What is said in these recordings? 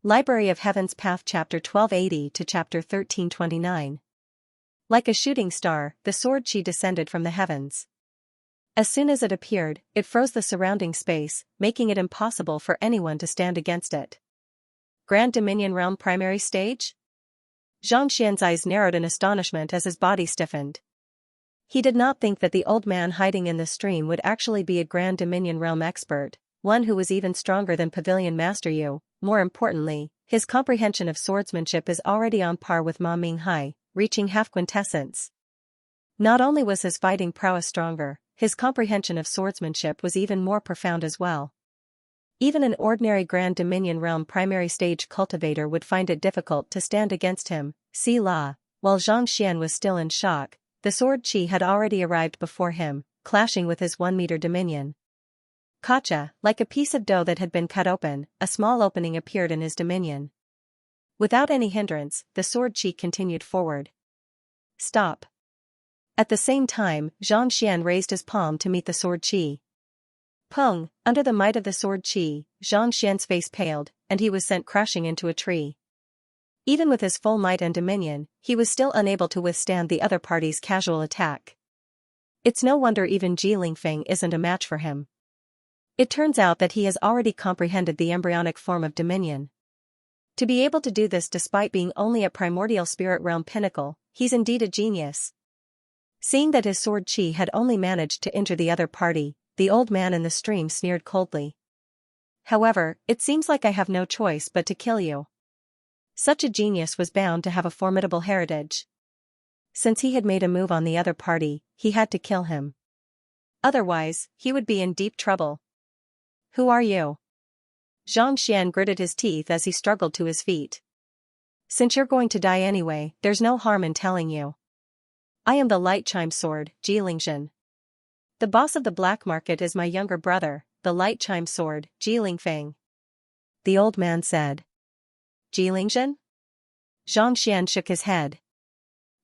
Library of Heaven's Path Chapter 1280 to Chapter 1329. Like a shooting star, the sword Qi descended from the heavens. As soon as it appeared, it froze the surrounding space, making it impossible for anyone to stand against it. Grand Dominion Realm Primary Stage? Xianxia's eyes narrowed in astonishment as his body stiffened. He did not think that the old man hiding in the stream would actually be a Grand Dominion Realm expert, one who was even stronger than Pavilion Master Yu. More importantly, his comprehension of swordsmanship is already on par with Ma Minghai, reaching half quintessence. Not only was his fighting prowess stronger, his comprehension of swordsmanship was even more profound as well. Even an ordinary Grand Dominion Realm primary stage cultivator would find it difficult to stand against him. See La. While Xianxia was still in shock, the sword Qi had already arrived before him, clashing with his 1-meter dominion. Gotcha, like a piece of dough that had been cut open, a small opening appeared in his dominion. Without any hindrance, the sword Qi continued forward. Stop. At the same time, Xianxia raised his palm to meet the sword Qi. Pung, under the might of the sword Qi, Xianxia's face paled, and he was sent crashing into a tree. Even with his full might and dominion, he was still unable to withstand the other party's casual attack. It's no wonder even Ji Lingfeng isn't a match for him. It turns out that he has already comprehended the embryonic form of dominion. To be able to do this despite being only at primordial spirit realm pinnacle, he's indeed a genius. Seeing that his sword Qi had only managed to injure the other party, the old man in the stream sneered coldly. However, it seems like I have no choice but to kill you. Such a genius was bound to have a formidable heritage. Since he had made a move on the other party, he had to kill him. Otherwise, he would be in deep trouble. Who are you? Xianxia gritted his teeth as he struggled to his feet. Since you're going to die anyway, there's no harm in telling you. I am the Light Chime Sword, Ji Lingzhen. The boss of the black market is my younger brother, the Light Chime Sword, Ji Lingfeng. The old man said. Ji Lingzhen? Xianxia shook his head.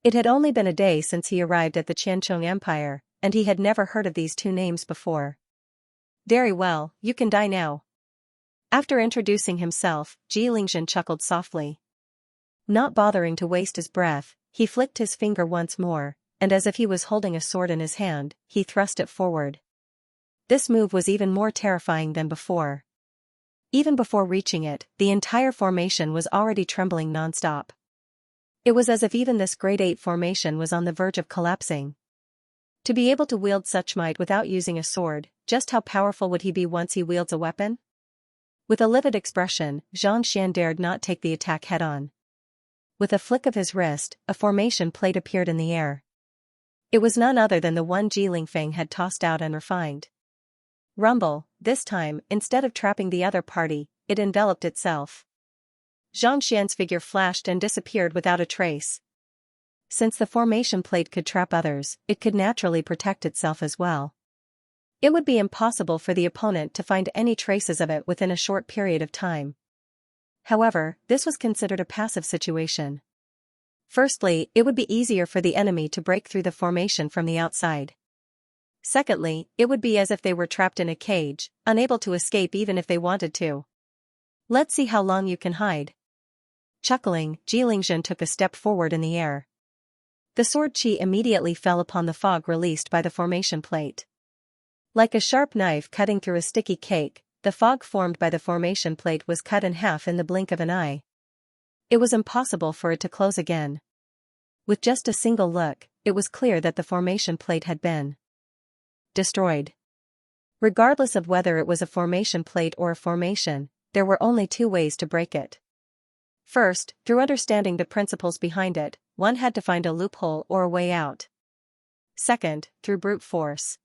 It had only been a day since he arrived at the Qianchong Empire, and he had never heard of these two names before. Very well, you can die now. After introducing himself, Ji Lingzhen chuckled softly. Not bothering to waste his breath, he flicked his finger once more, and as if he was holding a sword in his hand, he thrust it forward. This move was even more terrifying than before. Even before reaching it, the entire formation was already trembling non-stop. It was as if even this grade 8 formation was on the verge of collapsing. To be able to wield such might without using a sword, just how powerful would he be once he wields a weapon? With a livid expression, Xianxia dared not take the attack head-on. With a flick of his wrist, a formation plate appeared in the air. It was none other than the one Ji Lingfeng had tossed out and refined. Rumble, this time, instead of trapping the other party, it enveloped itself. Xianxia's figure flashed and disappeared without a trace. Since the formation plate could trap others, it could naturally protect itself as well. It would be impossible for the opponent to find any traces of it within a short period of time. However, this was considered a passive situation. Firstly, it would be easier for the enemy to break through the formation from the outside. Secondly, it would be as if they were trapped in a cage, unable to escape even if they wanted to. Let's see how long you can hide. Chuckling, Ji Lingzhen took a step forward in the air. The sword Qi immediately fell upon the fog released by the formation plate. Like a sharp knife cutting through a sticky cake, the fog formed by the formation plate was cut in half in the blink of an eye. It was impossible for it to close again. With just a single look, it was clear that the formation plate had been destroyed. Regardless of whether it was a formation plate or a formation, there were only two ways to break it. First, through understanding the principles behind it, one had to find a loophole or a way out. Second, through brute force.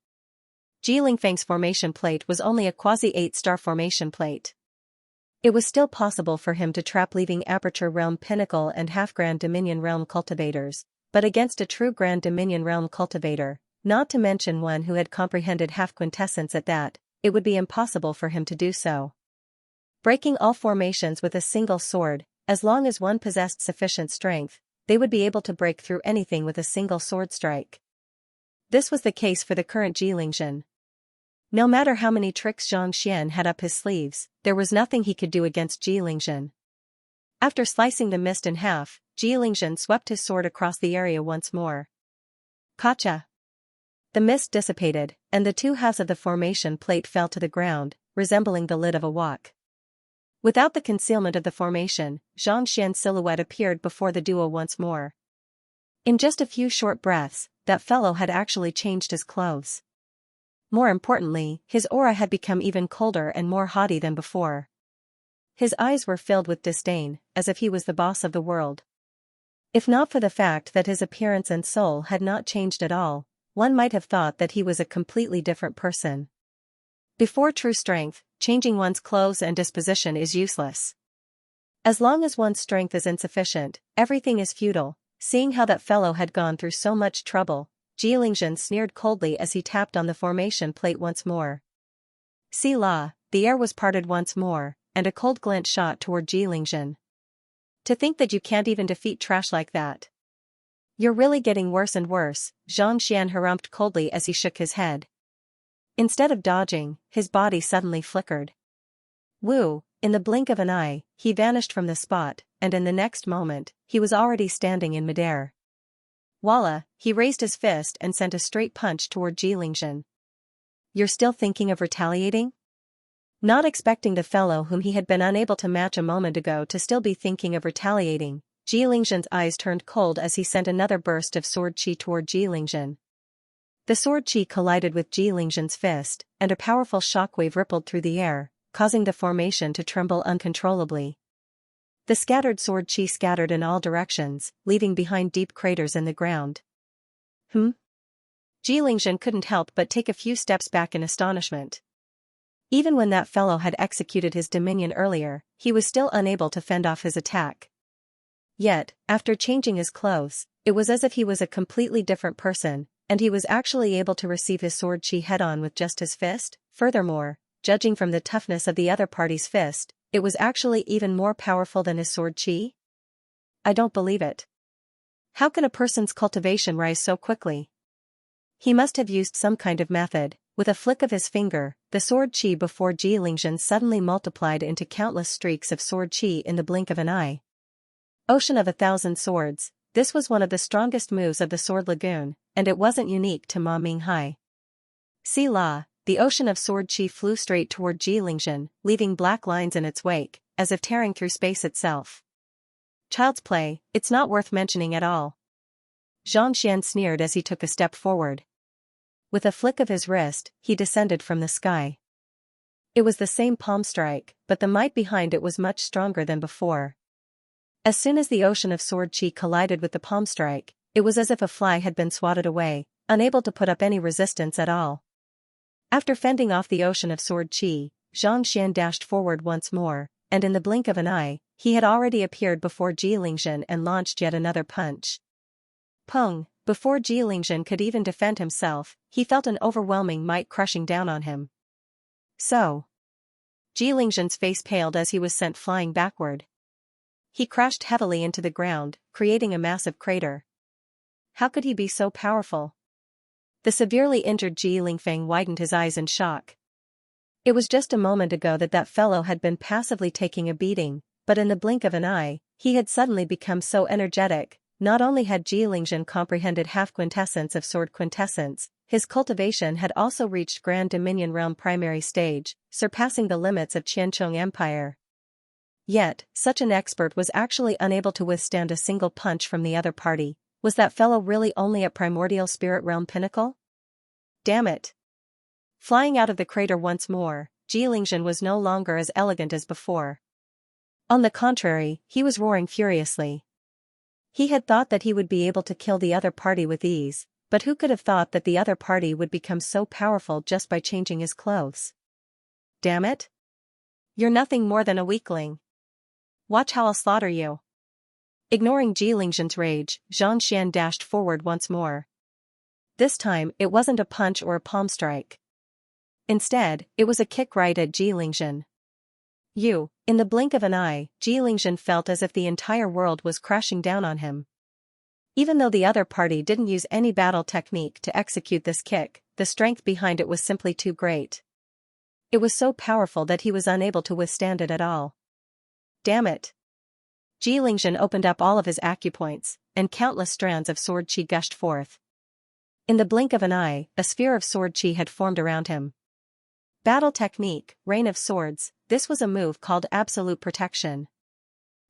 Ji Lingfeng's formation plate was only a quasi-8-star formation plate. It was still possible for him to trap leaving Aperture Realm Pinnacle and half-Grand Dominion Realm cultivators, but against a true Grand Dominion Realm cultivator, not to mention one who had comprehended half-quintessence at that, it would be impossible for him to do so. Breaking all formations with a single sword, as long as one possessed sufficient strength, they would be able to break through anything with a single sword strike. This was the case for the current Ji Lingzhen. No matter how many tricks Xianxia had up his sleeves, there was nothing he could do against Ji Lingzhen. After slicing the mist in half, Jilingzhen swept his sword across the area once more. Kacha! The mist dissipated, and the two halves of the formation plate fell to the ground, resembling the lid of a wok. Without the concealment of the formation, Xianxia's silhouette appeared before the duo once more. In just a few short breaths, that fellow had actually changed his clothes. More importantly, his aura had become even colder and more haughty than before. His eyes were filled with disdain, as if he was the boss of the world. If not for the fact that his appearance and soul had not changed at all, one might have thought that he was a completely different person. Before true strength, changing one's clothes and disposition is useless. As long as one's strength is insufficient, everything is futile. Seeing how that fellow had gone through so much trouble, Jilingzhen sneered coldly as he tapped on the formation plate once more. See la, the air was parted once more, and a cold glint shot toward Jilingzhen. To think that you can't even defeat trash like that. You're really getting worse and worse, Xianxia harumphed coldly as he shook his head. Instead of dodging, his body suddenly flickered. Woo! In the blink of an eye, he vanished from the spot, and in the next moment, he was already standing in midair. Voila! He raised his fist and sent a straight punch toward Jilingzhen. You're still thinking of retaliating? Not expecting the fellow whom he had been unable to match a moment ago to still be thinking of retaliating, Jilingzhen's eyes turned cold as he sent another burst of sword chi toward Jilingzhen. The sword chi collided with Jilingzhen's fist, and a powerful shockwave rippled through the air, causing the formation to tremble uncontrollably. The scattered sword chi scattered in all directions, leaving behind deep craters in the ground. Jilingzhen couldn't help but take a few steps back in astonishment. Even when that fellow had executed his dominion earlier, he was still unable to fend off his attack. Yet, after changing his clothes, it was as if he was a completely different person, and he was actually able to receive his sword chi head-on with just his fist. Furthermore, judging from the toughness of the other party's fist, it was actually even more powerful than his sword chi? I don't believe it. How can a person's cultivation rise so quickly? He must have used some kind of method. With a flick of his finger, the sword chi before Jilingzhen suddenly multiplied into countless streaks of sword chi in the blink of an eye. Ocean of 1,000 swords, this was one of the strongest moves of the Sword Lagoon, and it wasn't unique to Ma Minghai. See la, the ocean of sword chi flew straight toward Jilingzhen, leaving black lines in its wake, as if tearing through space itself. Child's play, it's not worth mentioning at all. Xianxian sneered as he took a step forward. With a flick of his wrist, he descended from the sky. It was the same palm strike, but the might behind it was much stronger than before. As soon as the ocean of sword chi collided with the palm strike, it was as if a fly had been swatted away, unable to put up any resistance at all. After fending off the ocean of sword chi, Xianxian dashed forward once more, and in the blink of an eye, he had already appeared before Jilingzhen and launched yet another punch. Pung! Before Jilingzhen could even defend himself, he felt an overwhelming might crushing down on him. So. Jilingzhen's face paled as he was sent flying backward. He crashed heavily into the ground, creating a massive crater. How could he be so powerful? The severely injured Jilingfeng widened his eyes in shock. It was just a moment ago that fellow had been passively taking a beating, but in the blink of an eye, he had suddenly become so energetic. Not only had Jilingzhen comprehended half quintessence of sword quintessence, his cultivation had also reached Grand Dominion Realm primary stage, surpassing the limits of Qiancheng Empire. Yet, such an expert was actually unable to withstand a single punch from the other party. Was that fellow really only at primordial spirit realm pinnacle? Damn it! Flying out of the crater once more, Jilingzhen was no longer as elegant as before. On the contrary, he was roaring furiously. He had thought that he would be able to kill the other party with ease, but who could have thought that the other party would become so powerful just by changing his clothes? Damn it! You're nothing more than a weakling. Watch how I'll slaughter you. Ignoring Jilingzhen's rage, Xianxian dashed forward once more. This time, it wasn't a punch or a palm strike. Instead, it was a kick right at Jilingzhen. In the blink of an eye, Jilingzhen felt as if the entire world was crashing down on him. Even though the other party didn't use any battle technique to execute this kick, the strength behind it was simply too great. It was so powerful that he was unable to withstand it at all. Damn it! Ji Lingzhen opened up all of his acupoints, and countless strands of sword qi gushed forth. In the blink of an eye, a sphere of sword qi had formed around him. Battle technique, Rain of Swords, this was a move called Absolute Protection.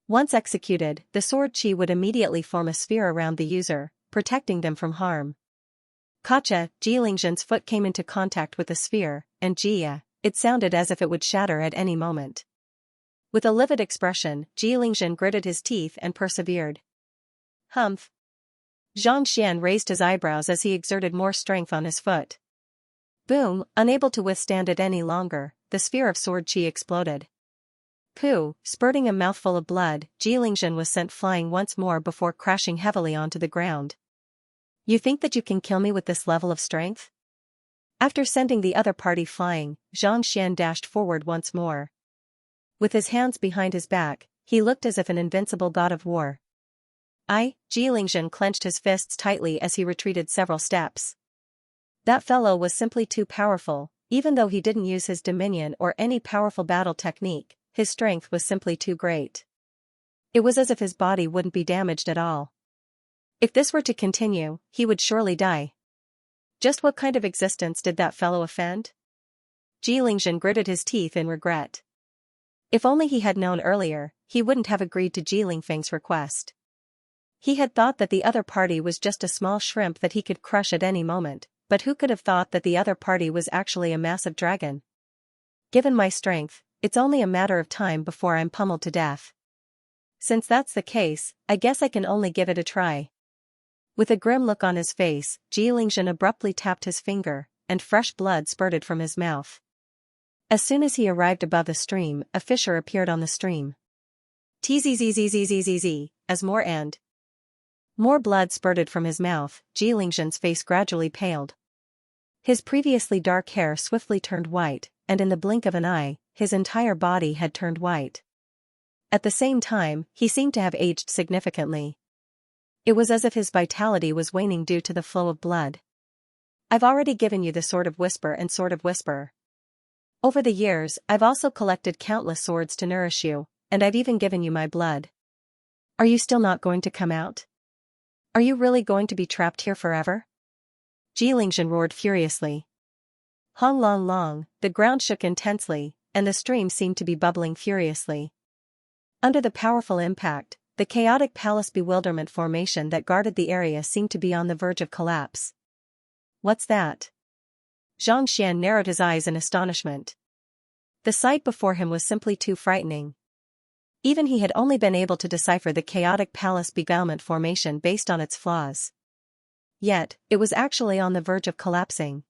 Once executed, the sword qi would immediately form a sphere around the user, protecting them from harm. Kacha, Ji Lingzhen's foot came into contact with the sphere, and Jia, it sounded as if it would shatter at any moment. With a livid expression, Ji Lingzhen gritted his teeth and persevered. Humph. Xianxia raised his eyebrows as he exerted more strength on his foot. Boom, unable to withstand it any longer, the sphere of sword qi exploded. Pooh, spurting a mouthful of blood, Ji Lingzhen was sent flying once more before crashing heavily onto the ground. You think that you can kill me with this level of strength? After sending the other party flying, Xianxia dashed forward once more. With his hands behind his back, he looked as if an invincible god of war. Ji Lingzhen clenched his fists tightly as he retreated several steps. That fellow was simply too powerful, even though he didn't use his dominion or any powerful battle technique, his strength was simply too great. It was as if his body wouldn't be damaged at all. If this were to continue, he would surely die. Just what kind of existence did that fellow offend? Ji Lingzhen gritted his teeth in regret. If only he had known earlier, he wouldn't have agreed to Ji Lingfeng's request. He had thought that the other party was just a small shrimp that he could crush at any moment, but who could have thought that the other party was actually a massive dragon? Given my strength, it's only a matter of time before I'm pummeled to death. Since that's the case, I guess I can only give it a try. With a grim look on his face, Ji Lingzhen abruptly tapped his finger, and fresh blood spurted from his mouth. As soon as he arrived above the stream, a fissure appeared on the stream. Tzzzzzzzzzz, as more blood spurted from his mouth, Ji Lingzhen's face gradually paled. His previously dark hair swiftly turned white, and in the blink of an eye, his entire body had turned white. At the same time, he seemed to have aged significantly. It was as if his vitality was waning due to the flow of blood. I've already given you the Sword of Whisper and Sword of Whisper. Over the years, I've also collected countless swords to nourish you, and I've even given you my blood. Are you still not going to come out? Are you really going to be trapped here forever? Ji Lingzhen roared furiously. Hong long long, the ground shook intensely, and the stream seemed to be bubbling furiously. Under the powerful impact, the chaotic palace bewilderment formation that guarded the area seemed to be on the verge of collapse. What's that? Xianxia narrowed his eyes in astonishment. The sight before him was simply too frightening. Even he had only been able to decipher the chaotic palace beguilement formation based on its flaws. Yet, it was actually on the verge of collapsing.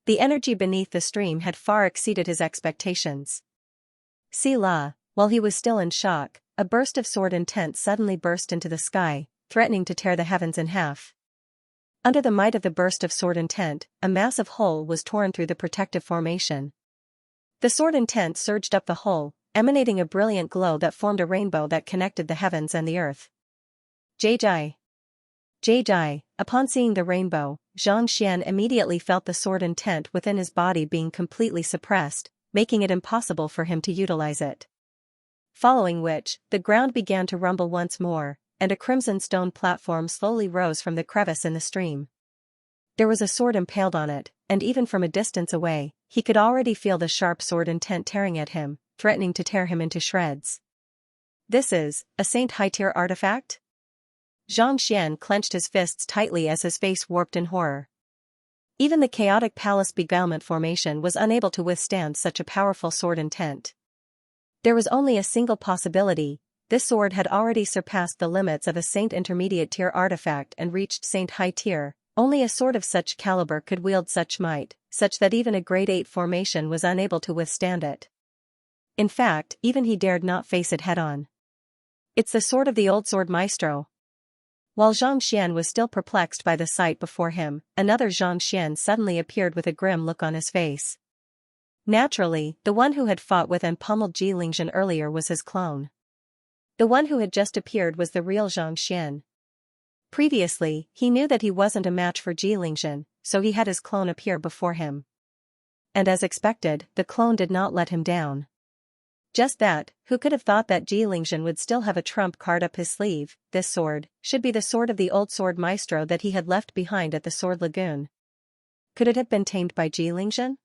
The energy beneath the stream had far exceeded his expectations. Sila, while he was still in shock, a burst of sword intent suddenly burst into the sky, threatening to tear the heavens in half. Under the might of the burst of sword intent, a massive hole was torn through the protective formation. The sword intent surged up the hole, emanating a brilliant glow that formed a rainbow that connected the heavens and the earth. Jai. Upon seeing the rainbow, Xianxia immediately felt the sword intent within his body being completely suppressed, making it impossible for him to utilize it. Following which, the ground began to rumble once more, and a crimson stone platform slowly rose from the crevice in the stream. There was a sword impaled on it, and even from a distance away, he could already feel the sharp sword intent tearing at him, threatening to tear him into shreds. This is a Saint high-tier artifact? Xianxia clenched his fists tightly as his face warped in horror. Even the chaotic palace beguilement formation was unable to withstand such a powerful sword intent. There was only a single possibility: this sword had already surpassed the limits of a Saint intermediate tier artifact and reached Saint high tier. Only a sword of such caliber could wield such might, such that even a grade 8 formation was unable to withstand it. In fact, even he dared not face it head-on. It's the sword of the old sword maestro. While Xianxia was still perplexed by the sight before him, another Xianxia suddenly appeared with a grim look on his face. Naturally, the one who had fought with and pummeled Ji Lingzhen earlier was his clone. The one who had just appeared was the real Xianxia. Previously, he knew that he wasn't a match for Ji Lingzhen, so he had his clone appear before him. And as expected, the clone did not let him down. Just that, who could have thought that Xianxia would still have a trump card up his sleeve? This sword should be the sword of the old sword maestro that he had left behind at the Sword Lagoon. Could it have been tamed by Xianxia?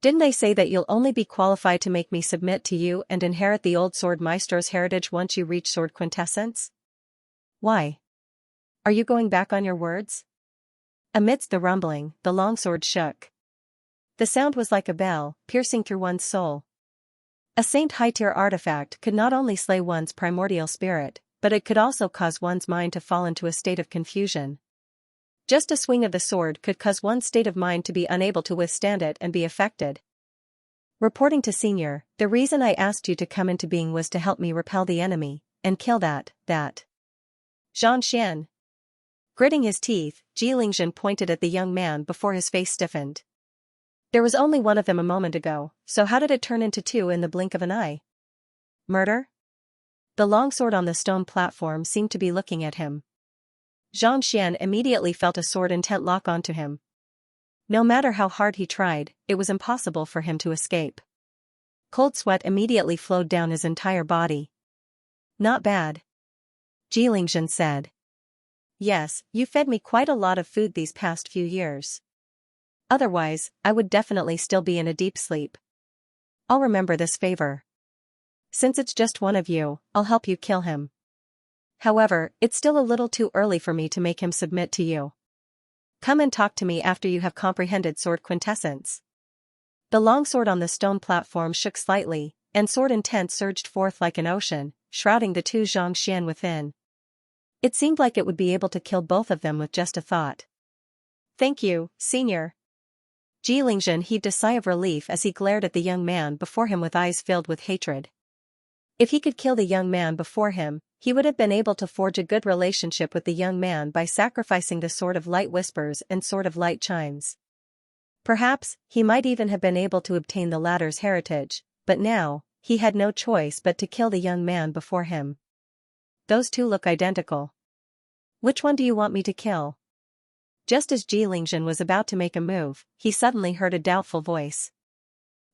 Didn't they say that you'll only be qualified to make me submit to you and inherit the old sword maestro's heritage once you reach sword quintessence? Why? Are you going back on your words? Amidst the rumbling, the longsword shook. The sound was like a bell, piercing through one's soul. A Saint high-tier artifact could not only slay one's primordial spirit, but it could also cause one's mind to fall into a state of confusion. Just a swing of the sword could cause one's state of mind to be unable to withstand it and be affected. Reporting to Senior, the reason I asked you to come into being was to help me repel the enemy, and kill that. Xianxia. Gritting his teeth, Xianxia pointed at the young man before his face stiffened. There was only one of them a moment ago, so how did it turn into two in the blink of an eye? Murder? The longsword on the stone platform seemed to be looking at him. Xianxia immediately felt a sword intent lock onto him. No matter how hard he tried, it was impossible for him to escape. Cold sweat immediately flowed down his entire body. Not bad, Xianxia said. Yes, you fed me quite a lot of food these past few years. Otherwise, I would definitely still be in a deep sleep. I'll remember this favor. Since it's just one of you, I'll help you kill him. However, it's still a little too early for me to make him submit to you. Come and talk to me after you have comprehended sword quintessence. The longsword on the stone platform shook slightly, and sword intent surged forth like an ocean, shrouding the two Xianxia within. It seemed like it would be able to kill both of them with just a thought. Thank you, Senior. Xianxia heaved a sigh of relief as he glared at the young man before him with eyes filled with hatred. If he could kill the young man before him, he would have been able to forge a good relationship with the young man by sacrificing the Sword of Light Whispers and Sword of Light Chimes. Perhaps, he might even have been able to obtain the latter's heritage, but now, he had no choice but to kill the young man before him. Those two look identical. Which one do you want me to kill? Just as Xianxia was about to make a move, he suddenly heard a doubtful voice.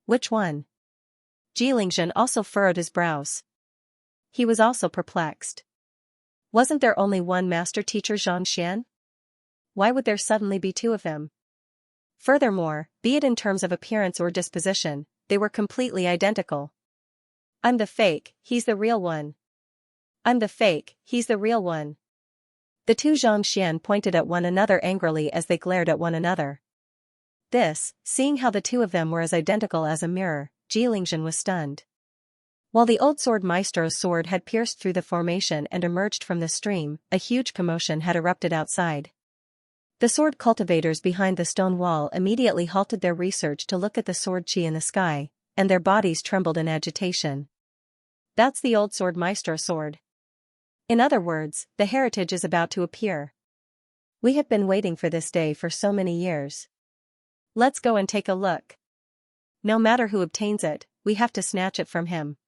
Which one? Xianxia also furrowed his brows. He was also perplexed. Wasn't there only one master teacher Xianxia? Why would there suddenly be two of them? Furthermore, be it in terms of appearance or disposition, they were completely identical. I'm the fake, he's the real one. I'm the fake, he's the real one. The two Xianxia pointed at one another angrily as they glared at one another. Seeing how the two of them were as identical as a mirror, Xianxia was stunned. While the old sword maestro's sword had pierced through the formation and emerged from the stream, a huge commotion had erupted outside. The sword cultivators behind the stone wall immediately halted their research to look at the sword chi in the sky, and their bodies trembled in agitation. That's the old sword maestro sword. In other words, the heritage is about to appear. We have been waiting for this day for so many years. Let's go and take a look. No matter who obtains it, we have to snatch it from him.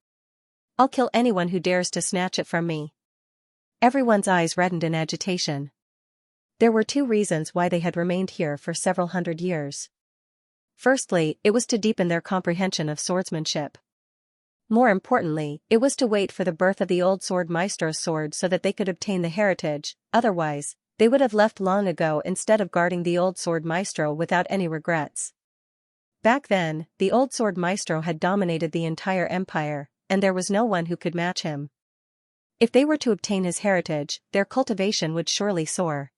I'll kill anyone who dares to snatch it from me. Everyone's eyes reddened in agitation. There were two reasons why they had remained here for several hundred years. Firstly, it was to deepen their comprehension of swordsmanship. More importantly, it was to wait for the birth of the old sword maestro's sword so that they could obtain the heritage, otherwise, they would have left long ago instead of guarding the old sword maestro without any regrets. Back then, the old sword maestro had dominated the entire empire, and there was no one who could match him. If they were to obtain his heritage, their cultivation would surely soar.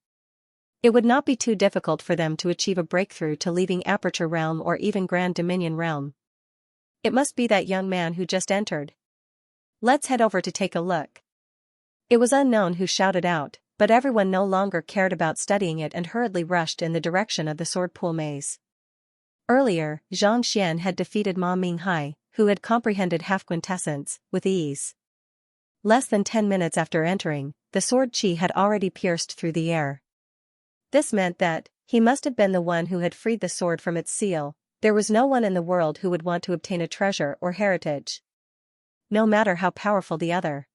It would not be too difficult for them to achieve a breakthrough to leaving Aperture Realm or even Grand Dominion Realm. It must be that young man who just entered. Let's head over to take a look. It was unknown who shouted out, but everyone no longer cared about studying it and hurriedly rushed in the direction of the sword pool maze. Earlier, Xianxia had defeated Ma Minghai, who had comprehended half quintessence, with ease. Less than 10 minutes after entering, the sword chi had already pierced through the air. This meant that he must have been the one who had freed the sword from its seal. There was no one in the world who would want to obtain a treasure or heritage. No matter how powerful the other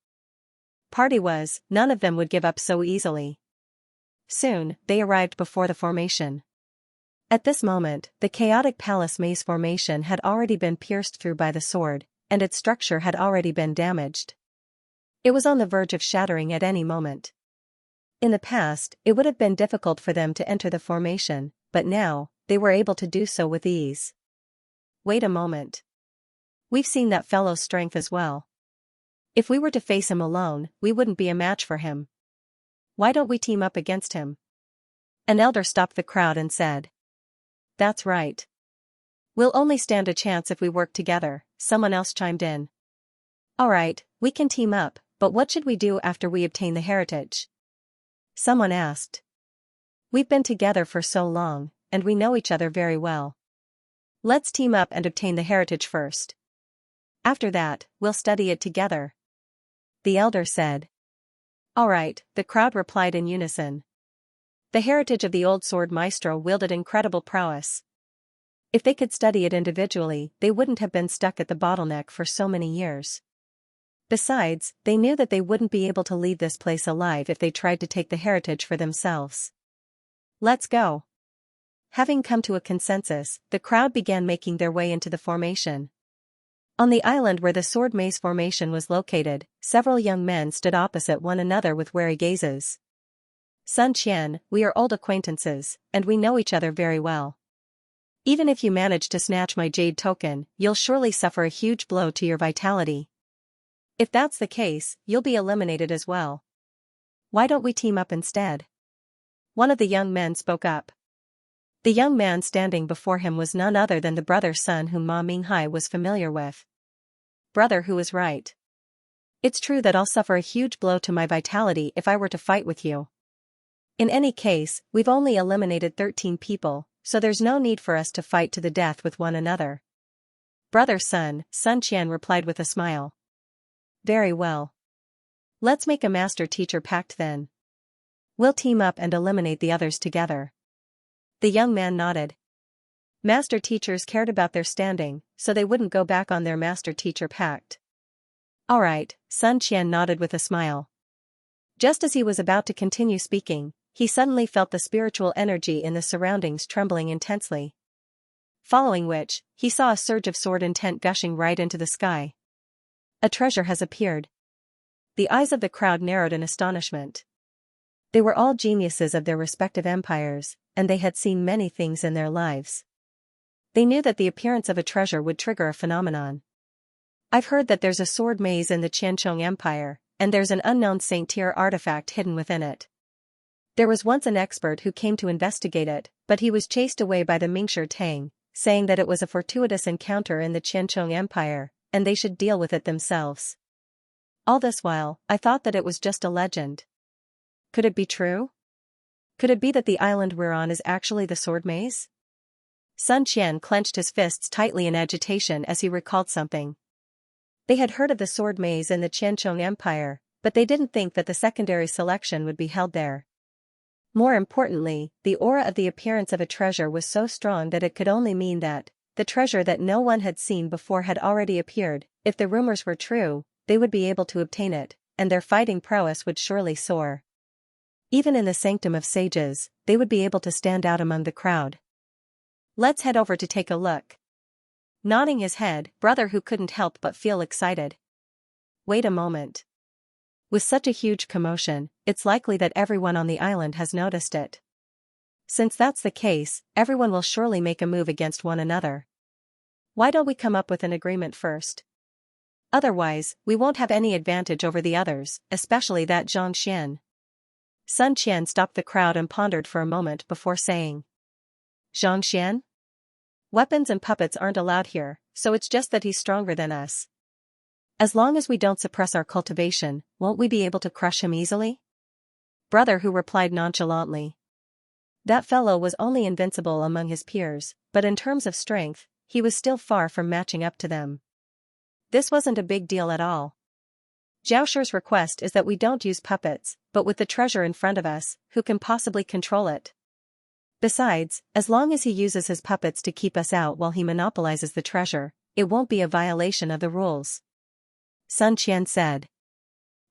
party was, none of them would give up so easily. Soon, they arrived before the formation. At this moment, the chaotic palace maze formation had already been pierced through by the sword, and its structure had already been damaged. It was on the verge of shattering at any moment. In the past, it would have been difficult for them to enter the formation, but now, they were able to do so with ease. Wait a moment. We've seen that fellow's strength as well. If we were to face him alone, we wouldn't be a match for him. Why don't we team up against him? An elder stopped the crowd and said. That's right. We'll only stand a chance if we work together, someone else chimed in. Alright, we can team up, but what should we do after we obtain the heritage? Someone asked. We've been together for so long, and we know each other very well. Let's team up and obtain the heritage first. After that, we'll study it together. The elder said. Alright, the crowd replied in unison. The heritage of the old sword maestro wielded incredible prowess. If they could study it individually, they wouldn't have been stuck at the bottleneck for so many years. Besides, they knew that they wouldn't be able to leave this place alive if they tried to take the heritage for themselves. Let's go. Having come to a consensus, the crowd began making their way into the formation. On the island where the sword maze formation was located, several young men stood opposite one another with wary gazes. Sun Qian, we are old acquaintances, and we know each other very well. Even if you manage to snatch my jade token, you'll surely suffer a huge blow to your vitality. If that's the case, you'll be eliminated as well. Why don't we team up instead? One of the young men spoke up. The young man standing before him was none other than the brother Sun whom Ma Minghai was familiar with. Brother who was right. It's true that I'll suffer a huge blow to my vitality if I were to fight with you. In any case, we've only eliminated 13 people, so there's no need for us to fight to the death with one another. Brother Sun Qian replied with a smile. Very well. Let's make a master-teacher pact then. We'll team up and eliminate the others together. The young man nodded. Master-teachers cared about their standing, so they wouldn't go back on their master-teacher pact. Alright, Sun Qian nodded with a smile. Just as he was about to continue speaking, he suddenly felt the spiritual energy in the surroundings trembling intensely. Following which, he saw a surge of sword intent gushing right into the sky. A treasure has appeared. The eyes of the crowd narrowed in astonishment. They were all geniuses of their respective empires, and they had seen many things in their lives. They knew that the appearance of a treasure would trigger a phenomenon. I've heard that there's a sword maze in the Qianchong Empire, and there's an unknown Saint-tier artifact hidden within it. There was once an expert who came to investigate it, but he was chased away by the Mingshi Tang, saying that it was a fortuitous encounter in the Qianchong Empire, and they should deal with it themselves. All this while, I thought that it was just a legend. Could it be true? Could it be that the island we're on is actually the sword maze? Sun Qian clenched his fists tightly in agitation as he recalled something. They had heard of the sword maze in the Qianchong Empire, but they didn't think that the secondary selection would be held there. More importantly, the aura of the appearance of a treasure was so strong that it could only mean that the treasure that no one had seen before had already appeared. If the rumors were true, they would be able to obtain it, and their fighting prowess would surely soar. Even in the sanctum of sages, they would be able to stand out among the crowd. Let's head over to take a look. Nodding his head, brother who couldn't help but feel excited. Wait a moment. With such a huge commotion, it's likely that everyone on the island has noticed it. Since that's the case, everyone will surely make a move against one another. Why don't we come up with an agreement first? Otherwise, we won't have any advantage over the others, especially that Zhang Xian. Sun Qian stopped the crowd and pondered for a moment before saying. Zhang Xian? Weapons and puppets aren't allowed here, so it's just that he's stronger than us. As long as we don't suppress our cultivation, won't we be able to crush him easily? Brother who replied nonchalantly. That fellow was only invincible among his peers, but in terms of strength, he was still far from matching up to them. This wasn't a big deal at all. Zhao Shi's request is that we don't use puppets, but with the treasure in front of us, who can possibly control it? Besides, as long as he uses his puppets to keep us out while he monopolizes the treasure, it won't be a violation of the rules. Sun Qian said.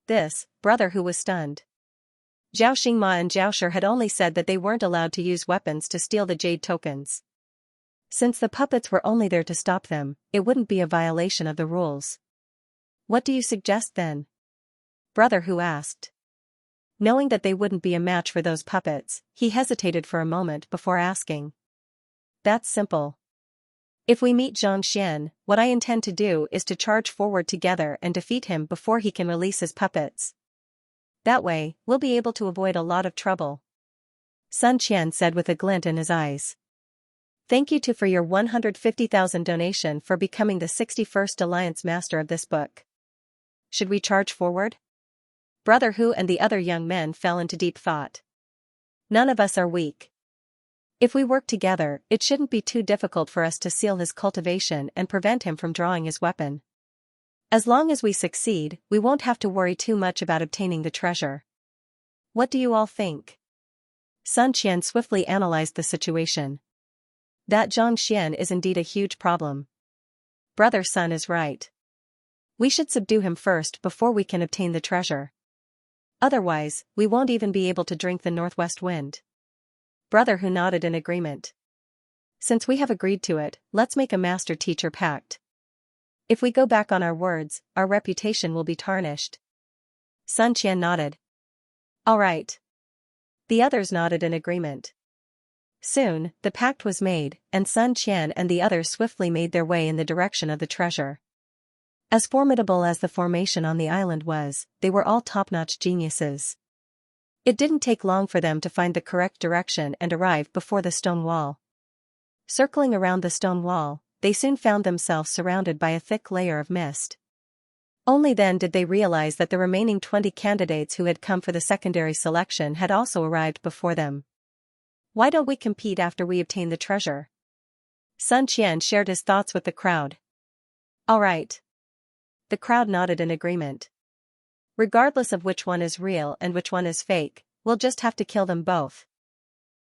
This, brother who was stunned. Zhao Xingma and Zhao Shi had only said that they weren't allowed to use weapons to steal the jade tokens. Since the puppets were only there to stop them, it wouldn't be a violation of the rules. What do you suggest then? Brother Hu asked. Knowing that they wouldn't be a match for those puppets, he hesitated for a moment before asking. That's simple. If we meet Xianxia, what I intend to do is to charge forward together and defeat him before he can release his puppets. That way, we'll be able to avoid a lot of trouble. Sun Qian said with a glint in his eyes. Thank you for your 150,000 donation for becoming the 61st Alliance Master of this book. Should we charge forward? Brother Hu and the other young men fell into deep thought. None of us are weak. If we work together, it shouldn't be too difficult for us to seal his cultivation and prevent him from drawing his weapon. As long as we succeed, we won't have to worry too much about obtaining the treasure. What do you all think? Sun Qian swiftly analyzed the situation. That Xianxia is indeed a huge problem. Brother Sun is right. We should subdue him first before we can obtain the treasure. Otherwise, we won't even be able to drink the northwest wind. Brother Hu nodded in agreement. Since we have agreed to it, let's make a master-teacher pact. If we go back on our words, our reputation will be tarnished. Sun Qian nodded. All right. The others nodded in agreement. Soon, the pact was made, and Sun Qian and the others swiftly made their way in the direction of the treasure. As formidable as the formation on the island was, they were all top-notch geniuses. It didn't take long for them to find the correct direction and arrive before the stone wall. Circling around the stone wall, they soon found themselves surrounded by a thick layer of mist. Only then did they realize that the remaining 20 candidates who had come for the secondary selection had also arrived before them. Why don't we compete after we obtain the treasure? Sun Qian shared his thoughts with the crowd. All right. The crowd nodded in agreement. Regardless of which one is real and which one is fake, we'll just have to kill them both.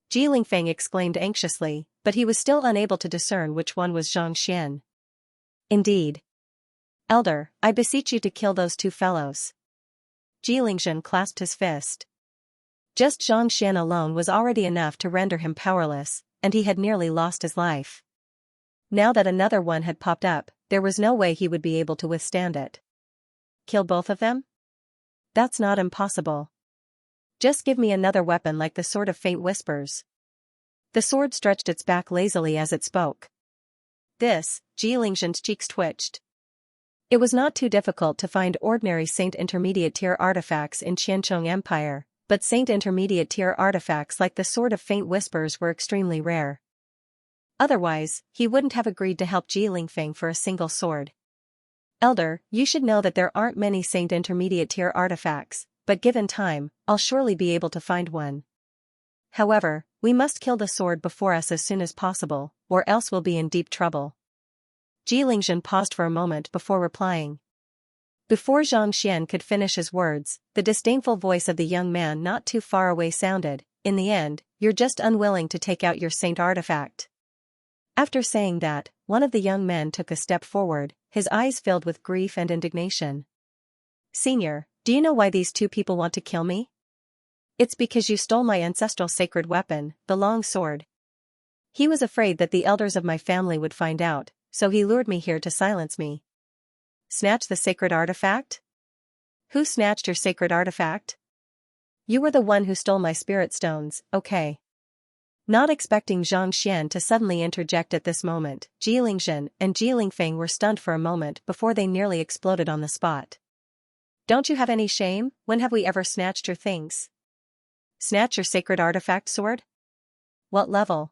Ji Lingfeng exclaimed anxiously, but he was still unable to discern which one was Xianxia. Indeed. Elder, I beseech you to kill those two fellows. Ji Lingzhen clasped his fist. Just Xianxia alone was already enough to render him powerless, and he had nearly lost his life. Now that another one had popped up, there was no way he would be able to withstand it. Kill both of them? That's not impossible. Just give me another weapon like the Sword of Faint Whispers. The sword stretched its back lazily as it spoke. This, Ji Lingzhen's cheeks twitched. It was not too difficult to find ordinary Saint Intermediate tier artifacts in Qianchong Empire, but Saint Intermediate tier artifacts like the Sword of Faint Whispers were extremely rare. Otherwise, he wouldn't have agreed to help Ji Lingfeng for a single sword. Elder, you should know that there aren't many Saint Intermediate tier artifacts, but given time, I'll surely be able to find one. However, we must kill the sword before us as soon as possible, or else we'll be in deep trouble. Ji Lingzhen paused for a moment before replying. Before Xianxia could finish his words, the disdainful voice of the young man not too far away sounded, in the end, you're just unwilling to take out your saint artifact. After saying that, one of the young men took a step forward, his eyes filled with grief and indignation. Senior, do you know why these two people want to kill me? It's because you stole my ancestral sacred weapon, the long sword. He was afraid that the elders of my family would find out, so he lured me here to silence me. Snatch the sacred artifact? Who snatched your sacred artifact? You were the one who stole my spirit stones, okay. Not expecting Xianxia to suddenly interject at this moment, Ji Lingzhen and Ji Lingfeng were stunned for a moment before they nearly exploded on the spot. Don't you have any shame? When have we ever snatched your things? Snatch your sacred artifact sword? What level?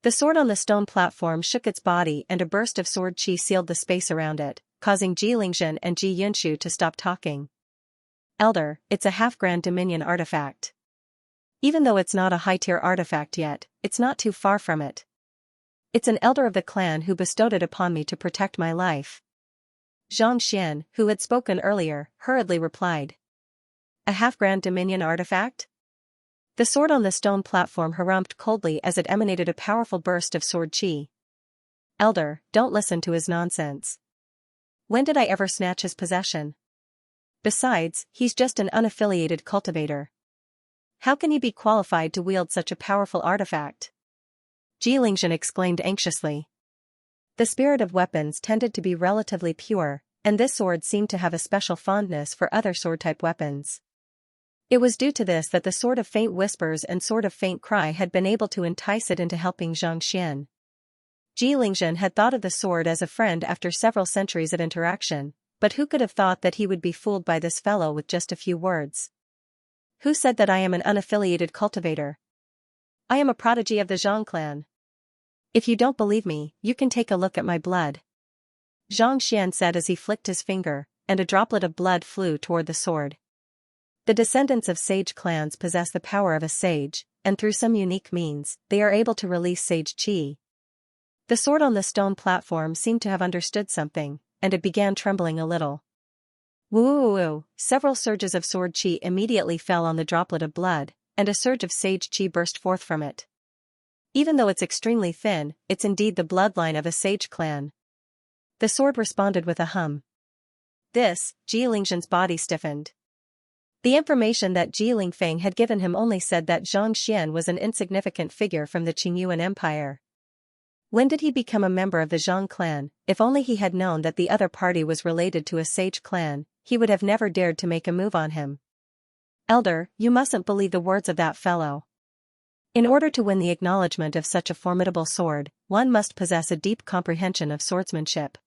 The sword on the stone platform shook its body and a burst of sword chi sealed the space around it, causing Ji Lingzhen and Ji Yunshu to stop talking. Elder, it's a half-grand Dominion artifact. Even though it's not a high-tier artifact yet, it's not too far from it. It's an elder of the clan who bestowed it upon me to protect my life. Xianxia, who had spoken earlier, hurriedly replied. A half-grand Dominion artifact? The sword on the stone platform harumphed coldly as it emanated a powerful burst of sword chi. Elder, don't listen to his nonsense. When did I ever snatch his possession? Besides, he's just an unaffiliated cultivator. How can he be qualified to wield such a powerful artifact? Lingzhen exclaimed anxiously. The spirit of weapons tended to be relatively pure, and this sword seemed to have a special fondness for other sword-type weapons. It was due to this that the Sword of Faint Whispers and Sword of Faint Cry had been able to entice it into helping Xianxia. Lingzhen had thought of the sword as a friend after several centuries of interaction, but who could have thought that he would be fooled by this fellow with just a few words? Who said that I am an unaffiliated cultivator? I am a prodigy of the Zhang clan. If you don't believe me, you can take a look at my blood. Xianxia said as he flicked his finger, and a droplet of blood flew toward the sword. The descendants of sage clans possess the power of a sage, and through some unique means, they are able to release sage qi. The sword on the stone platform seemed to have understood something, and it began trembling a little. Woo! Several surges of sword qi immediately fell on the droplet of blood, and a surge of sage qi burst forth from it. Even though it's extremely thin, it's indeed the bloodline of a sage clan. The sword responded with a hum. This, Lingzhen's body stiffened. The information that Lingfeng had given him only said that Xianxia was an insignificant figure from the Qingyuan Empire. When did he become a member of the Zhang clan? If only he had known that the other party was related to a sage clan, he would have never dared to make a move on him. Elder, you mustn't believe the words of that fellow. In order to win the acknowledgement of such a formidable sword, one must possess a deep comprehension of swordsmanship.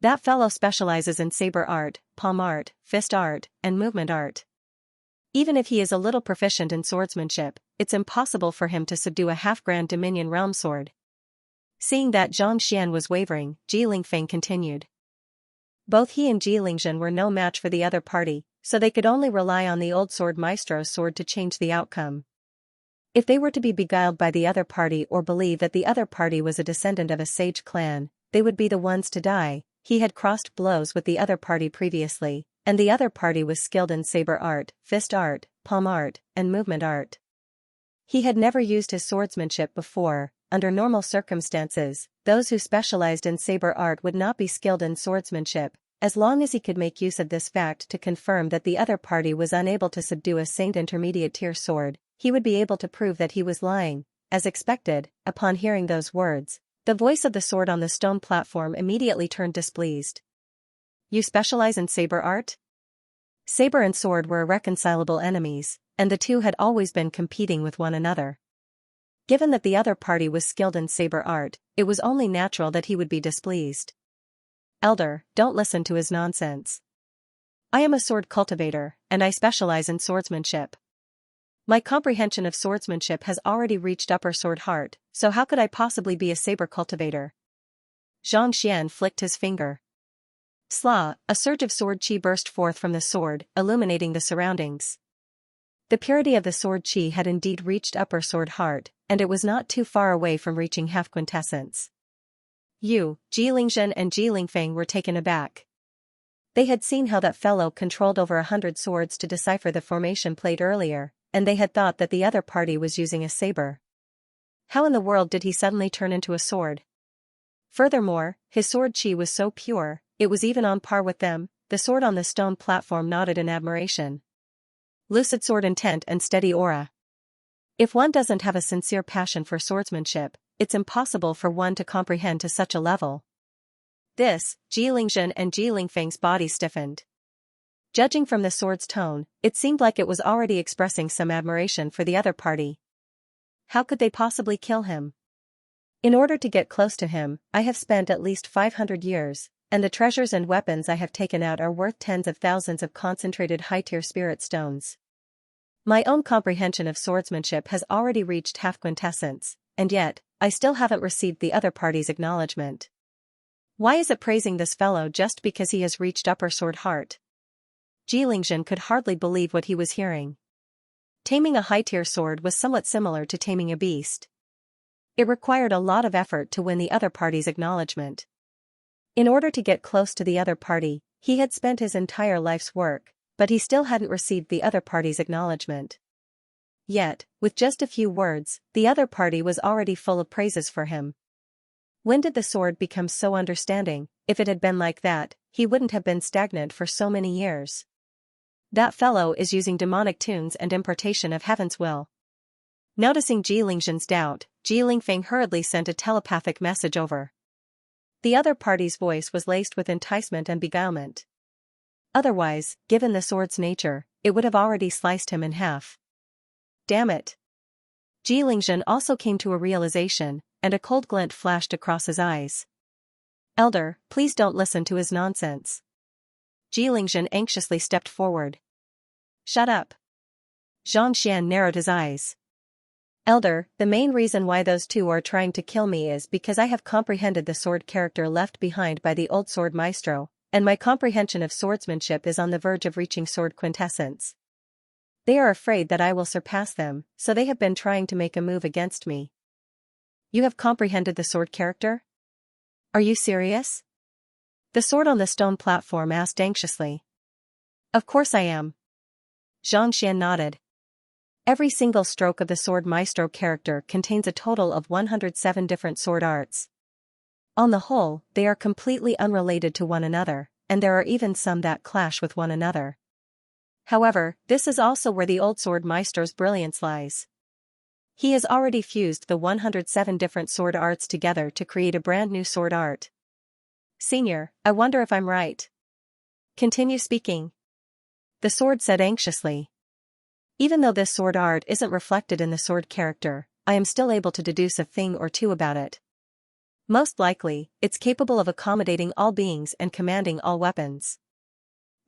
That fellow specializes in saber art, palm art, fist art, and movement art. Even if he is a little proficient in swordsmanship, it's impossible for him to subdue a half-grand Dominion realm sword. Seeing that Xianxia was wavering, Lingfeng continued. Both he and Lingzhen were no match for the other party, so they could only rely on the old sword maestro's sword to change the outcome. If they were to be beguiled by the other party or believe that the other party was a descendant of a sage clan, they would be the ones to die. He had crossed blows with the other party previously, and the other party was skilled in saber art, fist art, palm art, and movement art. He had never used his swordsmanship before. Under normal circumstances, those who specialized in saber art would not be skilled in swordsmanship. As long as he could make use of this fact to confirm that the other party was unable to subdue a Saint intermediate tier sword, he would be able to prove that he was lying. As expected, upon hearing those words, the voice of the sword on the stone platform immediately turned displeased. You specialize in saber art? Saber and sword were irreconcilable enemies, and the two had always been competing with one another. Given that the other party was skilled in saber art, it was only natural that he would be displeased. Elder, don't listen to his nonsense. I am a sword cultivator, and I specialize in swordsmanship. My comprehension of swordsmanship has already reached upper sword heart, so how could I possibly be a saber cultivator? Xianxia flicked his finger. Sla, a surge of sword qi burst forth from the sword, illuminating the surroundings. The purity of the sword qi had indeed reached upper sword heart, and it was not too far away from reaching half quintessence. Lingzhen and Lingfeng were taken aback. They had seen how that fellow controlled over 100 swords to decipher the formation played earlier, and they had thought that the other party was using a saber. How in the world did he suddenly turn into a sword? Furthermore, his sword qi was so pure, it was even on par with them. The sword on the stone platform nodded in admiration. Lucid sword intent and steady aura. If one doesn't have a sincere passion for swordsmanship, it's impossible for one to comprehend to such a level. This, Lingzhen and Lingfeng's body stiffened. Judging from the sword's tone, it seemed like it was already expressing some admiration for the other party. How could they possibly kill him? In order to get close to him, I have spent at least 500 years, and the treasures and weapons I have taken out are worth tens of thousands of concentrated high-tier spirit stones. My own comprehension of swordsmanship has already reached half quintessence, and yet, I still haven't received the other party's acknowledgement. Why is it praising this fellow just because he has reached upper sword heart? Lingzhen could hardly believe what he was hearing. Taming a high-tier sword was somewhat similar to taming a beast. It required a lot of effort to win the other party's acknowledgement. In order to get close to the other party, he had spent his entire life's work, but he still hadn't received the other party's acknowledgement. Yet, with just a few words, the other party was already full of praises for him. When did the sword become so understanding? If it had been like that, he wouldn't have been stagnant for so many years. That fellow is using demonic tunes and importation of heaven's will. Noticing Ji Lingzhen's doubt, Ji Lingfeng hurriedly sent a telepathic message over. The other party's voice was laced with enticement and beguilement. Otherwise, given the sword's nature, it would have already sliced him in half. Damn it! Ji Lingzhen also came to a realization, and a cold glint flashed across his eyes. Elder, please don't listen to his nonsense. Ji Lingzhen anxiously stepped forward. Shut up. Xianxia narrowed his eyes. Elder, the main reason why those two are trying to kill me is because I have comprehended the sword character left behind by the old sword maestro, and my comprehension of swordsmanship is on the verge of reaching sword quintessence. They are afraid that I will surpass them, so they have been trying to make a move against me. You have comprehended the sword character? Are you serious? The sword on the stone platform asked anxiously. Of course I am. Xianxia nodded. Every single stroke of the sword maestro character contains a total of 107 different sword arts. On the whole, they are completely unrelated to one another, and there are even some that clash with one another. However, this is also where the old sword maestro's brilliance lies. He has already fused the 107 different sword arts together to create a brand new sword art. Senior, I wonder if I'm right. Continue speaking. The sword said anxiously. Even though this sword art isn't reflected in the sword character, I am still able to deduce a thing or two about it. Most likely, it's capable of accommodating all beings and commanding all weapons.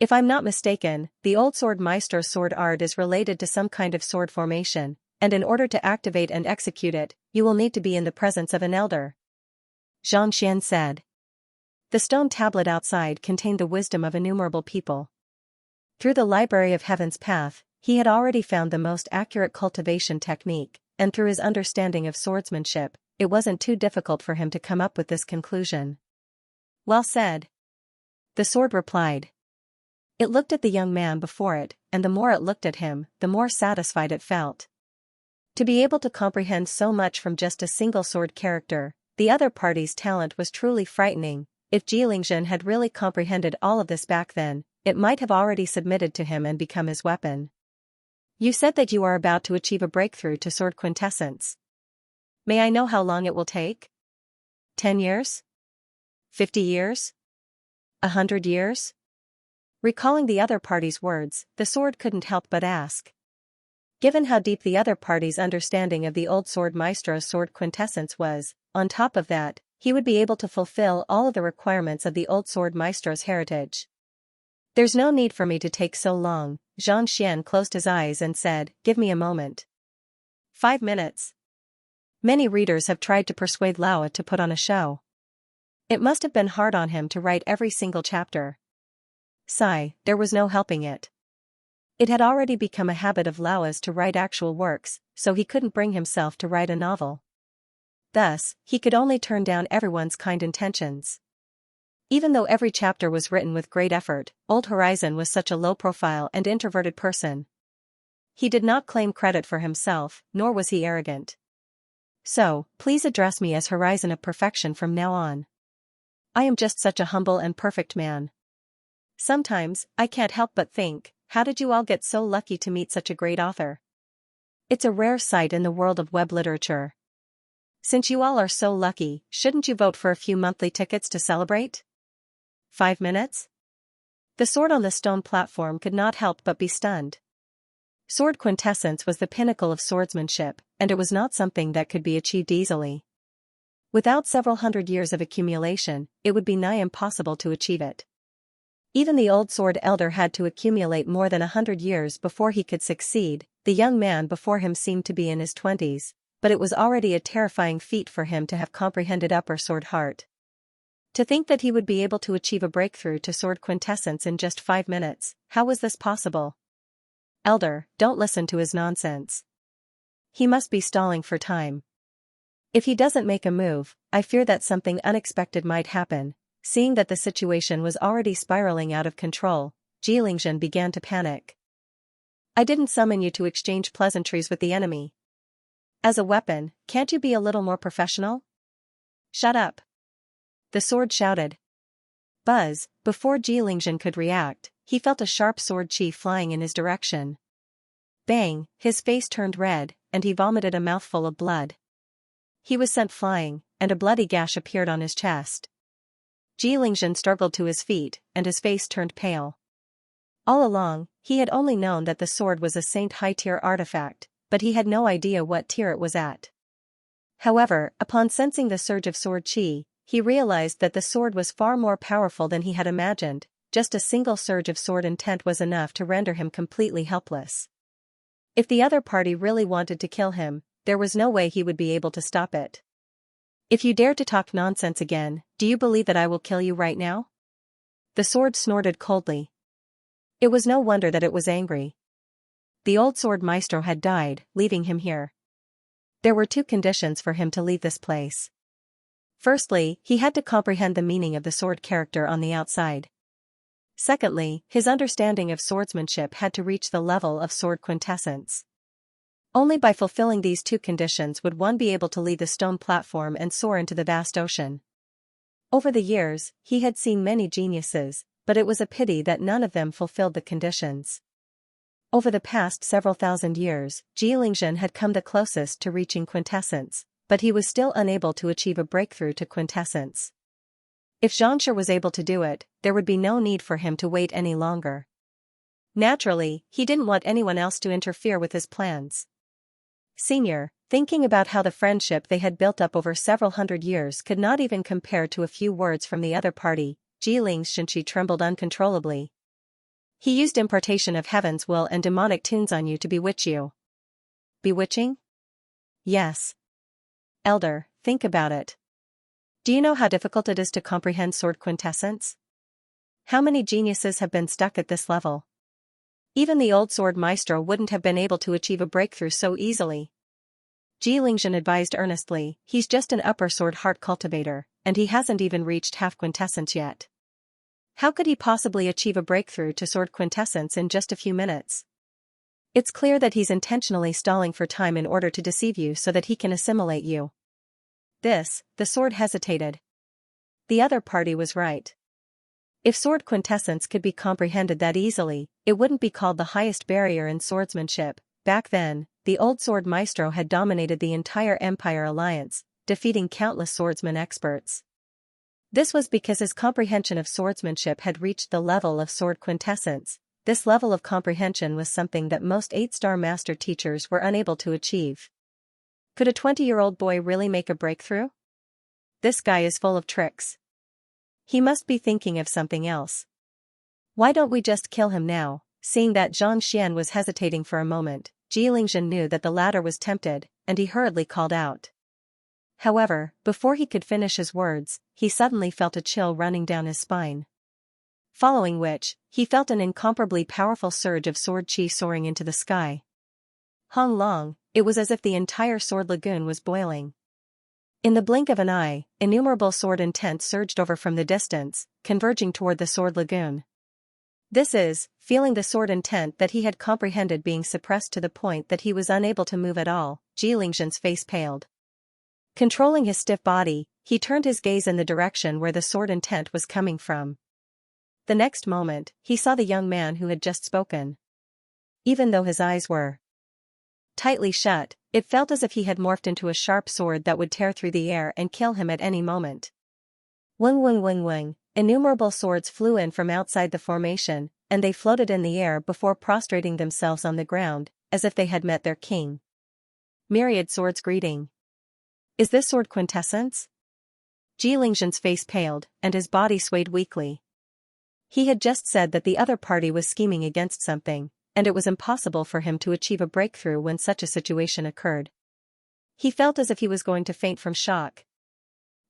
If I'm not mistaken, the old sword maestro's sword art is related to some kind of sword formation, and in order to activate and execute it, you will need to be in the presence of an elder. Xianxia said. The stone tablet outside contained the wisdom of innumerable people. Through the Library of Heaven's path, he had already found the most accurate cultivation technique, and through his understanding of swordsmanship, it wasn't too difficult for him to come up with this conclusion. Well said. The sword replied. It looked at the young man before it, and the more it looked at him, the more satisfied it felt. To be able to comprehend so much from just a single sword character, the other party's talent was truly frightening. If Ji Lingzhen had really comprehended all of this back then, it might have already submitted to him and become his weapon. You said that you are about to achieve a breakthrough to sword quintessence. May I know how long it will take? 10 years? 50 years? 100 years? Recalling the other party's words, the sword couldn't help but ask. Given how deep the other party's understanding of the old sword maestro's sword quintessence was, on top of that, he would be able to fulfill all of the requirements of the old sword maestro's heritage. There's no need for me to take so long. Xianxia closed his eyes and said, Give me a moment. 5 minutes. Many readers have tried to persuade Laowa to put on a show. It must have been hard on him to write every single chapter. Sigh, there was no helping it. It had already become a habit of Laowa's to write actual works, so he couldn't bring himself to write a novel. Thus, he could only turn down everyone's kind intentions. Even though every chapter was written with great effort, Old Horizon was such a low-profile and introverted person. He did not claim credit for himself, nor was he arrogant. So, please address me as Horizon of Perfection from now on. I am just such a humble and perfect man. Sometimes, I can't help but think, how did you all get so lucky to meet such a great author? It's a rare sight in the world of web literature. Since you all are so lucky, shouldn't you vote for a few monthly tickets to celebrate? 5 minutes? The sword on the stone platform could not help but be stunned. Sword quintessence was the pinnacle of swordsmanship, and it was not something that could be achieved easily. Without several hundred years of accumulation, it would be nigh impossible to achieve it. Even the old sword elder had to accumulate more than 100 years before he could succeed. The young man before him seemed to be in his 20s, but it was already a terrifying feat for him to have comprehended upper sword heart. To think that he would be able to achieve a breakthrough to sword quintessence in just 5 minutes, how was this possible? Elder, don't listen to his nonsense. He must be stalling for time. If he doesn't make a move, I fear that something unexpected might happen. Seeing that the situation was already spiraling out of control, Ji Lingzhen began to panic. I didn't summon you to exchange pleasantries with the enemy. As a weapon, can't you be a little more professional? Shut up. The sword shouted. Buzz, before Ji Lingzhen could react, he felt a sharp sword chi flying in his direction. Bang, his face turned red, and he vomited a mouthful of blood. He was sent flying, and a bloody gash appeared on his chest. Xianxia struggled to his feet, and his face turned pale. All along, he had only known that the sword was a Saint high-tier artifact, but he had no idea what tier it was at. However, upon sensing the surge of sword chi, he realized that the sword was far more powerful than he had imagined. Just a single surge of sword intent was enough to render him completely helpless. If the other party really wanted to kill him, there was no way he would be able to stop it. If you dare to talk nonsense again, do you believe that I will kill you right now? The sword snorted coldly. It was no wonder that it was angry. The old sword maestro had died, leaving him here. There were two conditions for him to leave this place. Firstly, he had to comprehend the meaning of the sword character on the outside. Secondly, his understanding of swordsmanship had to reach the level of sword quintessence. Only by fulfilling these two conditions would one be able to leave the stone platform and soar into the vast ocean. Over the years, he had seen many geniuses, but it was a pity that none of them fulfilled the conditions. Over the past several thousand years, Xianxia had come the closest to reaching quintessence, but he was still unable to achieve a breakthrough to quintessence. If Xianxia was able to do it, there would be no need for him to wait any longer. Naturally, he didn't want anyone else to interfere with his plans. Senior, thinking about how the friendship they had built up over several hundred years could not even compare to a few words from the other party, Xianxia trembled uncontrollably. He used impartation of heaven's will and demonic tunes on you to bewitch you. Bewitching? Yes. Elder, think about it. Do you know how difficult it is to comprehend sword quintessence? How many geniuses have been stuck at this level? Even the old sword maestro wouldn't have been able to achieve a breakthrough so easily. Xianxia advised earnestly, he's just an upper sword heart cultivator, and he hasn't even reached half quintessence yet. How could he possibly achieve a breakthrough to sword quintessence in just a few minutes? It's clear that he's intentionally stalling for time in order to deceive you so that he can assimilate you. The sword hesitated. The other party was right. If sword quintessence could be comprehended that easily, it wouldn't be called the highest barrier in swordsmanship. Back then, the old sword maestro had dominated the entire Empire Alliance, defeating countless swordsman experts. This was because his comprehension of swordsmanship had reached the level of sword quintessence. This level of comprehension was something that most 8-star master teachers were unable to achieve. Could a 20-year-old boy really make a breakthrough? This guy is full of tricks. He must be thinking of something else. Why don't we just kill him now? Seeing that Xianxia was hesitating for a moment, Xianxia knew that the latter was tempted, and he hurriedly called out. However, before he could finish his words, he suddenly felt a chill running down his spine. Following which, he felt an incomparably powerful surge of sword chi soaring into the sky. Hong Long, it was as if the entire sword lagoon was boiling. In the blink of an eye, innumerable sword intent surged over from the distance, converging toward the sword lagoon. Feeling the sword intent that he had comprehended being suppressed to the point that he was unable to move at all, Xianxia's face paled. Controlling his stiff body, he turned his gaze in the direction where the sword intent was coming from. The next moment, he saw the young man who had just spoken. Even though his eyes were tightly shut, it felt as if he had morphed into a sharp sword that would tear through the air and kill him at any moment. Wing wing wing wing, innumerable swords flew in from outside the formation, and they floated in the air before prostrating themselves on the ground, as if they had met their king. Myriad swords greeting. Is this sword quintessence? Xianxia's face paled, and his body swayed weakly. He had just said that the other party was scheming against something, and it was impossible for him to achieve a breakthrough when such a situation occurred. He felt as if he was going to faint from shock.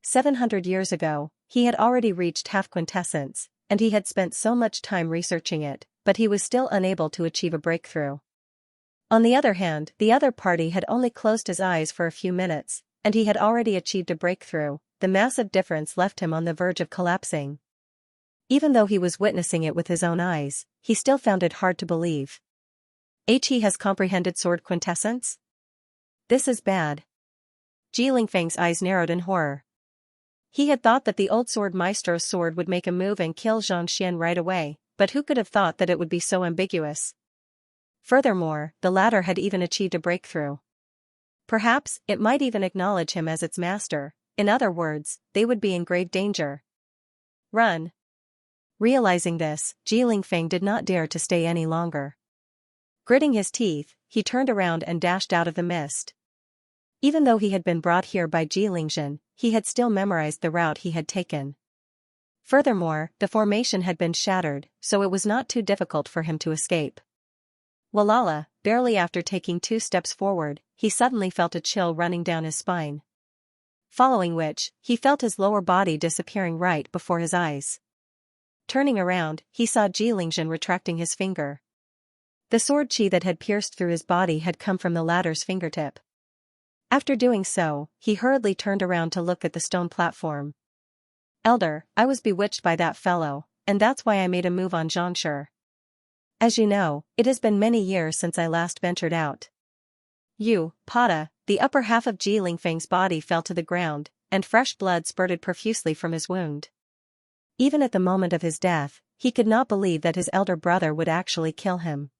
700 years ago, he had already reached half quintessence, and he had spent so much time researching it, but he was still unable to achieve a breakthrough. On the other hand, the other party had only closed his eyes for a few minutes, and he had already achieved a breakthrough. The massive difference left him on the verge of collapsing. Even though he was witnessing it with his own eyes, he still found it hard to believe. He has comprehended sword quintessence? This is bad. Xianxia's eyes narrowed in horror. He had thought that the old sword maestro's sword would make a move and kill Xianxia right away, but who could have thought that it would be so ambiguous? Furthermore, the latter had even achieved a breakthrough. Perhaps it might even acknowledge him as its master. In other words, they would be in grave danger. Run. Realizing this, Feng did not dare to stay any longer. Gritting his teeth, he turned around and dashed out of the mist. Even though he had been brought here by Jilingzhen, he had still memorized the route he had taken. Furthermore, the formation had been shattered, so it was not too difficult for him to escape. Walala, barely after taking 2 steps forward, he suddenly felt a chill running down his spine. Following which, he felt his lower body disappearing right before his eyes. Turning around, he saw Jilingzhen retracting his finger. The sword chi that had pierced through his body had come from the latter's fingertip. After doing so, he hurriedly turned around to look at the stone platform. Elder, I was bewitched by that fellow, and that's why I made a move on Xianxia. As you know, it has been many years since I last ventured out. Pata, the upper half of Feng's body fell to the ground, and fresh blood spurted profusely from his wound. Even at the moment of his death, he could not believe that his elder brother would actually kill him.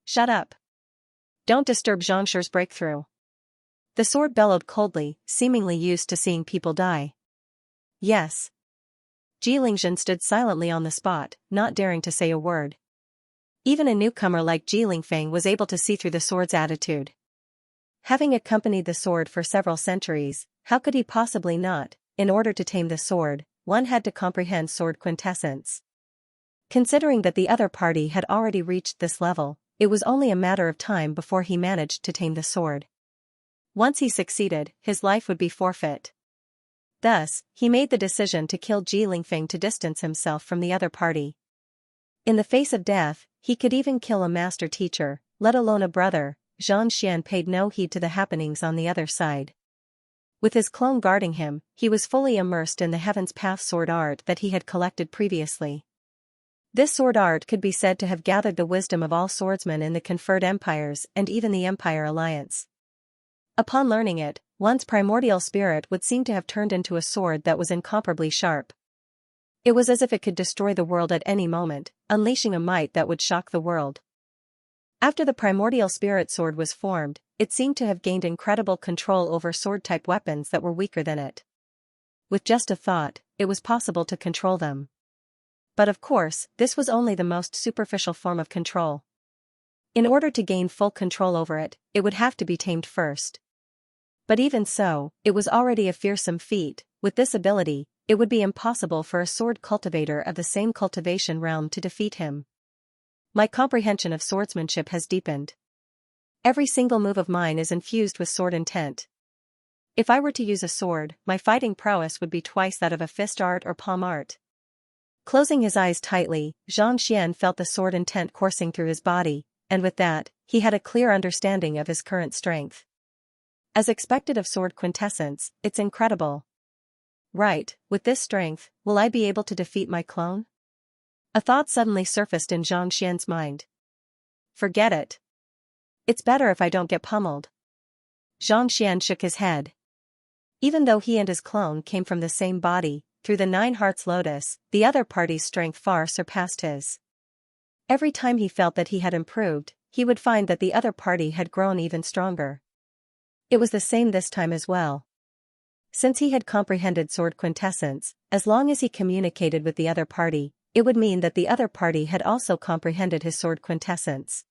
Shut up. Don't disturb Xianxia's breakthrough. The sword bellowed coldly, seemingly used to seeing people die. Yes. Jilingzhen stood silently on the spot, not daring to say a word. Even a newcomer like Feng was able to see through the sword's attitude. Having accompanied the sword for several centuries, how could he possibly not? In order to tame the sword, one had to comprehend sword quintessence. Considering that the other party had already reached this level, it was only a matter of time before he managed to tame the sword. Once he succeeded, his life would be forfeit. Thus, he made the decision to kill Feng to distance himself from the other party. In the face of death, he could even kill a master teacher, let alone a brother. Xianxia paid no heed to the happenings on the other side. With his clone guarding him, he was fully immersed in the Heaven's Path sword art that he had collected previously. This sword art could be said to have gathered the wisdom of all swordsmen in the conferred empires and even the Empire Alliance. Upon learning it, one's primordial spirit would seem to have turned into a sword that was incomparably sharp. It was as if it could destroy the world at any moment, unleashing a might that would shock the world. After the primordial spirit sword was formed, it seemed to have gained incredible control over sword-type weapons that were weaker than it. With just a thought, it was possible to control them. But of course, this was only the most superficial form of control. In order to gain full control over it, it would have to be tamed first. But even so, it was already a fearsome feat. With this ability, it would be impossible for a sword cultivator of the same cultivation realm to defeat him. My comprehension of swordsmanship has deepened. Every single move of mine is infused with sword intent. If I were to use a sword, my fighting prowess would be twice that of a fist art or palm art. Closing his eyes tightly, Xianxia felt the sword intent coursing through his body, and with that, he had a clear understanding of his current strength. As expected of sword quintessence, it's incredible. Right, with this strength, will I be able to defeat my clone? A thought suddenly surfaced in Xianxia's mind. Forget it. It's better if I don't get pummeled. Xianxia shook his head. Even though he and his clone came from the same body, through the 9 Hearts Lotus, the other party's strength far surpassed his. Every time he felt that he had improved, he would find that the other party had grown even stronger. It was the same this time as well. Since he had comprehended sword quintessence, as long as he communicated with the other party, it would mean that the other party had also comprehended his sword quintessence.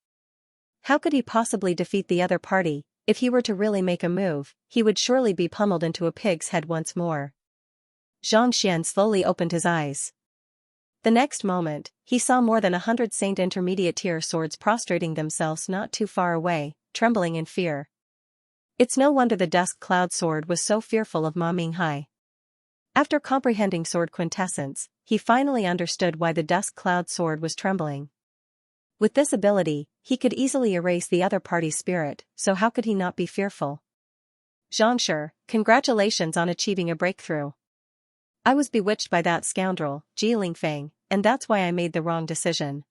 How could he possibly defeat the other party? If he were to really make a move, he would surely be pummeled into a pig's head once more. Xianxia slowly opened his eyes. The next moment, he saw more than 100 Saint Intermediate tier swords prostrating themselves not too far away, trembling in fear. It's no wonder the Dusk Cloud sword was so fearful of Ma Minghai. After comprehending sword quintessence, he finally understood why the Dusk Cloud sword was trembling. With this ability, he could easily erase the other party's spirit, so how could he not be fearful? Xianxia, congratulations on achieving a breakthrough. I was bewitched by that scoundrel, Feng, and that's why I made the wrong decision.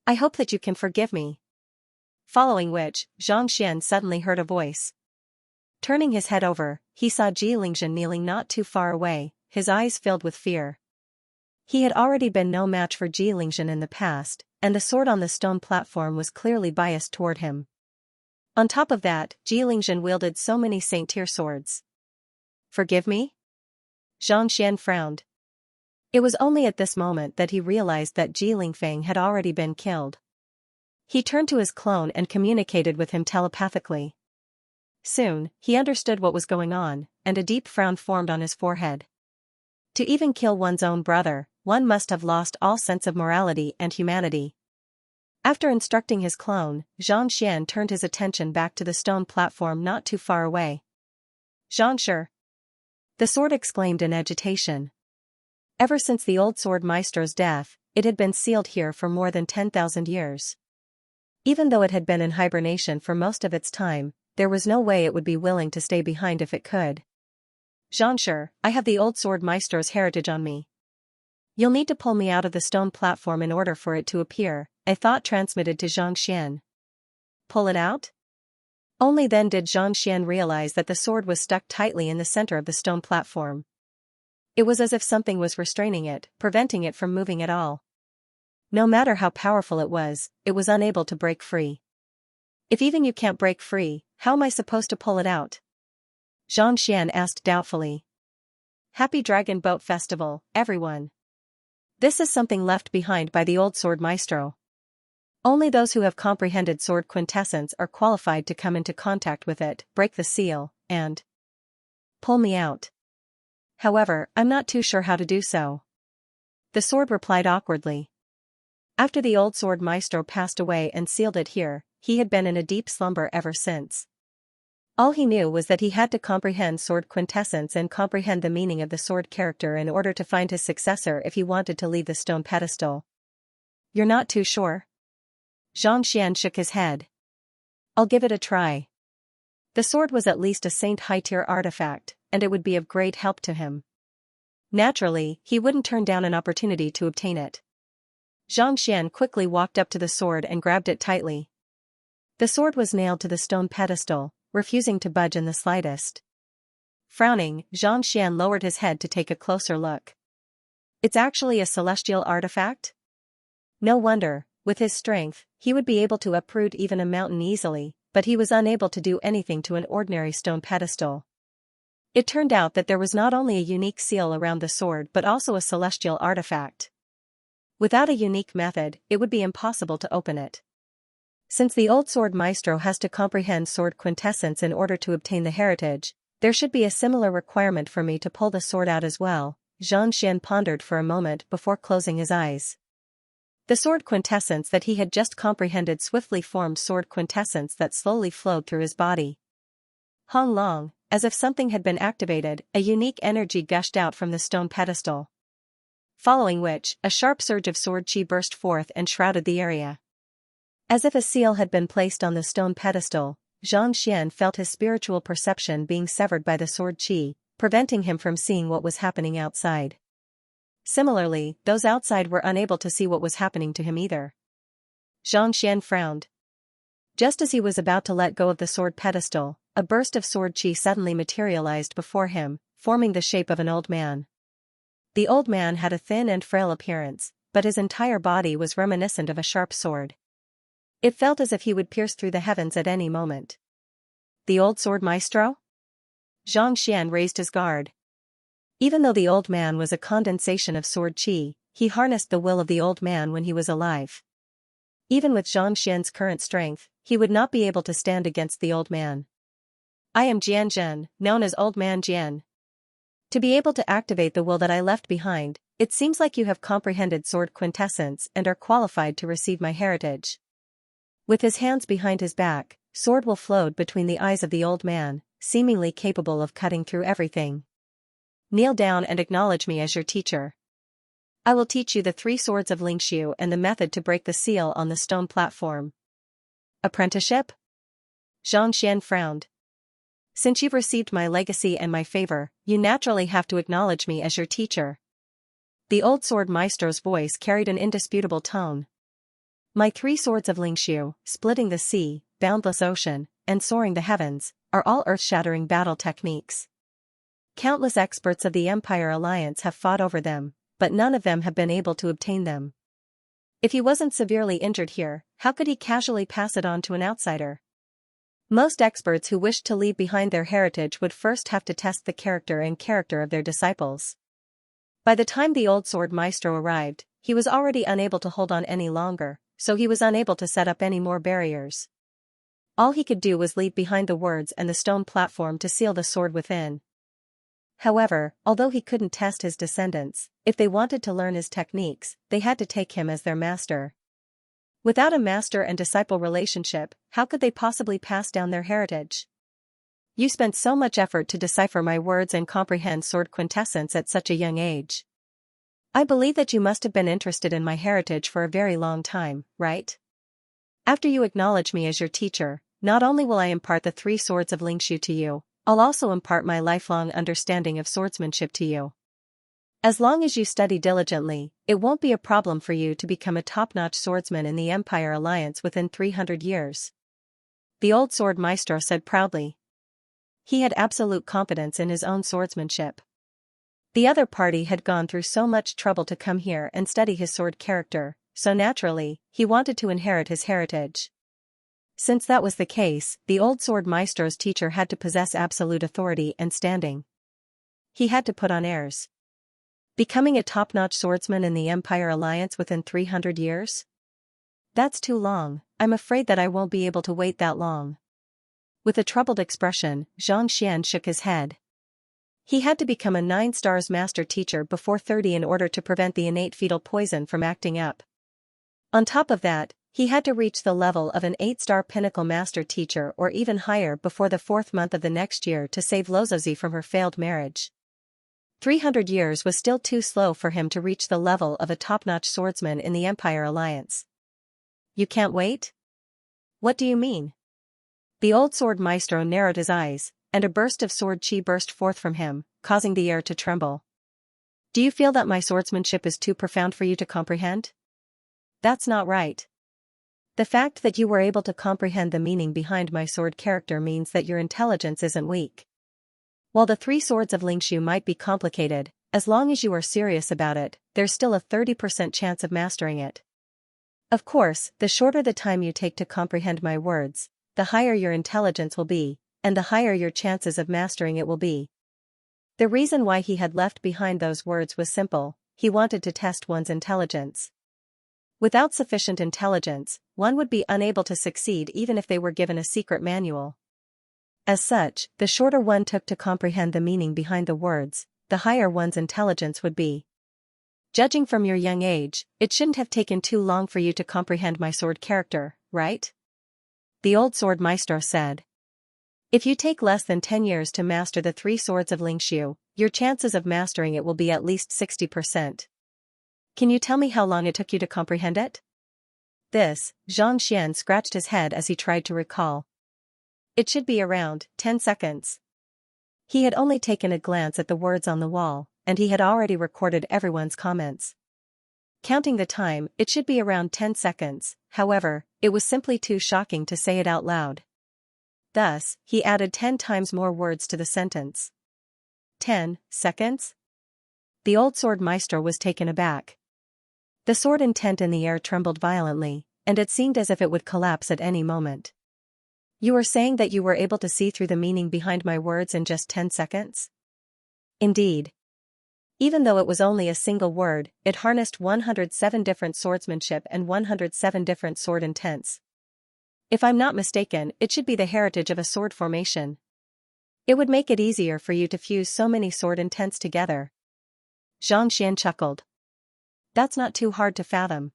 I hope that you can forgive me. Following which, Xianxia suddenly heard a voice. Turning his head over, he saw Jilingzhen kneeling not too far away, his eyes filled with fear. He had already been no match for Jilingzhen in the past, and the sword on the stone platform was clearly biased toward him. On top of that, Xianxia wielded so many saint-tier swords. Forgive me? Xianxia frowned. It was only at this moment that he realized that Ji Lingfeng had already been killed. He turned to his clone and communicated with him telepathically. Soon, he understood what was going on, and a deep frown formed on his forehead. To even kill one's own brother, one must have lost all sense of morality and humanity. After instructing his clone, Xianxia turned his attention back to the stone platform not too far away. Xianxia! The sword exclaimed in agitation. Ever since the old sword maestro's death, it had been sealed here for more than 10,000 years. Even though it had been in hibernation for most of its time, there was no way it would be willing to stay behind if it could. Xianxia, I have the old sword maestro's heritage on me. You'll need to pull me out of the stone platform in order for it to appear, a thought transmitted to Xianxia. Pull it out? Only then did Xianxia realize that the sword was stuck tightly in the center of the stone platform. It was as if something was restraining it, preventing it from moving at all. No matter how powerful it was unable to break free. If even you can't break free, how am I supposed to pull it out? Xianxia asked doubtfully. Happy Dragon Boat Festival, everyone. This is something left behind by the old sword maestro. Only those who have comprehended sword quintessence are qualified to come into contact with it, break the seal, and pull me out. However, I'm not too sure how to do so. The sword replied awkwardly. After the old sword maestro passed away and sealed it here, he had been in a deep slumber ever since. All he knew was that he had to comprehend sword quintessence and comprehend the meaning of the sword character in order to find his successor if he wanted to leave the stone pedestal. You're not too sure? Xianxia shook his head. I'll give it a try. The sword was at least a saint high-tier artifact, and it would be of great help to him. Naturally, he wouldn't turn down an opportunity to obtain it. Xianxia quickly walked up to the sword and grabbed it tightly. The sword was nailed to the stone pedestal, refusing to budge in the slightest. Frowning, Xianxia lowered his head to take a closer look. It's actually a celestial artifact? No wonder, with his strength, he would be able to uproot even a mountain easily, but he was unable to do anything to an ordinary stone pedestal. It turned out that there was not only a unique seal around the sword but also a celestial artifact. Without a unique method, it would be impossible to open it. Since the old sword maestro has to comprehend sword quintessence in order to obtain the heritage, there should be a similar requirement for me to pull the sword out as well. Xianxia pondered for a moment before closing his eyes. The sword quintessence that he had just comprehended swiftly formed sword quintessence that slowly flowed through his body. Hong long, as if something had been activated, a unique energy gushed out from the stone pedestal. Following which, a sharp surge of sword chi burst forth and shrouded the area. As if a seal had been placed on the stone pedestal, Xianxia felt his spiritual perception being severed by the sword chi, preventing him from seeing what was happening outside. Similarly, those outside were unable to see what was happening to him either. Xianxia frowned. Just as he was about to let go of the sword pedestal, a burst of sword chi suddenly materialized before him, forming the shape of an old man. The old man had a thin and frail appearance, but his entire body was reminiscent of a sharp sword. It felt as if he would pierce through the heavens at any moment. The old sword maestro? Xianxia raised his guard. Even though the old man was a condensation of sword chi, he harnessed the will of the old man when he was alive. Even with Xianxia's current strength, he would not be able to stand against the old man. I am Jianzhen, known as Old Man Jian. To be able to activate the will that I left behind, it seems like you have comprehended sword quintessence and are qualified to receive my heritage. With his hands behind his back, sword will flowed between the eyes of the old man, seemingly capable of cutting through everything. Kneel down and acknowledge me as your teacher. I will teach you the 3 swords of Lingxiu and the method to break the seal on the stone platform. Apprenticeship? Xianxia frowned. Since you've received my legacy and my favor, you naturally have to acknowledge me as your teacher. The old sword maestro's voice carried an indisputable tone. My 3 swords of Lingxiu, splitting the sea, boundless ocean, and soaring the heavens, are all earth-shattering battle techniques. Countless experts of the Empire Alliance have fought over them, but none of them have been able to obtain them. If he wasn't severely injured here, how could he casually pass it on to an outsider? Most experts who wished to leave behind their heritage would first have to test the character of their disciples. By the time the old sword maestro arrived, he was already unable to hold on any longer, so he was unable to set up any more barriers. All he could do was leave behind the words and the stone platform to seal the sword within. However, although he couldn't test his descendants, if they wanted to learn his techniques, they had to take him as their master. Without a master and disciple relationship, how could they possibly pass down their heritage? You spent so much effort to decipher my words and comprehend sword quintessence at such a young age. I believe that you must have been interested in my heritage for a very long time, right? After you acknowledge me as your teacher, not only will I impart the 3 swords of Xianxia to you, I'll also impart my lifelong understanding of swordsmanship to you. As long as you study diligently, it won't be a problem for you to become a top-notch swordsman in the Empire Alliance within 300 years. The old sword maestro said proudly. He had absolute confidence in his own swordsmanship. The other party had gone through so much trouble to come here and study his sword character, so naturally, he wanted to inherit his heritage. Since that was the case, the old sword maestro's teacher had to possess absolute authority and standing. He had to put on airs. Becoming a top-notch swordsman in the Empire Alliance within 300 years? That's too long. I'm afraid that I won't be able to wait that long. With a troubled expression, Xianxia shook his head. He had to become a 9-stars master teacher before 30 in order to prevent the innate fetal poison from acting up. On top of that, he had to reach the level of an 8-star pinnacle master teacher or even higher before the 4th month of the next year to save Lozozi from her failed marriage. 300 years was still too slow for him to reach the level of a top-notch swordsman in the Empire Alliance. You can't wait? What do you mean? The old sword maestro narrowed his eyes, and a burst of sword chi burst forth from him, causing the air to tremble. Do you feel that my swordsmanship is too profound for you to comprehend? That's not right. The fact that you were able to comprehend the meaning behind my sword character means that your intelligence isn't weak. While the 3 swords of Xianxia might be complicated, as long as you are serious about it, there's still a 30% chance of mastering it. Of course, the shorter the time you take to comprehend my words, the higher your intelligence will be, and the higher your chances of mastering it will be. The reason why he had left behind those words was simple: he wanted to test one's intelligence. Without sufficient intelligence, one would be unable to succeed even if they were given a secret manual. As such, the shorter one took to comprehend the meaning behind the words, the higher one's intelligence would be. Judging from your young age, it shouldn't have taken too long for you to comprehend my sword character, right? The old sword maestro said. If you take less than 10 years to master the 3 swords of Xianxia, your chances of mastering it will be at least 60%. Can you tell me how long it took you to comprehend it? Xianxia scratched his head as he tried to recall. It should be around 10 seconds. He had only taken a glance at the words on the wall, and he had already recorded everyone's comments. Counting the time, it should be around 10 seconds, however, it was simply too shocking to say it out loud. Thus, he added 10 times more words to the sentence. 10 seconds? The old sword maestro was taken aback. The sword intent in the air trembled violently, and it seemed as if it would collapse at any moment. You are saying that you were able to see through the meaning behind my words in just 10 seconds? Indeed. Even though it was only a single word, it harnessed 107 different swordsmanship and 107 different sword intents. If I'm not mistaken, it should be the heritage of a sword formation. It would make it easier for you to fuse so many sword intents together. Xianxia chuckled. That's not too hard to fathom.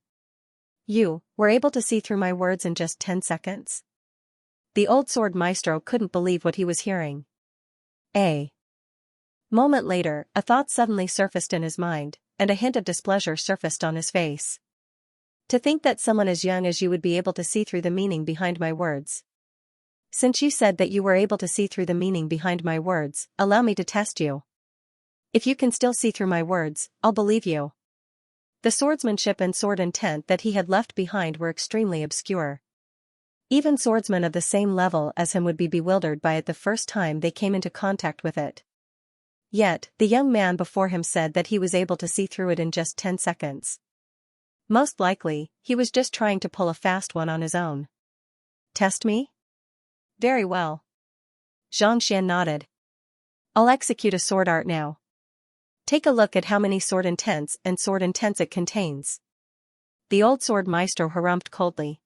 You were able to see through my words in just 10 seconds? The old sword maestro couldn't believe what he was hearing. A moment later, a thought suddenly surfaced in his mind, and a hint of displeasure surfaced on his face. To think that someone as young as you would be able to see through the meaning behind my words. Since you said that you were able to see through the meaning behind my words, allow me to test you. If you can still see through my words, I'll believe you. The swordsmanship and sword intent that he had left behind were extremely obscure. Even swordsmen of the same level as him would be bewildered by it the first time they came into contact with it. Yet, the young man before him said that he was able to see through it in just 10 seconds. Most likely, he was just trying to pull a fast one on his own. Test me? Very well. Xianxia nodded. I'll execute a sword art now. Take a look at how many sword intents it contains. The old sword maestro harumphed coldly.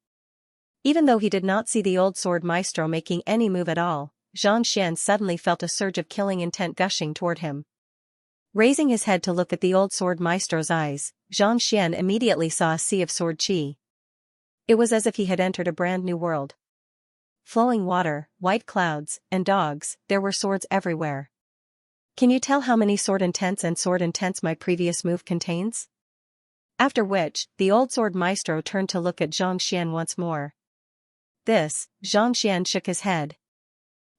Even though he did not see the old sword maestro making any move at all, Xianxia suddenly felt a surge of killing intent gushing toward him. Raising his head to look at the old sword maestro's eyes, Xianxia immediately saw a sea of sword qi. It was as if he had entered a brand new world. Flowing water, white clouds, and dogs, there were swords everywhere. Can you tell how many sword intents my previous move contains? After which, the old sword maestro turned to look at Xianxia once more. This, Xianxia shook his head.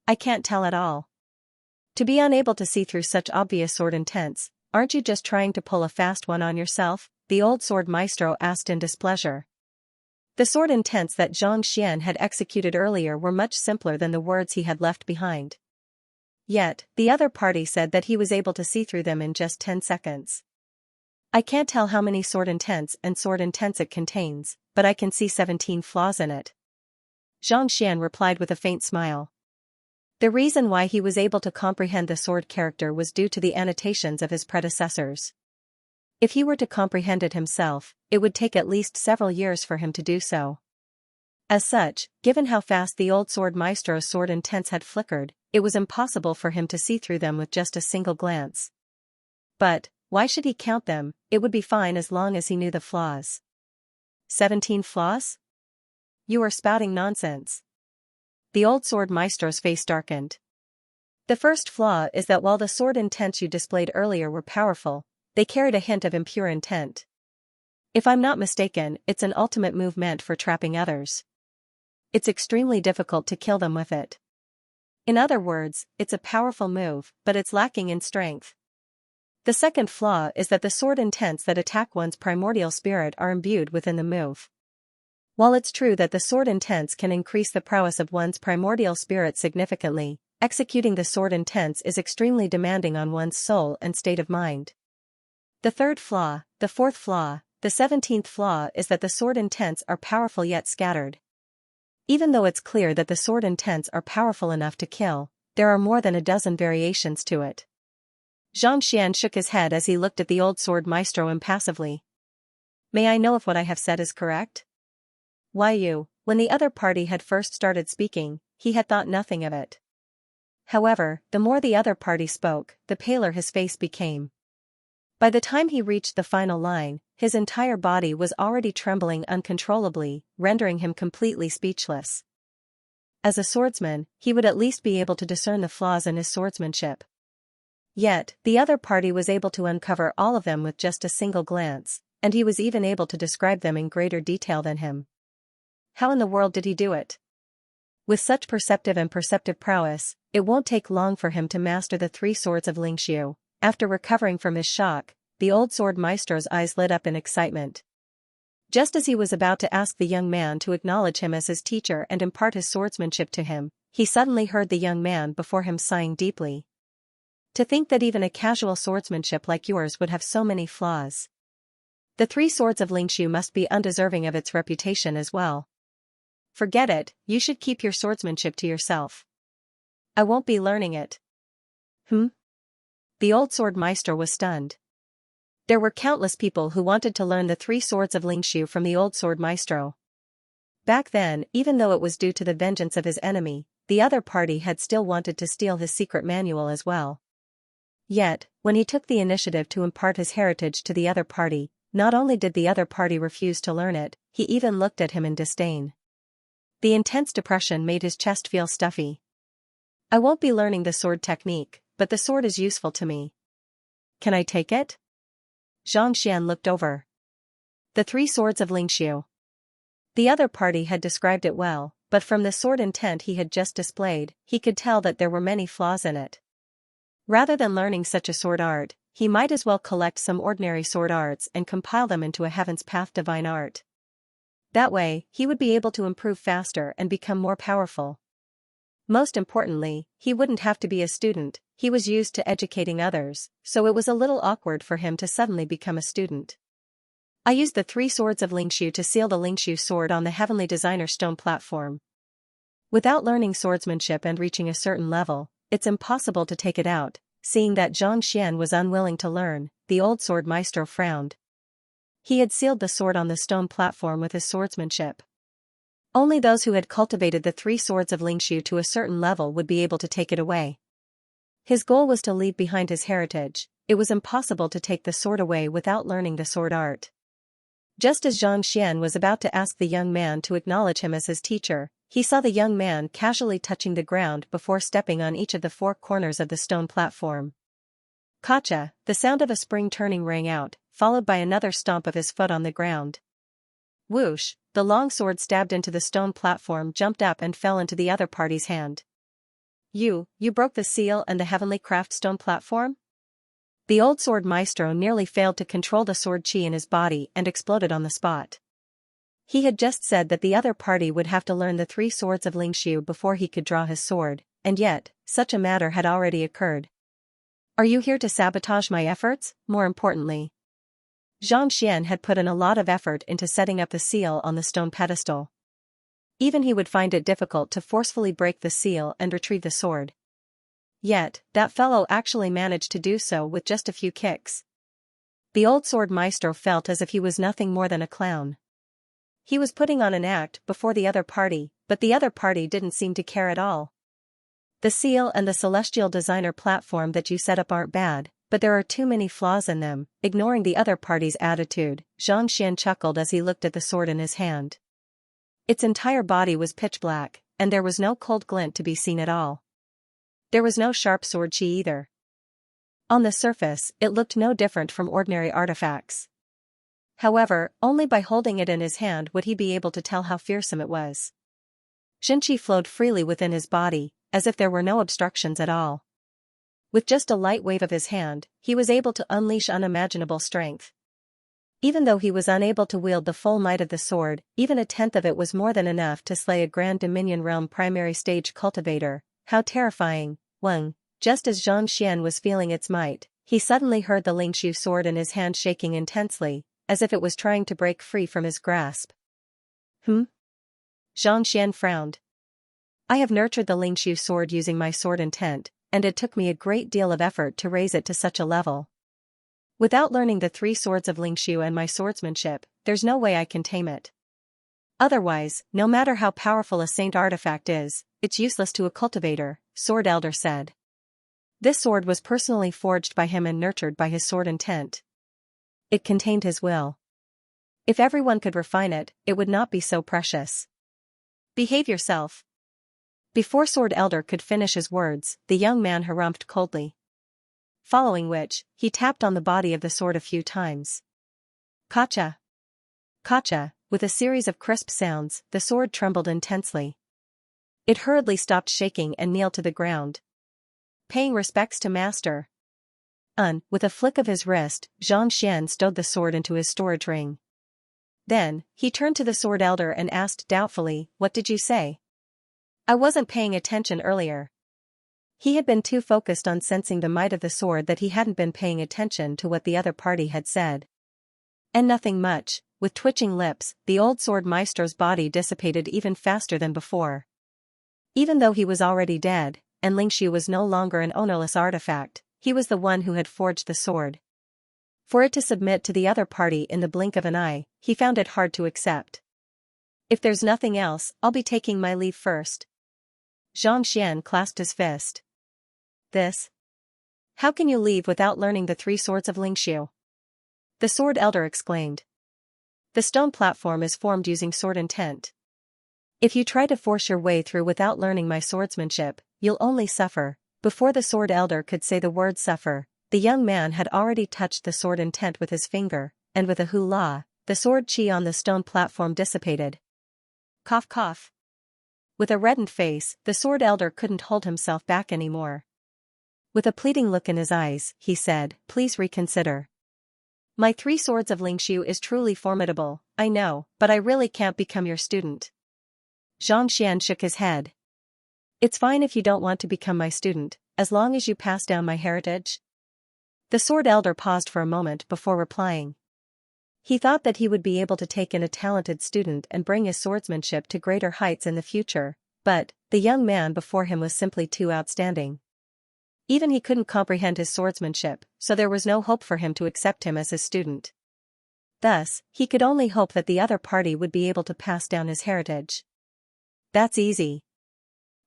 I can't tell at all. To be unable to see through such obvious sword intents, aren't you just trying to pull a fast one on yourself? The old sword maestro asked in displeasure. The sword intents that Xianxia had executed earlier were much simpler than the words he had left behind. Yet, the other party said that he was able to see through them in just 10 seconds. I can't tell how many sword intents it contains, but I can see 17 flaws in it. Xianxia replied with a faint smile. The reason why he was able to comprehend the sword character was due to the annotations of his predecessors. If he were to comprehend it himself, it would take at least several years for him to do so. As such, given how fast the old sword maestro's sword intents had flickered, it was impossible for him to see through them with just a single glance. But, why should he count them? It would be fine as long as he knew the flaws. 17 flaws? You are spouting nonsense. The old sword maestro's face darkened. The first flaw is that while the sword intents you displayed earlier were powerful, they carried a hint of impure intent. If I'm not mistaken, it's an ultimate move meant for trapping others. It's extremely difficult to kill them with it. In other words, it's a powerful move, but it's lacking in strength. The second flaw is that the sword intents that attack one's primordial spirit are imbued within the move. While it's true that the sword intents can increase the prowess of one's primordial spirit significantly, executing the sword intents is extremely demanding on one's soul and state of mind. The third flaw, the fourth flaw, the 17th flaw is that the sword intents are powerful yet scattered. Even though it's clear that the sword intents are powerful enough to kill, there are more than a dozen variations to it. Xianxia shook his head as he looked at the old sword maestro impassively. May I know if what I have said is correct? When the other party had first started speaking, he had thought nothing of it. However, the more the other party spoke, the paler his face became. By the time he reached the final line, his entire body was already trembling uncontrollably, rendering him completely speechless. As a swordsman, he would at least be able to discern the flaws in his swordsmanship. Yet, the other party was able to uncover all of them with just a single glance, and he was even able to describe them in greater detail than him. How in the world did he do it? With such perceptive prowess, it won't take long for him to master the 3 swords of Lingxiu. After recovering from his shock, the old sword maestro's eyes lit up in excitement. Just as he was about to ask the young man to acknowledge him as his teacher and impart his swordsmanship to him, he suddenly heard the young man before him sighing deeply. To think that even a casual swordsmanship like yours would have so many flaws. The 3 swords of Lingxiu must be undeserving of its reputation as well. Forget it, you should keep your swordsmanship to yourself. I won't be learning it. The old sword maestro was stunned. There were countless people who wanted to learn the 3 swords of Lingxiu from the old sword maestro. Back then, even though it was due to the vengeance of his enemy, the other party had still wanted to steal his secret manual as well. Yet, when he took the initiative to impart his heritage to the other party, not only did the other party refuse to learn it, he even looked at him in disdain. The intense depression made his chest feel stuffy. I won't be learning the sword technique, but the sword is useful to me. Can I take it? Xianxia looked over. The 3 swords of Lingxiu. The other party had described it well, but from the sword intent he had just displayed, he could tell that there were many flaws in it. Rather than learning such a sword art, he might as well collect some ordinary sword arts and compile them into a Heaven's Path divine art. That way, he would be able to improve faster and become more powerful. Most importantly, he wouldn't have to be a student, he was used to educating others, so it was a little awkward for him to suddenly become a student. I used the 3 swords of Lingxiu to seal the Lingxiu sword on the Heavenly Designer stone platform. Without learning swordsmanship and reaching a certain level, it's impossible to take it out. Seeing that Xianxia was unwilling to learn, the old sword maestro frowned. He had sealed the sword on the stone platform with his swordsmanship. Only those who had cultivated the 3 swords of Lingshu to a certain level would be able to take it away. His goal was to leave behind his heritage. It was impossible to take the sword away without learning the sword art. Just as Xianxia was about to ask the young man to acknowledge him as his teacher, he saw the young man casually touching the ground before stepping on each of the 4 corners of the stone platform. Kacha, the sound of a spring turning rang out, followed by another stomp of his foot on the ground. Whoosh, the long sword stabbed into the stone platform jumped up and fell into the other party's hand. You broke the seal and the heavenly craft stone platform? The old sword maestro nearly failed to control the sword chi in his body and exploded on the spot. He had just said that the other party would have to learn the 3 swords of Lingshu before he could draw his sword, and yet, such a matter had already occurred. Are you here to sabotage my efforts? More importantly, Xianxia had put in a lot of effort into setting up the seal on the stone pedestal. Even he would find it difficult to forcefully break the seal and retrieve the sword. Yet, that fellow actually managed to do so with just a few kicks. The old sword maestro felt as if he was nothing more than a clown. He was putting on an act before the other party, but the other party didn't seem to care at all. The seal and the celestial designer platform that you set up aren't bad, but there are too many flaws in them. Ignoring the other party's attitude, Xianxia chuckled as he looked at the sword in his hand. Its entire body was pitch black, and there was no cold glint to be seen at all. There was no sharp sword chi either. On the surface, it looked no different from ordinary artifacts. However, only by holding it in his hand would he be able to tell how fearsome it was. Xinqi flowed freely within his body, as if there were no obstructions at all. With just a light wave of his hand, he was able to unleash unimaginable strength. Even though he was unable to wield the full might of the sword, even a tenth of it was more than enough to slay a Grand Dominion Realm primary stage cultivator. How terrifying, Weng! Just as Xianxia was feeling its might, he suddenly heard the Lingshu sword in his hand shaking intensely, as if it was trying to break free from his grasp. Xianxia frowned. I have nurtured the Lingshu sword using my sword intent, and it took me a great deal of effort to raise it to such a level. Without learning the 3 swords of Lingshu and my swordsmanship, there's no way I can tame it. Otherwise, no matter how powerful a saint artifact is, it's useless to a cultivator, Sword Elder said. This sword was personally forged by him and nurtured by his sword intent. It contained his will. If everyone could refine it, it would not be so precious. Behave yourself. Before Sword Elder could finish his words, the young man harumphed coldly. Following which, he tapped on the body of the sword a few times. Kacha! Kacha! With a series of crisp sounds, the sword trembled intensely. It hurriedly stopped shaking and kneeled to the ground. Paying respects to master. With a flick of his wrist, Xianxia stowed the sword into his storage ring. Then, he turned to the Sword Elder and asked doubtfully, "What did you say? I wasn't paying attention earlier." He had been too focused on sensing the might of the sword that he hadn't been paying attention to what the other party had said. And nothing much. With twitching lips, the old sword maestro's body dissipated even faster than before. Even though he was already dead, and Lingshu was no longer an ownerless artifact, he was the one who had forged the sword. For it to submit to the other party in the blink of an eye, he found it hard to accept. If there's nothing else, I'll be taking my leave first. Xianxia clasped his fist. This? How can you leave without learning the 3 swords of Lingshu? The Sword Elder exclaimed. The stone platform is formed using sword intent. If you try to force your way through without learning my swordsmanship, you'll only suffer. Before the Sword Elder could say the word suffer, the young man had already touched the sword intent with his finger, and with a hula, the sword chi on the stone platform dissipated. Cough cough. With a reddened face, the Sword Elder couldn't hold himself back anymore. With a pleading look in his eyes, he said, "Please reconsider. My 3 swords of Lingshu is truly formidable, I know, but I really can't become your student." Xianxia shook his head. "It's fine if you don't want to become my student, as long as you pass down my heritage." The Sword Elder paused for a moment before replying. He thought that he would be able to take in a talented student and bring his swordsmanship to greater heights in the future, but, The young man before him was simply too outstanding. Even he couldn't comprehend his swordsmanship, so there was no hope for him to accept him as his student. Thus, he could only hope that the other party would be able to pass down his heritage. That's easy.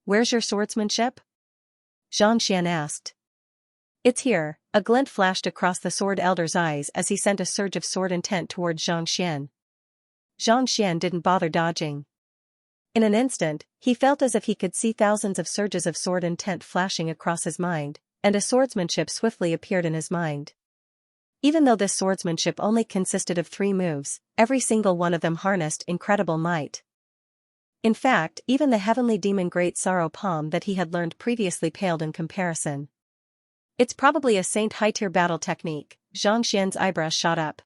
Where's your swordsmanship? Xianxia asked. It's here. A glint flashed across the sword elder's eyes as he sent a surge of sword intent toward Xianxia. Xianxia didn't bother dodging. In an instant, he felt as if he could see thousands of surges of sword intent flashing across his mind, and a swordsmanship swiftly appeared in his mind. Even though this swordsmanship only consisted of 3 moves, every single one of them harnessed incredible might. In fact, even the heavenly demon Great Sorrow Palm that he had learned previously paled in comparison. It's probably a Saint high-tier battle technique. Xianxia's eyebrows shot up.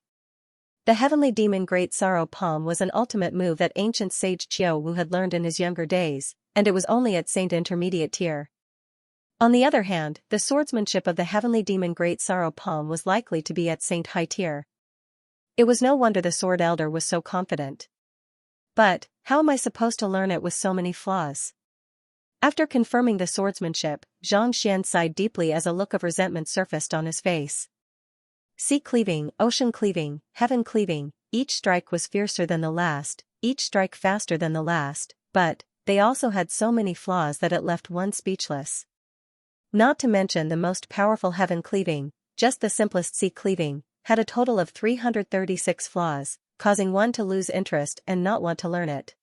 The heavenly demon Great Sorrow Palm was an ultimate move that ancient sage Qiu Wu had learned in his younger days, and it was only at Saint intermediate tier. On the other hand, the swordsmanship of the heavenly demon Great Sorrow Palm was likely to be at Saint high tier. It was no wonder the sword elder was so confident. But, how am I supposed to learn it with so many flaws? After confirming the swordsmanship, Xianxia sighed deeply as a look of resentment surfaced on his face. Sea cleaving, ocean cleaving, heaven cleaving, each strike was fiercer than the last, each strike faster than the last, but they also had so many flaws that it left one speechless. Not to mention the most powerful heaven cleaving, just the simplest sea cleaving, had a total of 336 flaws, causing one to lose interest and not want to learn it.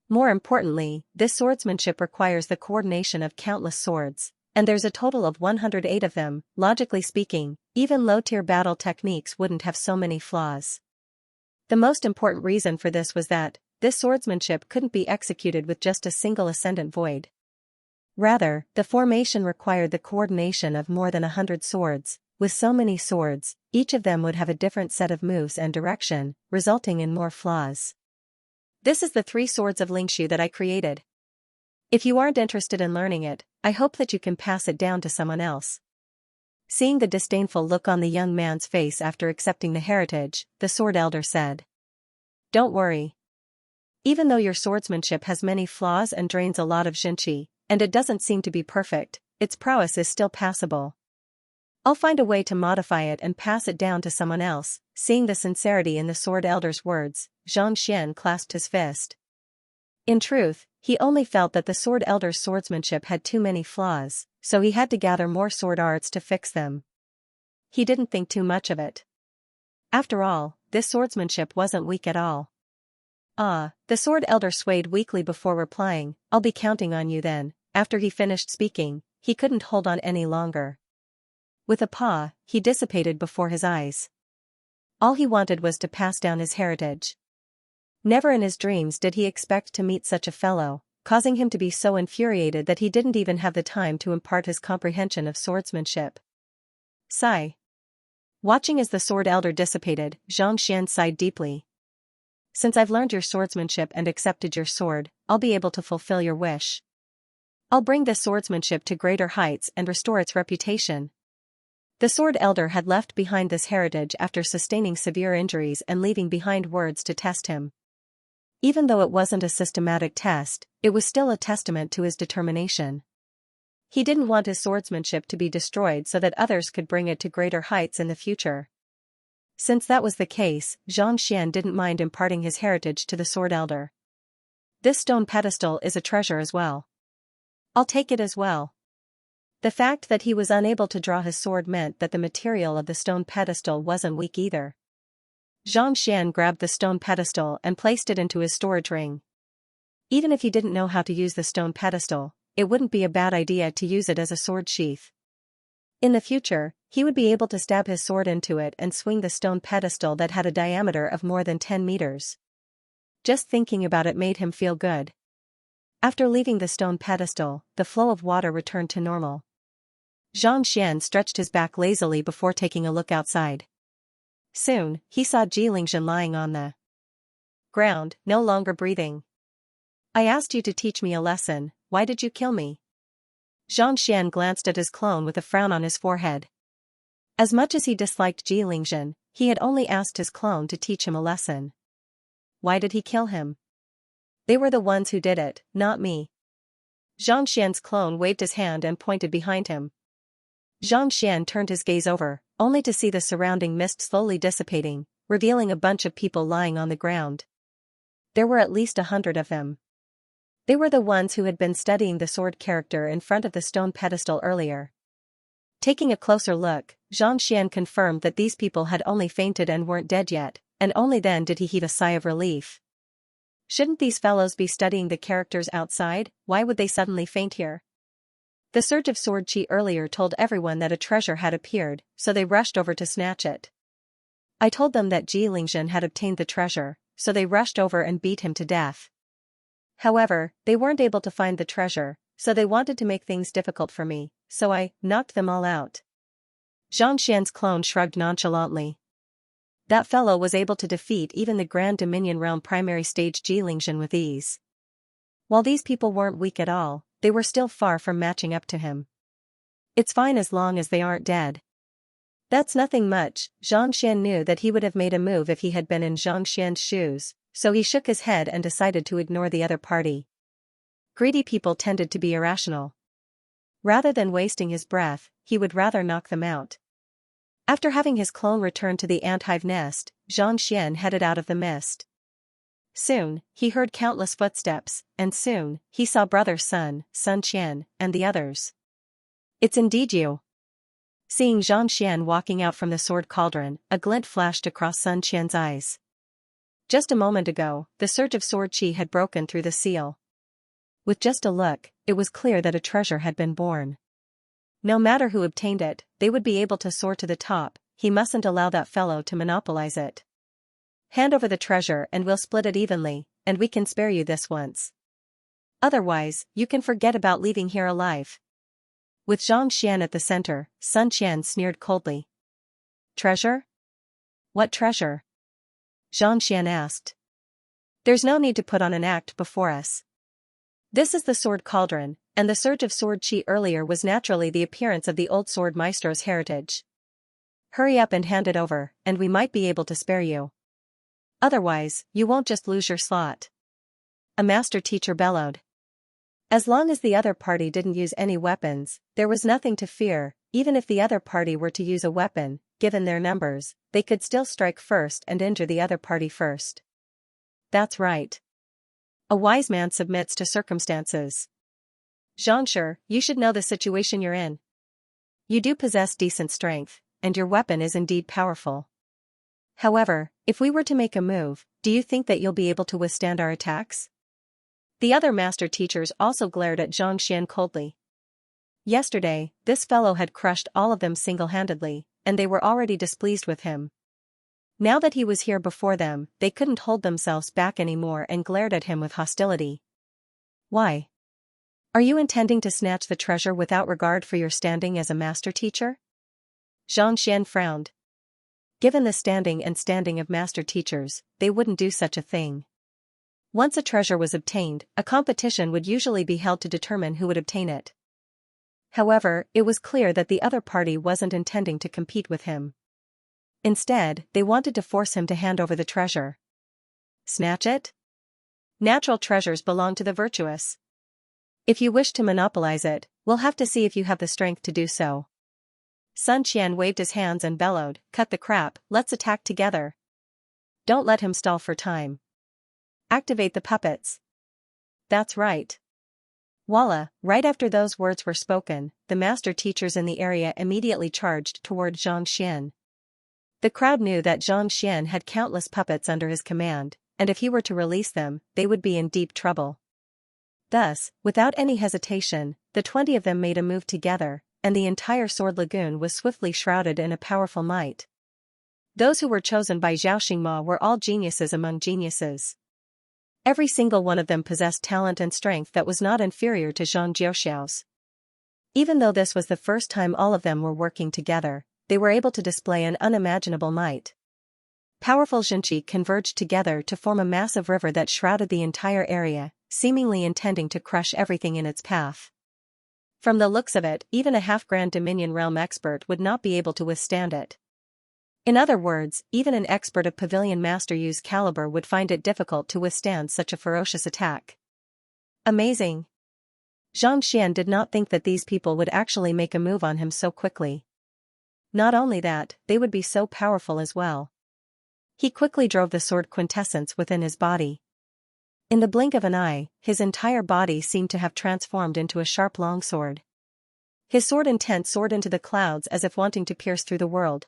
More importantly, this swordsmanship requires the coordination of countless swords, and there's a total of 108 of them. Logically speaking, even low-tier battle techniques wouldn't have so many flaws. The most important reason for this was that this swordsmanship couldn't be executed with just a single ascendant void. Rather, the formation required the coordination of more than 100 swords. With so many swords, each of them would have a different set of moves and direction, resulting in more flaws. This is the 3 swords of Lingshu that I created. If you aren't interested in learning it, I hope that you can pass it down to someone else. Seeing the disdainful look on the young man's face after accepting the heritage, the sword elder said. Don't worry. Even though your swordsmanship has many flaws and drains a lot of Xinqi, and it doesn't seem to be perfect, its prowess is still passable. I'll find a way to modify it and pass it down to someone else. Seeing the sincerity in the sword elder's words, Xianxia clasped his fist. In truth, he only felt that the sword elder's swordsmanship had too many flaws, so he had to gather more sword arts to fix them. He didn't think too much of it. After all, this swordsmanship wasn't weak at all. The sword elder swayed weakly before replying, I'll be counting on you then. After he finished speaking, he couldn't hold on any longer. With a paw, he dissipated before his eyes. All he wanted was to pass down his heritage. Never in his dreams did he expect to meet such a fellow, causing him to be so infuriated that he didn't even have the time to impart his comprehension of swordsmanship. Sigh. Watching as the sword elder dissipated, Xianxia sighed deeply. Since I've learned your swordsmanship and accepted your sword, I'll be able to fulfill your wish. I'll bring this swordsmanship to greater heights and restore its reputation. The sword elder had left behind this heritage after sustaining severe injuries and leaving behind words to test him. Even though it wasn't a systematic test, it was still a testament to his determination. He didn't want his swordsmanship to be destroyed so that others could bring it to greater heights in the future. Since that was the case, Xianxia didn't mind imparting his heritage to the sword elder. This stone pedestal is a treasure as well. I'll take it as well. The fact that he was unable to draw his sword meant that the material of the stone pedestal wasn't weak either. Xianxia grabbed the stone pedestal and placed it into his storage ring. Even if he didn't know how to use the stone pedestal, it wouldn't be a bad idea to use it as a sword sheath. In the future, he would be able to stab his sword into it and swing the stone pedestal that had a diameter of more than 10 meters. Just thinking about it made him feel good. After leaving the stone pedestal, the flow of water returned to normal. Xianxia stretched his back lazily before taking a look outside. Soon, he saw Jilingzhen lying on the ground, no longer breathing. I asked you to teach me a lesson, why did you kill me? Xianxia glanced at his clone with a frown on his forehead. As much as he disliked Jilingzhen, he had only asked his clone to teach him a lesson. Why did he kill him? They were the ones who did it, not me. Xianxian's clone waved his hand and pointed behind him. Xianxian turned his gaze over, only to see the surrounding mist slowly dissipating, revealing a bunch of people lying on the ground. There were at least 100 of them. They were the ones who had been studying the sword character in front of the stone pedestal earlier. Taking a closer look, Xianxian confirmed that these people had only fainted and weren't dead yet, and only then did he heave a sigh of relief. Shouldn't these fellows be studying the characters outside? Why would they suddenly faint here? The surge of sword chi earlier told everyone that a treasure had appeared, so they rushed over to snatch it. I told them that Ji Lingzhen had obtained the treasure, so they rushed over and beat him to death. However, they weren't able to find the treasure, so they wanted to make things difficult for me, so I knocked them all out. Xianxian's clone shrugged nonchalantly. That fellow was able to defeat even the Grand Dominion Realm primary stage Ji Lingzhen with ease. While these people weren't weak at all, they were still far from matching up to him. It's fine as long as they aren't dead. That's nothing much. Xianxian knew that he would have made a move if he had been in Xianxian's shoes, so he shook his head and decided to ignore the other party. Greedy people tended to be irrational. Rather than wasting his breath, he would rather knock them out. After having his clone return to the anthive nest, Xianxian headed out of the mist. Soon, he heard countless footsteps, and soon, he saw brother Sun Qian, and the others. It's indeed you. Seeing Xianxian walking out from the sword cauldron, a glint flashed across Sun Qian's eyes. Just a moment ago, the surge of sword chi had broken through the seal. With just a look, it was clear that a treasure had been born. No matter who obtained it, they would be able to soar to the top. He mustn't allow that fellow to monopolize it. Hand over the treasure and we'll split it evenly, and we can spare you this once. Otherwise, you can forget about leaving here alive. With Xianxian at the center, Sun Qian sneered coldly. Treasure? What treasure? Xianxian asked. There's no need to put on an act before us. This is the sword cauldron, and the surge of sword chi earlier was naturally the appearance of the old sword maestro's heritage. Hurry up and hand it over, and we might be able to spare you. Otherwise, you won't just lose your slot. A master teacher bellowed. As long as the other party didn't use any weapons, there was nothing to fear. Even if the other party were to use a weapon, given their numbers, they could still strike first and injure the other party first. That's right. A wise man submits to circumstances. Xianxia, you should know the situation you're in. You do possess decent strength, and your weapon is indeed powerful. However, if we were to make a move, do you think that you'll be able to withstand our attacks? The other master teachers also glared at Xianxian coldly. Yesterday, this fellow had crushed all of them single-handedly, and they were already displeased with him. Now that he was here before them, they couldn't hold themselves back anymore and glared at him with hostility. Why? Are you intending to snatch the treasure without regard for your standing as a master teacher? Xianxian frowned. Given the standing of master teachers, they wouldn't do such a thing. Once a treasure was obtained, a competition would usually be held to determine who would obtain it. However, it was clear that the other party wasn't intending to compete with him. Instead, they wanted to force him to hand over the treasure. Snatch it? Natural treasures belong to the virtuous. If you wish to monopolize it, we'll have to see if you have the strength to do so. Sun Qian waved his hands and bellowed, cut the crap, let's attack together. Don't let him stall for time. Activate the puppets. That's right. Voila, right after those words were spoken, the master teachers in the area immediately charged toward Xianxian. The crowd knew that Xianxian had countless puppets under his command, and if he were to release them, they would be in deep trouble. Thus, without any hesitation, the 20 of them made a move together, and the entire sword lagoon was swiftly shrouded in a powerful might. Those who were chosen by Zhao Xingma were all geniuses among geniuses. Every single one of them possessed talent and strength that was not inferior to Zhang Jiuxiao's. Even though this was the first time all of them were working together, they were able to display an unimaginable might. Powerful Zhenqi converged together to form a massive river that shrouded the entire area, seemingly intending to crush everything in its path. From the looks of it, even a half-Grand Dominion realm expert would not be able to withstand it. In other words, even an expert of Pavilion Master Yu's caliber would find it difficult to withstand such a ferocious attack. Amazing. Xianxia did not think that these people would actually make a move on him so quickly. Not only that, they would be so powerful as well. He quickly drove the sword quintessence within his body. In the blink of an eye, his entire body seemed to have transformed into a sharp longsword. His sword intent soared into the clouds as if wanting to pierce through the world.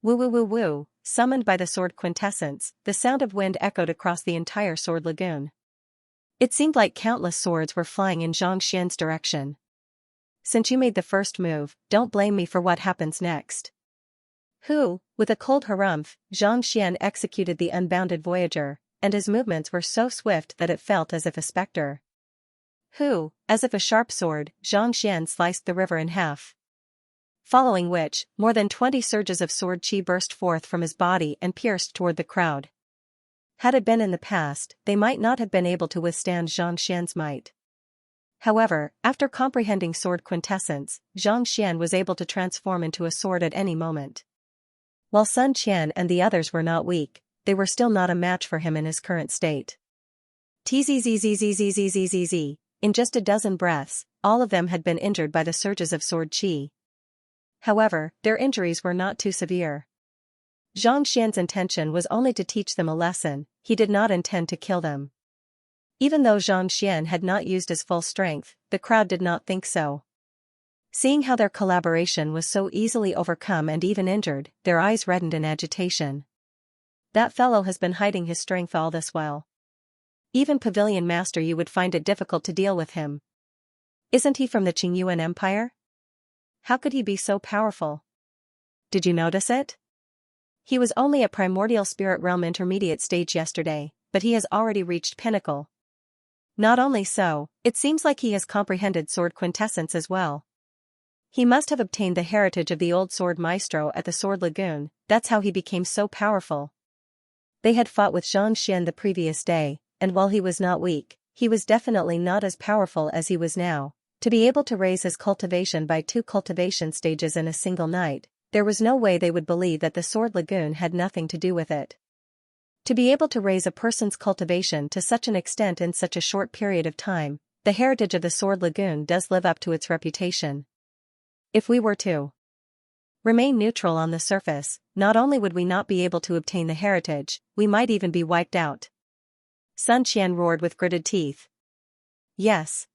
Woo woo woo woo, summoned by the sword quintessence, the sound of wind echoed across the entire sword lagoon. It seemed like countless swords were flying in Xianxia's direction. Since you made the first move, don't blame me for what happens next. With a cold harumph, Xianxia executed the unbounded voyager, and his movements were so swift that it felt as if a specter. As if a sharp sword, Xianxia sliced the river in half. Following which, more than 20 surges of sword chi burst forth from his body and pierced toward the crowd. Had it been in the past, they might not have been able to withstand Xianxia's might. However, after comprehending sword quintessence, Xianxia was able to transform into a sword at any moment. While Sun Qian and the others were not weak, they were still not a match for him in his current state. Tzzzzzzzzzzzzzz. In just a dozen breaths, all of them had been injured by the surges of sword chi. However, their injuries were not too severe. Xianxia's intention was only to teach them a lesson, he did not intend to kill them. Even though Xianxia had not used his full strength, the crowd did not think so. Seeing how their collaboration was so easily overcome and even injured, their eyes reddened in agitation. That fellow has been hiding his strength all this while. Even Pavilion Master you would find it difficult to deal with him. Isn't he from the Qingyuan Empire? How could he be so powerful? Did you notice it? He was only at Primordial Spirit Realm intermediate stage yesterday, but he has already reached pinnacle. Not only so, it seems like he has comprehended sword quintessence as well. He must have obtained the heritage of the old sword maestro at the Sword Lagoon, that's how he became so powerful. They had fought with Xianxia the previous day, and while he was not weak, he was definitely not as powerful as he was now. To be able to raise his cultivation by 2 cultivation stages in a single night, there was no way they would believe that the Sword Lagoon had nothing to do with it. To be able to raise a person's cultivation to such an extent in such a short period of time, the heritage of the Sword Lagoon does live up to its reputation. If we were to remain neutral on the surface, not only would we not be able to obtain the heritage, we might even be wiped out. Sun Qian roared with gritted teeth. Yes.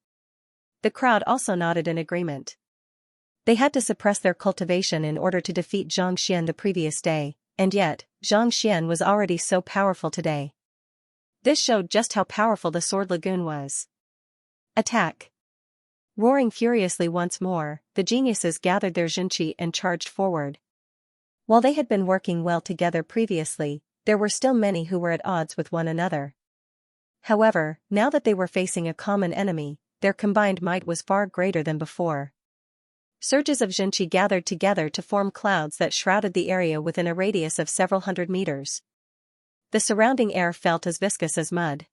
The crowd also nodded in agreement. They had to suppress their cultivation in order to defeat Xianxia the previous day, and yet, Xianxia was already so powerful today. This showed just how powerful the Sword Lagoon was. Attack! Roaring furiously once more, the geniuses gathered their Xinqi and charged forward. While they had been working well together previously, there were still many who were at odds with one another. However, now that they were facing a common enemy, their combined might was far greater than before. Surges of Xinqi gathered together to form clouds that shrouded the area within a radius of several hundred meters. The surrounding air felt as viscous as mud.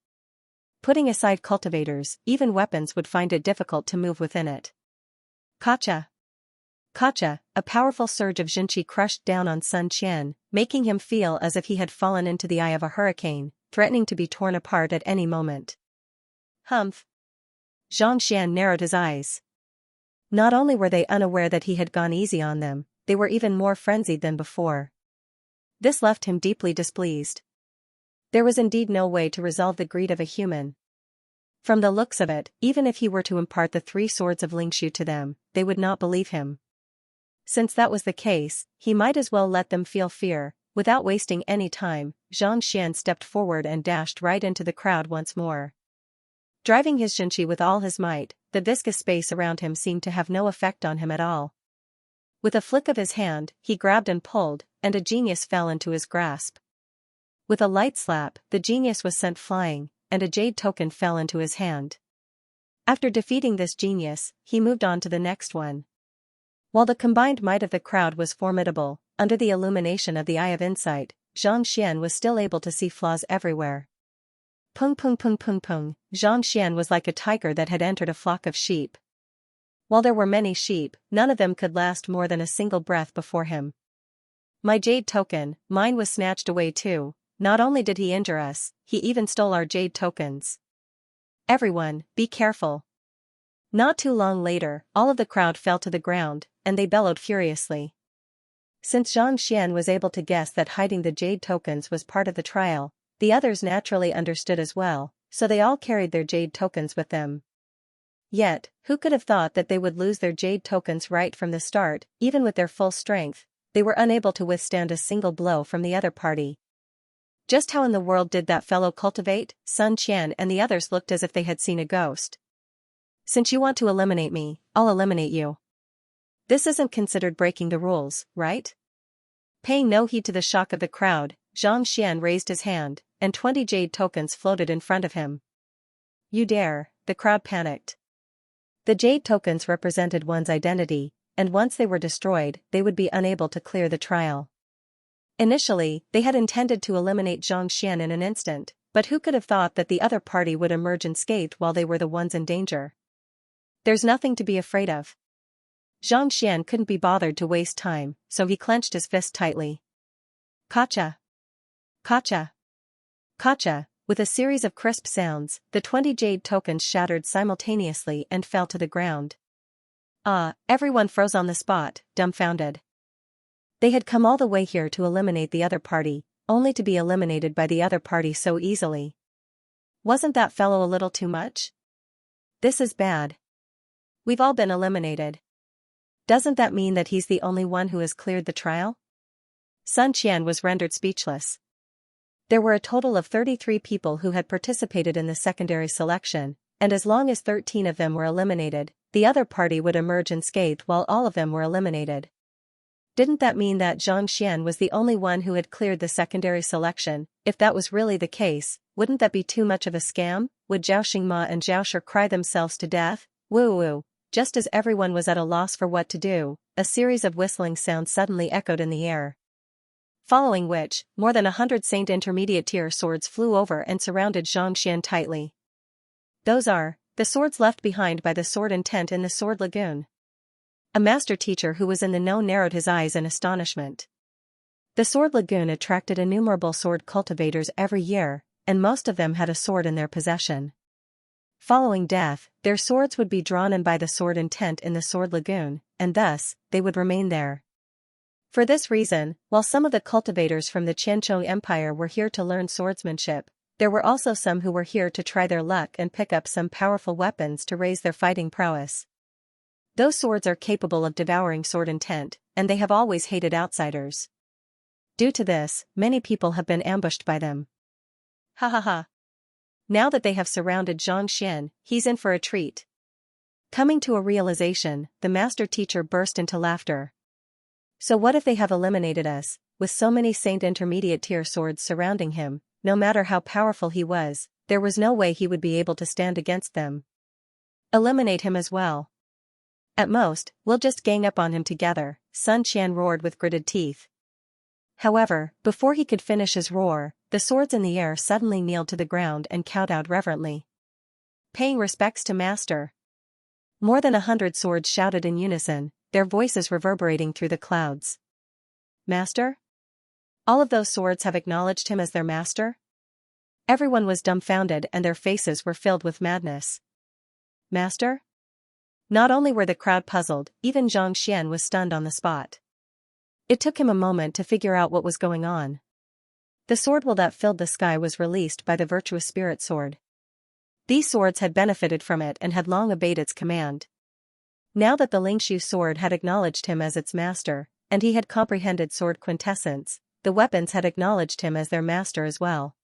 Putting aside cultivators, even weapons would find it difficult to move within it. Kacha! Kacha! A powerful surge of Xinqi crushed down on Sun Qian, making him feel as if he had fallen into the eye of a hurricane, threatening to be torn apart at any moment. Humph! Xianxia narrowed his eyes. Not only were they unaware that he had gone easy on them, they were even more frenzied than before. This left him deeply displeased. There was indeed no way to resolve the greed of a human. From the looks of it, even if he were to impart the 3 swords of Lingshu to them, they would not believe him. Since that was the case, he might as well let them feel fear. Without wasting any time, Xianxia stepped forward and dashed right into the crowd once more. Driving his Xinqi with all his might, the viscous space around him seemed to have no effect on him at all. With a flick of his hand, he grabbed and pulled, and a genius fell into his grasp. With a light slap, the genius was sent flying, and a jade token fell into his hand. After defeating this genius, he moved on to the next one. While the combined might of the crowd was formidable, under the illumination of the Eye of Insight, Xianxia was still able to see flaws everywhere. Pung pung pung pung pung, Xianxia was like a tiger that had entered a flock of sheep. While there were many sheep, none of them could last more than a single breath before him. My jade token, mine was snatched away too. Not only did he injure us, he even stole our jade tokens. Everyone, be careful. Not too long later, all of the crowd fell to the ground, and they bellowed furiously. Since Xianxia was able to guess that hiding the jade tokens was part of the trial, the others naturally understood as well, so they all carried their jade tokens with them. Yet, who could have thought that they would lose their jade tokens right from the start? Even with their full strength, they were unable to withstand a single blow from the other party. Just how in the world did that fellow cultivate? Sun Qian and the others looked as if they had seen a ghost. Since you want to eliminate me, I'll eliminate you. This isn't considered breaking the rules, right? Paying no heed to the shock of the crowd, Xianxia raised his hand, and 20 jade tokens floated in front of him. You dare, the crowd panicked. The jade tokens represented one's identity, and once they were destroyed, they would be unable to clear the trial. Initially, they had intended to eliminate Xianxia in an instant, but who could have thought that the other party would emerge unscathed while they were the ones in danger? There's nothing to be afraid of. Xianxia couldn't be bothered to waste time, so he clenched his fist tightly. Kacha! Kacha! Kacha! With a series of crisp sounds, the 20 jade tokens shattered simultaneously and fell to the ground. Everyone froze on the spot, dumbfounded. They had come all the way here to eliminate the other party, only to be eliminated by the other party so easily. Wasn't that fellow a little too much? This is bad. We've all been eliminated. Doesn't that mean that he's the only one who has cleared the trial? Sun Qian was rendered speechless. There were a total of 33 people who had participated in the secondary selection, and as long as 13 of them were eliminated, the other party would emerge unscathed while all of them were eliminated. Didn't that mean that Xianxia was the only one who had cleared the secondary selection? If that was really the case, wouldn't that be too much of a scam? Would Zhao Xingma and Zhao Shi cry themselves to death? Woo-woo. Just as everyone was at a loss for what to do, a series of whistling sounds suddenly echoed in the air. Following which, more than 100 Saint Intermediate tier swords flew over and surrounded Xianxia tightly. Those are the swords left behind by the sword intent in the sword lagoon. A master teacher who was in the know narrowed his eyes in astonishment. The sword lagoon attracted innumerable sword cultivators every year, and most of them had a sword in their possession. Following death, their swords would be drawn in by the sword intent in the sword lagoon, and thus, they would remain there. For this reason, while some of the cultivators from the Qianzhou Empire were here to learn swordsmanship, there were also some who were here to try their luck and pick up some powerful weapons to raise their fighting prowess. Those swords are capable of devouring sword intent, and they have always hated outsiders. Due to this, many people have been ambushed by them. Ha ha ha. Now that they have surrounded Xianxia, he's in for a treat. Coming to a realization, the master teacher burst into laughter. So what if they have eliminated us? With so many Saint Intermediate tier swords surrounding him, no matter how powerful he was, there was no way he would be able to stand against them. Eliminate him as well. At most, we'll just gang up on him together, Sun Qian roared with gritted teeth. However, before he could finish his roar, the swords in the air suddenly kneeled to the ground and kowtowed reverently. Paying respects to master. More than 100 swords shouted in unison, their voices reverberating through the clouds. Master? All of those swords have acknowledged him as their master? Everyone was dumbfounded and their faces were filled with madness. Master? Not only were the crowd puzzled, even Xianxia was stunned on the spot. It took him a moment to figure out what was going on. The sword will that filled the sky was released by the virtuous spirit sword. These swords had benefited from it and had long obeyed its command. Now that the Lingshu sword had acknowledged him as its master, and he had comprehended sword quintessence, the weapons had acknowledged him as their master as well.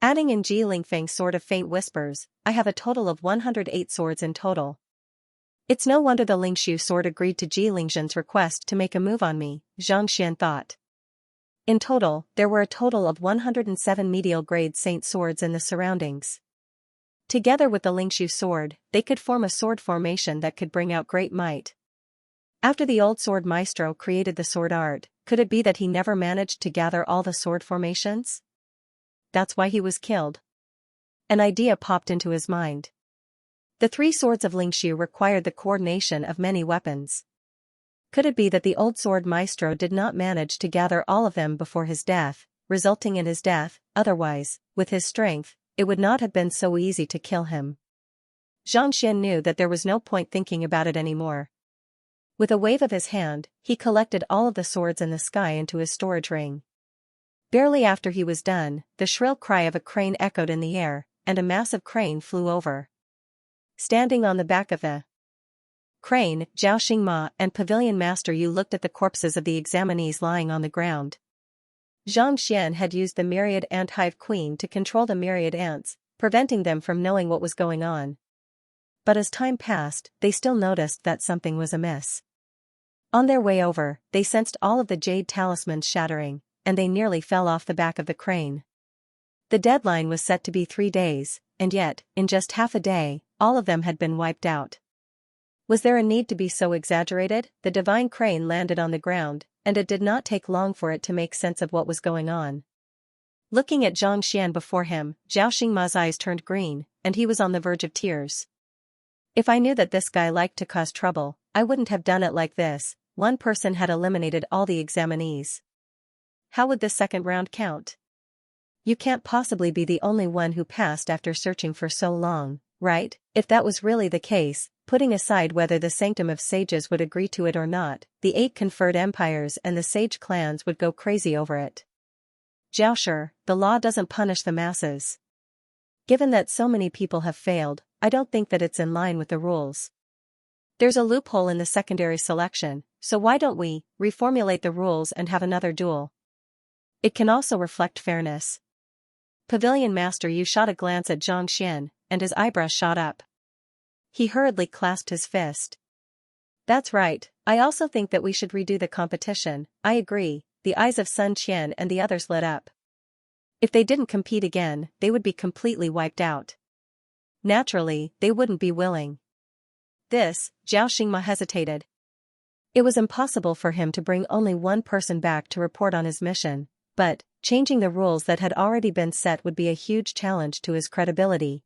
Adding in Ji Lingfeng's sword of faint whispers, I have a total of 108 swords in total. It's no wonder the Lingshu sword agreed to Ji Lingzhen's request to make a move on me, Xianxia thought. In total, there were a total of 107 medial grade saint swords in the surroundings. Together with the Lingshu sword, they could form a sword formation that could bring out great might. After the old sword maestro created the sword art, could it be that he never managed to gather all the sword formations? That's why he was killed. An idea popped into his mind. The 3 swords of Lingshu required the coordination of many weapons. Could it be that the old sword maestro did not manage to gather all of them before his death, resulting in his death? Otherwise, with his strength, it would not have been so easy to kill him. Xianxia knew that there was no point thinking about it anymore. With a wave of his hand, he collected all of the swords in the sky into his storage ring. Barely after he was done, the shrill cry of a crane echoed in the air, and a massive crane flew over. Standing on the back of the crane, Zhao Xingma and Pavilion Master Yu looked at the corpses of the examinees lying on the ground. Zhang Xian had used the myriad ant hive queen to control the myriad ants, preventing them from knowing what was going on. But as time passed, they still noticed that something was amiss. On their way over, they sensed all of the jade talismans shattering, and they nearly fell off the back of the crane. The deadline was set to be 3 days, and yet, in just half a day, all of them had been wiped out. Was there a need to be so exaggerated? The divine crane landed on the ground, and it did not take long for it to make sense of what was going on. Looking at Zhang Xian before him, Zhao Xingma's eyes turned green, and he was on the verge of tears. If I knew that this guy liked to cause trouble, I wouldn't have done it like this. One person had eliminated all the examinees. How would the second round count? You can't possibly be the only one who passed after searching for so long, right? If that was really the case, putting aside whether the Sanctum of Sages would agree to it or not, the 8 conferred empires and the sage clans would go crazy over it. Zhao, the law doesn't punish the masses. Given that so many people have failed, I don't think that it's in line with the rules. There's a loophole in the secondary selection, so why don't we reformulate the rules and have another duel? It can also reflect fairness. Pavilion Master Yu shot a glance at Zhang Xian, and his eyebrows shot up. He hurriedly clasped his fist. That's right, I also think that we should redo the competition. I agree. The eyes of Sun Qian and the others lit up. If they didn't compete again, they would be completely wiped out. Naturally, they wouldn't be willing. Zhao Xingma hesitated. It was impossible for him to bring only one person back to report on his mission, but changing the rules that had already been set would be a huge challenge to his credibility.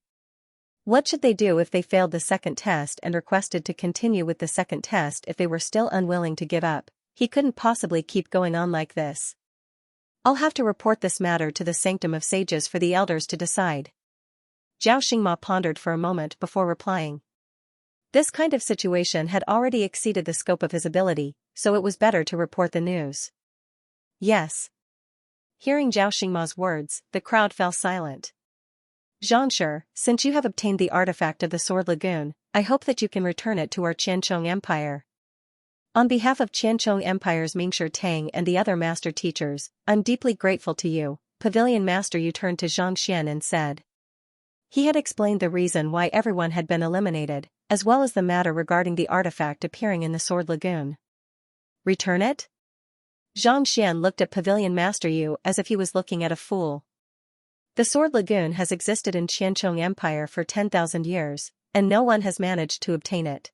What should they do if they failed the second test and requested to continue with the second test if they were still unwilling to give up? He couldn't possibly keep going on like this. I'll have to report this matter to the Sanctum of Sages for the elders to decide. Zhao Xingma pondered for a moment before replying. This kind of situation had already exceeded the scope of his ability, so it was better to report the news. Yes. Hearing Zhao Xingma's words, the crowd fell silent. Xianxia, since you have obtained the artifact of the Sword Lagoon, I hope that you can return it to our Qianchong Empire. On behalf of Qianchong Empire's Mingshi Tang and the other master teachers, I'm deeply grateful to you. Pavilion Master Yu turned to Zhang Xian and said. He had explained the reason why everyone had been eliminated, as well as the matter regarding the artifact appearing in the Sword Lagoon. Return it? Zhang Xian looked at Pavilion Master Yu as if he was looking at a fool. The Sword Lagoon has existed in Qianchong Empire for 10,000 years, and no one has managed to obtain it.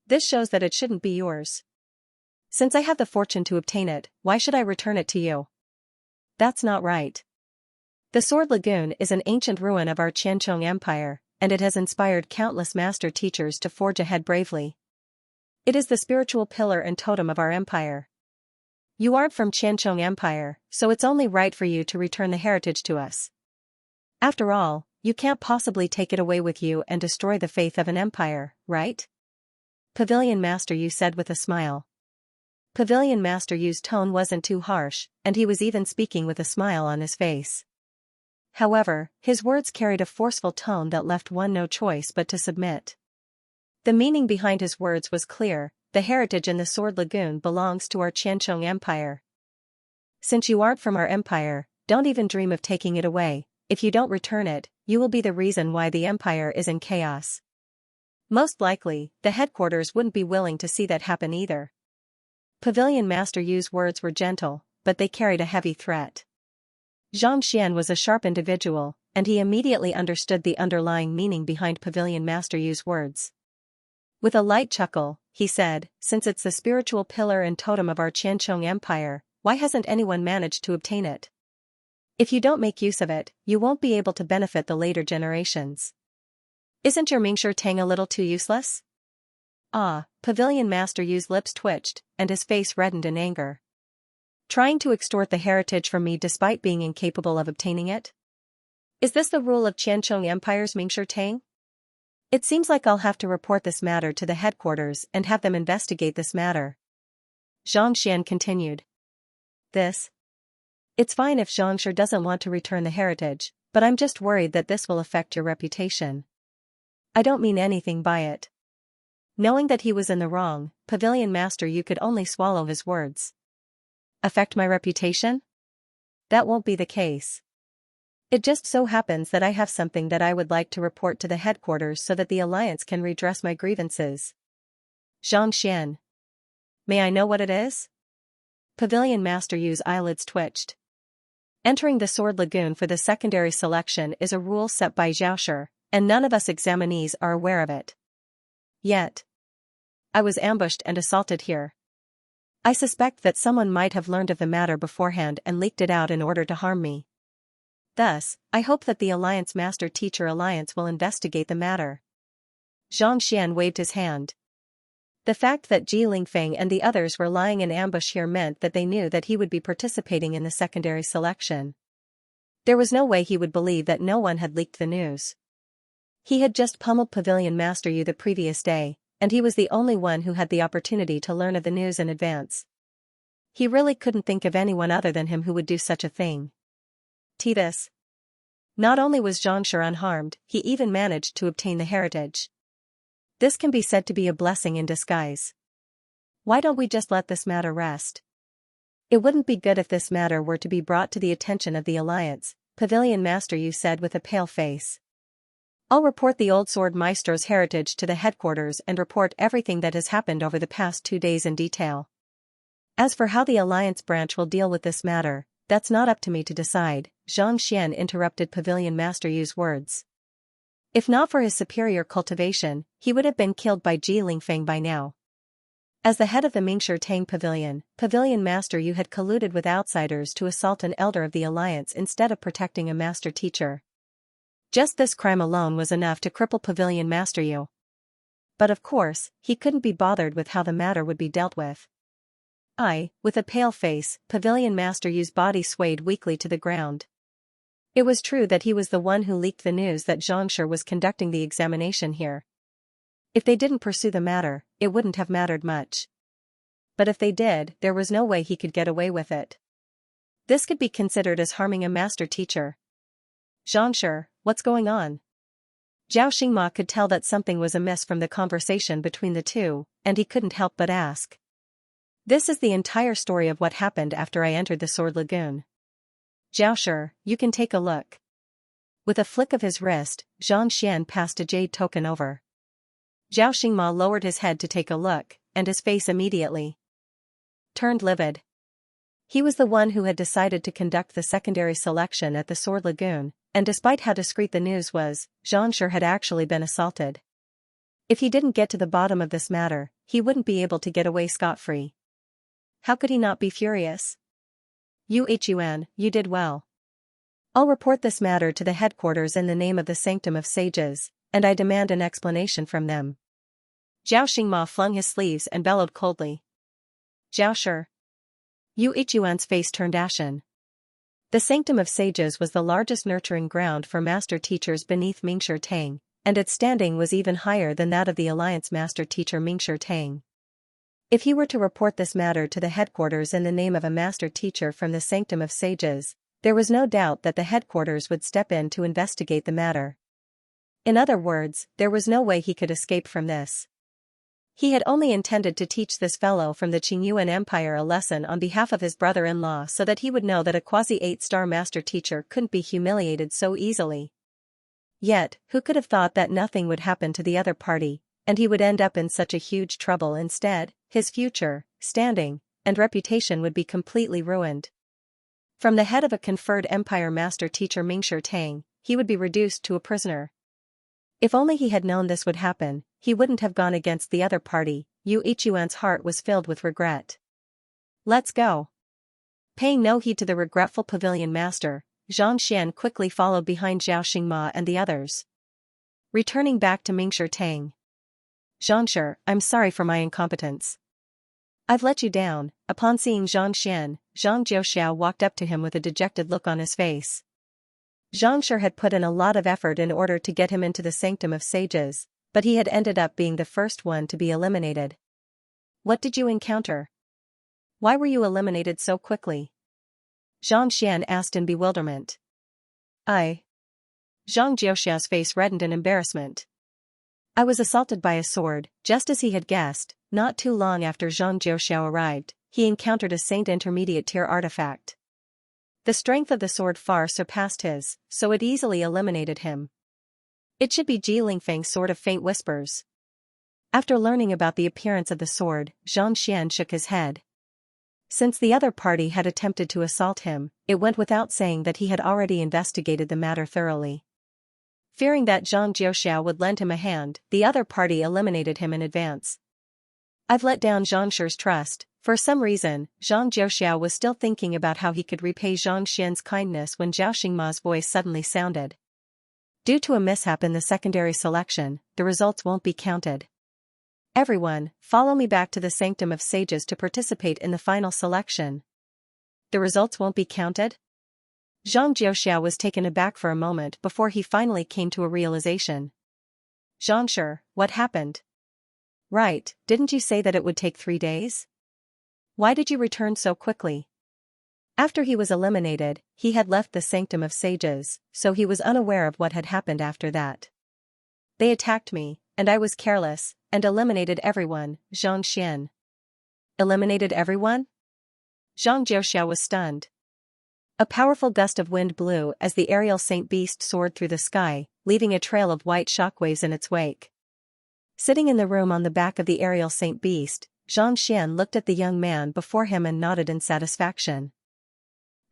This shows that it shouldn't be yours. Since I have the fortune to obtain it, why should I return it to you? That's not right. The Sword Lagoon is an ancient ruin of our Qianchong Empire, and it has inspired countless master teachers to forge ahead bravely. It is the spiritual pillar and totem of our empire. You aren't from Qianchong Empire, so it's only right for you to return the heritage to us. After all, you can't possibly take it away with you and destroy the faith of an empire, right? Pavilion Master Yu said with a smile. Pavilion Master Yu's tone wasn't too harsh, and he was even speaking with a smile on his face. However, his words carried a forceful tone that left one no choice but to submit. The meaning behind his words was clear. The heritage in the Sword Lagoon belongs to our Qianchong Empire. Since you aren't from our empire, don't even dream of taking it away. If you don't return it, you will be the reason why the empire is in chaos. Most likely, the headquarters wouldn't be willing to see that happen either. Pavilion Master Yu's words were gentle, but they carried a heavy threat. Zhang Xian was a sharp individual, and he immediately understood the underlying meaning behind Pavilion Master Yu's words. With a light chuckle, he said, since it's the spiritual pillar and totem of our Qianchong Empire, why hasn't anyone managed to obtain it? If you don't make use of it, you won't be able to benefit the later generations. Isn't your Mingshi Tang a little too useless? Pavilion Master Yu's lips twitched, and his face reddened in anger. Trying to extort the heritage from me despite being incapable of obtaining it? Is this the rule of Qianchong Empire's Mingshi Tang? It seems like I'll have to report this matter to the headquarters and have them investigate this matter. Xianxia continued. It's fine if Xianxia doesn't want to return the heritage, but I'm just worried that this will affect your reputation. I don't mean anything by it. Knowing that he was in the wrong, Pavilion Master Yu could only swallow his words. Affect my reputation? That won't be the case. It just so happens that I have something that I would like to report to the headquarters so that the Alliance can redress my grievances. Xianxia. May I know what it is? Pavilion Master Yu's eyelids twitched. Entering the Sword Lagoon for the secondary selection is a rule set by Xiaoshi, and none of us examinees are aware of it. Yet. I was ambushed and assaulted here. I suspect that someone might have learned of the matter beforehand and leaked it out in order to harm me. Thus, I hope that the Alliance Master Teacher Alliance will investigate the matter. Xianxia waved his hand. The fact that Ji Lingfeng and the others were lying in ambush here meant that they knew that he would be participating in the secondary selection. There was no way he would believe that no one had leaked the news. He had just pummeled Pavilion Master Yu the previous day, and he was the only one who had the opportunity to learn of the news in advance. He really couldn't think of anyone other than him who would do such a thing. This. Not only was Xianxia unharmed, he even managed to obtain the heritage. This can be said to be a blessing in disguise. Why don't we just let this matter rest? It wouldn't be good if this matter were to be brought to the attention of the Alliance, Pavilion Master Yu said with a pale face. I'll report the old sword maestro's heritage to the headquarters and report everything that has happened over the past 2 days in detail. As for how the Alliance branch will deal with this matter, that's not up to me to decide, Xianxia interrupted Pavilion Master Yu's words. If not for his superior cultivation, he would have been killed by Ji Lingfeng by now. As the head of the Mingshi Tang Pavilion, Pavilion Master Yu had colluded with outsiders to assault an elder of the Alliance instead of protecting a master teacher. Just this crime alone was enough to cripple Pavilion Master Yu. But of course, he couldn't be bothered with how the matter would be dealt with. With a pale face, Pavilion Master Yu's body swayed weakly to the ground. It was true that he was the one who leaked the news that Xianxia was conducting the examination here. If they didn't pursue the matter, it wouldn't have mattered much. But if they did, there was no way he could get away with it. This could be considered as harming a master teacher. Xianxia, what's going on? Zhao Xingma could tell that something was amiss from the conversation between the two, and he couldn't help but ask. This is the entire story of what happened after I entered the Sword Lagoon. Xiaoshi, you can take a look. With a flick of his wrist, Xianxia passed a jade token over. Zhao Xingma lowered his head to take a look, and his face immediately turned livid. He was the one who had decided to conduct the secondary selection at the Sword Lagoon, and despite how discreet the news was, Xianxia had actually been assaulted. If he didn't get to the bottom of this matter, he wouldn't be able to get away scot-free. How could he not be furious? Yuan, you did well. I'll report this matter to the headquarters in the name of the Sanctum of Sages, and I demand an explanation from them. Zhao Xingma flung his sleeves and bellowed coldly. Xiaoshi. Yuan's face turned ashen. The Sanctum of Sages was the largest nurturing ground for master teachers beneath Mingshi Tang, and its standing was even higher than that of the Alliance Master Teacher Mingshi Tang. If he were to report this matter to the headquarters in the name of a master teacher from the Sanctum of Sages, there was no doubt that the headquarters would step in to investigate the matter. In other words, there was no way he could escape from this. He had only intended to teach this fellow from the Qingyuan Empire a lesson on behalf of his brother-in-law so that he would know that a quasi-8-star master teacher couldn't be humiliated so easily. Yet, who could have thought that nothing would happen to the other party, and he would end up in such a huge trouble instead? His future, standing, and reputation would be completely ruined. From the head of a conferred empire master teacher Mingshi Tang, he would be reduced to a prisoner. If only he had known this would happen, he wouldn't have gone against the other party. Yuan's heart was filled with regret. Let's go. Paying no heed to the regretful pavilion master, Xianxia quickly followed behind Zhao Xingma and the others. Returning back to Mingshi Tang. Xianxia, I'm sorry for my incompetence. I've let you down. Upon seeing Xianxia, Zhang Jiuxiao walked up to him with a dejected look on his face. Xianxia had put in a lot of effort in order to get him into the Sanctum of Sages, But he had ended up being the first one to be eliminated. What did you encounter? Why were you eliminated so quickly? Xianxia asked in bewilderment. Zhang Jiuxiao's face reddened in embarrassment. I was assaulted by a sword, just as he had guessed. Not too long after Zhang Jiuxiao arrived, he encountered a Saint Intermediate tier artifact. The strength of the sword far surpassed his, so it easily eliminated him. It should be Ji Lingfeng's Sword of Faint Whispers. After learning about the appearance of the sword, Xianxia shook his head. Since the other party had attempted to assault him, it went without saying that he had already investigated the matter thoroughly. Fearing that Zhang Jiuxiao would lend him a hand, the other party eliminated him in advance. I've let down Zhangshir's trust. For some reason, Zhang Jiuxiao was still thinking about how he could repay Zhang Xian's kindness when Zhao Xingma's voice suddenly sounded. Due to a mishap in the secondary selection, the results won't be counted. Everyone, follow me back to the Sanctum of Sages to participate in the final selection. The results won't be counted? Zhang Jiuxiao was taken aback for a moment before he finally came to a realization. Zhangshi, what happened? Right, didn't you say that it would take 3 days? Why did you return so quickly? After he was eliminated, he had left the Sanctum of Sages, so he was unaware of what had happened after that. They attacked me, and I was careless, and eliminated everyone, Zhang Xian. Eliminated everyone? Zhang Jiuxiao was stunned. A powerful gust of wind blew as the aerial Saint Beast soared through the sky, leaving a trail of white shockwaves in its wake. Sitting in the room on the back of the aerial Saint Beast, Zhang Xian looked at the young man before him and nodded in satisfaction.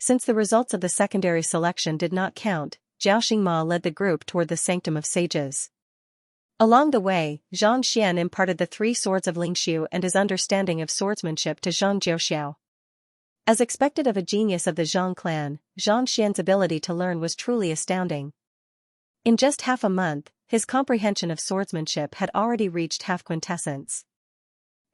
Since the results of the secondary selection did not count, Zhao Xingma led the group toward the Sanctum of Sages. Along the way, Zhang Xian imparted the 3 swords of Lingxiu and his understanding of swordsmanship to Zhang Jiuxiao. As expected of a genius of the Zhang clan, Zhang Xian's ability to learn was truly astounding. In just half a month, his comprehension of swordsmanship had already reached half quintessence.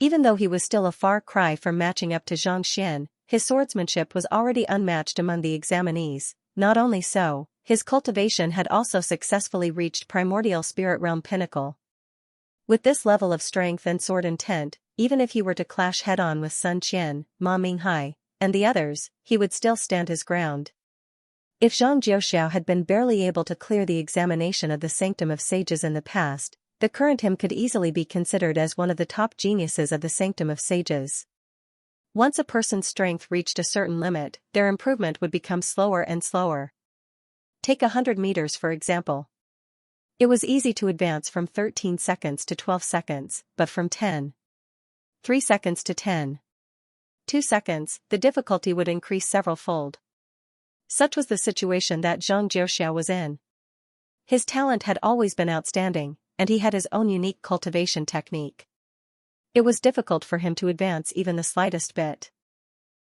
Even though he was still a far cry from matching up to Zhang Xian, his swordsmanship was already unmatched among the examinees. Not only so, his cultivation had also successfully reached primordial spirit realm pinnacle. With this level of strength and sword intent, even if he were to clash head-on with Sun Qian, Ma Minghai, and the others, he would still stand his ground. If Zhang Jiuxiao had been barely able to clear the examination of the Sanctum of Sages in the past, the current him could easily be considered as one of the top geniuses of the Sanctum of Sages. Once a person's strength reached a certain limit, their improvement would become slower and slower. Take 100 meters for example. It was easy to advance from 13 seconds to 12 seconds, but from 3 seconds to 2 seconds, the difficulty would increase several-fold. Such was the situation that Zhang Jiuxiao was in. His talent had always been outstanding, and he had his own unique cultivation technique. It was difficult for him to advance even the slightest bit.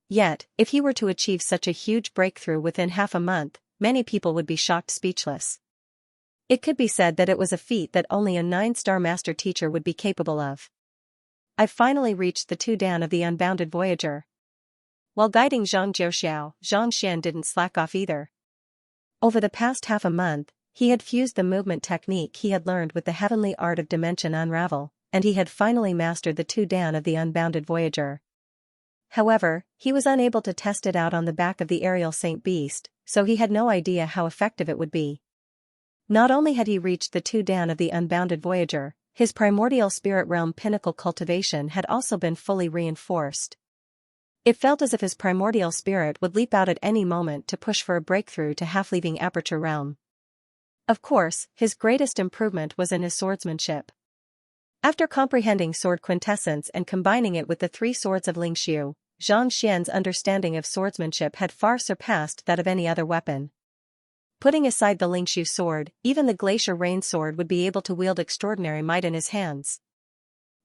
Yet, if he were to achieve such a huge breakthrough within half a month, many people would be shocked speechless. It could be said that it was a feat that only a 9-star master teacher would be capable of. I finally reached the 2 dan of the unbounded Voyager. While guiding Zhang Jiuxiao, Zhang Xian didn't slack off either. Over the past half a month, he had fused the movement technique he had learned with the heavenly art of Dimension Unravel, and he had finally mastered the 2 dan of the unbounded Voyager. However, he was unable to test it out on the back of the aerial Saint Beast, so he had no idea how effective it would be. Not only had he reached the 2 dan of the unbounded Voyager, his primordial spirit realm pinnacle cultivation had also been fully reinforced. It felt as if his primordial spirit would leap out at any moment to push for a breakthrough to half-leaving aperture realm. Of course, his greatest improvement was in his swordsmanship. After comprehending sword quintessence and combining it with the 3 swords of Lingxiu, Zhang Xian's understanding of swordsmanship had far surpassed that of any other weapon. Putting aside the Lingxiu sword, even the Glacier Rain sword would be able to wield extraordinary might in his hands.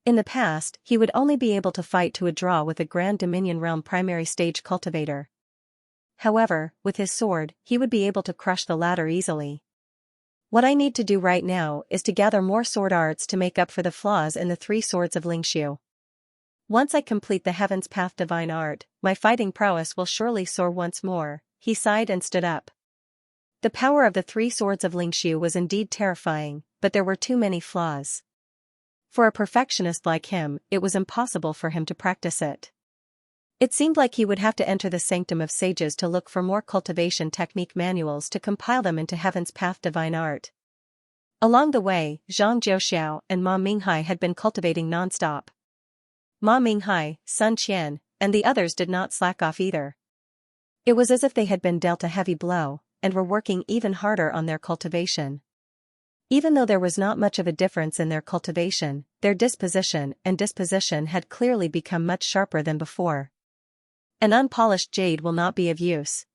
In the past, he would only be able to fight to a draw with a Grand Dominion Realm primary stage cultivator. However, with his sword, he would be able to crush the latter easily. What I need to do right now is to gather more sword arts to make up for the flaws in the 3 swords of Lingxiu. Once I complete the Heaven's Path Divine Art, my fighting prowess will surely soar once more. He sighed and stood up. The power of the three swords of Xianxia was indeed terrifying, but there were too many flaws. For a perfectionist like him, it was impossible for him to practice it. It seemed like he would have to enter the sanctum of sages to look for more cultivation technique manuals to compile them into heaven's path divine art. Along the way, Zhang Jiuxiao and Ma Minghai had been cultivating non-stop. Ma Minghai, Sun Qian, and the others did not slack off either. It was as if they had been dealt a heavy blow, and were working even harder on their cultivation. Even though there was not much of a difference in their cultivation, their disposition had clearly become much sharper than before. An unpolished jade will not be of use.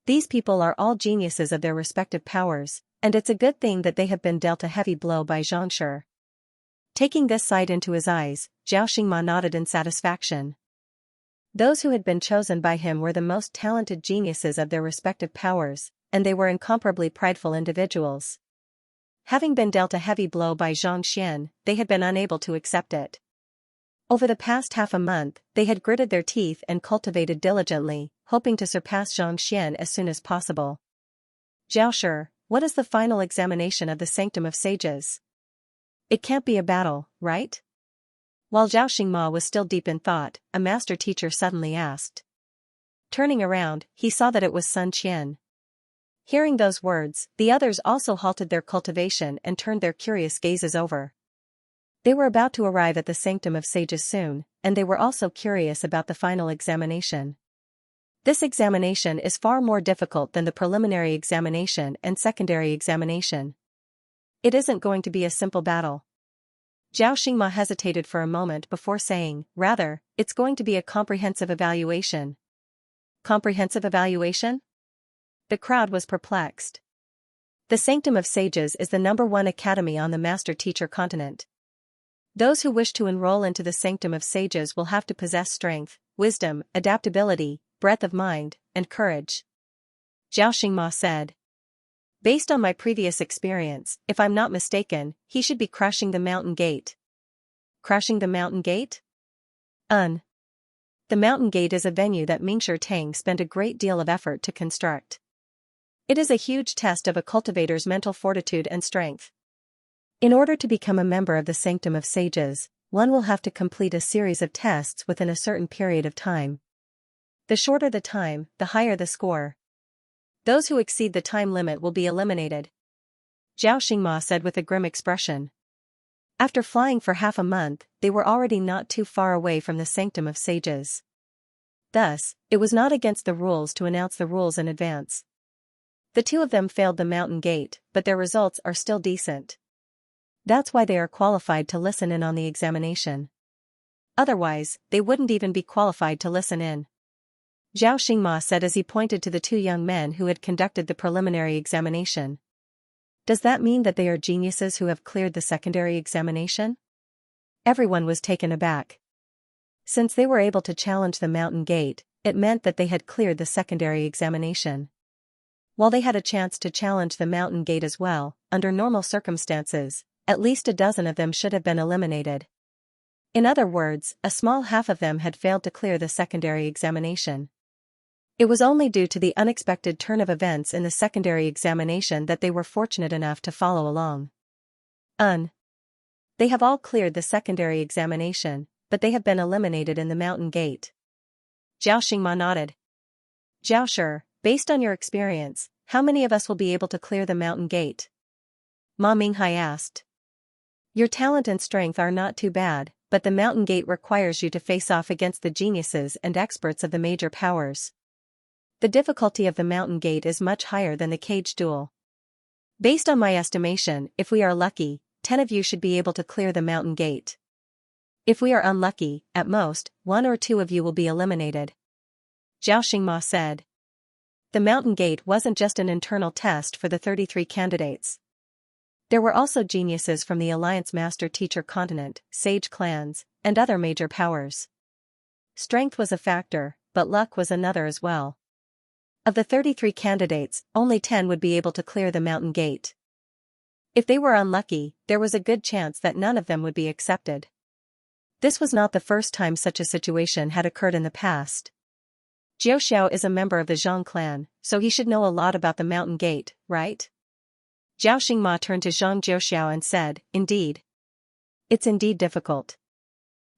These people are all geniuses of their respective powers, and it's a good thing that they have been dealt a heavy blow by Xianxia. Taking this sight into his eyes, Zhao Xingma nodded in satisfaction. Those who had been chosen by him were the most talented geniuses of their respective powers, and they were incomparably prideful individuals. Having been dealt a heavy blow by Zhang Xian, they had been unable to accept it. Over the past half a month, they had gritted their teeth and cultivated diligently, hoping to surpass Zhang Xian as soon as possible. Zhao, what is the final examination of the Sanctum of Sages? It can't be a battle, right? While Zhao Xingma was still deep in thought, a master teacher suddenly asked. Turning around, he saw that it was Sun Qian. Hearing those words, the others also halted their cultivation and turned their curious gazes over. They were about to arrive at the Sanctum of Sages soon, and they were also curious about the final examination. This examination is far more difficult than the preliminary examination and secondary examination. It isn't going to be a simple battle. Zhao Xingma hesitated for a moment before saying, rather, it's going to be a comprehensive evaluation. Comprehensive evaluation? The crowd was perplexed. The Sanctum of Sages is the #1 academy on the Master Teacher continent. Those who wish to enroll into the Sanctum of Sages will have to possess strength, wisdom, adaptability, breadth of mind, and courage. Zhao Xingma said. Based on my previous experience, if I'm not mistaken, he should be crashing the mountain gate. Crashing the mountain gate? The mountain gate is a venue that Mingshi Tang spent a great deal of effort to construct. It is a huge test of a cultivator's mental fortitude and strength. In order to become a member of the Sanctum of Sages, one will have to complete a series of tests within a certain period of time. The shorter the time, the higher the score. Those who exceed the time limit will be eliminated. Zhao Xingma said with a grim expression. After flying for half a month, they were already not too far away from the Sanctum of Sages. Thus, it was not against the rules to announce the rules in advance. The two of them failed the mountain gate, but their results are still decent. That's why they are qualified to listen in on the examination. Otherwise, they wouldn't even be qualified to listen in. Zhao Xingma said as he pointed to the two young men who had conducted the preliminary examination. Does that mean that they are geniuses who have cleared the secondary examination? Everyone was taken aback. Since they were able to challenge the mountain gate, it meant that they had cleared the secondary examination. While they had a chance to challenge the mountain gate as well, under normal circumstances, at least a dozen of them should have been eliminated. In other words, a small half of them had failed to clear the secondary examination. It was only due to the unexpected turn of events in the secondary examination that they were fortunate enough to follow along. They have all cleared the secondary examination, but they have been eliminated in the mountain gate. Zhao Xingma nodded. Zhao, based on your experience, how many of us will be able to clear the mountain gate? Ma Minghai asked. Your talent and strength are not too bad, but the mountain gate requires you to face off against the geniuses and experts of the major powers. The difficulty of the mountain gate is much higher than the cage duel. Based on my estimation, if we are lucky, 10 of you should be able to clear the mountain gate. If we are unlucky, at most, 1 or 2 of you will be eliminated. Zhao Xingma said. The mountain gate wasn't just an internal test for the 33 candidates. There were also geniuses from the Alliance Master Teacher continent, sage clans, and other major powers. Strength was a factor, but luck was another as well. Of the 33 candidates, only 10 would be able to clear the mountain gate. If they were unlucky, there was a good chance that none of them would be accepted. This was not the first time such a situation had occurred in the past. Jiao Xiao is a member of the Zhang clan, so he should know a lot about the mountain gate, right? Zhao Xingma turned to Zhang Jiaoxiao and said, indeed. It's indeed difficult.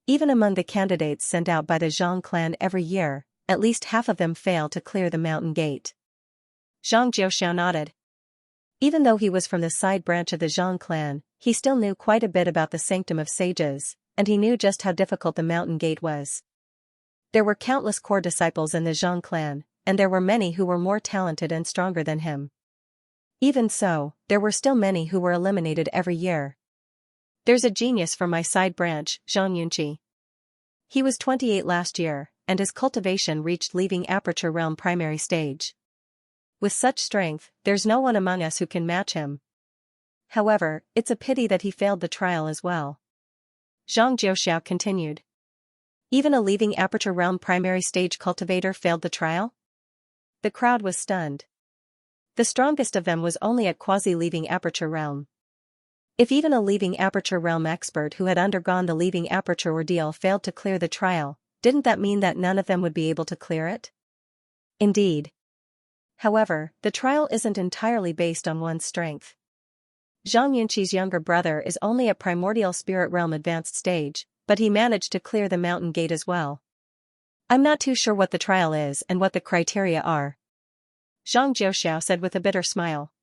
Even among the candidates sent out by the Zhang clan every year, at least half of them fail to clear the mountain gate. Zhang Jiaoxiao nodded. Even though he was from the side branch of the Zhang clan, he still knew quite a bit about the sanctum of sages, and he knew just how difficult the mountain gate was. There were countless core disciples in the Zhang clan, and there were many who were more talented and stronger than him. Even so, there were still many who were eliminated every year. There's a genius from my side branch, Zhang Yunqi. He was 28 last year, and his cultivation reached leaving aperture realm primary stage. With such strength, there's no one among us who can match him. However, it's a pity that he failed the trial as well. Zhang Jiaoxiao continued. Even a leaving aperture realm primary stage cultivator failed the trial? The crowd was stunned. The strongest of them was only at quasi-leaving aperture realm. If even a leaving aperture realm expert who had undergone the leaving aperture ordeal failed to clear the trial, didn't that mean that none of them would be able to clear it? Indeed. However, the trial isn't entirely based on one's strength. Zhang Yunqi's younger brother is only at primordial spirit realm advanced stage, but he managed to clear the mountain gate as well. I'm not too sure what the trial is and what the criteria are. Zhang Jiaoxiao said with a bitter smile.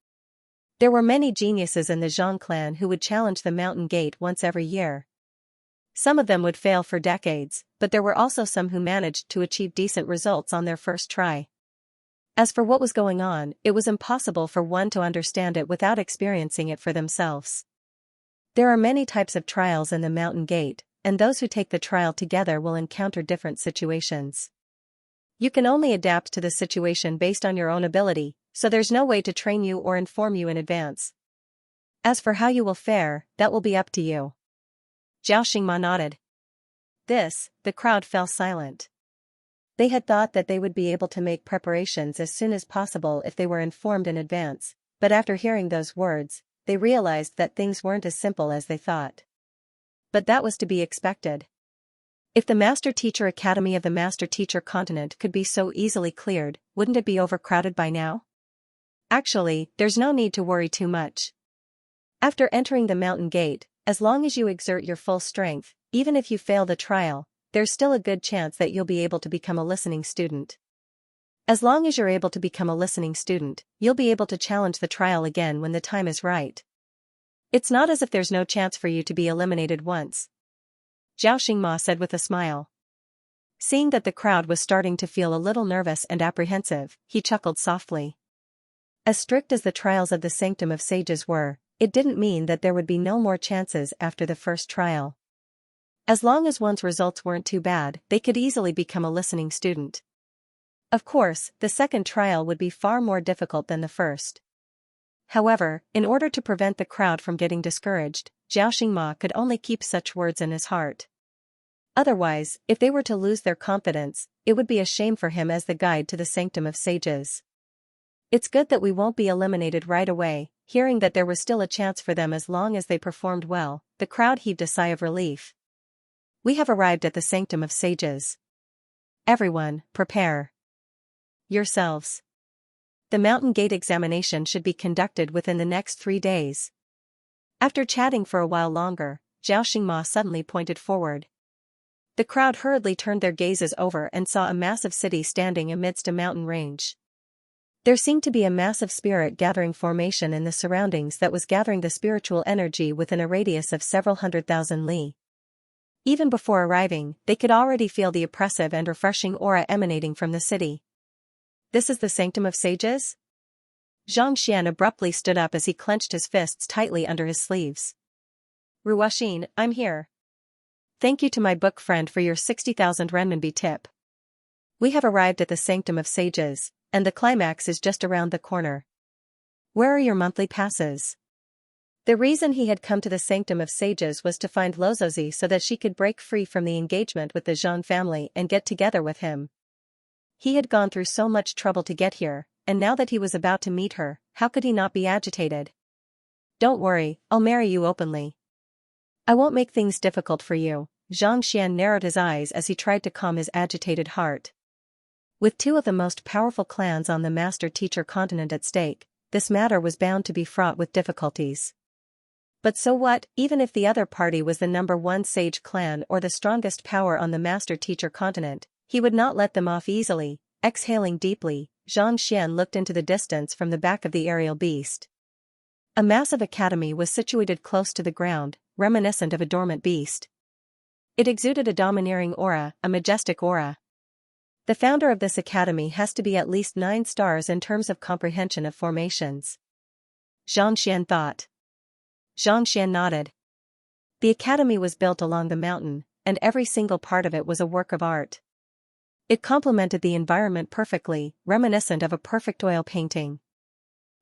There were many geniuses in the Zhang clan who would challenge the mountain gate once every year. Some of them would fail for decades, but there were also some who managed to achieve decent results on their first try. As for what was going on, it was impossible for one to understand it without experiencing it for themselves. There are many types of trials in the mountain gate, and those who take the trial together will encounter different situations. You can only adapt to the situation based on your own ability, so there's no way to train you or inform you in advance. As for how you will fare, that will be up to you. Zhao Xingma nodded. The crowd fell silent. They had thought that they would be able to make preparations as soon as possible if they were informed in advance, but after hearing those words, they realized that things weren't as simple as they thought. But that was to be expected. If the Master Teacher Academy of the Master Teacher Continent could be so easily cleared, wouldn't it be overcrowded by now? Actually, there's no need to worry too much. After entering the mountain gate, as long as you exert your full strength, even if you fail the trial, there's still a good chance that you'll be able to become a listening student. As long as you're able to become a listening student, you'll be able to challenge the trial again when the time is right. It's not as if there's no chance for you to be eliminated once. Zhao Xingma said with a smile. Seeing that the crowd was starting to feel a little nervous and apprehensive, he chuckled softly. As strict as the trials of the Sanctum of Sages were, it didn't mean that there would be no more chances after the first trial. As long as one's results weren't too bad, they could easily become a listening student. Of course, the second trial would be far more difficult than the first. However, in order to prevent the crowd from getting discouraged, Zhao Xingma could only keep such words in his heart. Otherwise, if they were to lose their confidence, it would be a shame for him as the guide to the Sanctum of Sages. It's good that we won't be eliminated right away. Hearing that there was still a chance for them as long as they performed well, the crowd heaved a sigh of relief. We have arrived at the Sanctum of Sages. Everyone, prepare yourselves. The mountain gate examination should be conducted within the next 3 days. After chatting for a while longer, Zhao Xingma suddenly pointed forward. The crowd hurriedly turned their gazes over and saw a massive city standing amidst a mountain range. There seemed to be a massive spirit gathering formation in the surroundings that was gathering the spiritual energy within a radius of several 100,000 li. Even before arriving, they could already feel the oppressive and refreshing aura emanating from the city. This is the Sanctum of Sages? Zhang Xian abruptly stood up as he clenched his fists tightly under his sleeves. Ruoxin, I'm here. Thank you to my book friend for your 60,000 renminbi tip. We have arrived at the Sanctum of Sages, and the climax is just around the corner. Where are your monthly passes? The reason he had come to the Sanctum of Sages was to find Lozozi so that she could break free from the engagement with the Zhang family and get together with him. He had gone through so much trouble to get here, and now that he was about to meet her, how could he not be agitated? Don't worry, I'll marry you openly. I won't make things difficult for you. Zhang Xian narrowed his eyes as he tried to calm his agitated heart. With two of the most powerful clans on the master-teacher continent at stake, this matter was bound to be fraught with difficulties. But so what, even if the other party was the number one sage clan or the strongest power on the master-teacher continent, he would not let them off easily. Exhaling deeply, Xianxia looked into the distance from the back of the aerial beast. A massive academy was situated close to the ground, reminiscent of a dormant beast. It exuded a domineering aura, a majestic aura. The founder of this academy has to be at least 9 stars in terms of comprehension of formations. Xianxia thought. Xianxia nodded. The academy was built along the mountain, and every single part of it was a work of art. It complemented the environment perfectly, reminiscent of a perfect oil painting.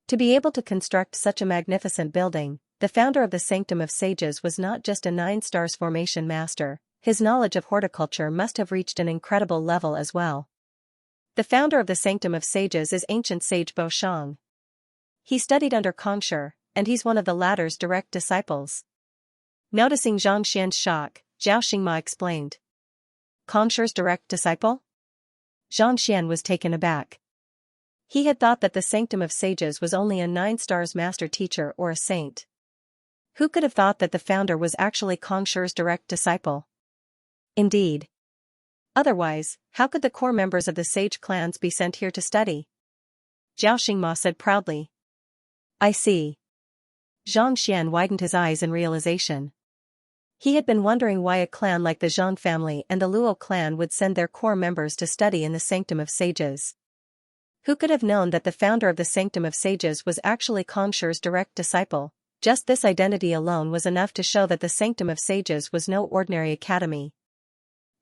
To be able to construct such a magnificent building, the founder of the Sanctum of Sages was not just a 9 stars formation master, his knowledge of horticulture must have reached an incredible level as well. The founder of the Sanctum of Sages is ancient sage Bo Shang. He studied under Kongshi, and he's one of the latter's direct disciples. Noticing Xianxia's shock, Zhao Xingma explained. Kongshi's direct disciple? Xianxia was taken aback. He had thought that the Sanctum of Sages was only a 9 stars master teacher or a saint. Who could have thought that the founder was actually Kongshi's direct disciple? Indeed. Otherwise, how could the core members of the sage clans be sent here to study? Zhao Xingma said proudly. I see. Xianxia widened his eyes in realization. He had been wondering why a clan like the Zhang family and the Luo clan would send their core members to study in the Sanctum of Sages. Who could have known that the founder of the Sanctum of Sages was actually Kongshi's direct disciple? Just this identity alone was enough to show that the Sanctum of Sages was no ordinary academy.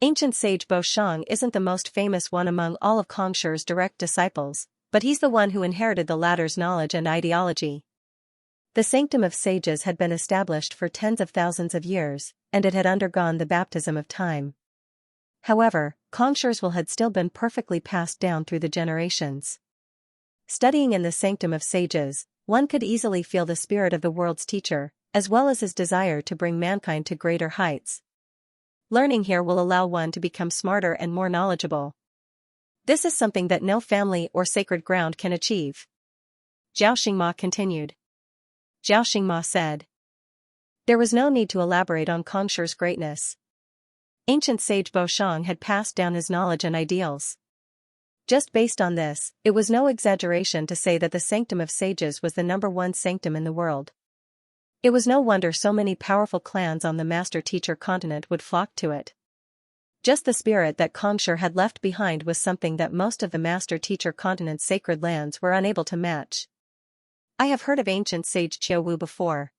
Ancient sage Bo Shang isn't the most famous one among all of Kongshi's direct disciples, but he's the one who inherited the latter's knowledge and ideology. The Sanctum of Sages had been established for tens of thousands of years, and it had undergone the baptism of time. However, Kongshi's will had still been perfectly passed down through the generations. Studying in the Sanctum of Sages, one could easily feel the spirit of the world's teacher, as well as his desire to bring mankind to greater heights. Learning here will allow one to become smarter and more knowledgeable. This is something that no family or sacred ground can achieve. Zhao Xingma continued. Zhao Xingma said. There was no need to elaborate on Kongshi's greatness. Ancient sage Bo Shang had passed down his knowledge and ideals. Just based on this, it was no exaggeration to say that the Sanctum of Sages was the number one sanctum in the world. It was no wonder so many powerful clans on the master-teacher continent would flock to it. Just the spirit that Kongshi had left behind was something that most of the master-teacher continent's sacred lands were unable to match. I have heard of ancient sage Qiu Wu before.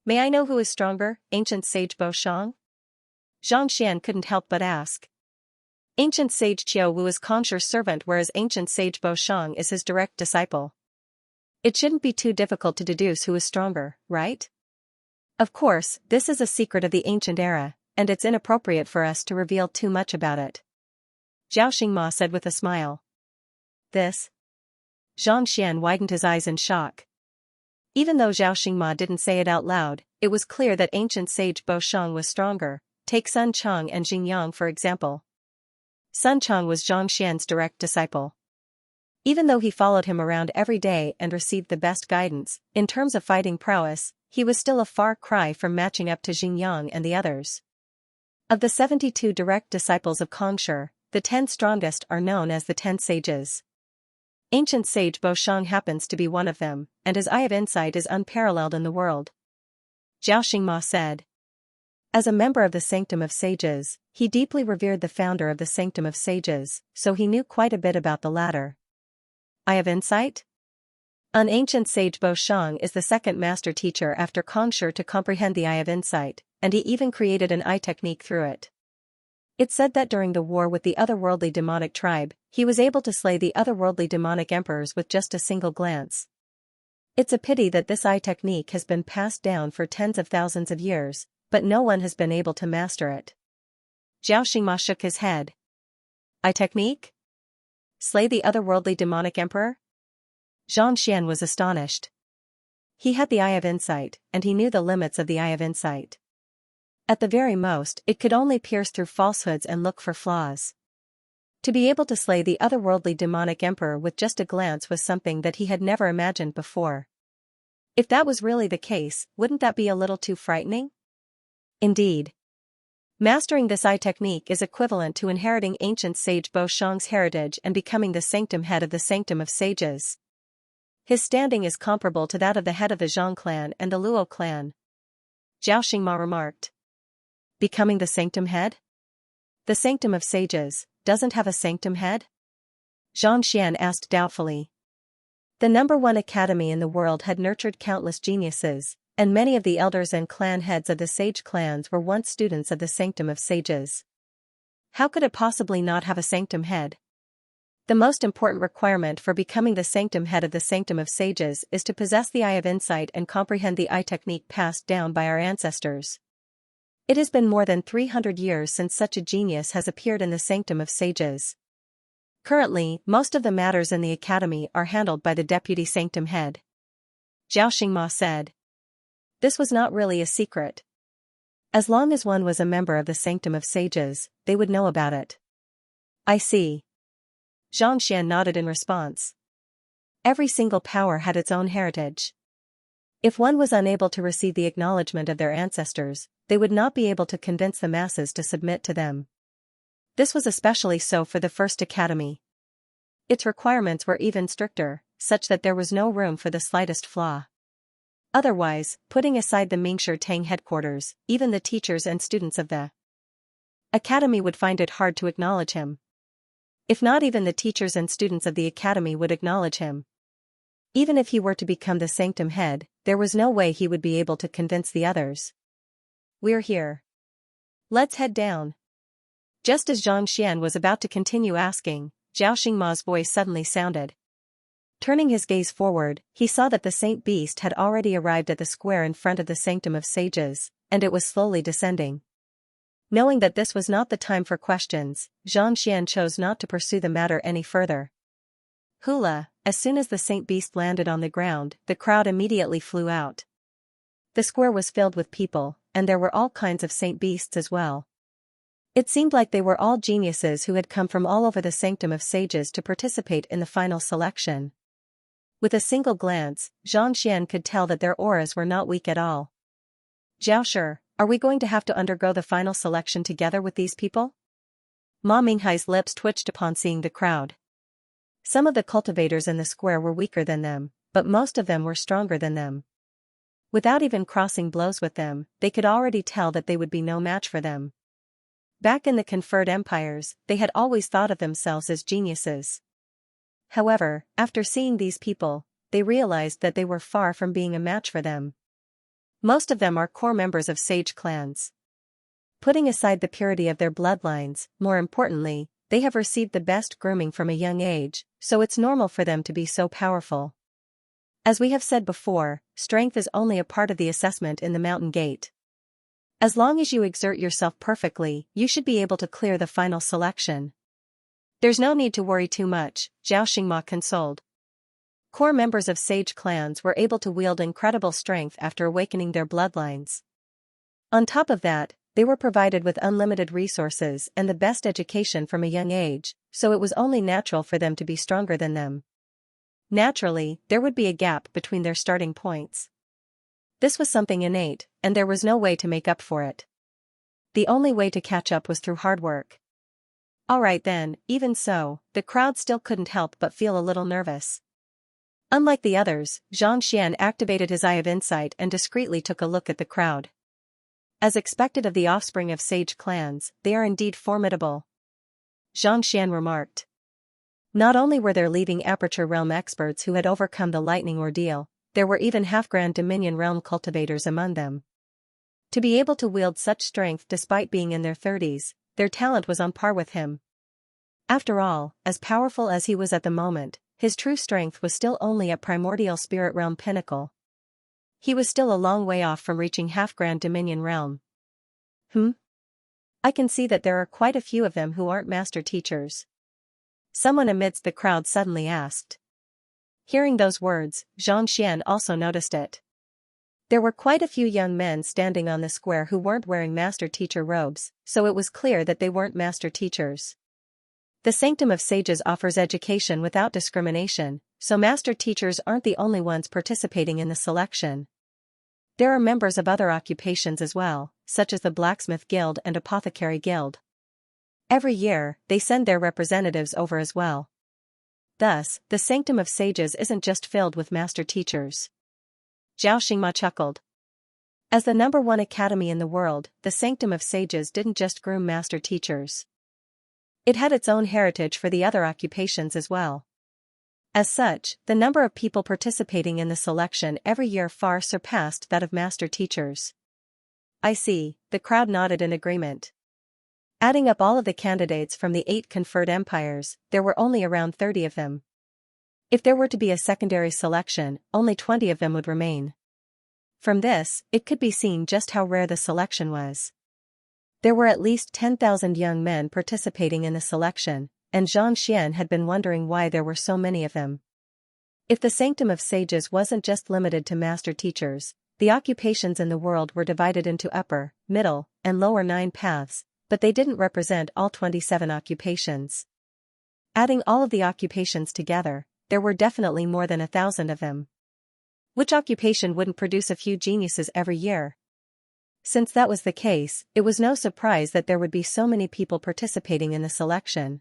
May I know who is stronger, ancient sage Bo Shang? Xianxia couldn't help but ask. Ancient sage Qiu Wu is Kongshi's servant, whereas ancient sage Bo Shang is his direct disciple. It shouldn't be too difficult to deduce who is stronger, right? Of course, this is a secret of the ancient era, and it's inappropriate for us to reveal too much about it. Zhao Xingma said with a smile. This? Xianxia widened his eyes in shock. Even though Zhao Xingma didn't say it out loud, it was clear that ancient sage Bo Shang was stronger. Take Sun Chang and Xingyang for example. Sun Chang was Xianxia's direct disciple. Even though he followed him around every day and received the best guidance, in terms of fighting prowess, he was still a far cry from matching up to Xingyang and the others. Of the 72 direct disciples of Kongshi, the 10 strongest are known as the 10 sages. Ancient sage Bo Shang happens to be one of them, and his eye of insight is unparalleled in the world. Zhao Xingma said. As a member of the Sanctum of Sages, he deeply revered the founder of the Sanctum of Sages, so he knew quite a bit about the latter. Eye of insight? An ancient sage Bo Shang is the second master teacher after Kongshi to comprehend the Eye of Insight, and he even created an eye technique through it. It's said that during the war with the otherworldly demonic tribe, he was able to slay the otherworldly demonic emperors with just a single glance. It's a pity that this eye technique has been passed down for tens of thousands of years, but no one has been able to master it. Zhao Xingma shook his head. Eye technique? Slay the otherworldly demonic emperor? Xianxia was astonished. He had the Eye of Insight, and he knew the limits of the Eye of Insight. At the very most, it could only pierce through falsehoods and look for flaws. To be able to slay the otherworldly demonic emperor with just a glance was something that he had never imagined before. If that was really the case, wouldn't that be a little too frightening? Indeed. Mastering this eye technique is equivalent to inheriting ancient sage Bo Shang's heritage and becoming the sanctum head of the sanctum of sages. His standing is comparable to that of the head of the Zhang clan and the Luo clan. Zhao Xingma remarked. Becoming the sanctum head? The sanctum of sages doesn't have a sanctum head? Zhang Xian asked doubtfully. The #1 academy in the world had nurtured countless geniuses, and many of the elders and clan heads of the sage clans were once students of the sanctum of sages. How could it possibly not have a sanctum head? The most important requirement for becoming the sanctum head of the sanctum of sages is to possess the eye of insight and comprehend the eye technique passed down by our ancestors. It has been more than 300 years since such a genius has appeared in the sanctum of sages. Currently, most of the matters in the academy are handled by the deputy sanctum head. Zhao Xingma said. This was not really a secret. As long as one was a member of the sanctum of sages, they would know about it. I see. Zhang Xian nodded in response. Every single power had its own heritage. If one was unable to receive the acknowledgement of their ancestors, they would not be able to convince the masses to submit to them. This was especially so for the first academy. Its requirements were even stricter, such that there was no room for the slightest flaw. Otherwise, putting aside the Mingshi Tang headquarters, even the teachers and students of the academy would find it hard to acknowledge him. If not even the teachers and students of the academy would acknowledge him. Even if he were to become the sanctum head, there was no way he would be able to convince the others. We're here. Let's head down. Just as Zhang Xian was about to continue asking, Zhao Xingma's voice suddenly sounded. Turning his gaze forward, he saw that the Saint Beast had already arrived at the square in front of the Sanctum of Sages, and it was slowly descending. Knowing that this was not the time for questions, Zhang Xian chose not to pursue the matter any further. Hula, as soon as the Saint Beast landed on the ground, the crowd immediately flew out. The square was filled with people, and there were all kinds of Saint Beasts as well. It seemed like they were all geniuses who had come from all over the Sanctum of Sages to participate in the final selection. With a single glance, Zhang Xian could tell that their auras were not weak at all. Zhao Shi, are we going to have to undergo the final selection together with these people? Ma Minghai's lips twitched upon seeing the crowd. Some of the cultivators in the square were weaker than them, but most of them were stronger than them. Without even crossing blows with them, they could already tell that they would be no match for them. Back in the conferred empires, they had always thought of themselves as geniuses. However, after seeing these people, they realized that they were far from being a match for them. Most of them are core members of sage clans. Putting aside the purity of their bloodlines, more importantly, they have received the best grooming from a young age, so it's normal for them to be so powerful. As we have said before, strength is only a part of the assessment in the Mountain Gate. As long as you exert yourself perfectly, you should be able to clear the final selection. There's no need to worry too much, Zhao Xingma consoled. Core members of sage clans were able to wield incredible strength after awakening their bloodlines. On top of that, they were provided with unlimited resources and the best education from a young age, so it was only natural for them to be stronger than them. Naturally, there would be a gap between their starting points. This was something innate, and there was no way to make up for it. The only way to catch up was through hard work. Alright then, even so, the crowd still couldn't help but feel a little nervous. Unlike the others, Zhang Xian activated his eye of insight and discreetly took a look at the crowd. As expected of the offspring of sage clans, they are indeed formidable. Zhang Xian remarked. Not only were there leaving Aperture Realm experts who had overcome the lightning ordeal, there were even half-grand Dominion Realm cultivators among them. To be able to wield such strength despite being in their 30s, their talent was on par with him. After all, as powerful as he was at the moment, his true strength was still only at Primordial Spirit Realm pinnacle. He was still a long way off from reaching half-grand Dominion Realm. I can see that there are quite a few of them who aren't master teachers. Someone amidst the crowd suddenly asked. Hearing those words, Zhang Xian also noticed it. There were quite a few young men standing on the square who weren't wearing master teacher robes, so it was clear that they weren't master teachers. The Sanctum of Sages offers education without discrimination, so master teachers aren't the only ones participating in the selection. There are members of other occupations as well, such as the Blacksmith Guild and Apothecary Guild. Every year, they send their representatives over as well. Thus, the Sanctum of Sages isn't just filled with master teachers. Xianxia chuckled. As the #1 academy in the world, the Sanctum of Sages didn't just groom master teachers. It had its own heritage for the other occupations as well. As such, the number of people participating in the selection every year far surpassed that of master teachers. I see, the crowd nodded in agreement. Adding up all of the candidates from the 8 conferred empires, there were only around 30 of them. If there were to be a secondary selection, only 20 of them would remain. From this, it could be seen just how rare the selection was. There were at least 10,000 young men participating in the selection, and Xianxia had been wondering why there were so many of them. If the Sanctum of Sages wasn't just limited to master teachers, the occupations in the world were divided into upper, middle, and lower 9 paths, but they didn't represent all 27 occupations. Adding all of the occupations together, there were definitely more than 1,000 of them. Which occupation wouldn't produce a few geniuses every year? Since that was the case, it was no surprise that there would be so many people participating in the selection.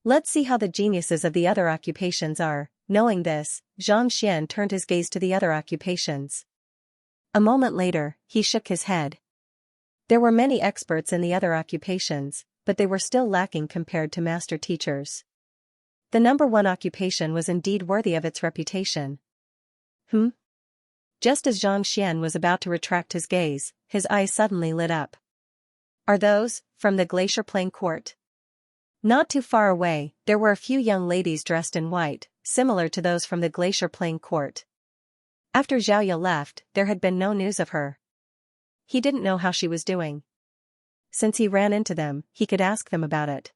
Let's see how the geniuses of the other occupations are. Knowing this, Xianxia turned his gaze to the other occupations. A moment later, he shook his head. There were many experts in the other occupations, but they were still lacking compared to master teachers. The #1 occupation was indeed worthy of its reputation. Just as Xianxia was about to retract his gaze, his eyes suddenly lit up. Are those from the Glacier Plain Court? Not too far away, there were a few young ladies dressed in white, similar to those from the Glacier Plain Court. After Xiaoya left, there had been no news of her. He didn't know how she was doing. Since he ran into them, he could ask them about it.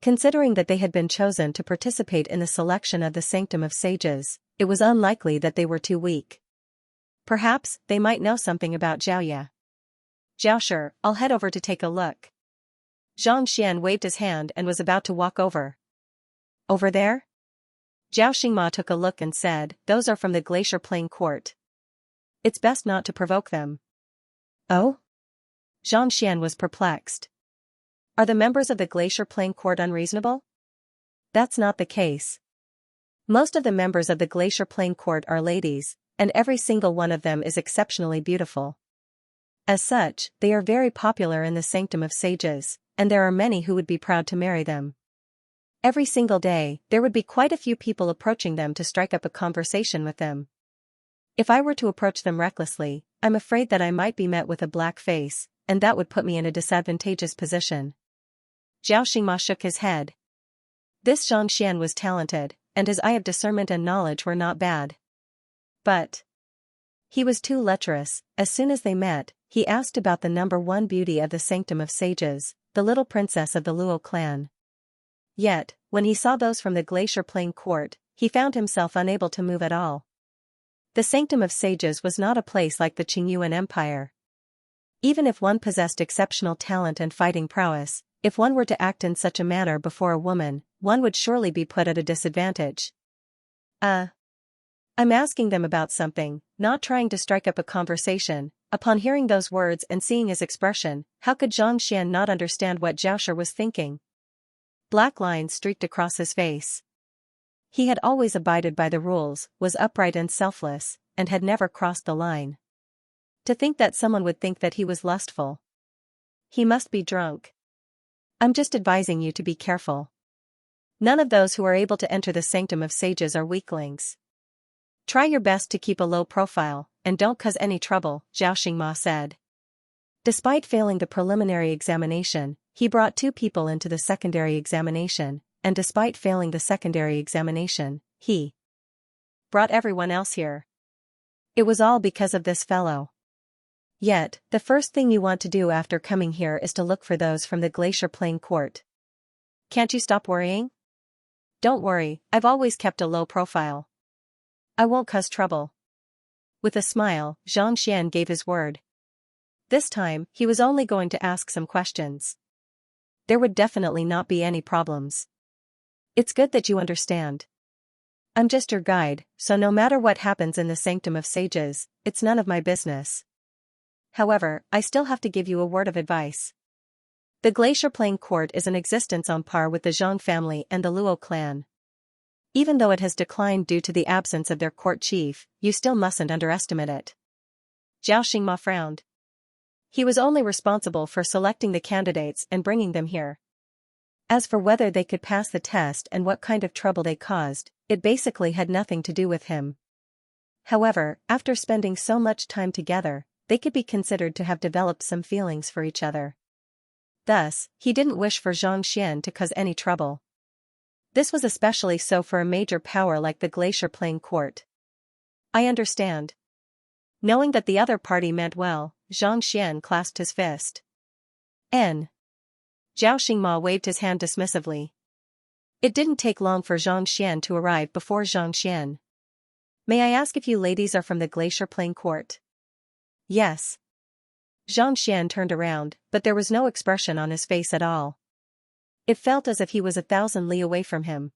Considering that they had been chosen to participate in the selection of the Sanctum of Sages, it was unlikely that they were too weak. Perhaps they might know something about Xiaoya. Sure, I'll head over to take a look. Xianxia waved his hand and was about to walk over. Over there? Xianxia took a look and said, those are from the Glacier Plain Court. It's best not to provoke them. Oh? Xianxia was perplexed. Are the members of the Glacier Plain Court unreasonable? That's not the case. Most of the members of the Glacier Plain Court are ladies, and every single one of them is exceptionally beautiful. As such, they are very popular in the Sanctum of Sages, and there are many who would be proud to marry them. Every single day, there would be quite a few people approaching them to strike up a conversation with them. If I were to approach them recklessly, I'm afraid that I might be met with a black face, and that would put me in a disadvantageous position. Xianxia shook his head. This Xianxia was talented, and his eye of discernment and knowledge were not bad. But he was too lecherous. As soon as they met, he asked about the #1 beauty of the Sanctum of Sages, the little princess of the Luo clan. Yet, when he saw those from the Glacier Plain Court, he found himself unable to move at all. The Sanctum of Sages was not a place like the Qingyuan Empire. Even if one possessed exceptional talent and fighting prowess, if one were to act in such a manner before a woman, one would surely be put at a disadvantage. I'm asking them about something, not trying to strike up a conversation. Upon hearing those words and seeing his expression, how could Xianxia not understand what Xiaoshi was thinking? Black lines streaked across his face. He had always abided by the rules, was upright and selfless, and had never crossed the line. To think that someone would think that he was lustful. He must be drunk. I'm just advising you to be careful. None of those who are able to enter the Sanctum of Sages are weaklings. Try your best to keep a low profile, and don't cause any trouble, Xianxia said. Despite failing the preliminary examination, he brought 2 people into the secondary examination, and despite failing the secondary examination, he brought everyone else here. It was all because of this fellow. Yet, the first thing you want to do after coming here is to look for those from the Glacier Plain Court. Can't you stop worrying? Don't worry, I've always kept a low profile. I won't cause trouble. With a smile, Xianxia gave his word. This time, he was only going to ask some questions. there would definitely not be any problems. It's good that you understand. I'm just your guide, so no matter what happens in the Sanctum of Sages, it's none of my business. However, I still have to give you a word of advice. The Glacier Plain Court is in existence on par with the Zhang family and the Luo clan. Even though it has declined due to the absence of their court chief, you still mustn't underestimate it. Zhao Xingma frowned. He was only responsible for selecting the candidates and bringing them here. As for whether they could pass the test and what kind of trouble they caused, it basically had nothing to do with him. However, after spending so much time together, they could be considered to have developed some feelings for each other. Thus, he didn't wish for Xianxia to cause any trouble. This was especially so for a major power like the Glacier Plain Court. I understand. Knowing that the other party meant well, Xianxia clasped his fist. Zhao Xingma waved his hand dismissively. It didn't take long for Xianxia to arrive before Xianxia. May I ask if you ladies are from the Glacier Plain Court? Yes. Xianxia turned around, but there was no expression on his face at all. It felt as if he was 1,000 li away from him.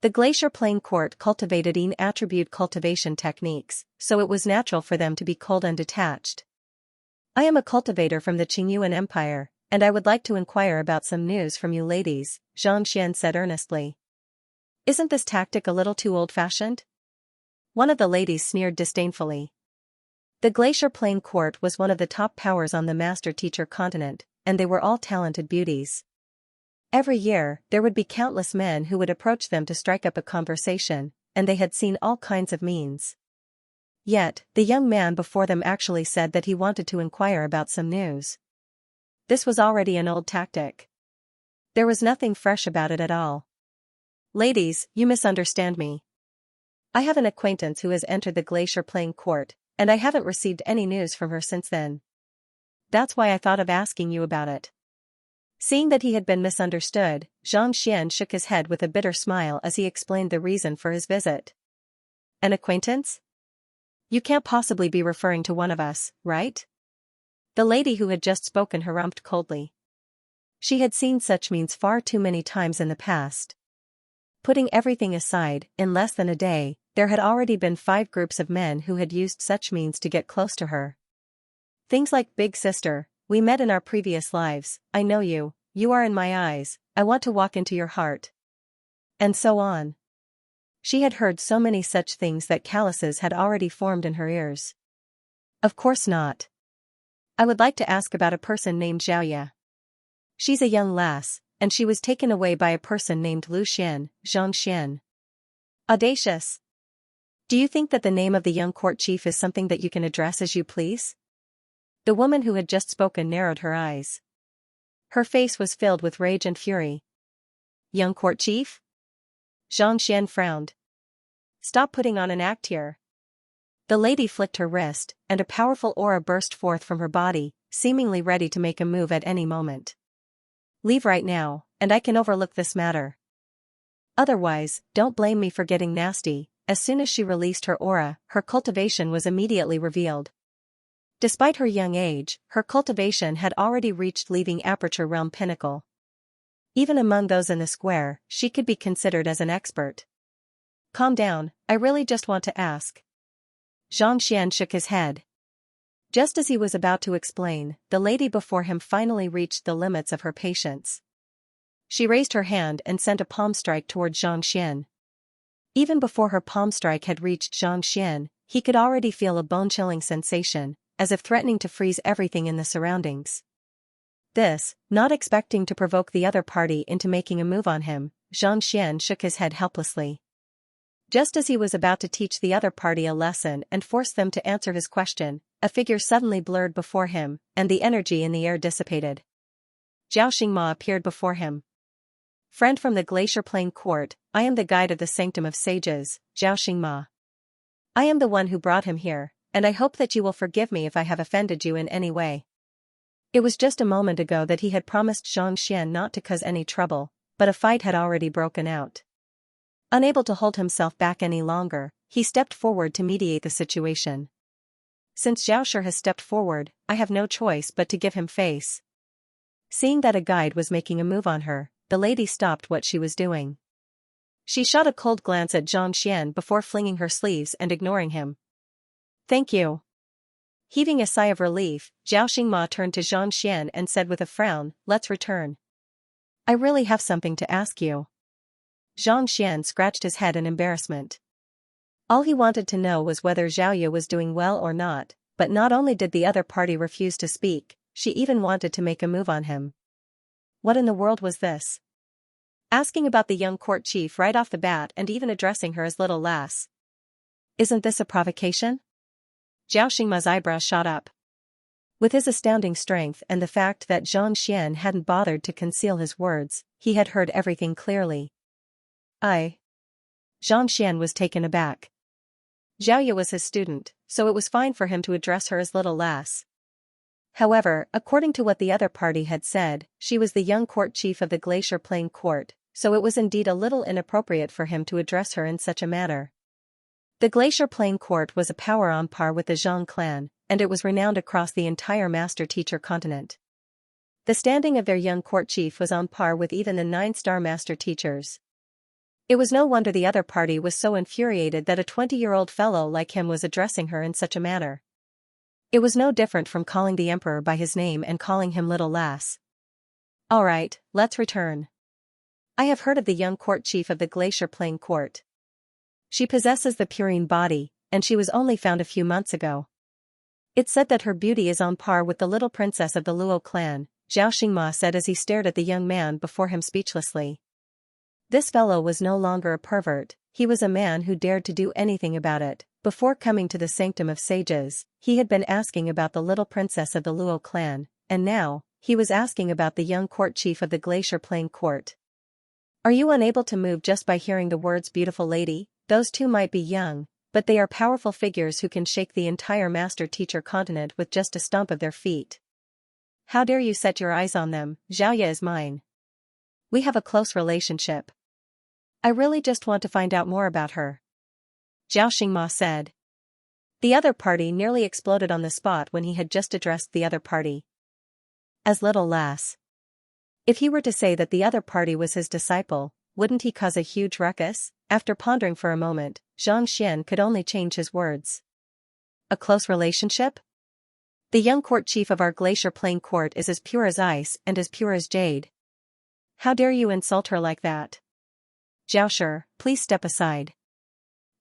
The Glacier Plain Court cultivated attribute cultivation techniques, so it was natural for them to be cold and detached. I am a cultivator from the Qingyuan Empire, and I would like to inquire about some news from you ladies, Xianxia said earnestly. Isn't this tactic a little too old-fashioned? One of the ladies sneered disdainfully. The Glacier Plain Court was one of the top powers on the master-teacher continent, and they were all talented beauties. Every year, there would be countless men who would approach them to strike up a conversation, and they had seen all kinds of means. Yet, the young man before them actually said that he wanted to inquire about some news. This was already an old tactic. There was nothing fresh about it at all. Ladies, you misunderstand me. I have an acquaintance who has entered the Glacier Plain Court, and I haven't received any news from her since then. That's why I thought of asking you about it. Seeing that he had been misunderstood, Xianxia shook his head with a bitter smile as he explained the reason for his visit. An acquaintance? You can't possibly be referring to one of us, right? The lady who had just spoken harumphed coldly. She had seen such means far too many times in the past. Putting everything aside, in less than a day, there had already been 5 groups of men who had used such means to get close to her. Things like "Big Sister, we met in our previous lives, I know you, you are in my eyes, I want to walk into your heart." And so on. She had heard so many such things that calluses had already formed in her ears. Of course not. I would like to ask about a person named Xiaoya. She's a young lass, and she was taken away by a person named Lu Xian, Xianxia. Audacious. Do you think that the name of the young court chief is something that you can address as you please? The woman who had just spoken narrowed her eyes. Her face was filled with rage and fury. Young court chief? Xianxia frowned. Stop putting on an act here. The lady flicked her wrist, and a powerful aura burst forth from her body, seemingly ready to make a move at any moment. Leave right now, and I can overlook this matter. Otherwise, don't blame me for getting nasty. As soon as she released her aura, her cultivation was immediately revealed. Despite her young age, her cultivation had already reached leaving aperture realm pinnacle. Even among those in the square, she could be considered as an expert. Calm down, I really just want to ask. Xianxia shook his head. Just as he was about to explain, the lady before him finally reached the limits of her patience. She raised her hand and sent a palm strike toward Xianxia. Even before her palm strike had reached Xianxia, he could already feel a bone-chilling sensation, as if threatening to freeze everything in the surroundings. This, not expecting to provoke the other party into making a move on him, Xianxia shook his head helplessly. Just as he was about to teach the other party a lesson and force them to answer his question, a figure suddenly blurred before him, and the energy in the air dissipated. Zhao Xingma appeared before him. Friend from the Glacier Plain Court, I am the guide of the Sanctum of Sages, Zhao Xingma. I am the one who brought him here, and I hope that you will forgive me if I have offended you in any way. It was just a moment ago that he had promised Xianxia not to cause any trouble, but a fight had already broken out. Unable to hold himself back any longer, he stepped forward to mediate the situation. Since Zhao Shi has stepped forward, I have no choice but to give him face. Seeing that a guide was making a move on her, the lady stopped what she was doing. She shot a cold glance at Xianxia before flinging her sleeves and ignoring him. "Thank you." Heaving a sigh of relief, Zhao Xingma turned to Xianxia and said with a frown, "Let's return. I really have something to ask you." Xianxia scratched his head in embarrassment. All he wanted to know was whether Xiaoya was doing well or not, but not only did the other party refuse to speak, she even wanted to make a move on him. What in the world was this? Asking about the young court chief right off the bat and even addressing her as little lass. Isn't this a provocation? Zhao Xingma's eyebrows shot up. With his astounding strength and the fact that Xianxia hadn't bothered to conceal his words, he had heard everything clearly. Xianxia was taken aback. Xiaoya was his student, so it was fine for him to address her as little lass. However, according to what the other party had said, she was the young court chief of the Glacier Plain Court, so it was indeed a little inappropriate for him to address her in such a manner. The Glacier Plain Court was a power on par with the Zhang clan, and it was renowned across the entire master-teacher continent. The standing of their young court chief was on par with even the 9-star master teachers. It was no wonder the other party was so infuriated that a 20-year-old fellow like him was addressing her in such a manner. It was no different from calling the emperor by his name and calling him little lass. "All right, let's return. I have heard of the young court chief of the Glacier Plain Court. She possesses the purine body, and she was only found a few months ago. It's said that her beauty is on par with the little princess of the Luo clan," Zhao Xingma said as he stared at the young man before him speechlessly. This fellow was no longer a pervert, he was a man who dared to do anything about it. Before coming to the sanctum of sages, he had been asking about the little princess of the Luo clan, and now, he was asking about the young court chief of the Glacier Plain Court. "Are you unable to move just by hearing the words beautiful lady? Those two might be young, but they are powerful figures who can shake the entire master-teacher continent with just a stomp of their feet. How dare you set your eyes on them? Xiaoya is mine. We have a close relationship. I really just want to find out more about her," Zhao Xingma said. The other party nearly exploded on the spot when he had just addressed the other party as little lass. If he were to say that the other party was his disciple, wouldn't he cause a huge ruckus? After pondering for a moment, Xianxia could only change his words. A close relationship? The young court chief of our Glacier Plain Court is as pure as ice and as pure as jade. How dare you insult her like that? Zhao, please step aside.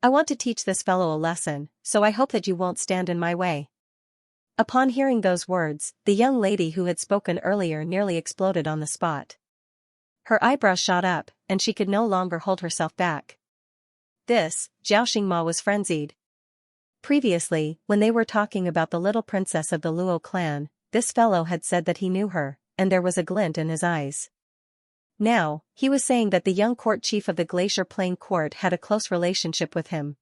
I want to teach this fellow a lesson, so I hope that you won't stand in my way. Upon hearing those words, the young lady who had spoken earlier nearly exploded on the spot. Her eyebrows shot up, and she could no longer hold herself back. Zhao Xingma was frenzied. Previously, when they were talking about the little princess of the Luo clan, this fellow had said that he knew her, and there was a glint in his eyes. Now, he was saying that the young court chief of the Glacier Plain Court had a close relationship with him.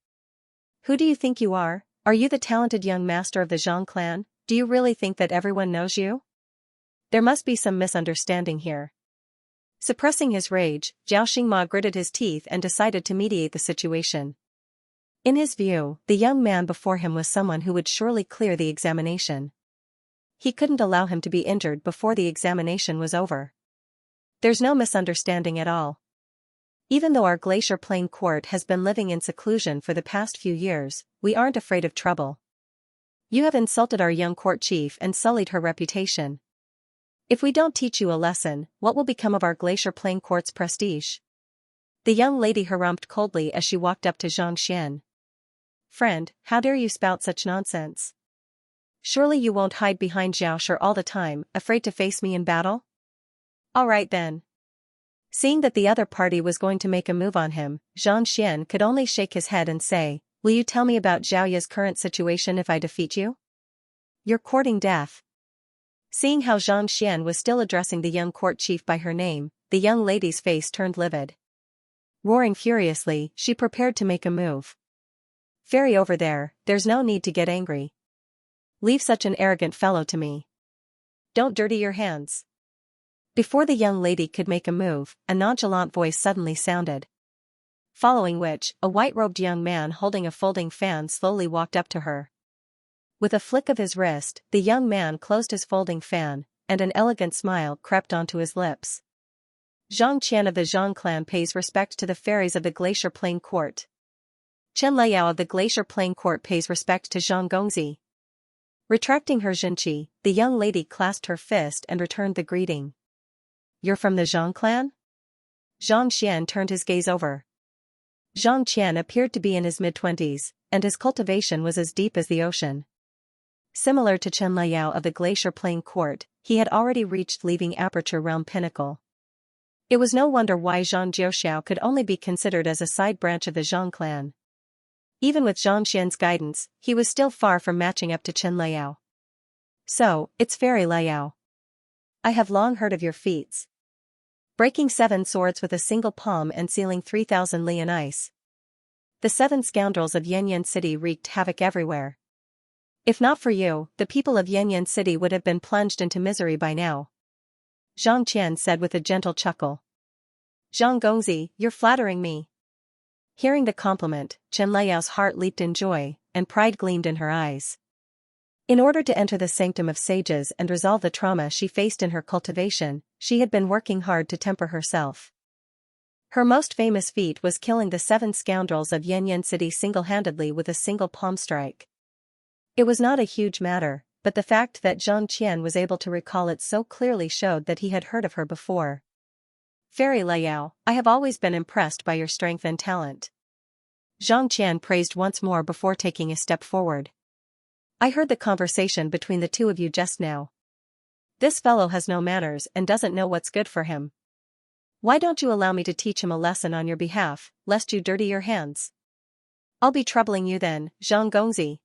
Who do you think you are? Are you the talented young master of the Zhang clan? Do you really think that everyone knows you? There must be some misunderstanding here. Suppressing his rage, Zhao Xingma gritted his teeth and decided to mediate the situation. In his view, the young man before him was someone who would surely clear the examination. He couldn't allow him to be injured before the examination was over. There's no misunderstanding at all. Even though our Glacier Plain Court has been living in seclusion for the past few years, we aren't afraid of trouble. You have insulted our young court chief and sullied her reputation. If we don't teach you a lesson, what will become of our Glacier Plain Court's prestige? The young lady harumphed coldly as she walked up to Xianxia. Friend, how dare you spout such nonsense? Surely you won't hide behind Xiao all the time, afraid to face me in battle? All right then. Seeing that the other party was going to make a move on him, Xianxia could only shake his head and say, "Will you tell me about Xiaoya's current situation if I defeat you? You're courting death." Seeing how Xianxia was still addressing the young court chief by her name, the young lady's face turned livid. Roaring furiously, she prepared to make a move. "Fairy over there, there's no need to get angry. Leave such an arrogant fellow to me. Don't dirty your hands." Before the young lady could make a move, a nonchalant voice suddenly sounded. Following which, a white-robed young man holding a folding fan slowly walked up to her. With a flick of his wrist, the young man closed his folding fan, and an elegant smile crept onto his lips. Xianxia of the Zhang clan pays respect to the fairies of the Glacier Plain Court. Chen Liao of the Glacier Plain Court pays respect to Zhang Gongzi. Retracting her zhenqi, the young lady clasped her fist and returned the greeting. You're from the Zhang clan? Zhang Xian turned his gaze over. Zhang Qian appeared to be in his mid-20s, and his cultivation was as deep as the ocean. Similar to Chen Liao of the Glacier Plain Court, he had already reached leaving Aperture Realm Pinnacle. It was no wonder why Zhang Jiuxiao could only be considered as a side branch of the Zhang clan. Even with Zhang Xian's guidance, he was still far from matching up to Chen Liao. So, it's Fairy Liao. I have long heard of your feats. Breaking 7 swords with a single palm and sealing 3,000 li in ice. The 7 scoundrels of Yanyan City wreaked havoc everywhere. If not for you, the people of Yanyan City would have been plunged into misery by now. Zhang Qian said with a gentle chuckle. Zhang Gongzi, you're flattering me. Hearing the compliment, Chen Liao's heart leaped in joy, and pride gleamed in her eyes. In order to enter the sanctum of sages and resolve the trauma she faced in her cultivation, she had been working hard to temper herself. Her most famous feat was killing the 7 scoundrels of Yanyan City single-handedly with a single palm strike. It was not a huge matter, but the fact that Zhang Qian was able to recall it so clearly showed that he had heard of her before. Fairy Liao, I have always been impressed by your strength and talent. Zhang Qian praised once more before taking a step forward. I heard the conversation between the two of you just now. This fellow has no manners and doesn't know what's good for him. Why don't you allow me to teach him a lesson on your behalf, lest you dirty your hands? I'll be troubling you then, Zhang Gongzi.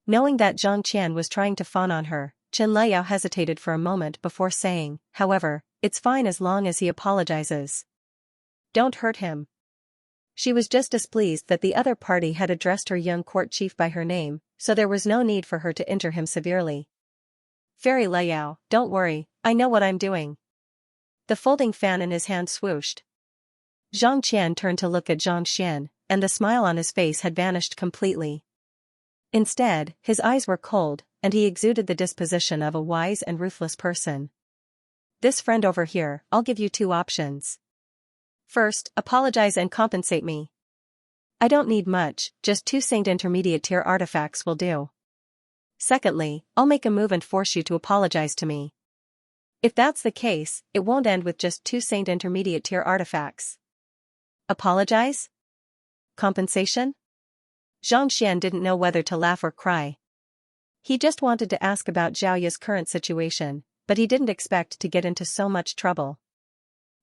Knowing that Zhang Qian was trying to fawn on her, Chen Liao hesitated for a moment before saying, however, it's fine as long as he apologizes. Don't hurt him. She was just displeased that the other party had addressed her young court chief by her name, so there was no need for her to injure him severely. Fairy Liao, don't worry, I know what I'm doing. The folding fan in his hand swooshed. Zhang Qian turned to look at Zhang Xian, and the smile on his face had vanished completely. Instead, his eyes were cold, and he exuded the disposition of a wise and ruthless person. This friend over here, I'll give you 2 options. First, apologize and compensate me. I don't need much, just 2 Saint Intermediate tier artifacts will do. Secondly, I'll make a move and force you to apologize to me. If that's the case, it won't end with just 2 Saint Intermediate tier artifacts. Apologize? Compensation? Zhang Xian didn't know whether to laugh or cry. He just wanted to ask about Xiaoya's current situation, but he didn't expect to get into so much trouble.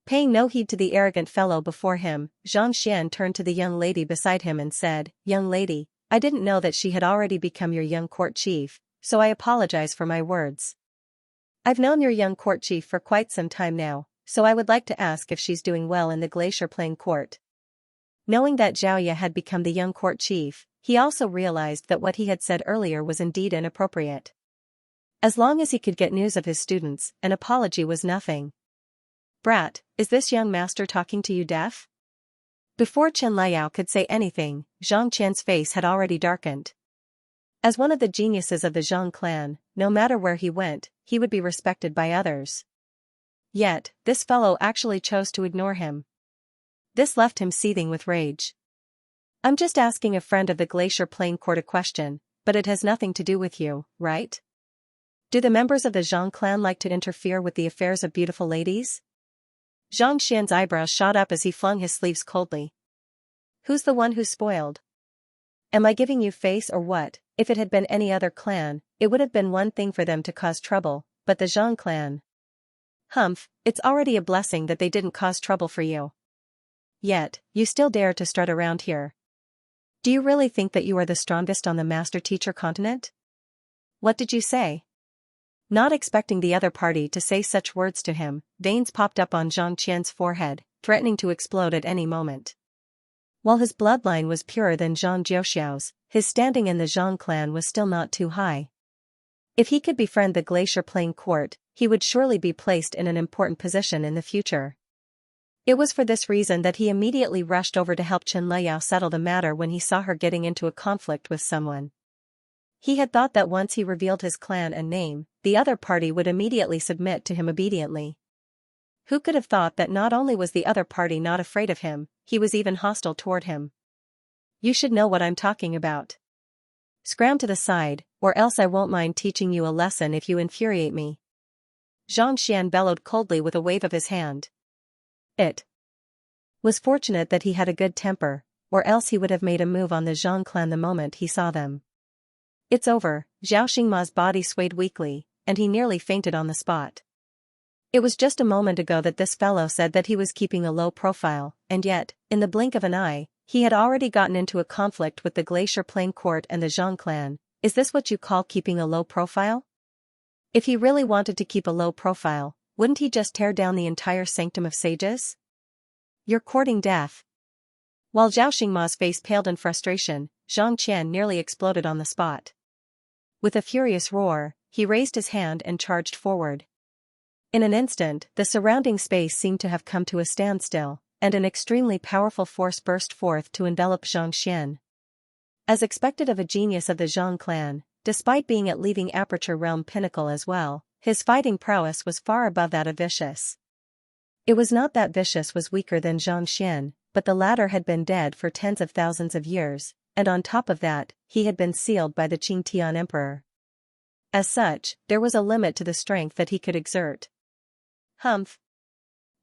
Paying no heed to the arrogant fellow before him, Zhang Xian turned to the young lady beside him and said, Young lady, I didn't know that she had already become your young court chief, so I apologize for my words. I've known your young court chief for quite some time now, so I would like to ask if she's doing well in the Glacier Plain Court. Knowing that Xiaoya had become the young court chief, he also realized that what he had said earlier was indeed inappropriate. As long as he could get news of his students, an apology was nothing. Brat, is this young master talking to you deaf? Before Chen Liao could say anything, Zhang Qian's face had already darkened. As one of the geniuses of the Zhang clan, no matter where he went, he would be respected by others. Yet, this fellow actually chose to ignore him. This left him seething with rage. I'm just asking a friend of the Glacier Plain Court a question, but it has nothing to do with you, right? Do the members of the Zhang clan like to interfere with the affairs of beautiful ladies? Zhang Xian's eyebrows shot up as he flung his sleeves coldly. Who's the one who's spoiled? Am I giving you face or what? If it had been any other clan, it would have been one thing for them to cause trouble, but the Zhang clan. Humph, it's already a blessing that they didn't cause trouble for you. Yet, you still dare to strut around here. Do you really think that you are the strongest on the master-teacher continent? What did you say? Not expecting the other party to say such words to him, veins popped up on Zhang Qian's forehead, threatening to explode at any moment. While his bloodline was purer than Zhang Jiuxiao's, his standing in the Zhang clan was still not too high. If he could befriend the Glacier Plain Court, he would surely be placed in an important position in the future. It was for this reason that he immediately rushed over to help Chen Liao settle the matter when he saw her getting into a conflict with someone. He had thought that once he revealed his clan and name, the other party would immediately submit to him obediently. Who could have thought that not only was the other party not afraid of him, he was even hostile toward him? You should know what I'm talking about. Scram to the side, or else I won't mind teaching you a lesson if you infuriate me. Xianxia bellowed coldly with a wave of his hand. It was fortunate that he had a good temper, or else he would have made a move on the Zhang clan the moment he saw them. It's over. Zhao Xingma's body swayed weakly, and he nearly fainted on the spot. It was just a moment ago that this fellow said that he was keeping a low profile, and yet, in the blink of an eye, he had already gotten into a conflict with the Glacier Plain Court and the Zhang clan. Is this what you call keeping a low profile? If he really wanted to keep a low profile, wouldn't he just tear down the entire Sanctum of Sages? You're courting death. While Zhao Xingma's face paled in frustration, Zhang Qian nearly exploded on the spot. With a furious roar, he raised his hand and charged forward. In an instant, the surrounding space seemed to have come to a standstill, and an extremely powerful force burst forth to envelop Zhang Qian. As expected of a genius of the Zhang clan, despite being at leaving Aperture Realm Pinnacle as well, his fighting prowess was far above that of Vicious. It was not that Vicious was weaker than Zhang Qian, but the latter had been dead for tens of thousands of years, and on top of that, he had been sealed by the Qingtian Emperor. As such, there was a limit to the strength that he could exert. Humph!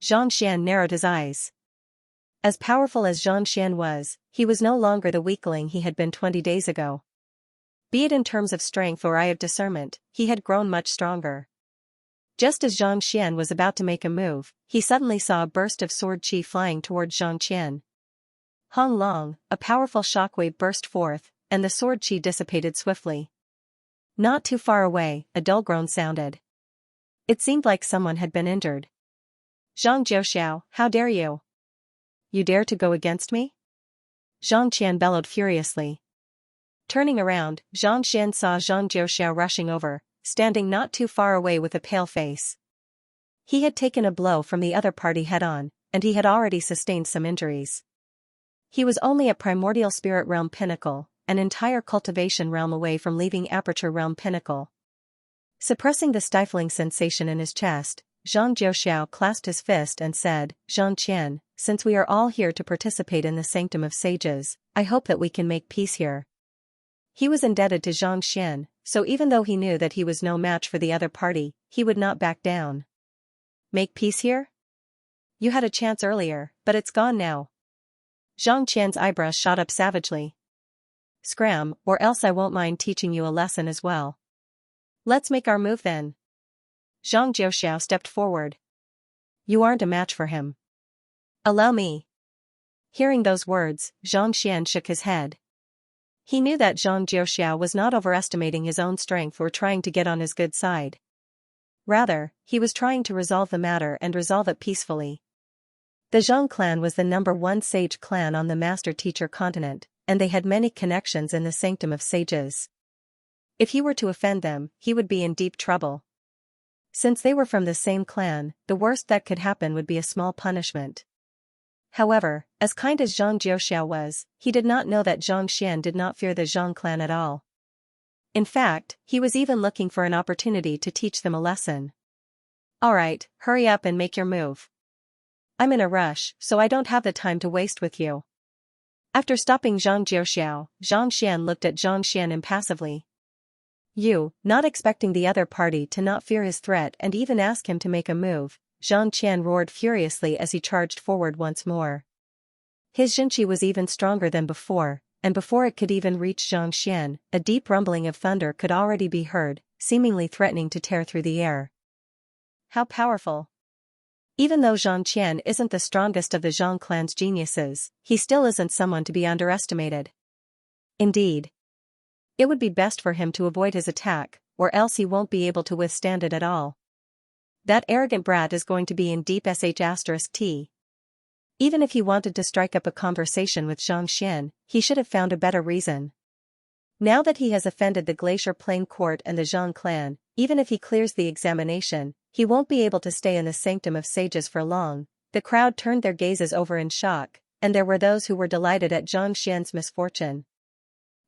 Zhang Qian narrowed his eyes. As powerful as Zhang Qian was, he was no longer the weakling he had been 20 days ago. Be it in terms of strength or eye of discernment, he had grown much stronger. Just as Zhang Qian was about to make a move, he suddenly saw a burst of sword chi flying toward Zhang Qian. Hong Long, a powerful shockwave burst forth, and the sword chi dissipated swiftly. Not too far away, a dull groan sounded. It seemed like someone had been injured. Zhang Jiuxiao, how dare you? You dare to go against me? Zhang Qian bellowed furiously. Turning around, Zhang Qian saw Zhang Jiuxiao rushing over, standing not too far away with a pale face. He had taken a blow from the other party head-on, and he had already sustained some injuries. He was only at Primordial Spirit Realm Pinnacle, an entire Cultivation Realm away from leaving Aperture Realm Pinnacle. Suppressing the stifling sensation in his chest, Zhang Jiuxiao clasped his fist and said, Zhang Qian, since we are all here to participate in the Sanctum of Sages, I hope that we can make peace here. He was indebted to Zhang Qian, so even though he knew that he was no match for the other party, he would not back down. Make peace here? You had a chance earlier, but it's gone now. Zhang Qian's eyebrows shot up savagely. Scram, or else I won't mind teaching you a lesson as well. Let's make our move then. Zhang Jiuxiao stepped forward. You aren't a match for him. Allow me. Hearing those words, Zhang Qian shook his head. He knew that Zhang Jiuxiao was not overestimating his own strength or trying to get on his good side. Rather, he was trying to resolve the matter and resolve it peacefully. The Zhang clan was the #1 sage clan on the Master-Teacher continent, and they had many connections in the Sanctum of Sages. If he were to offend them, he would be in deep trouble. Since they were from the same clan, the worst that could happen would be a small punishment. However, as kind as Zhang Jiuxiao was, he did not know that Zhang Qian did not fear the Zhang clan at all. In fact, he was even looking for an opportunity to teach them a lesson. Alright, hurry up and make your move. I'm in a rush, so I don't have the time to waste with you. After stopping Zhang Jiuxiao, Zhang Qian looked at Zhang Qian impassively. You, not expecting the other party to not fear his threat and even ask him to make a move, Zhang Qian roared furiously as he charged forward once more. His Xinqi was even stronger than before, and before it could even reach Zhang Qian, a deep rumbling of thunder could already be heard, seemingly threatening to tear through the air. How powerful! Even though Zhang Qian isn't the strongest of the Zhang clan's geniuses, he still isn't someone to be underestimated. Indeed. It would be best for him to avoid his attack, or else he won't be able to withstand it at all. That arrogant brat is going to be in deep sh*t. Even if he wanted to strike up a conversation with Zhang Qian, he should have found a better reason. Now that he has offended the Glacier Plain Court and the Zhang clan, even if he clears the examination, he won't be able to stay in the Sanctum of Sages for long. The crowd turned their gazes over in shock, and there were those who were delighted at Zhang Qian's misfortune.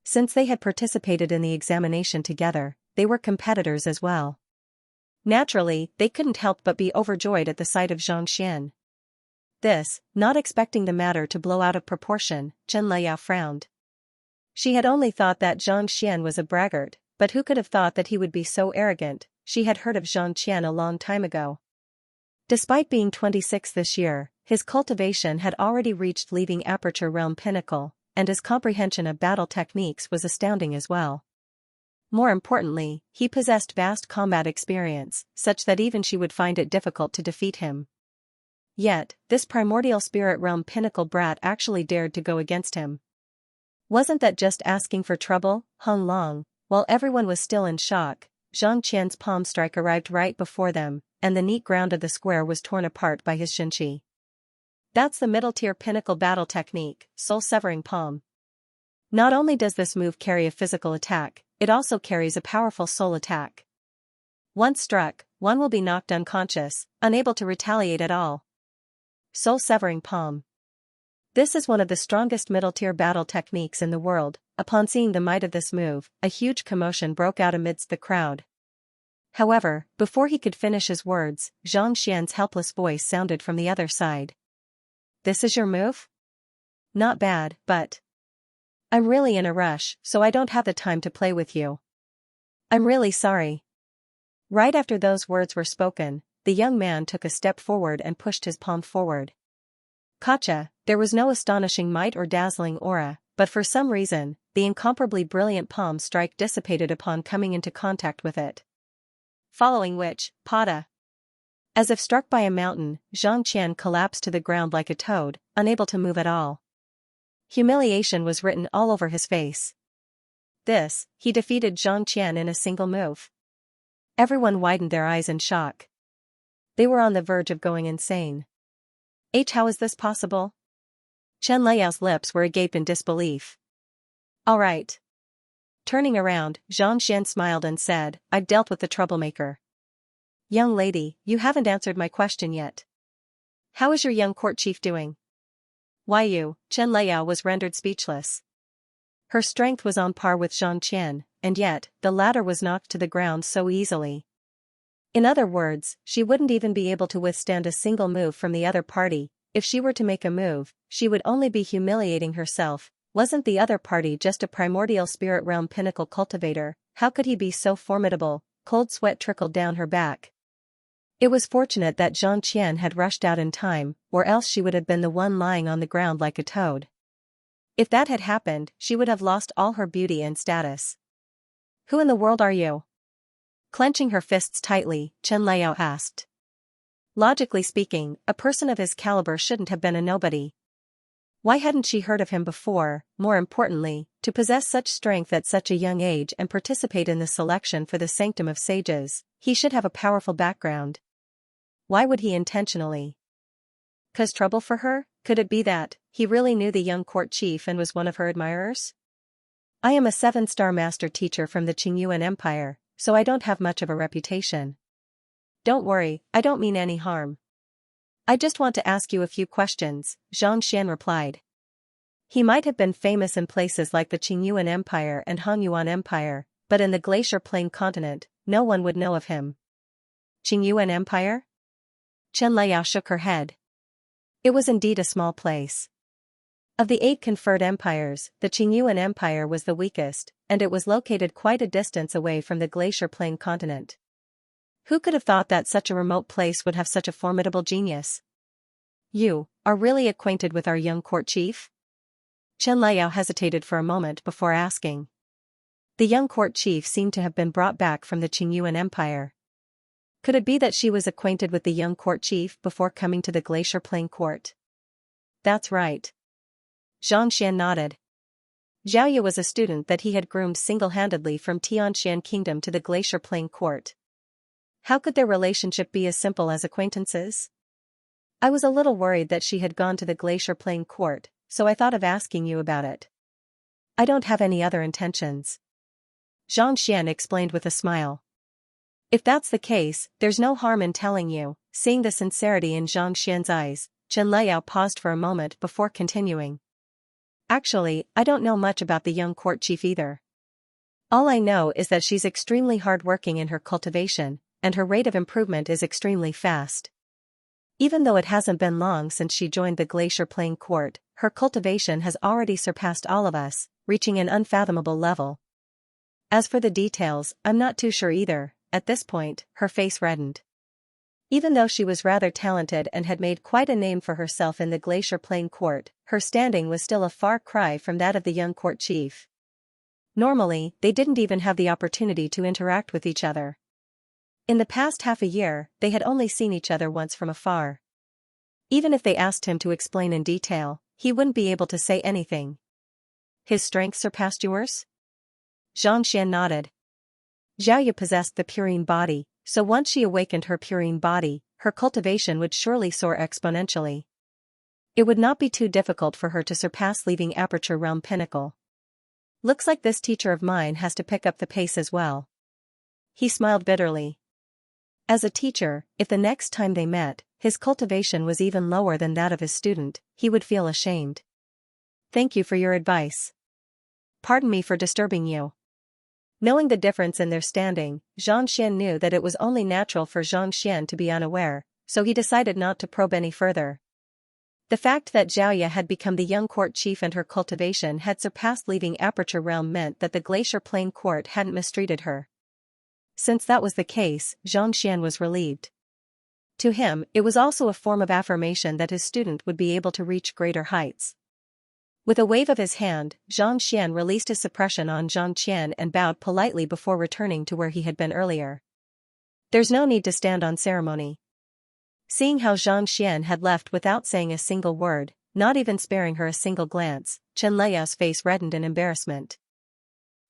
Since they had participated in the examination together, they were competitors as well. Naturally, they couldn't help but be overjoyed at the sight of Xianxia. This, not expecting the matter to blow out of proportion, Chen Liyao frowned. She had only thought that Xianxia was a braggart, but who could have thought that he would be so arrogant? She had heard of Xianxia a long time ago. Despite being 26 this year, his cultivation had already reached leaving aperture realm pinnacle, and his comprehension of battle techniques was astounding as well. More importantly, he possessed vast combat experience, such that even she would find it difficult to defeat him. Yet, this primordial spirit realm pinnacle brat actually dared to go against him. Wasn't that just asking for trouble? Hung Long, while everyone was still in shock, Zhang Qian's palm strike arrived right before them, and the neat ground of the square was torn apart by his Xianxia. That's the middle-tier pinnacle battle technique, soul-severing palm. Not only does this move carry a physical attack, it also carries a powerful soul attack. Once struck, one will be knocked unconscious, unable to retaliate at all. Soul-severing palm. This is one of the strongest middle-tier battle techniques in the world. Upon seeing the might of this move, a huge commotion broke out amidst the crowd. However, before he could finish his words, Zhang Xian's helpless voice sounded from the other side. "This is your move? Not bad, but I'm really in a rush, so I don't have the time to play with you. I'm really sorry." Right after those words were spoken, the young man took a step forward and pushed his palm forward. Gotcha, there was no astonishing might or dazzling aura, but for some reason, the incomparably brilliant palm strike dissipated upon coming into contact with it. Following which, Pada. As if struck by a mountain, Zhang Qian collapsed to the ground like a toad, unable to move at all. Humiliation was written all over his face. He defeated Zhang Qian in a single move. Everyone widened their eyes in shock. They were on the verge of going insane. How is this possible? Chen Liao's lips were agape in disbelief. All right. Turning around, Zhang Qian smiled and said, "I've dealt with the troublemaker. Young lady, you haven't answered my question yet. How is your young court chief doing?" Chen Liao was rendered speechless. Her strength was on par with Zhang Qian, and yet, the latter was knocked to the ground so easily. In other words, she wouldn't even be able to withstand a single move from the other party. If she were to make a move, she would only be humiliating herself. Wasn't the other party just a primordial spirit realm pinnacle cultivator? How could he be so formidable? Cold sweat trickled down her back. It was fortunate that Zhang Qian had rushed out in time, or else she would have been the one lying on the ground like a toad. If that had happened, she would have lost all her beauty and status. "Who in the world are you?" Clenching her fists tightly, Chen Liao asked. Logically speaking, a person of his caliber shouldn't have been a nobody. Why hadn't she heard of him before? More importantly, to possess such strength at such a young age and participate in the selection for the Sanctum of Sages, he should have a powerful background. Why would he intentionally cause trouble for her? Could it be that he really knew the young court chief and was one of her admirers? "I am a 7-star master teacher from the Qingyuan Empire, so I don't have much of a reputation." "Don't worry, I don't mean any harm. I just want to ask you a few questions," Zhang Qian replied. He might have been famous in places like the Qingyuan Empire and Hongyuan Empire, but in the Glacier Plain continent, no one would know of him. Qingyuan Empire? Chen Liao shook her head. It was indeed a small place. Of the 8 conferred empires, the Qingyuan Empire was the weakest, and it was located quite a distance away from the Glacier Plain continent. Who could have thought that such a remote place would have such a formidable genius? "You are really acquainted with our young court chief?" Chen Liao hesitated for a moment before asking. The young court chief seemed to have been brought back from the Qingyuan Empire. Could it be that she was acquainted with the young court chief before coming to the Glacier Plain court? That's right. Zhang Qian nodded. Xiaoya was a student that he had groomed single-handedly from Tianxian Kingdom to the Glacier Plain court. How could their relationship be as simple as acquaintances? I was a little worried that she had gone to the Glacier Plain court, so I thought of asking you about it. I don't have any other intentions. Zhang Qian explained with a smile. If that's the case, there's no harm in telling you. Seeing the sincerity in Zhang Qian's eyes, Chen Liao paused for a moment before continuing. Actually, I don't know much about the young court chief either. All I know is that she's extremely hard-working in her cultivation, and her rate of improvement is extremely fast. Even though it hasn't been long since she joined the Glacier Plain Court, her cultivation has already surpassed all of us, reaching an unfathomable level. As for the details, I'm not too sure either. At this point, her face reddened. Even though she was rather talented and had made quite a name for herself in the Glacier Plain Court, her standing was still a far cry from that of the young court chief. Normally, they didn't even have the opportunity to interact with each other. In the past half a year, they had only seen each other once from afar. Even if they asked him to explain in detail, he wouldn't be able to say anything. His strength surpassed yours? Xianxia nodded. Xiaoyu possessed the purine body, so once she awakened her purine body, her cultivation would surely soar exponentially. It would not be too difficult for her to surpass leaving Aperture Realm Pinnacle. Looks like this teacher of mine has to pick up the pace as well. He smiled bitterly. As a teacher, if the next time they met, his cultivation was even lower than that of his student, he would feel ashamed. Thank you for your advice. Pardon me for disturbing you. Knowing the difference in their standing, Xianxia knew that it was only natural for Xianxia to be unaware, so he decided not to probe any further. The fact that Xiaoya had become the young court chief and her cultivation had surpassed leaving Aperture Realm meant that the Glacier Plain Court hadn't mistreated her. Since that was the case, Xianxia was relieved. To him, it was also a form of affirmation that his student would be able to reach greater heights. With a wave of his hand, Xianxia released his suppression on Zhangqian and bowed politely before returning to where he had been earlier. There's no need to stand on ceremony. Seeing how Xianxia had left without saying a single word, not even sparing her a single glance, Chen Leiao's face reddened in embarrassment.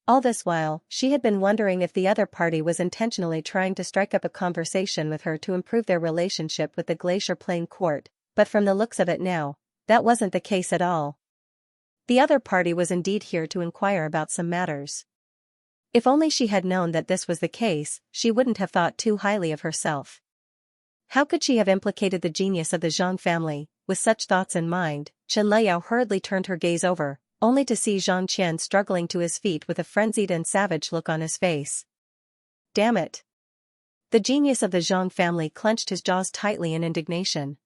All this while, she had been wondering if the other party was intentionally trying to strike up a conversation with her to improve their relationship with the Glacier Plain Court, but from the looks of it now, that wasn't the case at all. The other party was indeed here to inquire about some matters. If only she had known that this was the case, she wouldn't have thought too highly of herself. How could she have implicated the genius of the Zhang family? With such thoughts in mind, Chen Leiao hurriedly turned her gaze over, only to see Zhangqian struggling to his feet with a frenzied and savage look on his face. Damn it! The genius of the Zhang family clenched his jaws tightly in indignation.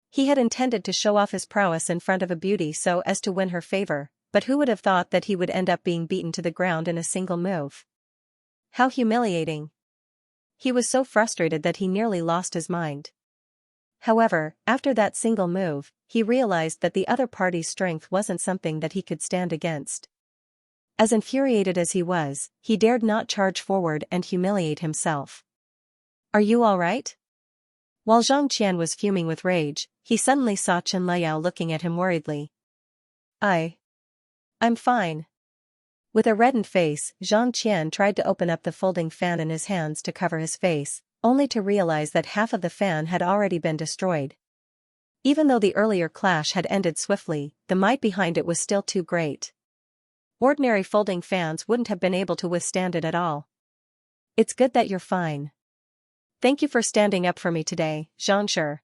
He had intended to show off his prowess in front of a beauty so as to win her favor, but who would have thought that he would end up being beaten to the ground in a single move? How humiliating! He was so frustrated that he nearly lost his mind. However, after that single move, he realized that the other party's strength wasn't something that he could stand against. As infuriated as he was, he dared not charge forward and humiliate himself. Are you all right? While Zhangqian was fuming with rage, he suddenly saw Chen Leiao looking at him worriedly. I'm fine. With a reddened face, Zhangqian tried to open up the folding fan in his hands to cover his face, only to realize that half of the fan had already been destroyed. Even though the earlier clash had ended swiftly, the might behind it was still too great. Ordinary folding fans wouldn't have been able to withstand it at all. It's good that you're fine. Thank you for standing up for me today, Xianxia.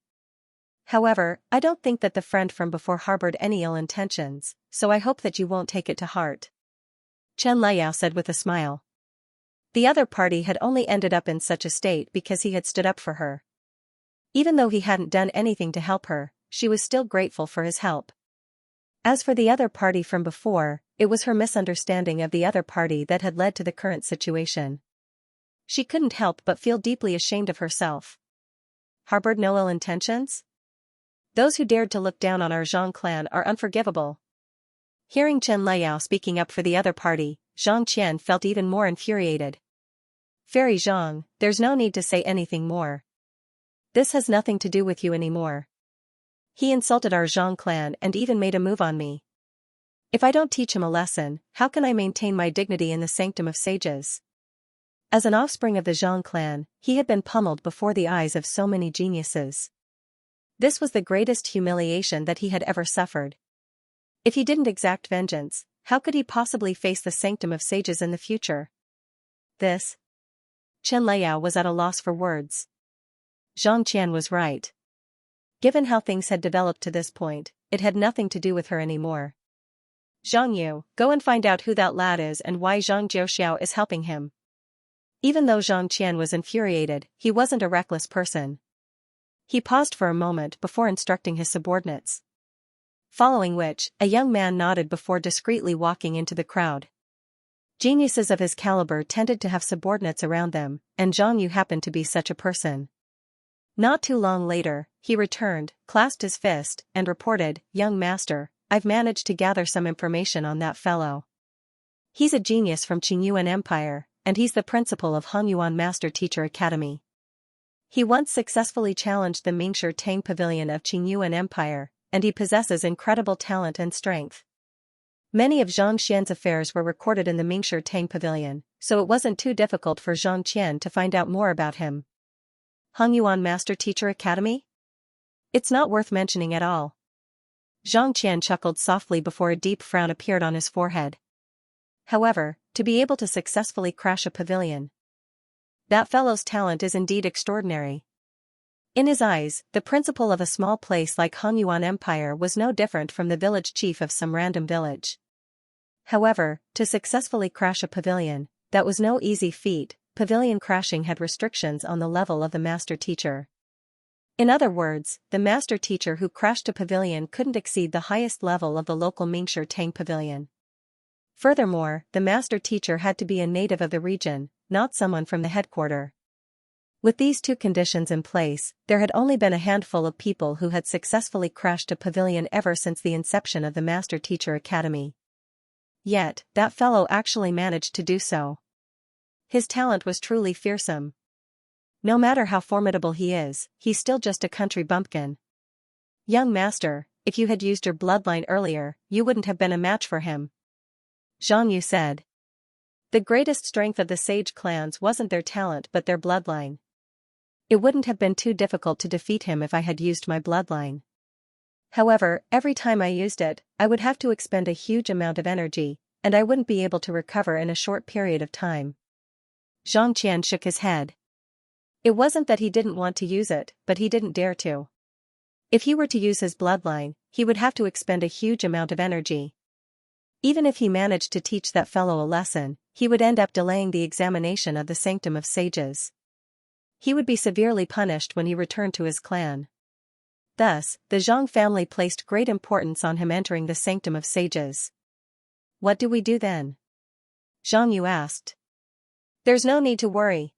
However, I don't think that the friend from before harbored any ill intentions, so I hope that you won't take it to heart. Chen Leiao said with a smile. The other party had only ended up in such a state because he had stood up for her. Even though he hadn't done anything to help her, she was still grateful for his help. As for the other party from before, it was her misunderstanding of the other party that had led to the current situation. She couldn't help but feel deeply ashamed of herself. Harbored no ill intentions? Those who dared to look down on our Zhang clan are unforgivable. Hearing Chen Leiao speaking up for the other party, Zhangqian felt even more infuriated. Fairy Zhang, there's no need to say anything more. This has nothing to do with you anymore. He insulted our Zhang clan and even made a move on me. If I don't teach him a lesson, how can I maintain my dignity in the sanctum of sages? As an offspring of the Zhang clan, he had been pummeled before the eyes of so many geniuses. This was the greatest humiliation that he had ever suffered. If he didn't exact vengeance, how could he possibly face the sanctum of sages in the future? Chen Leiao was at a loss for words. Zhangqian was right. Given how things had developed to this point, it had nothing to do with her anymore. Zhang Yu, go and find out who that lad is and why Zhang Jiuxiao is helping him. Even though Zhang Qian was infuriated, he wasn't a reckless person. He paused for a moment before instructing his subordinates. Following which, a young man nodded before discreetly walking into the crowd. Geniuses of his caliber tended to have subordinates around them, and Zhang Yu happened to be such a person. Not too long later, he returned, clasped his fist, and reported, "Young master, I've managed to gather some information on that fellow. He's a genius from Qingyuan Empire, and he's the principal of Hongyuan Master Teacher Academy. He once successfully challenged the Mingshi Tang Pavilion of Qingyuan Empire, and he possesses incredible talent and strength." Many of Zhang Qian's affairs were recorded in the Mingshi Tang Pavilion, so it wasn't too difficult for Zhang Qian to find out more about him. Hongyuan Master Teacher Academy? It's not worth mentioning at all. Zhang Qian chuckled softly before a deep frown appeared on his forehead. However, to be able to successfully crash a pavilion. That fellow's talent is indeed extraordinary. In his eyes, the principal of a small place like Hongyuan Empire was no different from the village chief of some random village. However, to successfully crash a pavilion, that was no easy feat. Pavilion crashing had restrictions on the level of the master teacher. In other words, the master teacher who crashed a pavilion couldn't exceed the highest level of the local Mingshi Tang Pavilion. Furthermore, the master teacher had to be a native of the region, not someone from the headquarters. With these two conditions in place, there had only been a handful of people who had successfully crashed a pavilion ever since the inception of the Master Teacher Academy. Yet, that fellow actually managed to do so. His talent was truly fearsome. No matter how formidable he is, he's still just a country bumpkin. Young master, if you had used your bloodline earlier, you wouldn't have been a match for him. Zhang Yu said. The greatest strength of the sage clans wasn't their talent but their bloodline. It wouldn't have been too difficult to defeat him if I had used my bloodline. However, every time I used it, I would have to expend a huge amount of energy, and I wouldn't be able to recover in a short period of time. Zhang Qian shook his head. It wasn't that he didn't want to use it, but he didn't dare to. If he were to use his bloodline, he would have to expend a huge amount of energy. Even if he managed to teach that fellow a lesson, he would end up delaying the examination of the Sanctum of Sages. He would be severely punished when he returned to his clan. Thus, the Zhang family placed great importance on him entering the Sanctum of Sages. What do we do then? Zhang Yu asked. There's no need to worry.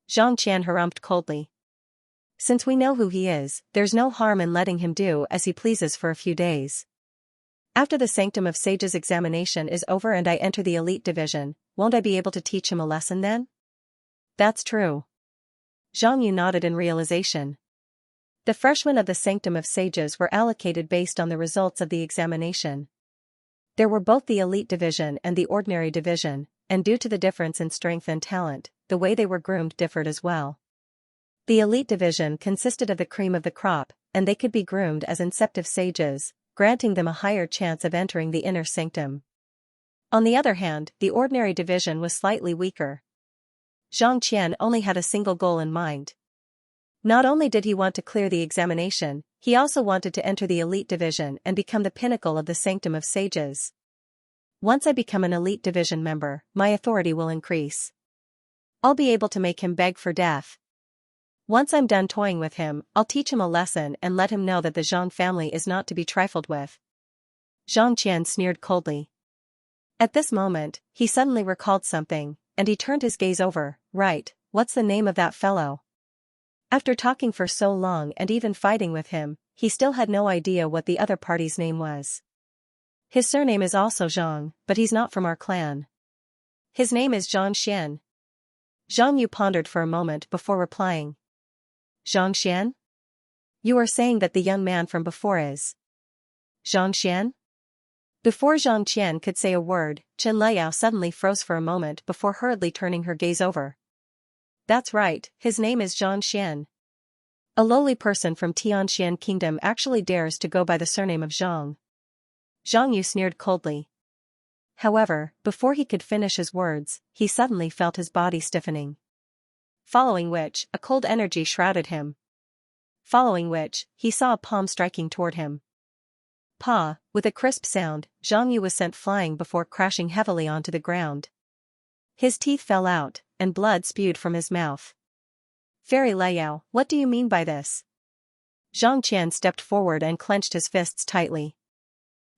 Zhang Qian harumphed coldly. Since we know who he is, there's no harm in letting him do as he pleases for a few days. After the Sanctum of Sages examination is over and I enter the elite division, won't I be able to teach him a lesson then? That's true. Zhang Yu nodded in realization. The freshmen of the Sanctum of Sages were allocated based on the results of the examination. There were both the elite division and the ordinary division, and due to the difference in strength and talent, the way they were groomed differed as well. The elite division consisted of the cream of the crop, and they could be groomed as inceptive sages, granting them a higher chance of entering the inner sanctum. On the other hand, the ordinary division was slightly weaker. Zhang Qian only had a single goal in mind. Not only did he want to clear the examination, he also wanted to enter the elite division and become the pinnacle of the Sanctum of Sages. Once I become an elite division member, my authority will increase. I'll be able to make him beg for death. Once I'm done toying with him, I'll teach him a lesson and let him know that the Zhang family is not to be trifled with. Zhang Qian sneered coldly. At this moment, he suddenly recalled something, and he turned his gaze over. Right, what's the name of that fellow? After talking for so long and even fighting with him, he still had no idea what the other party's name was. His surname is also Zhang, but he's not from our clan. His name is Zhang Xian. Zhang Yu pondered for a moment before replying. Zhang Xian? You are saying that the young man from before is Zhang Xian? Before Zhang Qian could say a word, Chen Liao suddenly froze for a moment before hurriedly turning her gaze over. That's right, his name is Zhang Xian. A lowly person from Tianxian Kingdom actually dares to go by the surname of Zhang. Zhang Yu sneered coldly. However, before he could finish his words, he suddenly felt his body stiffening. Following which, a cold energy shrouded him. Following which, he saw a palm striking toward him. Pa, with a crisp sound, Zhang Yu was sent flying before crashing heavily onto the ground. His teeth fell out, and blood spewed from his mouth. Fairy Liao, what do you mean by this? Xianxia stepped forward and clenched his fists tightly.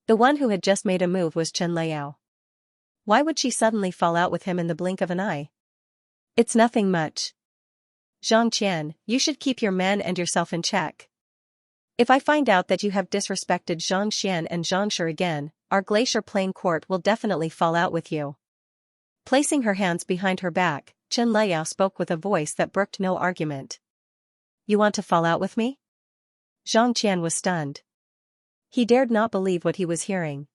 The one who had just made a move was Chen Liao. Why would she suddenly fall out with him in the blink of an eye? It's nothing much. Xianxia, you should keep your men and yourself in check. If I find out that you have disrespected Xianxia and Xianxia again, our Glacier Plain court will definitely fall out with you. Placing her hands behind her back, Chen Liao spoke with a voice that brooked no argument. You want to fall out with me? Xianxia was stunned. He dared not believe what he was hearing.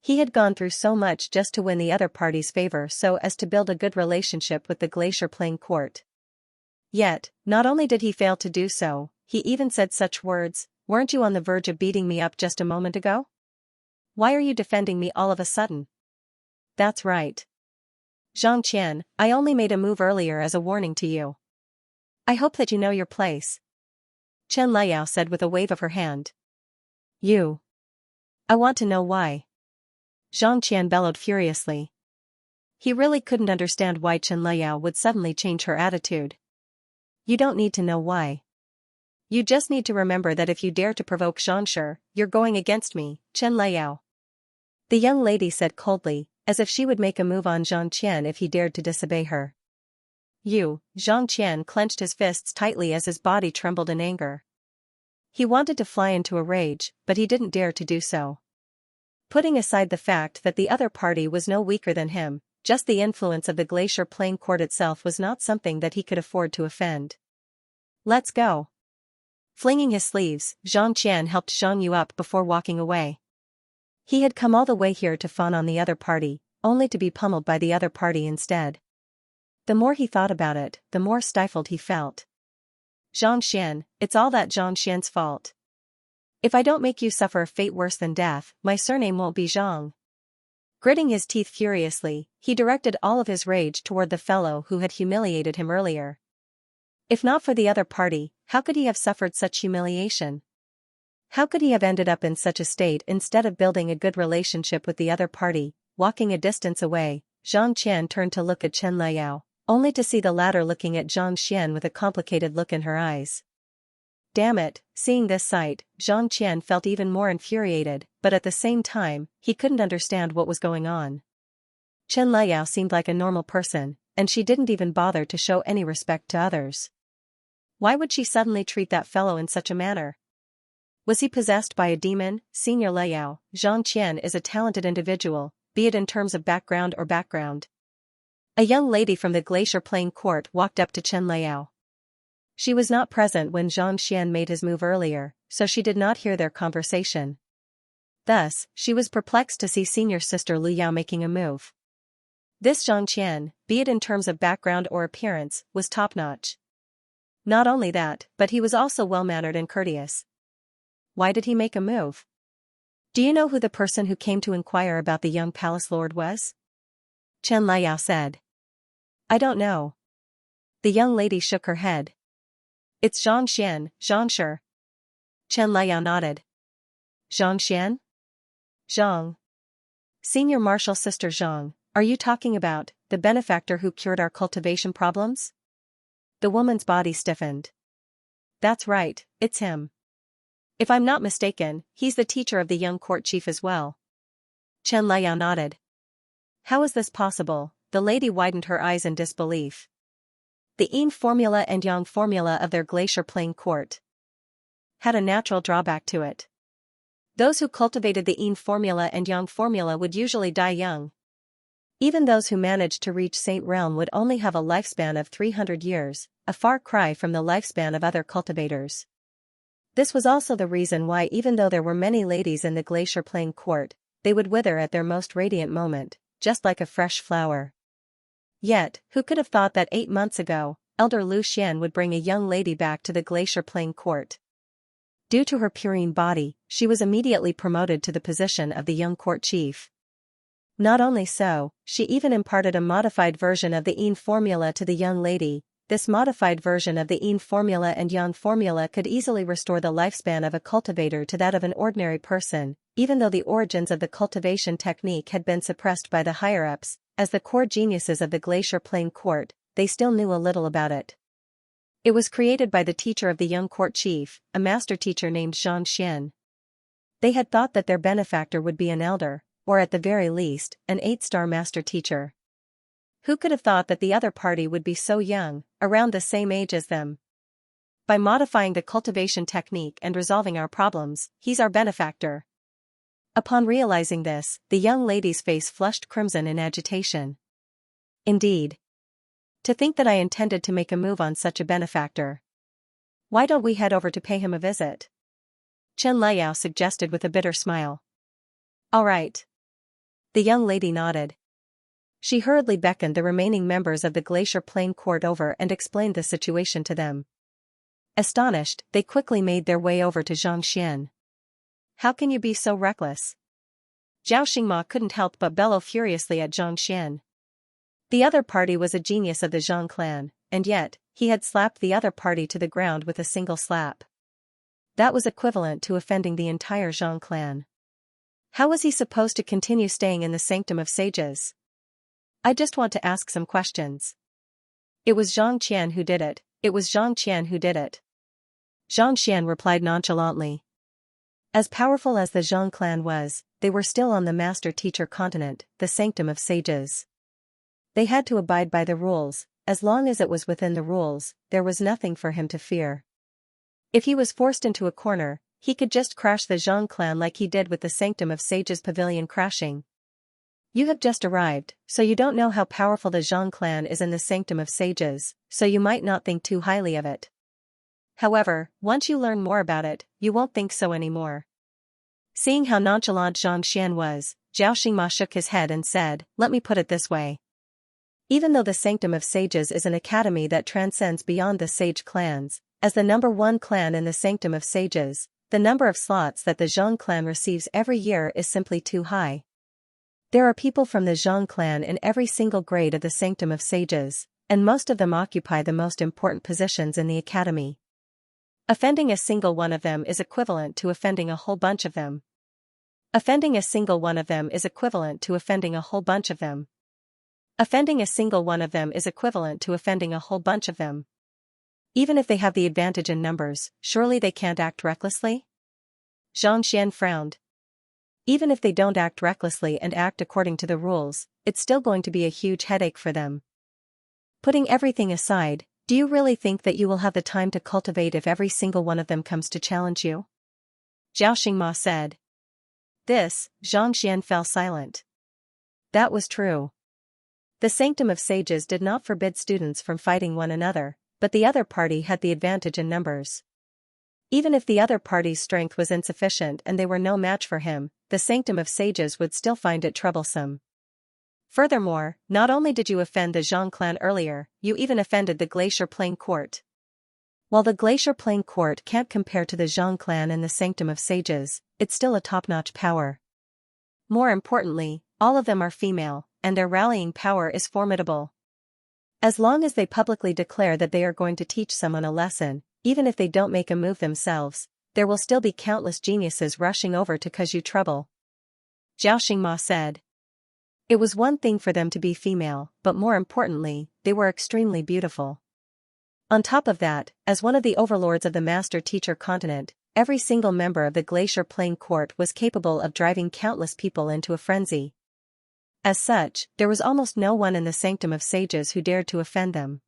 He had gone through so much just to win the other party's favor so as to build a good relationship with the Glacier Plain court. Yet, not only did he fail to do so, he even said such words, weren't you on the verge of beating me up just a moment ago? Why are you defending me all of a sudden? That's right. Xianxia, I only made a move earlier as a warning to you. I hope that you know your place. Chen Liao said with a wave of her hand. You. I want to know why. Xianxia bellowed furiously. He really couldn't understand why Chen Liao would suddenly change her attitude. You don't need to know why. You just need to remember that if you dare to provoke Xianxia, you're going against me, Chen Liao. The young lady said coldly, as if she would make a move on Xianxia if he dared to disobey her. Xianxia clenched his fists tightly as his body trembled in anger. He wanted to fly into a rage, but he didn't dare to do so. Putting aside the fact that the other party was no weaker than him, just the influence of the Glacier Plain court itself was not something that he could afford to offend. Let's go. Flinging his sleeves, Xianxia helped Zhang Yu up before walking away. He had come all the way here to fawn on the other party, only to be pummeled by the other party instead. The more he thought about it, the more stifled he felt. Xianxia, it's all that Xianxia's fault. If I don't make you suffer a fate worse than death, my surname won't be Zhang. Gritting his teeth furiously, he directed all of his rage toward the fellow who had humiliated him earlier. If not for the other party, how could he have suffered such humiliation? How could he have ended up in such a state instead of building a good relationship with the other party? Walking a distance away, Xianxia turned to look at Chen Liao, only to see the latter looking at Xianxia with a complicated look in her eyes. Damn it, seeing this sight, Xianxia felt even more infuriated, but at the same time, he couldn't understand what was going on. Chen Liao seemed like a normal person, and she didn't even bother to show any respect to others. Why would she suddenly treat that fellow in such a manner? Was he possessed by a demon? Senior Liao, Xianxia is a talented individual, be it in terms of background or background. A young lady from the Glacier Plain court walked up to Chen Liao. She was not present when Xianxia made his move earlier, so she did not hear their conversation. Thus, she was perplexed to see senior sister Lu Yao making a move. This Xianxia, be it in terms of background or appearance, was top-notch. Not only that, but he was also well-mannered and courteous. Why did he make a move? Do you know who the person who came to inquire about the young palace lord was? Chen Liao said. I don't know. The young lady shook her head. It's Xianxia, Xianxia. Chen Liao nodded. Xianxia? Zhang. Senior Marshal Sister Zhang, are you talking about the benefactor who cured our cultivation problems? The woman's body stiffened. That's right, it's him. If I'm not mistaken, he's the teacher of the young court chief as well. Chen Liao nodded. How is this possible? The lady widened her eyes in disbelief. The Yin formula and Yang formula of their Glacier Plain court had a natural drawback to it. Those who cultivated the Yin formula and Yang formula would usually die young. Even those who managed to reach Saint Realm would only have a lifespan of 300 years, a far cry from the lifespan of other cultivators. This was also the reason why even though there were many ladies in the Glacier Plain court, they would wither at their most radiant moment, just like a fresh flower. Yet, who could have thought that 8 months ago, Elder Lu Xian would bring a young lady back to the Glacier Plain court? Due to her purine body, she was immediately promoted to the position of the young court chief. Not only so, she even imparted a modified version of the Yin formula to the young lady. This modified version of the Yin formula and Yang formula could easily restore the lifespan of a cultivator to that of an ordinary person, even though the origins of the cultivation technique had been suppressed by the higher-ups. as the core geniuses of the Glacier Plain Court, they still knew a little about it. It was created by the teacher of the young court chief, a master teacher named Xianxia. They had thought that their benefactor would be an elder, or at the very least, an 8-star master teacher. Who could have thought that the other party would be so young, around the same age as them? By modifying the cultivation technique and resolving our problems, he's our benefactor. Upon realizing this, the young lady's face flushed crimson in agitation. Indeed. To think that I intended to make a move on such a benefactor. Why don't we head over to pay him a visit? Chen Liao suggested with a bitter smile. All right. The young lady nodded. She hurriedly beckoned the remaining members of the Glacier Plain Court over and explained the situation to them. Astonished, they quickly made their way over to Xianxia. How can you be so reckless? Zhao Xingma couldn't help but bellow furiously at Xianxia. The other party was a genius of the Zhang clan, and yet, he had slapped the other party to the ground with a single slap. That was equivalent to offending the entire Zhang clan. How was he supposed to continue staying in the Sanctum of Sages? I just want to ask some questions. It was Zhang Qian who did it, it was Zhang Qian who did it. Zhang Qian replied nonchalantly. As powerful as the Zhang clan was, they were still on the master-teacher continent, the Sanctum of Sages. They had to abide by the rules. As long as it was within the rules, there was nothing for him to fear. If he was forced into a corner, he could just crash the Zhang clan like he did with the Sanctum of Sages pavilion crashing. You have just arrived, so you don't know how powerful the Zhang clan is in the Sanctum of Sages, so you might not think too highly of it. However, once you learn more about it, you won't think so anymore. Seeing how nonchalant Xianxia was, Zhao Xingma shook his head and said, let me put it this way. Even though the Sanctum of Sages is an academy that transcends beyond the sage clans, as the number one clan in the Sanctum of Sages, the number of slots that the Zhang clan receives every year is simply too high. There are people from the Zhang clan in every single grade of the Sanctum of Sages, and most of them occupy the most important positions in the academy. Offending a single one of them is equivalent to offending a whole bunch of them. Offending a single one of them is equivalent to offending a whole bunch of them. Offending a single one of them is equivalent to offending a whole bunch of them. Even if they have the advantage in numbers, surely they can't act recklessly? Zhang Xian frowned. Even if they don't act recklessly and act according to the rules, it's still going to be a huge headache for them. Putting everything aside, do you really think that you will have the time to cultivate if every single one of them comes to challenge you? Zhao Xingma said. This, Zhang Xian fell silent. That was true. The Sanctum of Sages did not forbid students from fighting one another, but the other party had the advantage in numbers. Even if the other party's strength was insufficient and they were no match for him, the Sanctum of Sages would still find it troublesome. Furthermore, not only did you offend the Zhang clan earlier, you even offended the Glacier Plain Court. While the Glacier Plain Court can't compare to the Zhang clan in the Sanctum of Sages, it's still a top-notch power. More importantly, all of them are female, and their rallying power is formidable. As long as they publicly declare that they are going to teach someone a lesson, even if they don't make a move themselves, there will still be countless geniuses rushing over to cause you trouble. Zhao Xingma said. It was one thing for them to be female, but more importantly, they were extremely beautiful. On top of that, as one of the overlords of the master-teacher continent, every single member of the Glacier Plain Court was capable of driving countless people into a frenzy. As such, there was almost no one in the Sanctum of Sages who dared to offend them.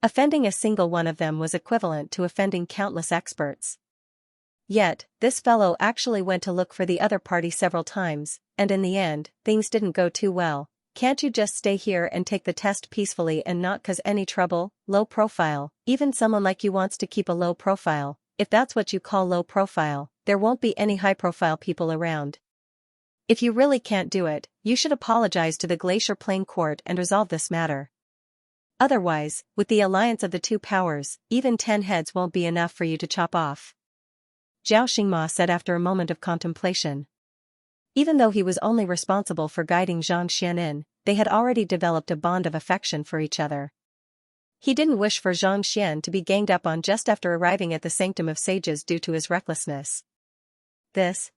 Offending a single one of them was equivalent to offending countless experts. Yet, this fellow actually went to look for the other party several times, and in the end, things didn't go too well. Can't you just stay here and take the test peacefully and not cause any trouble? Low profile. Even someone like you wants to keep a low profile. If that's what you call low profile, there won't be any high profile people around. If you really can't do it, you should apologize to the Glacier Plain Court and resolve this matter. Otherwise, with the alliance of the two powers, even 10 heads won't be enough for you to chop off. Zhao Xingma said after a moment of contemplation. Even though he was only responsible for guiding Zhang Xian in, they had already developed a bond of affection for each other. He didn't wish for Zhang Xian to be ganged up on just after arriving at the Sanctum of Sages due to his recklessness. This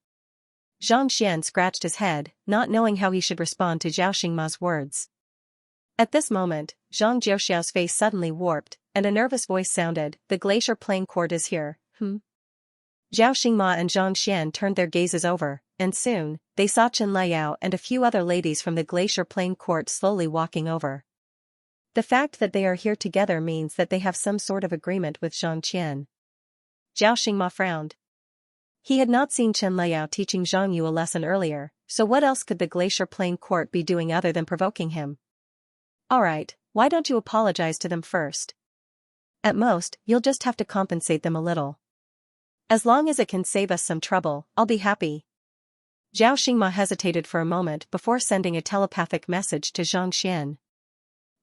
Xianxia scratched his head, not knowing how he should respond to Zhao Xingma's words. At this moment, Zhang Jiuxiao's face suddenly warped, and a nervous voice sounded, "The Glacier Plain Court is here, Zhao Xingma and Zhang Xian turned their gazes over, and soon, they saw Chen Liao and a few other ladies from the Glacier Plain Court slowly walking over. The fact that they are here together means that they have some sort of agreement with Zhang Qian. Zhao Xingma frowned. He had not seen Chen Liao teaching Zhang Yu a lesson earlier, so what else could the Glacier Plain Court be doing other than provoking him? Alright, why don't you apologize to them first? At most, you'll just have to compensate them a little. As long as it can save us some trouble, I'll be happy. Zhao Xingma hesitated for a moment before sending a telepathic message to Zhang Xian.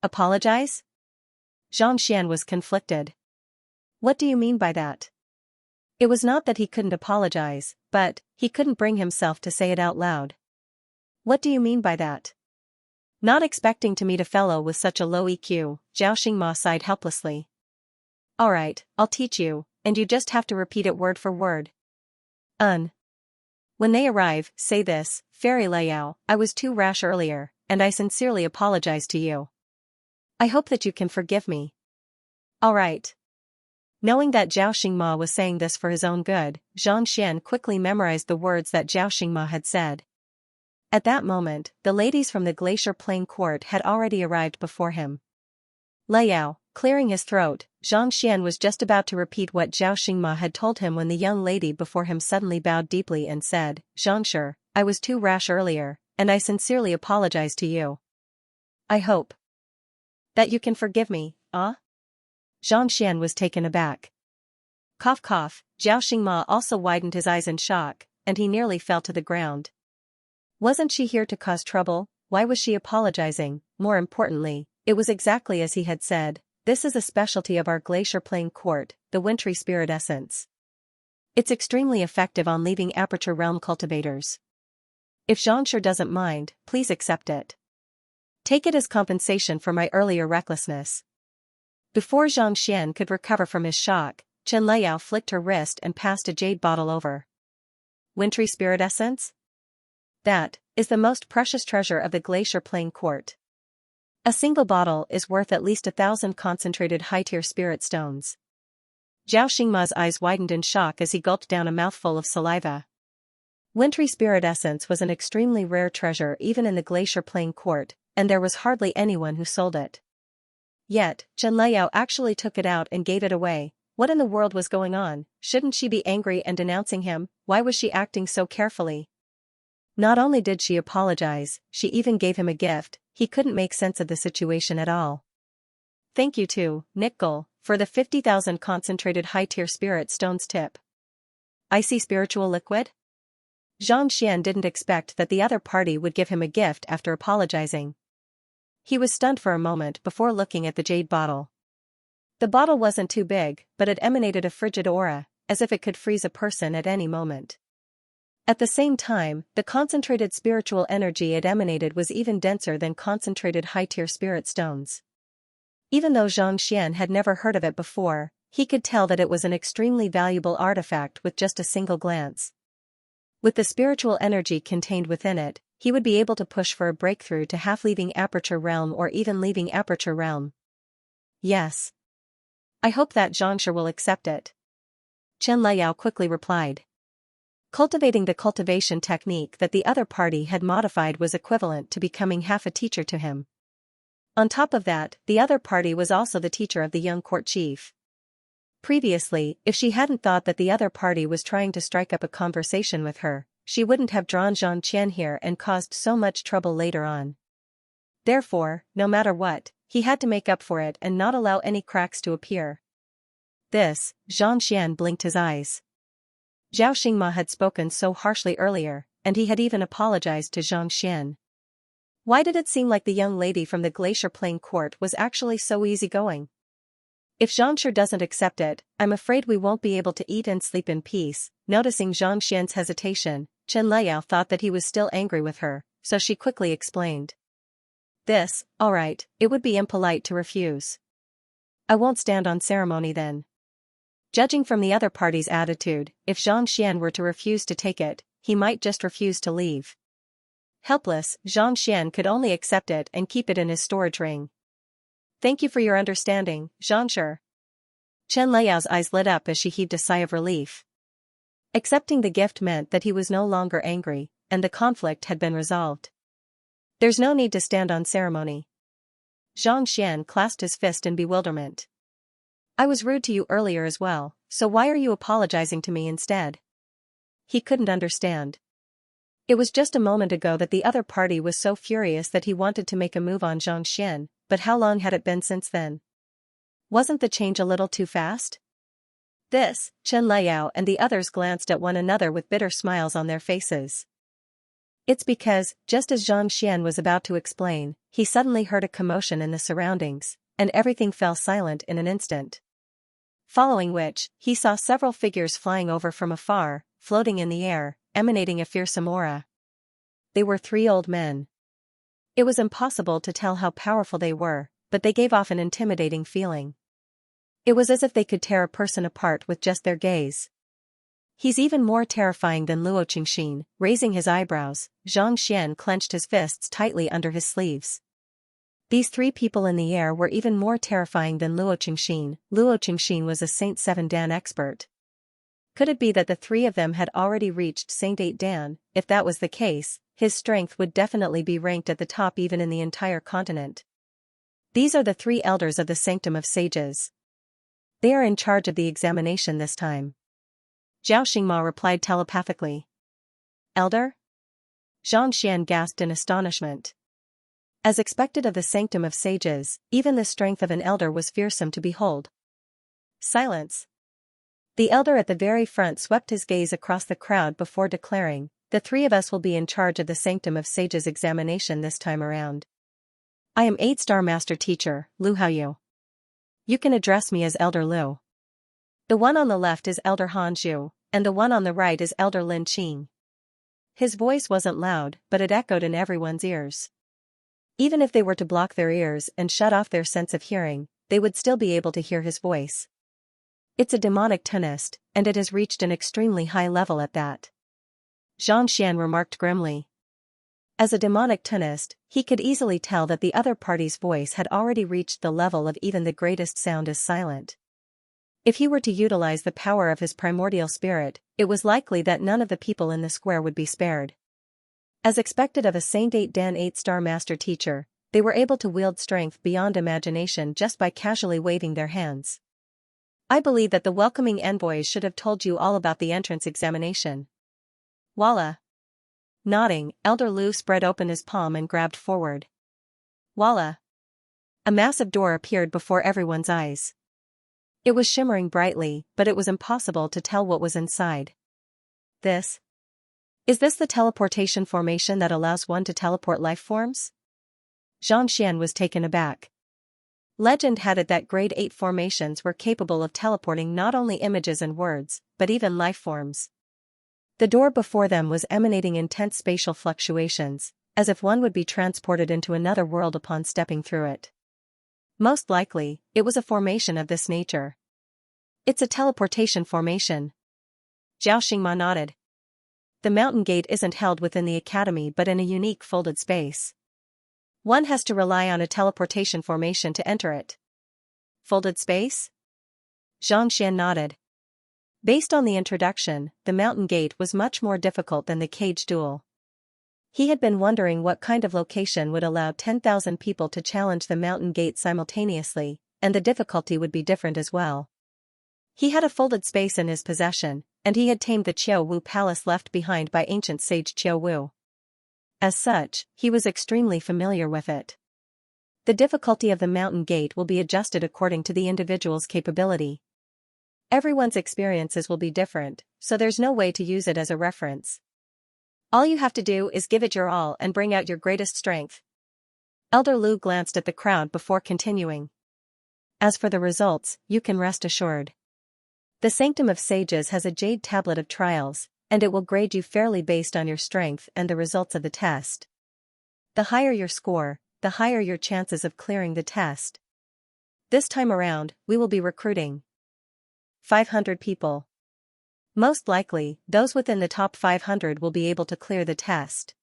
Apologize? Zhang Xian was conflicted. What do you mean by that? It was not that he couldn't apologize, but he couldn't bring himself to say it out loud. What do you mean by that? Not expecting to meet a fellow with such a low EQ, Zhao Xingma sighed helplessly. Alright, I'll teach you, and you just have to repeat it word for word. When they arrive, say this, Fairy Liao, I was too rash earlier, and I sincerely apologize to you. I hope that you can forgive me. Alright. Knowing that Zhao Xingma was saying this for his own good, Zhang Xian quickly memorized the words that Zhao Xingma had said. At that moment, the ladies from the Glacier Plain Court had already arrived before him. Liao, clearing his throat, Zhang Xian was just about to repeat what Zhao Xingma had told him when the young lady before him suddenly bowed deeply and said, Xianxia, I was too rash earlier, and I sincerely apologize to you. I hope that you can forgive me, Zhang Xian was taken aback. Cough cough, Zhao Xingma also widened his eyes in shock, and he nearly fell to the ground. Wasn't she here to cause trouble? Why was she apologizing? More importantly, it was exactly as he had said, this is a specialty of our Glacier Plain Court, the wintry spirit essence. It's extremely effective on leaving Aperture Realm cultivators. If Xianxia doesn't mind, please accept it. Take it as compensation for my earlier recklessness. Before Zhang Xian could recover from his shock, Chen Liao flicked her wrist and passed a jade bottle over. Wintry spirit essence? That is the most precious treasure of the Glacier Plain Court. A single bottle is worth at least 1,000 concentrated high-tier spirit stones. Zhao Xingma's eyes widened in shock as he gulped down a mouthful of saliva. Wintry spirit essence was an extremely rare treasure even in the Glacier Plain Court, and there was hardly anyone who sold it. Yet, Chen Liao actually took it out and gave it away. What in the world was going on? Shouldn't she be angry and denouncing him? Why was she acting so carefully? Not only did she apologize, she even gave him a gift. He couldn't make sense of the situation at all. Thank you to Nickel for the 50,000 concentrated high-tier spirit stones tip. Icy spiritual liquid? Zhang Xian didn't expect that the other party would give him a gift after apologizing. He was stunned for a moment before looking at the jade bottle. The bottle wasn't too big, but it emanated a frigid aura, as if it could freeze a person at any moment. At the same time, the concentrated spiritual energy it emanated was even denser than concentrated high-tier spirit stones. Even though Zhang Xian had never heard of it before, he could tell that it was an extremely valuable artifact with just a single glance. With the spiritual energy contained within it, he would be able to push for a breakthrough to half leaving Aperture Realm or even leaving Aperture Realm. Yes. I hope that Xianxia will accept it. Chen Liao quickly replied. Cultivating the cultivation technique that the other party had modified was equivalent to becoming half a teacher to him. On top of that, the other party was also the teacher of the young court chief. Previously, if she hadn't thought that the other party was trying to strike up a conversation with her, she wouldn't have drawn Zhang Qian here and caused so much trouble later on. Therefore, no matter what, he had to make up for it and not allow any cracks to appear. This, Zhang Xian blinked his eyes. Zhao Xingma had spoken so harshly earlier, and he had even apologized to Zhang Xian. Why did it seem like the young lady from the Glacier Plain Court was actually so easygoing? If Xianxia doesn't accept it, I'm afraid we won't be able to eat and sleep in peace. Noticing Zhang Xian's hesitation, Chen Liao thought that he was still angry with her, so she quickly explained. Alright, it would be impolite to refuse. I won't stand on ceremony then. Judging from the other party's attitude, if Zhang Xian were to refuse to take it, he might just refuse to leave. Helpless, Xianxia could only accept it and keep it in his storage ring. Thank you for your understanding, Xianxia. Chen Liao's eyes lit up as she heaved a sigh of relief. Accepting the gift meant that he was no longer angry, and the conflict had been resolved. There's no need to stand on ceremony. Xianxia clasped his fist in bewilderment. I was rude to you earlier as well, so why are you apologizing to me instead? He couldn't understand. It was just a moment ago that the other party was so furious that he wanted to make a move on Xianxia, but how long had it been since then? Wasn't the change a little too fast? Chen Liao and the others glanced at one another with bitter smiles on their faces. It's because, just as Xianxia was about to explain, he suddenly heard a commotion in the surroundings, and everything fell silent in an instant. Following which, he saw several figures flying over from afar, floating in the air, emanating a fearsome aura. They were 3 old men. It was impossible to tell how powerful they were, but they gave off an intimidating feeling. It was as if they could tear a person apart with just their gaze. He's even more terrifying than Luo Qingxin. Raising his eyebrows, Xianxia clenched his fists tightly under his sleeves. These 3 people in the air were even more terrifying than Luo Qingxin. Luo Qingxin was a Saint 7 Dan expert. Could it be that the 3 of them had already reached Saint 8 Dan? If that was the case, his strength would definitely be ranked at the top even in the entire continent. These are the 3 elders of the Sanctum of Sages. They are in charge of the examination this time. Zhao Xingma replied telepathically. Elder? Xianxia gasped in astonishment. As expected of the Sanctum of Sages, even the strength of an elder was fearsome to behold. Silence. The elder at the very front swept his gaze across the crowd before declaring, the 3 of us will be in charge of the Sanctum of Sages examination this time around. I am 8-star Master Teacher, Lu Haoyu. You can address me as Elder Lu. The one on the left is Elder Han Zhu, and the one on the right is Elder Lin Qing. His voice wasn't loud, but it echoed in everyone's ears. Even if they were to block their ears and shut off their sense of hearing, they would still be able to hear his voice. It's a demonic tonist, and it has reached an extremely high level at that. Xianxia remarked grimly. As a demonic tonist, he could easily tell that the other party's voice had already reached the level of even the greatest sound is silent. If he were to utilize the power of his primordial spirit, it was likely that none of the people in the square would be spared. As expected of a Saint 8 Dan 8-star Master Teacher, they were able to wield strength beyond imagination just by casually waving their hands. I believe that the welcoming envoys should have told you all about the entrance examination. Walla. Nodding, Elder Lu spread open his palm and grabbed forward. Walla. A massive door appeared before everyone's eyes. It was shimmering brightly, but it was impossible to tell what was inside. Is this the teleportation formation that allows one to teleport life forms? Xianxia was taken aback. Legend had it that grade 8 formations were capable of teleporting not only images and words, but even life forms. The door before them was emanating intense spatial fluctuations, as if one would be transported into another world upon stepping through it. Most likely, it was a formation of this nature. It's a teleportation formation. Zhao Xingma nodded. The mountain gate isn't held within the academy but in a unique folded space. One has to rely on a teleportation formation to enter it. Folded space? Xianxia nodded. Based on the introduction, the mountain gate was much more difficult than the cage duel. He had been wondering what kind of location would allow 10,000 people to challenge the mountain gate simultaneously, and the difficulty would be different as well. He had a folded space in his possession, and he had tamed the Qiu Wu palace left behind by ancient sage Qiu Wu. As such, he was extremely familiar with it. The difficulty of the mountain gate will be adjusted according to the individual's capability. Everyone's experiences will be different, so there's no way to use it as a reference. All you have to do is give it your all and bring out your greatest strength. Elder Lu glanced at the crowd before continuing. As for the results, you can rest assured. The Sanctum of Sages has a jade tablet of trials, and it will grade you fairly based on your strength and the results of the test. The higher your score, the higher your chances of clearing the test. This time around, we will be recruiting 500 people. Most likely, those within the top 500 will be able to clear the test.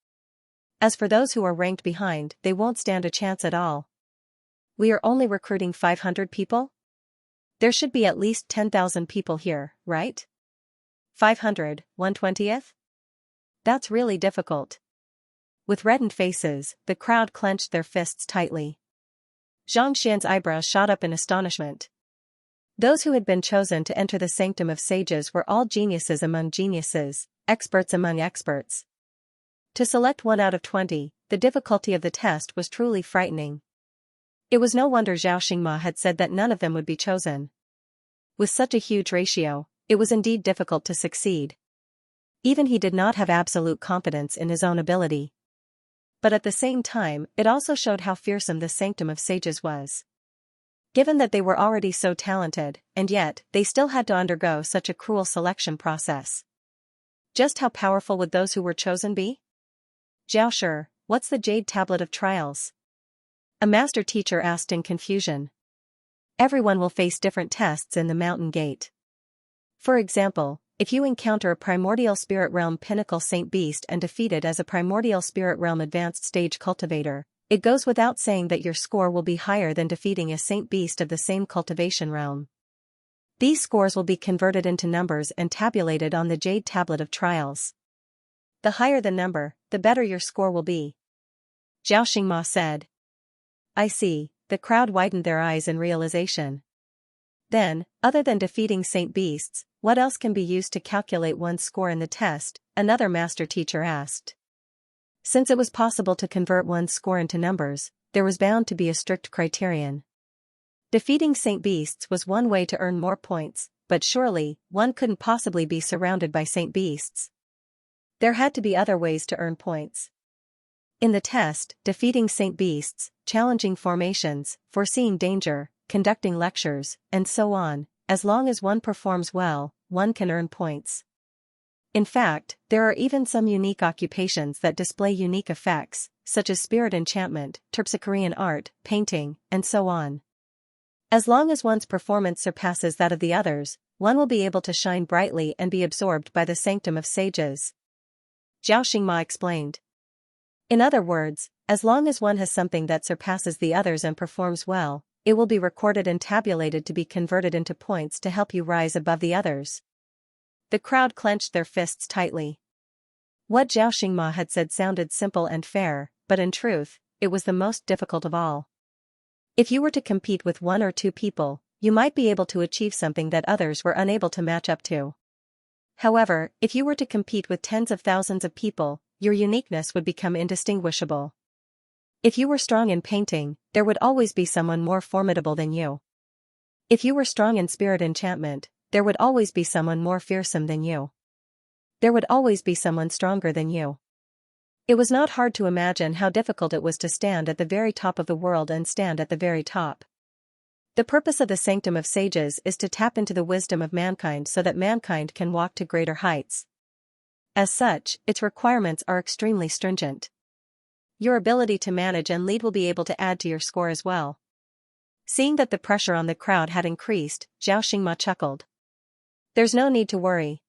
As for those who are ranked behind, they won't stand a chance at all. We are only recruiting 500 people? There should be at least 10,000 people here, right? 500, 1/20th? That's really difficult. With reddened faces, the crowd clenched their fists tightly. Xianxia's eyebrows shot up in astonishment. Those who had been chosen to enter the sanctum of sages were all geniuses among geniuses, experts among experts. To select 1 out of 20, the difficulty of the test was truly frightening. It was no wonder Xianxia had said that none of them would be chosen. With such a huge ratio, it was indeed difficult to succeed. Even he did not have absolute confidence in his own ability. But at the same time, it also showed how fearsome the sanctum of sages was. Given that they were already so talented, and yet, they still had to undergo such a cruel selection process. Just how powerful would those who were chosen be? Zhao, what's the Jade Tablet of Trials? A master teacher asked in confusion. Everyone will face different tests in the Mountain Gate. For example, if you encounter a Primordial Spirit Realm Pinnacle Saint Beast and defeat it as a Primordial Spirit Realm Advanced Stage Cultivator, it goes without saying that your score will be higher than defeating a Saint Beast of the same Cultivation Realm. These scores will be converted into numbers and tabulated on the Jade Tablet of Trials. The higher the number, the better your score will be. Xianxia said. I see, the crowd widened their eyes in realization. Then, other than defeating Saint Beasts, what else can be used to calculate one's score in the test? Another master teacher asked. Since it was possible to convert one's score into numbers, there was bound to be a strict criterion. Defeating Saint Beasts was one way to earn more points, but surely, one couldn't possibly be surrounded by Saint Beasts. There had to be other ways to earn points. In the test, defeating Saint Beasts, challenging formations, foreseeing danger, conducting lectures, and so on, as long as one performs well, one can earn points. In fact, there are even some unique occupations that display unique effects, such as spirit enchantment, terpsichorean art, painting, and so on. As long as one's performance surpasses that of the others, one will be able to shine brightly and be absorbed by the sanctum of sages. Xianxia explained. In other words, as long as one has something that surpasses the others and performs well, it will be recorded and tabulated to be converted into points to help you rise above the others. The crowd clenched their fists tightly. What Xianxia had said sounded simple and fair, but in truth, it was the most difficult of all. If you were to compete with 1 or 2 people, you might be able to achieve something that others were unable to match up to. However, if you were to compete with tens of thousands of people, your uniqueness would become indistinguishable. If you were strong in painting, there would always be someone more formidable than you. If you were strong in spirit enchantment, there would always be someone more fearsome than you. There would always be someone stronger than you. It was not hard to imagine how difficult it was to stand at the very top of the world and stand at the very top. The purpose of the Sanctum of Sages is to tap into the wisdom of mankind so that mankind can walk to greater heights. As such, its requirements are extremely stringent. Your ability to manage and lead will be able to add to your score as well. Seeing that the pressure on the crowd had increased, Xianxia chuckled. There's no need to worry.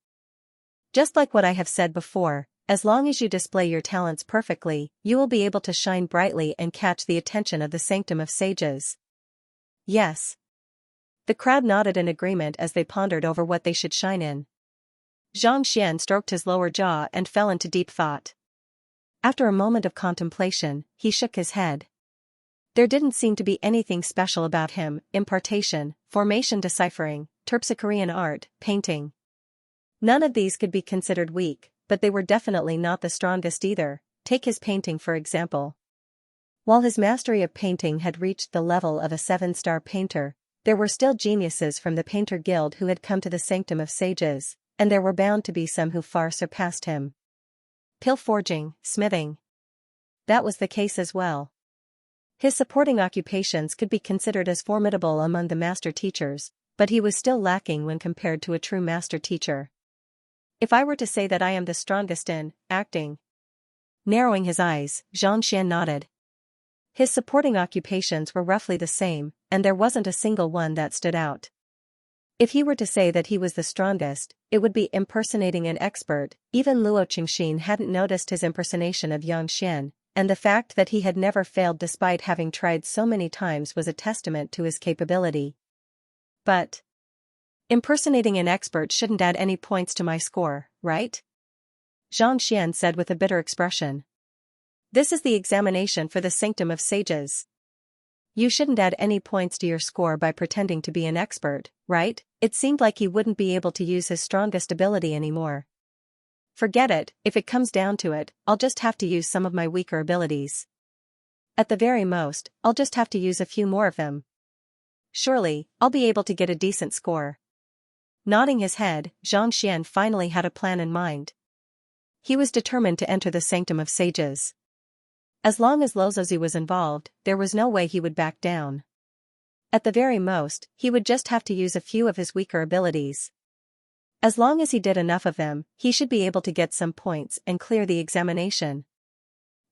Just like what I have said before, as long as you display your talents perfectly, you will be able to shine brightly and catch the attention of the Sanctum of Sages. Yes. The crowd nodded in agreement as they pondered over what they should shine in. Xianxia stroked his lower jaw and fell into deep thought. After a moment of contemplation, he shook his head. There didn't seem to be anything special about him: impartation, formation deciphering, terpsichorean art, painting. None of these could be considered weak, but they were definitely not the strongest either. Take his painting for example. While his mastery of painting had reached the level of a 7-star painter, there were still geniuses from the Painter Guild who had come to the Sanctum of Sages, and there were bound to be some who far surpassed him. Pill forging, smithing. That was the case as well. His supporting occupations could be considered as formidable among the master teachers, but he was still lacking when compared to a true master teacher. If I were to say that I am the strongest in acting. Narrowing his eyes, Xianxia nodded. His supporting occupations were roughly the same, and there wasn't a single one that stood out. If he were to say that he was the strongest, it would be impersonating an expert. Even Luo Qingxin hadn't noticed his impersonation of Xianxia, and the fact that he had never failed despite having tried so many times was a testament to his capability. But impersonating an expert shouldn't add any points to my score, right? Xianxia said with a bitter expression. This is the examination for the Sanctum of Sages. You shouldn't add any points to your score by pretending to be an expert, right? It seemed like he wouldn't be able to use his strongest ability anymore. Forget it, if it comes down to it, I'll just have to use some of my weaker abilities. At the very most, I'll just have to use a few more of them. Surely, I'll be able to get a decent score. Nodding his head, Xianxia finally had a plan in mind. He was determined to enter the Sanctum of Sages. As long as Luozi was involved, there was no way he would back down. At the very most, he would just have to use a few of his weaker abilities. As long as he did enough of them, he should be able to get some points and clear the examination.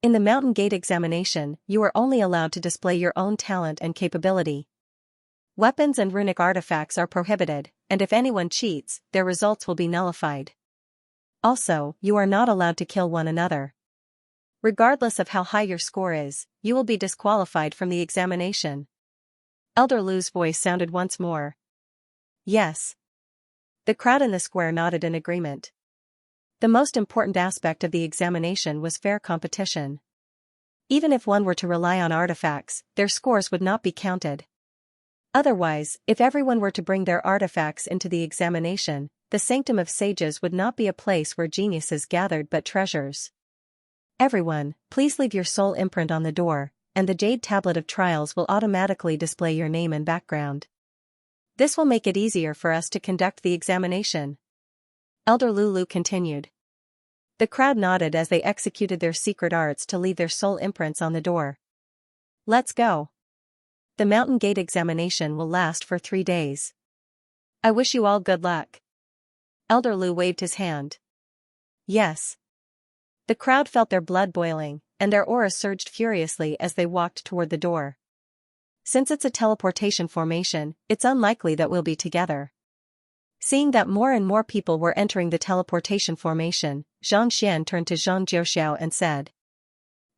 In the Mountain Gate examination, you are only allowed to display your own talent and capability. Weapons and runic artifacts are prohibited, and if anyone cheats, their results will be nullified. Also, you are not allowed to kill one another. Regardless of how high your score is, you will be disqualified from the examination. Elder Lu's voice sounded once more. Yes. The crowd in the square nodded in agreement. The most important aspect of the examination was fair competition. Even if one were to rely on artifacts, their scores would not be counted. Otherwise, if everyone were to bring their artifacts into the examination, the Sanctum of Sages would not be a place where geniuses gathered but treasures. Everyone, please leave your soul imprint on the door, and the Jade Tablet of Trials will automatically display your name and background. This will make it easier for us to conduct the examination. Elder Lulu continued. The crowd nodded as they executed their secret arts to leave their soul imprints on the door. Let's go. The Mountain Gate examination will last for 3 days. I wish you all good luck. Elder Lu waved his hand. Yes. The crowd felt their blood boiling, and their aura surged furiously as they walked toward the door. Since it's a teleportation formation, it's unlikely that we'll be together. Seeing that more and more people were entering the teleportation formation, Xianxia turned to Zhang Jiuxiao and said.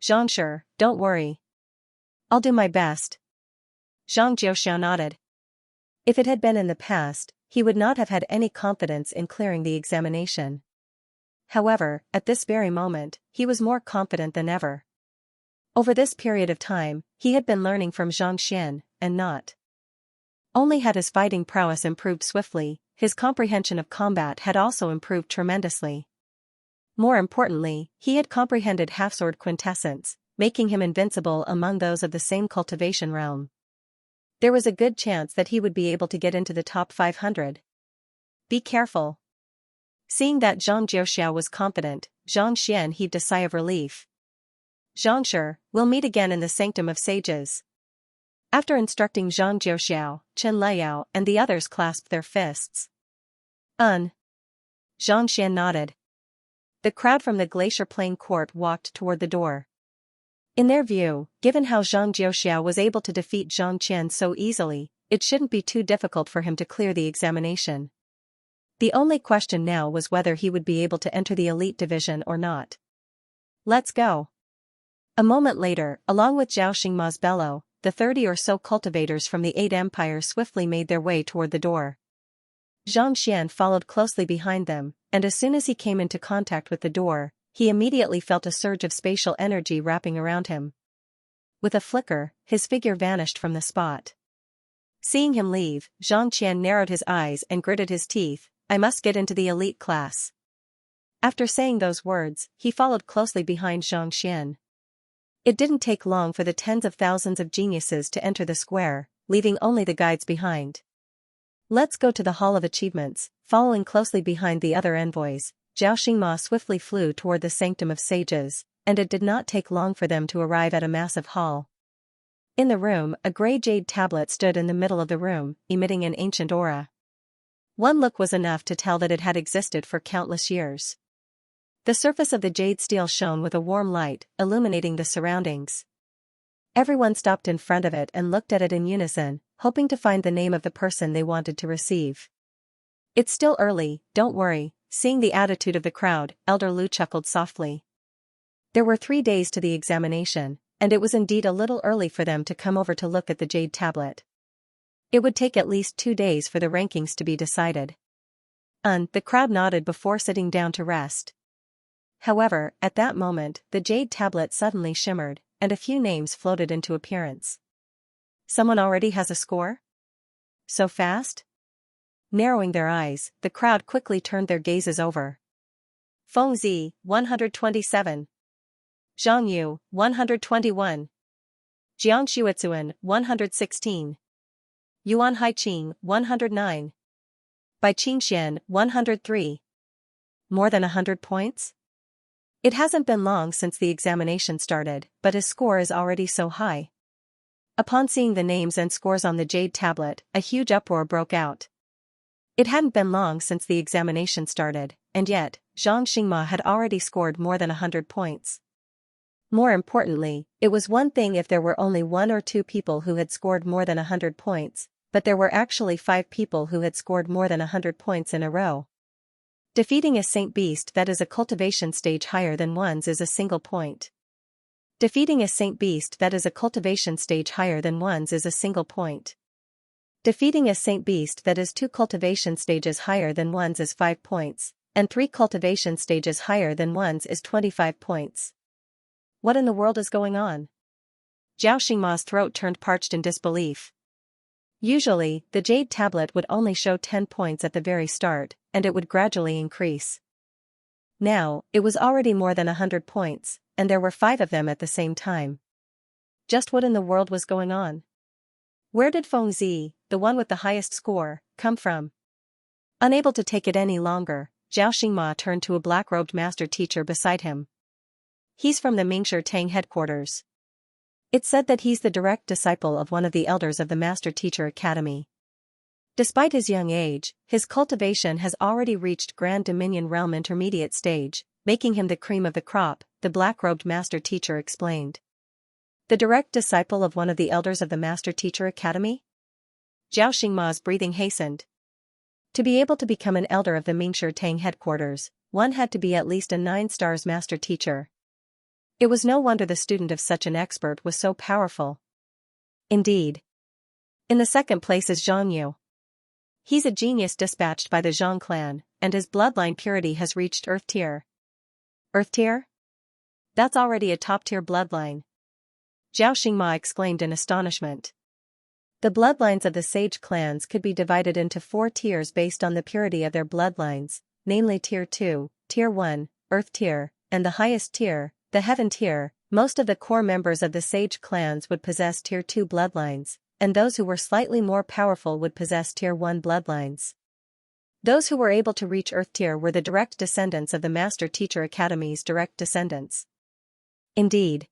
Xianxia, don't worry. I'll do my best. Zhang Jiuxiao nodded. If it had been in the past, he would not have had any confidence in clearing the examination. However, at this very moment, he was more confident than ever. Over this period of time, he had been learning from Xianxia, and not only had his fighting prowess improved swiftly, his comprehension of combat had also improved tremendously. More importantly, he had comprehended half-sword quintessence, making him invincible among those of the same cultivation realm. There was a good chance that he would be able to get into the top 500. Be careful. Seeing that Zhang Jiuxiao was confident, Xianxia heaved a sigh of relief. Xianxia, we'll meet again in the Sanctum of Sages. After instructing Zhang Jiuxiao, Chen Liao and the others clasped their fists. Xianxia nodded. The crowd from the Glacier Plain Court walked toward the door. In their view, given how Zhang Jiuxiao was able to defeat Zhang Qian so easily, it shouldn't be too difficult for him to clear the examination. The only question now was whether he would be able to enter the elite division or not. Let's go. A moment later, along with Zhao Xingma's bellow, the 30 or so cultivators from the 8 empires swiftly made their way toward the door. Zhang Xian followed closely behind them, and as soon as he came into contact with the door, he immediately felt a surge of spatial energy wrapping around him. With a flicker, his figure vanished from the spot. Seeing him leave, Zhang Qian narrowed his eyes and gritted his teeth. I must get into the elite class. After saying those words, he followed closely behind Xianxia. It didn't take long for the tens of thousands of geniuses to enter the square, leaving only the guides behind. Let's go to the Hall of Achievements. Following closely behind the other envoys, Zhao Xingma swiftly flew toward the Sanctum of Sages, and it did not take long for them to arrive at a massive hall. In the room, a gray jade tablet stood in the middle of the room, emitting an ancient aura. One look was enough to tell that it had existed for countless years. The surface of the jade steel shone with a warm light, illuminating the surroundings. Everyone stopped in front of it and looked at it in unison, hoping to find the name of the person they wanted to receive. It's still early, don't worry. Seeing the attitude of the crowd, Elder Lu chuckled softly. There were 3 days to the examination, and it was indeed a little early for them to come over to look at the jade tablet. It would take at least 2 days for the rankings to be decided. The crowd nodded before sitting down to rest. However, at that moment, the jade tablet suddenly shimmered, and a few names floated into appearance. Someone already has a score? So fast? Narrowing their eyes, the crowd quickly turned their gazes over. Feng Zi, 127. Zhang Yu, 121. Jiang Xuezuan, 116. Yuan Haiqing, 109. Bai Qingxian, 103. More than 100 points? It hasn't been long since the examination started, but his score is already so high. Upon seeing the names and scores on the jade tablet, a huge uproar broke out. It hadn't been long since the examination started, and yet, Zhang Xingma had already scored more than 100 points. More importantly, it was one thing if there were only 1 or 2 people who had scored more than 100 points, but there were actually 5 people who had scored more than 100 points in a row. Defeating a saint beast that is a cultivation stage higher than one's is a single point. Defeating a saint beast that is a cultivation stage higher than one's is a single point. Defeating a saint beast that is 2 cultivation stages higher than one's is 5 points, and 3 cultivation stages higher than one's is 25 points. What in the world is going on? Zhao Xingma's throat turned parched in disbelief. Usually, the jade tablet would only show 10 points at the very start, and it would gradually increase. Now, it was already more than 100 points, and there were 5 of them at the same time. Just what in the world was going on? Where did Feng Zi, the one with the highest score, come from? Unable to take it any longer, Zhao Xingma turned to a black-robed master teacher beside him. He's from the Mingshi Tang headquarters. It's said that he's the direct disciple of one of the elders of the Master Teacher Academy. Despite his young age, his cultivation has already reached Grand Dominion Realm Intermediate stage, making him the cream of the crop, the black-robed Master Teacher explained. The direct disciple of one of the elders of the Master Teacher Academy? Zhao Xingma's breathing hastened. To be able to become an elder of the Mingshi Tang headquarters, one had to be at least a 9 stars Master Teacher. It was no wonder the student of such an expert was so powerful. Indeed. In the second place is Zhang Yu. He's a genius dispatched by the Zhang clan, and his bloodline purity has reached Earth tier. Earth tier? That's already a top-tier bloodline. Zhao Xingma exclaimed in astonishment. The bloodlines of the sage clans could be divided into 4 tiers based on the purity of their bloodlines, namely Tier 2, Tier 1, Earth tier, and the highest tier, the Heaven tier. Most of the core members of the sage clans would possess Tier 2 bloodlines, and those who were slightly more powerful would possess Tier 1 bloodlines. Those who were able to reach Earth tier were the direct descendants of the Master Teacher Academy's direct descendants. Indeed.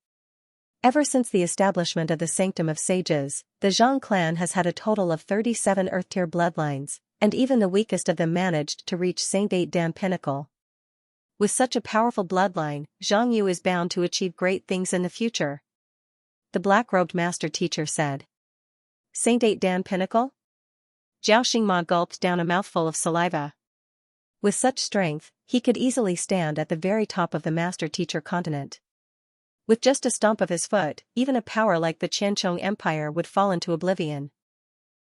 Ever since the establishment of the Sanctum of Sages, the Zhang clan has had a total of 37 Earth tier bloodlines, and even the weakest of them managed to reach Saint 8 Dan Pinnacle. With such a powerful bloodline, Zhang Yu is bound to achieve great things in the future. The black-robed Master Teacher said. Saint 8 Dan Pinnacle? Zhao Xingma gulped down a mouthful of saliva. With such strength, he could easily stand at the very top of the Master Teacher continent. With just a stomp of his foot, even a power like the Qianchong Empire would fall into oblivion.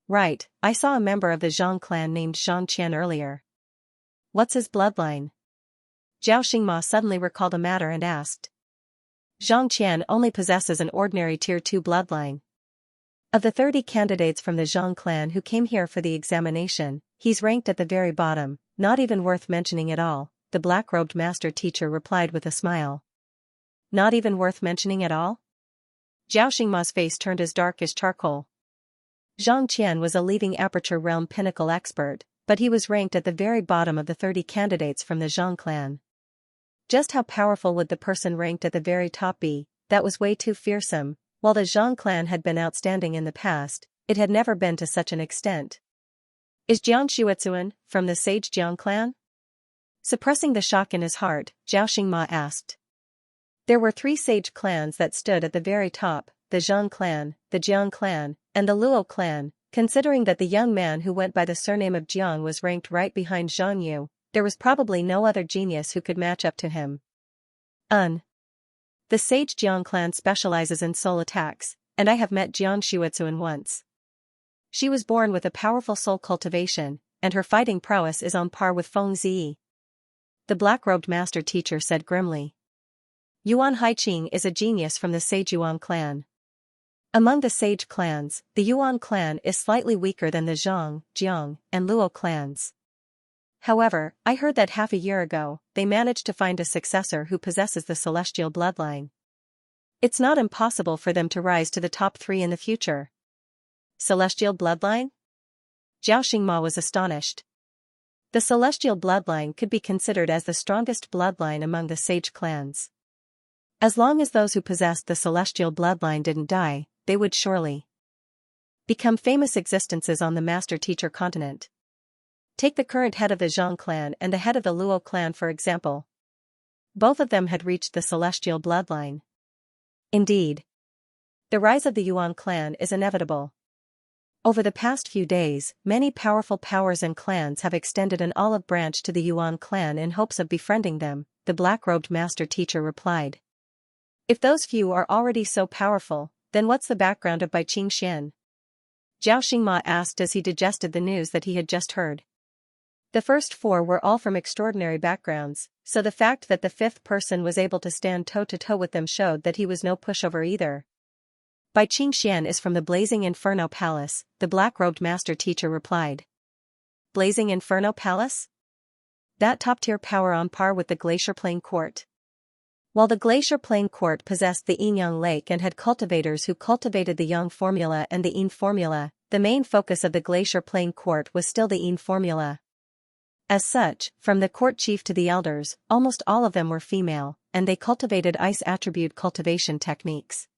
Right, I saw a member of the Zhang clan named Zhang Qian earlier. What's his bloodline? Zhao Xingma suddenly recalled a matter and asked. Zhang Qian only possesses an ordinary Tier 2 bloodline. Of the 30 candidates from the Zhang clan who came here for the examination, he's ranked at the very bottom, not even worth mentioning at all, the black-robed Master Teacher replied with a smile. Not even worth mentioning at all? Zhao Xingma's face turned as dark as charcoal. Zhang Qian was a leading Aperture Realm Pinnacle expert, but he was ranked at the very bottom of the 30 candidates from the Zhang clan. Just how powerful would the person ranked at the very top be? That was way too fearsome. While the Zhang clan had been outstanding in the past, it had never been to such an extent. Is Jiang Xuezuan from the Sage Jiang clan? Suppressing the shock in his heart, Zhao Xingma asked. There were 3 sage clans that stood at the very top, the Zhang clan, the Jiang clan, and the Luo clan, Considering that the young man who went by the surname of Jiang was ranked right behind Zhang Yu, there was probably no other genius who could match up to him. The sage Jiang clan specializes in soul attacks, and I have met Jiang Shuitsuan once. She was born with a powerful soul cultivation, and her fighting prowess is on par with Feng Ziyi. The black-robed master teacher said grimly. Yuan Haiqing is a genius from the sage Yuan clan. Among the sage clans, the Yuan clan is slightly weaker than the Zhang, Jiang, and Luo clans. However, I heard that half a year ago, they managed to find a successor who possesses the celestial bloodline. It's not impossible for them to rise to the top 3 in the future. Celestial bloodline? Zhao Xingma was astonished. The celestial bloodline could be considered as the strongest bloodline among the sage clans. As long as those who possessed the celestial bloodline didn't die, they would surely become famous existences on the master-teacher continent. Take the current head of the Zhang clan and the head of the Luo clan for example. Both of them had reached the celestial bloodline. Indeed, the rise of the Yuan clan is inevitable. Over the past few days, many powerful powers and clans have extended an olive branch to the Yuan clan in hopes of befriending them, the black-robed master-teacher replied. If those few are already so powerful, then what's the background of Bai Qingxian? Zhao Xingma asked as he digested the news that he had just heard. The first 4 were all from extraordinary backgrounds, so the fact that the 5th person was able to stand toe-to-toe with them showed that he was no pushover either. Bai Qingxian is from the Blazing Inferno Palace, the black-robed master-teacher replied. Blazing Inferno Palace? That top-tier power on par with the Glacier Plain Court. While the Glacier Plain Court possessed the Yin-Yang Lake and had cultivators who cultivated the Yang formula and the Yin formula, the main focus of the Glacier Plain Court was still the Yin formula. As such, from the court chief to the elders, almost all of them were female, and they cultivated ice attribute cultivation techniques.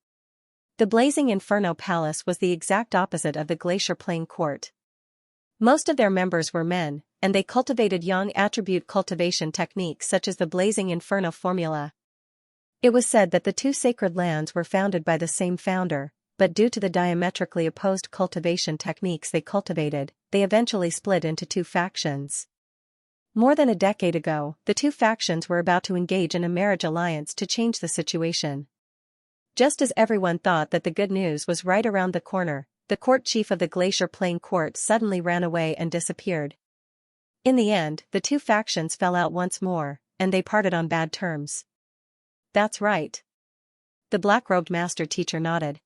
The Blazing Inferno Palace was the exact opposite of the Glacier Plain Court. Most of their members were men, and they cultivated Yang attribute cultivation techniques such as the Blazing Inferno formula. It was said that the 2 sacred lands were founded by the same founder, but due to the diametrically opposed cultivation techniques they cultivated, they eventually split into 2 factions. More than a decade ago, the 2 factions were about to engage in a marriage alliance to change the situation. Just as everyone thought that the good news was right around the corner, the court chief of the Glacier Plain Court suddenly ran away and disappeared. In the end, the 2 factions fell out once more, and they parted on bad terms. That's right. The black-robed master-teacher nodded.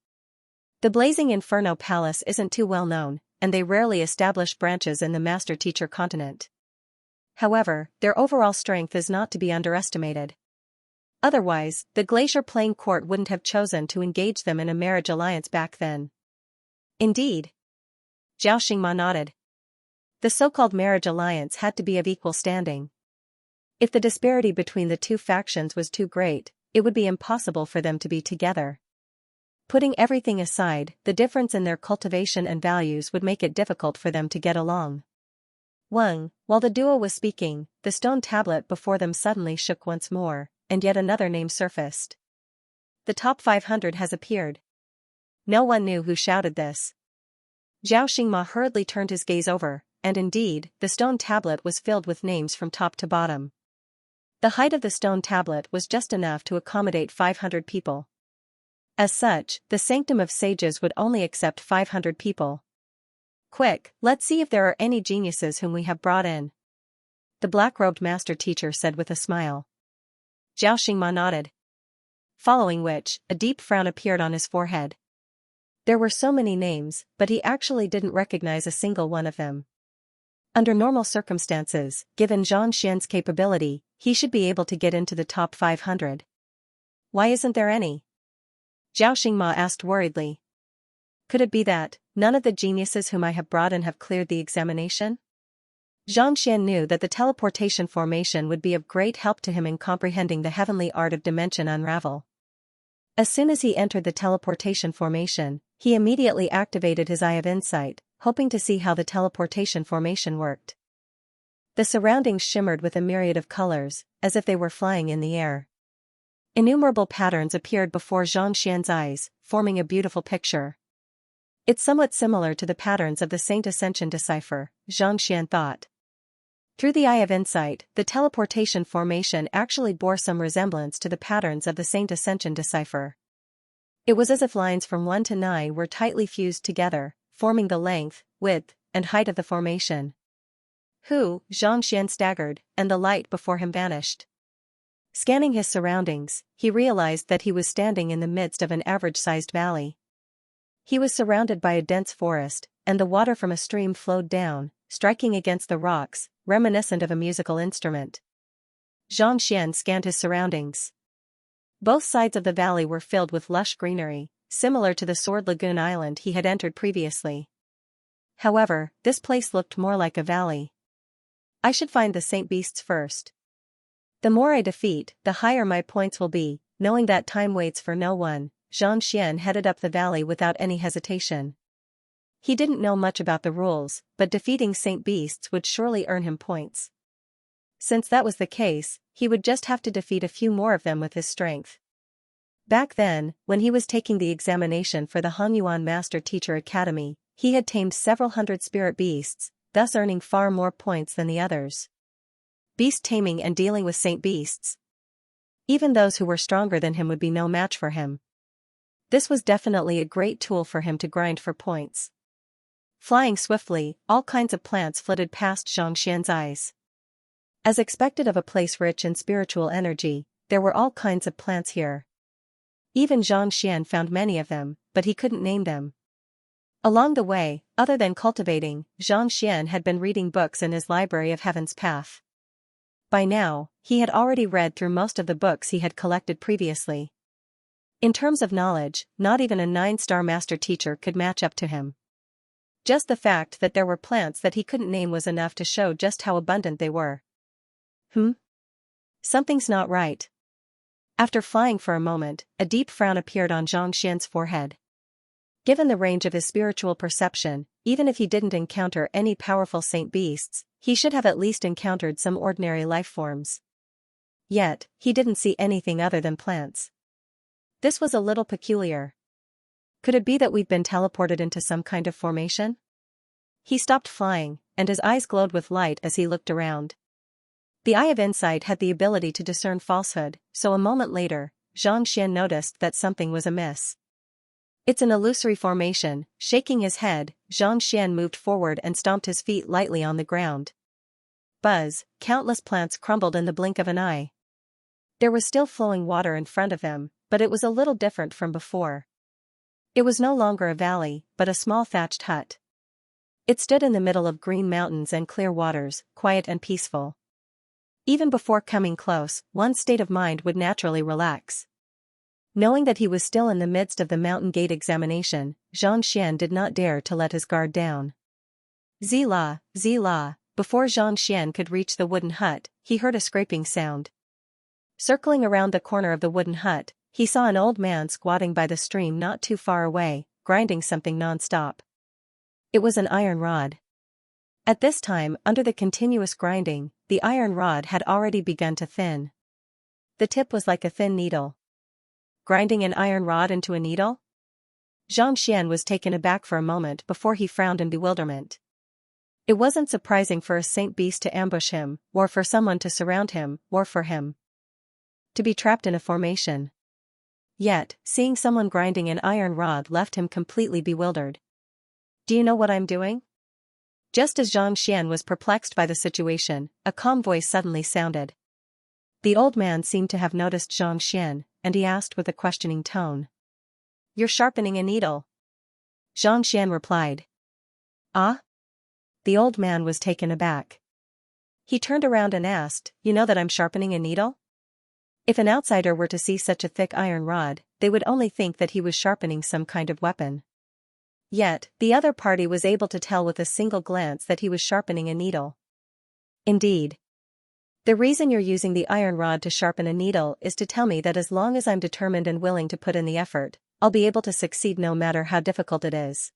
The Blazing Inferno Palace isn't too well known, and they rarely establish branches in the master-teacher continent. However, their overall strength is not to be underestimated. Otherwise, the Glacier Plain Court wouldn't have chosen to engage them in a marriage alliance back then. Indeed. Zhao Xingma nodded. The so-called marriage alliance had to be of equal standing. If the disparity between the 2 factions was too great, it would be impossible for them to be together. Putting everything aside, the difference in their cultivation and values would make it difficult for them to get along. While the duo was speaking, the stone tablet before them suddenly shook once more, and yet another name surfaced. The top 500 has appeared. No one knew who shouted this. Zhao Xingma hurriedly turned his gaze over, and indeed, the stone tablet was filled with names from top to bottom. The height of the stone tablet was just enough to accommodate 500 people. As such, the Sanctum of Sages would only accept 500 people. Quick, let's see if there are any geniuses whom we have brought in. The black-robed master-teacher said with a smile. Zhao Xingma nodded. Following which, a deep frown appeared on his forehead. There were so many names, but he actually didn't recognize a single one of them. Under normal circumstances, given Zhang Xian's capability, he should be able to get into the top 500. Why isn't there any? Zhao Xingma asked worriedly. Could it be that none of the geniuses whom I have brought in have cleared the examination? Zhang Xian knew that the teleportation formation would be of great help to him in comprehending the heavenly art of dimension unravel. As soon as he entered the teleportation formation, he immediately activated his Eye of Insight, hoping to see how the teleportation formation worked. The surroundings shimmered with a myriad of colors, as if they were flying in the air. Innumerable patterns appeared before Zhang Xian's eyes, forming a beautiful picture. It's somewhat similar to the patterns of the Saint Ascension decipher, Xianxia thought. Through the eye of insight, the teleportation formation actually bore some resemblance to the patterns of the Saint Ascension decipher. It was as if lines from 1 to 9 were tightly fused together, forming the length, width, and height of the formation. Xianxia staggered, and the light before him vanished. Scanning his surroundings, he realized that he was standing in the midst of an average-sized valley. He was surrounded by a dense forest, and the water from a stream flowed down, striking against the rocks, reminiscent of a musical instrument. Xianxia scanned his surroundings. Both sides of the valley were filled with lush greenery, similar to the Sword Lagoon Island he had entered previously. However, this place looked more like a valley. I should find the Saint Beasts first. The more I defeat, the higher my points will be, knowing that time waits for no one. Xianxia headed up the valley without any hesitation. He didn't know much about the rules, but defeating Saint Beasts would surely earn him points. Since that was the case, he would just have to defeat a few more of them with his strength. Back then, when he was taking the examination for the Hanyuan Master Teacher Academy, he had tamed several hundred spirit beasts, thus earning far more points than the others. Beast taming and dealing with Saint Beasts. Even those who were stronger than him would be no match for him. This was definitely a great tool for him to grind for points. Flying swiftly, all kinds of plants flitted past Xianxia's eyes. As expected of a place rich in spiritual energy, there were all kinds of plants here. Even Xianxia found many of them, but he couldn't name them. Along the way, other than cultivating, Xianxia had been reading books in his library of Heaven's Path. By now, he had already read through most of the books he had collected previously. In terms of knowledge, not even a 9-star master teacher could match up to him. Just the fact that there were plants that he couldn't name was enough to show just how abundant they were. Something's not right. After flying for a moment, a deep frown appeared on Xianxia's forehead. Given the range of his spiritual perception, even if he didn't encounter any powerful saint beasts, he should have at least encountered some ordinary life forms. Yet, he didn't see anything other than plants. This was a little peculiar. Could it be that we'd been teleported into some kind of formation? He stopped flying, and his eyes glowed with light as he looked around. The eye of insight had the ability to discern falsehood, so a moment later, Xianxia noticed that something was amiss. It's an illusory formation. Shaking his head, Xianxia moved forward and stomped his feet lightly on the ground. Buzz, countless plants crumbled in the blink of an eye. There was still flowing water in front of him, but it was a little different from before. It was no longer a valley, but a small thatched hut. It stood in the middle of green mountains and clear waters, quiet and peaceful. Even before coming close, one's state of mind would naturally relax. Knowing that he was still in the midst of the mountain gate examination, Xianxia did not dare to let his guard down. Zila, Zila, before Xianxia could reach the wooden hut, he heard a scraping sound. Circling around the corner of the wooden hut, he saw an old man squatting by the stream not too far away, grinding something non-stop. It was an iron rod. At this time, under the continuous grinding, the iron rod had already begun to thin. The tip was like a thin needle. Grinding an iron rod into a needle? Xianxia was taken aback for a moment before he frowned in bewilderment. It wasn't surprising for a saint beast to ambush him, or for someone to surround him, or for him to be trapped in a formation. Yet, seeing someone grinding an iron rod left him completely bewildered. Do you know what I'm doing? Just as Xianxia was perplexed by the situation, a calm voice suddenly sounded. The old man seemed to have noticed Xianxia, and he asked with a questioning tone. You're sharpening a needle. Xianxia replied. Ah? The old man was taken aback. He turned around and asked, You know that I'm sharpening a needle? If an outsider were to see such a thick iron rod, they would only think that he was sharpening some kind of weapon. Yet, the other party was able to tell with a single glance that he was sharpening a needle. Indeed. The reason you're using the iron rod to sharpen a needle is to tell me that as long as I'm determined and willing to put in the effort, I'll be able to succeed no matter how difficult it is.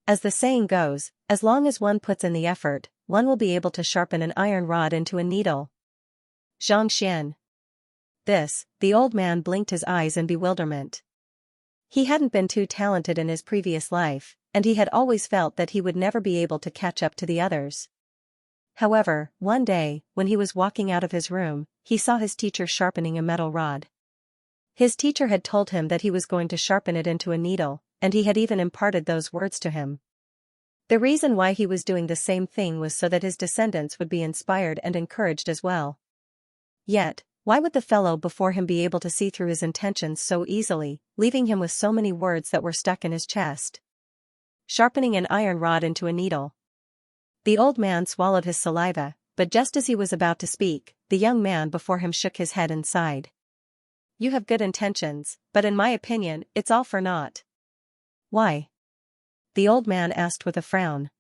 As the saying goes, as long as one puts in the effort, one will be able to sharpen an iron rod into a needle. Xianxia. The old man blinked his eyes in bewilderment. He hadn't been too talented in his previous life, and he had always felt that he would never be able to catch up to the others. However, one day, when he was walking out of his room, he saw his teacher sharpening a metal rod. His teacher had told him that he was going to sharpen it into a needle, and he had even imparted those words to him. The reason why he was doing the same thing was so that his descendants would be inspired and encouraged as well. Yet, why would the fellow before him be able to see through his intentions so easily, leaving him with so many words that were stuck in his chest? Sharpening an iron rod into a needle. The old man swallowed his saliva, but just as he was about to speak, the young man before him shook his head and sighed. You have good intentions, but in my opinion, it's all for naught. Why? The old man asked with a frown.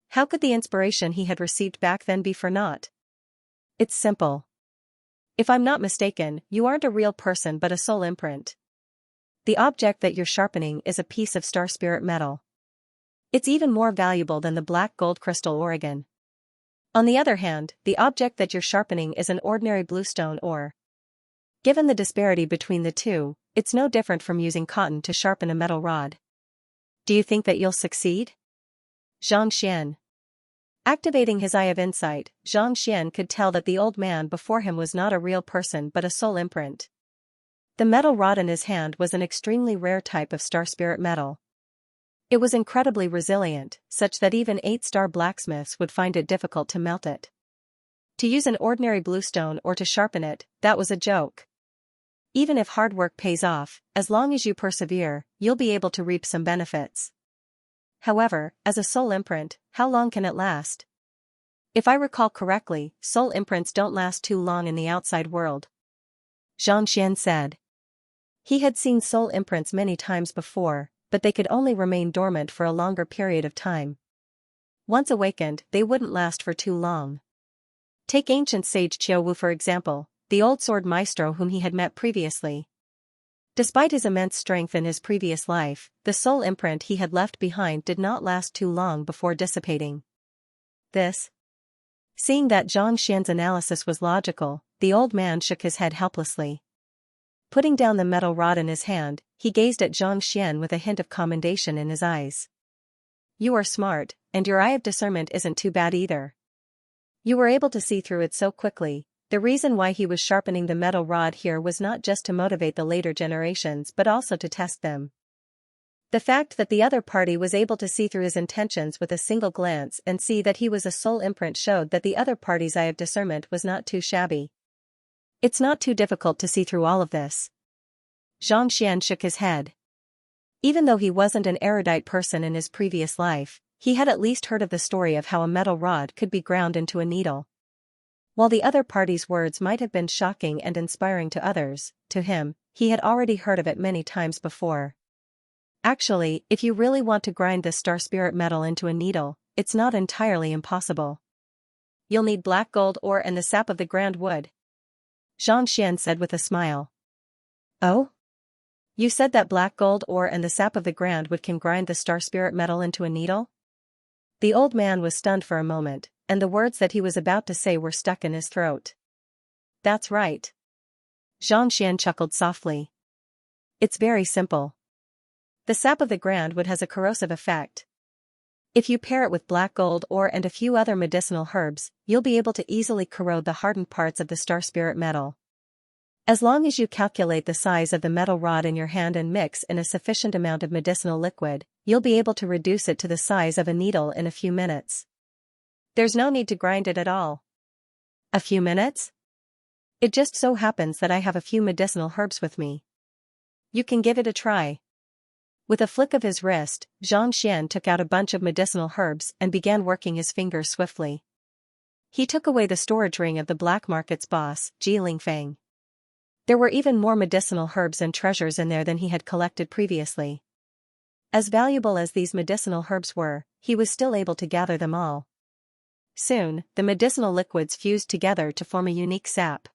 How could the inspiration he had received back then be for naught? It's simple. If I'm not mistaken, you aren't a real person but a soul imprint. The object that you're sharpening is a piece of star spirit metal. It's even more valuable than the black gold crystal Oregon. On the other hand, the object that you're sharpening is an ordinary bluestone ore. Given the disparity between the two, it's no different from using cotton to sharpen a metal rod. Do you think that you'll succeed? Xianxia. Activating his eye of insight, Xianxia could tell that the old man before him was not a real person but a soul imprint. The metal rod in his hand was an extremely rare type of star spirit metal. It was incredibly resilient, such that even 8-star blacksmiths would find it difficult to melt it. To use an ordinary bluestone or to sharpen it, that was a joke. Even if hard work pays off, as long as you persevere, you'll be able to reap some benefits. However, as a soul imprint, how long can it last? If I recall correctly, soul imprints don't last too long in the outside world. Xianxia said. He had seen soul imprints many times before, but they could only remain dormant for a longer period of time. Once awakened, they wouldn't last for too long. Take ancient sage Qiuwu for example, the old sword maestro whom he had met previously. Despite his immense strength in his previous life, the soul imprint he had left behind did not last too long before dissipating. Seeing that Xianxia's analysis was logical, the old man shook his head helplessly. Putting down the metal rod in his hand, he gazed at Xianxia with a hint of commendation in his eyes. You are smart, and your eye of discernment isn't too bad either. You were able to see through it so quickly. The reason why he was sharpening the metal rod here was not just to motivate the later generations but also to test them. The fact that the other party was able to see through his intentions with a single glance and see that he was a soul imprint showed that the other party's eye of discernment was not too shabby. It's not too difficult to see through all of this. Xianxia shook his head. Even though he wasn't an erudite person in his previous life, he had at least heard of the story of how a metal rod could be ground into a needle. While the other party's words might have been shocking and inspiring to others, to him, he had already heard of it many times before. Actually, if you really want to grind this star spirit metal into a needle, it's not entirely impossible. You'll need black gold ore and the sap of the grand wood. Xianxia said with a smile. Oh? You said that black gold ore and the sap of the grand wood can grind the star spirit metal into a needle? The old man was stunned for a moment, and the words that he was about to say were stuck in his throat. That's right. Xianxia chuckled softly. It's very simple. The sap of the grand wood has a corrosive effect. If you pair it with black gold ore and a few other medicinal herbs, you'll be able to easily corrode the hardened parts of the star spirit metal. As long as you calculate the size of the metal rod in your hand and mix in a sufficient amount of medicinal liquid, you'll be able to reduce it to the size of a needle in a few minutes. There's no need to grind it at all. A few minutes? It just so happens that I have a few medicinal herbs with me. You can give it a try. With a flick of his wrist, Xianxia took out a bunch of medicinal herbs and began working his fingers swiftly. He took away the storage ring of the black market's boss, Lingfeng. There were even more medicinal herbs and treasures in there than he had collected previously. As valuable as these medicinal herbs were, he was still able to gather them all. Soon, the medicinal liquids fused together to form a unique sap.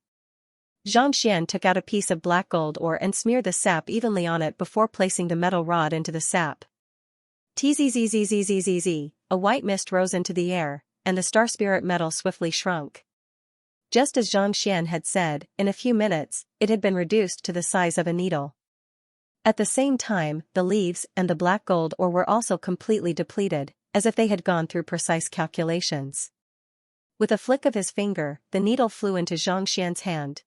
Xianxia took out a piece of black gold ore and smeared the sap evenly on it before placing the metal rod into the sap. Tzzzzzzzzzz, a white mist rose into the air, and the star spirit metal swiftly shrunk. Just as Xianxia had said, in a few minutes, it had been reduced to the size of a needle. At the same time, the leaves and the black gold ore were also completely depleted, as if they had gone through precise calculations. With a flick of his finger, the needle flew into Xianxia's hand.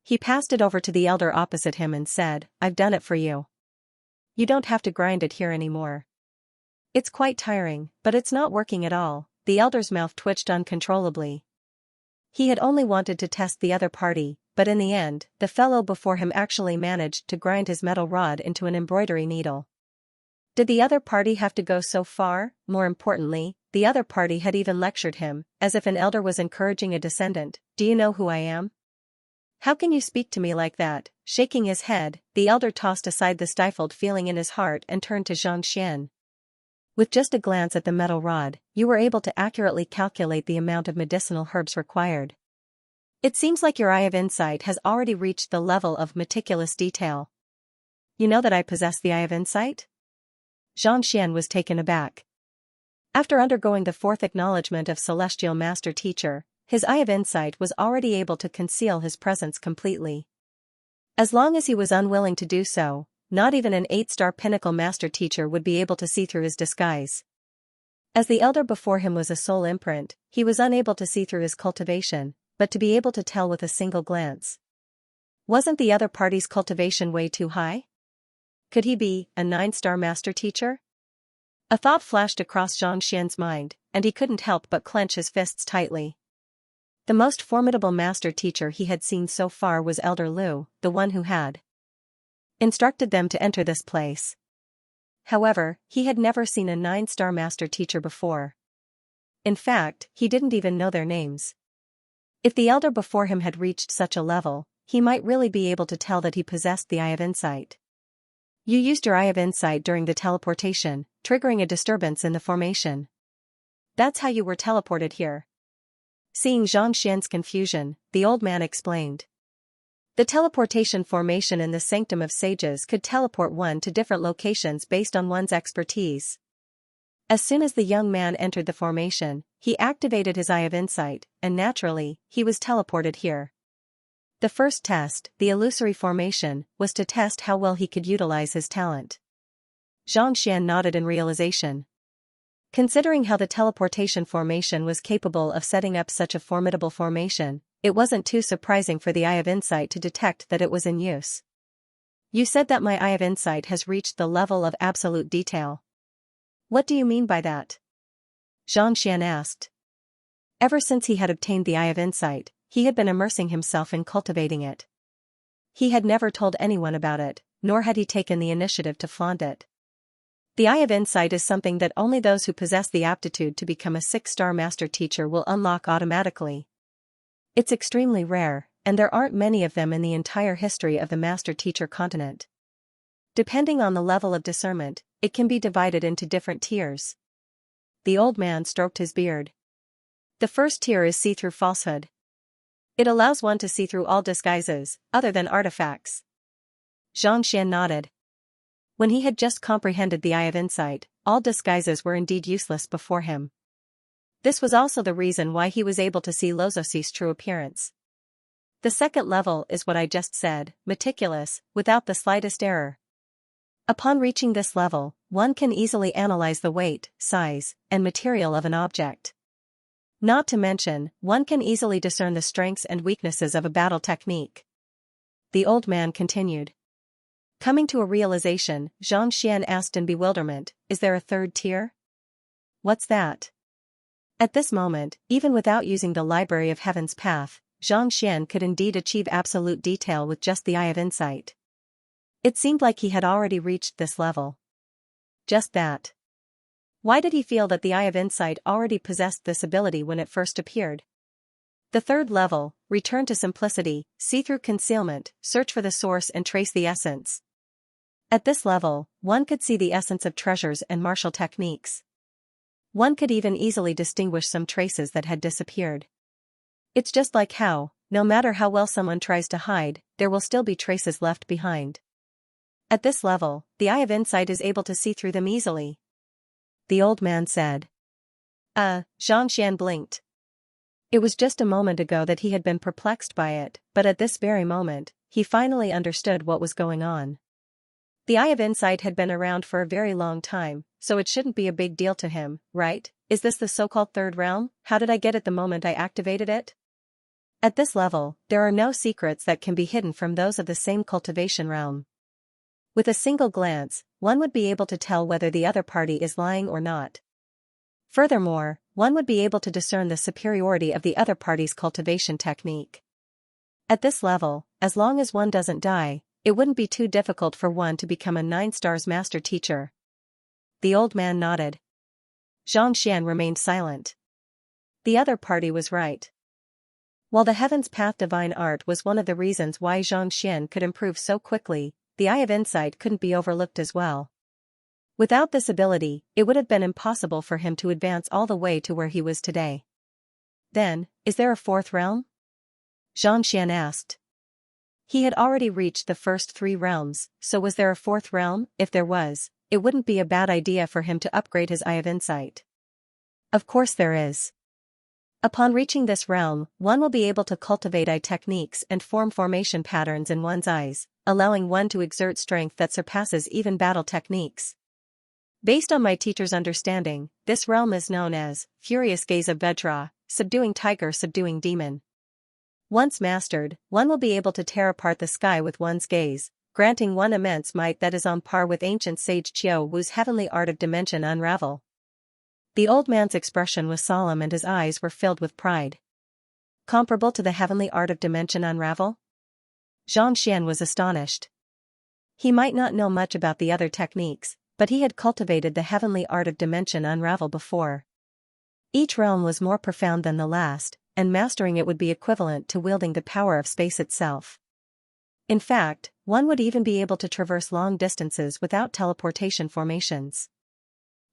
He passed it over to the elder opposite him and said, "I've done it for you. You don't have to grind it here anymore." "It's quite tiring, but it's not working at all." The elder's mouth twitched uncontrollably. He had only wanted to test the other party, but in the end, the fellow before him actually managed to grind his metal rod into an embroidery needle. Did the other party have to go so far? More importantly, the other party had even lectured him, as if an elder was encouraging a descendant. "Do you know who I am? How can you speak to me like that?" Shaking his head, the elder tossed aside the stifled feeling in his heart and turned to Xianxia. "With just a glance at the metal rod, you were able to accurately calculate the amount of medicinal herbs required. It seems like your eye of insight has already reached the level of meticulous detail." "You know that I possess the eye of insight?" Xianxia was taken aback. After undergoing the fourth acknowledgement of celestial master teacher, his eye of insight was already able to conceal his presence completely. As long as he was unwilling to do so, not even an 8-star pinnacle master teacher would be able to see through his disguise. As the elder before him was a soul imprint, he was unable to see through his cultivation, but to be able to tell with a single glance. Wasn't the other party's cultivation way too high? Could he be a 9-star master teacher? A thought flashed across Xianxia's mind, and he couldn't help but clench his fists tightly. The most formidable master teacher he had seen so far was Elder Lu, the one who had instructed them to enter this place. However, he had never seen a 9-star master teacher before. In fact, he didn't even know their names. If the elder before him had reached such a level, he might really be able to tell that he possessed the eye of insight. "You used your eye of insight during the teleportation, triggering a disturbance in the formation. That's how you were teleported here." Seeing Xianxia's confusion, the old man explained. The teleportation formation in the Sanctum of Sages could teleport one to different locations based on one's expertise. As soon as the young man entered the formation, he activated his eye of insight, and naturally, he was teleported here. The first test, the illusory formation, was to test how well he could utilize his talent. Xianxia nodded in realization. Considering how the teleportation formation was capable of setting up such a formidable formation, it wasn't too surprising for the eye of insight to detect that it was in use. "You said that my eye of insight has reached the level of absolute detail. What do you mean by that?" Xianxian asked. Ever since he had obtained the eye of insight, he had been immersing himself in cultivating it. He had never told anyone about it, nor had he taken the initiative to flaunt it. The eye of insight is something that only those who possess the aptitude to become a 6-star master teacher will unlock automatically. It's extremely rare, and there aren't many of them in the entire history of the master teacher continent. Depending on the level of discernment, it can be divided into different tiers. The old man stroked his beard. The first tier is see-through falsehood. It allows one to see through all disguises, other than artifacts. Xianxian nodded. When he had just comprehended the eye of insight, all disguises were indeed useless before him. This was also the reason why he was able to see Lozosi's true appearance. The second level is what I just said, meticulous, without the slightest error. Upon reaching this level, one can easily analyze the weight, size, and material of an object. Not to mention, one can easily discern the strengths and weaknesses of a battle technique. The old man continued. Coming to a realization, Xianxian asked in bewilderment, "Is there a third tier?" "What's that?" At this moment, even without using the Library of Heaven's Path, Xianxian could indeed achieve absolute detail with just the eye of insight. It seemed like he had already reached this level. Just that. Why did he feel that the eye of insight already possessed this ability when it first appeared? The third level, return to simplicity, see through concealment, search for the source and trace the essence. At this level, one could see the essence of treasures and martial techniques. One could even easily distinguish some traces that had disappeared. It's just like how, no matter how well someone tries to hide, there will still be traces left behind. At this level, the eye of insight is able to see through them easily. The old man said. Xianxian blinked. It was just a moment ago that he had been perplexed by it, but at this very moment, he finally understood what was going on. The Eye of Insight had been around for a very long time, so it shouldn't be a big deal to him, right? Is this the so-called third realm? How did I get it the moment I activated it? At this level, there are no secrets that can be hidden from those of the same cultivation realm. With a single glance, one would be able to tell whether the other party is lying or not. Furthermore, one would be able to discern the superiority of the other party's cultivation technique. At this level, as long as one doesn't die, it wouldn't be too difficult for one to become a 9-stars master teacher. The old man nodded. Xianxia remained silent. The other party was right. While the Heaven's Path divine art was one of the reasons why Xianxia could improve so quickly, the Eye of Insight couldn't be overlooked as well. Without this ability, it would have been impossible for him to advance all the way to where he was today. Then, is there a fourth realm? Xianxia asked. He had already reached the first 3 realms, so was there a fourth realm? If there was, it wouldn't be a bad idea for him to upgrade his Eye of Insight. Of course there is. Upon reaching this realm, one will be able to cultivate eye techniques and form formation patterns in one's eyes, allowing one to exert strength that surpasses even battle techniques. Based on my teacher's understanding, this realm is known as Furious Gaze of Vajra, subduing tiger, subduing demon. Once mastered, one will be able to tear apart the sky with one's gaze, granting one immense might that is on par with ancient sage Qiao Wu's heavenly art of dimension unravel. The old man's expression was solemn and his eyes were filled with pride. Comparable to the heavenly art of dimension unravel? Xianxia was astonished. He might not know much about the other techniques, but he had cultivated the heavenly art of dimension unravel before. Each realm was more profound than the last, and mastering it would be equivalent to wielding the power of space itself. In fact, one would even be able to traverse long distances without teleportation formations.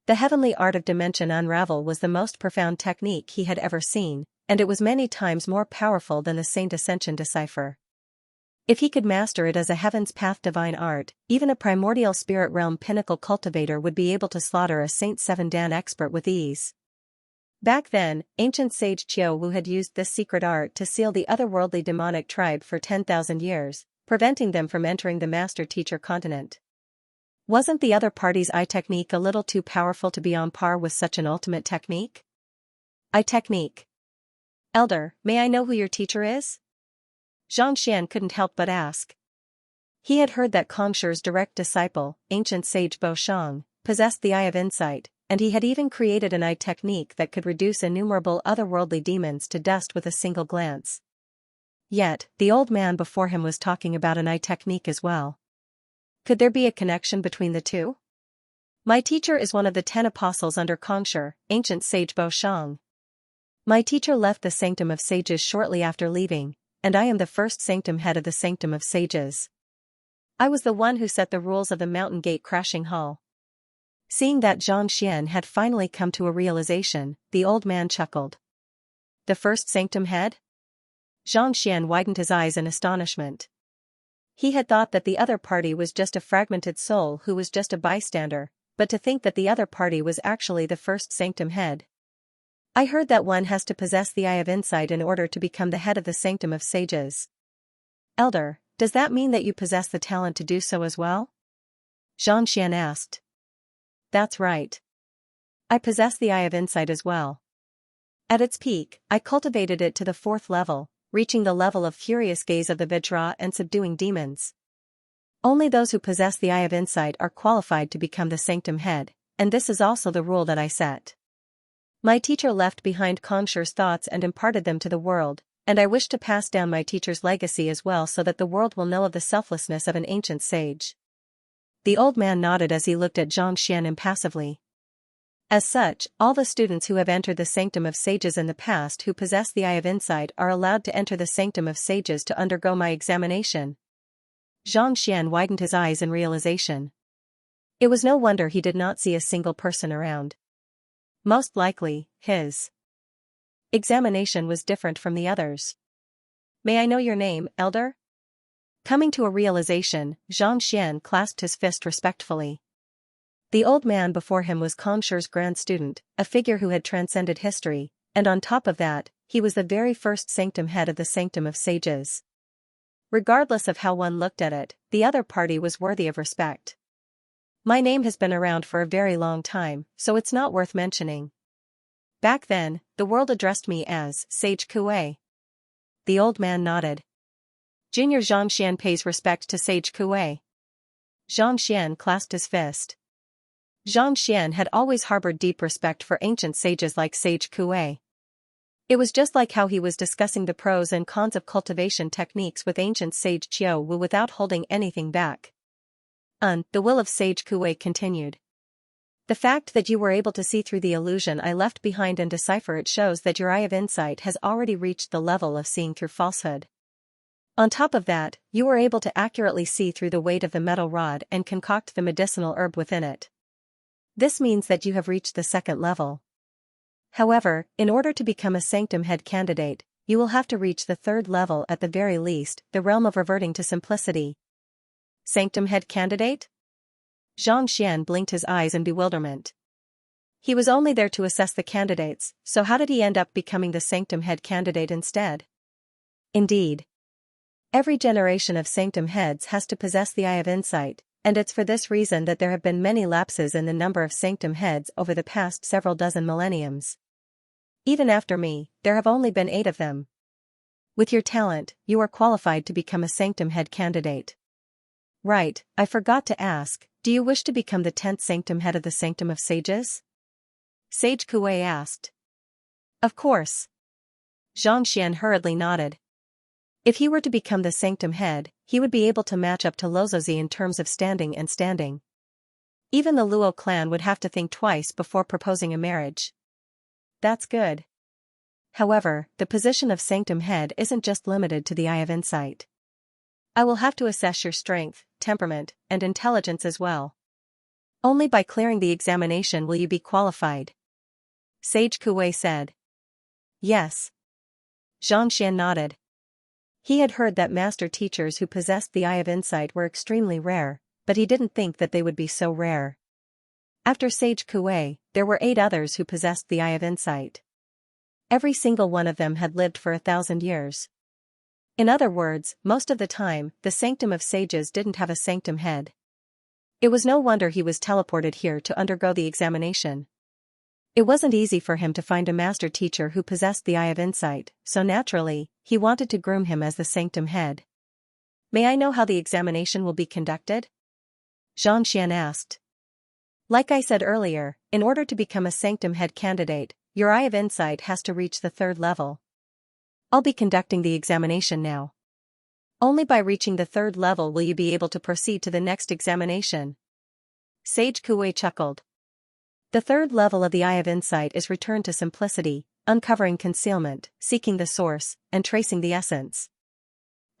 The heavenly art of dimension unravel was the most profound technique he had ever seen, and it was many times more powerful than the Saint Ascension decipher. If he could master it as a Heaven's Path divine art, even a primordial spirit realm pinnacle cultivator would be able to slaughter a Saint 7 Dan expert with ease. Back then, ancient sage Qiao Wu had used this secret art to seal the otherworldly demonic tribe for 10,000 years, preventing them from entering the master-teacher continent. Wasn't the other party's eye technique a little too powerful to be on par with such an ultimate technique? Eye technique. Elder, may I know who your teacher is? Xianxia couldn't help but ask. He had heard that Kongshi's direct disciple, ancient sage Bo Shang, possessed the Eye of Insight, and he had even created an eye technique that could reduce innumerable otherworldly demons to dust with a single glance. Yet, the old man before him was talking about an eye technique as well. Could there be a connection between the two? My teacher is one of the 10 apostles under Kongshi, ancient sage Bo Shang. My teacher left the Sanctum of Sages shortly after leaving, and I am the first sanctum head of the Sanctum of Sages. I was the one who set the rules of the Mountain Gate Crashing Hall. Seeing that Xianxia had finally come to a realization, the old man chuckled. The first sanctum head? Xianxia widened his eyes in astonishment. He had thought that the other party was just a fragmented soul who was just a bystander, but to think that the other party was actually the first sanctum head. I heard that one has to possess the Eye of Insight in order to become the head of the Sanctum of Sages. Elder, does that mean that you possess the talent to do so as well? Xianxia asked. That's right. I possess the Eye of Insight as well. At its peak, I cultivated it to the 4th level, reaching the level of Furious Gaze of the Vajra and subduing demons. Only those who possess the Eye of Insight are qualified to become the Sanctum Head, and this is also the rule that I set. My teacher left behind Kongshi's thoughts and imparted them to the world, and I wish to pass down my teacher's legacy as well so that the world will know of the selflessness of an ancient sage. The old man nodded as he looked at Xianxia impassively. As such, all the students who have entered the Sanctum of Sages in the past who possess the Eye of Insight are allowed to enter the Sanctum of Sages to undergo my examination. Xianxia widened his eyes in realization. It was no wonder he did not see a single person around. Most likely, his examination was different from the others. May I know your name, Elder? Coming to a realization, Xianxia clasped his fist respectfully. The old man before him was Kongshi's grand student, a figure who had transcended history, and on top of that, he was the very first sanctum head of the Sanctum of Sages. Regardless of how one looked at it, the other party was worthy of respect. My name has been around for a very long time, so it's not worth mentioning. Back then, the world addressed me as Sage Kuei. The old man nodded. Junior Xianxia pays respect to Sage Kuei. Xianxia clasped his fist. Xianxia had always harbored deep respect for ancient sages like Sage Kuei. It was just like how he was discussing the pros and cons of cultivation techniques with ancient sage Qiu Wu without holding anything back. The will of Sage Kuei continued. The fact that you were able to see through the illusion I left behind and decipher it shows that your eye of insight has already reached the level of seeing through falsehood. On top of that, you were able to accurately see through the weight of the metal rod and concoct the medicinal herb within it. This means that you have reached the second level. However, in order to become a Sanctum Head candidate, you will have to reach the third level at the very least, the realm of reverting to simplicity. Sanctum Head candidate? Xianxia blinked his eyes in bewilderment. He was only there to assess the candidates, so how did he end up becoming the Sanctum Head candidate instead? Indeed. Every generation of Sanctum Heads has to possess the Eye of Insight, and it's for this reason that there have been many lapses in the number of Sanctum Heads over the past several dozen millenniums. Even after me, there have only been 8 of them. With your talent, you are qualified to become a Sanctum Head candidate. Right, I forgot to ask, do you wish to become the 10th Sanctum Head of the Sanctum of Sages? Sage Kuei asked. Of course. Xianxia hurriedly nodded. If he were to become the Sanctum Head, he would be able to match up to Luozi in terms of standing and standing. Even the Luo clan would have to think twice before proposing a marriage. That's good. However, the position of Sanctum Head isn't just limited to the Eye of Insight. I will have to assess your strength, temperament, and intelligence as well. Only by clearing the examination will you be qualified. Sage Kuei said. Yes. Xianxia nodded. He had heard that master teachers who possessed the Eye of Insight were extremely rare, but he didn't think that they would be so rare. After Sage Kuei, there were 8 others who possessed the Eye of Insight. Every single one of them had lived for 1,000 years. In other words, most of the time, the Sanctum of Sages didn't have a Sanctum Head. It was no wonder he was teleported here to undergo the examination. It wasn't easy for him to find a master teacher who possessed the Eye of Insight, so naturally, he wanted to groom him as the Sanctum Head. May I know how the examination will be conducted? Xianxia asked. Like I said earlier, in order to become a Sanctum Head candidate, your Eye of Insight has to reach the 3rd level. I'll be conducting the examination now. Only by reaching the 3rd level will you be able to proceed to the next examination. Sage Kuei chuckled. The 3rd level of the Eye of Insight is return to simplicity, uncovering concealment, seeking the source, and tracing the essence.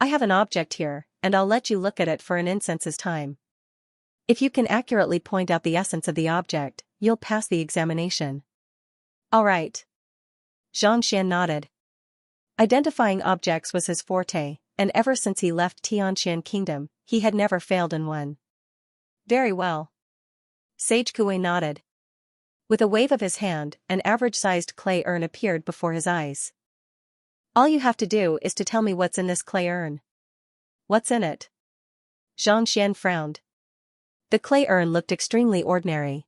I have an object here, and I'll let you look at it for an instant's time. If you can accurately point out the essence of the object, you'll pass the examination. All right. Xianxia nodded. Identifying objects was his forte, and ever since he left Tianqian Kingdom, he had never failed in one. Very well. Sage Kuei nodded. With a wave of his hand, an average-sized clay urn appeared before his eyes. All you have to do is to tell me what's in this clay urn. What's in it? Xianxia frowned. The clay urn looked extremely ordinary.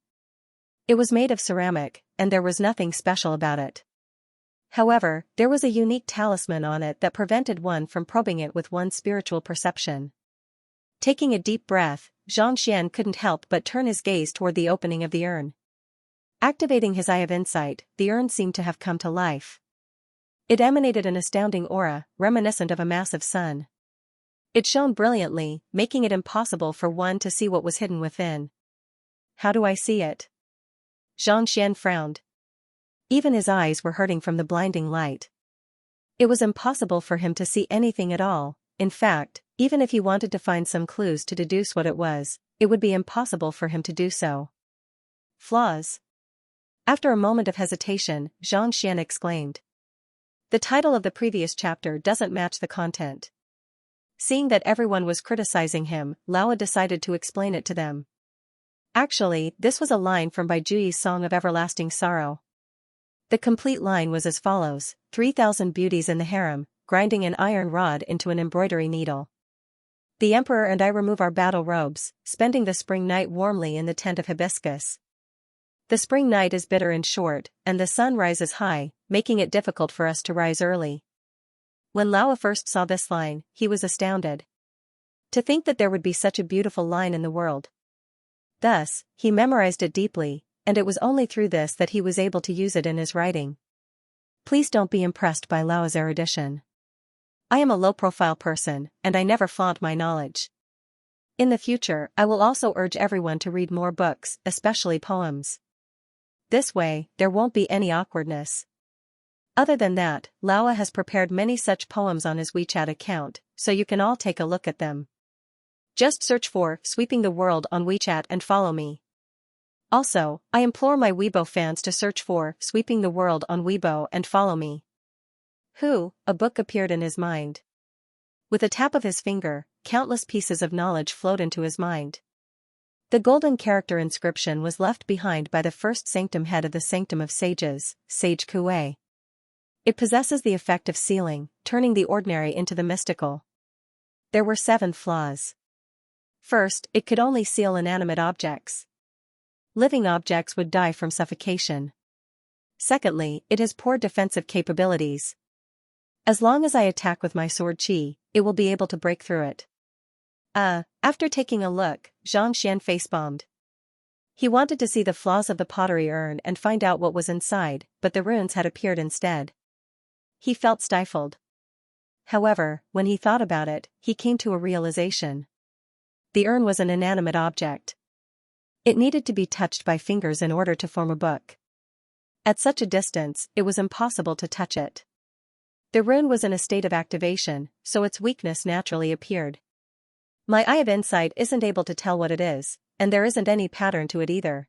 It was made of ceramic, and there was nothing special about it. However, there was a unique talisman on it that prevented one from probing it with one's spiritual perception. Taking a deep breath, Xianxia couldn't help but turn his gaze toward the opening of the urn. Activating his Eye of Insight, the urn seemed to have come to life. It emanated an astounding aura, reminiscent of a massive sun. It shone brilliantly, making it impossible for one to see what was hidden within. How do I see it? Xianxia frowned. Even his eyes were hurting from the blinding light. It was impossible for him to see anything at all. In fact, even if he wanted to find some clues to deduce what it was, it would be impossible for him to do so. Flaws. After a moment of hesitation, Xianxia exclaimed. The title of the previous chapter doesn't match the content. Seeing that everyone was criticizing him, Lao decided to explain it to them. Actually, this was a line from Bai Juyi's Song of Everlasting Sorrow. The complete line was as follows: 3,000 beauties in the harem, grinding an iron rod into an embroidery needle. The Emperor and I remove our battle robes, spending the spring night warmly in the tent of hibiscus. The spring night is bitter and short, and the sun rises high, making it difficult for us to rise early. When Lao first saw this line, he was astounded. To think that there would be such a beautiful line in the world. Thus, he memorized it deeply, and it was only through this that he was able to use it in his writing. Please don't be impressed by Lao's erudition. I am a low-profile person, and I never flaunt my knowledge. In the future, I will also urge everyone to read more books, especially poems. This way, there won't be any awkwardness. Other than that, Lao has prepared many such poems on his WeChat account, so you can all take a look at them. Just search for Sweeping the World on WeChat and follow me. Also, I implore my Weibo fans to search for Sweeping the World on Weibo and follow me. A book appeared in his mind. With a tap of his finger, countless pieces of knowledge flowed into his mind. The golden character inscription was left behind by the first sanctum head of the Sanctum of Sages, Sage Kuei. It possesses the effect of sealing, turning the ordinary into the mystical. There were 7 flaws. First, it could only seal inanimate objects. Living objects would die from suffocation. Secondly, it has poor defensive capabilities. As long as I attack with my sword qi, it will be able to break through it. After taking a look, Xianxia face-bombed. He wanted to see the flaws of the pottery urn and find out what was inside, but the runes had appeared instead. He felt stifled. However, when he thought about it, he came to a realization. The urn was an inanimate object. It needed to be touched by fingers in order to form a book. At such a distance, it was impossible to touch it. The rune was in a state of activation, so its weakness naturally appeared. My eye of insight isn't able to tell what it is, and there isn't any pattern to it either.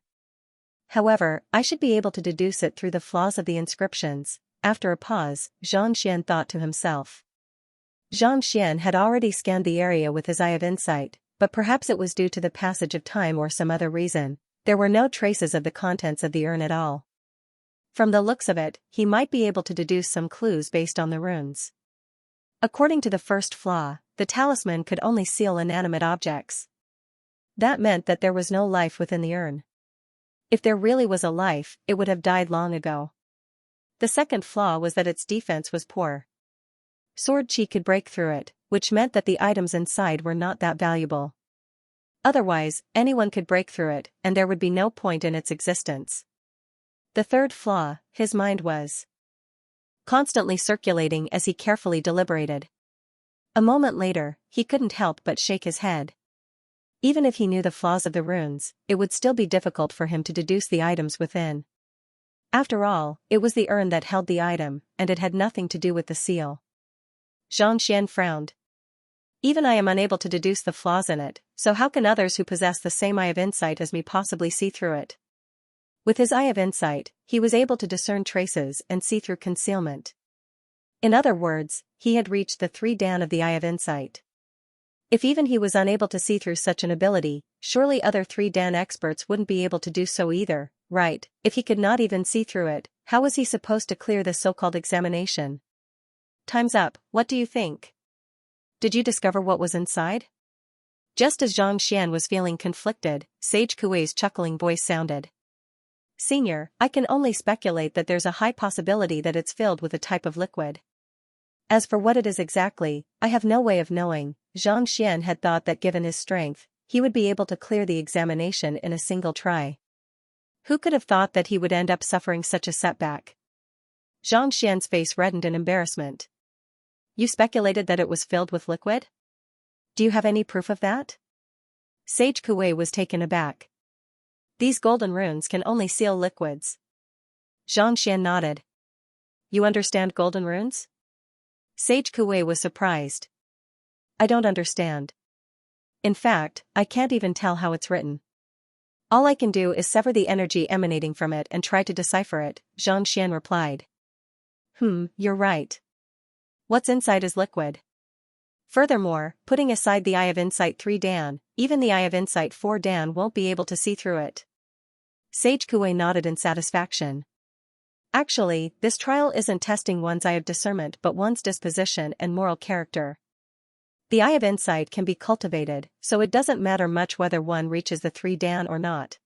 However, I should be able to deduce it through the flaws of the inscriptions. After a pause, Xianxia thought to himself. Xianxia had already scanned the area with his eye of insight, but perhaps it was due to the passage of time or some other reason. There were no traces of the contents of the urn at all. From the looks of it, he might be able to deduce some clues based on the runes. According to the first flaw, the talisman could only seal inanimate objects. That meant that there was no life within the urn. If there really was a life, it would have died long ago. The second flaw was that its defense was poor. Sword qi could break through it, which meant that the items inside were not that valuable. Otherwise, anyone could break through it, and there would be no point in its existence. The third flaw, his mind was constantly circulating as he carefully deliberated. A moment later, he couldn't help but shake his head. Even if he knew the flaws of the runes, it would still be difficult for him to deduce the items within. After all, it was the urn that held the item, and it had nothing to do with the seal. Xianxia frowned. Even I am unable to deduce the flaws in it, so how can others who possess the same eye of insight as me possibly see through it? With his eye of insight, he was able to discern traces and see through concealment. In other words, he had reached the 3 Dan of the eye of insight. If even he was unable to see through such an ability, surely other 3 Dan experts wouldn't be able to do so either, right? If he could not even see through it, how was he supposed to clear the so-called examination? Time's up, what do you think? Did you discover what was inside? Just as Xianxia was feeling conflicted, Sage Kuei's chuckling voice sounded. Senior, I can only speculate that there's a high possibility that it's filled with a type of liquid. As for what it is exactly, I have no way of knowing. Xianxia had thought that given his strength, he would be able to clear the examination in a single try. Who could have thought that he would end up suffering such a setback? Xianxia's face reddened in embarrassment. You speculated that it was filled with liquid? Do you have any proof of that? Sage Kuei was taken aback. These golden runes can only seal liquids. Xianxia nodded. You understand golden runes? Sage Kuei was surprised. I don't understand. In fact, I can't even tell how it's written. All I can do is sever the energy emanating from it and try to decipher it, Xianxia replied. You're right. What's inside is liquid. Furthermore, putting aside the Eye of Insight 3 Dan, even the Eye of Insight 4 Dan won't be able to see through it. Sage Kuei nodded in satisfaction. Actually, this trial isn't testing one's eye of discernment but one's disposition and moral character. The eye of insight can be cultivated, so it doesn't matter much whether one reaches the 3 Dan or not.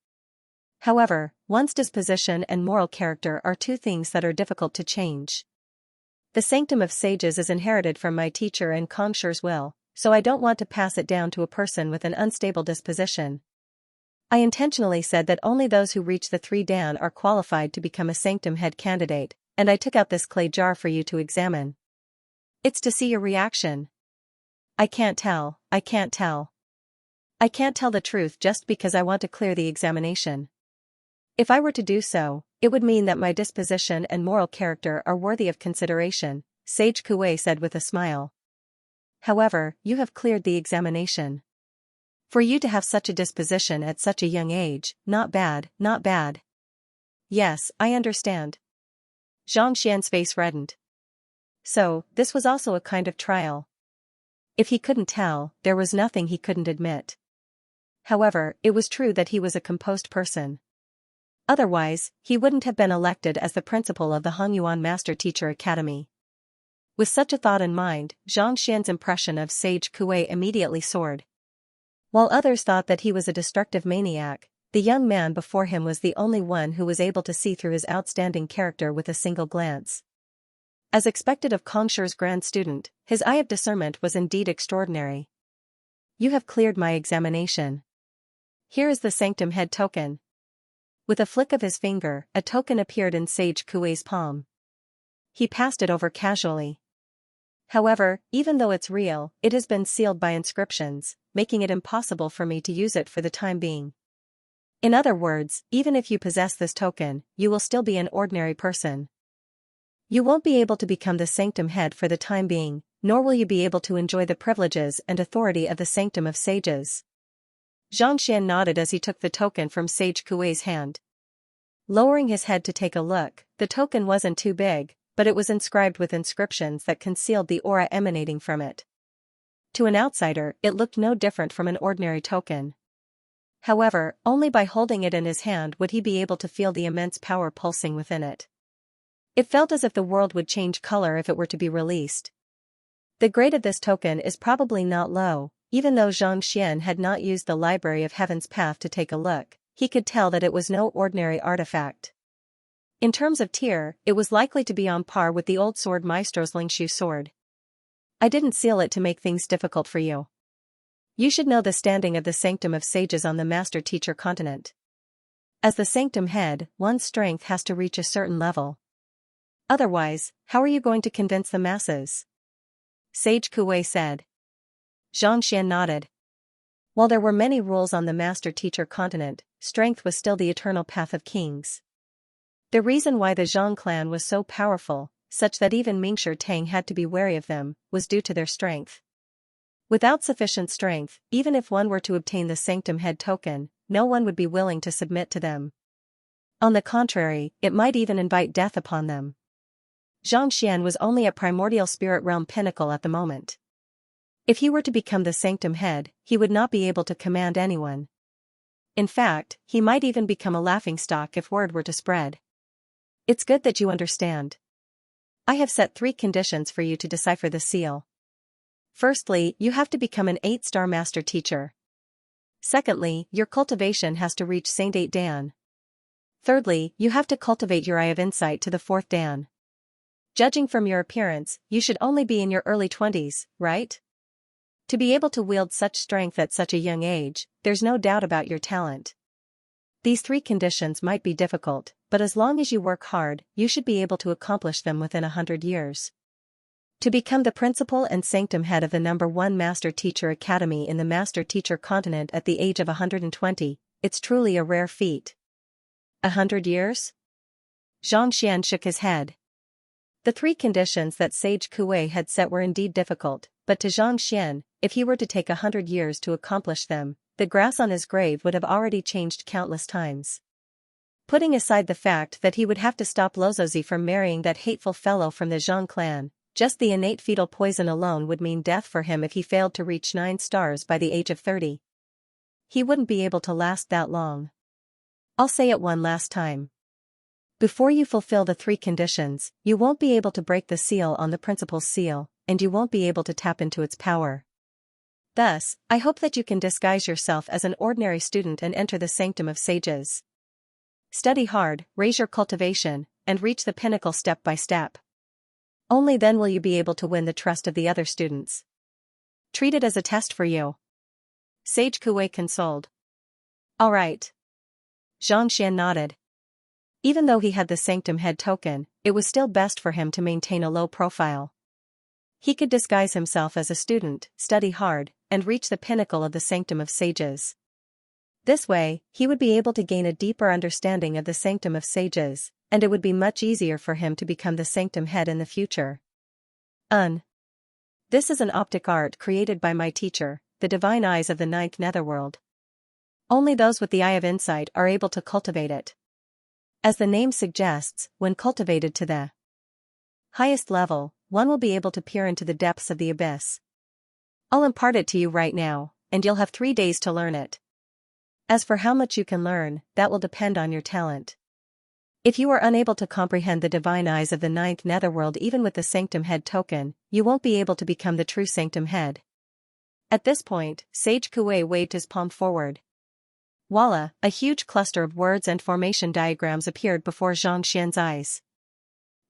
However, one's disposition and moral character are two things that are difficult to change. The sanctum of sages is inherited from my teacher and Xianxia's will, so I don't want to pass it down to a person with an unstable disposition. I intentionally said that only those who reach the 3 Dan are qualified to become a sanctum head candidate, and I took out this clay jar for you to examine. It's to see your reaction. I can't tell. I can't tell the truth just because I want to clear the examination. If I were to do so, it would mean that my disposition and moral character are worthy of consideration, Sage Kuei said with a smile. However, you have cleared the examination. For you to have such a disposition at such a young age, not bad, not bad. Yes, I understand. Xianxia's face reddened. So, this was also a kind of trial. If he couldn't tell, there was nothing he couldn't admit. However, it was true that he was a composed person. Otherwise, he wouldn't have been elected as the principal of the Hongyuan Master Teacher Academy. With such a thought in mind, Xianxia's impression of Sage Kuei immediately soared. While others thought that he was a destructive maniac, the young man before him was the only one who was able to see through his outstanding character with a single glance. As expected of Xianxia's grand student, his eye of discernment was indeed extraordinary. You have cleared my examination. Here is the sanctum head token. With a flick of his finger, a token appeared in Sage Kuei's palm. He passed it over casually. However, even though it's real, it has been sealed by inscriptions, making it impossible for me to use it for the time being. In other words, even if you possess this token, you will still be an ordinary person. You won't be able to become the sanctum head for the time being, nor will you be able to enjoy the privileges and authority of the sanctum of sages. Xianxia nodded as he took the token from Sage Kuei's hand. Lowering his head to take a look, the token wasn't too big, but it was inscribed with inscriptions that concealed the aura emanating from it. To an outsider, it looked no different from an ordinary token. However, only by holding it in his hand would he be able to feel the immense power pulsing within it. It felt as if the world would change color if it were to be released. The grade of this token is probably not low. Even though Xianxia had not used the Library of Heaven's Path to take a look, he could tell that it was no ordinary artifact. In terms of tier, it was likely to be on par with the old sword maestro's Lingshu sword. I didn't seal it to make things difficult for you. You should know the standing of the sanctum of sages on the Master Teacher continent. As the sanctum head, one's strength has to reach a certain level. Otherwise, how are you going to convince the masses? Sage Kuei said. Xianxia nodded. While there were many rules on the Master Teacher continent, strength was still the eternal path of kings. The reason why the Zhang clan was so powerful, such that even Mingshi Tang had to be wary of them, was due to their strength. Without sufficient strength, even if one were to obtain the sanctum head token, no one would be willing to submit to them. On the contrary, it might even invite death upon them. Xianxian was only at primordial spirit realm pinnacle at the moment. If he were to become the sanctum head, he would not be able to command anyone. In fact, he might even become a laughingstock if word were to spread. It's good that you understand. I have set 3 conditions for you to decipher the seal. Firstly, you have to become an 8-star master teacher. Secondly, your cultivation has to reach Saint 8 Dan. Thirdly, you have to cultivate your eye of insight to the 4th Dan. Judging from your appearance, you should only be in your early 20s, right? To be able to wield such strength at such a young age, there's no doubt about your talent. These 3 conditions might be difficult, but as long as you work hard, you should be able to accomplish them within 100 years. To become the principal and sanctum head of the #1 Master Teacher Academy in the Master Teacher continent at the age of 120, it's truly a rare feat. 100 years? Xianxian shook his head. The 3 conditions that Sage Kuei had set were indeed difficult, but to Xianxian, if he were to take 100 years to accomplish them, the grass on his grave would have already changed countless times. Putting aside the fact that he would have to stop Lozozi from marrying that hateful fellow from the Zhang clan, just the innate fetal poison alone would mean death for him if he failed to reach 9 stars by the age of 30. He wouldn't be able to last that long. I'll say it one last time. Before you fulfill the 3 conditions, you won't be able to break the seal on the principal's seal, and you won't be able to tap into its power. Thus, I hope that you can disguise yourself as an ordinary student and enter the sanctum of sages. Study hard, raise your cultivation, and reach the pinnacle step by step. Only then will you be able to win the trust of the other students. Treat it as a test for you. Sage Kuei consoled. All right. Xianxia nodded. Even though he had the sanctum head token, it was still best for him to maintain a low profile. He could disguise himself as a student, study hard, and reach the pinnacle of the sanctum of sages. This way, he would be able to gain a deeper understanding of the sanctum of sages, and it would be much easier for him to become the sanctum head in the future. This is an optic art created by my teacher, the divine eyes of the ninth netherworld. Only those with the eye of insight are able to cultivate it. As the name suggests, when cultivated to the highest level, one will be able to peer into the depths of the abyss. I'll impart it to you right now, and you'll have 3 days to learn it. As for how much you can learn, that will depend on your talent. If you are unable to comprehend the divine eyes of the ninth netherworld even with the sanctum head token, you won't be able to become the true sanctum head. At this point, Sage Kuei waved his palm forward. Voila, a huge cluster of words and formation diagrams appeared before Xianxia's eyes.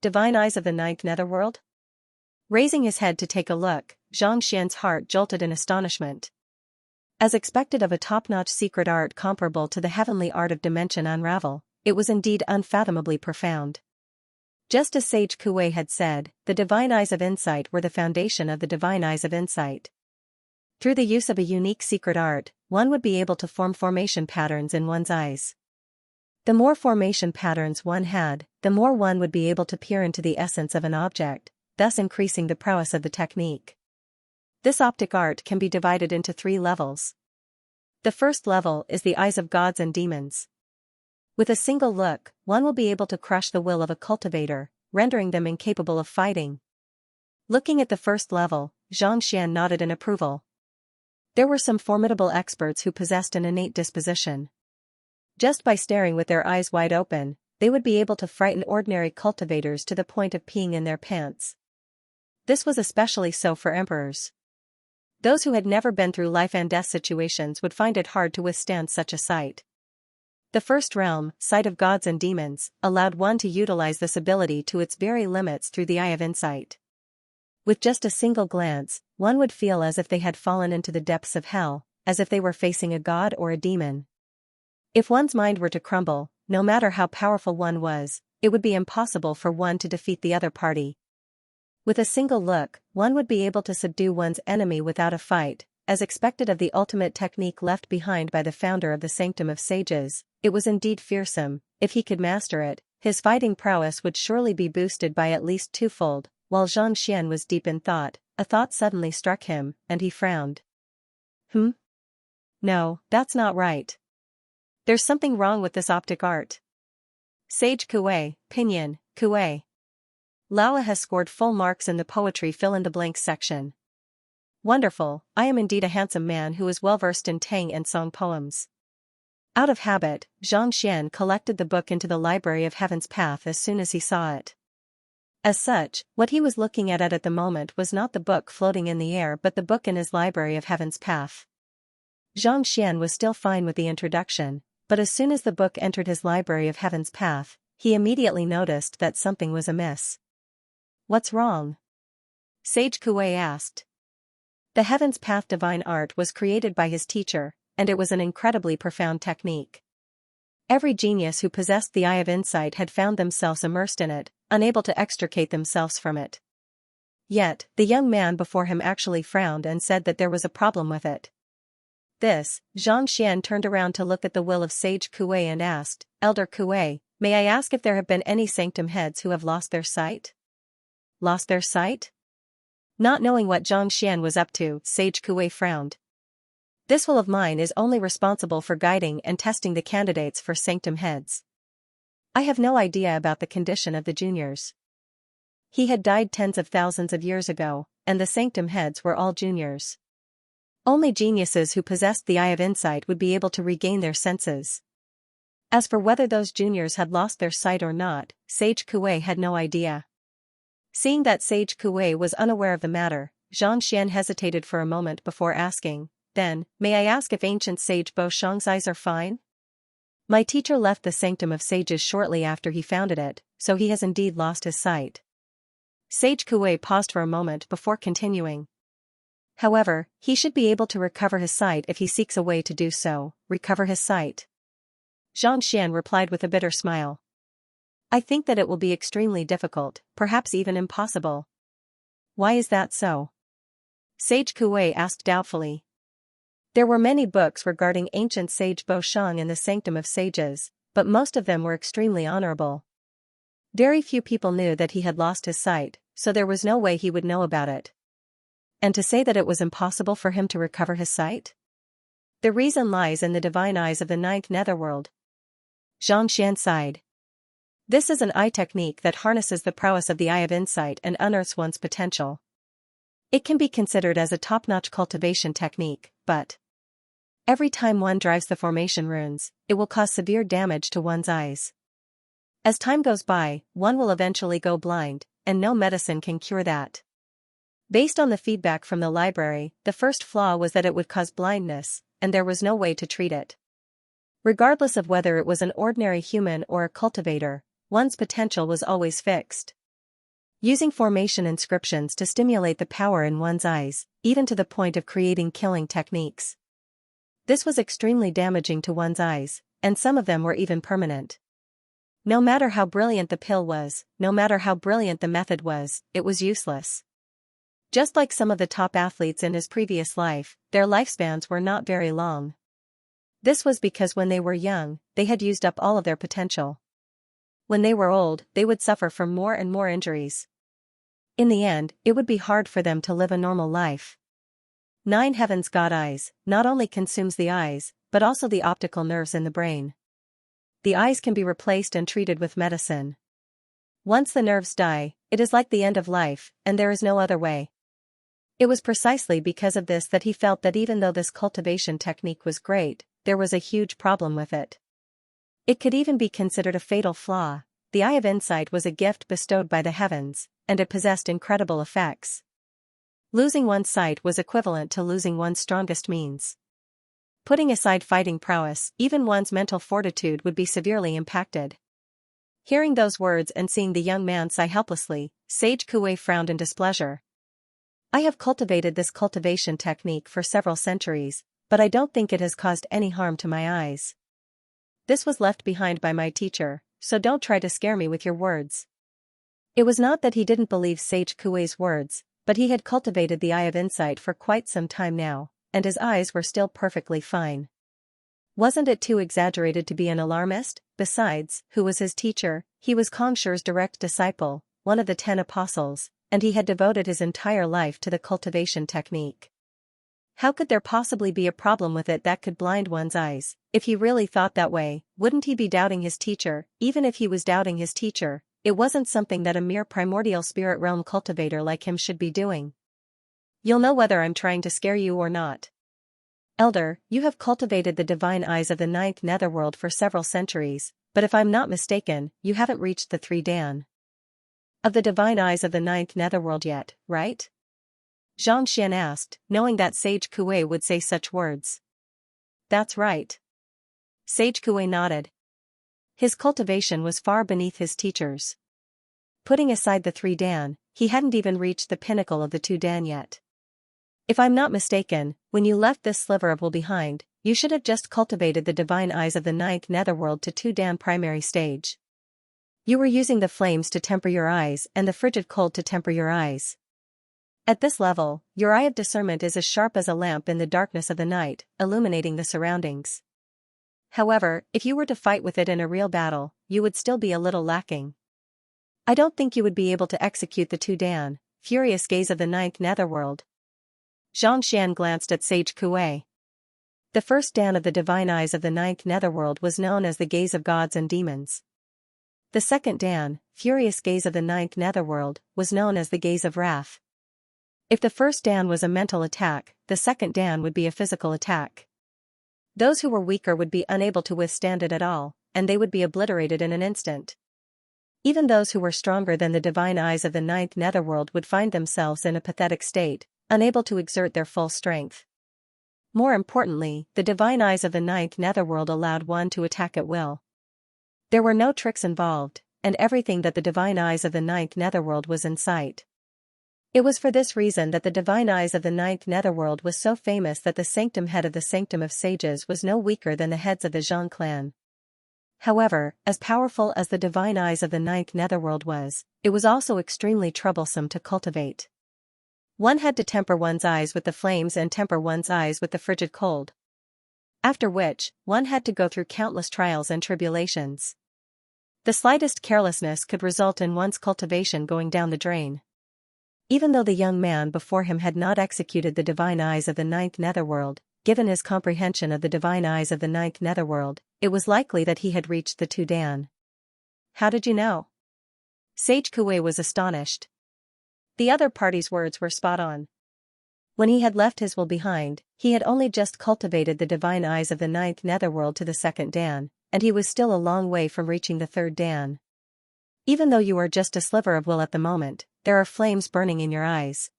Divine eyes of the ninth netherworld? Raising his head to take a look, Xianxia's heart jolted in astonishment. As expected of a top-notch secret art comparable to the heavenly art of dimension unravel, it was indeed unfathomably profound. Just as Sage Kuei had said, the divine eyes of insight were the foundation of the divine eyes of insight. Through the use of a unique secret art, one would be able to form formation patterns in one's eyes. The more formation patterns one had, the more one would be able to peer into the essence of an object, thus increasing the prowess of the technique. This optic art can be divided into 3 levels. The first level is the eyes of gods and demons. With a single look, one will be able to crush the will of a cultivator, rendering them incapable of fighting. Looking at the first level, Xianxia nodded in approval. There were some formidable experts who possessed an innate disposition. Just by staring with their eyes wide open, they would be able to frighten ordinary cultivators to the point of peeing in their pants. This was especially so for emperors. Those who had never been through life and death situations would find it hard to withstand such a sight. The first realm, sight of gods and demons, allowed one to utilize this ability to its very limits through the eye of insight. With just a single glance, one would feel as if they had fallen into the depths of hell, as if they were facing a god or a demon. If one's mind were to crumble, no matter how powerful one was, it would be impossible for one to defeat the other party. With a single look, one would be able to subdue one's enemy without a fight, as expected of the ultimate technique left behind by the founder of the Sanctum of Sages. It was indeed fearsome. If he could master it, his fighting prowess would surely be boosted by at least 2-fold. While Xianxia was deep in thought, a thought suddenly struck him, and he frowned. No, that's not right. There's something wrong with this optic art. Sage Kuei, Pinyin, Kuei. Laowa has scored full marks in the poetry fill-in-the-blanks section. Wonderful, I am indeed a handsome man who is well versed in Tang and Song poems. Out of habit, Xianxia collected the book into the Library of Heaven's Path as soon as he saw it. As such, what he was looking at the moment was not the book floating in the air but the book in his Library of Heaven's Path. Xianxia was still fine with the introduction, but as soon as the book entered his Library of Heaven's Path, he immediately noticed that something was amiss. What's wrong? Sage Kuei asked. The Heaven's Path divine art was created by his teacher, and it was an incredibly profound technique. Every genius who possessed the eye of insight had found themselves immersed in it, unable to extricate themselves from it. Yet, the young man before him actually frowned and said that there was a problem with it. Xianxia turned around to look at the will of Sage Kuei and asked, Elder Kuei, may I ask if there have been any sanctum heads who have lost their sight? Lost their sight? Not knowing what Xianxia was up to, Sage Kuei frowned. This will of mine is only responsible for guiding and testing the candidates for sanctum heads. I have no idea about the condition of the juniors. He had died tens of thousands of years ago, and the sanctum heads were all juniors. Only geniuses who possessed the eye of insight would be able to regain their senses. As for whether those juniors had lost their sight or not, Sage Kuei had no idea. Seeing that Sage Kuei was unaware of the matter, Xianxia hesitated for a moment before asking, then, may I ask if ancient sage Bo Shang's eyes are fine? My teacher left the sanctum of sages shortly after he founded it, so he has indeed lost his sight. Sage Kuei paused for a moment before continuing. However, he should be able to recover his sight if he seeks a way to do so. Recover his sight? Xianxia replied with a bitter smile. I think that it will be extremely difficult, perhaps even impossible. Why is that so? Sage Kuei asked doubtfully. There were many books regarding ancient sage Bo Shang in the Sanctum of Sages, but most of them were extremely honorable. Very few people knew that he had lost his sight, so there was no way he would know about it. And to say that it was impossible for him to recover his sight? The reason lies in the divine eyes of the ninth netherworld. Xianxia sighed. This is an eye technique that harnesses the prowess of the eye of insight and unearths one's potential. It can be considered as a top-notch cultivation technique, but every time one drives the formation runes, it will cause severe damage to one's eyes. As time goes by, one will eventually go blind, and no medicine can cure that. Based on the feedback from the library, the first flaw was that it would cause blindness, and there was no way to treat it. Regardless of whether it was an ordinary human or a cultivator, one's potential was always fixed. Using formation inscriptions to stimulate the power in one's eyes, even to the point of creating killing techniques. This was extremely damaging to one's eyes, and some of them were even permanent. No matter how brilliant the pill was, no matter how brilliant the method was, it was useless. Just like some of the top athletes in his previous life, their lifespans were not very long. This was because when they were young, they had used up all of their potential. When they were old, they would suffer from more and more injuries. In the end, it would be hard for them to live a normal life. Nine Heavens God Eyes not only consumes the eyes, but also the optical nerves in the brain. The eyes can be replaced and treated with medicine. Once the nerves die, it is like the end of life, and there is no other way. It was precisely because of this that he felt that even though this cultivation technique was great, there was a huge problem with it. It could even be considered a fatal flaw. The Eye of Insight was a gift bestowed by the heavens, and it possessed incredible effects. Losing one's sight was equivalent to losing one's strongest means. Putting aside fighting prowess, even one's mental fortitude would be severely impacted. Hearing those words and seeing the young man sigh helplessly, Sage Kuei frowned in displeasure. I have cultivated this cultivation technique for several centuries, but I don't think it has caused any harm to my eyes. This was left behind by my teacher, so don't try to scare me with your words. It was not that he didn't believe Sage Kuei's words, but he had cultivated the Eye of Insight for quite some time now, and his eyes were still perfectly fine. Wasn't it too exaggerated to be an alarmist? Besides, who was his teacher? He was Kongshir's direct disciple, one of the 10 apostles, and he had devoted his entire life to the cultivation technique. How could there possibly be a problem with it that could blind one's eyes? If he really thought that way, wouldn't he be doubting his teacher? Even if he was doubting his teacher, it wasn't something that a mere primordial spirit realm cultivator like him should be doing. You'll know whether I'm trying to scare you or not. Elder, you have cultivated the divine eyes of the ninth netherworld for several centuries, but if I'm not mistaken, you haven't reached the 3 Dan of the divine eyes of the ninth netherworld yet, right? Xianxia asked, knowing that Sage Kuei would say such words. That's right. Sage Kuei nodded. His cultivation was far beneath his teacher's. Putting aside the 3 Dan, he hadn't even reached the pinnacle of the 2 Dan yet. If I'm not mistaken, when you left this sliver of will behind, you should have just cultivated the divine eyes of the ninth netherworld to 2 Dan primary stage. You were using the flames to temper your eyes and the frigid cold to temper your eyes. At this level, your eye of discernment is as sharp as a lamp in the darkness of the night, illuminating the surroundings. However, if you were to fight with it in a real battle, you would still be a little lacking. I don't think you would be able to execute the 2 Dan, furious gaze of the ninth netherworld. Xianxia glanced at Sage Kuei. The first Dan of the divine eyes of the ninth netherworld was known as the gaze of gods and demons. The second Dan, furious gaze of the ninth netherworld, was known as the gaze of wrath. If the first Dan was a mental attack, the second Dan would be a physical attack. Those who were weaker would be unable to withstand it at all, and they would be obliterated in an instant. Even those who were stronger than the divine eyes of the ninth netherworld would find themselves in a pathetic state, unable to exert their full strength. More importantly, the divine eyes of the ninth netherworld allowed one to attack at will. There were no tricks involved, and everything that the divine eyes of the ninth netherworld was in sight. It was for this reason that the divine eyes of the ninth netherworld was so famous that the sanctum head of the sanctum of sages was no weaker than the heads of the Zhang clan. However, as powerful as the divine eyes of the ninth netherworld was, it was also extremely troublesome to cultivate. One had to temper one's eyes with the flames and temper one's eyes with the frigid cold. After which, one had to go through countless trials and tribulations. The slightest carelessness could result in one's cultivation going down the drain. Even though the young man before him had not executed the divine eyes of the ninth netherworld, given his comprehension of the divine eyes of the ninth netherworld, it was likely that he had reached the two Dan. How did you know? Sage Kuei was astonished. The other party's words were spot on. When he had left his will behind, he had only just cultivated the divine eyes of the ninth netherworld to the second Dan, and he was still a long way from reaching the third Dan. Even though you are just a sliver of will at the moment, there are flames burning in your eyes.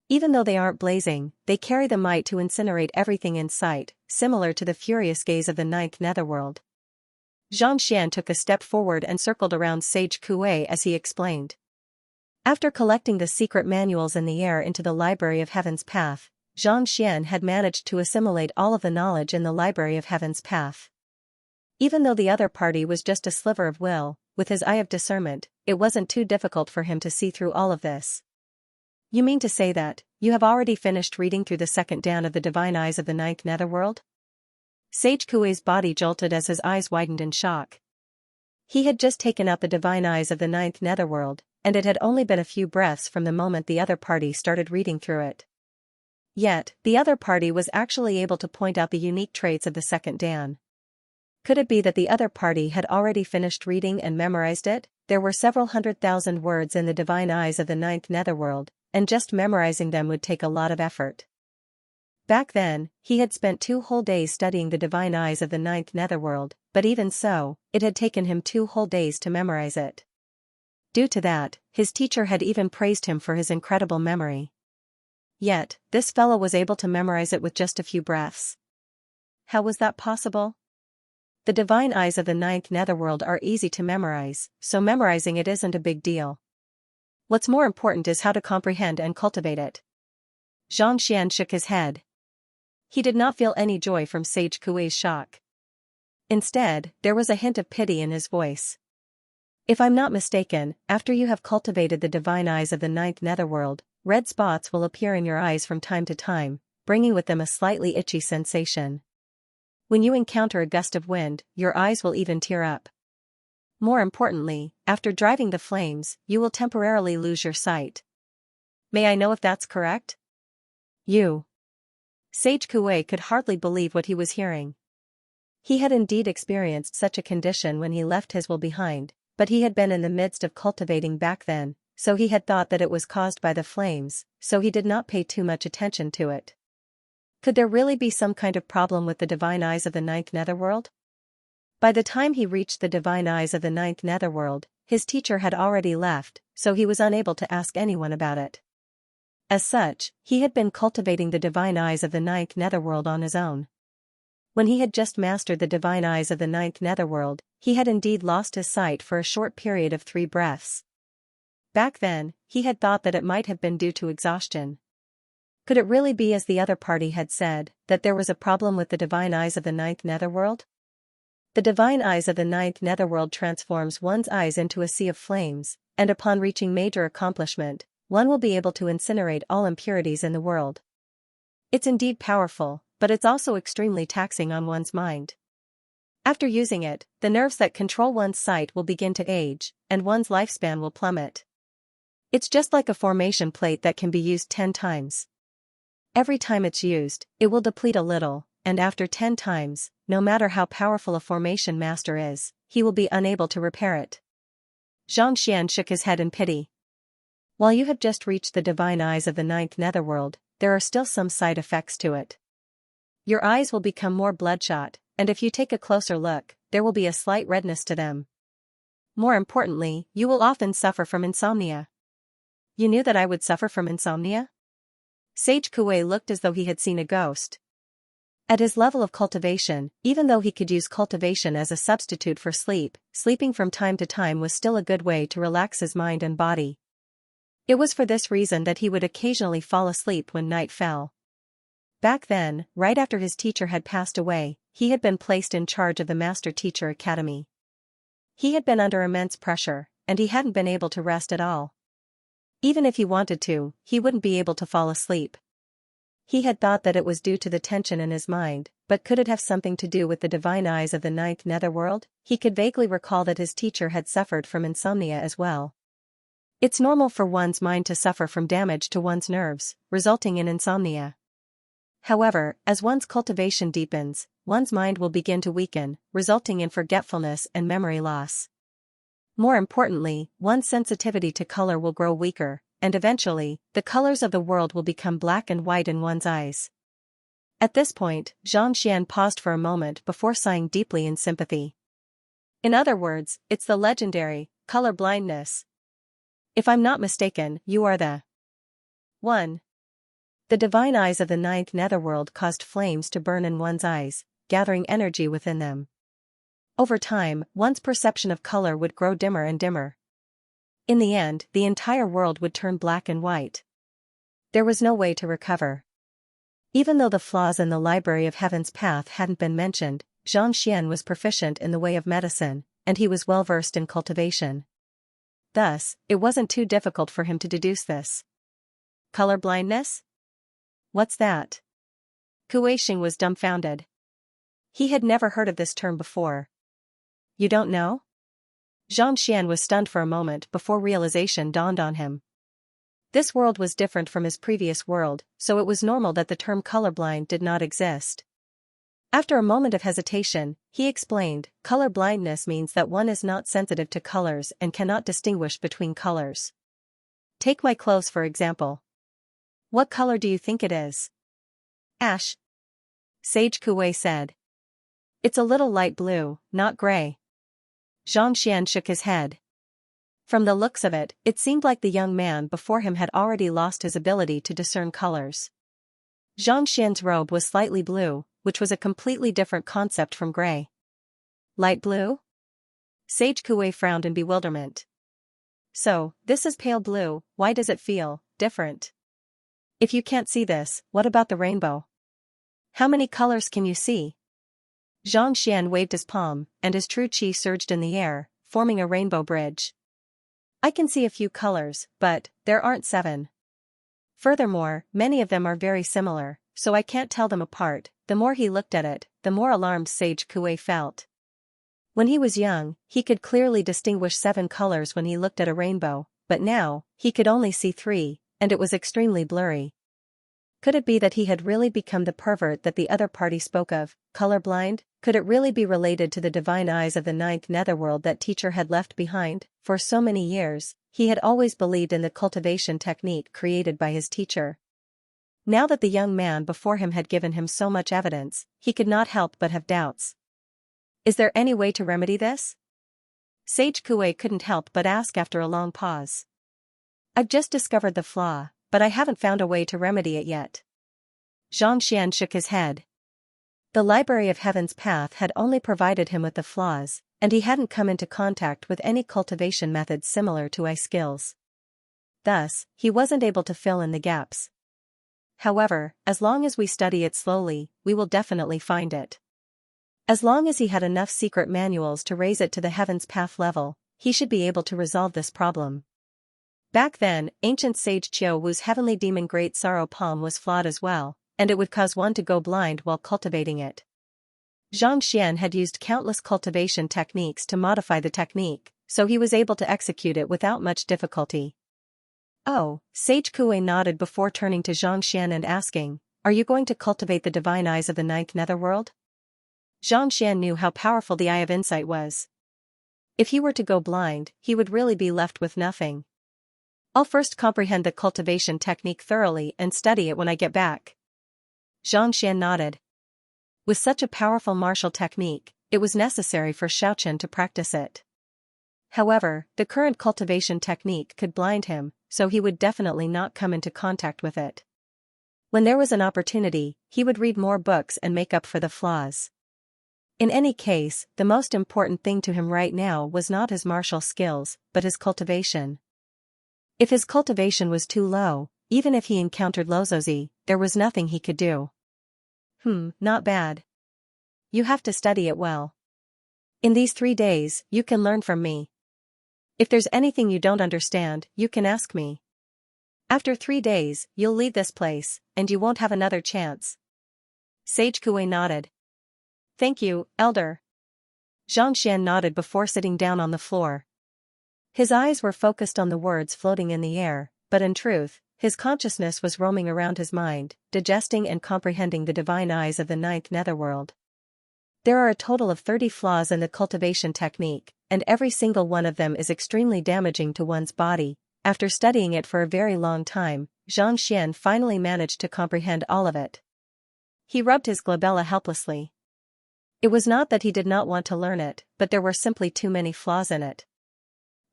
Even though they aren't blazing, they carry the might to incinerate everything in sight, similar to the furious gaze of the ninth netherworld. Xianxia took a step forward and circled around Sage Kuei as he explained. After collecting the secret manuals in the air into the Library of Heaven's Path, Xianxia had managed to assimilate all of the knowledge in the Library of Heaven's Path. Even though the other party was just a sliver of will, with his eye of discernment, it wasn't too difficult for him to see through all of this. You mean to say that, you have already finished reading through the second Dan of the divine eyes of the ninth netherworld? Sage Kuei's body jolted as his eyes widened in shock. He had just taken up the divine eyes of the ninth netherworld, and it had only been a few breaths from the moment the other party started reading through it. Yet, the other party was actually able to point out the unique traits of the second Dan. Could it be that the other party had already finished reading and memorized it? There were several 100,000 words in the divine eyes of the ninth netherworld, and just memorizing them would take a lot of effort. Back then, he had spent 2 whole days studying the divine eyes of the ninth netherworld, but even so, it had taken him 2 whole days to memorize it. Due to that, his teacher had even praised him for his incredible memory. Yet, this fellow was able to memorize it with just a few breaths. How was that possible? The divine eyes of the ninth netherworld are easy to memorize, so memorizing it isn't a big deal. What's more important is how to comprehend and cultivate it. Xianxia shook his head. He did not feel any joy from Sage Kuei's shock. Instead, there was a hint of pity in his voice. If I'm not mistaken, after you have cultivated the divine eyes of the ninth netherworld, red spots will appear in your eyes from time to time, bringing with them a slightly itchy sensation. When you encounter a gust of wind, your eyes will even tear up. More importantly, after driving the flames, you will temporarily lose your sight. May I know if that's correct? You. Sage Kuei could hardly believe what he was hearing. He had indeed experienced such a condition when he left his will behind, but he had been in the midst of cultivating back then, so he had thought that it was caused by the flames, so he did not pay too much attention to it. Could there really be some kind of problem with the divine eyes of the ninth netherworld? By the time he reached the divine eyes of the ninth netherworld, his teacher had already left, so he was unable to ask anyone about it. As such, he had been cultivating the divine eyes of the ninth netherworld on his own. When he had just mastered the divine eyes of the ninth netherworld, he had indeed lost his sight for a short period of 3 breaths. Back then, he had thought that it might have been due to exhaustion. Could it really be, as the other party had said, that there was a problem with the divine eyes of the ninth netherworld? The divine eyes of the ninth netherworld transforms one's eyes into a sea of flames, and upon reaching major accomplishment, one will be able to incinerate all impurities in the world. It's indeed powerful, but it's also extremely taxing on one's mind. After using it, the nerves that control one's sight will begin to age, and one's lifespan will plummet. It's just like a formation plate that can be used 10 times. Every time it's used, it will deplete a little, and after 10 times, no matter how powerful a formation master is, he will be unable to repair it. Xianxia shook his head in pity. While you have just reached the divine eyes of the ninth netherworld, there are still some side effects to it. Your eyes will become more bloodshot, and if you take a closer look, there will be a slight redness to them. More importantly, you will often suffer from insomnia. You knew that I would suffer from insomnia? Sage Kuei looked as though he had seen a ghost. At his level of cultivation, even though he could use cultivation as a substitute for sleep, sleeping from time to time was still a good way to relax his mind and body. It was for this reason that he would occasionally fall asleep when night fell. Back then, right after his teacher had passed away, he had been placed in charge of the Master Teacher Academy. He had been under immense pressure, and he hadn't been able to rest at all. Even if he wanted to, he wouldn't be able to fall asleep. He had thought that it was due to the tension in his mind, but could it have something to do with the divine eyes of the ninth netherworld? He could vaguely recall that his teacher had suffered from insomnia as well. It's normal for one's mind to suffer from damage to one's nerves, resulting in insomnia. However, as one's cultivation deepens, one's mind will begin to weaken, resulting in forgetfulness and memory loss. More importantly, one's sensitivity to color will grow weaker, and eventually, the colors of the world will become black and white in one's eyes. At this point, Xianxia paused for a moment before sighing deeply in sympathy. In other words, it's the legendary color blindness. If I'm not mistaken, you are the one. The divine eyes of the ninth netherworld caused flames to burn in one's eyes, gathering energy within them. Over time, one's perception of color would grow dimmer and dimmer. In the end, the entire world would turn black and white. There was no way to recover. Even though the flaws in the Library of Heaven's Path hadn't been mentioned, Xianxia was proficient in the way of medicine, and he was well versed in cultivation. Thus, it wasn't too difficult for him to deduce this. Color blindness? What's that? Kuei-sheng was dumbfounded. He had never heard of this term before. You don't know? Xianxia was stunned for a moment before realization dawned on him. This world was different from his previous world, so it was normal that the term colorblind did not exist. After a moment of hesitation, he explained, color blindness means that one is not sensitive to colors and cannot distinguish between colors. Take my clothes for example. What color do you think it is? Ash. Sage Kuei said. It's a little light blue, not gray. Xianxia shook his head. From the looks of it, it seemed like the young man before him had already lost his ability to discern colors. Xianxia's robe was slightly blue, which was a completely different concept from gray. Light blue? Sage Kuei frowned in bewilderment. So, this is pale blue, why does it feel different? If you can't see this, what about the rainbow? How many colors can you see? Xianxia waved his palm, and his true qi surged in the air, forming a rainbow bridge. I can see a few colors, but there aren't 7. Furthermore, many of them are very similar, so I can't tell them apart. The more he looked at it, the more alarmed Sage Kuei felt. When he was young, he could clearly distinguish 7 colors when he looked at a rainbow, but now, he could only see 3, and it was extremely blurry. Could it be that he had really become the pervert that the other party spoke of, colorblind? Could it really be related to the divine eyes of the ninth netherworld that teacher had left behind? For so many years, he had always believed in the cultivation technique created by his teacher. Now that the young man before him had given him so much evidence, he could not help but have doubts. Is there any way to remedy this? Sage Kuei couldn't help but ask after a long pause. I've just discovered the flaw, but I haven't found a way to remedy it yet. Xianxia shook his head. The Library of Heaven's Path had only provided him with the flaws, and he hadn't come into contact with any cultivation methods similar to eye skills. Thus, he wasn't able to fill in the gaps. However, as long as we study it slowly, we will definitely find it. As long as he had enough secret manuals to raise it to the Heaven's Path level, he should be able to resolve this problem. Back then, ancient sage Qiu Wu's heavenly demon Great Sorrow Palm was flawed as well, and it would cause one to go blind while cultivating it. Xianxia had used countless cultivation techniques to modify the technique, so he was able to execute it without much difficulty. Oh, Sage Kuei nodded before turning to Xianxia and asking, are you going to cultivate the divine eyes of the ninth netherworld? Xianxia knew how powerful the Eye of Insight was. If he were to go blind, he would really be left with nothing. I'll first comprehend the cultivation technique thoroughly and study it when I get back. Xianxia nodded. With such a powerful martial technique, it was necessary for Xiaochen to practice it. However, the current cultivation technique could blind him, so he would definitely not come into contact with it. When there was an opportunity, he would read more books and make up for the flaws. In any case, the most important thing to him right now was not his martial skills, but his cultivation. If his cultivation was too low, even if he encountered Lozozi, there was nothing he could do. Not bad. You have to study it well. In these 3 days, you can learn from me. If there's anything you don't understand, you can ask me. After 3 days, you'll leave this place, and you won't have another chance. Sage Kuei nodded. Thank you, Elder. Xianxia nodded before sitting down on the floor. His eyes were focused on the words floating in the air, but in truth, his consciousness was roaming around his mind, digesting and comprehending the divine eyes of the 9th netherworld. There are a total of 30 flaws in the cultivation technique, and every single one of them is extremely damaging to one's body. After studying it for a very long time, Xianxia finally managed to comprehend all of it. He rubbed his glabella helplessly. It was not that he did not want to learn it, but there were simply too many flaws in it.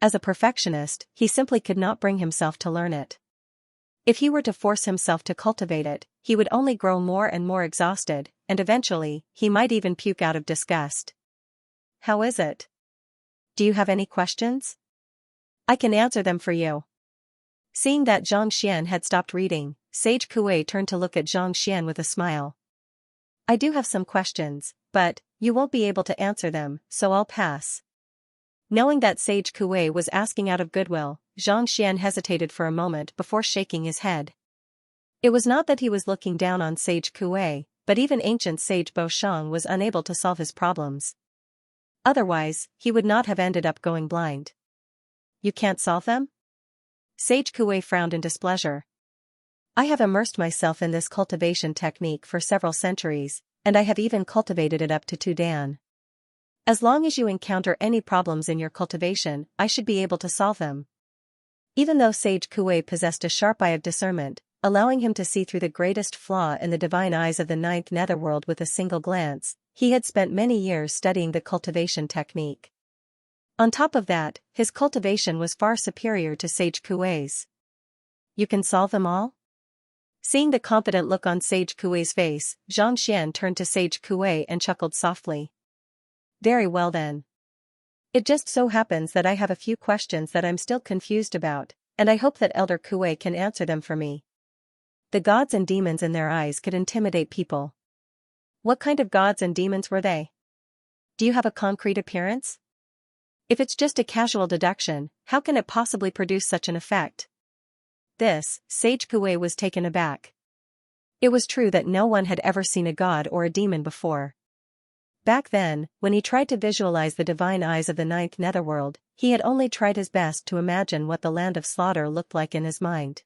As a perfectionist, he simply could not bring himself to learn it. If he were to force himself to cultivate it, he would only grow more and more exhausted, and eventually, he might even puke out of disgust. How is it? Do you have any questions? I can answer them for you. Seeing that Xianxia had stopped reading, Sage Kuei turned to look at Xianxia with a smile. I do have some questions, but you won't be able to answer them, so I'll pass. Knowing that Sage Kuei was asking out of goodwill, Xianxia hesitated for a moment before shaking his head. It was not that he was looking down on Sage Kuei, but even ancient Sage Boshang was unable to solve his problems. Otherwise, he would not have ended up going blind. You can't solve them? Sage Kuei frowned in displeasure. I have immersed myself in this cultivation technique for several centuries, and I have even cultivated it up to 2 Dan. As long as you encounter any problems in your cultivation, I should be able to solve them. Even though Sage Kuei possessed a sharp eye of discernment, allowing him to see through the greatest flaw in the divine eyes of the 9th netherworld with a single glance, he had spent many years studying the cultivation technique. On top of that, his cultivation was far superior to Sage Kuei's. You can solve them all? Seeing the confident look on Sage Kuei's face, Xianxia turned to Sage Kuei and chuckled softly. Very well then. It just so happens that I have a few questions that I'm still confused about, and I hope that Elder Kuei can answer them for me. The gods and demons in their eyes could intimidate people. What kind of gods and demons were they? Do you have a concrete appearance? If it's just a casual deduction, how can it possibly produce such an effect? This, Sage Kuei was taken aback. It was true that no one had ever seen a god or a demon before. Back then, when he tried to visualize the divine eyes of the 9th netherworld, he had only tried his best to imagine what the land of slaughter looked like in his mind.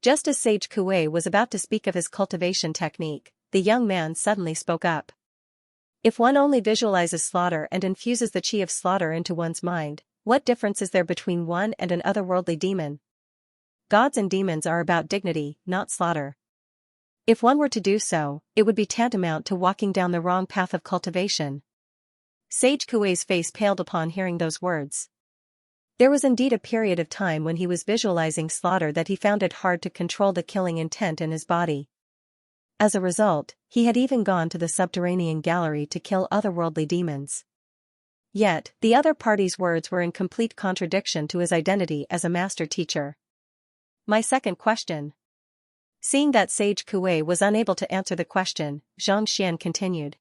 Just as Sage Kuei was about to speak of his cultivation technique, the young man suddenly spoke up. If one only visualizes slaughter and infuses the chi of slaughter into one's mind, what difference is there between one and an otherworldly demon? Gods and demons are about dignity, not slaughter. If one were to do so, it would be tantamount to walking down the wrong path of cultivation. Sage Kuei's face paled upon hearing those words. There was indeed a period of time when he was visualizing slaughter that he found it hard to control the killing intent in his body. As a result, he had even gone to the subterranean gallery to kill otherworldly demons. Yet, the other party's words were in complete contradiction to his identity as a master teacher. My second question. Seeing that Sage Kuei was unable to answer the question, Xianxia continued.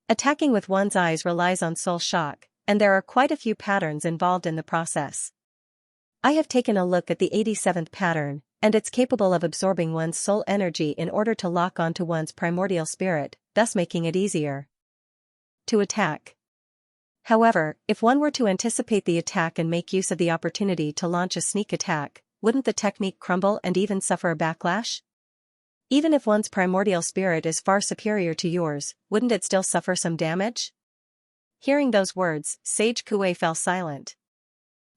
Attacking with one's eyes relies on soul shock, and there are quite a few patterns involved in the process. I have taken a look at the 87th pattern, and it's capable of absorbing one's soul energy in order to lock onto one's primordial spirit, thus making it easier to attack. However, if one were to anticipate the attack and make use of the opportunity to launch a sneak attack, wouldn't the technique crumble and even suffer a backlash? Even if one's primordial spirit is far superior to yours, wouldn't it still suffer some damage? Hearing those words, Sage Kuei fell silent.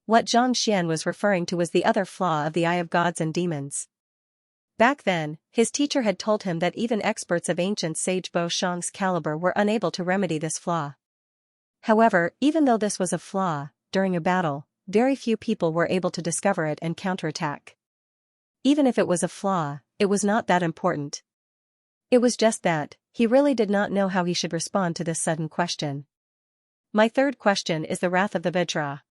What Xianxia was referring to was the other flaw of the eye of gods and demons. Back then, his teacher had told him that even experts of ancient Sage Boshang's caliber were unable to remedy this flaw. However, even though this was a flaw, during a battle, very few people were able to discover it and counterattack. Even if it was a flaw, it was not that important. It was just that, he really did not know how he should respond to this sudden question. My third question is the wrath of the Vajra.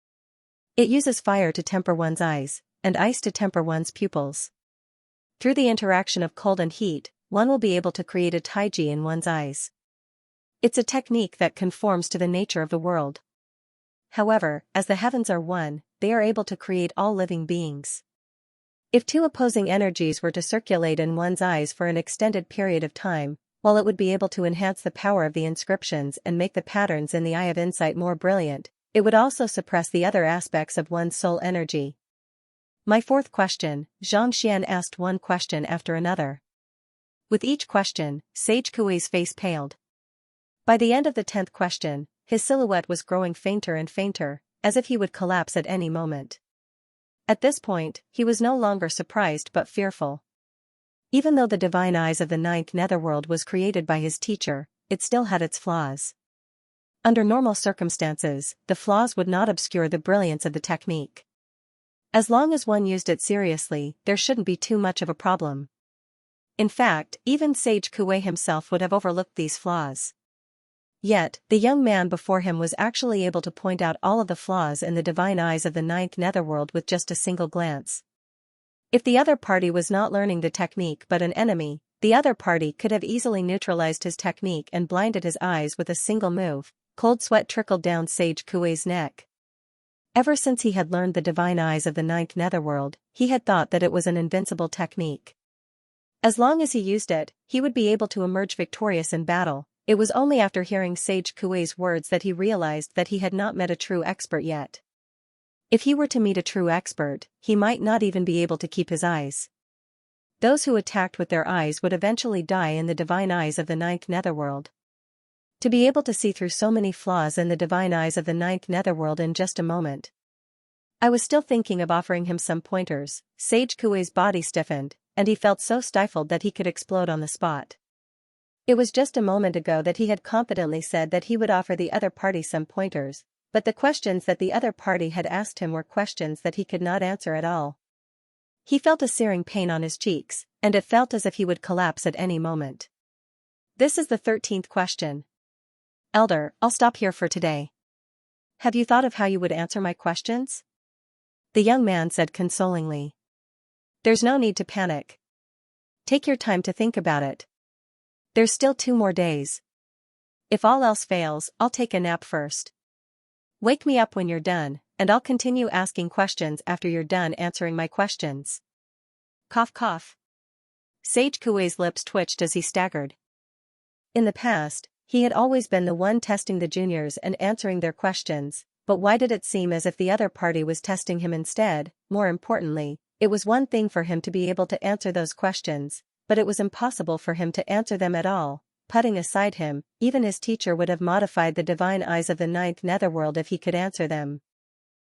It uses fire to temper one's eyes, and ice to temper one's pupils. Through the interaction of cold and heat, one will be able to create a taiji in one's eyes. It's a technique that conforms to the nature of the world. However, as the heavens are one, they are able to create all living beings. If two opposing energies were to circulate in one's eyes for an extended period of time, while it would be able to enhance the power of the inscriptions and make the patterns in the eye of insight more brilliant, it would also suppress the other aspects of one's soul energy. My fourth question, Xianxia asked one question after another. With each question, Sage Kuei's face paled. By the end of the 10th question, his silhouette was growing fainter and fainter, as if he would collapse at any moment. At this point, he was no longer surprised but fearful. Even though the divine eyes of the ninth netherworld was created by his teacher, it still had its flaws. Under normal circumstances, the flaws would not obscure the brilliance of the technique. As long as one used it seriously, there shouldn't be too much of a problem. In fact, even Sage Kuei himself would have overlooked these flaws. Yet, the young man before him was actually able to point out all of the flaws in the divine eyes of the ninth netherworld with just a single glance. If the other party was not learning the technique but an enemy, the other party could have easily neutralized his technique and blinded his eyes with a single move. Cold sweat trickled down Sage Kuei's neck. Ever since he had learned the divine eyes of the ninth netherworld, he had thought that it was an invincible technique. As long as he used it, he would be able to emerge victorious in battle. It was only after hearing Sage Kuei's words that he realized that he had not met a true expert yet. If he were to meet a true expert, he might not even be able to keep his eyes. Those who attacked with their eyes would eventually die in the divine eyes of the ninth netherworld. To be able to see through so many flaws in the divine eyes of the ninth netherworld in just a moment. I was still thinking of offering him some pointers. Sage Kuei's body stiffened, and he felt so stifled that he could explode on the spot. It was just a moment ago that he had confidently said that he would offer the other party some pointers, but the questions that the other party had asked him were questions that he could not answer at all. He felt a searing pain on his cheeks, and it felt as if he would collapse at any moment. This is the 13th question. Elder, I'll stop here for today. Have you thought of how you would answer my questions? The young man said consolingly. There's no need to panic. Take your time to think about it. There's still 2 more days. If all else fails, I'll take a nap first. Wake me up when you're done, and I'll continue asking questions after you're done answering my questions. Cough cough. Sage Kuei's lips twitched as he staggered. In the past, he had always been the one testing the juniors and answering their questions, but why did it seem as if the other party was testing him instead? More importantly, it was one thing for him to be able to answer those questions, but it was impossible for him to answer them at all. Putting aside him, even his teacher would have modified the divine eyes of the ninth netherworld if he could answer them.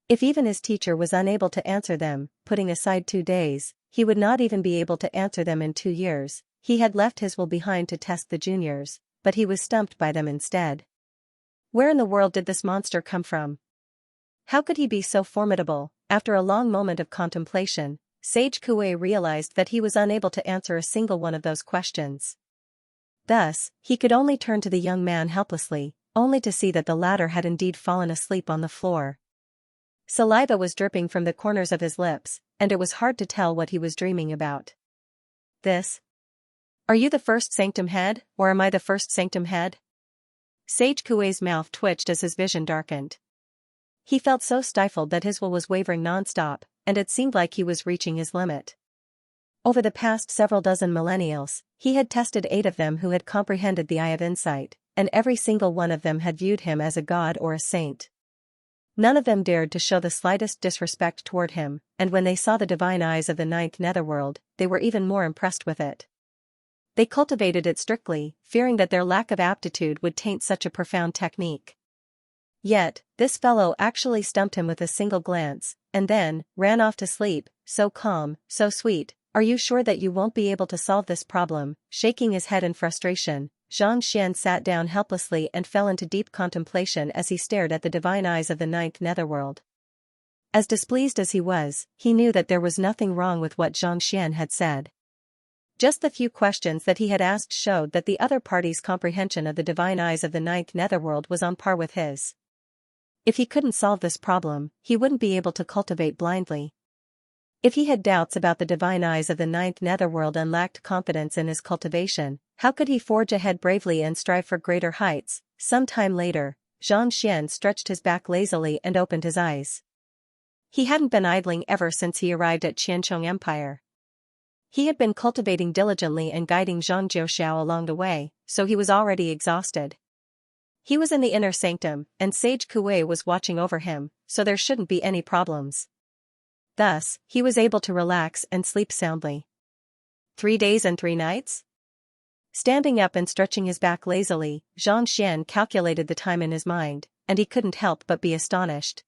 If even his teacher was unable to answer them, putting aside 2 days, he would not even be able to answer them in 2 years. He had left his will behind to test the juniors, but he was stumped by them instead. Where in the world did this monster come from? How could he be so formidable? After a long moment of contemplation, Sage Kuei realized that he was unable to answer a single one of those questions. Thus, he could only turn to the young man helplessly, only to see that the latter had indeed fallen asleep on the floor. Saliva was dripping from the corners of his lips, and it was hard to tell what he was dreaming about. This? Are you the first sanctum head, or am I the first sanctum head? Sage Kuei's mouth twitched as his vision darkened. He felt so stifled that his will was wavering non-stop, and it seemed like he was reaching his limit. Over the past several dozen millennials, he had tested 8 of them who had comprehended the eye of insight, and every single one of them had viewed him as a god or a saint. None of them dared to show the slightest disrespect toward him, and when they saw the divine eyes of the ninth netherworld, they were even more impressed with it. They cultivated it strictly, fearing that their lack of aptitude would taint such a profound technique. Yet, this fellow actually stumped him with a single glance, and then ran off to sleep, so calm, so sweet. Are you sure that you won't be able to solve this problem? Shaking his head in frustration, Xianxia sat down helplessly and fell into deep contemplation as he stared at the divine eyes of the ninth netherworld. As displeased as he was, he knew that there was nothing wrong with what Xianxia had said. Just the few questions that he had asked showed that the other party's comprehension of the divine eyes of the ninth netherworld was on par with his. If he couldn't solve this problem, he wouldn't be able to cultivate blindly. If he had doubts about the divine eyes of the ninth netherworld and lacked confidence in his cultivation, how could he forge ahead bravely and strive for greater heights? Some time later, Xianxia stretched his back lazily and opened his eyes. He hadn't been idling ever since he arrived at Qiancheng Empire. He had been cultivating diligently and guiding Zhang Jiuxiao along the way, so he was already exhausted. He was in the inner sanctum, and Sage Kuei was watching over him, so there shouldn't be any problems. Thus, he was able to relax and sleep soundly. 3 days and 3 nights? Standing up and stretching his back lazily, Xianxia calculated the time in his mind, and he couldn't help but be astonished.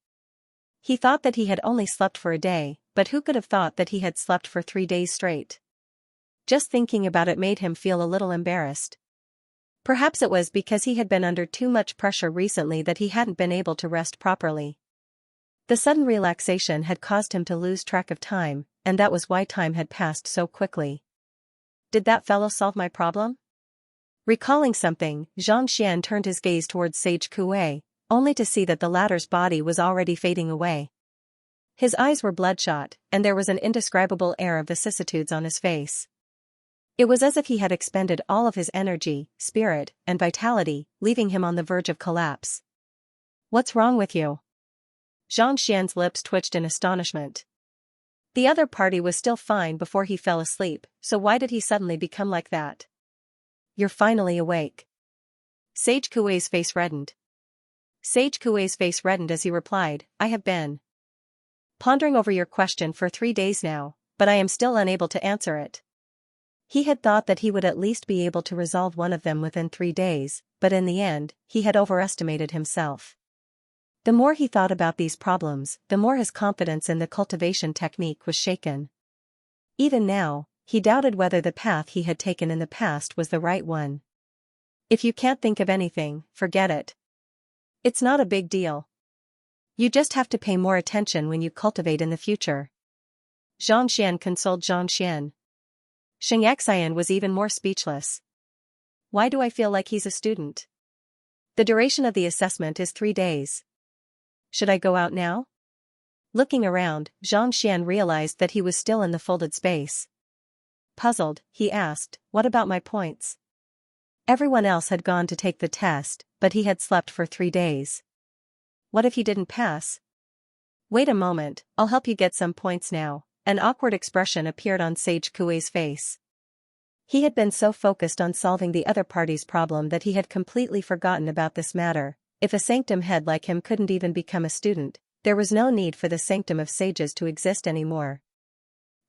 He thought that he had only slept for a day, but who could have thought that he had slept for 3 days straight? Just thinking about it made him feel a little embarrassed. Perhaps it was because he had been under too much pressure recently that he hadn't been able to rest properly. The sudden relaxation had caused him to lose track of time, and that was why time had passed so quickly. Did that fellow solve my problem? Recalling something, Xianxia turned his gaze towards Sage Kuei, only to see that the latter's body was already fading away. His eyes were bloodshot, and there was an indescribable air of vicissitudes on his face. It was as if he had expended all of his energy, spirit, and vitality, leaving him on the verge of collapse. What's wrong with you? Xianxia's lips twitched in astonishment. The other party was still fine before he fell asleep, so why did he suddenly become like that? You're finally awake. Sage Kuei's face reddened. Sage Kuei's face reddened as he replied, I have been pondering over your question for 3 days now, but I am still unable to answer it. He had thought that he would at least be able to resolve one of them within 3 days, but in the end, he had overestimated himself. The more he thought about these problems, the more his confidence in the cultivation technique was shaken. Even now, he doubted whether the path he had taken in the past was the right one. If you can't think of anything, forget it. It's not a big deal. You just have to pay more attention when you cultivate in the future. Xianxia consoled Xianxia. Xianxia was even more speechless. Why do I feel like he's a student? The duration of the assessment is 3 days. Should I go out now? Looking around, Xianxia realized that he was still in the folded space. Puzzled, he asked, what about my points? Everyone else had gone to take the test, but he had slept for 3 days. What if he didn't pass? Wait a moment, I'll help you get some points now. An awkward expression appeared on Sage Kuei's face. He had been so focused on solving the other party's problem that he had completely forgotten about this matter. If a sanctum head like him couldn't even become a student, there was no need for the sanctum of sages to exist anymore.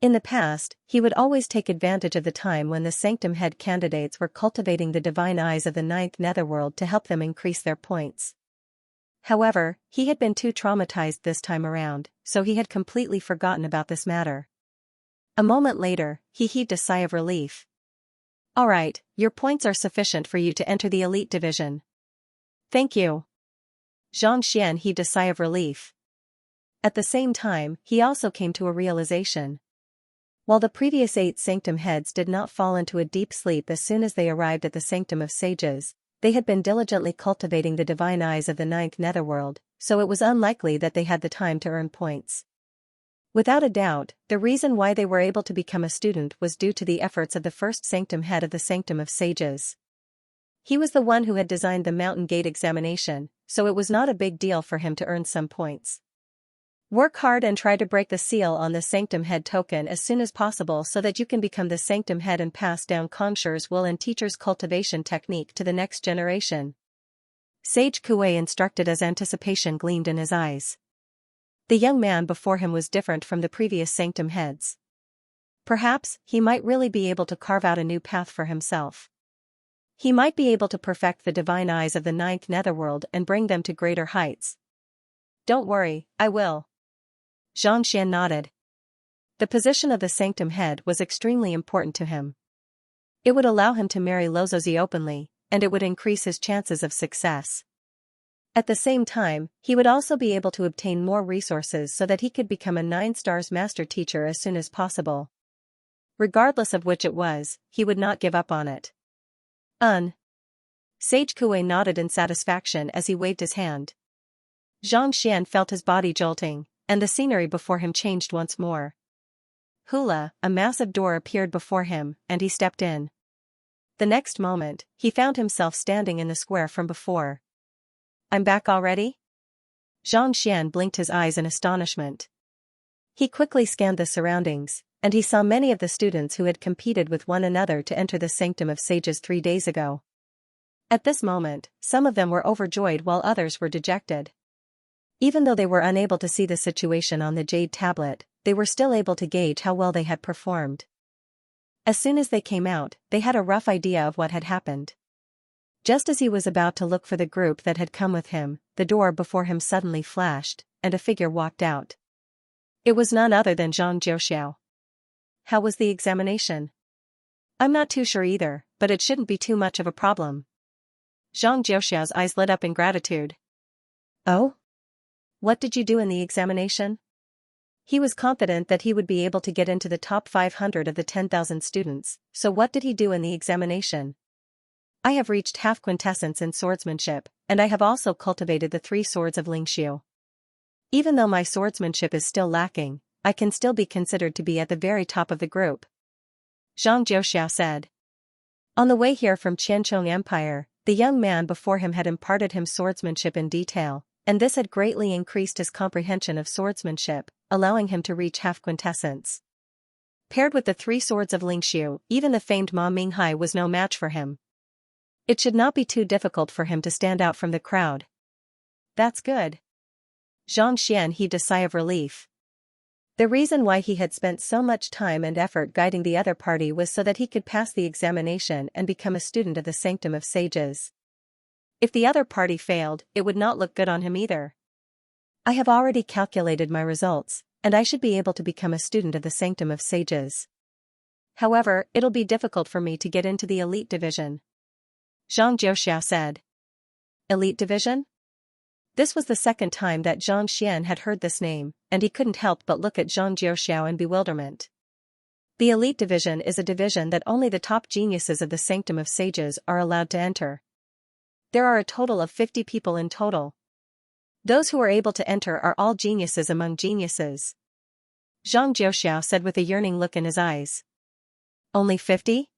In the past, he would always take advantage of the time when the sanctum head candidates were cultivating the divine eyes of the ninth netherworld to help them increase their points. However, he had been too traumatized this time around, so he had completely forgotten about this matter. A moment later, he heaved a sigh of relief. All right, your points are sufficient for you to enter the elite division. Thank you. Xianxia heaved a sigh of relief. At the same time, he also came to a realization. While the previous 8 sanctum heads did not fall into a deep sleep as soon as they arrived at the sanctum of sages, they had been diligently cultivating the divine eyes of the ninth netherworld, so it was unlikely that they had the time to earn points. Without a doubt, the reason why they were able to become a student was due to the efforts of the first sanctum head of the sanctum of sages. He was the one who had designed the mountain gate examination, so it was not a big deal for him to earn some points. Work hard and try to break the seal on the sanctum head token as soon as possible so that you can become the sanctum head and pass down Conqueror's will and Teacher's cultivation technique to the next generation. Sage Kuei instructed as anticipation gleamed in his eyes. The young man before him was different from the previous sanctum heads. Perhaps, he might really be able to carve out a new path for himself. He might be able to perfect the divine eyes of the ninth netherworld and bring them to greater heights. Don't worry, I will. Xianxia nodded. The position of the sanctum head was extremely important to him. It would allow him to marry Lozozi openly, and it would increase his chances of success. At the same time, he would also be able to obtain more resources so that he could become a 9-stars master teacher as soon as possible. Regardless of which it was, he would not give up on it. Sage Kuei nodded in satisfaction as he waved his hand. Xianxia felt his body jolting, and the scenery before him changed once more. Hula, a massive door appeared before him, and he stepped in. The next moment, he found himself standing in the square from before. I'm back already? Xianxia blinked his eyes in astonishment. He quickly scanned the surroundings, and he saw many of the students who had competed with one another to enter the Sanctum of Sages 3 days ago. At this moment, some of them were overjoyed while others were dejected. Even though they were unable to see the situation on the jade tablet, they were still able to gauge how well they had performed. As soon as they came out, they had a rough idea of what had happened. Just as he was about to look for the group that had come with him, the door before him suddenly flashed, and a figure walked out. It was none other than Zhang Jiuxiao. How was the examination? I'm not too sure either, but it shouldn't be too much of a problem. Zhang Jiuxiao's eyes lit up in gratitude. Oh? What did you do in the examination? He was confident that he would be able to get into the top 500 of the 10,000 students, so what did he do in the examination? I have reached half quintessence in swordsmanship, and I have also cultivated the 3 swords of Lingxiu. Even though my swordsmanship is still lacking, I can still be considered to be at the very top of the group. Zhang Jiuxiao said. On the way here from Qianchong Empire, the young man before him had imparted him swordsmanship in detail, and this had greatly increased his comprehension of swordsmanship, allowing him to reach half quintessence. Paired with the 3 swords of Lingxiu, even the famed Ma Minghai was no match for him. It should not be too difficult for him to stand out from the crowd. That's good. Xianxia heaved a sigh of relief. The reason why he had spent so much time and effort guiding the other party was so that he could pass the examination and become a student of the Sanctum of Sages. If the other party failed, it would not look good on him either. I have already calculated my results, and I should be able to become a student of the Sanctum of Sages. However, it'll be difficult for me to get into the elite division. Zhang Jiuxiao said. Elite division? This was the second time that Zhang Xian had heard this name, and he couldn't help but look at Zhang Jiuxiao in bewilderment. The elite division is a division that only the top geniuses of the Sanctum of Sages are allowed to enter. There are a total of 50 people in total. Those who are able to enter are all geniuses among geniuses. Zhang Jiuxiao said with a yearning look in his eyes. Only 50?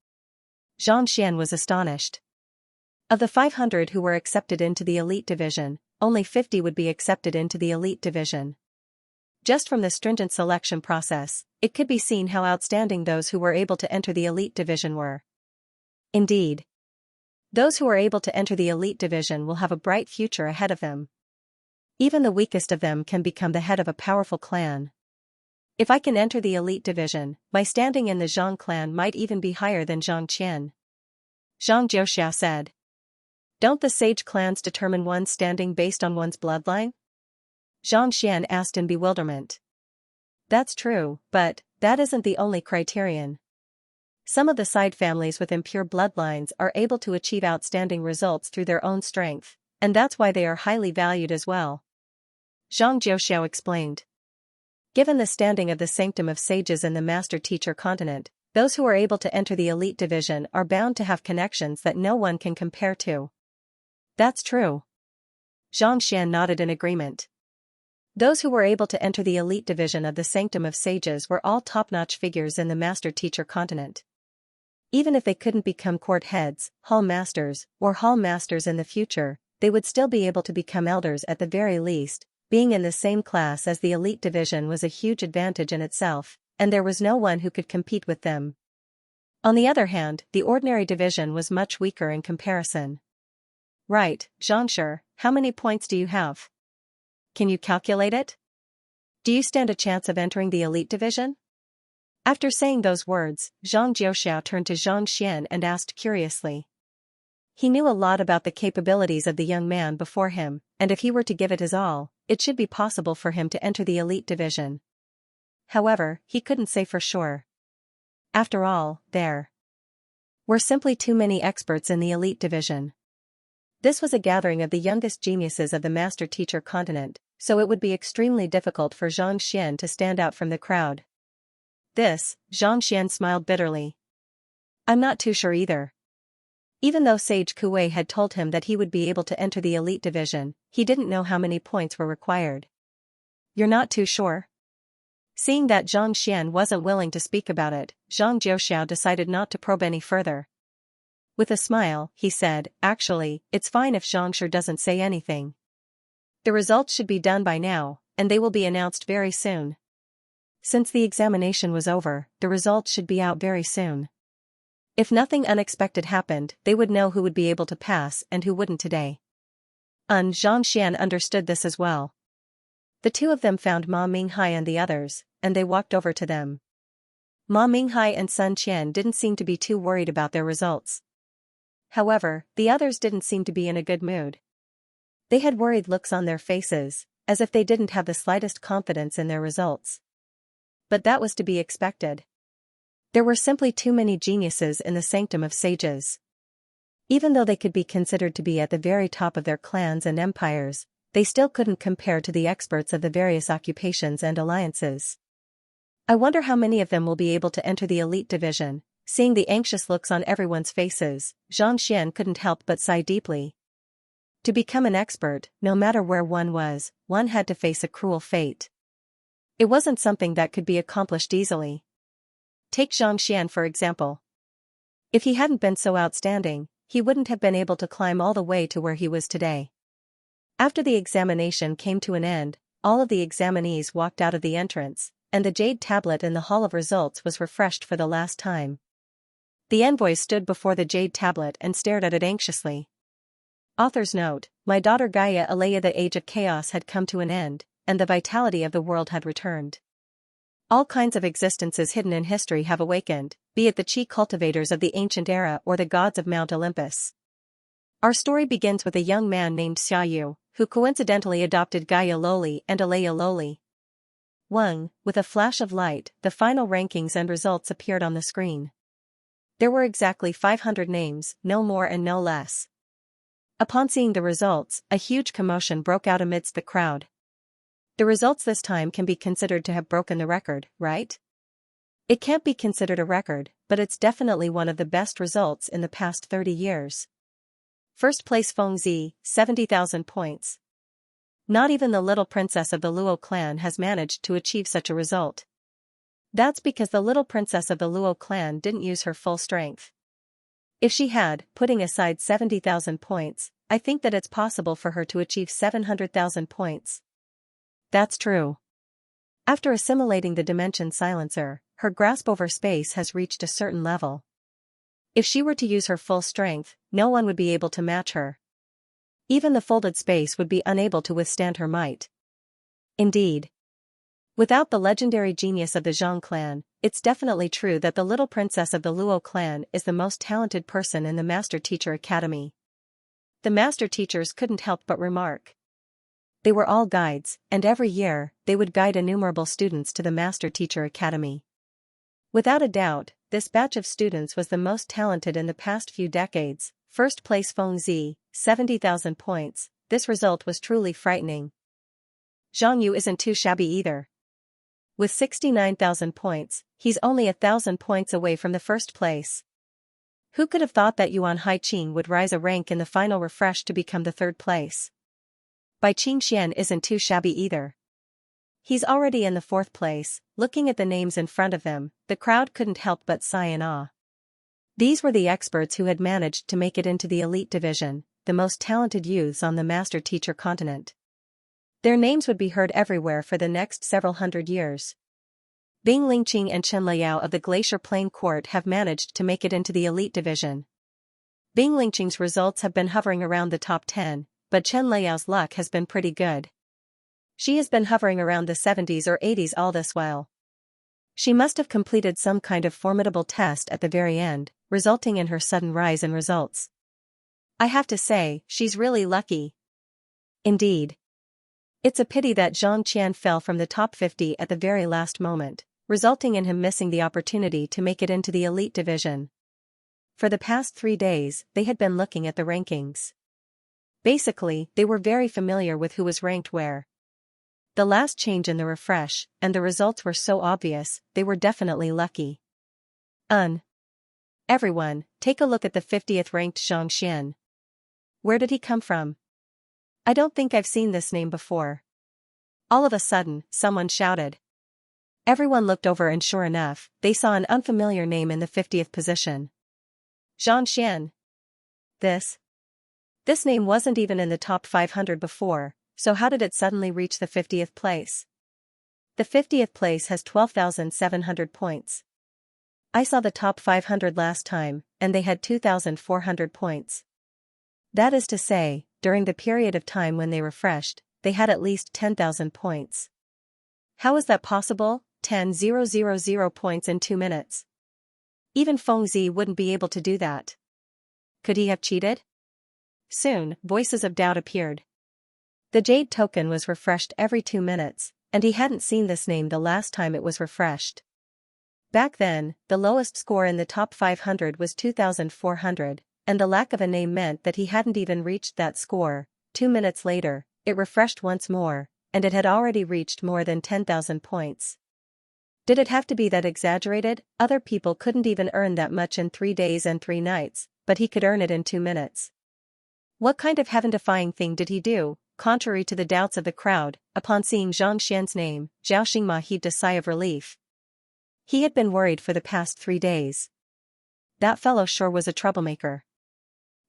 Zhang Xian was astonished. Of the 500 who were accepted into the elite division, only 50 would be accepted into the elite division. Just from the stringent selection process, it could be seen how outstanding those who were able to enter the elite division were. Indeed. Those who are able to enter the elite division will have a bright future ahead of them. Even the weakest of them can become the head of a powerful clan. If I can enter the elite division, my standing in the Zhang clan might even be higher than Zhang Qian. Zhang Jiuxiao said. Don't the sage clans determine one's standing based on one's bloodline? Zhang Xian asked in bewilderment. That's true, but that isn't the only criterion. Some of the side families with impure bloodlines are able to achieve outstanding results through their own strength, and that's why they are highly valued as well. Zhang Jiuxiao explained. Given the standing of the Sanctum of Sages in the Master Teacher continent, those who are able to enter the elite division are bound to have connections that no one can compare to. That's true. Zhang Xian nodded in agreement. Those who were able to enter the elite division of the Sanctum of Sages were all top-notch figures in the Master Teacher continent. Even if they couldn't become court heads, hall masters, or hall masters in the future, they would still be able to become elders at the very least. Being in the same class as the elite division was a huge advantage in itself, and there was no one who could compete with them. On the other hand, the ordinary division was much weaker in comparison. Right, Xianxia, how many points do you have? Can you calculate it? Do you stand a chance of entering the elite division? After saying those words, Zhang Jiuxiao turned to Zhang Xian and asked curiously. He knew a lot about the capabilities of the young man before him, and if he were to give it his all, it should be possible for him to enter the elite division. However, he couldn't say for sure. After all, there were simply too many experts in the elite division. This was a gathering of the youngest geniuses of the master-teacher continent, so it would be extremely difficult for Xianxia to stand out from the crowd. Xianxia smiled bitterly. I'm not too sure either. Even though Sage Kuei had told him that he would be able to enter the elite division, he didn't know how many points were required. You're not too sure? Seeing that Zhang Xian wasn't willing to speak about it, Zhang Jiuxiao decided not to probe any further. With a smile, he said, actually, it's fine if Zhang Shi doesn't say anything. The results should be done by now, and they will be announced very soon. Since the examination was over, the results should be out very soon. If nothing unexpected happened, they would know who would be able to pass and who wouldn't today. Zhang Xian understood this as well. The two of them found Ma Minghai and the others, and they walked over to them. Ma Minghai and Sun Qian didn't seem to be too worried about their results. However, the others didn't seem to be in a good mood. They had worried looks on their faces, as if they didn't have the slightest confidence in their results. But that was to be expected. There were simply too many geniuses in the sanctum of sages. Even though they could be considered to be at the very top of their clans and empires, they still couldn't compare to the experts of the various occupations and alliances. I wonder how many of them will be able to enter the elite division. Seeing the anxious looks on everyone's faces, Zhang Xian couldn't help but sigh deeply. To become an expert, no matter where one was, one had to face a cruel fate. It wasn't something that could be accomplished easily. Take Zhang Xian for example. If he hadn't been so outstanding, he wouldn't have been able to climb all the way to where he was today. After the examination came to an end, all of the examinees walked out of the entrance, and the jade tablet in the Hall of Results was refreshed for the last time. The envoys stood before the jade tablet and stared at it anxiously. Author's note: my daughter Gaia Alea, the age of chaos had come to an end, and the vitality of the world had returned. All kinds of existences hidden in history have awakened, be it the chi cultivators of the ancient era or the gods of Mount Olympus. Our story begins with a young man named Xiaoyu, who coincidentally adopted Gaia Loli and Alea Loli. With a flash of light, the final rankings and results appeared on the screen. There were exactly 500 names, no more and no less. Upon seeing the results, a huge commotion broke out amidst the crowd. The results this time can be considered to have broken the record, right? It can't be considered a record, but it's definitely one of the best results in the past 30 years. First place Feng Zi, 70,000 points. Not even the little princess of the Luo clan has managed to achieve such a result. That's because the little princess of the Luo clan didn't use her full strength. If she had, putting aside 70,000 points, I think that it's possible for her to achieve 700,000 points. That's true. After assimilating the dimension silencer, her grasp over space has reached a certain level. If she were to use her full strength, no one would be able to match her. Even the folded space would be unable to withstand her might. Indeed. Without the legendary genius of the Zhang clan, it's definitely true that the little princess of the Luo clan is the most talented person in the Master Teacher Academy. The Master Teachers couldn't help but remark. They were all guides, and every year, they would guide innumerable students to the Master Teacher Academy. Without a doubt, this batch of students was the most talented in the past few decades. First place Feng Zi, 70,000 points, this result was truly frightening. Zhang Yu isn't too shabby either. With 69,000 points, he's only 1,000 points away from the first place. Who could have thought that Yuan Haiqing would rise a rank in the final refresh to become the third place? Bai Qingxian isn't too shabby either. He's already in the fourth place. Looking at the names in front of them, the crowd couldn't help but sigh in awe. These were the experts who had managed to make it into the elite division, the most talented youths on the Master Teacher continent. Their names would be heard everywhere for the next several hundred years. Bing Lingqing and Chen Liao of the Glacier Plain Court have managed to make it into the elite division. Bing Lingqing's results have been hovering around the top 10, but Chen Liao's luck has been pretty good. She has been hovering around the 70s or 80s all this while. She must have completed some kind of formidable test at the very end, resulting in her sudden rise in results. I have to say, she's really lucky. Indeed. It's a pity that Zhang Qian fell from the top 50 at the very last moment, resulting in him missing the opportunity to make it into the elite division. For the past 3 days, they had been looking at the rankings. Basically, they were very familiar with who was ranked where. The last change in the refresh, and the results were so obvious, they were definitely lucky. Everyone, take a look at the 50th ranked Xianxia. Where did he come from? I don't think I've seen this name before. All of a sudden, someone shouted. Everyone looked over and sure enough, they saw an unfamiliar name in the 50th position. Xianxia. This name wasn't even in the top 500 before, so how did it suddenly reach the 50th place? The 50th place has 12,700 points. I saw the top 500 last time, and they had 2,400 points. That is to say, during the period of time when they refreshed, they had at least 10,000 points. How is that possible? 10,000 points in 2 minutes. Even Fengzi wouldn't be able to do that. Could he have cheated? Soon, voices of doubt appeared. The Jade token was refreshed every 2 minutes, and he hadn't seen this name the last time it was refreshed. Back then, the lowest score in the top 500 was 2,400, and the lack of a name meant that he hadn't even reached that score. 2 minutes later, it refreshed once more, and it had already reached more than 10,000 points. Did it have to be that exaggerated? Other people couldn't even earn that much in 3 days and 3 nights, but he could earn it in 2 minutes. What kind of heaven-defying thing did he do? Contrary to the doubts of the crowd, upon seeing Xianxia's name, Zhao Xingma heaved a sigh of relief. He had been worried for the past 3 days. That fellow sure was a troublemaker.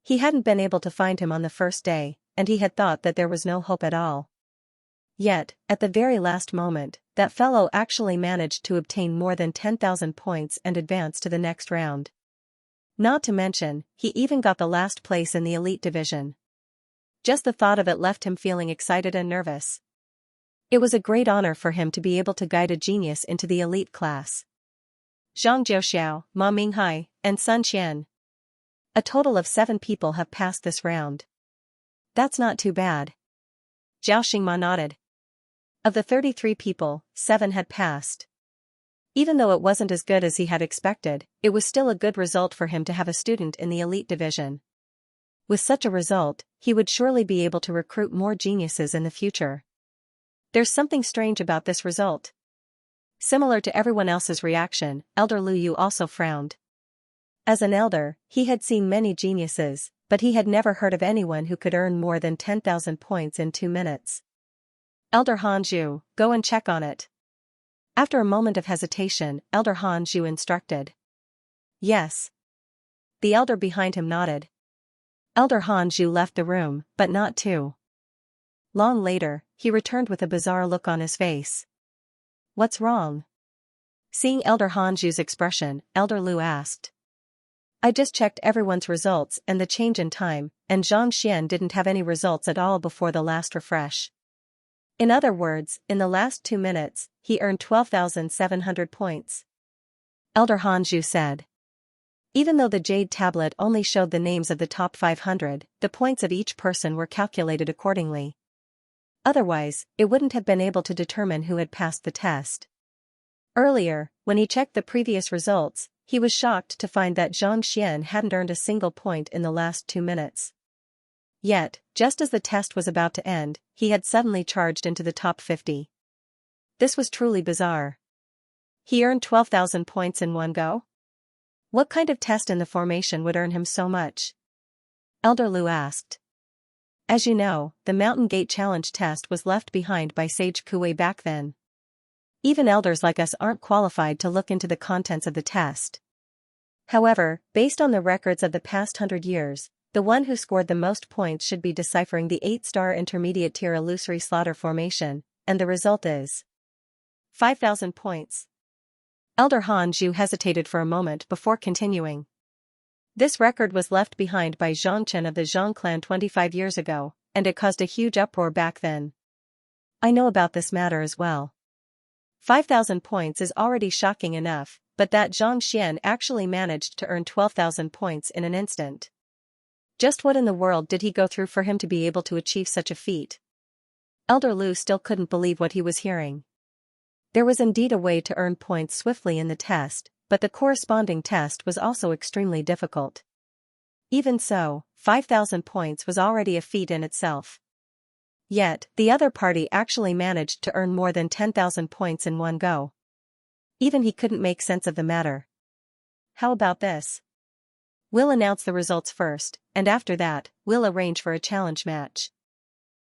He hadn't been able to find him on the first day, and he had thought that there was no hope at all. Yet, at the very last moment, that fellow actually managed to obtain more than 10,000 points and advance to the next round. Not to mention, he even got the last place in the elite division. Just the thought of it left him feeling excited and nervous. It was a great honor for him to be able to guide a genius into the elite class. Zhang Jiuxiao, Ma Minghai, and Sun Qian. A total of 7 people have passed this round. That's not too bad. Zhao Xingma nodded. Of the 33 people, 7 had passed. Even though it wasn't as good as he had expected, it was still a good result for him to have a student in the elite division. With such a result, he would surely be able to recruit more geniuses in the future. There's something strange about this result. Similar to everyone else's reaction, Elder Lu Yu also frowned. As an elder, he had seen many geniuses, but he had never heard of anyone who could earn more than 10,000 points in 2 minutes. Elder Hanzhu, go and check on it. After a moment of hesitation, Elder Hanzhu instructed. Yes. The elder behind him nodded. Elder Hanzhu left the room, but not too long later, he returned with a bizarre look on his face. What's wrong? Seeing Elder Hanzhu's expression, Elder Lu asked. I just checked everyone's results and the change in time, and Zhang Xian didn't have any results at all before the last refresh. In other words, in the last 2 minutes, he earned 12,700 points. Elder Hanzhu said. Even though the Jade tablet only showed the names of the top 500, the points of each person were calculated accordingly. Otherwise, it wouldn't have been able to determine who had passed the test. Earlier, when he checked the previous results, he was shocked to find that Zhang Xian hadn't earned a single point in the last 2 minutes. Yet, just as the test was about to end, he had suddenly charged into the top 50. This was truly bizarre. He earned 12,000 points in one go? What kind of test in the formation would earn him so much? Elder Lu asked. As you know, the Mountain Gate Challenge test was left behind by Sage Kuei back then. Even elders like us aren't qualified to look into the contents of the test. However, based on the records of the past 100 years, the one who scored the most points should be deciphering the 8-star intermediate tier illusory slaughter formation, and the result is 5,000 points. Elder Hanzhu hesitated for a moment before continuing. This record was left behind by Zhang Chen of the Zhang clan 25 years ago, and it caused a huge uproar back then. I know about this matter as well. 5,000 points is already shocking enough, but that Zhang Xian actually managed to earn 12,000 points in an instant. Just what in the world did he go through for him to be able to achieve such a feat? Elder Lu still couldn't believe what he was hearing. There was indeed a way to earn points swiftly in the test, but the corresponding test was also extremely difficult. Even so, 5,000 points was already a feat in itself. Yet, the other party actually managed to earn more than 10,000 points in one go. Even he couldn't make sense of the matter. How about this? We'll announce the results first, and after that, we'll arrange for a challenge match.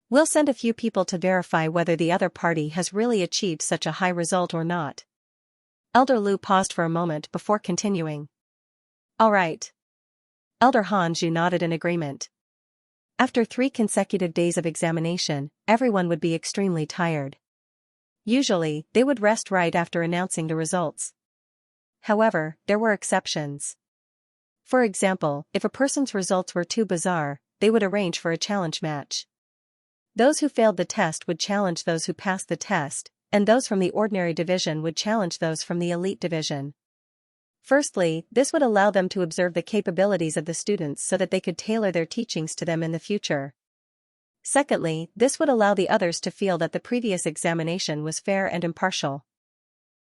We'll send a few people to verify whether the other party has really achieved such a high result or not. Elder Lu paused for a moment before continuing. All right. Elder Hanju nodded in agreement. After 3 consecutive days of examination, everyone would be extremely tired. Usually, they would rest right after announcing the results. However, there were exceptions. For example, if a person's results were too bizarre, they would arrange for a challenge match. Those who failed the test would challenge those who passed the test, and those from the ordinary division would challenge those from the elite division. Firstly, this would allow them to observe the capabilities of the students so that they could tailor their teachings to them in the future. Secondly, this would allow the others to feel that the previous examination was fair and impartial.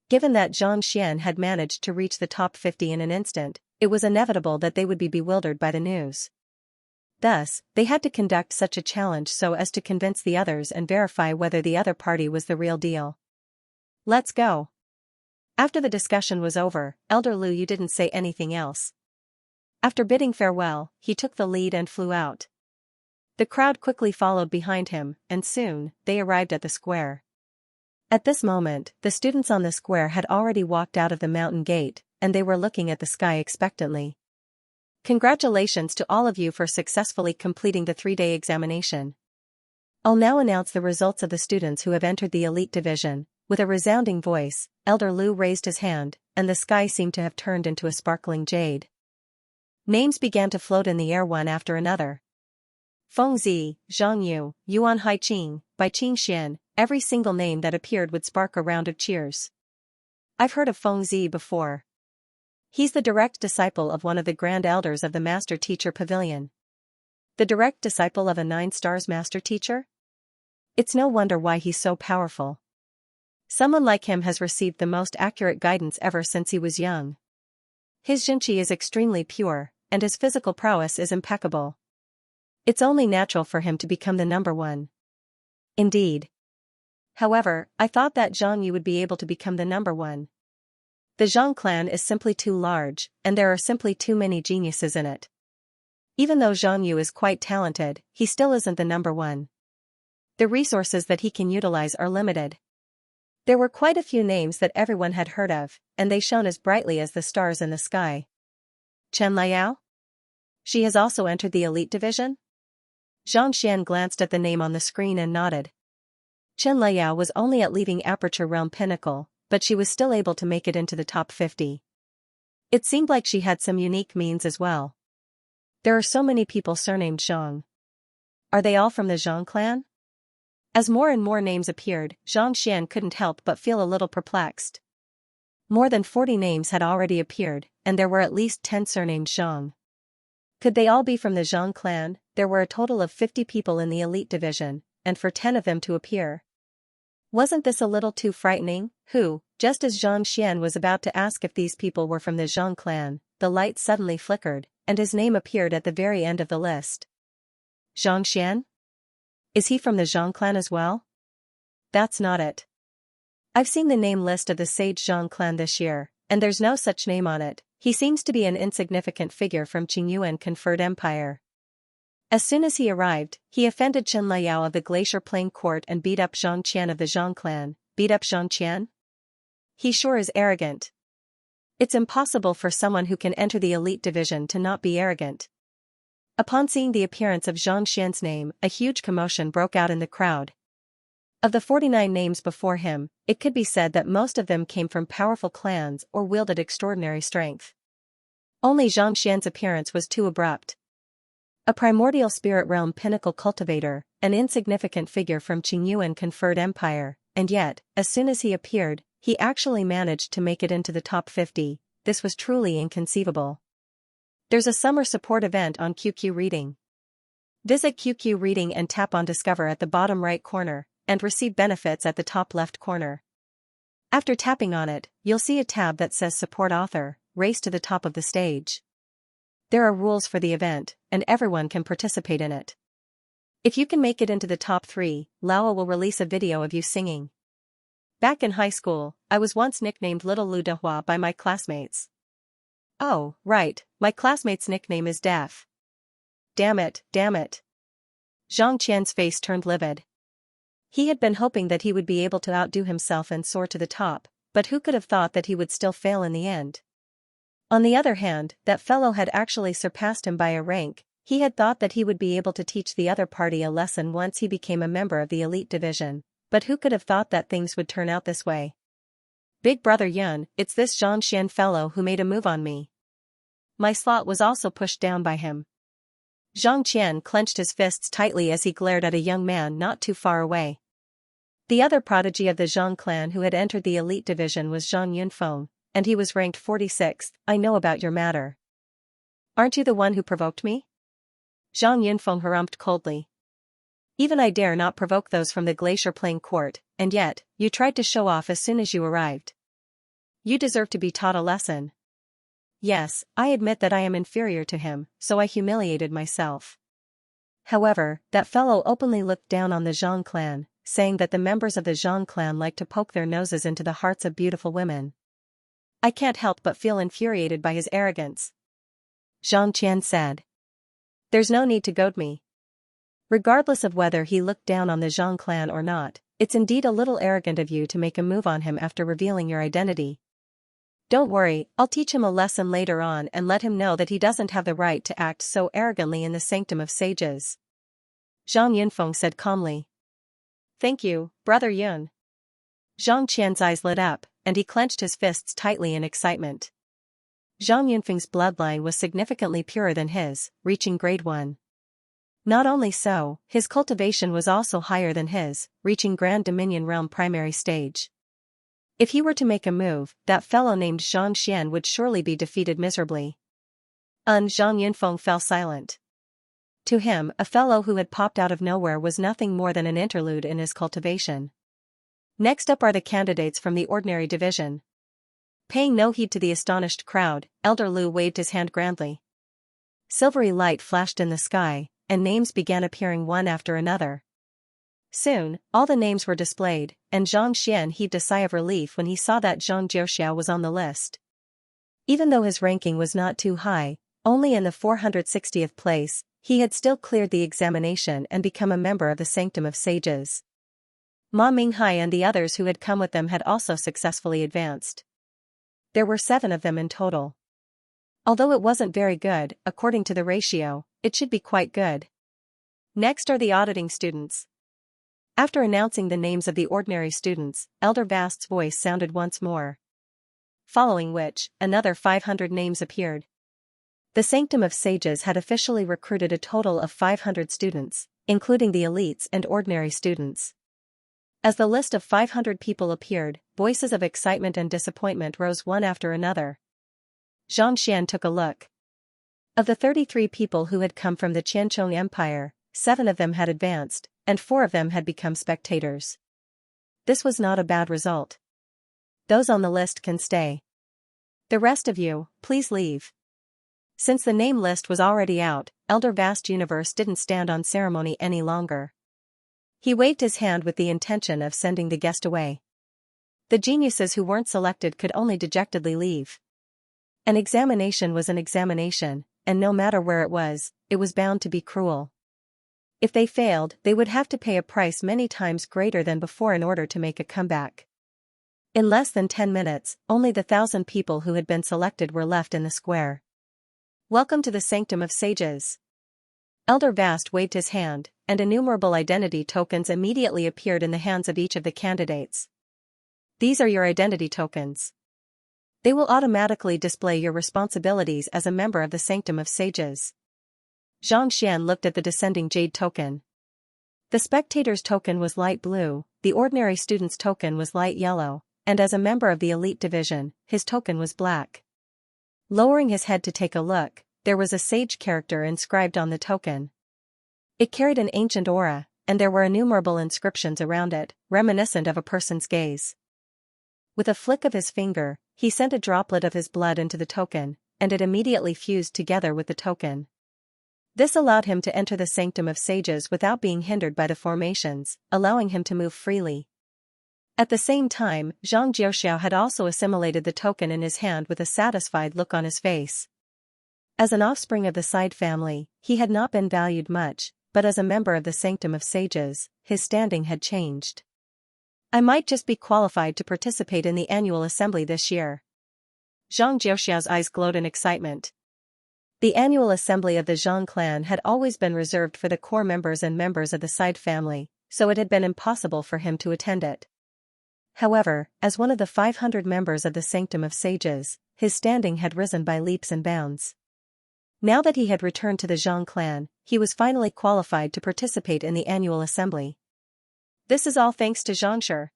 Given that Xianxia had managed to reach the top 50 in an instant, it was inevitable that they would be bewildered by the news. Thus, they had to conduct such a challenge so as to convince the others and verify whether the other party was the real deal. Let's go. After the discussion was over, Elder Lu Yu didn't say anything else. After bidding farewell, he took the lead and flew out. The crowd quickly followed behind him, and soon, they arrived at the square. At this moment, the students on the square had already walked out of the mountain gate, and they were looking at the sky expectantly. Congratulations to all of you for successfully completing the 3-day examination. I'll now announce the results of the students who have entered the elite division. With a resounding voice, Elder Lu raised his hand, and the sky seemed to have turned into a sparkling jade. Names began to float in the air one after another. Feng Zi, Zhang Yu, Yuan Haiqing, Bai Qingxian, every single name that appeared would spark a round of cheers. I've heard of Feng Zi before. He's the direct disciple of one of the grand elders of the Master Teacher Pavilion. The direct disciple of a 9-stars Master Teacher? It's no wonder why he's so powerful. Someone like him has received the most accurate guidance ever since he was young. His Jinqi is extremely pure, and his physical prowess is impeccable. It's only natural for him to become the number one. Indeed. However, I thought that Zhang Yu would be able to become the number one. The Zhang clan is simply too large, and there are simply too many geniuses in it. Even though Zhang Yu is quite talented, he still isn't the number one. The resources that he can utilize are limited. There were quite a few names that everyone had heard of, and they shone as brightly as the stars in the sky. Chen Liao? She has also entered the elite division? Zhang Xian glanced at the name on the screen and nodded. Chen Liao was only at leaving Aperture Realm Pinnacle, but she was still able to make it into the top 50. It seemed like she had some unique means as well. There are so many people surnamed Zhang. Are they all from the Zhang clan? As more and more names appeared, Zhang Xian couldn't help but feel a little perplexed. More than 40 names had already appeared, and there were at least 10 surnamed Zhang. Could they all be from the Zhang clan? There were a total of 50 people in the elite division, and for 10 of them to appear. Wasn't this a little too frightening? Just as Zhang Xian was about to ask if these people were from the Zhang clan, the light suddenly flickered, and his name appeared at the very end of the list. Zhang Xian? Is he from the Zhang clan as well? That's not it. I've seen the name list of the Sage Zhang clan this year, and there's no such name on it. He seems to be an insignificant figure from Qingyuan conferred empire. As soon as he arrived, he offended Chen Liao of the Glacier Plain Court and beat up Zhang Qian of the Zhang clan. Beat up Zhang Qian? He sure is arrogant. It's impossible for someone who can enter the elite division to not be arrogant. Upon seeing the appearance of Zhang Xian's name, a huge commotion broke out in the crowd. Of the 49 names before him, it could be said that most of them came from powerful clans or wielded extraordinary strength. Only Zhang Xian's appearance was too abrupt. A primordial spirit realm pinnacle cultivator, an insignificant figure from Qingyuan conferred empire, and yet, as soon as he appeared, he actually managed to make it into the top 50. This was truly inconceivable. There's a summer support event on QQ Reading. Visit QQ Reading and tap on Discover at the bottom right corner, and receive benefits at the top left corner. After tapping on it, you'll see a tab that says Support Author, Race to the top of the stage. There are rules for the event, and everyone can participate in it. If you can make it into the top 3, Lao will release a video of you singing. Back in high school, I was once nicknamed Little Lu Dehua by my classmates. Oh, right, my classmate's nickname is Deaf. Damn it, damn it. Zhang Qian's face turned livid. He had been hoping that he would be able to outdo himself and soar to the top, but who could have thought that he would still fail in the end? On the other hand, that fellow had actually surpassed him by a rank. He had thought that he would be able to teach the other party a lesson once he became a member of the elite division, but who could have thought that things would turn out this way? Big brother Yun, it's this Zhang Qian fellow who made a move on me. My slot was also pushed down by him. Zhang Qian clenched his fists tightly as he glared at a young man not too far away. The other prodigy of the Zhang clan who had entered the elite division was Zhang Yunfeng, and he was ranked 46th. I know about your matter. Aren't you the one who provoked me? Zhang Yunfeng harumphed coldly. Even I dare not provoke those from the Glacier Plain court, and yet, you tried to show off as soon as you arrived. You deserve to be taught a lesson. Yes, I admit that I am inferior to him, so I humiliated myself. However, that fellow openly looked down on the Zhang clan, saying that the members of the Zhang clan like to poke their noses into the hearts of beautiful women. I can't help but feel infuriated by his arrogance. Zhang Qian said. There's no need to goad me. Regardless of whether he looked down on the Zhang clan or not, it's indeed a little arrogant of you to make a move on him after revealing your identity. Don't worry, I'll teach him a lesson later on and let him know that he doesn't have the right to act so arrogantly in the sanctum of sages. Zhang Yunfeng said calmly. Thank you, brother Yun. Zhang Qian's eyes lit up, and he clenched his fists tightly in excitement. Zhang Yunfeng's bloodline was significantly purer than his, reaching grade 1. Not only so, his cultivation was also higher than his, reaching Grand Dominion Realm primary stage. If he were to make a move, that fellow named Zhang Xian would surely be defeated miserably. Zhang Yunfeng fell silent. To him, a fellow who had popped out of nowhere was nothing more than an interlude in his cultivation. Next up are the candidates from the ordinary division. Paying no heed to the astonished crowd, Elder Lu waved his hand grandly. Silvery light flashed in the sky, and names began appearing one after another. Soon, all the names were displayed, and Zhang Xian heaved a sigh of relief when he saw that Zhang Jiuxiao was on the list. Even though his ranking was not too high, only in the 460th place, he had still cleared the examination and become a member of the Sanctum of Sages. Ma Minghai and the others who had come with them had also successfully advanced. There were 7 of them in total. Although it wasn't very good, according to the ratio, it should be quite good. Next are the auditing students. After announcing the names of the ordinary students, Elder Vast's voice sounded once more. Following which, another 500 names appeared. The Sanctum of Sages had officially recruited a total of 500 students, including the elites and ordinary students. As the list of 500 people appeared, voices of excitement and disappointment rose one after another. Zhang Xian took a look. Of the 33 people who had come from the Qianchong Empire, 7 of them had advanced, and 4 of them had become spectators. This was not a bad result. Those on the list can stay. The rest of you, please leave. Since the name list was already out, Elder Vast Universe didn't stand on ceremony any longer. He waved his hand with the intention of sending the guest away. The geniuses who weren't selected could only dejectedly leave. An examination was an examination, and no matter where it was bound to be cruel. If they failed, they would have to pay a price many times greater than before in order to make a comeback. In less than 10 minutes, only the 1,000 people who had been selected were left in the square. Welcome to the Sanctum of Sages. Elder Vast waved his hand, and innumerable identity tokens immediately appeared in the hands of each of the candidates. These are your identity tokens. They will automatically display your responsibilities as a member of the Sanctum of Sages. Zhang Xian looked at the descending jade token. The spectator's token was light blue, the ordinary student's token was light yellow, and as a member of the elite division, his token was black. Lowering his head to take a look, there was a sage character inscribed on the token. It carried an ancient aura, and there were innumerable inscriptions around it, reminiscent of a person's gaze. With a flick of his finger, he sent a droplet of his blood into the token, and it immediately fused together with the token. This allowed him to enter the Sanctum of Sages without being hindered by the formations, allowing him to move freely. At the same time, Zhang Jiuxiao had also assimilated the token in his hand with a satisfied look on his face. As an offspring of the Side family, he had not been valued much, but as a member of the Sanctum of Sages, his standing had changed. I might just be qualified to participate in the annual assembly this year. Zhang Jiuxiao's eyes glowed in excitement. The annual assembly of the Zhang clan had always been reserved for the core members and members of the Side family, so it had been impossible for him to attend it. However, as one of the 500 members of the Sanctum of Sages, his standing had risen by leaps and bounds. Now that he had returned to the Zhang clan, he was finally qualified to participate in the annual assembly. This is all thanks to Xianxia.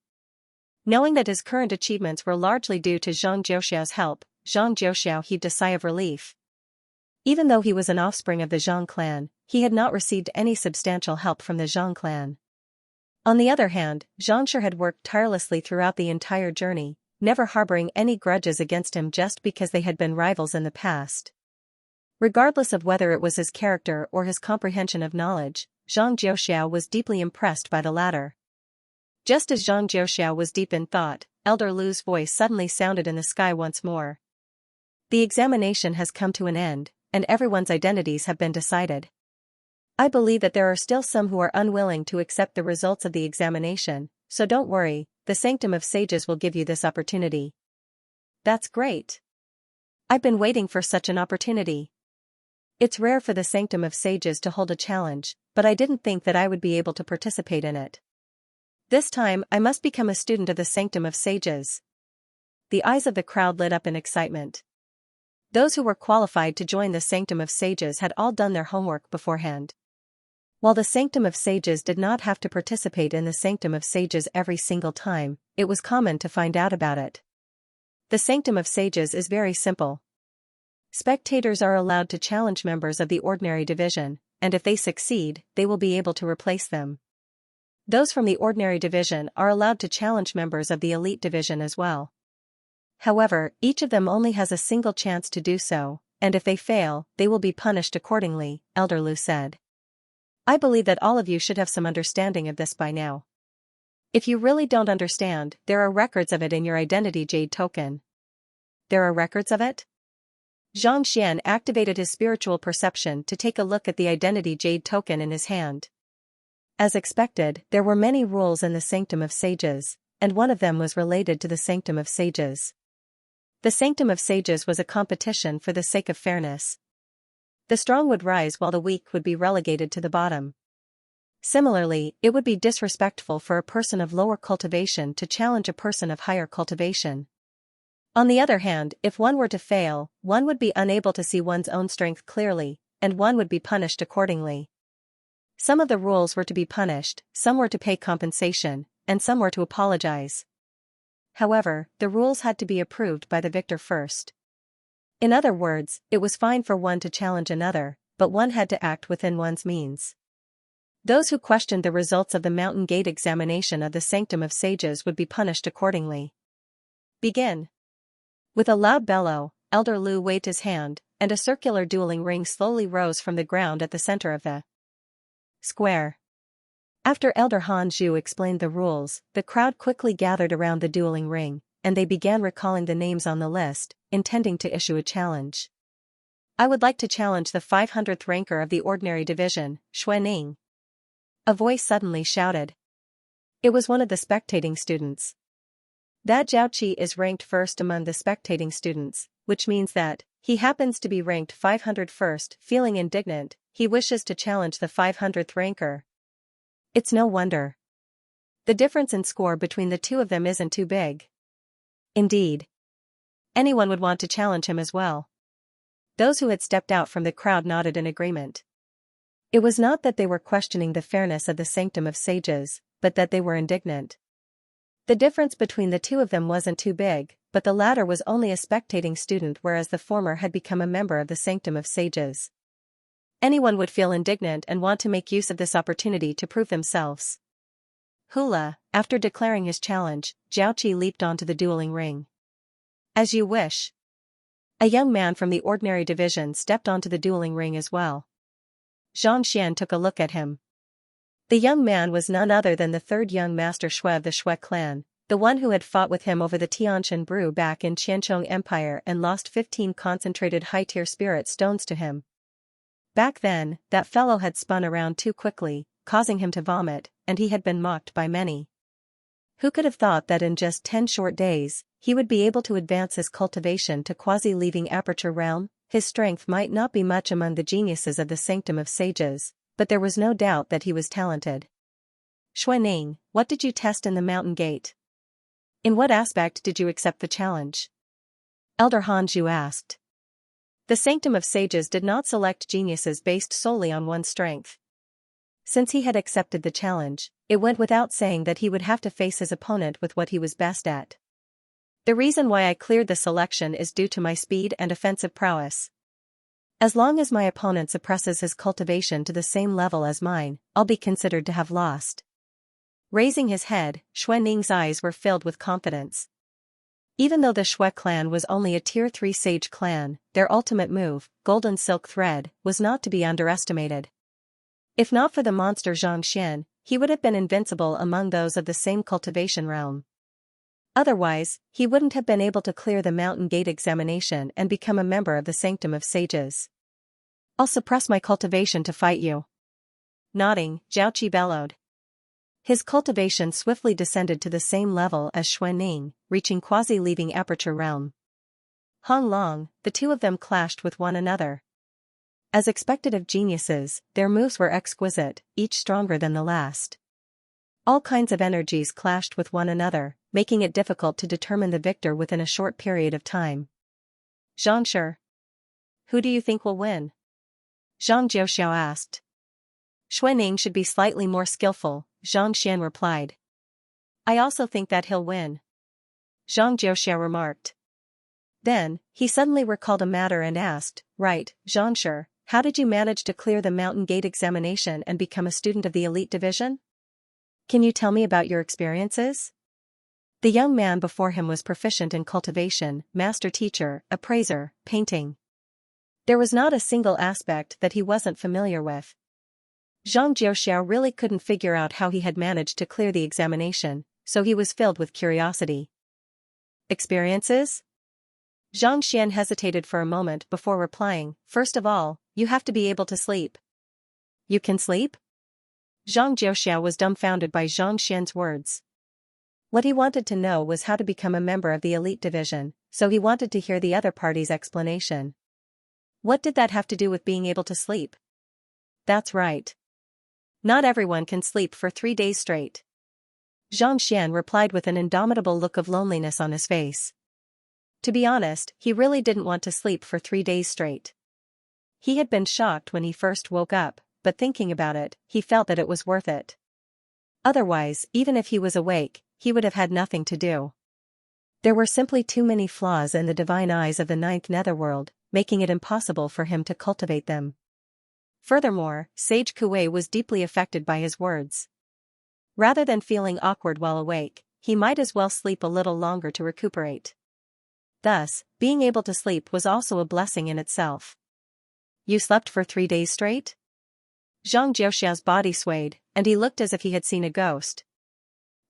Knowing that his current achievements were largely due to Zhang Jiuxiao's help, Zhang Jiuxiao heaved a sigh of relief. Even though he was an offspring of the Zhang clan, he had not received any substantial help from the Zhang clan. On the other hand, Xianxia had worked tirelessly throughout the entire journey, never harboring any grudges against him just because they had been rivals in the past. Regardless of whether it was his character or his comprehension of knowledge, Zhang Jiuxiao was deeply impressed by the latter. Just as Zhang Jiuxiao was deep in thought, Elder Lu's voice suddenly sounded in the sky once more. The examination has come to an end, and everyone's identities have been decided. I believe that there are still some who are unwilling to accept the results of the examination, so don't worry, the Sanctum of Sages will give you this opportunity. That's great. I've been waiting for such an opportunity. It's rare for the Sanctum of Sages to hold a challenge, but I didn't think that I would be able to participate in it. This time I must become a student of the Sanctum of Sages. The eyes of the crowd lit up in excitement. Those who were qualified to join the Sanctum of Sages had all done their homework beforehand. While the Sanctum of Sages did not have to participate in the Sanctum of Sages every single time, it was common to find out about it. The Sanctum of Sages is very simple. Spectators are allowed to challenge members of the Ordinary Division, and if they succeed, they will be able to replace them. Those from the Ordinary Division are allowed to challenge members of the Elite Division as well. However, each of them only has a single chance to do so, and if they fail, they will be punished accordingly, Elder Lu said. I believe that all of you should have some understanding of this by now. If you really don't understand, there are records of it in your identity jade token. There are records of it? Zhang Xian activated his spiritual perception to take a look at the identity jade token in his hand. As expected, there were many rules in the Sanctum of Sages, and one of them was related to the Sanctum of Sages. The Sanctum of Sages was a competition for the sake of fairness. The strong would rise while the weak would be relegated to the bottom. Similarly, it would be disrespectful for a person of lower cultivation to challenge a person of higher cultivation. On the other hand, if one were to fail, one would be unable to see one's own strength clearly, and one would be punished accordingly. Some of the rules were to be punished, some were to pay compensation, and some were to apologize. However, the rules had to be approved by the victor first. In other words, it was fine for one to challenge another, but one had to act within one's means. Those who questioned the results of the Mountain Gate examination of the Sanctum of Sages would be punished accordingly. Begin. With a loud bellow, Elder Lu waved his hand, and a circular dueling ring slowly rose from the ground at the center of the square. After Elder Han Zhu explained the rules, the crowd quickly gathered around the dueling ring, and they began recalling the names on the list, intending to issue a challenge. I would like to challenge the 500th ranker of the Ordinary Division, Xuaning. A voice suddenly shouted. It was one of the spectating students. That Zhaoqi is ranked first among the spectating students, which means that he happens to be ranked 501st. Feeling indignant, he wishes to challenge the 500th ranker. It's no wonder. The difference in score between the two of them isn't too big. Indeed. Anyone would want to challenge him as well. Those who had stepped out from the crowd nodded in agreement. It was not that they were questioning the fairness of the Sanctum of Sages, but that they were indignant. The difference between the two of them wasn't too big, but the latter was only a spectating student whereas the former had become a member of the Sanctum of Sages. Anyone would feel indignant and want to make use of this opportunity to prove themselves. Hula, after declaring his challenge, Zhaoqi leaped onto the dueling ring. As you wish. A young man from the ordinary division stepped onto the dueling ring as well. Xianxia took a look at him. The young man was none other than the third young master Shui of the Shui clan, the one who had fought with him over the Tianshan brew back in Qianchong Empire and lost 15 concentrated high-tier spirit stones to him. Back then, that fellow had spun around too quickly, causing him to vomit, and he had been mocked by many. Who could have thought that in just 10 short days, he would be able to advance his cultivation to quasi-leaving aperture realm? His strength might not be much among the geniuses of the Sanctum of Sages, but there was no doubt that he was talented. Xuanning, what did you test in the mountain gate? In what aspect did you accept the challenge? Elder Hanzhu asked. The Sanctum of Sages did not select geniuses based solely on one's strength. Since he had accepted the challenge, it went without saying that he would have to face his opponent with what he was best at. The reason why I cleared the selection is due to my speed and offensive prowess. As long as my opponent suppresses his cultivation to the same level as mine, I'll be considered to have lost. Raising his head, Xuanning's eyes were filled with confidence. Even though the Shui clan was only a Tier 3 sage clan, their ultimate move, Golden Silk Thread, was not to be underestimated. If not for the monster Xianxia, he would have been invincible among those of the same cultivation realm. Otherwise, he wouldn't have been able to clear the Mountain Gate examination and become a member of the Sanctum of Sages. I'll suppress my cultivation to fight you. Nodding, Zhao bellowed. His cultivation swiftly descended to the same level as Xuanning, reaching quasi-leaving aperture realm. Hong Long, the two of them clashed with one another. As expected of geniuses, their moves were exquisite, each stronger than the last. All kinds of energies clashed with one another, making it difficult to determine the victor within a short period of time. Xianxia. Who do you think will win? Zhang Jiuxiao asked. Xuanning should be slightly more skillful, Xianxia replied. I also think that he'll win. Zhang Jiuxiao remarked. Then, he suddenly recalled a matter and asked, right, Xianxia, how did you manage to clear the Mountain Gate examination and become a student of the elite division? Can you tell me about your experiences? The young man before him was proficient in cultivation, master teacher, appraiser, painting. There was not a single aspect that he wasn't familiar with. Zhang Jiuxiao really couldn't figure out how he had managed to clear the examination, so he was filled with curiosity. Experiences? Xianxia hesitated for a moment before replying, first of all, you have to be able to sleep. You can sleep? Zhang Jiuxiao was dumbfounded by Xianxia's words. What he wanted to know was how to become a member of the elite division, so he wanted to hear the other party's explanation. What did that have to do with being able to sleep? That's right. Not everyone can sleep for 3 days straight. Xianxia replied with an indomitable look of loneliness on his face. To be honest, he really didn't want to sleep for 3 days straight. He had been shocked when he first woke up, but thinking about it, he felt that it was worth it. Otherwise, even if he was awake, he would have had nothing to do. There were simply too many flaws in the divine eyes of the ninth netherworld, making it impossible for him to cultivate them. Furthermore, Sage Kuei was deeply affected by his words. Rather than feeling awkward while awake, he might as well sleep a little longer to recuperate. Thus, being able to sleep was also a blessing in itself. You slept for 3 days straight? Zhang Jiuxiao's body swayed, and he looked as if he had seen a ghost.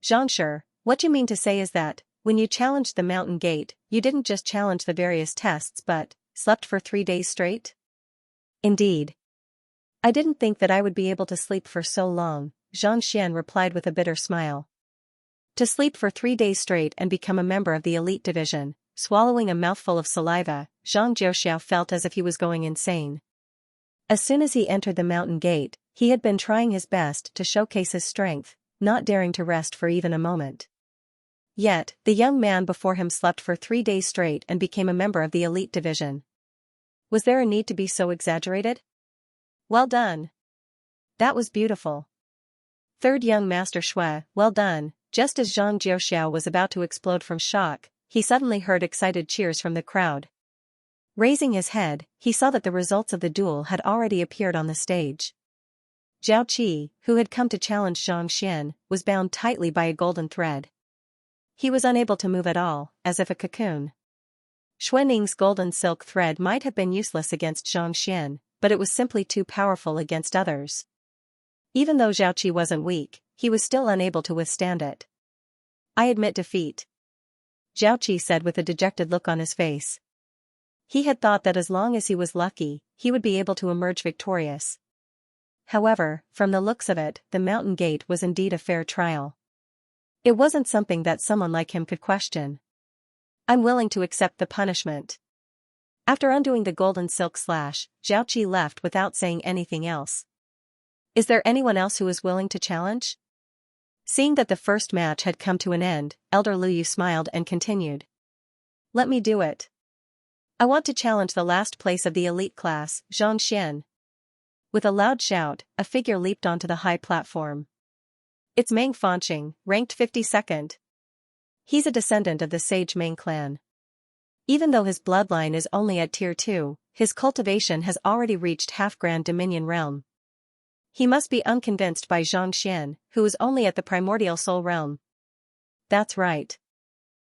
Xianxia, what you mean to say is that, when you challenged the Mountain Gate, you didn't just challenge the various tests but slept for 3 days straight? Indeed. I didn't think that I would be able to sleep for so long, Xianxia replied with a bitter smile. To sleep for 3 days straight and become a member of the elite division, swallowing a mouthful of saliva, Zhang Jiuxiao felt as if he was going insane. As soon as he entered the Mountain Gate, he had been trying his best to showcase his strength, not daring to rest for even a moment. Yet, the young man before him slept for 3 days straight and became a member of the elite division. Was there a need to be so exaggerated? Well done. That was beautiful. Third young master Shui, well done. Just as Zhang Jiuxiao was about to explode from shock, he suddenly heard excited cheers from the crowd. Raising his head, he saw that the results of the duel had already appeared on the stage. Zhao Qi, who had come to challenge Xianxia, was bound tightly by a golden thread. He was unable to move at all, as if a cocoon. Xuaning's golden silk thread might have been useless against Xianxia, but it was simply too powerful against others. Even though Xiaoqi wasn't weak, he was still unable to withstand it. I admit defeat, Xiaoqi said with a dejected look on his face. He had thought that as long as he was lucky, he would be able to emerge victorious. However, from the looks of it, the mountain gate was indeed a fair trial. It wasn't something that someone like him could question. I'm willing to accept the punishment. After undoing the golden silk slash, Xiaoqi left without saying anything else. Is there anyone else who is willing to challenge? Seeing that the first match had come to an end, Elder Liu smiled and continued. Let me do it. I want to challenge the last place of the elite class, Xianxia. With a loud shout, a figure leaped onto the high platform. It's Meng Fanqing, ranked 52nd. He's a descendant of the sage Meng clan. Even though his bloodline is only at tier 2, his cultivation has already reached half-grand dominion realm. He must be unconvinced by Xianxia, who is only at the primordial soul realm. That's right.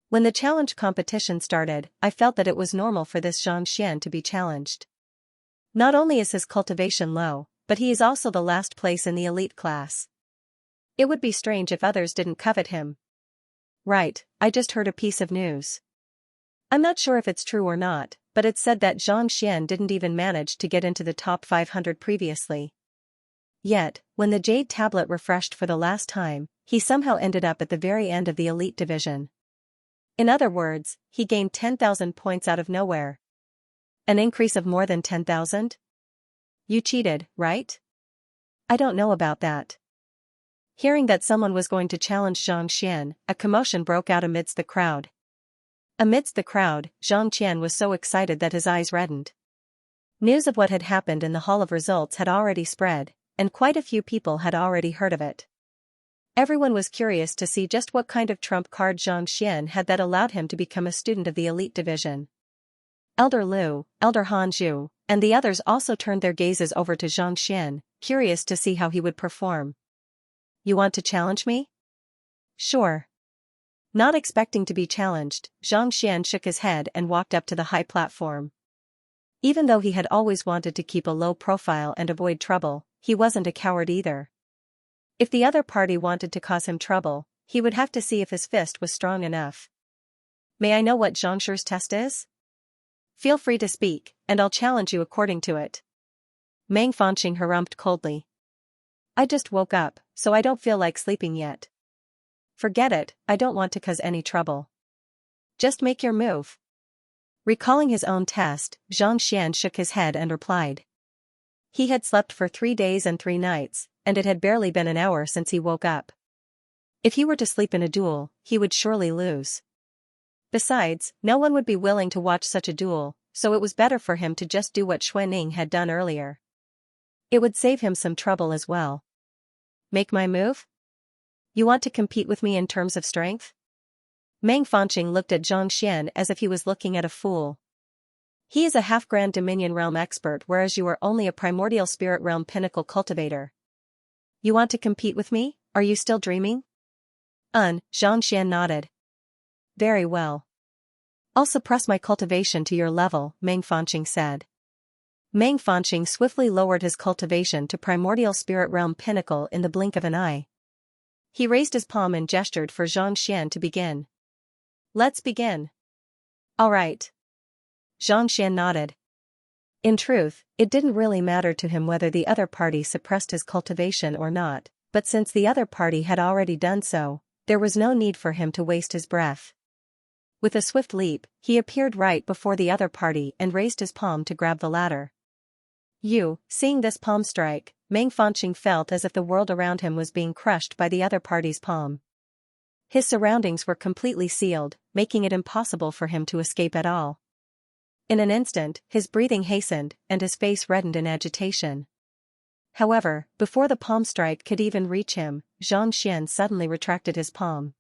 When the challenge competition started, I felt that it was normal for this Xianxia to be challenged. Not only is his cultivation low, but he is also the last place in the elite class. It would be strange if others didn't covet him. Right, I just heard a piece of news. I'm not sure if it's true or not, but it's said that Xianxia didn't even manage to get into the top 500 previously. Yet, when the Jade Tablet refreshed for the last time, he somehow ended up at the very end of the elite division. In other words, he gained 10,000 points out of nowhere. An increase of more than 10,000? You cheated, right? I don't know about that. Hearing that someone was going to challenge Xianxia, a commotion broke out amidst the crowd. Amidst the crowd, Xianxia was so excited that his eyes reddened. News of what had happened in the Hall of Results had already spread, and quite a few people had already heard of it. Everyone was curious to see just what kind of trump card Xianxia had that allowed him to become a student of the elite division. Elder Liu, Elder Hanzhu, and the others also turned their gazes over to Xianxia, curious to see how he would perform. You want to challenge me? Sure. Not expecting to be challenged, Xianxia shook his head and walked up to the high platform. Even though he had always wanted to keep a low profile and avoid trouble, he wasn't a coward either. If the other party wanted to cause him trouble, he would have to see if his fist was strong enough. May I know what Xiangxi's test is? Feel free to speak, and I'll challenge you according to it. Meng Fanqing harumphed coldly. I just woke up, so I don't feel like sleeping yet. Forget it, I don't want to cause any trouble. Just make your move. Recalling his own test, Xianxia shook his head and replied. He had slept for 3 days and 3 nights, and it had barely been an hour since he woke up. If he were to sleep in a duel, he would surely lose. Besides, no one would be willing to watch such a duel, so it was better for him to just do what Xuanning had done earlier. It would save him some trouble as well. Make my move? You want to compete with me in terms of strength? Meng Fanqing looked at Xianxia as if he was looking at a fool. He is a half-grand Dominion Realm expert whereas you are only a primordial spirit realm pinnacle cultivator. You want to compete with me? Are you still dreaming? Xianxia nodded. Very well. I'll suppress my cultivation to your level, Meng Fanqing said. Meng Fanqing swiftly lowered his cultivation to primordial spirit realm pinnacle in the blink of an eye. He raised his palm and gestured for Xianxia to begin. Let's begin. All right. Xianxia nodded. In truth, it didn't really matter to him whether the other party suppressed his cultivation or not, but since the other party had already done so, there was no need for him to waste his breath. With a swift leap, he appeared right before the other party and raised his palm to grab the ladder. Seeing this palm strike, Meng Fanqing felt as if the world around him was being crushed by the other party's palm. His surroundings were completely sealed, making it impossible for him to escape at all. In an instant, his breathing hastened, and his face reddened in agitation. However, before the palm strike could even reach him, Xianxia suddenly retracted his palm.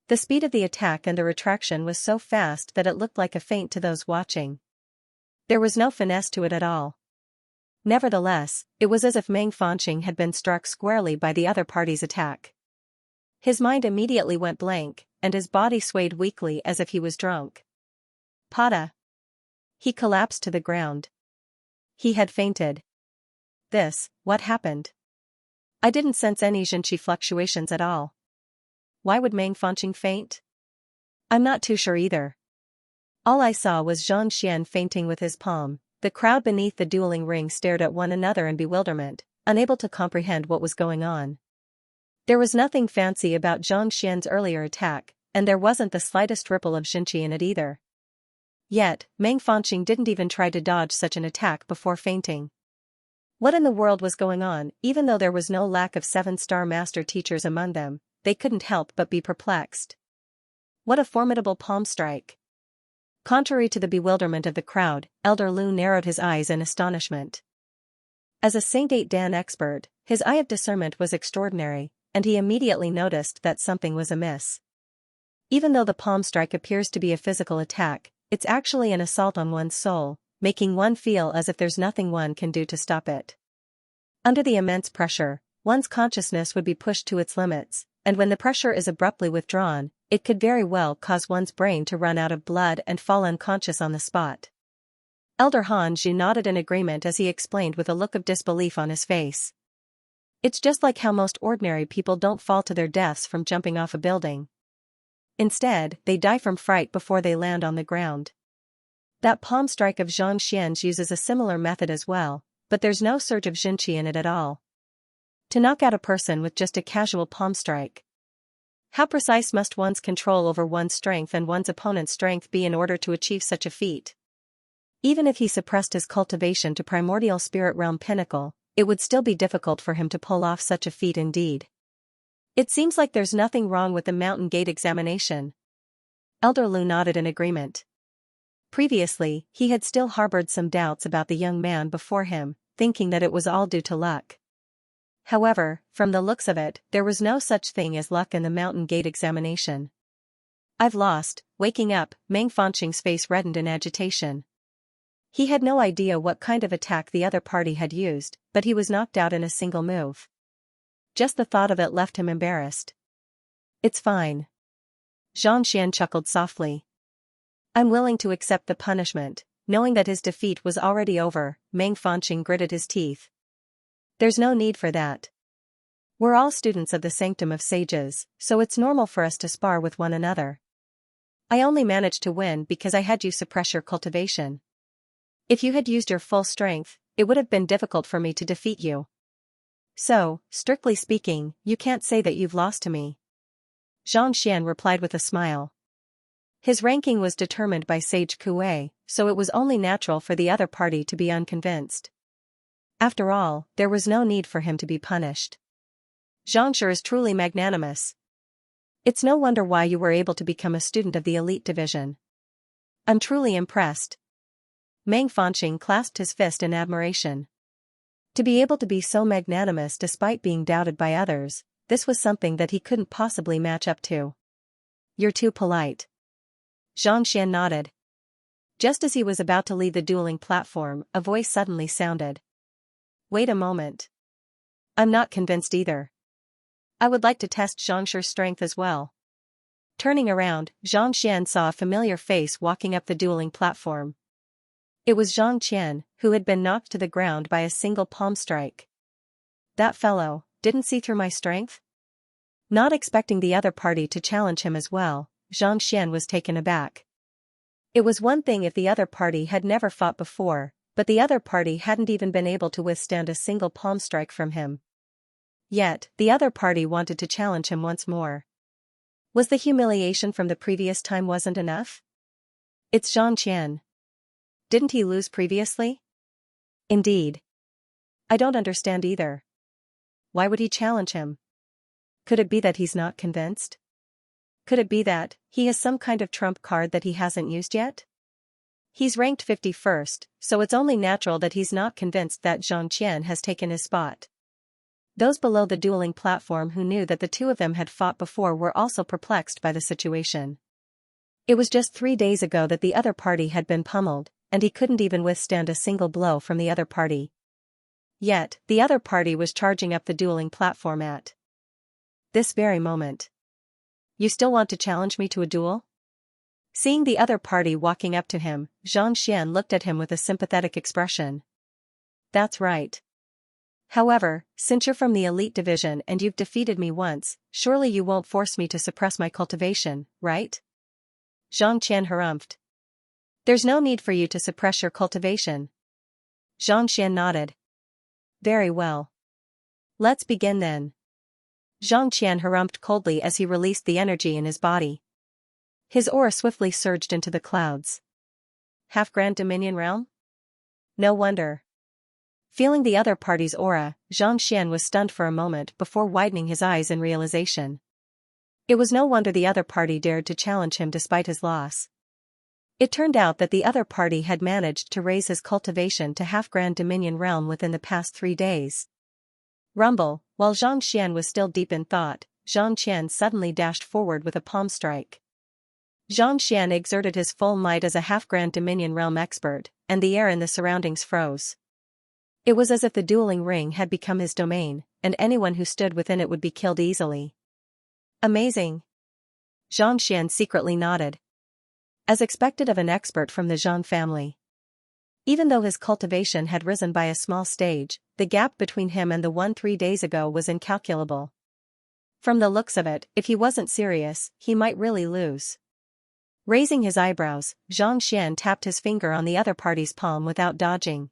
The speed of the attack and the retraction was so fast that it looked like a feint to those watching. There was no finesse to it at all. Nevertheless, it was as if Meng Fanqing had been struck squarely by the other party's attack. His mind immediately went blank, and his body swayed weakly as if he was drunk. Pada. He collapsed to the ground. He had fainted. What happened? I didn't sense any Xianxia fluctuations at all. Why would Meng Fanqing faint? I'm not too sure either. All I saw was Zhang Xian fainting with his palm. The crowd beneath the dueling ring stared at one another in bewilderment, unable to comprehend what was going on. There was nothing fancy about Zhang Xian's earlier attack, and there wasn't the slightest ripple of Xianxia in it either. Yet, Meng Fanqing didn't even try to dodge such an attack before fainting. What in the world was going on? Even though there was no lack of 7-star master teachers among them, they couldn't help but be perplexed. What a formidable palm strike! Contrary to the bewilderment of the crowd, Elder Lu narrowed his eyes in astonishment. As a Saint 8 Dan expert, his eye of discernment was extraordinary, and he immediately noticed that something was amiss. Even though the palm strike appears to be a physical attack, it's actually an assault on one's soul, making one feel as if there's nothing one can do to stop it. Under the immense pressure, one's consciousness would be pushed to its limits, and when the pressure is abruptly withdrawn, it could very well cause one's brain to run out of blood and fall unconscious on the spot. Elder Han Zhu nodded in agreement as he explained with a look of disbelief on his face. It's just like how most ordinary people don't fall to their deaths from jumping off a building. Instead, they die from fright before they land on the ground. That palm strike of Zhang Xian's uses a similar method as well, but there's no surge of Xianxia in it at all. To knock out a person with just a casual palm strike. How precise must one's control over one's strength and one's opponent's strength be in order to achieve such a feat? Even if he suppressed his cultivation to primordial spirit realm pinnacle, it would still be difficult for him to pull off such a feat indeed. It seems like there's nothing wrong with the mountain gate examination. Elder Lu nodded in agreement. Previously, he had still harbored some doubts about the young man before him, thinking that it was all due to luck. However, from the looks of it, there was no such thing as luck in the mountain gate examination. I've lost. Waking up, Meng Fanqing's face reddened in agitation. He had no idea what kind of attack the other party had used, but he was knocked out in a single move. Just the thought of it left him embarrassed. It's fine. Zhang Xian chuckled softly. I'm willing to accept the punishment, knowing that his defeat was already over. Meng Fanqing gritted his teeth. There's no need for that. We're all students of the Sanctum of Sages, so it's normal for us to spar with one another. I only managed to win because I had you suppress your cultivation. If you had used your full strength, it would have been difficult for me to defeat you. So, strictly speaking, you can't say that you've lost to me. Zhang Xian replied with a smile. His ranking was determined by Sage Kuei, so it was only natural for the other party to be unconvinced. After all, there was no need for him to be punished. Xianxia is truly magnanimous. It's no wonder why you were able to become a student of the elite division. I'm truly impressed. Meng Fanqing clasped his fist in admiration. To be able to be so magnanimous despite being doubted by others, this was something that he couldn't possibly match up to. You're too polite. Zhang Xian nodded. Just as he was about to leave the dueling platform, a voice suddenly sounded. Wait a moment. I'm not convinced either. I would like to test Xianxia's strength as well. Turning around, Zhang Xian saw a familiar face walking up the dueling platform. It was Zhang Qian, who had been knocked to the ground by a single palm strike. That fellow didn't see through my strength? Not expecting the other party to challenge him as well, Zhang Xian was taken aback. It was one thing if the other party had never fought before, but the other party hadn't even been able to withstand a single palm strike from him. Yet, the other party wanted to challenge him once more. Was the humiliation from the previous time wasn't enough? It's Zhang Qian. Didn't he lose previously? Indeed. I don't understand either. Why would he challenge him? Could it be that he's not convinced? Could it be that he has some kind of trump card that he hasn't used yet? He's ranked 51st, so it's only natural that he's not convinced that Zhang Qian has taken his spot. Those below the dueling platform who knew that the two of them had fought before were also perplexed by the situation. It was just 3 days ago that the other party had been pummeled, and he couldn't even withstand a single blow from the other party. Yet, the other party was charging up the dueling platform at this very moment. You still want to challenge me to a duel? Seeing the other party walking up to him, Xianxia looked at him with a sympathetic expression. That's right. However, since you're from the elite division and you've defeated me once, surely you won't force me to suppress my cultivation, right? Zhang Qian harumphed. There's no need for you to suppress your cultivation. Zhang Qian nodded. Very well. Let's begin then. Zhang Qian harumphed coldly as he released the energy in his body. His aura swiftly surged into the clouds. Half-Grand Dominion Realm? No wonder. Feeling the other party's aura, Zhang Qian was stunned for a moment before widening his eyes in realization. It was no wonder the other party dared to challenge him despite his loss. It turned out that the other party had managed to raise his cultivation to Half-Grand Dominion Realm within the past 3 days. Rumble, while Zhang Qian was still deep in thought, Zhang Qian suddenly dashed forward with a palm strike. Zhang Qian exerted his full might as a Half-Grand Dominion Realm expert, and the air in the surroundings froze. It was as if the dueling ring had become his domain, and anyone who stood within it would be killed easily. Amazing. Zhang Qian secretly nodded. As expected of an expert from the Zhang family. Even though his cultivation had risen by a small stage, the gap between him and the one 3 days ago was incalculable. From the looks of it, if he wasn't serious, he might really lose. Raising his eyebrows, Zhang Qian tapped his finger on the other party's palm without dodging.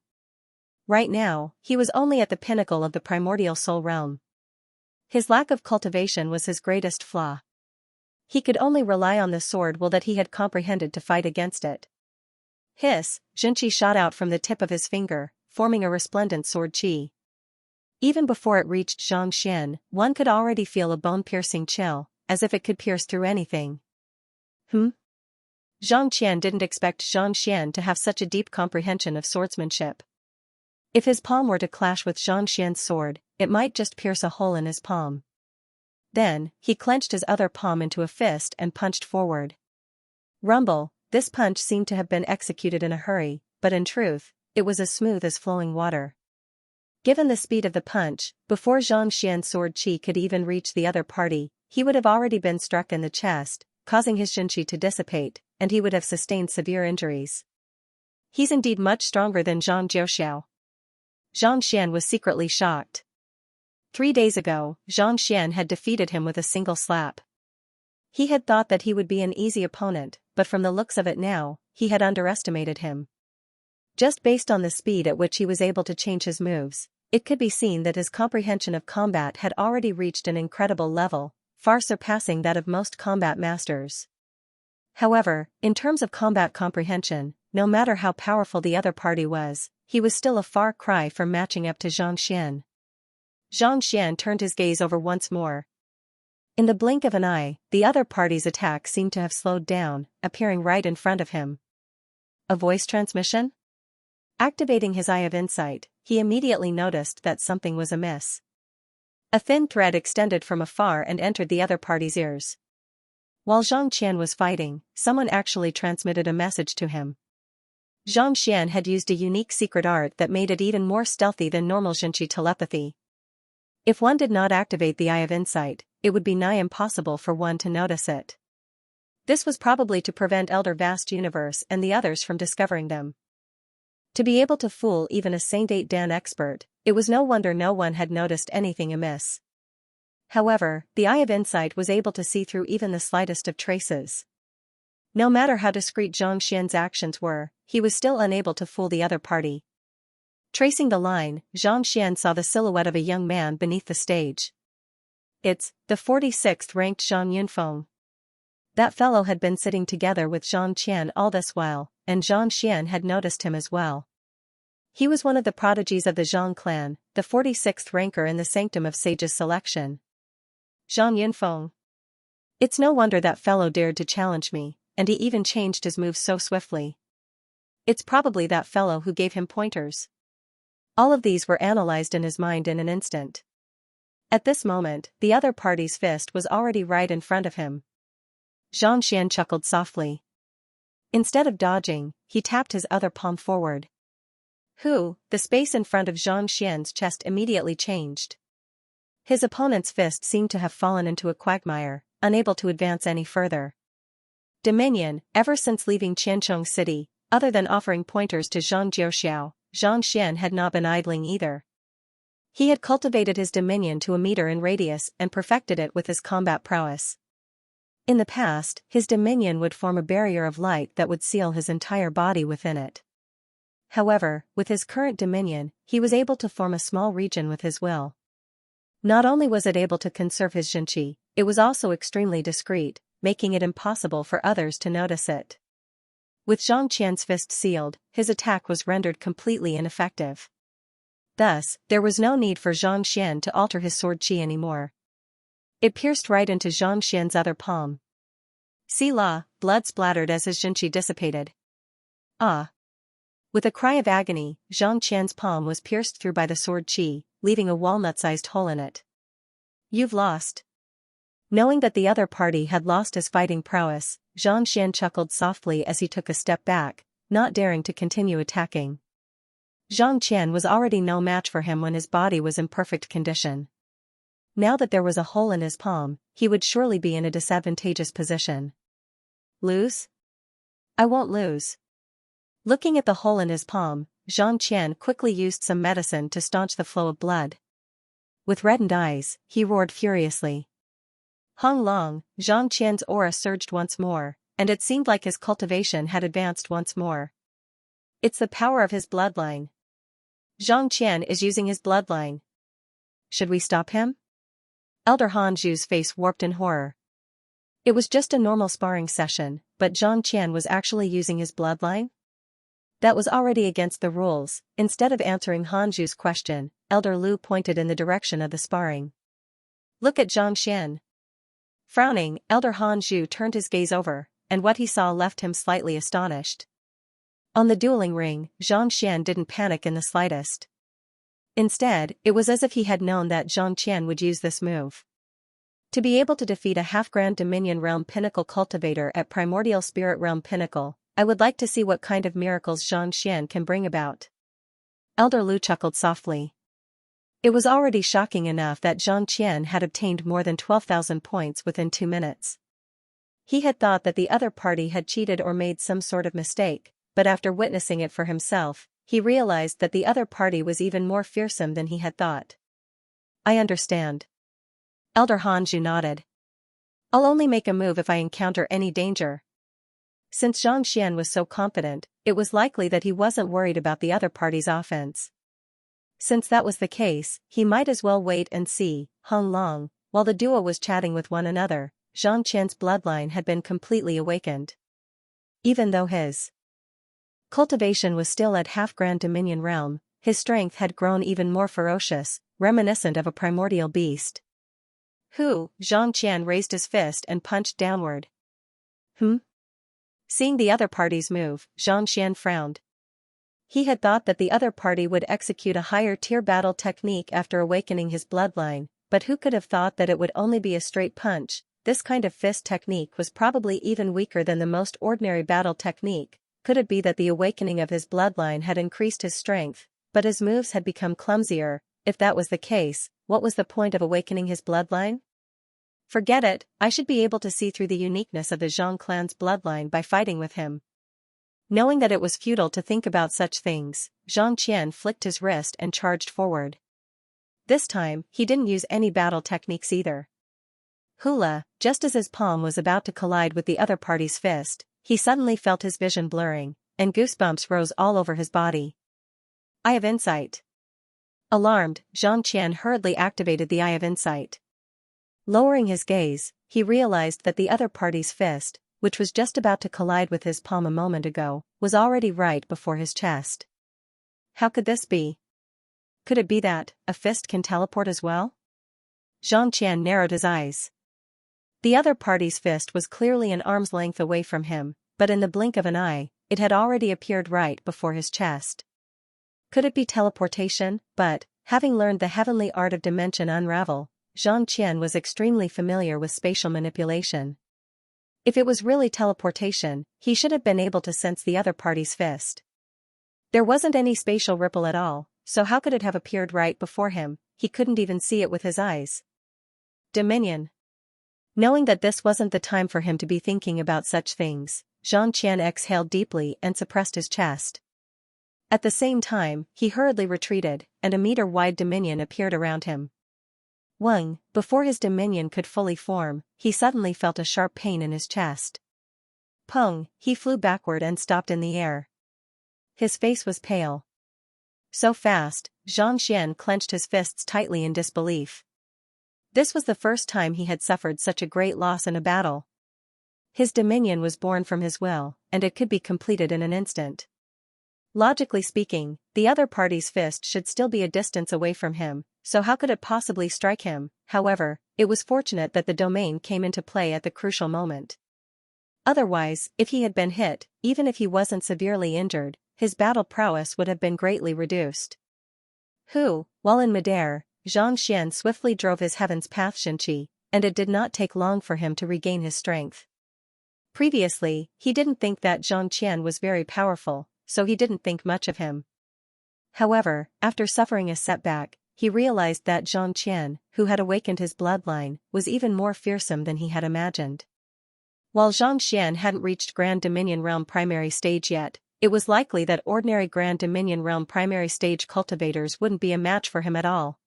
Right now, he was only at the pinnacle of the primordial soul realm. His lack of cultivation was his greatest flaw. He could only rely on the sword will that he had comprehended to fight against it. Hiss, Xianxia shot out from the tip of his finger, forming a resplendent sword qi. Even before it reached Zhang Qian, one could already feel a bone-piercing chill, as if it could pierce through anything. Zhang Qian didn't expect Zhang Qian to have such a deep comprehension of swordsmanship. If his palm were to clash with Zhang Qian's sword, it might just pierce a hole in his palm. Then, he clenched his other palm into a fist and punched forward. Rumble, this punch seemed to have been executed in a hurry, but in truth, it was as smooth as flowing water. Given the speed of the punch, before Zhang Qian's sword qi could even reach the other party, he would have already been struck in the chest, causing his Xianxia to dissipate, and he would have sustained severe injuries. He's indeed much stronger than Zhang Jiuxiao. Zhang Qian was secretly shocked. 3 days ago, Zhang Qian had defeated him with a single slap. He had thought that he would be an easy opponent, but from the looks of it now, he had underestimated him. Just based on the speed at which he was able to change his moves, it could be seen that his comprehension of combat had already reached an incredible level, far surpassing that of most combat masters. However, in terms of combat comprehension, no matter how powerful the other party was, he was still a far cry from matching up to Zhang Qian. Zhang Qian turned his gaze over once more. In the blink of an eye, the other party's attack seemed to have slowed down, appearing right in front of him. A voice transmission? Activating his eye of insight, he immediately noticed that something was amiss. A thin thread extended from afar and entered the other party's ears. While Zhang Qian was fighting, someone actually transmitted a message to him. Zhang Qian had used a unique secret art that made it even more stealthy than normal Xianxia telepathy. If one did not activate the Eye of Insight, it would be nigh impossible for one to notice it. This was probably to prevent Elder Vast Universe and the others from discovering them. To be able to fool even a Saint 8 Dan expert, it was no wonder no one had noticed anything amiss. However, the Eye of Insight was able to see through even the slightest of traces. No matter how discreet Zhang Qian's actions were, he was still unable to fool the other party. Tracing the line, Zhang Qian saw the silhouette of a young man beneath the stage. It's the 46th ranked Zhang Yunfeng. That fellow had been sitting together with Zhang Qian all this while, and Zhang Qian had noticed him as well. He was one of the prodigies of the Zhang clan, the 46th ranker in the Sanctum of Sage's selection. Zhang Yunfeng. It's no wonder that fellow dared to challenge me, and he even changed his moves so swiftly. It's probably that fellow who gave him pointers. All of these were analyzed in his mind in an instant. At this moment, the other party's fist was already right in front of him. Zhang Qian chuckled softly. Instead of dodging, he tapped his other palm forward. The space in front of Zhang Qian's chest immediately changed. His opponent's fist seemed to have fallen into a quagmire, unable to advance any further. Dominion. Ever since leaving Qianchong City, other than offering pointers to Zhang Jiuxiao, Zhang Xian had not been idling either. He had cultivated his dominion to a meter in radius and perfected it with his combat prowess. In the past, his dominion would form a barrier of light that would seal his entire body within it. However, with his current dominion, he was able to form a small region with his will. Not only was it able to conserve his Xianxia, it was also extremely discreet, making it impossible for others to notice it. With Zhang Qian's fist sealed, his attack was rendered completely ineffective. Thus, there was no need for Zhang Xian to alter his sword qi anymore. It pierced right into Zhang Xian's other palm. See la, blood splattered as his Xianxia dissipated. Ah! With a cry of agony, Zhang Qian's palm was pierced through by the sword qi, leaving a walnut-sized hole in it. You've lost. Knowing that the other party had lost his fighting prowess, Zhang Xian chuckled softly as he took a step back, not daring to continue attacking. Zhang Qian was already no match for him when his body was in perfect condition. Now that there was a hole in his palm, he would surely be in a disadvantageous position. Lose? I won't lose. Looking at the hole in his palm, Zhang Qian quickly used some medicine to staunch the flow of blood. With reddened eyes, he roared furiously. Hong Long, Zhang Qian's aura surged once more, and it seemed like his cultivation had advanced once more. It's the power of his bloodline. Zhang Qian is using his bloodline. Should we stop him? Elder Han Zhu's face warped in horror. It was just a normal sparring session, but Zhang Qian was actually using his bloodline? That was already against the rules. Instead of answering Han Zhu's question, Elder Lu pointed in the direction of the sparring. Look at Zhang Qian. Frowning, Elder Han Zhu turned his gaze over, and what he saw left him slightly astonished. On the dueling ring, Zhang Qian didn't panic in the slightest. Instead, it was as if he had known that Zhang Qian would use this move. To be able to defeat a half-grand Dominion Realm Pinnacle cultivator at Primordial Spirit Realm Pinnacle, I would like to see what kind of miracles Zhang Qian can bring about. Elder Lu chuckled softly. It was already shocking enough that Zhang Qian had obtained more than 12,000 points within 2 minutes. He had thought that the other party had cheated or made some sort of mistake, but after witnessing it for himself, he realized that the other party was even more fearsome than he had thought. I understand. Elder Han Zhu nodded. I'll only make a move if I encounter any danger. Since Zhang Qian was so confident, it was likely that he wasn't worried about the other party's offense. Since that was the case, he might as well wait and see. Hong Long, while the duo was chatting with one another, Zhang Qian's bloodline had been completely awakened. Even though his cultivation was still at half-grand Dominion realm, his strength had grown even more ferocious, reminiscent of a primordial beast. Who? Zhang Qian raised his fist and punched downward. Seeing the other party's move, Zhang Qian frowned. He had thought that the other party would execute a higher-tier battle technique after awakening his bloodline, but who could have thought that it would only be a straight punch? This kind of fist technique was probably even weaker than the most ordinary battle technique. Could it be that the awakening of his bloodline had increased his strength, but his moves had become clumsier? If that was the case, what was the point of awakening his bloodline? Forget it, I should be able to see through the uniqueness of the Zhang clan's bloodline by fighting with him. Knowing that it was futile to think about such things, Zhang Qian flicked his wrist and charged forward. This time, he didn't use any battle techniques either. Hula, just as his palm was about to collide with the other party's fist, he suddenly felt his vision blurring, and goosebumps rose all over his body. Eye of Insight. Alarmed, Zhang Qian hurriedly activated the Eye of Insight. Lowering his gaze, he realized that the other party's fist, which was just about to collide with his palm a moment ago, was already right before his chest. How could this be? Could it be that a fist can teleport as well? Zhang Qian narrowed his eyes. The other party's fist was clearly an arm's length away from him, but in the blink of an eye, it had already appeared right before his chest. Could it be teleportation? But, having learned the heavenly art of dimension unravel, Zhang Qian was extremely familiar with spatial manipulation. If it was really teleportation, he should have been able to sense the other party's fist. There wasn't any spatial ripple at all, so how could it have appeared right before him? He couldn't even see it with his eyes. Dominion. Knowing that this wasn't the time for him to be thinking about such things, Xianxia exhaled deeply and suppressed his chest. At the same time, he hurriedly retreated, and a meter-wide dominion appeared around him. Wang, before his dominion could fully form, he suddenly felt a sharp pain in his chest. Pung, he flew backward and stopped in the air. His face was pale. So fast, Xianxia clenched his fists tightly in disbelief. This was the first time he had suffered such a great loss in a battle. His dominion was born from his will, and it could be completed in an instant. Logically speaking, the other party's fist should still be a distance away from him, so how could it possibly strike him? However, it was fortunate that the domain came into play at the crucial moment. Otherwise, if he had been hit, even if he wasn't severely injured, his battle prowess would have been greatly reduced. While in midair, Xianxia swiftly drove his heaven's path Xianxia, and it did not take long for him to regain his strength. Previously, he didn't think that Xianxia was very powerful, so he didn't think much of him. However, after suffering a setback, he realized that Xianxia, who had awakened his bloodline, was even more fearsome than he had imagined. While Xianxia hadn't reached Grand Dominion Realm Primary Stage yet, it was likely that ordinary Grand Dominion Realm Primary Stage cultivators wouldn't be a match for him at all.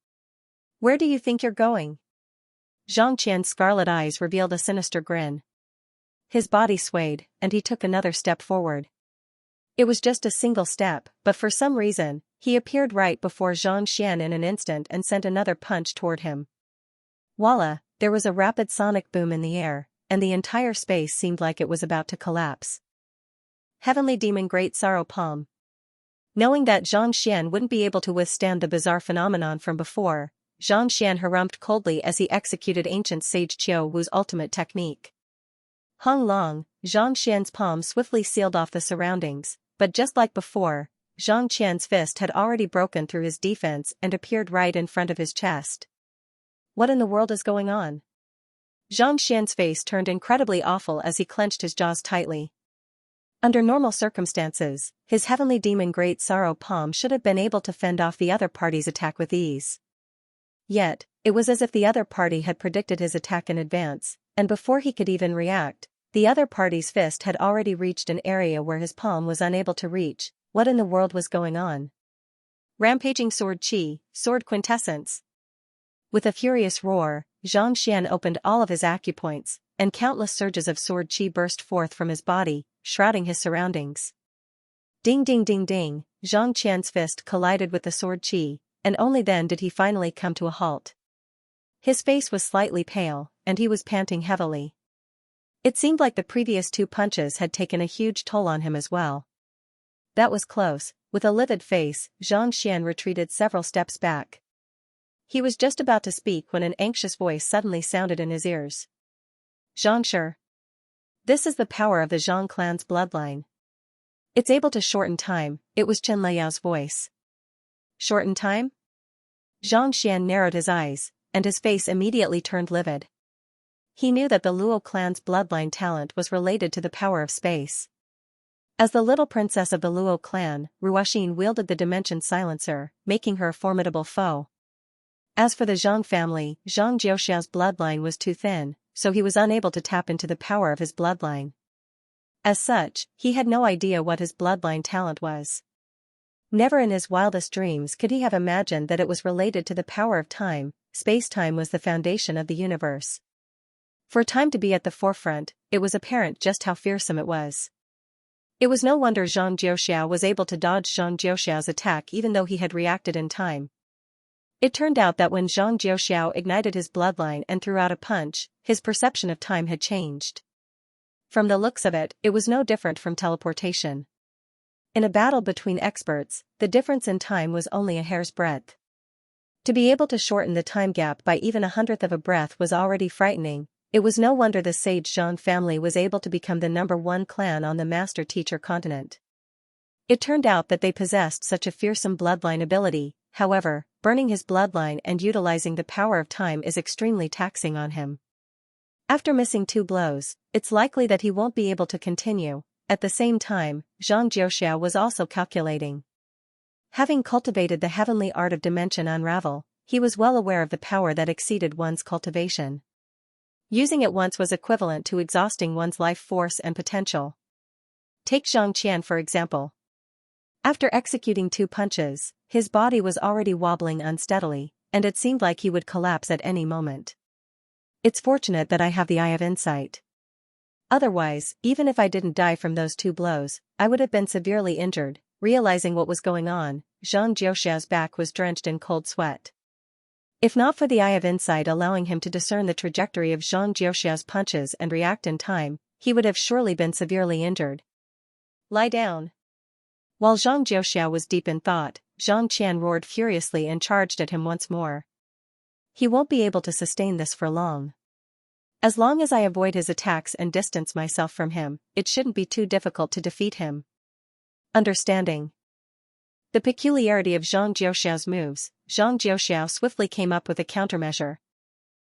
"Where do you think you're going?" Xianxia's scarlet eyes revealed a sinister grin. His body swayed, and he took another step forward. It was just a single step, but for some reason, he appeared right before Xianxia in an instant and sent another punch toward him. Voila, there was a rapid sonic boom in the air, and the entire space seemed like it was about to collapse. Heavenly Demon Great Sorrow Palm. Knowing that Xianxia wouldn't be able to withstand the bizarre phenomenon from before, Xianxia harumphed coldly as he executed ancient sage Qiu Wu's ultimate technique. Hung Long, Xianxia's palm swiftly sealed off the surroundings, but just like before, Xianxia's fist had already broken through his defense and appeared right in front of his chest. What in the world is going on? Xianxia's face turned incredibly awful as he clenched his jaws tightly. Under normal circumstances, his heavenly demon Great Sorrow Palm should have been able to fend off the other party's attack with ease. Yet, it was as if the other party had predicted his attack in advance, and before he could even react, the other party's fist had already reached an area where his palm was unable to reach. What in the world was going on? Rampaging Sword Qi, Sword Quintessence. With a furious roar, Xianxia opened all of his acupoints, and countless surges of sword qi burst forth from his body, shrouding his surroundings. Ding ding ding ding, Xianxia's fist collided with the sword qi, and only then did he finally come to a halt. His face was slightly pale, and he was panting heavily. It seemed like the previous two punches had taken a huge toll on him as well. That was close. With a livid face, Xianxia retreated several steps back. He was just about to speak when an anxious voice suddenly sounded in his ears. "Xianxia. This is the power of the Zhang clan's bloodline. It's able to shorten time." It was Chen Liao's voice. Shorten time? Xianxia narrowed his eyes, and his face immediately turned livid. He knew that the Luo clan's bloodline talent was related to the power of space. As the little princess of the Luo clan, Ruoxin wielded the Dimension Silencer, making her a formidable foe. As for the Zhang family, Zhang Jiuxiao's bloodline was too thin, so he was unable to tap into the power of his bloodline. As such, he had no idea what his bloodline talent was. Never in his wildest dreams could he have imagined that it was related to the power of time. Space-time was the foundation of the universe. For time to be at the forefront, it was apparent just how fearsome it was. It was no wonder Zhang Jiuxiao was able to dodge Zhang Jiuxiao's attack even though he had reacted in time. It turned out that when Zhang Jiuxiao ignited his bloodline and threw out a punch, his perception of time had changed. From the looks of it, it was no different from teleportation. In a battle between experts, the difference in time was only a hair's breadth. To be able to shorten the time gap by even 1/100th of a breath was already frightening. It was no wonder the sage Zhang family was able to become the #1 clan on the master-teacher continent. It turned out that they possessed such a fearsome bloodline ability. However, burning his bloodline and utilizing the power of time is extremely taxing on him. After missing 2 blows, it's likely that he won't be able to continue. At the same time, Zhang Jiuxiao was also calculating. Having cultivated the heavenly art of dimension unravel, he was well aware of the power that exceeded one's cultivation. Using it once was equivalent to exhausting one's life force and potential. Take Xianxia for example. After executing 2 punches, his body was already wobbling unsteadily, and it seemed like he would collapse at any moment. It's fortunate that I have the eye of insight. Otherwise, even if I didn't die from those 2 blows, I would have been severely injured. Realizing what was going on, Xianxia's back was drenched in cold sweat. If not for the eye of insight allowing him to discern the trajectory of Xianxia's punches and react in time, he would have surely been severely injured. Lie down. While Xianxia was deep in thought, Zhang Qian roared furiously and charged at him once more. He won't be able to sustain this for long. As long as I avoid his attacks and distance myself from him, it shouldn't be too difficult to defeat him. Understanding the peculiarity of Zhang Jiuxiao's moves, Zhang Jiuxiao swiftly came up with a countermeasure.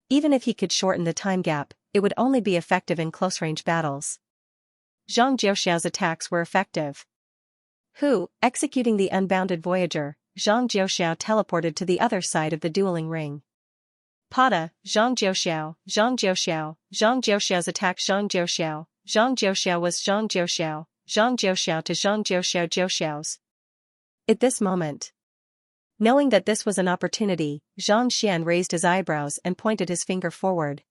Even if he could shorten the time gap, it would only be effective in close-range battles. Zhang Jiuxiao's attacks were effective. Executing the unbounded Voyager, Zhang Jiuxiao teleported to the other side of the dueling ring. Pada, Zhang Jiuxiao's attack Zhang Jiuxiao was Zhang Jiuxiao to Zhang Jiuxiao's. At this moment, knowing that this was an opportunity, Zhang Xian raised his eyebrows and pointed his finger forward.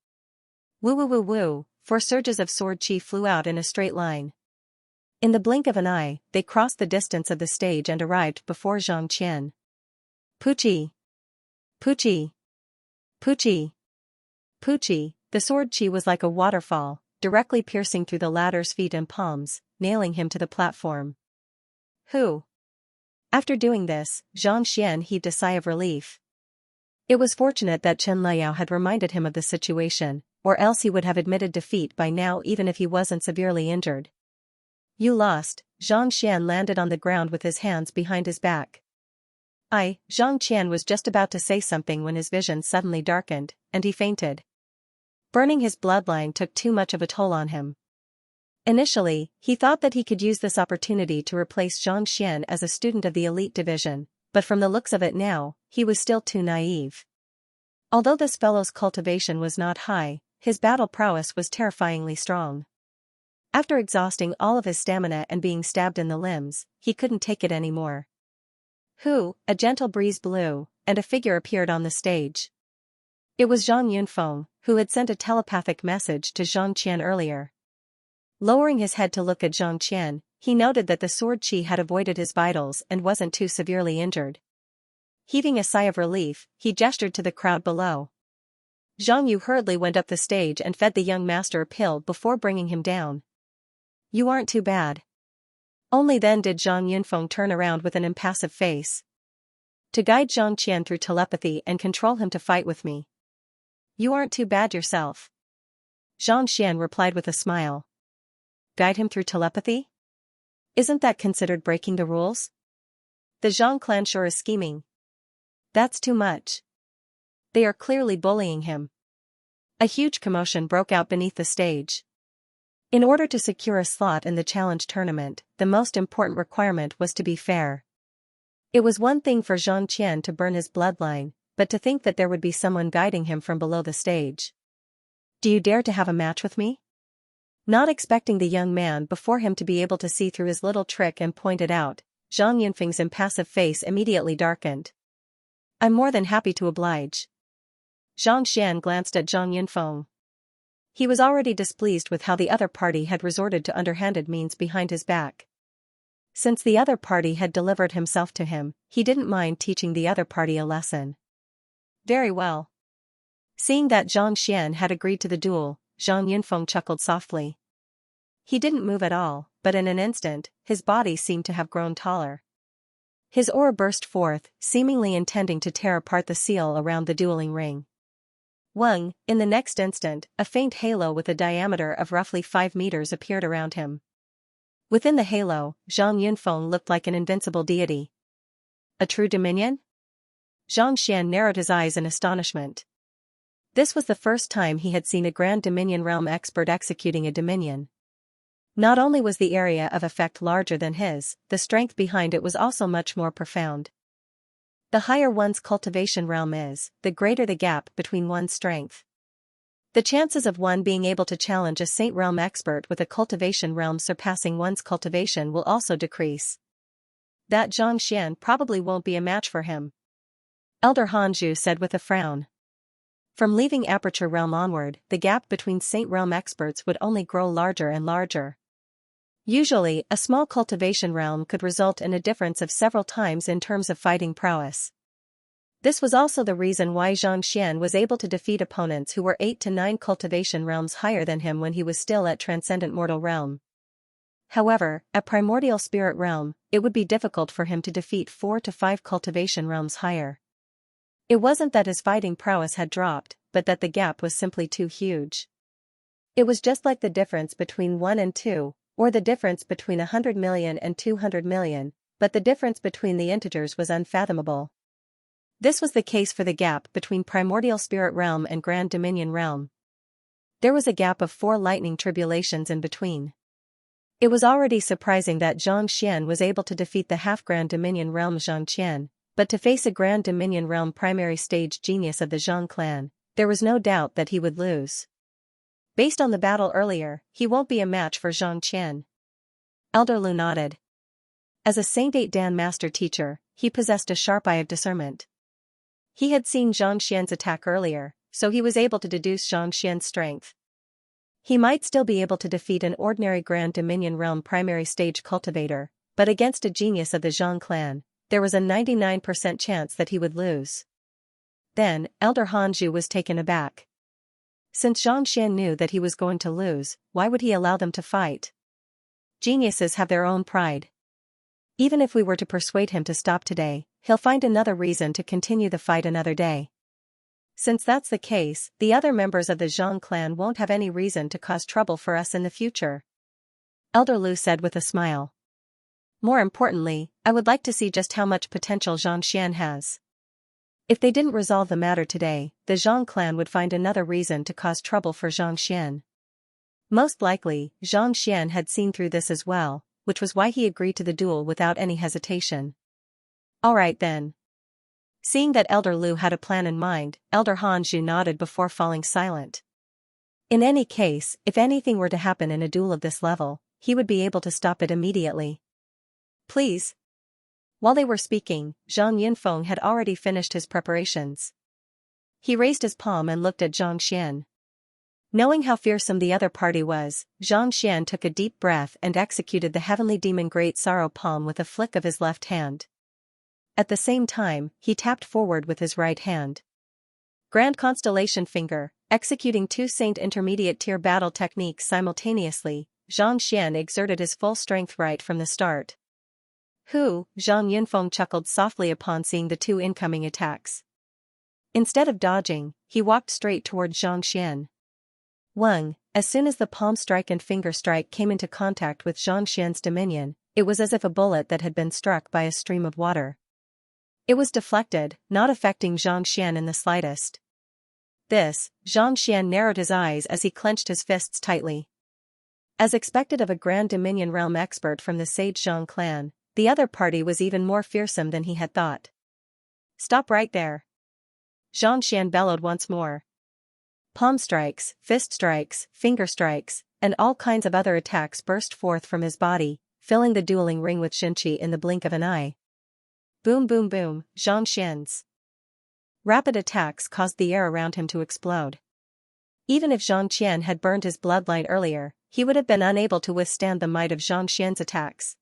Woo woo woo woo, 4 surges of sword chi flew out in a straight line. In the blink of an eye, they crossed the distance of the stage and arrived before Zhang Qian. Puchi! Puchi! Puchi! Puchi! The sword chi was like a waterfall, directly piercing through the latter's feet and palms, nailing him to the platform. After doing this, Zhang Xian heaved a sigh of relief. It was fortunate that Chen Liao had reminded him of the situation, or else he would have admitted defeat by now even if he wasn't severely injured. You lost. Zhang Xian landed on the ground with his hands behind his back. Zhang Qian was just about to say something when his vision suddenly darkened, and he fainted. Burning his bloodline took too much of a toll on him. Initially, he thought that he could use this opportunity to replace Zhang Xian as a student of the elite division, but from the looks of it now, he was still too naive. Although this fellow's cultivation was not high, his battle prowess was terrifyingly strong. After exhausting all of his stamina and being stabbed in the limbs, he couldn't take it anymore. A gentle breeze blew, and a figure appeared on the stage. It was Zhang Yunfeng, who had sent a telepathic message to Zhang Qian earlier. Lowering his head to look at Zhang Qian, he noted that the sword chi had avoided his vitals and wasn't too severely injured. Heaving a sigh of relief, he gestured to the crowd below. Zhang Yu hurriedly went up the stage and fed the young master a pill before bringing him down. You aren't too bad. Only then did Zhang Yunfeng turn around with an impassive face. To guide Zhang Qian through telepathy and control him to fight with me. You aren't too bad yourself. Zhang Xian replied with a smile. Guide him through telepathy? Isn't that considered breaking the rules? The Zhang clan sure is scheming. That's too much. They are clearly bullying him. A huge commotion broke out beneath the stage. In order to secure a slot in the challenge tournament, the most important requirement was to be fair. It was one thing for Zhang Qian to burn his bloodline, but to think that there would be someone guiding him from below the stage. Do you dare to have a match with me? Not expecting the young man before him to be able to see through his little trick and point it out, Zhang Yunfeng's impassive face immediately darkened. I'm more than happy to oblige. Zhang Xian glanced at Zhang Yunfeng. He was already displeased with how the other party had resorted to underhanded means behind his back. Since the other party had delivered himself to him, he didn't mind teaching the other party a lesson. Very well. Seeing that Zhang Xian had agreed to the duel, Zhang Yunfeng chuckled softly. He didn't move at all, but in an instant, his body seemed to have grown taller. His aura burst forth, seemingly intending to tear apart the seal around the dueling ring. In the next instant, a faint halo with a diameter of roughly 5 meters appeared around him. Within the halo, Zhang Yunfeng looked like an invincible deity. A true dominion? Zhang Xian narrowed his eyes in astonishment. This was the first time he had seen a Grand Dominion realm expert executing a dominion. Not only was the area of effect larger than his, the strength behind it was also much more profound. The higher one's cultivation realm is, the greater the gap between one's strength. The chances of one being able to challenge a Saint Realm expert with a cultivation realm surpassing one's cultivation will also decrease. That Xianxia probably won't be a match for him. Elder Hanju said with a frown. From leaving Aperture Realm onward, the gap between Saint Realm experts would only grow larger and larger. Usually, a small cultivation realm could result in a difference of several times in terms of fighting prowess. This was also the reason why Xianxia was able to defeat opponents who were 8 to 9 cultivation realms higher than him when he was still at Transcendent Mortal Realm. However, at Primordial Spirit Realm, it would be difficult for him to defeat 4 to 5 cultivation realms higher. It wasn't that his fighting prowess had dropped, but that the gap was simply too huge. It was just like the difference between 1 and 2, or the difference between 100 million and 200 million, but the difference between the integers was unfathomable. This was the case for the gap between Primordial Spirit Realm and Grand Dominion Realm. There was a gap of 4 lightning tribulations in between. It was already surprising that Xianxia was able to defeat the half-Grand Dominion Realm Xianxia, but to face a Grand Dominion Realm primary stage genius of the Zhang clan, there was no doubt that he would lose. Based on the battle earlier, he won't be a match for Xianxia. Elder Lu nodded. As a Saint 8 Dan master teacher, he possessed a sharp eye of discernment. He had seen Xianxia's attack earlier, so he was able to deduce Xianxia's strength. He might still be able to defeat an ordinary Grand Dominion Realm primary stage cultivator, but against a genius of the Zhang clan, there was a 99% chance that he would lose. Then, Elder Hanju was taken aback. Since Xianxia knew that he was going to lose, why would he allow them to fight? Geniuses have their own pride. Even if we were to persuade him to stop today, he'll find another reason to continue the fight another day. Since that's the case, the other members of the Zhang clan won't have any reason to cause trouble for us in the future. Elder Lu said with a smile. More importantly, I would like to see just how much potential Xianxia has. If they didn't resolve the matter today, the Zhang clan would find another reason to cause trouble for Xianxia. Most likely, Xianxia had seen through this as well, which was why he agreed to the duel without any hesitation. Alright then. Seeing that Elder Lu had a plan in mind, Elder Hanju nodded before falling silent. In any case, if anything were to happen in a duel of this level, he would be able to stop it immediately. Please. While they were speaking, Zhang Yunfeng had already finished his preparations. He raised his palm and looked at Xianxia. Knowing how fearsome the other party was, Xianxia took a deep breath and executed the Heavenly Demon Great Sorrow palm with a flick of his left hand. At the same time, he tapped forward with his right hand. Grand Constellation Finger, executing 2 Saint Intermediate Tier battle techniques simultaneously, Xianxia exerted his full strength right from the start. Zhang Yunfeng chuckled softly upon seeing the 2 incoming attacks. Instead of dodging, he walked straight toward Xianxia. As soon as the palm strike and finger strike came into contact with Xianxia's dominion, it was as if a bullet that had been struck by a stream of water. It was deflected, not affecting Xianxia in the slightest. Xianxia narrowed his eyes as he clenched his fists tightly. As expected of a Grand Dominion Realm expert from the Sage Zhang clan, the other party was even more fearsome than he had thought. Stop right there. Xianxia bellowed once more. Palm strikes, fist strikes, finger strikes, and all kinds of other attacks burst forth from his body, filling the dueling ring with Xinqi in the blink of an eye. Boom boom boom, Xianxia's rapid attacks caused the air around him to explode. Even if Xianxia had burned his bloodline earlier, he would have been unable to withstand the might of Xianxia's attacks.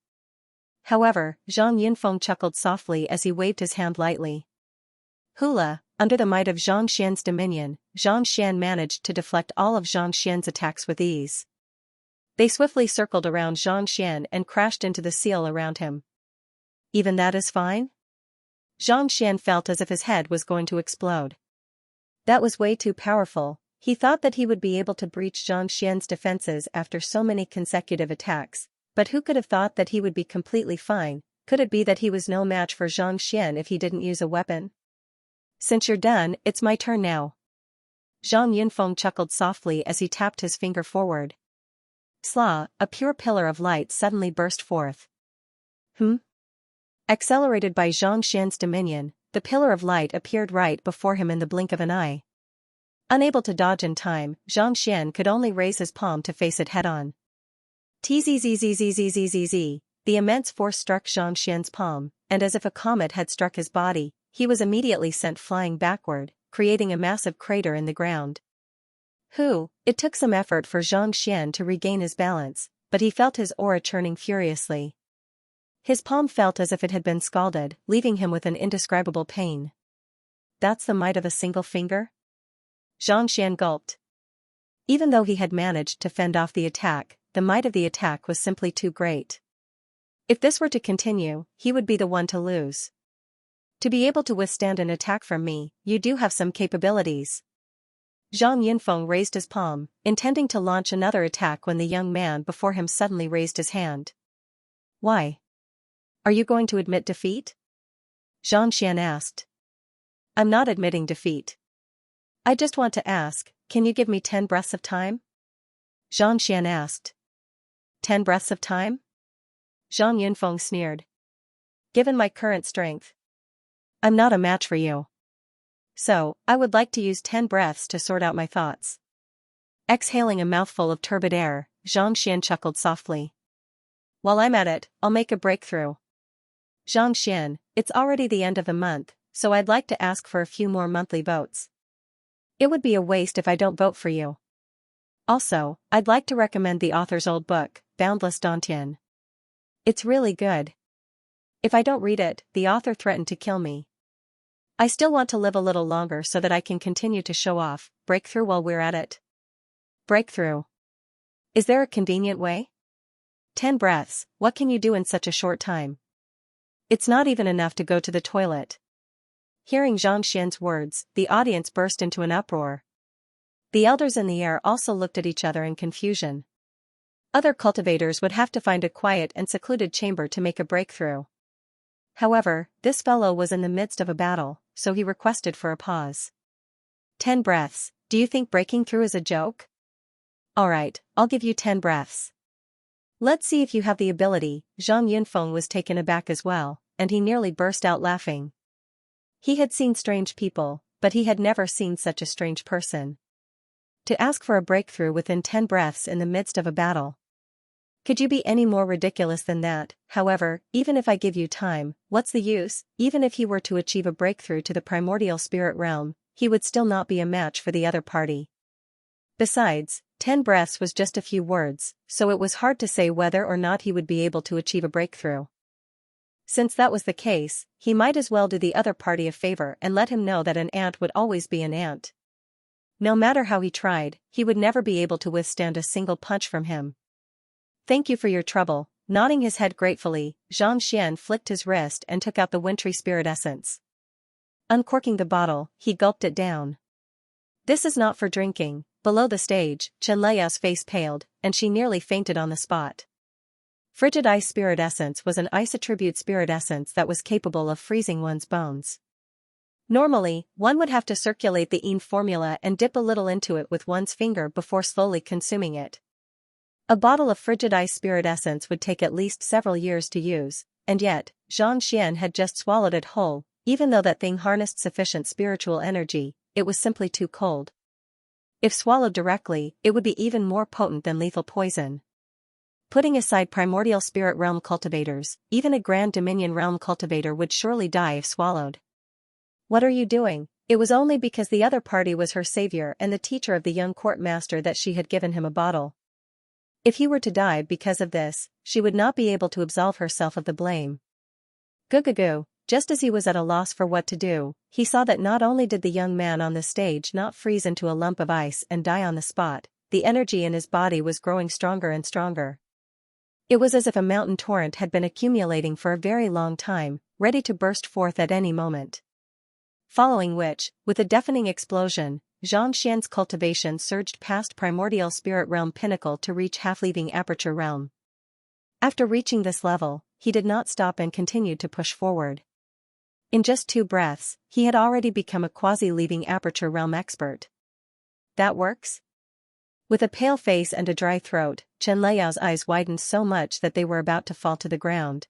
However, Zhang Yunfeng chuckled softly as he waved his hand lightly. Hula, under the might of Xianxia's dominion, Xianxia managed to deflect all of Xianxia's attacks with ease. They swiftly circled around Xianxia and crashed into the seal around him. Even that is fine? Xianxia felt as if his head was going to explode. That was way too powerful. He thought that he would be able to breach Xianxia's defenses after so many consecutive attacks, but who could have thought that he would be completely fine? Could it be that he was no match for Xianxia if he didn't use a weapon? Since you're done, it's my turn now. Zhang Yunfeng chuckled softly as he tapped his finger forward. Sla, a pure pillar of light suddenly burst forth. Accelerated by Xianxia's dominion, the pillar of light appeared right before him in the blink of an eye. Unable to dodge in time, Xianxia could only raise his palm to face it head-on. Tzzzzzzzzzzzz. The immense force struck Xianxia's palm, and as if a comet had struck his body, he was immediately sent flying backward, creating a massive crater in the ground. It took some effort for Xianxia to regain his balance, but he felt his aura churning furiously. His palm felt as if it had been scalded, leaving him with an indescribable pain. That's the might of a single finger? Xianxia gulped. Even though he had managed to fend off the attack, the might of the attack was simply too great. If this were to continue, he would be the one to lose. To be able to withstand an attack from me, you do have some capabilities. Zhang Yinfeng raised his palm, intending to launch another attack when the young man before him suddenly raised his hand. Why? Are you going to admit defeat? Xianxia asked. I'm not admitting defeat. I just want to ask, can you give me 10 breaths of time? Xianxia asked. 10 breaths of time? Zhang Yinfeng sneered. Given my current strength, I'm not a match for you. So, I would like to use 10 breaths to sort out my thoughts. Exhaling a mouthful of turbid air, Xianxia chuckled softly. While I'm at it, I'll make a breakthrough. Xianxia, it's already the end of the month, so I'd like to ask for a few more monthly votes. It would be a waste if I don't vote for you. Also, I'd like to recommend the author's old book, Boundless Dantian. It's really good. If I don't read it, the author threatened to kill me. I still want to live a little longer so that I can continue to show off, breakthrough while we're at it. Breakthrough. Is there a convenient way? 10 breaths, what can you do in such a short time? It's not even enough to go to the toilet. Hearing Xianxia's words, the audience burst into an uproar. The elders in the air also looked at each other in confusion. Other cultivators would have to find a quiet and secluded chamber to make a breakthrough. However, this fellow was in the midst of a battle, so he requested for a pause. 10 breaths, do you think breaking through is a joke? Alright, I'll give you 10 breaths. Let's see if you have the ability. Zhang Yinfeng was taken aback as well, and he nearly burst out laughing. He had seen strange people, but he had never seen such a strange person. To ask for a breakthrough within 10 breaths in the midst of a battle. Could you be any more ridiculous than that? However, even if I give you time, what's the use? Even if he were to achieve a breakthrough to the primordial spirit realm, he would still not be a match for the other party. Besides, 10 breaths was just a few words, so it was hard to say whether or not he would be able to achieve a breakthrough. Since that was the case, he might as well do the other party a favor and let him know that an ant would always be an ant. No matter how he tried, he would never be able to withstand a single punch from him. Thank you for your trouble. Nodding his head gratefully, Xianxia flicked his wrist and took out the wintry spirit essence. Uncorking the bottle, he gulped it down. This is not for drinking. Below the stage, Xianxia's face paled, and she nearly fainted on the spot. Frigid ice spirit essence was an ice attribute spirit essence that was capable of freezing one's bones. Normally, one would have to circulate the Yin formula and dip a little into it with one's finger before slowly consuming it. A bottle of frigid ice spirit essence would take at least several years to use, and yet, Xianxia had just swallowed it whole. Even though that thing harnessed sufficient spiritual energy, it was simply too cold. If swallowed directly, it would be even more potent than lethal poison. Putting aside primordial spirit realm cultivators, even a Grand Dominion realm cultivator would surely die if swallowed. What are you doing? It was only because the other party was her savior and the teacher of the young court master that she had given him a bottle. If he were to die because of this, she would not be able to absolve herself of the blame. Goo. Just as he was at a loss for what to do, he saw that not only did the young man on the stage not freeze into a lump of ice and die on the spot, the energy in his body was growing stronger and stronger. It was as if a mountain torrent had been accumulating for a very long time, ready to burst forth at any moment. Following which, with a deafening explosion, Xianxia's cultivation surged past primordial spirit realm pinnacle to reach half-leaving aperture realm. After reaching this level, he did not stop and continued to push forward. In just 2 breaths, he had already become a quasi-leaving aperture realm expert. That works? With a pale face and a dry throat, Xianxia's eyes widened so much that they were about to fall to the ground.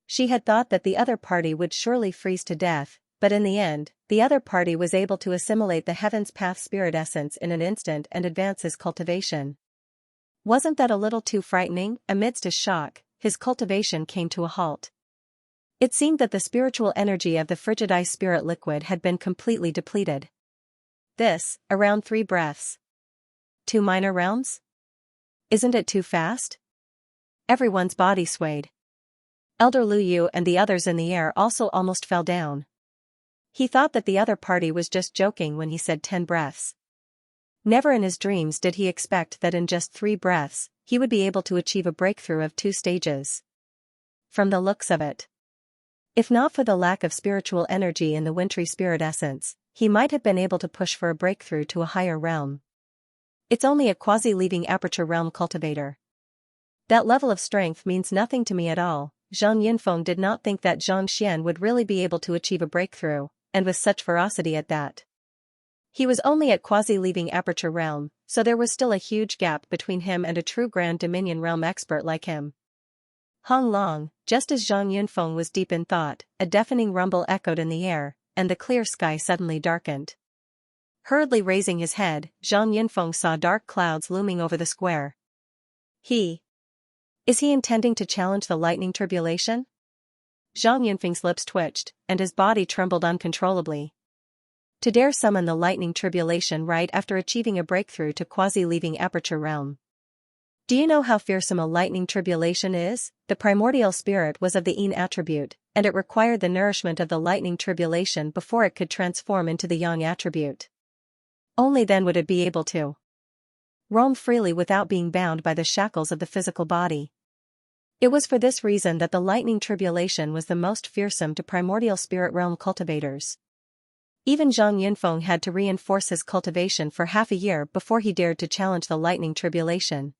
She had thought that the other party would surely freeze to death, But in the end, the other party was able to assimilate the Heaven's Path spirit essence in an instant and advance his cultivation. Wasn't that a little too frightening? Amidst his shock, his cultivation came to a halt. It seemed that the spiritual energy of the frigid ice spirit liquid had been completely depleted. This, around 3 breaths. 2 minor rounds? Isn't it too fast? Everyone's body swayed. Elder Lu Yu and the others in the air also almost fell down. He thought that the other party was just joking when he said 10 breaths. Never in his dreams did he expect that in just 3 breaths, he would be able to achieve a breakthrough of 2 stages. From the looks of it. If not for the lack of spiritual energy in the wintry spirit essence, he might have been able to push for a breakthrough to a higher realm. It's only a quasi-leaving aperture realm cultivator. That level of strength means nothing to me at all. Zhang Yunfeng did not think that Zhang Xian would really be able to achieve a breakthrough, and with such ferocity at that. He was only at quasi-leaving aperture realm, so there was still a huge gap between him and a true Grand Dominion realm expert like him. Hong Long, just as Zhang Yunfeng was deep in thought, a deafening rumble echoed in the air, and the clear sky suddenly darkened. Hurriedly raising his head, Zhang Yunfeng saw dark clouds looming over the square. Is he intending to challenge the lightning tribulation? Zhang Yunfeng's lips twitched, and his body trembled uncontrollably. To dare summon the lightning tribulation right after achieving a breakthrough to quasi-leaving aperture realm. Do you know how fearsome a lightning tribulation is? The primordial spirit was of the yin attribute, and it required the nourishment of the lightning tribulation before it could transform into the yang attribute. Only then would it be able to roam freely without being bound by the shackles of the physical body. It was for this reason that the lightning tribulation was the most fearsome to primordial spirit realm cultivators. Even Zhang Yunfeng had to reinforce his cultivation for half a year before he dared to challenge the lightning tribulation.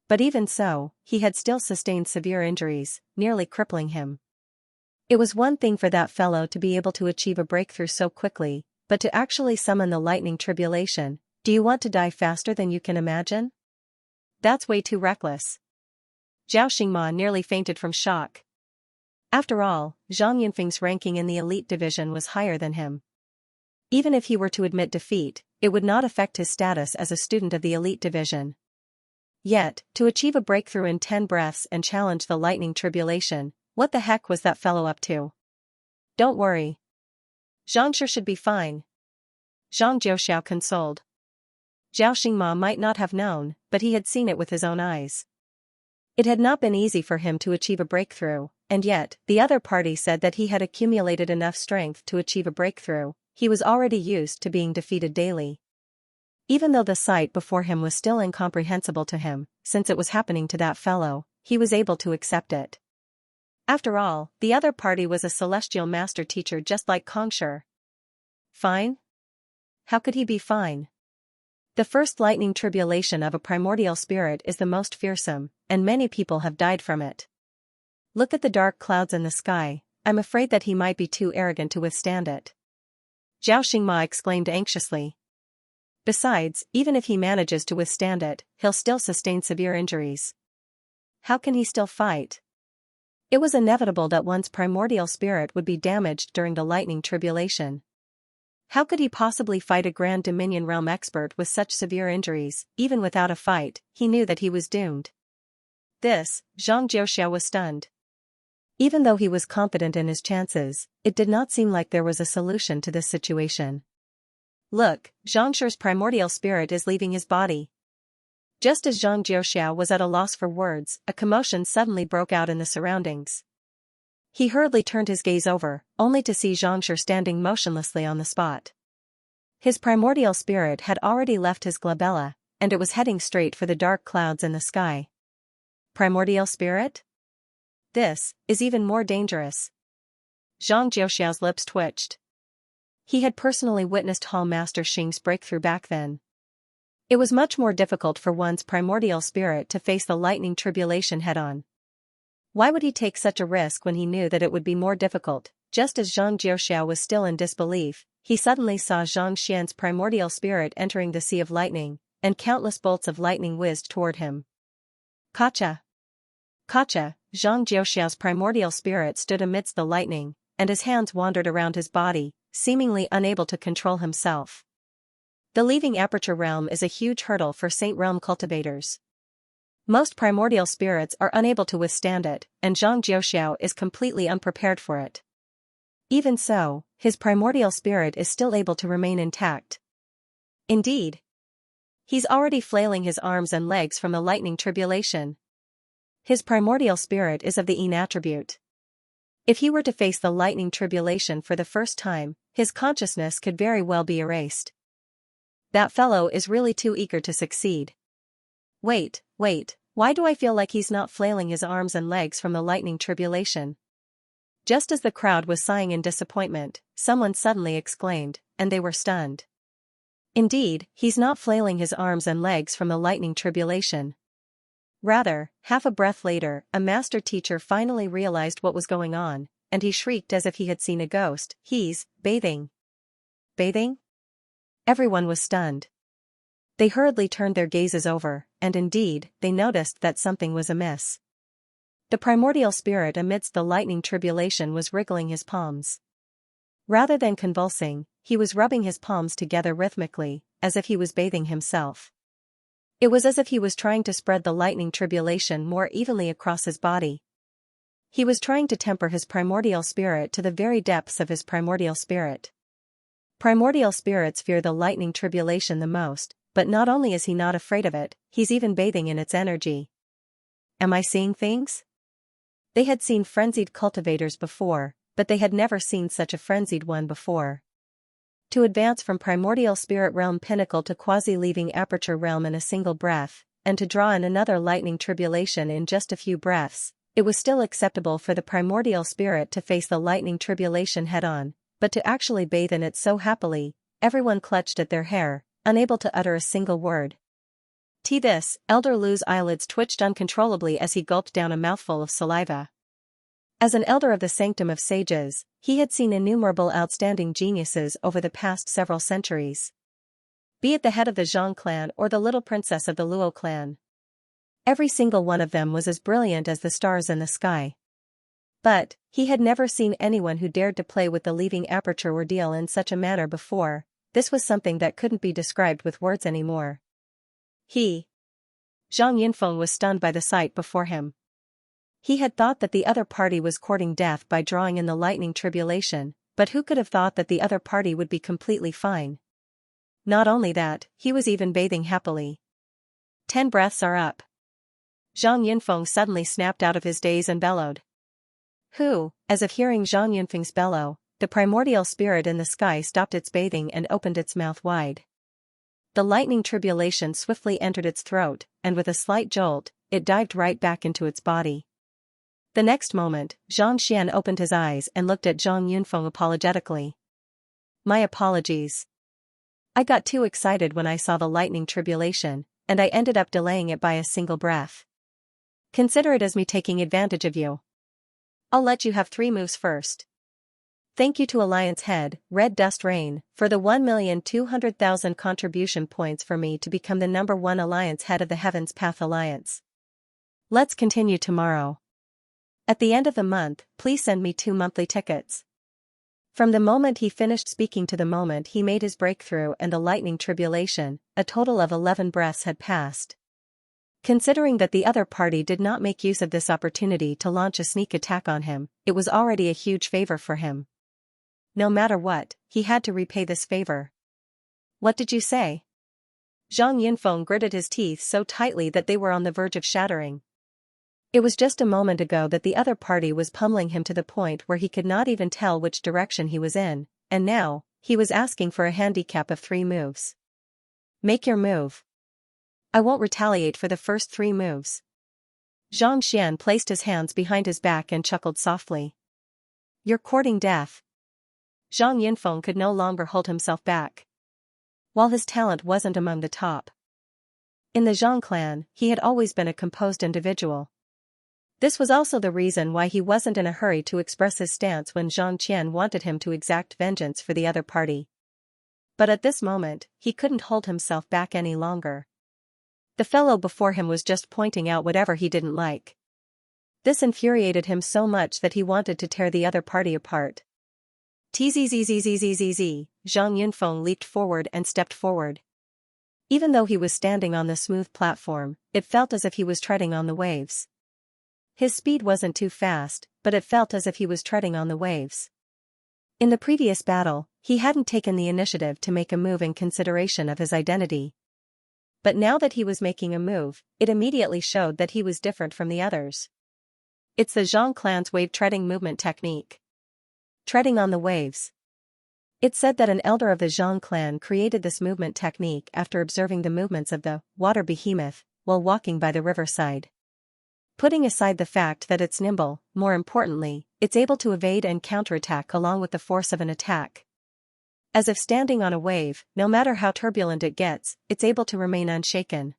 But even so, he had still sustained severe injuries, nearly crippling him. It was one thing for that fellow to be able to achieve a breakthrough so quickly, but to actually summon the lightning tribulation. Do you want to die faster than you can imagine? That's way too reckless. Zhao Xingma nearly fainted from shock. After all, Zhang Yunfeng's ranking in the elite division was higher than him. Even if he were to admit defeat, it would not affect his status as a student of the elite division. Yet, to achieve a breakthrough in 10 breaths and challenge the lightning tribulation, what the heck was that fellow up to? Don't worry. Xianxia should be fine. Zhang Jiuxiao consoled. Zhao Xingma might not have known, but he had seen it with his own eyes. It had not been easy for him to achieve a breakthrough, and yet, the other party said that he had accumulated enough strength to achieve a breakthrough. He was already used to being defeated daily. Even though the sight before him was still incomprehensible to him, since it was happening to that fellow, he was able to accept it. After all, the other party was a celestial master teacher just like Kongshi. Fine? How could he be fine? The first lightning tribulation of a primordial spirit is the most fearsome, and many people have died from it. Look at the dark clouds in the sky. I'm afraid that he might be too arrogant to withstand it. Zhao Xingma exclaimed anxiously. Besides, even if he manages to withstand it, he'll still sustain severe injuries. How can he still fight? It was inevitable that one's primordial spirit would be damaged during the lightning tribulation. How could he possibly fight a Grand Dominion realm expert with such severe injuries? Even without a fight, he knew that he was doomed. Zhang Jiuxiao was stunned. Even though he was confident in his chances, it did not seem like there was a solution to this situation. Look, Zhangxi's primordial spirit is leaving his body. Just as Zhang Jiuxiao was at a loss for words, a commotion suddenly broke out in the surroundings. He hurriedly turned his gaze over, only to see Xianxia standing motionlessly on the spot. His primordial spirit had already left his glabella, and it was heading straight for the dark clouds in the sky. Primordial spirit? This is even more dangerous. Zhang Jiuxiao's lips twitched. He had personally witnessed Hall Master Xing's breakthrough back then. It was much more difficult for one's primordial spirit to face the lightning tribulation head-on. Why would he take such a risk when he knew that it would be more difficult? Just as Zhang Jiuxiao was still in disbelief, he suddenly saw Zhang Xian's primordial spirit entering the sea of lightning, and countless bolts of lightning whizzed toward him. Kacha! Kacha! Zhang Jiuxiao's primordial spirit stood amidst the lightning, and his hands wandered around his body, seemingly unable to control himself. The leaving aperture realm is a huge hurdle for Saint Realm cultivators. Most primordial spirits are unable to withstand it, and Zhang Jiuxiao is completely unprepared for it. Even so, his primordial spirit is still able to remain intact. Indeed, he's already flailing his arms and legs from the lightning tribulation. His primordial spirit is of the Yin attribute. If he were to face the lightning tribulation for the first time, his consciousness could very well be erased. That fellow is really too eager to succeed. Wait, why do I feel like he's not flailing his arms and legs from the lightning tribulation? Just as the crowd was sighing in disappointment, someone suddenly exclaimed, and they were stunned. Indeed, he's not flailing his arms and legs from the lightning tribulation. Rather, half a breath later, a master teacher finally realized what was going on, and he shrieked as if he had seen a ghost. He's bathing. Bathing? Everyone was stunned. They hurriedly turned their gazes over, and indeed, they noticed that something was amiss. The primordial spirit amidst the lightning tribulation was wriggling his palms. Rather than convulsing, he was rubbing his palms together rhythmically, as if he was bathing himself. It was as if he was trying to spread the lightning tribulation more evenly across his body. He was trying to temper his primordial spirit to the very depths of his primordial spirit. Primordial spirits fear the lightning tribulation the most, but not only is he not afraid of it, he's even bathing in its energy. Am I seeing things? They had seen frenzied cultivators before, but they had never seen such a frenzied one before. To advance from primordial spirit realm pinnacle to quasi-leaving aperture realm in a single breath, and to draw in another lightning tribulation in just a few breaths, it was still acceptable for the primordial spirit to face the lightning tribulation head-on, but to actually bathe in it so happily, everyone clutched at their hair, unable to utter a single word. This, Elder Lu's eyelids twitched uncontrollably as he gulped down a mouthful of saliva. As an elder of the sanctum of sages, he had seen innumerable outstanding geniuses over the past several centuries. Be it the head of the Zhang clan or the little princess of the Luo clan. Every single one of them was as brilliant as the stars in the sky. But, he had never seen anyone who dared to play with the leaving aperture ordeal in such a manner before. This was something that couldn't be described with words anymore. Zhang Yinfeng was stunned by the sight before him. He had thought that the other party was courting death by drawing in the lightning tribulation, but who could have thought that the other party would be completely fine? Not only that, he was even bathing happily. 10 breaths are up. Zhang Yinfeng suddenly snapped out of his daze and bellowed. As if hearing Zhang Yinfeng's bellow, the primordial spirit in the sky stopped its bathing and opened its mouth wide. The lightning tribulation swiftly entered its throat, and with a slight jolt, it dived right back into its body. The next moment, Zhang Xian opened his eyes and looked at Zhang Yunfeng apologetically. My apologies. I got too excited when I saw the lightning tribulation, and I ended up delaying it by a single breath. Consider it as me taking advantage of you. I'll let you have 3 moves first. Thank you to Alliance Head, Red Dust Rain, for the 1,200,000 contribution points for me to become the #1 Alliance Head of the Heavens Path Alliance. Let's continue tomorrow. At the end of the month, please send me 2 monthly tickets. From the moment he finished speaking to the moment he made his breakthrough and the lightning tribulation, a total of 11 breaths had passed. Considering that the other party did not make use of this opportunity to launch a sneak attack on him, it was already a huge favor for him. No matter what, he had to repay this favor. What did you say? Zhang Yinfeng gritted his teeth so tightly that they were on the verge of shattering. It was just a moment ago that the other party was pummeling him to the point where he could not even tell which direction he was in, and now, he was asking for a handicap of 3 moves. Make your move. I won't retaliate for the first 3 moves. Zhang Xian placed his hands behind his back and chuckled softly. You're courting death. Zhang Yinfeng could no longer hold himself back. While his talent wasn't among the top. In the Zhang clan, he had always been a composed individual. This was also the reason why he wasn't in a hurry to express his stance when Zhang Qian wanted him to exact vengeance for the other party. But at this moment, he couldn't hold himself back any longer. The fellow before him was just pointing out whatever he didn't like. This infuriated him so much that he wanted to tear the other party apart. Tzzzzzzzzzz, Zhang Yunfeng leaped forward and stepped forward. Even though he was standing on the smooth platform, it felt as if he was treading on the waves. His speed wasn't too fast, but it felt as if he was treading on the waves. In the previous battle, he hadn't taken the initiative to make a move in consideration of his identity. But now that he was making a move, it immediately showed that he was different from the others. It's the Zhang clan's wave-treading movement technique. Treading on the waves. It's said that an elder of the Zhang clan created this movement technique after observing the movements of the water behemoth while walking by the riverside. Putting aside the fact that it's nimble, more importantly, it's able to evade and counterattack along with the force of an attack. As if standing on a wave, no matter how turbulent it gets, it's able to remain unshaken.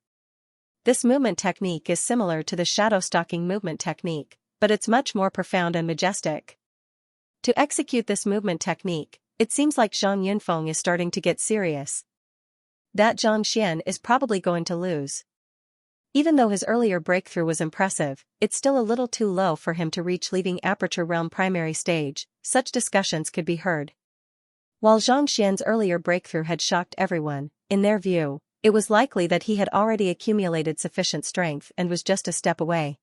This movement technique is similar to the shadow stalking movement technique, but it's much more profound and majestic. To execute this movement technique, it seems like Zhang Yunfeng is starting to get serious. That Zhang Xian is probably going to lose. Even though his earlier breakthrough was impressive, it's still a little too low for him to reach leaving Aperture Realm primary stage. Such discussions could be heard. While Zhang Xian's earlier breakthrough had shocked everyone, in their view, it was likely that he had already accumulated sufficient strength and was just a step away.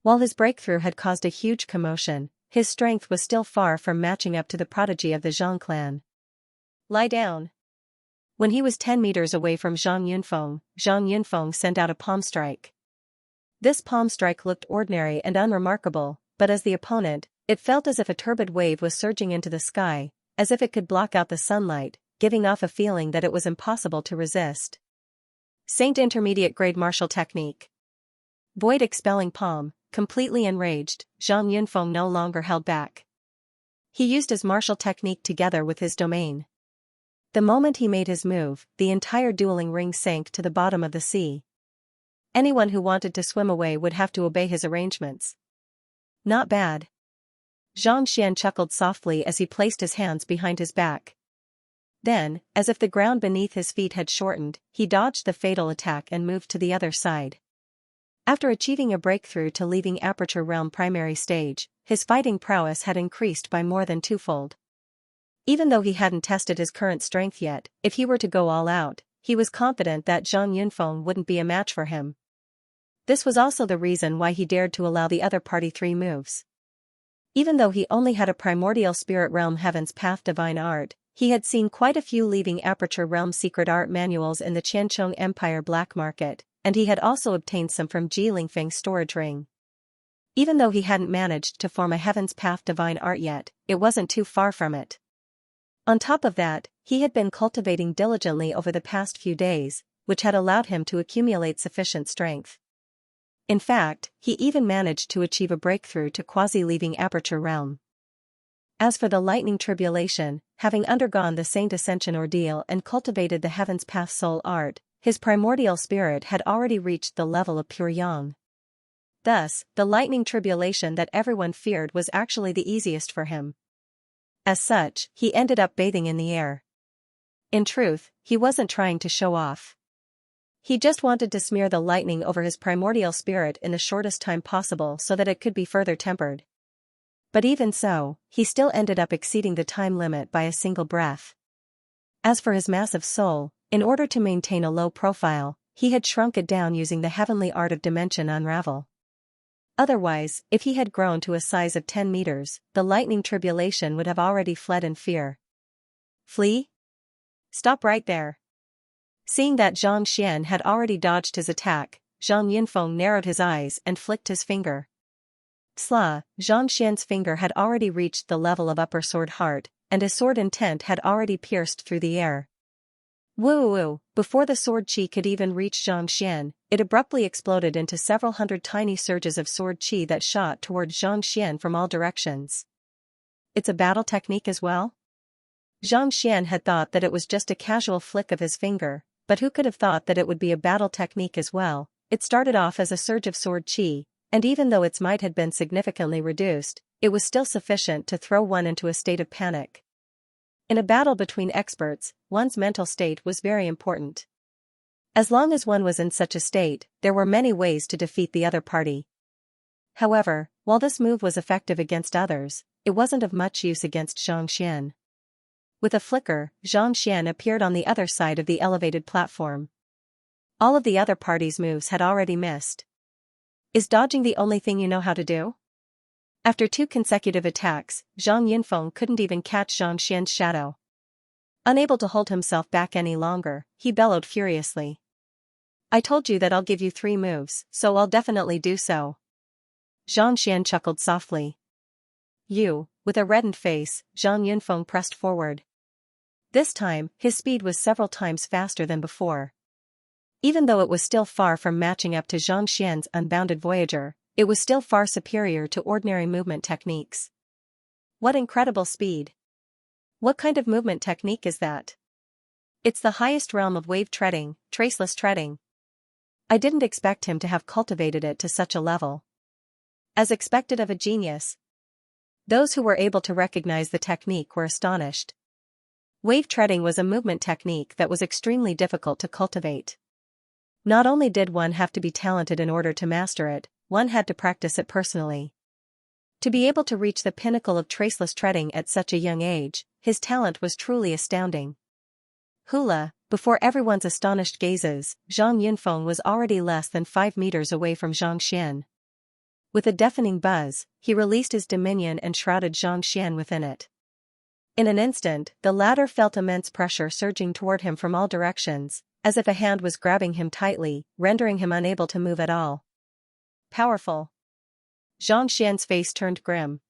While his breakthrough had caused a huge commotion, his strength was still far from matching up to the prodigy of the Zhang clan. Lie down. When he was 10 meters away from Zhang Yunfeng sent out a palm strike. This palm strike looked ordinary and unremarkable, but as the opponent, it felt as if a turbid wave was surging into the sky, as if it could block out the sunlight, giving off a feeling that it was impossible to resist. Saint Intermediate Grade Martial Technique. Void Expelling Palm. Completely enraged, Zhang Yunfeng no longer held back. He used his martial technique together with his domain. The moment he made his move, the entire dueling ring sank to the bottom of the sea. Anyone who wanted to swim away would have to obey his arrangements. Not bad. Zhang Xian chuckled softly as he placed his hands behind his back. Then, as if the ground beneath his feet had shortened, he dodged the fatal attack and moved to the other side. After achieving a breakthrough to leaving Aperture Realm primary stage, his fighting prowess had increased by more than twofold. Even though he hadn't tested his current strength yet, if he were to go all out, he was confident that Zhang Yunfeng wouldn't be a match for him. This was also the reason why he dared to allow the other party 3 moves. Even though he only had a primordial spirit realm Heaven's Path divine art, he had seen quite a few leaving Aperture Realm secret art manuals in the Qiancheng Empire black market, and he had also obtained some from Ji Lingfeng's storage ring. Even though he hadn't managed to form a Heaven's Path divine art yet, it wasn't too far from it. On top of that, he had been cultivating diligently over the past few days, which had allowed him to accumulate sufficient strength. In fact, he even managed to achieve a breakthrough to quasi-leaving Aperture Realm. As for the Lightning Tribulation, having undergone the Saint Ascension ordeal and cultivated the Heaven's Path soul art, his primordial spirit had already reached the level of pure yang. Thus, the Lightning Tribulation that everyone feared was actually the easiest for him. As such, he ended up bathing in the air. In truth, he wasn't trying to show off. He just wanted to smear the lightning over his primordial spirit in the shortest time possible so that it could be further tempered. But even so, he still ended up exceeding the time limit by a single breath. As for his massive soul, in order to maintain a low profile, he had shrunk it down using the heavenly art of dimension unravel. Otherwise, if he had grown to a size of 10 meters, the Lightning Tribulation would have already fled in fear. Flee? Stop right there. Seeing that Zhang Xian had already dodged his attack, Zhang Yunfeng narrowed his eyes and flicked his finger. Zhang Xian's finger had already reached the level of upper sword heart, and his sword intent had already pierced through the air. Woo! Before the sword chi could even reach Zhang Xian, it abruptly exploded into several hundred tiny surges of sword chi that shot toward Zhang Xian from all directions. It's a battle technique as well? Zhang Xian had thought that it was just a casual flick of his finger, but who could have thought that it would be a battle technique as well? It started off as a surge of sword chi, and even though its might had been significantly reduced, it was still sufficient to throw one into a state of panic. In a battle between experts, one's mental state was very important. As long as one was in such a state, there were many ways to defeat the other party. However, while this move was effective against others, it wasn't of much use against Xianxia. With a flicker, Xianxia appeared on the other side of the elevated platform. All of the other party's moves had already missed. Is dodging the only thing you know how to do? After 2 consecutive attacks, Zhang Yunfeng couldn't even catch Xianxia's shadow. Unable to hold himself back any longer, he bellowed furiously. I told you that I'll give you 3 moves, so I'll definitely do so. Xianxia chuckled softly. With a reddened face, Zhang Yunfeng pressed forward. This time, his speed was several times faster than before. Even though it was still far from matching up to Xianxia's unbounded Voyager, it was still far superior to ordinary movement techniques. What incredible speed! What kind of movement technique is that? It's the highest realm of wave treading, traceless treading. I didn't expect him to have cultivated it to such a level. As expected of a genius. Those who were able to recognize the technique were astonished. Wave treading was a movement technique that was extremely difficult to cultivate. Not only did one have to be talented in order to master it, one had to practice it personally. To be able to reach the pinnacle of traceless treading at such a young age, his talent was truly astounding. Hula, before everyone's astonished gazes, Zhang Yunfeng was already less than 5 meters away from Xianxia. With a deafening buzz, he released his dominion and shrouded Xianxia within it. In an instant, the latter felt immense pressure surging toward him from all directions, as if a hand was grabbing him tightly, rendering him unable to move at all. Powerful. Xianxia's face turned grim.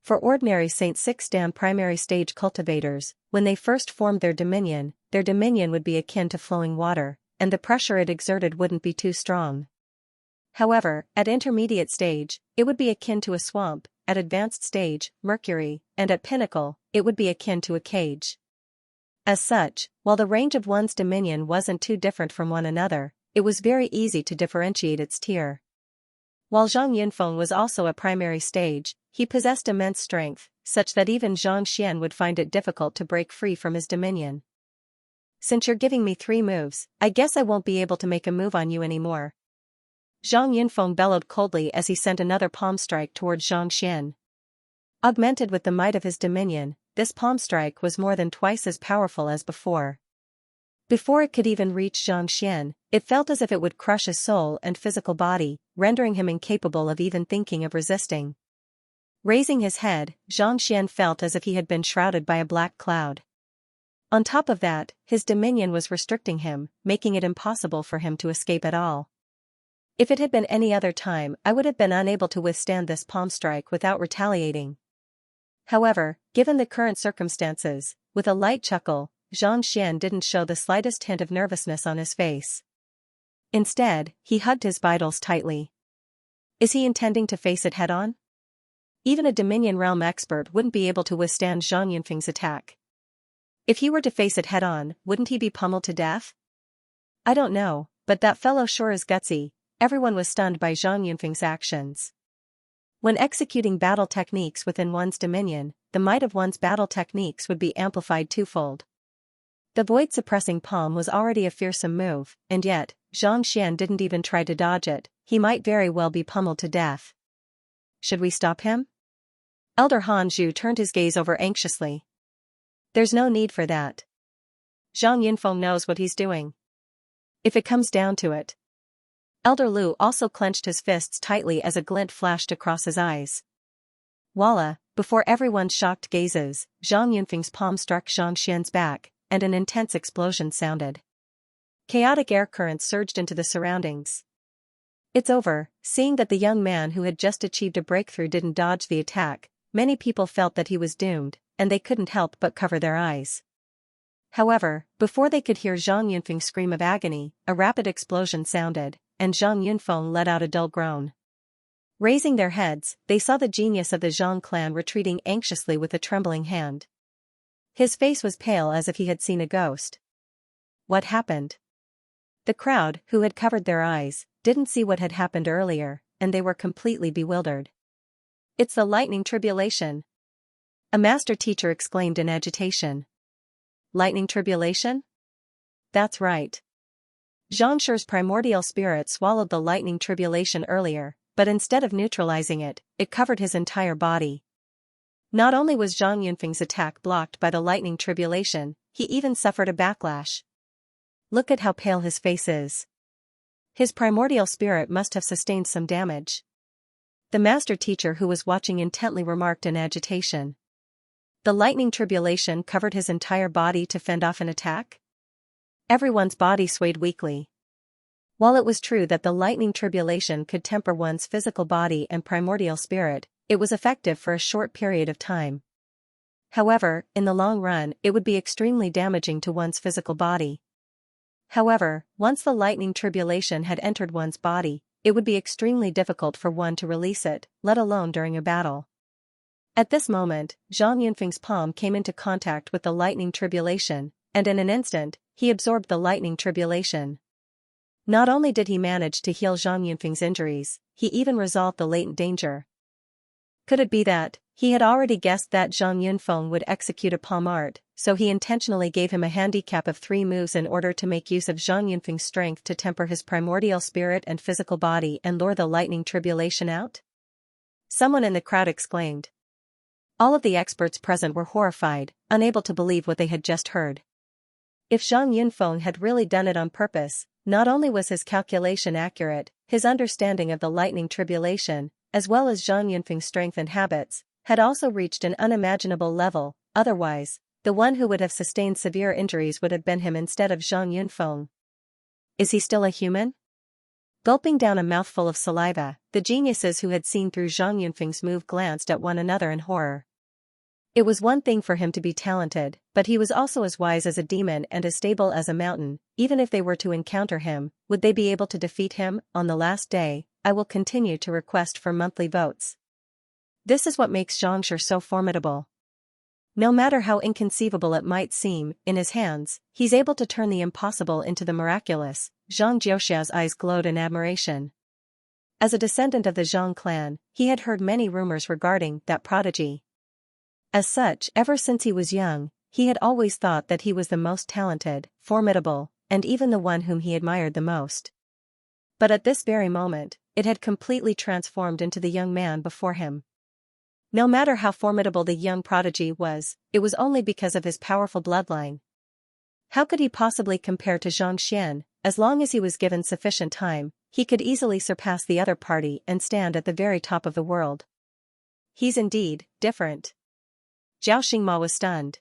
For ordinary Saint 6 Dan primary stage cultivators, when they first formed their dominion would be akin to flowing water, and the pressure it exerted wouldn't be too strong. However, at intermediate stage, it would be akin to a swamp, at advanced stage, mercury, and at pinnacle, it would be akin to a cage. As such, while the range of one's dominion wasn't too different from one another, it was very easy to differentiate its tier. While Zhang Yunfeng was also a primary stage, he possessed immense strength, such that even Xianxia would find it difficult to break free from his dominion. Since you're giving me 3 moves, I guess I won't be able to make a move on you anymore. Zhang Yunfeng bellowed coldly as he sent another palm strike towards Xianxia. Augmented with the might of his dominion, this palm strike was more than twice as powerful as before. Before it could even reach Xianxia, it felt as if it would crush his soul and physical body, rendering him incapable of even thinking of resisting. Raising his head, Xianxia felt as if he had been shrouded by a black cloud. On top of that, his dominion was restricting him, making it impossible for him to escape at all. If it had been any other time, I would have been unable to withstand this palm strike without retaliating. However, given the current circumstances, with a light chuckle, Xianxia didn't show the slightest hint of nervousness on his face. Instead, he hugged his vitals tightly. Is he intending to face it head-on? Even a Dominion Realm expert wouldn't be able to withstand Zhang Yunfeng's attack. If he were to face it head-on, wouldn't he be pummeled to death? I don't know, but that fellow sure is gutsy. Everyone was stunned by Zhang Yunfeng's actions. When executing battle techniques within one's dominion, the might of one's battle techniques would be amplified twofold. The void-suppressing palm was already a fearsome move, and yet, Xianxia didn't even try to dodge it. He might very well be pummeled to death. Should we stop him? Elder Han Zhu turned his gaze over anxiously. There's no need for that. Zhang Yunfeng knows what he's doing. If it comes down to it. Elder Lu also clenched his fists tightly as a glint flashed across his eyes. Voila, before everyone's shocked gazes, Zhang Yunfeng's palm struck Xianxia's back, and an intense explosion sounded. Chaotic air currents surged into the surroundings. It's over. Seeing that the young man who had just achieved a breakthrough didn't dodge the attack, many people felt that he was doomed, and they couldn't help but cover their eyes. However, before they could hear Zhang Yunfeng scream of agony, a rapid explosion sounded, and Zhang Yunfeng let out a dull groan. Raising their heads, they saw the genius of the Zhang clan retreating anxiously with a trembling hand. His face was pale as if he had seen a ghost. What happened? The crowd, who had covered their eyes, didn't see what had happened earlier, and they were completely bewildered. It's the lightning tribulation. A master teacher exclaimed in agitation. Lightning tribulation? That's right. Zhang Shi's primordial spirit swallowed the lightning tribulation earlier, but instead of neutralizing it, it covered his entire body. Not only was Zhang Yunfeng's attack blocked by the lightning tribulation, he even suffered a backlash. Look at how pale his face is. His primordial spirit must have sustained some damage. The master teacher who was watching intently remarked in agitation. The lightning tribulation covered his entire body to fend off an attack? Everyone's body swayed weakly. While it was true that the lightning tribulation could temper one's physical body and primordial spirit, it was effective for a short period of time. However, in the long run, it would be extremely damaging to one's physical body. However, once the lightning tribulation had entered one's body, it would be extremely difficult for one to release it, let alone during a battle. At this moment, Zhang Yunfeng's palm came into contact with the lightning tribulation, and in an instant, he absorbed the lightning tribulation. Not only did he manage to heal Zhang Yunfeng's injuries, he even resolved the latent danger. Could it be that he had already guessed that Zhang Yunfeng would execute a palm art, so he intentionally gave him a handicap of 3 moves in order to make use of Zhang Yunfeng's strength to temper his primordial spirit and physical body and lure the lightning tribulation out? Someone in the crowd exclaimed. All of the experts present were horrified, unable to believe what they had just heard. If Zhang Yunfeng had really done it on purpose, not only was his calculation accurate, his understanding of the lightning tribulation, as well as Zhang Yunfeng's strength and habits, had also reached an unimaginable level. Otherwise, the one who would have sustained severe injuries would have been him instead of Zhang Yunfeng. Is he still a human? Gulping down a mouthful of saliva, the geniuses who had seen through Zhang Yunfeng's move glanced at one another in horror. It was one thing for him to be talented, but he was also as wise as a demon and as stable as a mountain. Even if they were to encounter him, would they be able to defeat him? On the last day, I will continue to request for monthly votes. This is what makes Xianxia so formidable. No matter how inconceivable it might seem, in his hands, he's able to turn the impossible into the miraculous. Zhang Jiuxia's eyes glowed in admiration. As a descendant of the Zhang clan, he had heard many rumors regarding that prodigy. As such, ever since he was young, he had always thought that he was the most talented, formidable, and even the one whom he admired the most. But at this very moment, it had completely transformed into the young man before him. No matter how formidable the young prodigy was, it was only because of his powerful bloodline. How could he possibly compare to Xianxia? As long as he was given sufficient time, he could easily surpass the other party and stand at the very top of the world. He's indeed different. Zhao Xingma was stunned.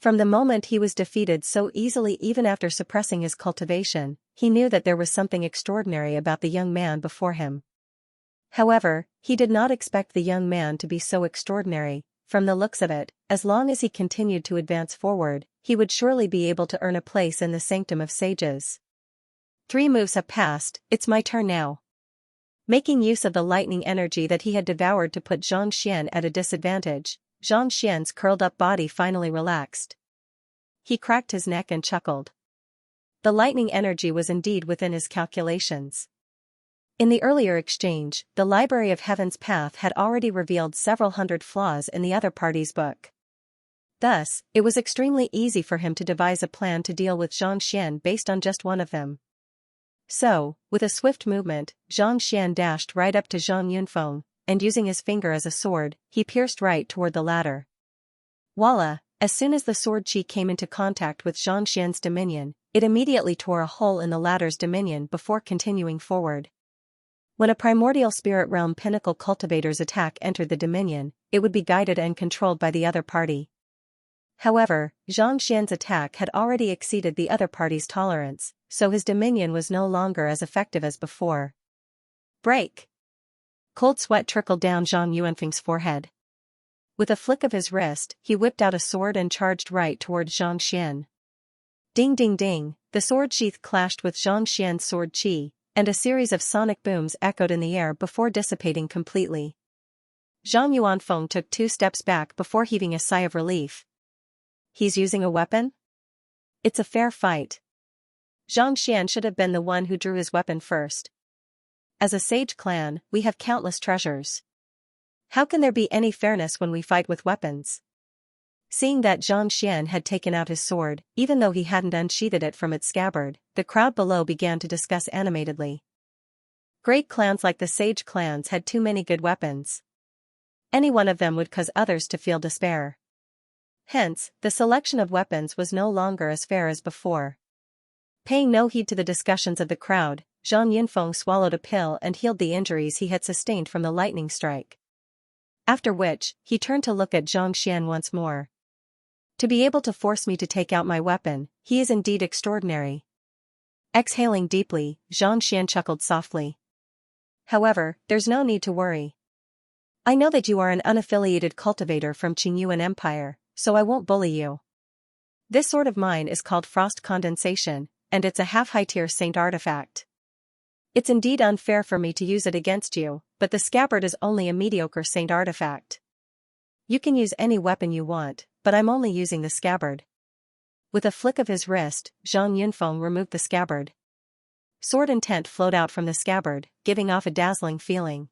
From the moment he was defeated so easily, even after suppressing his cultivation, he knew that there was something extraordinary about the young man before him. However, he did not expect the young man to be so extraordinary. From the looks of it, as long as he continued to advance forward, he would surely be able to earn a place in the sanctum of sages. 3 moves have passed, it's my turn now. Making use of the lightning energy that he had devoured to put Zhang Xian at a disadvantage, Zhang Xian's curled-up body finally relaxed. He cracked his neck and chuckled. The lightning energy was indeed within his calculations. In the earlier exchange, the Library of Heaven's Path had already revealed several hundred flaws in the other party's book. Thus, it was extremely easy for him to devise a plan to deal with Zhang Xian based on just one of them. So, with a swift movement, Zhang Xian dashed right up to Zhang Yunfeng, and using his finger as a sword, he pierced right toward the latter. Voila! As soon as the sword chi came into contact with Zhang Xian's dominion, it immediately tore a hole in the latter's dominion before continuing forward. When a primordial spirit realm pinnacle cultivator's attack entered the dominion, it would be guided and controlled by the other party. However, Zhang Xian's attack had already exceeded the other party's tolerance, so his dominion was no longer as effective as before. Break! Cold sweat trickled down Zhang Yunfeng's forehead. With a flick of his wrist, he whipped out a sword and charged right toward Zhang Xian. Ding ding ding, the sword sheath clashed with Zhang Xian's sword chi, and a series of sonic booms echoed in the air before dissipating completely. Zhang Yunfeng took 2 steps back before heaving a sigh of relief. He's using a weapon? It's a fair fight. Zhang Xian should have been the one who drew his weapon first. As a sage clan, we have countless treasures. How can there be any fairness when we fight with weapons? Seeing that Zhang Xian had taken out his sword, even though he hadn't unsheathed it from its scabbard, the crowd below began to discuss animatedly. Great clans like the Sage clans had too many good weapons. Any one of them would cause others to feel despair. Hence, the selection of weapons was no longer as fair as before. Paying no heed to the discussions of the crowd, Zhang Yunfeng swallowed a pill and healed the injuries he had sustained from the lightning strike. After which, he turned to look at Xianxia once more. To be able to force me to take out my weapon, he is indeed extraordinary. Exhaling deeply, Xianxia chuckled softly. However, there's no need to worry. I know that you are an unaffiliated cultivator from Qingyuan Empire, so I won't bully you. This sword of mine is called Frost Condensation, and it's a half-high-tier saint artifact. It's indeed unfair for me to use it against you, but the scabbard is only a mediocre saint artifact. You can use any weapon you want, but I'm only using the scabbard. With a flick of his wrist, Zhang Yunfeng removed the scabbard. Sword intent flowed out from the scabbard, giving off a dazzling feeling.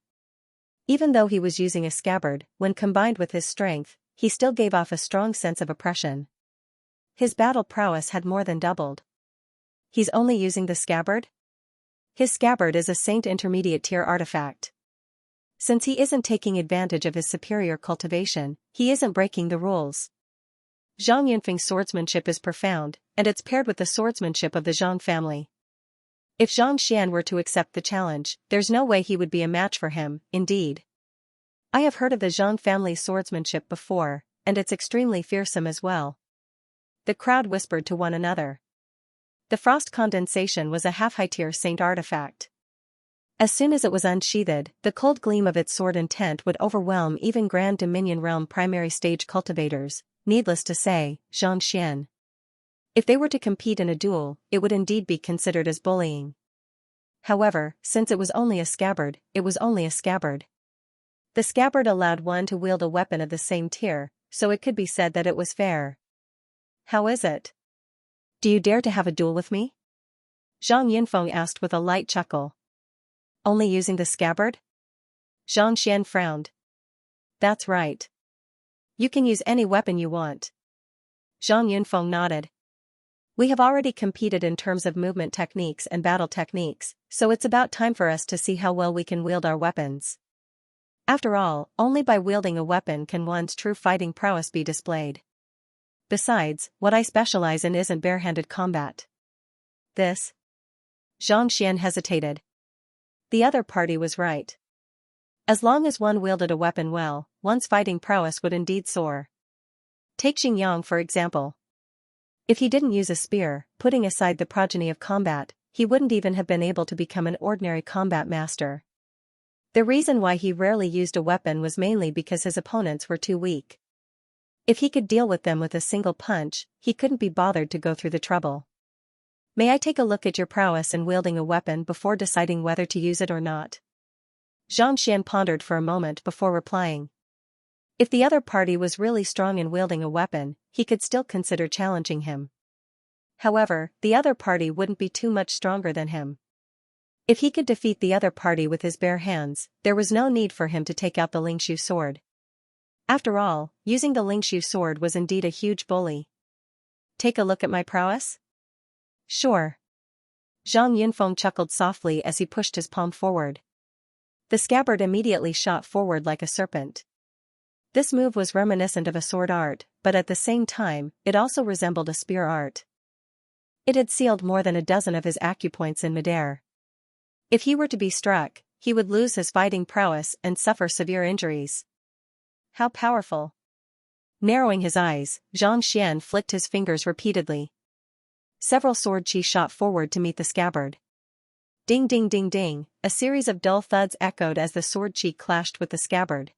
Even though he was using a scabbard, when combined with his strength, he still gave off a strong sense of oppression. His battle prowess had more than doubled. He's only using the scabbard? His scabbard is a saint intermediate tier artifact. Since he isn't taking advantage of his superior cultivation, he isn't breaking the rules. Zhang Yunfeng's swordsmanship is profound, and it's paired with the swordsmanship of the Zhang family. If Zhang Xian were to accept the challenge, there's no way he would be a match for him, indeed. I have heard of the Zhang family's swordsmanship before, and it's extremely fearsome as well. The crowd whispered to one another. The Frost Condensation was a half-high-tier saint artifact. As soon as it was unsheathed, the cold gleam of its sword intent would overwhelm even Grand Dominion Realm primary stage cultivators, needless to say, Zhang Xian. If they were to compete in a duel, it would indeed be considered as bullying. However, since it was only a scabbard, it was only a scabbard. The scabbard allowed one to wield a weapon of the same tier, so it could be said that it was fair. How is it? Do you dare to have a duel with me? Zhang Yunfeng asked with a light chuckle. Only using the scabbard? Zhang Xian frowned. That's right. You can use any weapon you want. Zhang Yunfeng nodded. We have already competed in terms of movement techniques and battle techniques, so it's about time for us to see how well we can wield our weapons. After all, only by wielding a weapon can one's true fighting prowess be displayed. Besides, what I specialize in isn't barehanded combat. This? Zhang Xian hesitated. The other party was right. As long as one wielded a weapon well, one's fighting prowess would indeed soar. Take Xingyang for example. If he didn't use a spear, putting aside the progeny of combat, he wouldn't even have been able to become an ordinary combat master. The reason why he rarely used a weapon was mainly because his opponents were too weak. If he could deal with them with a single punch, he couldn't be bothered to go through the trouble. May I take a look at your prowess in wielding a weapon before deciding whether to use it or not? Zhang Xian pondered for a moment before replying. If the other party was really strong in wielding a weapon, he could still consider challenging him. However, the other party wouldn't be too much stronger than him. If he could defeat the other party with his bare hands, there was no need for him to take out the Lingshu sword. After all, using the Lingshu sword was indeed a huge bully. Take a look at my prowess? Sure. Zhang Yunfeng chuckled softly as he pushed his palm forward. The scabbard immediately shot forward like a serpent. This move was reminiscent of a sword art, but at the same time, it also resembled a spear art. It had sealed more than a dozen of his acupoints in midair. If he were to be struck, he would lose his fighting prowess and suffer severe injuries. How powerful! Narrowing his eyes, Zhang Xian flicked his fingers repeatedly. Several sword chi shot forward to meet the scabbard. Ding ding ding ding, a series of dull thuds echoed as the sword chi clashed with the scabbard.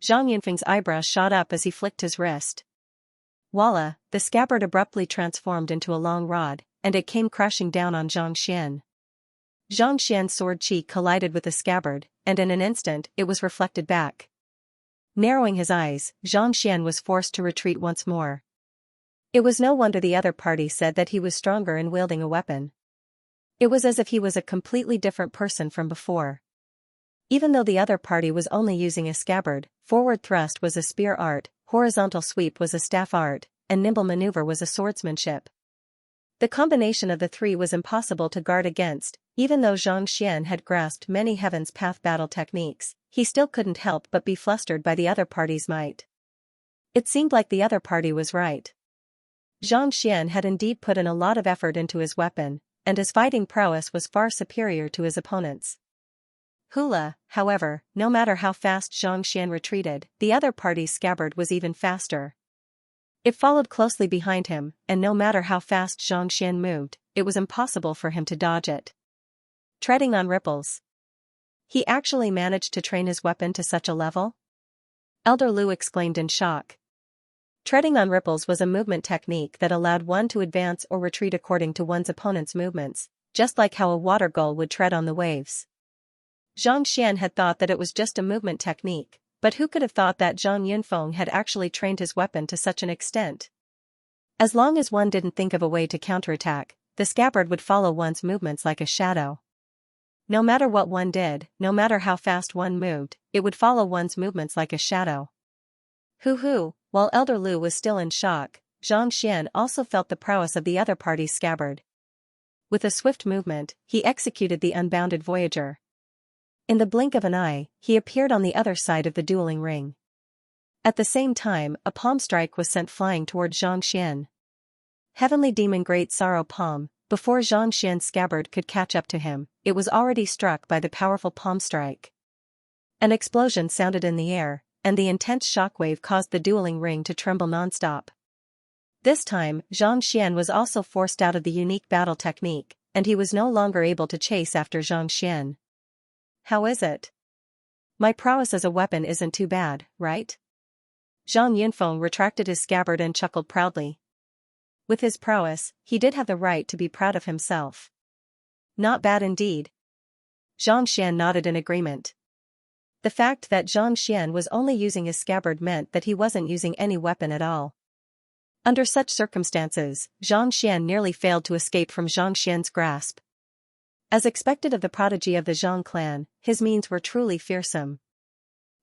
Zhang Yunfeng's eyebrows shot up as he flicked his wrist. Voila, the scabbard abruptly transformed into a long rod, and it came crashing down on Zhang Xian. Zhang Xian's sword chi collided with the scabbard, and in an instant it was reflected back. Narrowing his eyes, Zhang Xian was forced to retreat once more. It was no wonder the other party said that he was stronger in wielding a weapon. It was as if he was a completely different person from before. Even though the other party was only using a scabbard, forward thrust was a spear art, horizontal sweep was a staff art, and nimble maneuver was a swordsmanship. The combination of the three was impossible to guard against. Even though Xianxia had grasped many Heaven's Path battle techniques, he still couldn't help but be flustered by the other party's might. It seemed like the other party was right. Xianxia had indeed put in a lot of effort into his weapon, and his fighting prowess was far superior to his opponent's. Hula, however, no matter how fast Xianxia retreated, the other party's scabbard was even faster. It followed closely behind him, and no matter how fast Xianxia moved, it was impossible for him to dodge it. Treading on ripples. He actually managed to train his weapon to such a level? Elder Lu exclaimed in shock. Treading on ripples was a movement technique that allowed one to advance or retreat according to one's opponent's movements, just like how a water gull would tread on the waves. Xianxia had thought that it was just a movement technique, but who could have thought that Zhang Yunfeng had actually trained his weapon to such an extent? As long as one didn't think of a way to counterattack, the scabbard would follow one's movements like a shadow. No matter what one did, no matter how fast one moved, it would follow one's movements like a shadow. Hoo-hoo, while Elder Lu was still in shock, Xianxia also felt the prowess of the other party's scabbard. With a swift movement, he executed the unbounded Voyager. In the blink of an eye, he appeared on the other side of the dueling ring. At the same time, a palm strike was sent flying toward Xianxia. Heavenly Demon Great Sorrow Palm. Before Xianxia's scabbard could catch up to him, it was already struck by the powerful palm strike. An explosion sounded in the air, and the intense shockwave caused the dueling ring to tremble nonstop. This time, Xianxia was also forced out of the unique battle technique, and he was no longer able to chase after Xianxia. How is it? My prowess as a weapon isn't too bad, right? Zhang Yunfeng retracted his scabbard and chuckled proudly. With his prowess, he did have the right to be proud of himself. Not bad indeed. Xianxia nodded in agreement. The fact that Xianxia was only using his scabbard meant that he wasn't using any weapon at all. Under such circumstances, Xianxia nearly failed to escape from Xianxia's grasp. As expected of the prodigy of the Zhang clan, his means were truly fearsome.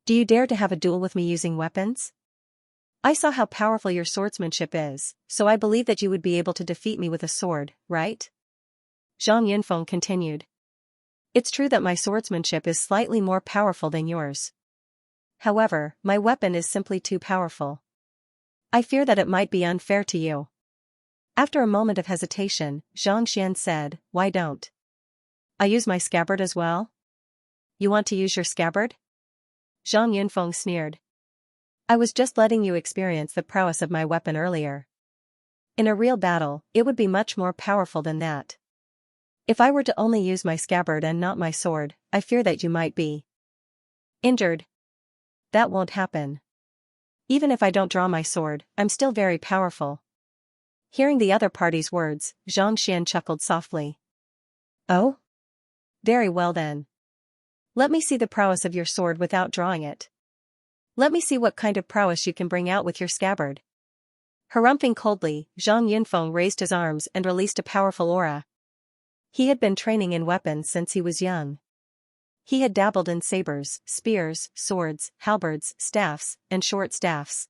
Do you dare to have a duel with me using weapons? I saw how powerful your swordsmanship is, so I believe that you would be able to defeat me with a sword, right? Zhang Yunfeng continued. It's true that my swordsmanship is slightly more powerful than yours. However, my weapon is simply too powerful. I fear that it might be unfair to you. After a moment of hesitation, Xianxia said, Why don't I use my scabbard as well? You want to use your scabbard? Zhang Yunfeng sneered. I was just letting you experience the prowess of my weapon earlier. In a real battle, it would be much more powerful than that. If I were to only use my scabbard and not my sword, I fear that you might be injured. That won't happen. Even if I don't draw my sword, I'm still very powerful. Hearing the other party's words, Xianxia chuckled softly. Oh? Very well then. Let me see the prowess of your sword without drawing it. Let me see what kind of prowess you can bring out with your scabbard. Harumphing coldly, Zhang Yunfeng raised his arms and released a powerful aura. He had been training in weapons since he was young. He had dabbled in sabers, spears, swords, halberds, staffs, and short staffs.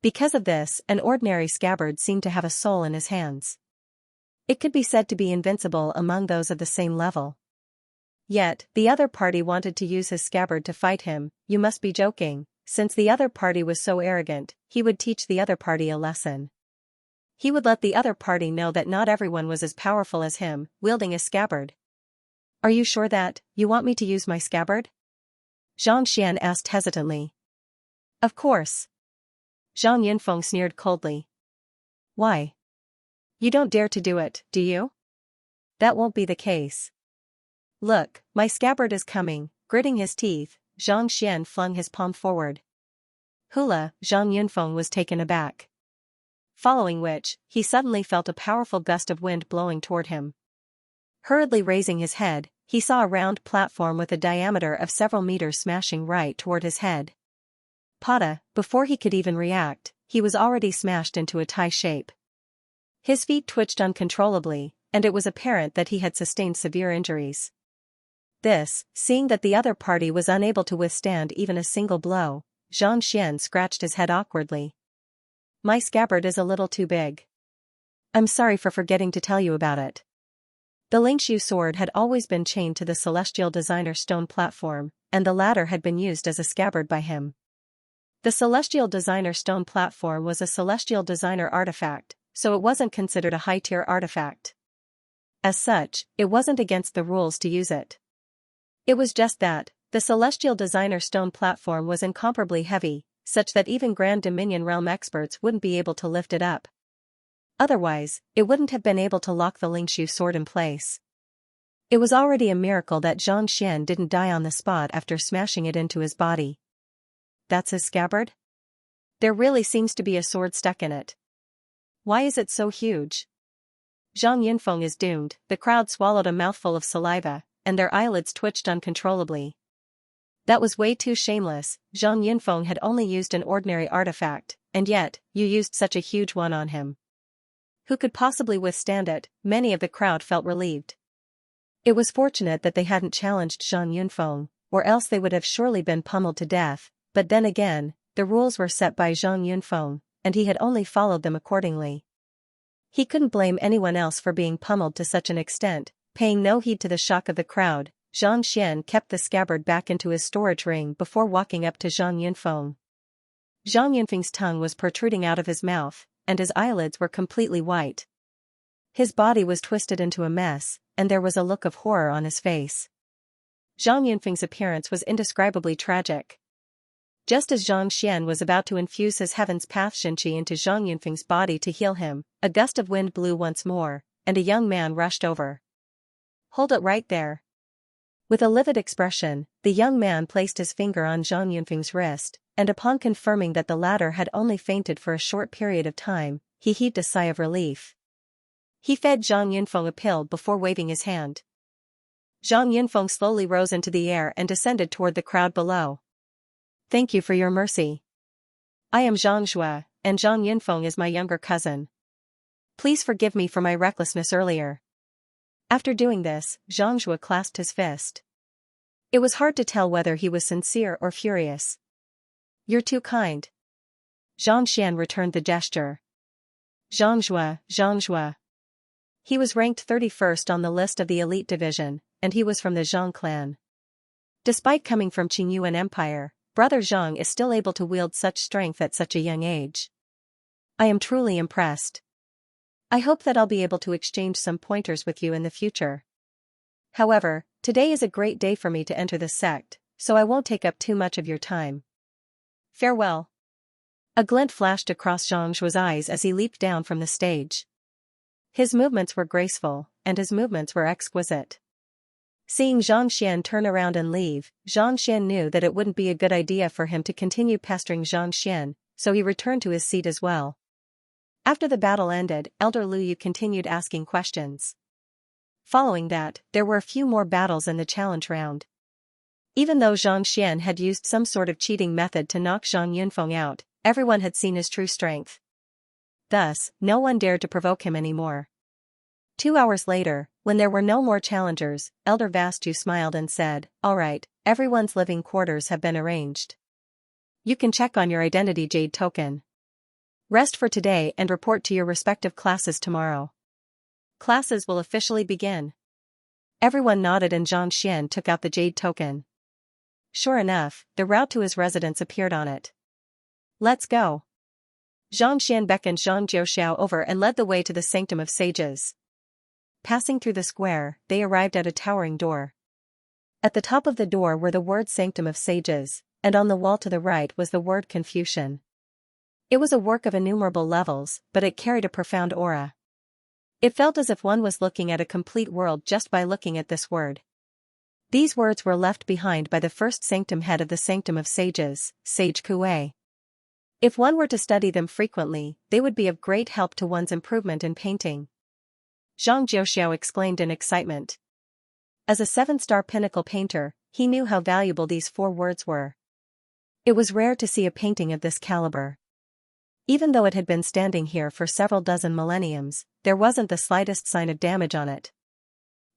Because of this, an ordinary scabbard seemed to have a soul in his hands. It could be said to be invincible among those of the same level. Yet, the other party wanted to use his scabbard to fight him. You must be joking. Since the other party was so arrogant, he would teach the other party a lesson. He would let the other party know that not everyone was as powerful as him, wielding a scabbard. Are you sure that you want me to use my scabbard? Xianxia asked hesitantly. Of course. Zhang Yunfeng sneered coldly. Why? You don't dare to do it, do you? That won't be the case. Look, my scabbard is coming. Gritting his teeth, Xianxia flung his palm forward. Hula, Zhang Yunfeng was taken aback. Following which, he suddenly felt a powerful gust of wind blowing toward him. Hurriedly raising his head, he saw a round platform with a diameter of several meters smashing right toward his head. Pada, before he could even react, he was already smashed into a tie shape. His feet twitched uncontrollably, and it was apparent that he had sustained severe injuries. This, seeing that the other party was unable to withstand even a single blow, Xianxia scratched his head awkwardly. My scabbard is a little too big. I'm sorry for forgetting to tell you about it. The Xianxia sword had always been chained to the celestial designer stone platform, and the latter had been used as a scabbard by him. The celestial designer stone platform was a celestial designer artifact, so it wasn't considered a high-tier artifact. As such, it wasn't against the rules to use it. It was just that, the celestial designer stone platform was incomparably heavy, such that even Grand Dominion realm experts wouldn't be able to lift it up. Otherwise, it wouldn't have been able to lock the Xianxia sword in place. It was already a miracle that Xianxia didn't die on the spot after smashing it into his body. That's his scabbard? There really seems to be a sword stuck in it. Why is it so huge? Zhang Yunfeng is doomed. The crowd swallowed a mouthful of saliva, and their eyelids twitched uncontrollably. That was way too shameless. Zhang Yunfeng had only used an ordinary artifact, and yet, you used such a huge one on him. Who could possibly withstand it? Many of the crowd felt relieved. It was fortunate that they hadn't challenged Zhang Yunfeng, or else they would have surely been pummeled to death, but then again, the rules were set by Zhang Yunfeng, and he had only followed them accordingly. He couldn't blame anyone else for being pummeled to such an extent. Paying no heed to the shock of the crowd, Xianxia kept the scabbard back into his storage ring before walking up to Zhang Yunfeng. Zhang Yunfeng's tongue was protruding out of his mouth, and his eyelids were completely white. His body was twisted into a mess, and there was a look of horror on his face. Zhang Yunfeng's appearance was indescribably tragic. Just as Xianxia was about to infuse his Heaven's Path Xinqi into Zhang Yunfeng's body to heal him, a gust of wind blew once more, and a young man rushed over. Hold it right there. With a livid expression, the young man placed his finger on Zhang Yunfeng's wrist, and upon confirming that the latter had only fainted for a short period of time, he heaved a sigh of relief. He fed Zhang Yunfeng a pill before waving his hand. Zhang Yunfeng slowly rose into the air and descended toward the crowd below. Thank you for your mercy. I am Xianxia, and Zhang Yunfeng is my younger cousin. Please forgive me for my recklessness earlier. After doing this, Xianxia clasped his fist. It was hard to tell whether he was sincere or furious. You're too kind. Xianxia returned the gesture. Xianxia, Xianxia. He was ranked 31st on the list of the elite division, and he was from the Zhang clan. Despite coming from Qingyuan Empire, Brother Zhang is still able to wield such strength at such a young age. I am truly impressed. I hope that I'll be able to exchange some pointers with you in the future. However, today is a great day for me to enter the sect, so I won't take up too much of your time. Farewell. A glint flashed across Xiangxia's eyes as he leaped down from the stage. His movements were graceful, and his movements were exquisite. Seeing Xianxia turn around and leave, Xianxia knew that it wouldn't be a good idea for him to continue pestering Xianxia, so he returned to his seat as well. After the battle ended, Elder Lu Yu continued asking questions. Following that, there were a few more battles in the challenge round. Even though Xianxia had used some sort of cheating method to knock Zhang Yunfeng out, everyone had seen his true strength. Thus, no one dared to provoke him anymore. 2 hours later, when there were no more challengers, Elder Vastu smiled and said, "All right, everyone's living quarters have been arranged. You can check on your identity jade token. Rest for today and report to your respective classes tomorrow. Classes will officially begin." Everyone nodded and Xianxia took out the jade token. Sure enough, the route to his residence appeared on it. Let's go. Xianxia beckoned Zhang Jiuxiao over and led the way to the Sanctum of Sages. Passing through the square, they arrived at a towering door. At the top of the door were the word Sanctum of Sages, and on the wall to the right was the word Confucian. It was a work of innumerable levels, but it carried a profound aura. It felt as if one was looking at a complete world just by looking at this word. These words were left behind by the first sanctum head of the Sanctum of Sages, Sage Kuei. If one were to study them frequently, they would be of great help to one's improvement in painting. Zhang Jiuxiao exclaimed in excitement. As a 7-star pinnacle painter, he knew how valuable these 4 words were. It was rare to see a painting of this caliber. Even though it had been standing here for several dozen millenniums, there wasn't the slightest sign of damage on it.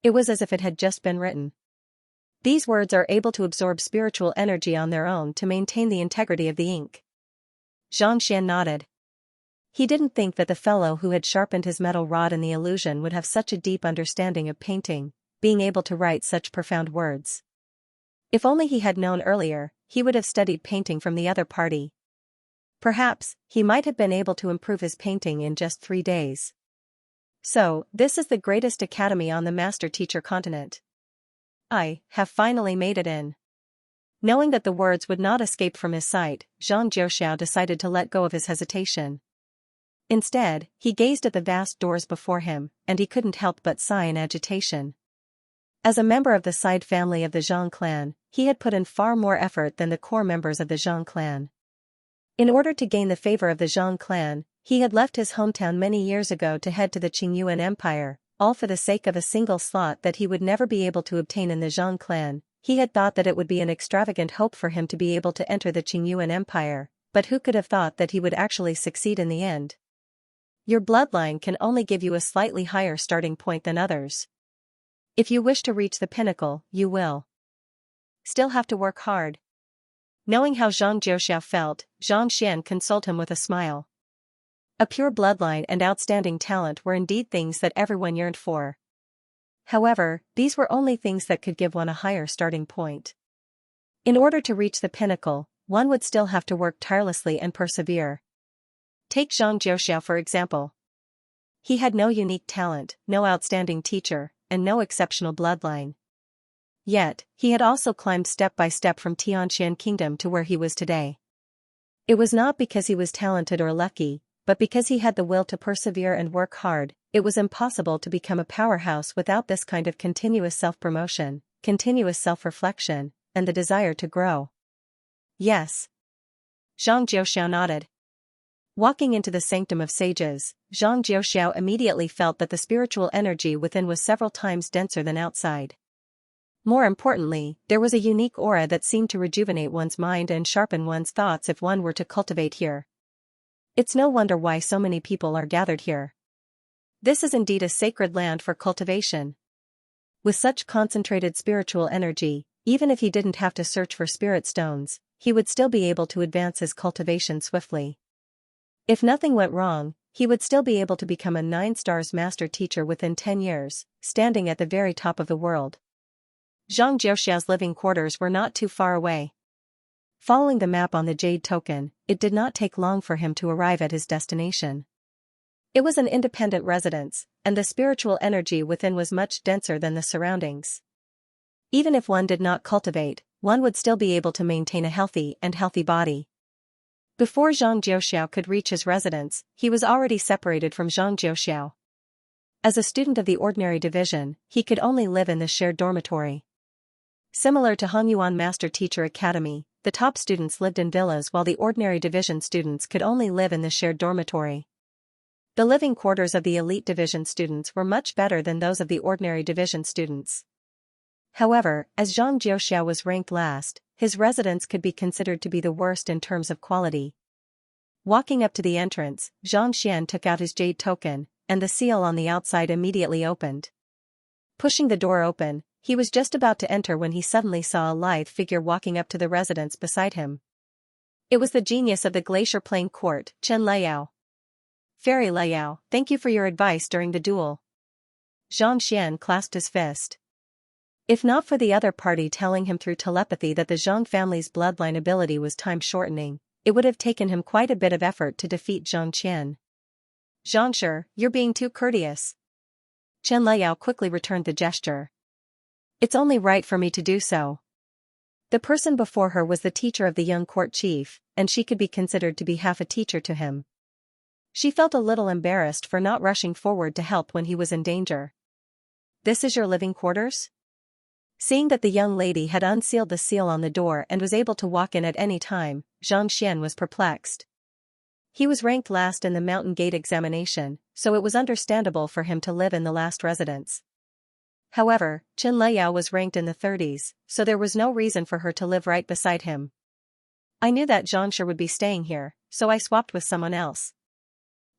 It was as if it had just been written. These words are able to absorb spiritual energy on their own to maintain the integrity of the ink. Xianxia nodded. He didn't think that the fellow who had sharpened his metal rod in the illusion would have such a deep understanding of painting, being able to write such profound words. If only he had known earlier, he would have studied painting from the other party. Perhaps, he might have been able to improve his painting in just 3 days. So, this is the greatest academy on the master-teacher continent. I have finally made it in. Knowing that the words would not escape from his sight, Zhang Jiuxiao decided to let go of his hesitation. Instead, he gazed at the vast doors before him, and he couldn't help but sigh in agitation. As a member of the side family of the Zhang clan, he had put in far more effort than the core members of the Zhang clan. In order to gain the favor of the Zhang clan, he had left his hometown many years ago to head to the Qingyuan Empire, all for the sake of a single slot that he would never be able to obtain in the Zhang clan. He had thought that it would be an extravagant hope for him to be able to enter the Qingyuan Empire, but who could have thought that he would actually succeed in the end? Your bloodline can only give you a slightly higher starting point than others. If you wish to reach the pinnacle, you will still have to work hard. Knowing how Zhang Jiuxiao felt, Zhang Xian consoled him with a smile. A pure bloodline and outstanding talent were indeed things that everyone yearned for. However, these were only things that could give one a higher starting point. In order to reach the pinnacle, one would still have to work tirelessly and persevere. Take Zhang Jiuxiao for example. He had no unique talent, no outstanding teacher, and no exceptional bloodline. Yet, he had also climbed step by step from Tianqian Kingdom to where he was today. It was not because he was talented or lucky, but because he had the will to persevere and work hard. It was impossible to become a powerhouse without this kind of continuous self-promotion, continuous self-reflection, and the desire to grow. Yes. Zhang Jiuxiao nodded. Walking into the sanctum of sages, Zhang Jiuxiao immediately felt that the spiritual energy within was several times denser than outside. More importantly, there was a unique aura that seemed to rejuvenate one's mind and sharpen one's thoughts if one were to cultivate here. It's no wonder why so many people are gathered here. This is indeed a sacred land for cultivation. With such concentrated spiritual energy, even if he didn't have to search for spirit stones, he would still be able to advance his cultivation swiftly. If nothing went wrong, he would still be able to become a 9-stars master teacher within 10 years, standing at the very top of the world. Zhang Jiuxiao's living quarters were not too far away. Following the map on the jade token, it did not take long for him to arrive at his destination. It was an independent residence, and the spiritual energy within was much denser than the surroundings. Even if one did not cultivate, one would still be able to maintain a healthy body. Before Zhang Jiuxiao could reach his residence, he was already separated from Zhang Jiuxiao. As a student of the ordinary division, he could only live in the shared dormitory. Similar to Hongyuan Master Teacher Academy, the top students lived in villas while the ordinary division students could only live in the shared dormitory. The living quarters of the elite division students were much better than those of the ordinary division students. However, as Zhang Jiuxiao was ranked last, his residence could be considered to be the worst in terms of quality. Walking up to the entrance, Zhang Xian took out his jade token, and the seal on the outside immediately opened. Pushing the door open, he was just about to enter when he suddenly saw a lithe figure walking up to the residence beside him. It was the genius of the Glacier Plain Court, Chen Liao. Fairy Liao, thank you for your advice during the duel. Zhang Xian clasped his fist. If not for the other party telling him through telepathy that the Zhang family's bloodline ability was time-shortening, it would have taken him quite a bit of effort to defeat Zhang Qian. Zhangshi, you're being too courteous. Chen Liao quickly returned the gesture. It's only right for me to do so. The person before her was the teacher of the young court chief, and she could be considered to be half a teacher to him. She felt a little embarrassed for not rushing forward to help when he was in danger. This is your living quarters? Seeing that the young lady had unsealed the seal on the door and was able to walk in at any time, Zhang Xian was perplexed. He was ranked last in the Mountain Gate examination, so it was understandable for him to live in the last residence. However, Chen Liao was ranked in the 30s, so there was no reason for her to live right beside him. I knew that Zhangshi would be staying here, so I swapped with someone else.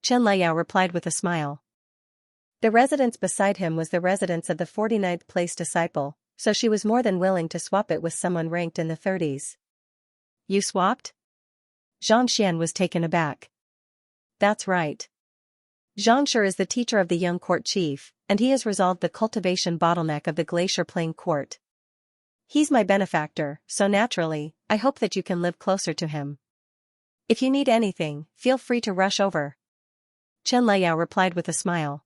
Chen Liao replied with a smile. The residence beside him was the residence of the 49th place disciple, so she was more than willing to swap it with someone ranked in the 30s. You swapped? Zhang Xian was taken aback. that's right. Xianxia is the teacher of the young court chief, and he has resolved the cultivation bottleneck of the Glacier Plain court. He's my benefactor, so naturally, I hope that you can live closer to him. If you need anything, feel free to rush over. Xianxia replied with a smile.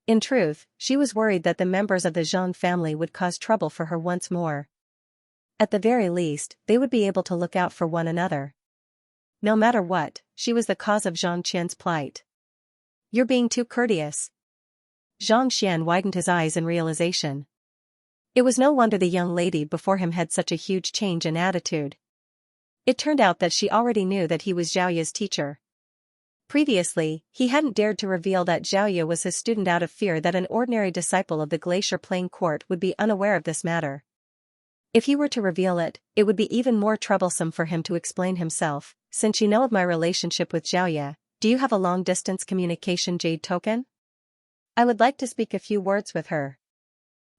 In truth, she was worried that the members of the Zhang family would cause trouble for her once more. At the very least, they would be able to look out for one another. No matter what, she was the cause of Zhang Qian's plight. You're being too courteous. Zhang Qian widened his eyes in realization. It was no wonder the young lady before him had such a huge change in attitude. It turned out that she already knew that he was Xiaoya's teacher. Previously, he hadn't dared to reveal that Xiaoya was his student out of fear that an ordinary disciple of the Glacier Plain court would be unaware of this matter. If he were to reveal it, it would be even more troublesome for him to explain himself. Since you know of my relationship with Xiaoya, do you have a long-distance communication jade token? I would like to speak a few words with her.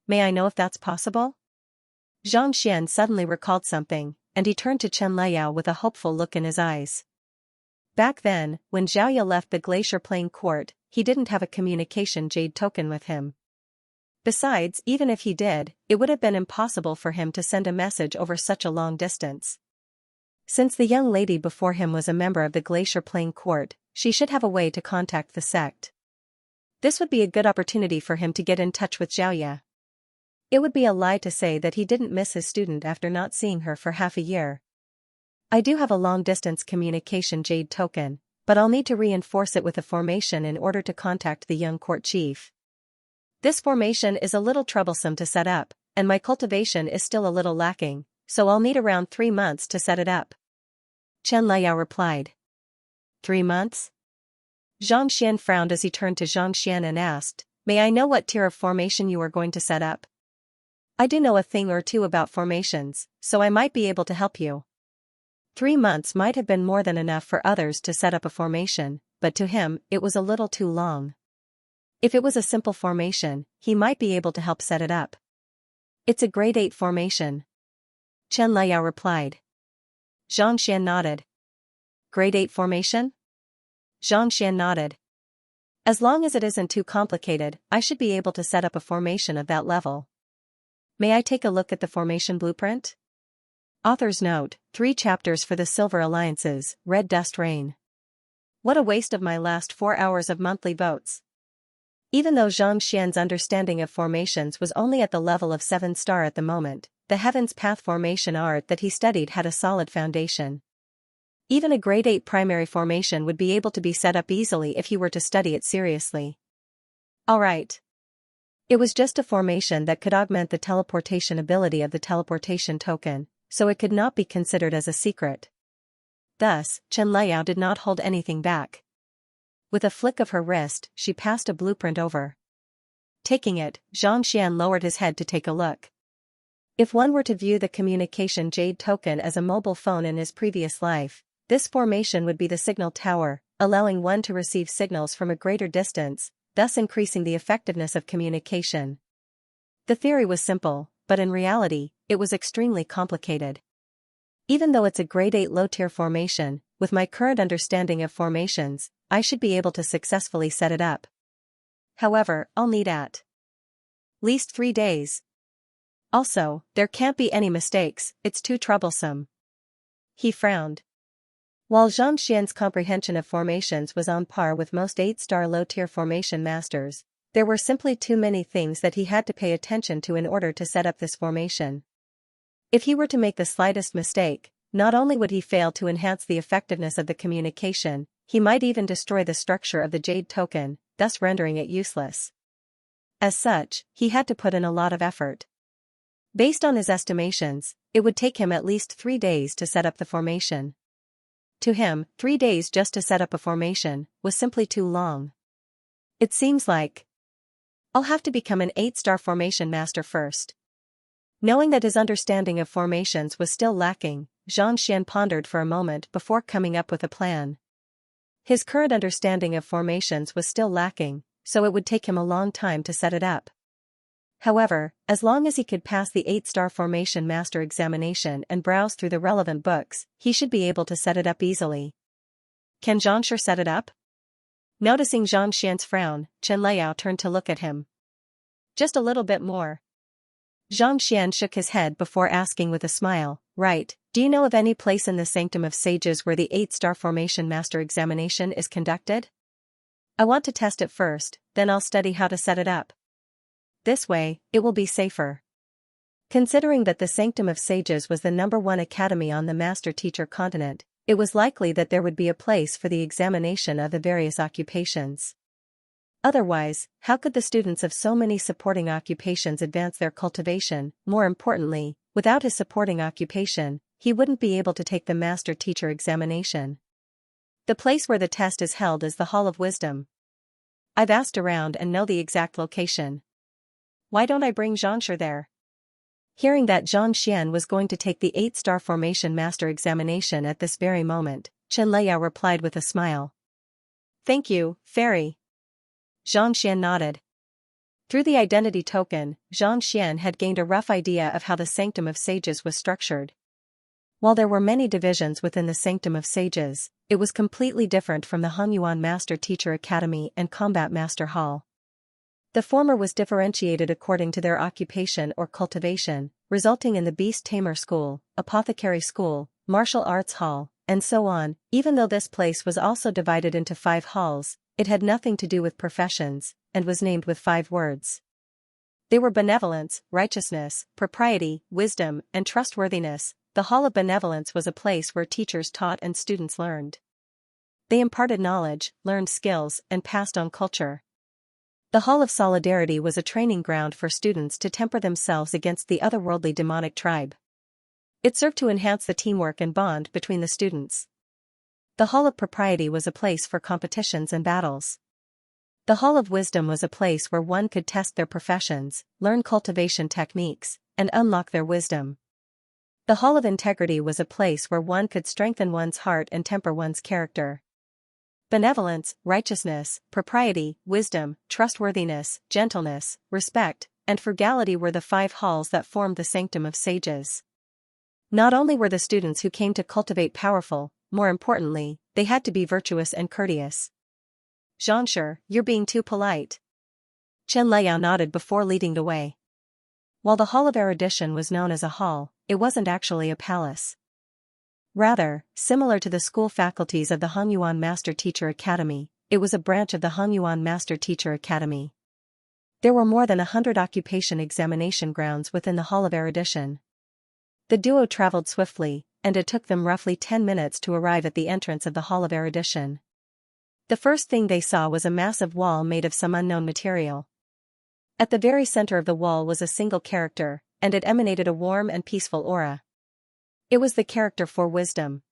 May I know if that's possible? Zhang Xian suddenly recalled something, and he turned to Xianxia with a hopeful look in his eyes. Back then, when Xiaoya left the Glacier Plain court, he didn't have a communication jade token with him. Besides, even if he did, it would have been impossible for him to send a message over such a long distance. Since the young lady before him was a member of the Glacier Plain court, she should have a way to contact the sect. This would be a good opportunity for him to get in touch with Xiaoya. It would be a lie to say that he didn't miss his student after not seeing her for half a year. I do have a long-distance communication jade token, but I'll need to reinforce it with a formation in order to contact the young court chief. This formation is a little troublesome to set up, and my cultivation is still a little lacking, so I'll need around 3 months to set it up. Xianxia replied. 3 months? Zhang Xian frowned as he turned to Zhang Xian and asked, May I know what tier of formation you are going to set up? I do know a thing or two about formations, so I might be able to help you. 3 months might have been more than enough for others to set up a formation, but to him, it was a little too long. If it was a simple formation, he might be able to help set it up. It's a grade 8 formation. Xianxia replied. Zhang Xian nodded. Grade 8 formation? Zhang Xian nodded. As long as it isn't too complicated, I should be able to set up a formation of that level. May I take a look at the formation blueprint? Author's note, 3 chapters for the Silver Alliances, Red Dust Rain. What a waste of my last 4 hours of monthly votes. Even though Zhang Xian's understanding of formations was only at the level of 7-star at the moment, the Heaven's Path formation art that he studied had a solid foundation. Even a grade 8 primary formation would be able to be set up easily if he were to study it seriously. Alright. It was just a formation that could augment the teleportation ability of the teleportation token, so it could not be considered as a secret. Thus, Xianxia did not hold anything back. With a flick of her wrist, she passed a blueprint over. Taking it, Zhang Xian lowered his head to take a look. If one were to view the communication jade token as a mobile phone in his previous life, this formation would be the signal tower, allowing one to receive signals from a greater distance, thus increasing the effectiveness of communication. The theory was simple, but in reality, it was extremely complicated. Even though it's a grade 8 low-tier formation, with my current understanding of formations, I should be able to successfully set it up. However, I'll need at least 3 days. Also, there can't be any mistakes, it's too troublesome. He frowned. While Zhang Xian's comprehension of formations was on par with most 8-star low-tier formation masters, there were simply too many things that he had to pay attention to in order to set up this formation. If he were to make the slightest mistake, not only would he fail to enhance the effectiveness of the communication, he might even destroy the structure of the jade token, thus rendering it useless. As such, he had to put in a lot of effort. Based on his estimations, it would take him at least 3 days to set up the formation. To him, 3 days just to set up a formation was simply too long. It seems like I'll have to become an 8-star formation master first. Knowing that his understanding of formations was still lacking, Zhang Xian pondered for a moment before coming up with a plan. His current understanding of formations was still lacking, so it would take him a long time to set it up. However, as long as he could pass the 8-star formation master examination and browse through the relevant books, he should be able to set it up easily. Can Xianxia set it up? Noticing Xianxia's frown, Chen Liao turned to look at him. Just a little bit more. Xianxian shook his head before asking with a smile, right, do you know of any place in the Sanctum of Sages where the 8-star formation master examination is conducted? I want to test it first, then I'll study how to set it up. This way, it will be safer. Considering that the Sanctum of Sages was the #1 academy on the master-teacher continent, it was likely that there would be a place for the examination of the various occupations. Otherwise, how could the students of so many supporting occupations advance their cultivation? More importantly, without his supporting occupation, he wouldn't be able to take the master-teacher examination. The place where the test is held is the Hall of Wisdom. I've asked around and know the exact location. Why don't I bring Xianxia there? Hearing that Xianxian was going to take the 8-star formation master examination at this very moment, Chen Liao replied with a smile. Thank you, Fairy. Xianxian nodded. Through the identity token, Xianxian had gained a rough idea of how the Sanctum of Sages was structured. While there were many divisions within the Sanctum of Sages, it was completely different from the Hanyuan Master Teacher Academy and Combat Master Hall. The former was differentiated according to their occupation or cultivation, resulting in the Beast Tamer School, Apothecary School, Martial Arts Hall, and so on. Even though this place was also divided into 5 halls, it had nothing to do with professions, and was named with 5 words. They were benevolence, righteousness, propriety, wisdom, and trustworthiness. The Hall of Benevolence was a place where teachers taught and students learned. They imparted knowledge, learned skills, and passed on culture. The Hall of Solidarity was a training ground for students to temper themselves against the otherworldly demonic tribe. It served to enhance the teamwork and bond between the students. The Hall of Propriety was a place for competitions and battles. The Hall of Wisdom was a place where one could test their professions, learn cultivation techniques, and unlock their wisdom. The Hall of Integrity was a place where one could strengthen one's heart and temper one's character. Benevolence, righteousness, propriety, wisdom, trustworthiness, gentleness, respect, and frugality were the 5 halls that formed the Sanctum of Sages. Not only were the students who came to cultivate powerful, more importantly, they had to be virtuous and courteous. Xianxia, you're being too polite. Chen Liao nodded before leading the way. While the Hall of Erudition was known as a hall, it wasn't actually a palace. Rather, similar to the school faculties of the Hanyuan Master Teacher Academy, it was a branch of the Hanyuan Master Teacher Academy. There were more than 100 occupation examination grounds within the Hall of Erudition. The duo traveled swiftly, and it took them roughly 10 minutes to arrive at the entrance of the Hall of Erudition. The first thing they saw was a massive wall made of some unknown material. At the very center of the wall was a single character, and it emanated a warm and peaceful aura. It was the character for wisdom.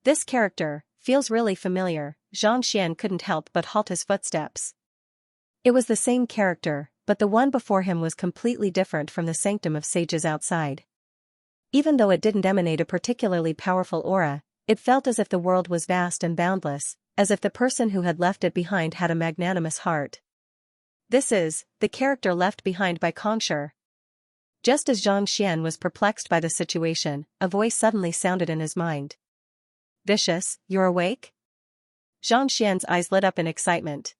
This character feels really familiar. Xianxian couldn't help but halt his footsteps. It was the same character, but the one before him was completely different from the Sanctum of Sages outside. Even though it didn't emanate a particularly powerful aura, it felt as if the world was vast and boundless, as if the person who had left it behind had a magnanimous heart. This is the character left behind by Xianxia. Just as Xianxian was perplexed by the situation, a voice suddenly sounded in his mind. Vicious, you're awake? Xianxian's eyes lit up in excitement.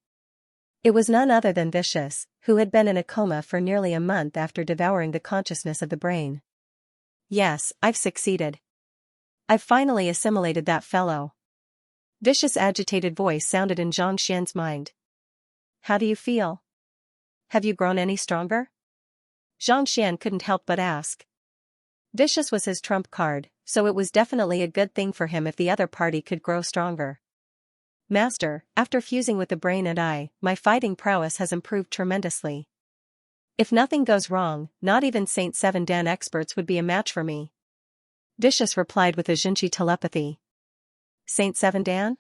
It was none other than Vicious, who had been in a coma for nearly a month after devouring the consciousness of the brain. Yes, I've succeeded. I've finally assimilated that fellow. Vicious' agitated voice sounded in Xianxian's mind. How do you feel? Have you grown any stronger? Xianxian couldn't help but ask. Vicious was his trump card, so it was definitely a good thing for him if the other party could grow stronger. Master, after fusing with the brain and eye, my fighting prowess has improved tremendously. If nothing goes wrong, not even Saint Seven Dan experts would be a match for me. Vicious replied with a Xinchi telepathy. Saint Seven Dan?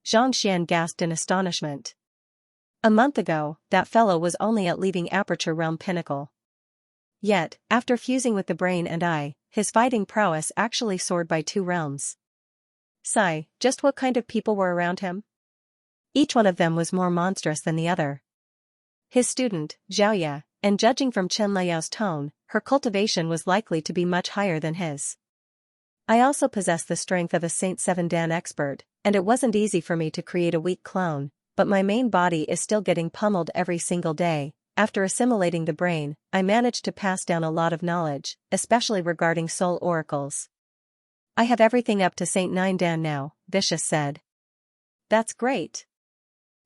Xianxian gasped in astonishment. A month ago, that fellow was only at leaving Aperture Realm Pinnacle. Yet, after fusing with the brain and eye, his fighting prowess actually soared by 2 realms. Sigh, just what kind of people were around him? Each one of them was more monstrous than the other. His student, Xiaoya, and judging from Chen Liao's tone, her cultivation was likely to be much higher than his. I also possess the strength of a Saint Seven Dan expert, and it wasn't easy for me to create a weak clone, but my main body is still getting pummeled every single day. After assimilating the brain, I managed to pass down a lot of knowledge, especially regarding soul oracles. I have everything up to Saint 9 Dan now, Vicious said. That's great.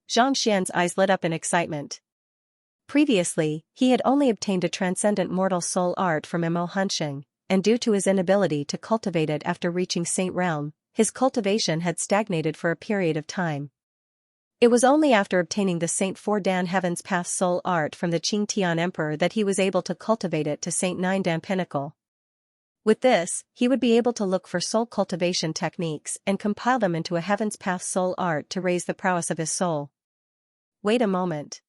Xianxia's eyes lit up in excitement. Previously, he had only obtained a transcendent mortal soul art from Mo Hunsheng, and due to his inability to cultivate it after reaching Saint Realm, his cultivation had stagnated for a period of time. It was only after obtaining the Saint 4 Dan Heaven's Path soul art from the Qingtian Emperor that he was able to cultivate it to Saint 9 Dan Pinnacle. With this, he would be able to look for soul cultivation techniques and compile them into a Heaven's Path soul art to raise the prowess of his soul. Wait a moment.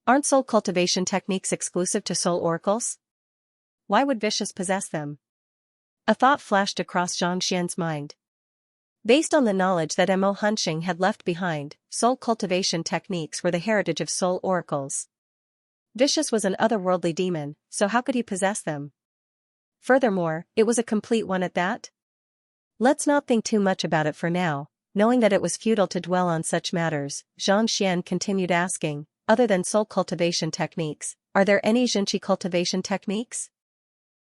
Aren't soul cultivation techniques exclusive to soul oracles? Why would Vicious possess them? A thought flashed across Xianxia's mind. Based on the knowledge that Mo Hunsheng had left behind, soul cultivation techniques were the heritage of soul oracles. Vicious was an otherworldly demon, so how could he possess them? Furthermore, it was a complete one at that? Let's not think too much about it for now. Knowing that it was futile to dwell on such matters, Xianxia continued asking, other than soul cultivation techniques, are there any Xianxia cultivation techniques?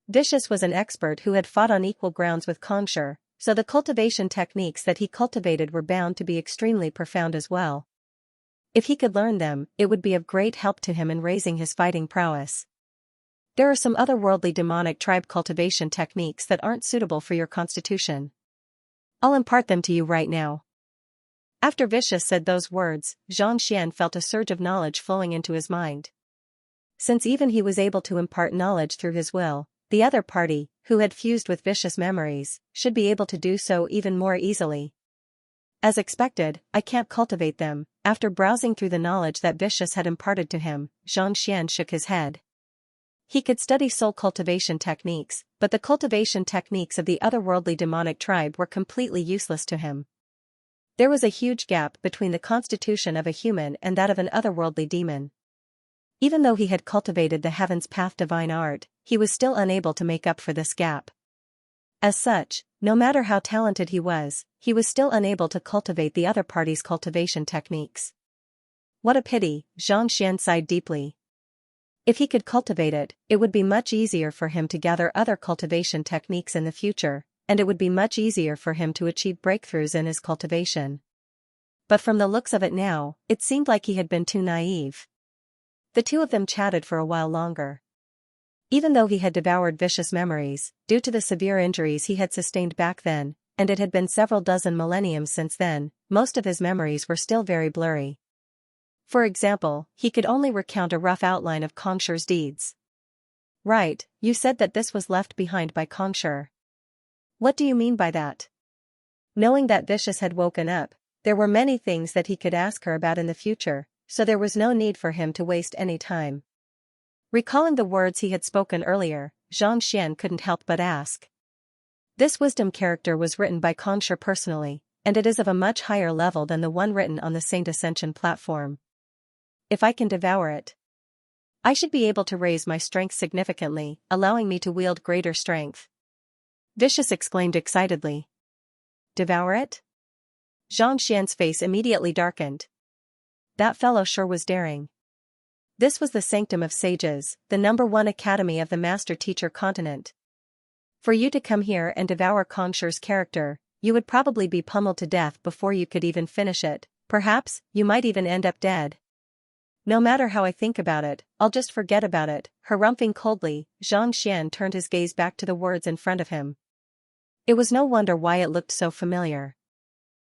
Vicious was an expert who had fought on equal grounds with Kongsher, so the cultivation techniques that he cultivated were bound to be extremely profound as well. If he could learn them, it would be of great help to him in raising his fighting prowess. There are some otherworldly demonic tribe cultivation techniques that aren't suitable for your constitution. I'll impart them to you right now. After Vicious said those words, Xianxia felt a surge of knowledge flowing into his mind. Since even he was able to impart knowledge through his will, the other party, who had fused with Vicious memories, should be able to do so even more easily. As expected, I can't cultivate them. After browsing through the knowledge that Vicious had imparted to him, Xianxia shook his head. He could study soul cultivation techniques, but the cultivation techniques of the otherworldly demonic tribe were completely useless to him. There was a huge gap between the constitution of a human and that of an otherworldly demon. Even though he had cultivated the Heaven's Path divine art, he was still unable to make up for this gap. As such, no matter how talented he was still unable to cultivate the other party's cultivation techniques. What a pity, Xianxia sighed deeply. If he could cultivate it, it would be much easier for him to gather other cultivation techniques in the future, and it would be much easier for him to achieve breakthroughs in his cultivation. But from the looks of it now, it seemed like he had been too naive. The two of them chatted for a while longer. Even though he had devoured Vicious memories, due to the severe injuries he had sustained back then, and it had been several dozen millenniums since then, most of his memories were still very blurry. For example, he could only recount a rough outline of Kongsher's deeds. Right, you said that this was left behind by Kongsher. What do you mean by that? Knowing that Vicious had woken up, there were many things that he could ask her about in the future, so there was no need for him to waste any time. Recalling the words he had spoken earlier, Xianxia couldn't help but ask. This wisdom character was written by Kongsher personally, and it is of a much higher level than the one written on the Saint Ascension platform. If I can devour it, I should be able to raise my strength significantly, allowing me to wield greater strength. Vicious exclaimed excitedly. Devour it? Xianxia's face immediately darkened. That fellow sure was daring. This was the Sanctum of Sages, the #1 academy of the Master Teacher continent. For you to come here and devour Kongsher's character, you would probably be pummeled to death before you could even finish it. Perhaps, you might even end up dead. No matter how I think about it, I'll just forget about it. Harumphing coldly, Xianxia turned his gaze back to the words in front of him. It was no wonder why it looked so familiar.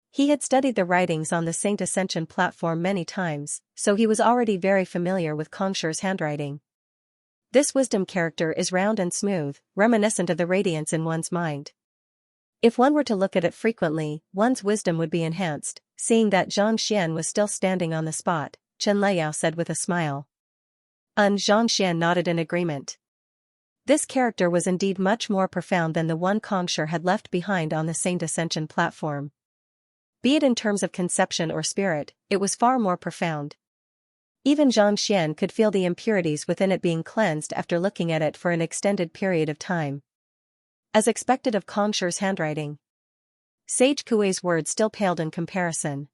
He had studied the writings on the Saint Ascension platform many times, so he was already very familiar with Kongsher's handwriting. This wisdom character is round and smooth, reminiscent of the radiance in one's mind. If one were to look at it frequently, one's wisdom would be enhanced. Seeing that Xianxia was still standing on the spot, Chen Liao said with a smile. Xianxia nodded in agreement. This character was indeed much more profound than the one Kongsher had left behind on the Saint Ascension platform. Be it in terms of conception or spirit, it was far more profound. Even Xianxia could feel the impurities within it being cleansed after looking at it for an extended period of time. As expected of Kongsher's handwriting, Sage Kuei's words still paled in comparison.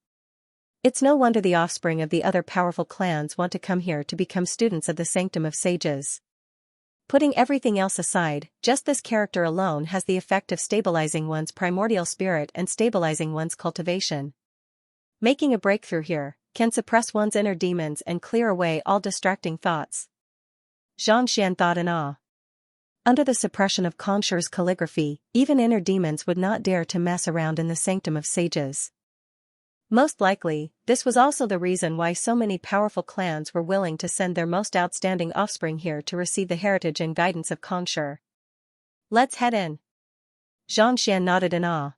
It's no wonder the offspring of the other powerful clans want to come here to become students of the Sanctum of Sages. Putting everything else aside, just this character alone has the effect of stabilizing one's primordial spirit and stabilizing one's cultivation. Making a breakthrough here can suppress one's inner demons and clear away all distracting thoughts. Xianxia thought in awe. Under the suppression of Conchure's calligraphy, even inner demons would not dare to mess around in the Sanctum of Sages. Most likely, this was also the reason why so many powerful clans were willing to send their most outstanding offspring here to receive the heritage and guidance of Conchur. Let's head in. Xianxia nodded in awe.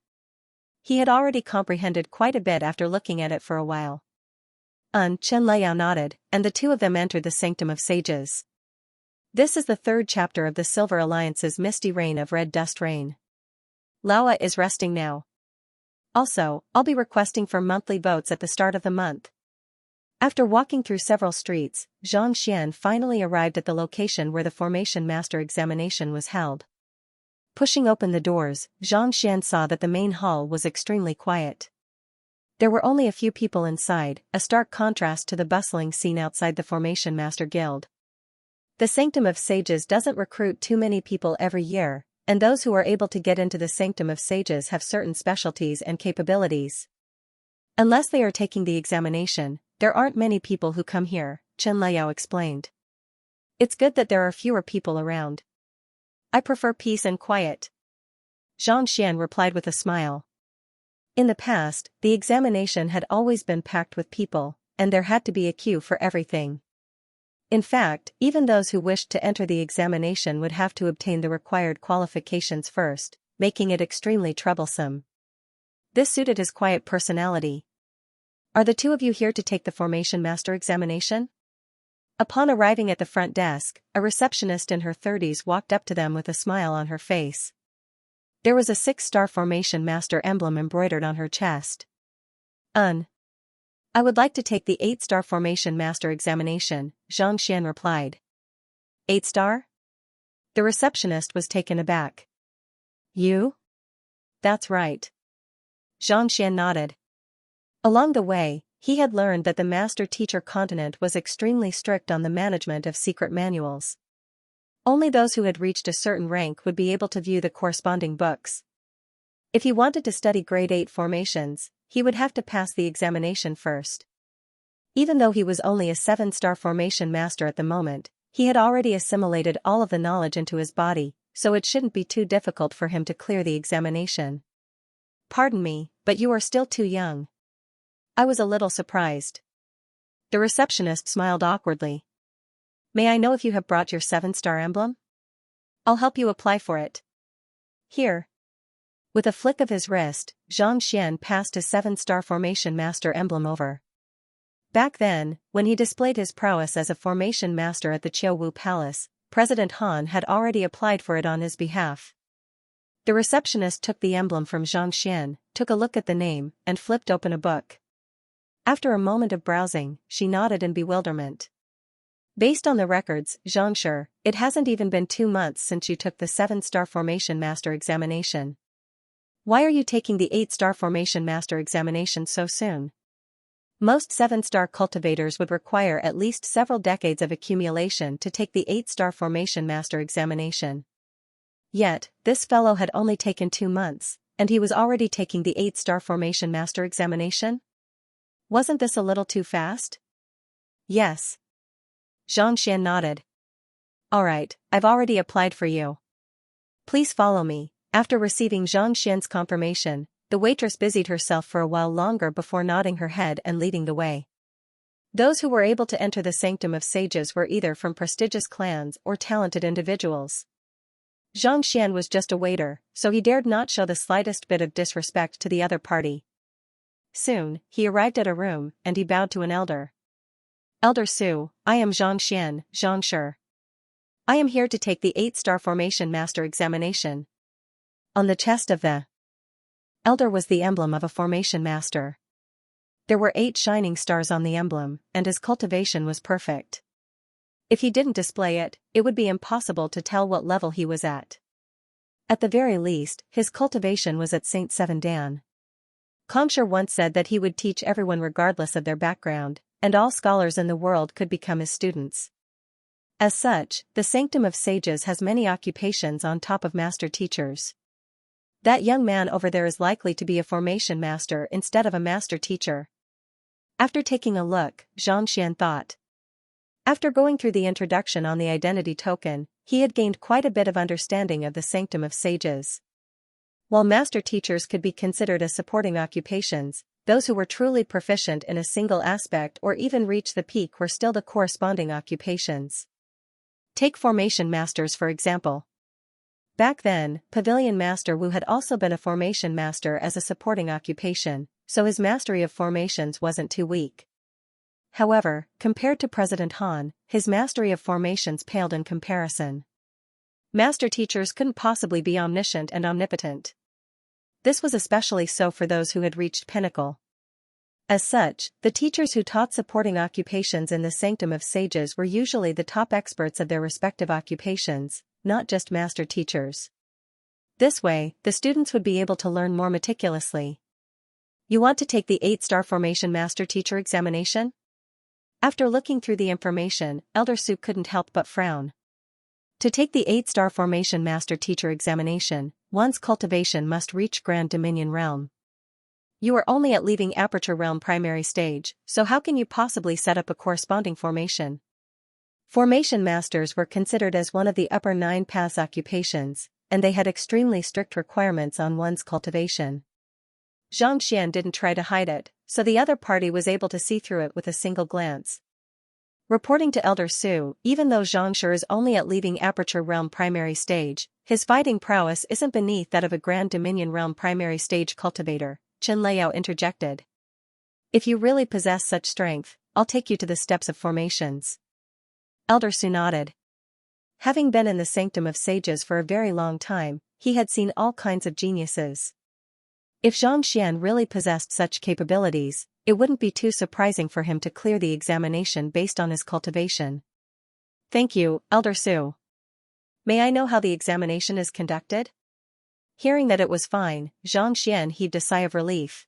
He had already comprehended quite a bit after looking at it for a while. Chen Liao nodded, and the two of them entered the Sanctum of Sages. This is the third chapter of the Silver Alliance's misty reign of red dust rain. Laowa is resting now. Also, I'll be requesting for monthly votes at the start of the month. After walking through several streets, Xianxia finally arrived at the location where the Formation Master examination was held. Pushing open the doors, Xianxia saw that the main hall was extremely quiet. There were only a few people inside, a stark contrast to the bustling scene outside the Formation Master Guild. The Sanctum of Sages doesn't recruit too many people every year, and those who are able to get into the Sanctum of Sages have certain specialties and capabilities. Unless they are taking the examination, there aren't many people who come here, Chen Liao explained. It's good that there are fewer people around. I prefer peace and quiet. Xianxia replied with a smile. In the past, the examination had always been packed with people, and there had to be a queue for everything. In fact, even those who wished to enter the examination would have to obtain the required qualifications first, making it extremely troublesome. This suited his quiet personality. Are the two of you here to take the Formation Master examination? Upon arriving at the front desk, a receptionist in her 30s walked up to them with a smile on her face. There was a 6-star Formation Master emblem embroidered on her chest. I would like to take the 8-star Formation Master examination, Xianxia replied. 8-star? The receptionist was taken aback. You? That's right. Xianxia nodded. Along the way, he had learned that the Master Teacher Continent was extremely strict on the management of secret manuals. Only those who had reached a certain rank would be able to view the corresponding books. If he wanted to study grade 8 formations, he would have to pass the examination first. Even though he was only a 7-star Formation Master at the moment, he had already assimilated all of the knowledge into his body, so it shouldn't be too difficult for him to clear the examination. Pardon me, but you are still too young. I was a little surprised. The receptionist smiled awkwardly. May I know if you have brought your 7-star emblem? I'll help you apply for it. Here. With a flick of his wrist, Xianxia passed his 7-star Formation Master emblem over. Back then, when he displayed his prowess as a Formation Master at the Qiuwu Palace, President Han had already applied for it on his behalf. The receptionist took the emblem from Xianxia, took a look at the name, and flipped open a book. After a moment of browsing, she nodded in bewilderment. Based on the records, Xianxia, it hasn't even been 2 months since you took the 7-star Formation Master examination. Why are you taking the 8-star Formation Master examination so soon? Most 7-star cultivators would require at least several decades of accumulation to take the 8-star Formation Master examination. Yet, this fellow had only taken 2 months, and he was already taking the 8-star Formation Master examination? Wasn't this a little too fast? Yes. Xianxia nodded. Alright, I've already applied for you. Please follow me. After receiving Xianxia's confirmation, the waitress busied herself for a while longer before nodding her head and leading the way. Those who were able to enter the Sanctum of Sages were either from prestigious clans or talented individuals. Xianxia was just a waiter, so he dared not show the slightest bit of disrespect to the other party. Soon, he arrived at a room, and he bowed to an elder. Elder Su, I am Xianxia, Xianxia. I am here to take the 8-star Formation Master examination. On the chest of the elder was the emblem of a Formation Master. There were 8 shining stars on the emblem, and his cultivation was perfect. If he didn't display it, it would be impossible to tell what level he was at. At the very least, his cultivation was at St. 7 Dan. Xianxia once said that he would teach everyone regardless of their background, and all scholars in the world could become his students. As such, the Sanctum of Sages has many occupations on top of master teachers. That young man over there is likely to be a formation master instead of a master teacher. After taking a look, Xianxia thought. After going through the introduction on the identity token, he had gained quite a bit of understanding of the Sanctum of Sages. While master teachers could be considered as supporting occupations, those who were truly proficient in a single aspect or even reached the peak were still the corresponding occupations. Take formation masters for example. Back then, Pavilion Master Wu had also been a formation master as a supporting occupation, so his mastery of formations wasn't too weak. However, compared to President Han, his mastery of formations paled in comparison. Master teachers couldn't possibly be omniscient and omnipotent. This was especially so for those who had reached pinnacle. As such, the teachers who taught supporting occupations in the Sanctum of Sages were usually the top experts of their respective occupations, not just master teachers. This way, the students would be able to learn more meticulously. You want to take the 8-star formation master teacher examination? After looking through the information, Elder Su couldn't help but frown. To take the 8-star formation master teacher examination, one's cultivation must reach Grand Dominion realm. You are only at leaving Aperture realm primary stage, so how can you possibly set up a corresponding formation? Formation masters were considered as one of the upper 9 paths occupations, and they had extremely strict requirements on one's cultivation. Xianxia didn't try to hide it, so the other party was able to see through it with a single glance. Reporting to Elder Su, even though Xianxia is only at leaving Aperture realm primary stage, his fighting prowess isn't beneath that of a Grand Dominion realm primary stage cultivator, Chen Liao interjected. If you really possess such strength, I'll take you to the steps of formations. Elder Su nodded. Having been in the Sanctum of Sages for a very long time, he had seen all kinds of geniuses. If Xianxia really possessed such capabilities, it wouldn't be too surprising for him to clear the examination based on his cultivation. Thank you, Elder Su. May I know how the examination is conducted? Hearing that it was fine, Xianxia heaved a sigh of relief.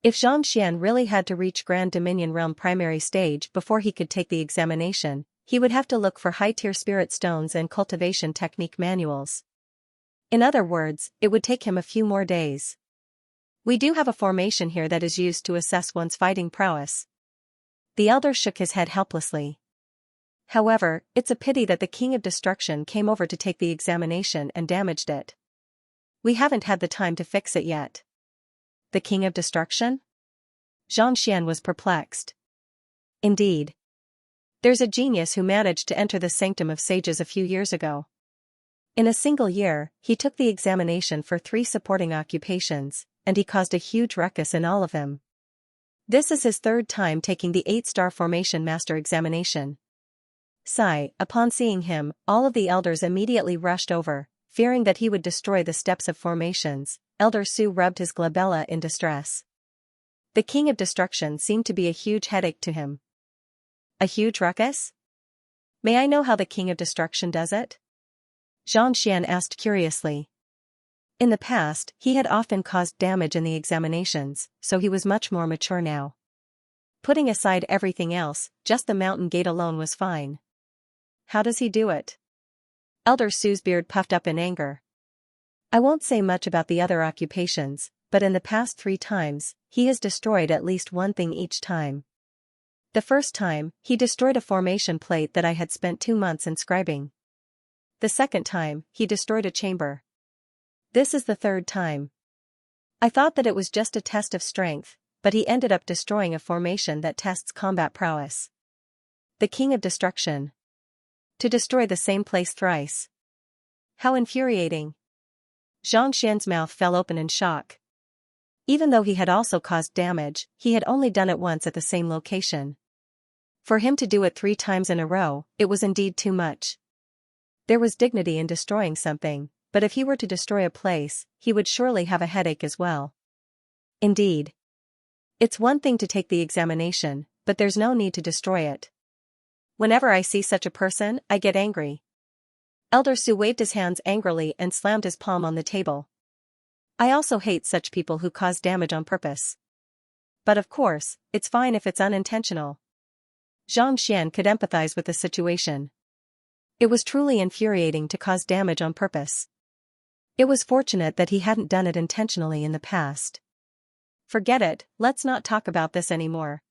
If Xianxia really had to reach Grand Dominion realm primary stage before he could take the examination, he would have to look for high-tier spirit stones and cultivation technique manuals. In other words, it would take him a few more days. We do have a formation here that is used to assess one's fighting prowess. The elder shook his head helplessly. However, it's a pity that the King of Destruction came over to take the examination and damaged it. We haven't had the time to fix it yet. The King of Destruction? Xianxia was perplexed. Indeed. There's a genius who managed to enter the Sanctum of Sages a few years ago. In a single year, he took the examination for 3 supporting occupations, and he caused a huge ruckus in all of them. This is his 3rd time taking the 8-star formation master examination. Upon seeing him, all of the elders immediately rushed over, fearing that he would destroy the steps of formations. Elder Su rubbed his glabella in distress. The King of Destruction seemed to be a huge headache to him. A huge ruckus? May I know how the King of Destruction does it? Xianxia asked curiously. In the past, he had often caused damage in the examinations, so he was much more mature now. Putting aside everything else, just the mountain gate alone was fine. How does he do it? Elder Su's beard puffed up in anger. I won't say much about the other occupations, but in the past 3 times, he has destroyed at least one thing each time. The first time, he destroyed a formation plate that I had spent 2 months inscribing. The second time, he destroyed a chamber. This is the 3rd time. I thought that it was just a test of strength, but he ended up destroying a formation that tests combat prowess. The King of Destruction. To destroy the same place thrice. How infuriating. Xianxia's mouth fell open in shock. Even though he had also caused damage, he had only done it once at the same location. For him to do it 3 times in a row, it was indeed too much. There was dignity in destroying something, but if he were to destroy a place, he would surely have a headache as well. Indeed. It's one thing to take the examination, but there's no need to destroy it. Whenever I see such a person, I get angry. Elder Su waved his hands angrily and slammed his palm on the table. I also hate such people who cause damage on purpose. But of course, it's fine if it's unintentional. Xianxia could empathize with the situation. It was truly infuriating to cause damage on purpose. It was fortunate that he hadn't done it intentionally in the past. Forget it, let's not talk about this anymore.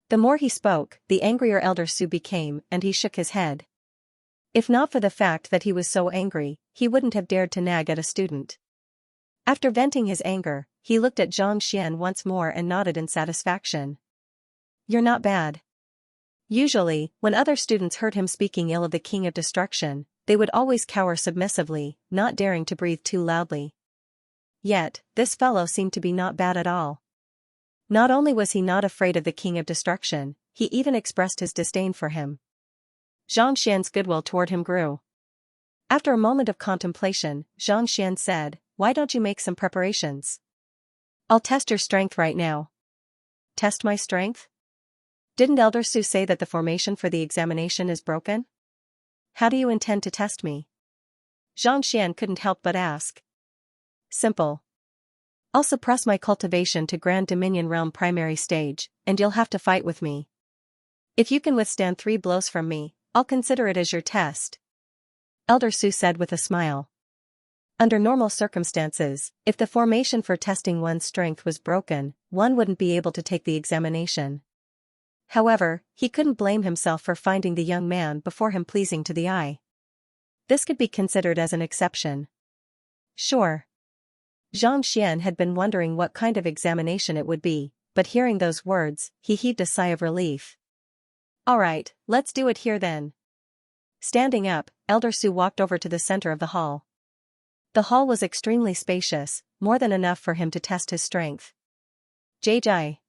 The more he spoke, the angrier Elder Su became, and he shook his head. If not for the fact that he was so angry, he wouldn't have dared to nag at a student. After venting his anger, he looked at Xianxia once more and nodded in satisfaction. You're not bad. Usually, when other students heard him speaking ill of the King of Destruction, they would always cower submissively, not daring to breathe too loudly. Yet, this fellow seemed to be not bad at all. Not only was he not afraid of the King of Destruction, he even expressed his disdain for him. Xianxia's goodwill toward him grew. After a moment of contemplation, Xianxia said, "Why don't you make some preparations? I'll test your strength right now." Test my strength? Didn't Elder Su say that the formation for the examination is broken? How do you intend to test me? Xianxia couldn't help but ask. Simple. I'll suppress my cultivation to Grand Dominion Realm primary stage, and you'll have to fight with me. If you can withstand 3 blows from me, I'll consider it as your test. Elder Su said with a smile. Under normal circumstances, if the formation for testing one's strength was broken, one wouldn't be able to take the examination. However, he couldn't blame himself for finding the young man before him pleasing to the eye. This could be considered as an exception. Sure. Xianxia had been wondering what kind of examination it would be, but hearing those words, he heaved a sigh of relief. All right, let's do it here then. Standing up, Elder Su walked over to the center of the hall. The hall was extremely spacious, more than enough for him to test his strength. Jai.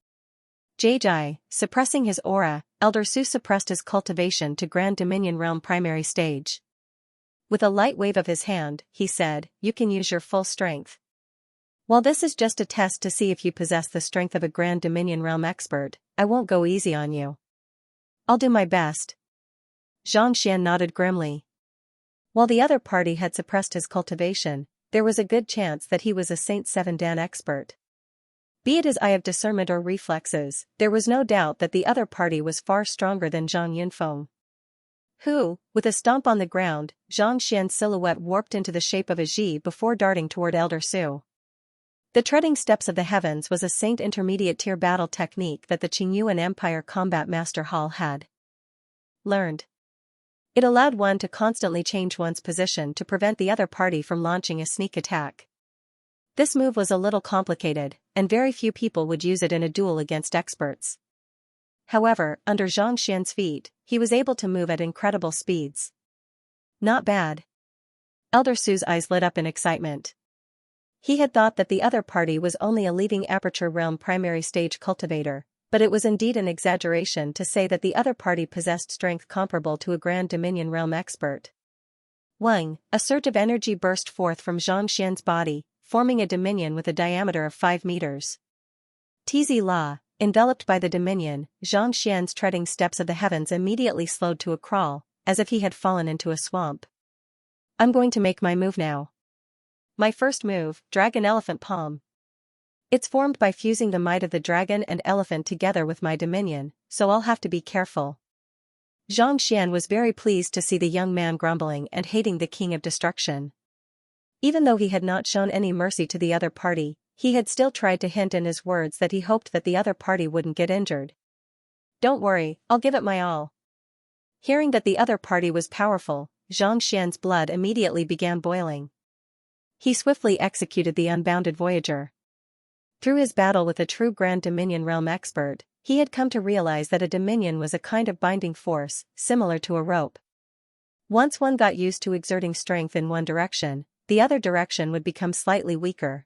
Suppressing his aura, Elder Su suppressed his cultivation to Grand Dominion Realm primary stage. With a light wave of his hand, he said, "You can use your full strength. While this is just a test to see if you possess the strength of a Grand Dominion Realm expert, I won't go easy on you. I'll do my best." Xianxia nodded grimly. While the other party had suppressed his cultivation, there was a good chance that he was a Saint Seven Dan expert. Be it his eye of discernment or reflexes, there was no doubt that the other party was far stronger than Zhang Yunfeng. Who, with a stomp on the ground, Xianxia's silhouette warped into the shape of a Ji before darting toward Elder Su. The treading steps of the heavens was a Saint intermediate tier battle technique that the Qingyuan Empire Combat Master Hall had learned. It allowed one to constantly change one's position to prevent the other party from launching a sneak attack. This move was a little complicated, and very few people would use it in a duel against experts. However, under Xianxia's feet, he was able to move at incredible speeds. Not bad. Elder Su's eyes lit up in excitement. He had thought that the other party was only a leaving Aperture Realm primary stage cultivator, but it was indeed an exaggeration to say that the other party possessed strength comparable to a Grand Dominion Realm expert. Wang, a surge of energy burst forth from Xianxia's body, forming a dominion with a diameter of 5 meters. Tz La, enveloped by the dominion, Xianxia's treading steps of the heavens immediately slowed to a crawl, as if he had fallen into a swamp. I'm going to make my move now. My first move, Dragon Elephant Palm. It's formed by fusing the might of the dragon and elephant together with my dominion, so I'll have to be careful. Xianxia was very pleased to see the young man grumbling and hating the King of Destruction. Even though he had not shown any mercy to the other party, he had still tried to hint in his words that he hoped that the other party wouldn't get injured. Don't worry, I'll give it my all. Hearing that the other party was powerful, Xianxia's blood immediately began boiling. He swiftly executed the unbounded Voyager. Through his battle with a true Grand Dominion Realm expert, he had come to realize that a dominion was a kind of binding force, similar to a rope. Once one got used to exerting strength in one direction, the other direction would become slightly weaker.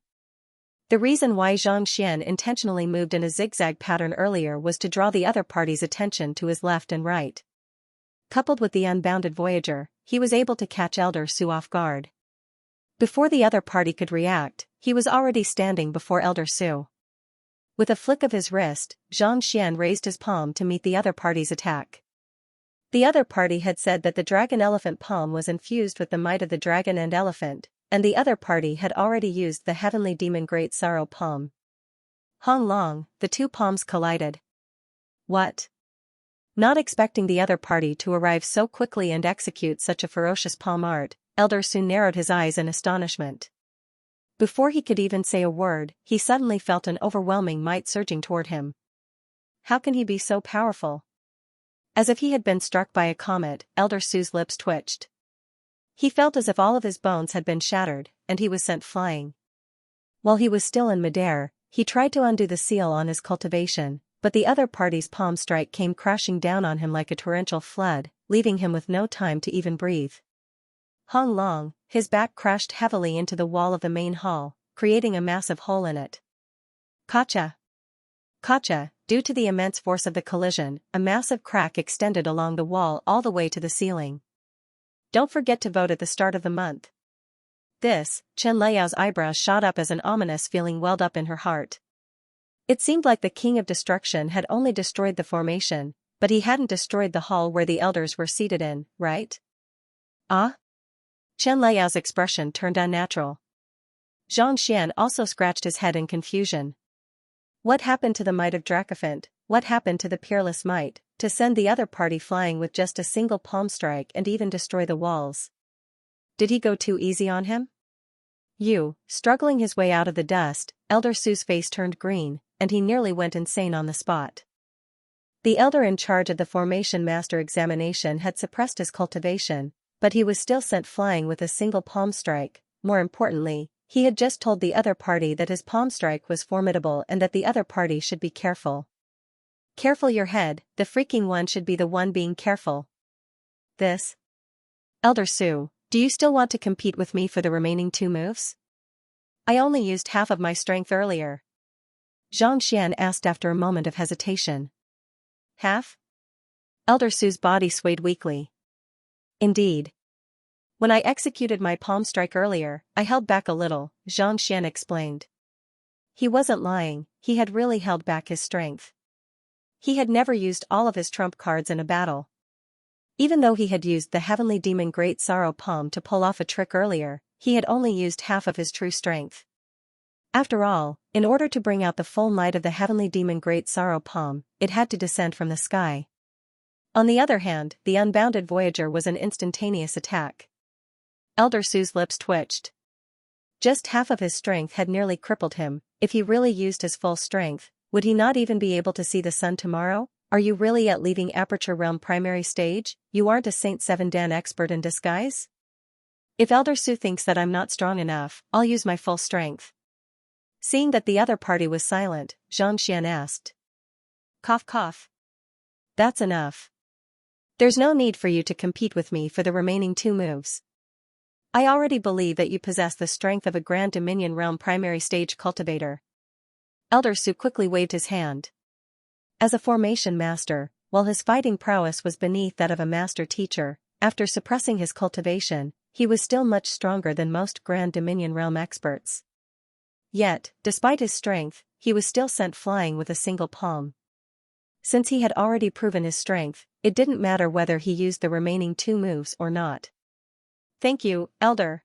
The reason why Xianxia intentionally moved in a zigzag pattern earlier was to draw the other party's attention to his left and right. Coupled with the unbounded Voyager, he was able to catch Elder Su off guard. Before the other party could react, he was already standing before Elder Su. With a flick of his wrist, Xianxia raised his palm to meet the other party's attack. The other party had said that the Dragon Elephant Palm was infused with the might of the dragon and elephant, and the other party had already used the heavenly demon Great Sorrow palm. Hong Long, the two palms collided. What? Not expecting the other party to arrive so quickly and execute such a ferocious palm art, Elder soon narrowed his eyes in astonishment. Before he could even say a word, he suddenly felt an overwhelming might surging toward him. How can he be so powerful? As if he had been struck by a comet, Elder Su's lips twitched. He felt as if all of his bones had been shattered, and he was sent flying. While he was still in midair, he tried to undo the seal on his cultivation, but the other party's palm strike came crashing down on him like a torrential flood, leaving him with no time to even breathe. Hong Long, his back crashed heavily into the wall of the main hall, creating a massive hole in it. Gotcha! Gotcha! Due to the immense force of the collision, a massive crack extended along the wall all the way to the ceiling. Don't forget to vote at the start of the month. Chen Liao's eyebrows shot up as an ominous feeling welled up in her heart. It seemed like the King of Destruction had only destroyed the formation, but he hadn't destroyed the hall where the elders were seated in, right? Ah? Chen Liao's expression turned unnatural. Xianxia also scratched his head in confusion. What happened to the might of Dracophant? What happened to the peerless might, to send the other party flying with just a single palm strike and even destroy the walls? Did he go too easy on him? Struggling his way out of the dust, Elder Su's face turned green, and he nearly went insane on the spot. The elder in charge of the Formation Master examination had suppressed his cultivation, but he was still sent flying with a single palm strike. More importantly, he had just told the other party that his palm strike was formidable and that the other party should be careful. Careful your head, the freaking one should be the one being careful. Elder Su, do you still want to compete with me for the remaining 2 moves? I only used half of my strength earlier. Xianxia asked after a moment of hesitation. Half? Elder Su's body swayed weakly. Indeed. When I executed my palm strike earlier, I held back a little, Xianxia explained. He wasn't lying, he had really held back his strength. He had never used all of his trump cards in a battle. Even though he had used the heavenly demon Great Sorrow palm to pull off a trick earlier, he had only used half of his true strength. After all, in order to bring out the full might of the heavenly demon Great Sorrow palm, it had to descend from the sky. On the other hand, the unbounded Voyager was an instantaneous attack. Elder Su's lips twitched. Just half of his strength had nearly crippled him. If he really used his full strength, would he not even be able to see the sun tomorrow? Are you really at leaving Aperture Realm primary stage? You aren't a Saint Seven Dan expert in disguise? If Elder Su thinks that I'm not strong enough, I'll use my full strength. Seeing that the other party was silent, Xianxia asked. Cough cough. That's enough. There's no need for you to compete with me for the remaining 2 moves. I already believe that you possess the strength of a Grand Dominion Realm primary stage cultivator. Elder Su quickly waved his hand. As a formation master, while his fighting prowess was beneath that of a master teacher, after suppressing his cultivation, he was still much stronger than most Grand Dominion Realm experts. Yet, despite his strength, he was still sent flying with a single palm. Since he had already proven his strength, it didn't matter whether he used the remaining 2 moves or not. Thank you, Elder.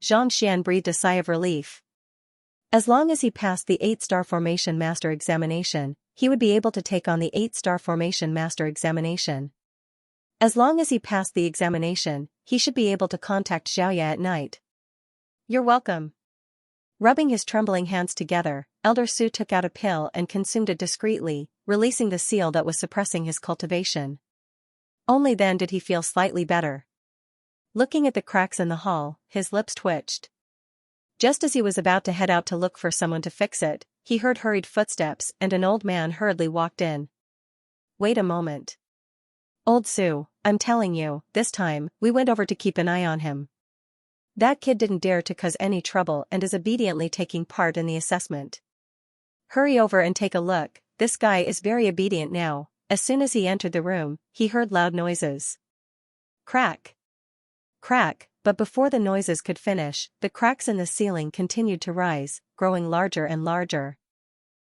Xianxia breathed a sigh of relief. As long as he passed the 8-star Formation Master examination, he would be able to take on the 8-star Formation Master examination. As long as he passed the examination, he should be able to contact Xiaoya at night. You're welcome. Rubbing his trembling hands together, Elder Su took out a pill and consumed it discreetly, releasing the seal that was suppressing his cultivation. Only then did he feel slightly better. Looking at the cracks in the hall, his lips twitched. Just as he was about to head out to look for someone to fix it, he heard hurried footsteps and an old man hurriedly walked in. Wait a moment. Old Su, I'm telling you, this time, we went over to keep an eye on him. That kid didn't dare to cause any trouble and is obediently taking part in the assessment. Hurry over and take a look, this guy is very obedient now. As soon as he entered the room, he heard loud noises. Crack. Crack, but before the noises could finish, the cracks in the ceiling continued to rise, growing larger and larger.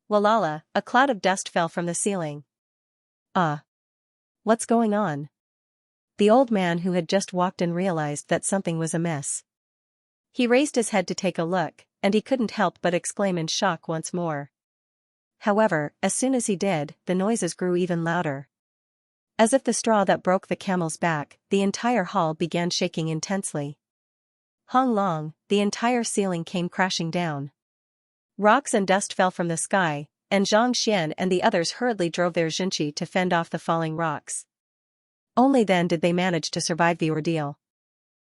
Walala, a cloud of dust fell from the ceiling. What's going on? The old man who had just walked in realized that something was amiss. He raised his head to take a look, and he couldn't help but exclaim in shock once more. However, as soon as he did, the noises grew even louder. As if the straw that broke the camel's back, the entire hall began shaking intensely. Hong Long, the entire ceiling came crashing down. Rocks and dust fell from the sky, and Xianxia and the others hurriedly drove their Xianxia to fend off the falling rocks. Only then did they manage to survive the ordeal.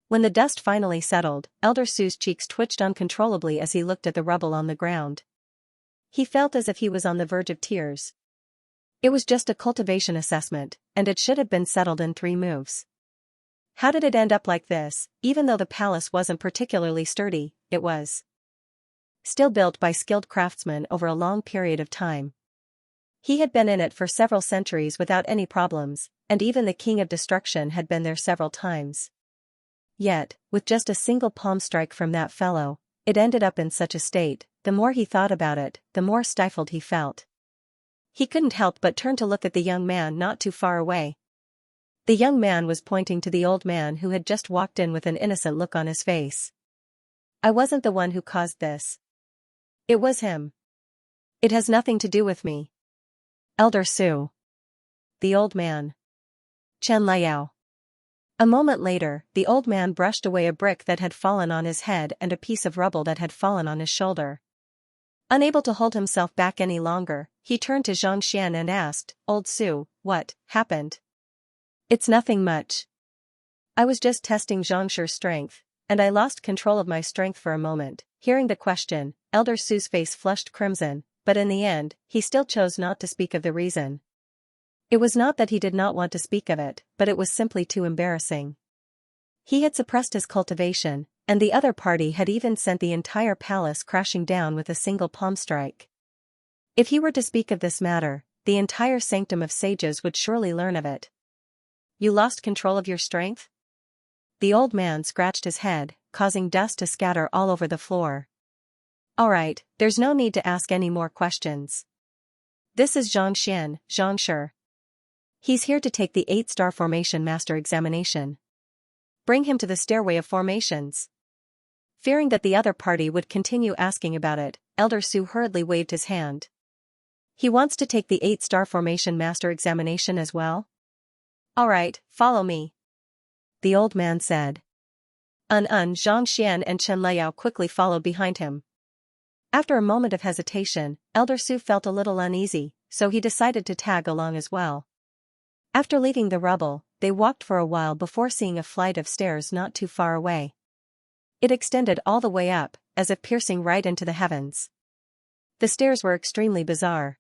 When the dust finally settled, Elder Su's cheeks twitched uncontrollably as he looked at the rubble on the ground. He felt as if he was on the verge of tears. It was just a cultivation assessment, and it should have been settled in 3 moves. How did it end up like this? Even though the palace wasn't particularly sturdy, it was still built by skilled craftsmen over a long period of time. He had been in it for several centuries without any problems, and even the King of Destruction had been there several times. Yet, with just a single palm strike from that fellow, it ended up in such a state. The more he thought about it, the more stifled he felt. He couldn't help but turn to look at the young man not too far away. The young man was pointing to the old man who had just walked in with an innocent look on his face. I wasn't the one who caused this. It was him. It has nothing to do with me. Elder Su. The old man. Chen Liao. A moment later, the old man brushed away a brick that had fallen on his head and a piece of rubble that had fallen on his shoulder. Unable to hold himself back any longer, he turned to Xianxia and asked, Old Su, what happened? It's nothing much. I was just testing Xianxia's strength, and I lost control of my strength for a moment. Hearing the question, Elder Su's face flushed crimson, but in the end, he still chose not to speak of the reason. It was not that he did not want to speak of it, but it was simply too embarrassing. He had suppressed his cultivation, and the other party had even sent the entire palace crashing down with a single palm strike. If he were to speak of this matter, the entire sanctum of sages would surely learn of it. You lost control of your strength? The old man scratched his head, causing dust to scatter all over the floor. All right, there's no need to ask any more questions. This is Xianxia. He's here to take the 8-star formation master examination. Bring him to the stairway of formations. Fearing that the other party would continue asking about it, Elder Su hurriedly waved his hand. He wants to take the 8-star formation master examination as well? All right, follow me. The old man said. Xianxia and Chen Liao quickly followed behind him. After a moment of hesitation, Elder Su felt a little uneasy, so he decided to tag along as well. After leaving the rubble, they walked for a while before seeing a flight of stairs not too far away. It extended all the way up, as if piercing right into the heavens. The stairs were extremely bizarre.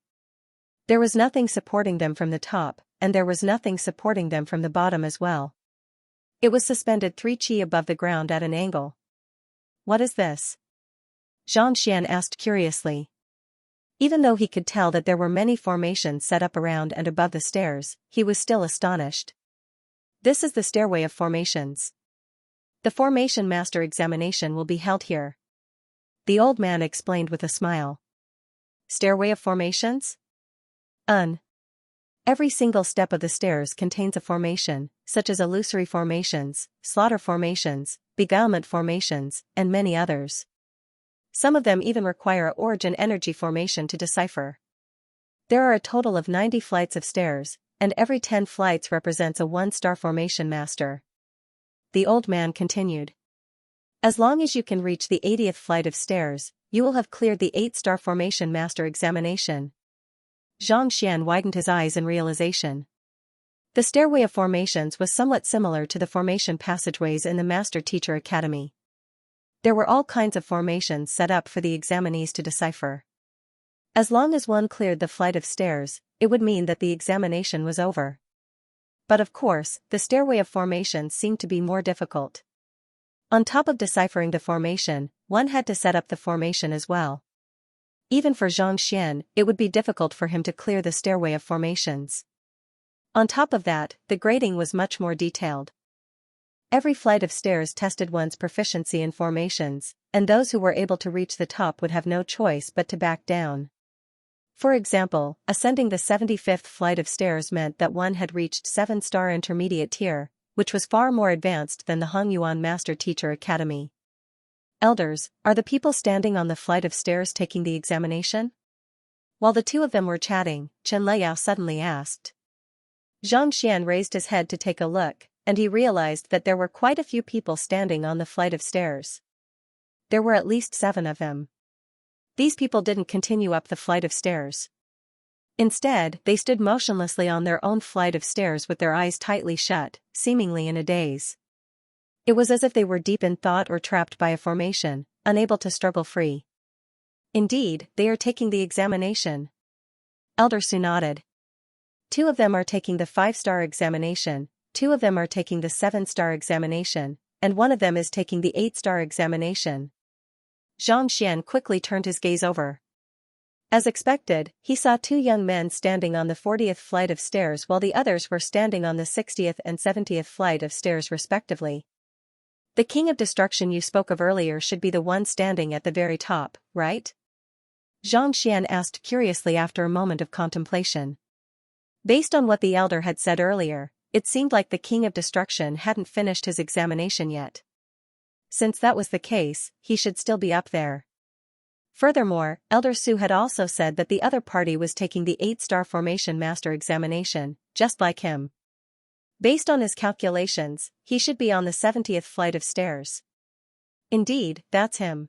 There was nothing supporting them from the top, and there was nothing supporting them from the bottom as well. It was suspended 3 chi above the ground at an angle. What is this? Xianxia asked curiously. Even though he could tell that there were many formations set up around and above the stairs, he was still astonished. This is the stairway of formations. The formation master examination will be held here. The old man explained with a smile. Stairway of formations? Every single step of the stairs contains a formation, such as illusory formations, slaughter formations, beguilement formations, and many others. Some of them even require a origin energy formation to decipher. There are a total of 90 flights of stairs, and every 10 flights represents a 1-star formation master. The old man continued. As long as you can reach the 80th flight of stairs, you will have cleared the 8-star formation master examination. Xianxia widened his eyes in realization. The stairway of formations was somewhat similar to the formation passageways in the Master Teacher Academy. There were all kinds of formations set up for the examinees to decipher. As long as one cleared the flight of stairs, it would mean that the examination was over. But of course, the stairway of formations seemed to be more difficult. On top of deciphering the formation, one had to set up the formation as well. Even for Xianxia, it would be difficult for him to clear the stairway of formations. On top of that, the grading was much more detailed. Every flight of stairs tested one's proficiency in formations, and those who were able to reach the top would have no choice but to back down. For example, ascending the 75th flight of stairs meant that one had reached 7-star intermediate tier, which was far more advanced than the Hongyuan Master Teacher Academy. Elders, are the people standing on the flight of stairs taking the examination? While the two of them were chatting, Chen Leyao suddenly asked. Xianxia raised his head to take a look, and he realized that there were quite a few people standing on the flight of stairs. There were at least 7 of them. These people didn't continue up the flight of stairs. Instead, they stood motionlessly on their own flight of stairs with their eyes tightly shut, seemingly in a daze. It was as if they were deep in thought or trapped by a formation, unable to struggle free. Indeed, they are taking the examination. Elder Su nodded. 2 of them are taking the 5-star examination, 2 of them are taking the 7-star examination, and 1 of them is taking the 8-star examination. Xianxia quickly turned his gaze over. As expected, he saw 2 young men standing on the 40th flight of stairs while the others were standing on the 60th and 70th flight of stairs respectively. The King of Destruction you spoke of earlier should be the one standing at the very top, right? Xianxia asked curiously after a moment of contemplation. Based on what the elder had said earlier, it seemed like the King of Destruction hadn't finished his examination yet. Since that was the case, he should still be up there. Furthermore, Elder Su had also said that the other party was taking the 8-star Formation Master examination, just like him. Based on his calculations, he should be on the 70th flight of stairs. Indeed, that's him.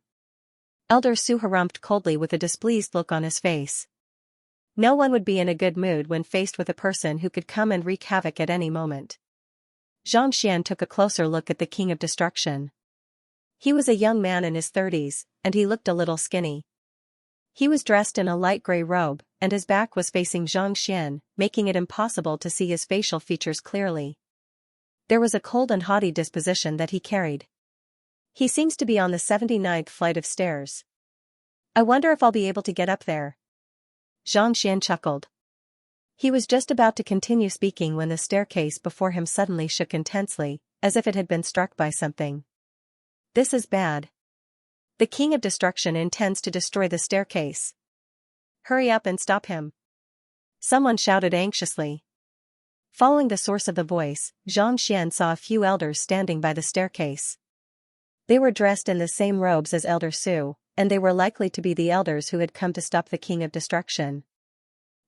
Elder Su harumphed coldly with a displeased look on his face. No one would be in a good mood when faced with a person who could come and wreak havoc at any moment. Xianxia took a closer look at the King of Destruction. He was a young man in his 30s, and he looked a little skinny. He was dressed in a light gray robe, and his back was facing Xianxia, making it impossible to see his facial features clearly. There was a cold and haughty disposition that he carried. He seems to be on the 79th flight of stairs. I wonder if I'll be able to get up there. Xianxia chuckled. He was just about to continue speaking when the staircase before him suddenly shook intensely, as if it had been struck by something. This is bad. The King of Destruction intends to destroy the staircase. Hurry up and stop him. Someone shouted anxiously. Following the source of the voice, Xianxia saw a few elders standing by the staircase. They were dressed in the same robes as Elder Su, and they were likely to be the elders who had come to stop the King of Destruction.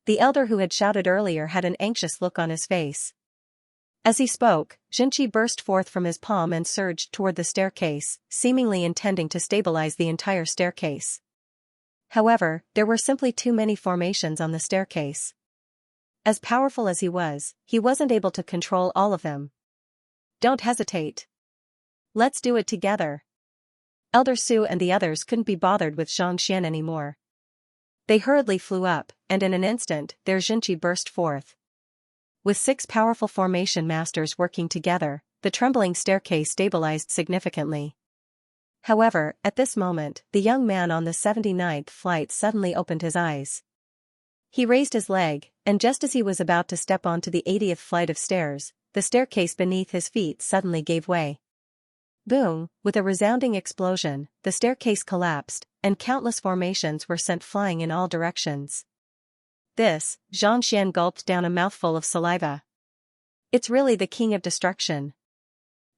The elder who had shouted earlier had an anxious look on his face. As he spoke, Xianxia burst forth from his palm and surged toward the staircase, seemingly intending to stabilize the entire staircase. However, there were simply too many formations on the staircase. As powerful as he wasn't able to control all of them. Don't hesitate. Let's do it together. Elder Su and the others couldn't be bothered with Xianxia anymore. They hurriedly flew up, and in an instant, their Xianxia burst forth. With 6 powerful formation masters working together, the trembling staircase stabilized significantly. However, at this moment, the young man on the 79th flight suddenly opened his eyes. He raised his leg, and just as he was about to step onto the 80th flight of stairs, the staircase beneath his feet suddenly gave way. Boom! With a resounding explosion, the staircase collapsed, and countless formations were sent flying in all directions. This, Xianxia gulped down a mouthful of saliva. It's really the King of Destruction.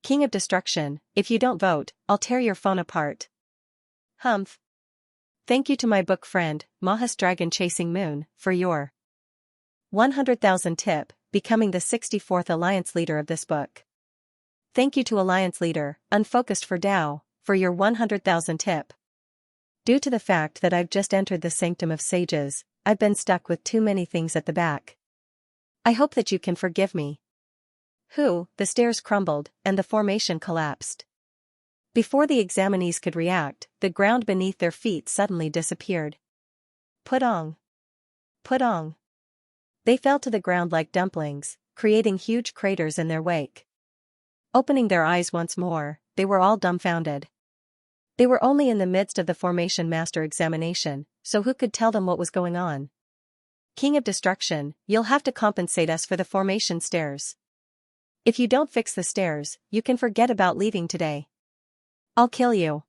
King of Destruction, if you don't vote, I'll tear your phone apart. Humph. Thank you to my book friend, Mahas Dragon Chasing Moon, for your 100,000 tip, becoming the 64th Alliance Leader of this book. Thank you to Alliance Leader, Unfocused for Dao, for your 100,000 tip. Due to the fact that I've just entered the Sanctum of Sages, I've been stuck with too many things at the back. I hope that you can forgive me. The stairs crumbled, and the formation collapsed. Before the examinees could react, the ground beneath their feet suddenly disappeared. Putong! Putong! They fell to the ground like dumplings, creating huge craters in their wake. Opening their eyes once more, they were all dumbfounded. They were only in the midst of the Formation Master examination, so who could tell them what was going on? King of Destruction, you'll have to compensate us for the formation stairs. If you don't fix the stairs, you can forget about leaving today. I'll kill you.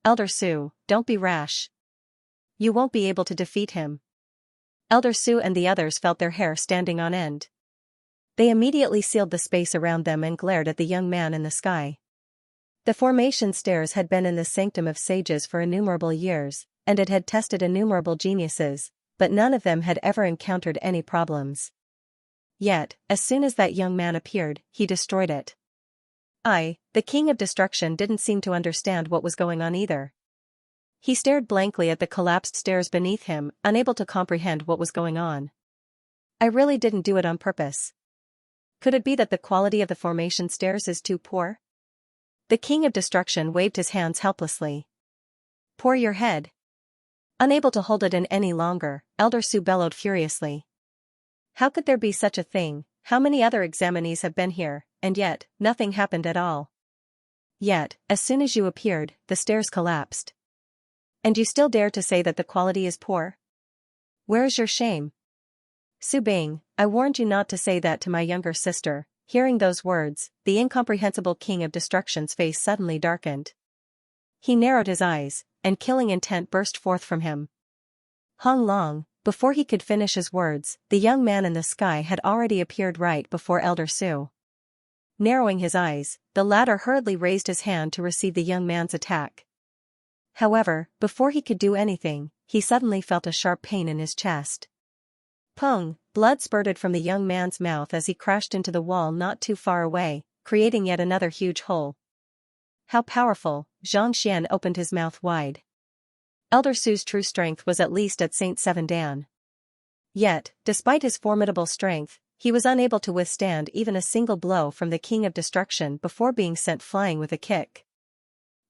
Elder Su, don't be rash. You won't be able to defeat him. Elder Su and the others felt their hair standing on end. They immediately sealed the space around them and glared at the young man in the sky. The formation stairs had been in the sanctum of sages for innumerable years, and it had tested innumerable geniuses, but none of them had ever encountered any problems. Yet, as soon as that young man appeared, he destroyed it. The king of destruction didn't seem to understand what was going on either. He stared blankly at the collapsed stairs beneath him, unable to comprehend what was going on. I really didn't do it on purpose. Could it be that the quality of the formation stairs is too poor? The king of destruction waved his hands helplessly. Pour your head. Unable to hold it in any longer, Elder Su bellowed furiously. How could there be such a thing? How many other examinees have been here, and yet, nothing happened at all. Yet, as soon as you appeared, the stairs collapsed. And you still dare to say that the quality is poor? Where is your shame? Su Bing, I warned you not to say that to my younger sister. Hearing those words, the incomprehensible king of destruction's face suddenly darkened. He narrowed his eyes, and killing intent burst forth from him. Hong Long, before he could finish his words, the young man in the sky had already appeared right before Elder Su. Narrowing his eyes, the latter hurriedly raised his hand to receive the young man's attack. However, before he could do anything, he suddenly felt a sharp pain in his chest. Pung! Blood spurted from the young man's mouth as he crashed into the wall not too far away, creating yet another huge hole. How powerful! Xianxia opened his mouth wide. Elder Su's true strength was at least at Saint Seven Dan. Yet, despite his formidable strength, he was unable to withstand even a single blow from the king of destruction before being sent flying with a kick.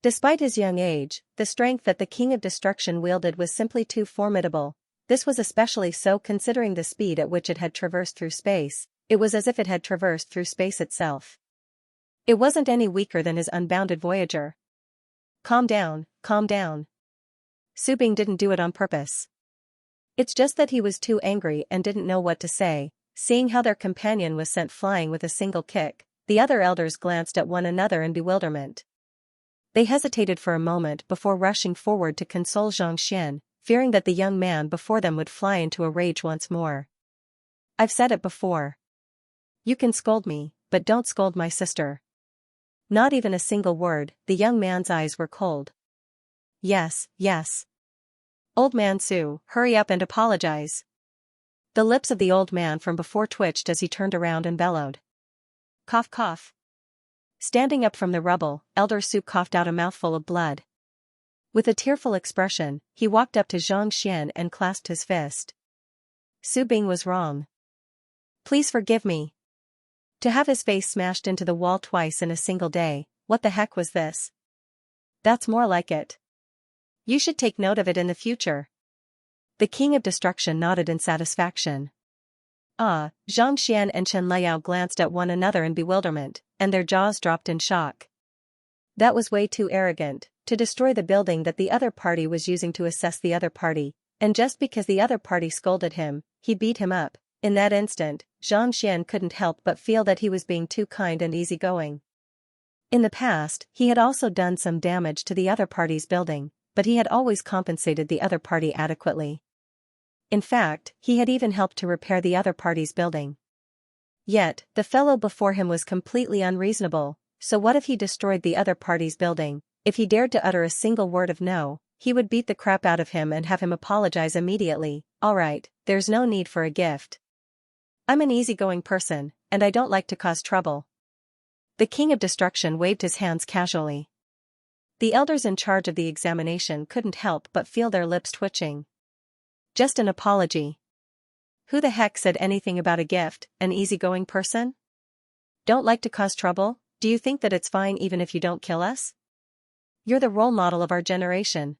Despite his young age, the strength that the king of destruction wielded was simply too formidable. This was especially so considering the speed at which it had traversed through space. It was as if it had traversed through space itself. It wasn't any weaker than his unbounded Voyager. Calm down, calm down. Su Bing didn't do it on purpose. It's just that he was too angry and didn't know what to say. Seeing how their companion was sent flying with a single kick, the other elders glanced at one another in bewilderment. They hesitated for a moment before rushing forward to console Xianxia, fearing that the young man before them would fly into a rage once more. I've said it before. You can scold me, but don't scold my sister. Not even a single word. The young man's eyes were cold. Yes, yes. Old man Su, hurry up and apologize. The lips of the old man from before twitched as he turned around and bellowed. Cough cough. Standing up from the rubble, Elder Su coughed out a mouthful of blood. With a tearful expression, he walked up to Xianxia and clasped his fist. Su Bing was wrong. Please forgive me. To have his face smashed into the wall twice in a single day, what the heck was this? That's more like it. You should take note of it in the future. The king of destruction nodded in satisfaction. Xianxia and Chen Liao glanced at one another in bewilderment, and their jaws dropped in shock. That was way too arrogant, to destroy the building that the other party was using to assess the other party, and just because the other party scolded him, he beat him up. In that instant, Xianxia couldn't help but feel that he was being too kind and easygoing. In the past, he had also done some damage to the other party's building, but he had always compensated the other party adequately. In fact, he had even helped to repair the other party's building. Yet, the fellow before him was completely unreasonable, so what if he destroyed the other party's building? If he dared to utter a single word of no, he would beat the crap out of him and have him apologize immediately. Alright, there's no need for a gift. I'm an easygoing person, and I don't like to cause trouble. The king of destruction waved his hands casually. The elders in charge of the examination couldn't help but feel their lips twitching. Just an apology. Who the heck said anything about a gift? An easygoing person? Don't like to cause trouble? Do you think that it's fine even if you don't kill us? You're the role model of our generation.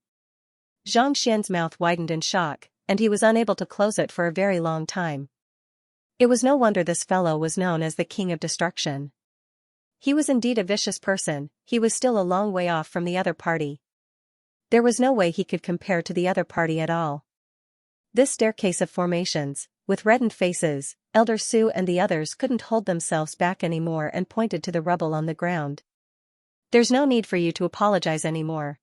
Xianxia's mouth widened in shock, and he was unable to close it for a very long time. It was no wonder this fellow was known as the king of destruction. He was indeed a vicious person. He was still a long way off from the other party. There was no way he could compare to the other party at all. This staircase of formations, with reddened faces, Elder Su and the others couldn't hold themselves back anymore and pointed to the rubble on the ground. There's no need for you to apologize anymore.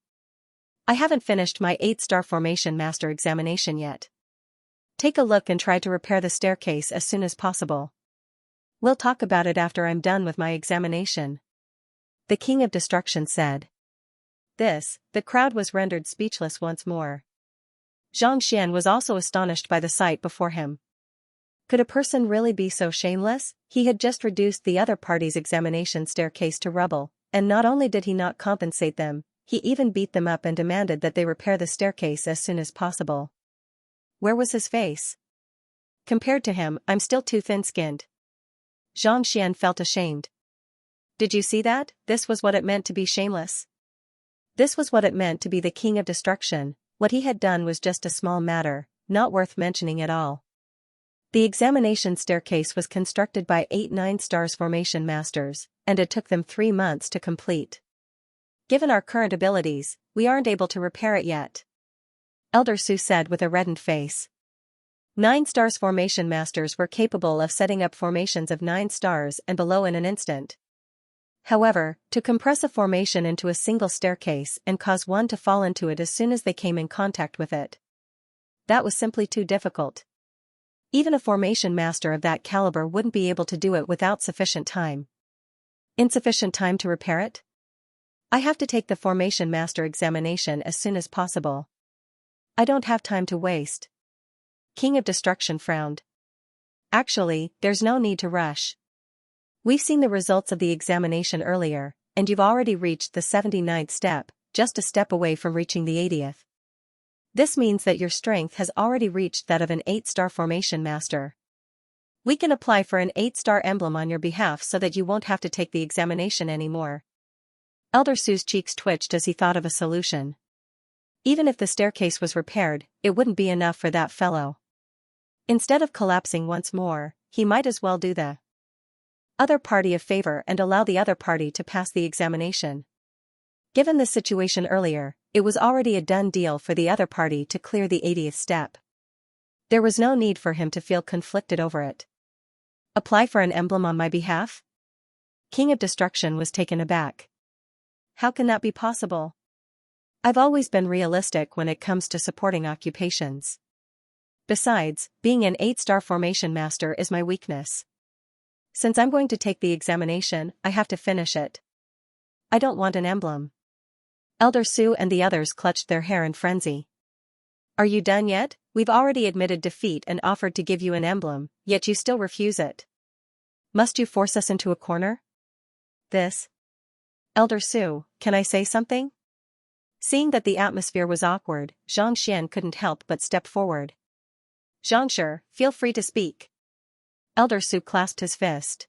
I haven't finished my 8-star formation master examination yet. Take a look and try to repair the staircase as soon as possible. We'll talk about it after I'm done with my examination. the King of Destruction said. The crowd was rendered speechless once more. Xianxia was also astonished by the sight before him. Could a person really be so shameless? He had just reduced the other party's examination staircase to rubble, and not only did he not compensate them, he even beat them up and demanded that they repair the staircase as soon as possible. Where was his face? Compared to him, I'm still too thin-skinned. Xianxia felt ashamed. Did you see that? This was what it meant to be shameless. This was what it meant to be the King of Destruction. What he had done was just a small matter, not worth mentioning at all. The examination staircase was constructed by 8 9-stars formation masters, and it took them 3 months to complete. Given our current abilities, we aren't able to repair it yet. Elder Su said with a reddened face. 9 stars formation masters were capable of setting up formations of 9 stars and below in an instant. However, to compress a formation into a single staircase and cause one to fall into it as soon as they came in contact with it, that was simply too difficult. Even a formation master of that caliber wouldn't be able to do it without sufficient time. Insufficient time to repair it? I have to take the formation master examination as soon as possible. I don't have time to waste. King of Destruction frowned. Actually, there's no need to rush. We've seen the results of the examination earlier, and you've already reached the 79th step, just a step away from reaching the 80th. This means that your strength has already reached that of an 8-star formation master. We can apply for an 8-star emblem on your behalf so that you won't have to take the examination anymore. Elder Su's cheeks twitched as he thought of a solution. Even if the staircase was repaired, it wouldn't be enough for that fellow. Instead of collapsing once more, he might as well do the other party a favor and allow the other party to pass the examination. Given the situation earlier, it was already a done deal for the other party to clear the 80th step. There was no need for him to feel conflicted over it. Apply for an emblem on my behalf? King of Destruction was taken aback. How can that be possible? I've always been realistic when it comes to supporting occupations. Besides, being an 8-star formation master is my weakness. Since I'm going to take the examination, I have to finish it. I don't want an emblem. Elder Su and the others clutched their hair in frenzy. Are you done yet? We've already admitted defeat and offered to give you an emblem, yet you still refuse it. Must you force us into a corner? Elder Su, can I say something? Seeing that the atmosphere was awkward, Xianxia couldn't help but step forward. Xianxia, feel free to speak. Elder Su clasped his fist.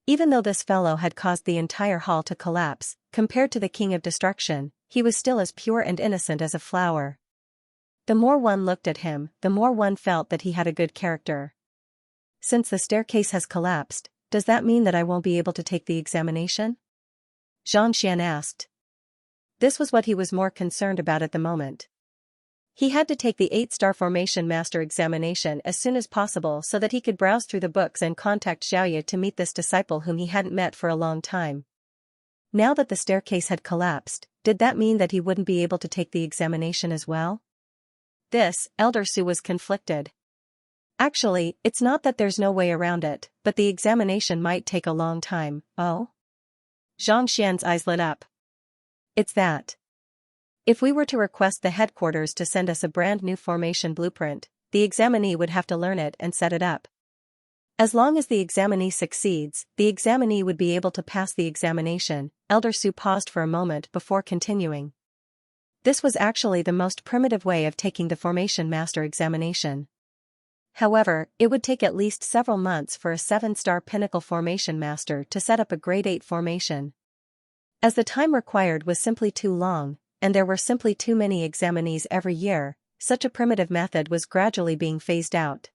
Even though this fellow had caused the entire hall to collapse, compared to the King of Destruction, he was still as pure and innocent as a flower. The more one looked at him, the more one felt that he had a good character. Since the staircase has collapsed, does that mean that I won't be able to take the examination? Xianxia asked. This was what he was more concerned about at the moment. He had to take the 8-star formation master examination as soon as possible so that he could browse through the books and contact Xiaoya to meet this disciple whom he hadn't met for a long time. Now that the staircase had collapsed, did that mean that he wouldn't be able to take the examination as well? Elder Su was conflicted. Actually, it's not that there's no way around it, but the examination might take a long time. Oh? Xianxia's eyes lit up. It's that. If we were to request the headquarters to send us a brand new formation blueprint, the examinee would have to learn it and set it up. As long as the examinee succeeds, the examinee would be able to pass the examination. Elder Su paused for a moment before continuing. This was actually the most primitive way of taking the formation master examination. However, it would take at least several months for a 7-star pinnacle formation master to set up a grade 8 formation. As the time required was simply too long, and there were simply too many examinees every year, such a primitive method was gradually being phased out.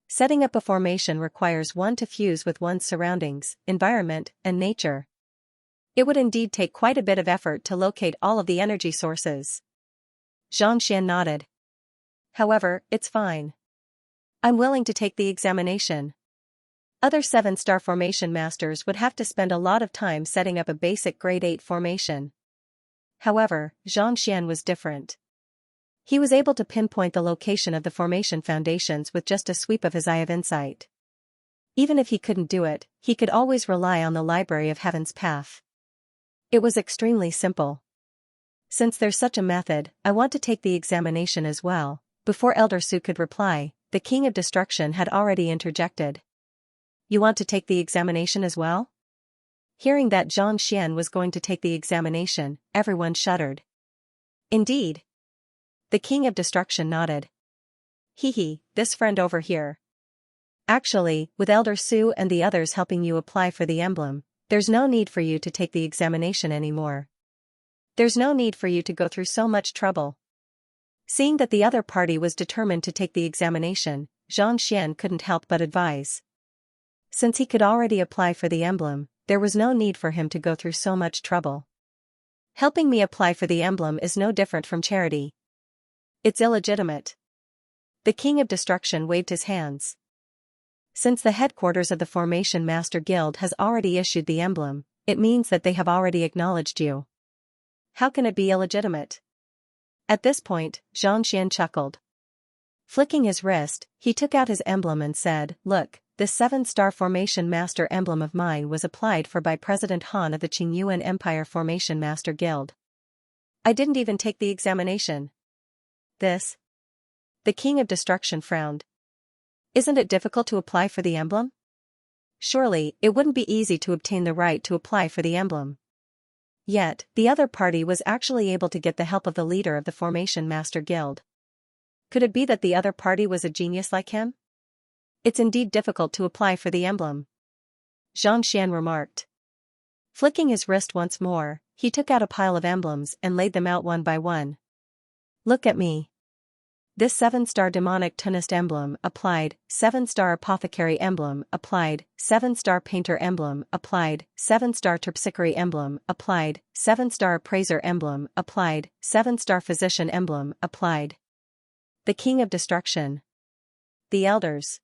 Setting up a formation requires one to fuse with one's surroundings, environment, and nature. It would indeed take quite a bit of effort to locate all of the energy sources. Xianxia nodded. However, it's fine. I'm willing to take the examination. Other 7-star formation masters would have to spend a lot of time setting up a basic grade 8 formation. However, Xianxia was different. He was able to pinpoint the location of the formation foundations with just a sweep of his eye of insight. Even if he couldn't do it, he could always rely on the Library of Heaven's Path. It was extremely simple. Since there's such a method, I want to take the examination as well. Before Elder Su could reply, the King of Destruction had already interjected. You want to take the examination as well? Hearing that Xianxia was going to take the examination, everyone shuddered. Indeed. The King of Destruction nodded. This friend over here. Actually, with Elder Su and the others helping you apply for the emblem, there's no need for you to take the examination anymore. There's no need for you to go through so much trouble. Seeing that the other party was determined to take the examination, Xianxia couldn't help but advise. Since he could already apply for the emblem, there was no need for him to go through so much trouble. Helping me apply for the emblem is no different from charity. It's illegitimate. The King of Destruction waved his hands. Since the headquarters of the Formation Master Guild has already issued the emblem, it means that they have already acknowledged you. How can it be illegitimate? At this point, Xianxia chuckled. Flicking his wrist, he took out his emblem and said, "Look, this 7-star Formation Master emblem of mine was applied for by President Han of the Qingyuan Empire Formation Master Guild. I didn't even take the examination." This? The King of Destruction frowned. Isn't it difficult to apply for the emblem? Surely, it wouldn't be easy to obtain the right to apply for the emblem. Yet, the other party was actually able to get the help of the leader of the Formation Master Guild. Could it be that the other party was a genius like him? It's indeed difficult to apply for the emblem, Xianxia remarked. Flicking his wrist once more, he took out a pile of emblems and laid them out one by one. Look at me. This 7-star demonic tunist emblem applied, 7-star apothecary emblem applied, 7-star painter emblem applied, 7-star terpsichore emblem applied, 7-star appraiser emblem applied, 7-star physician emblem applied. The King of Destruction. The Elders.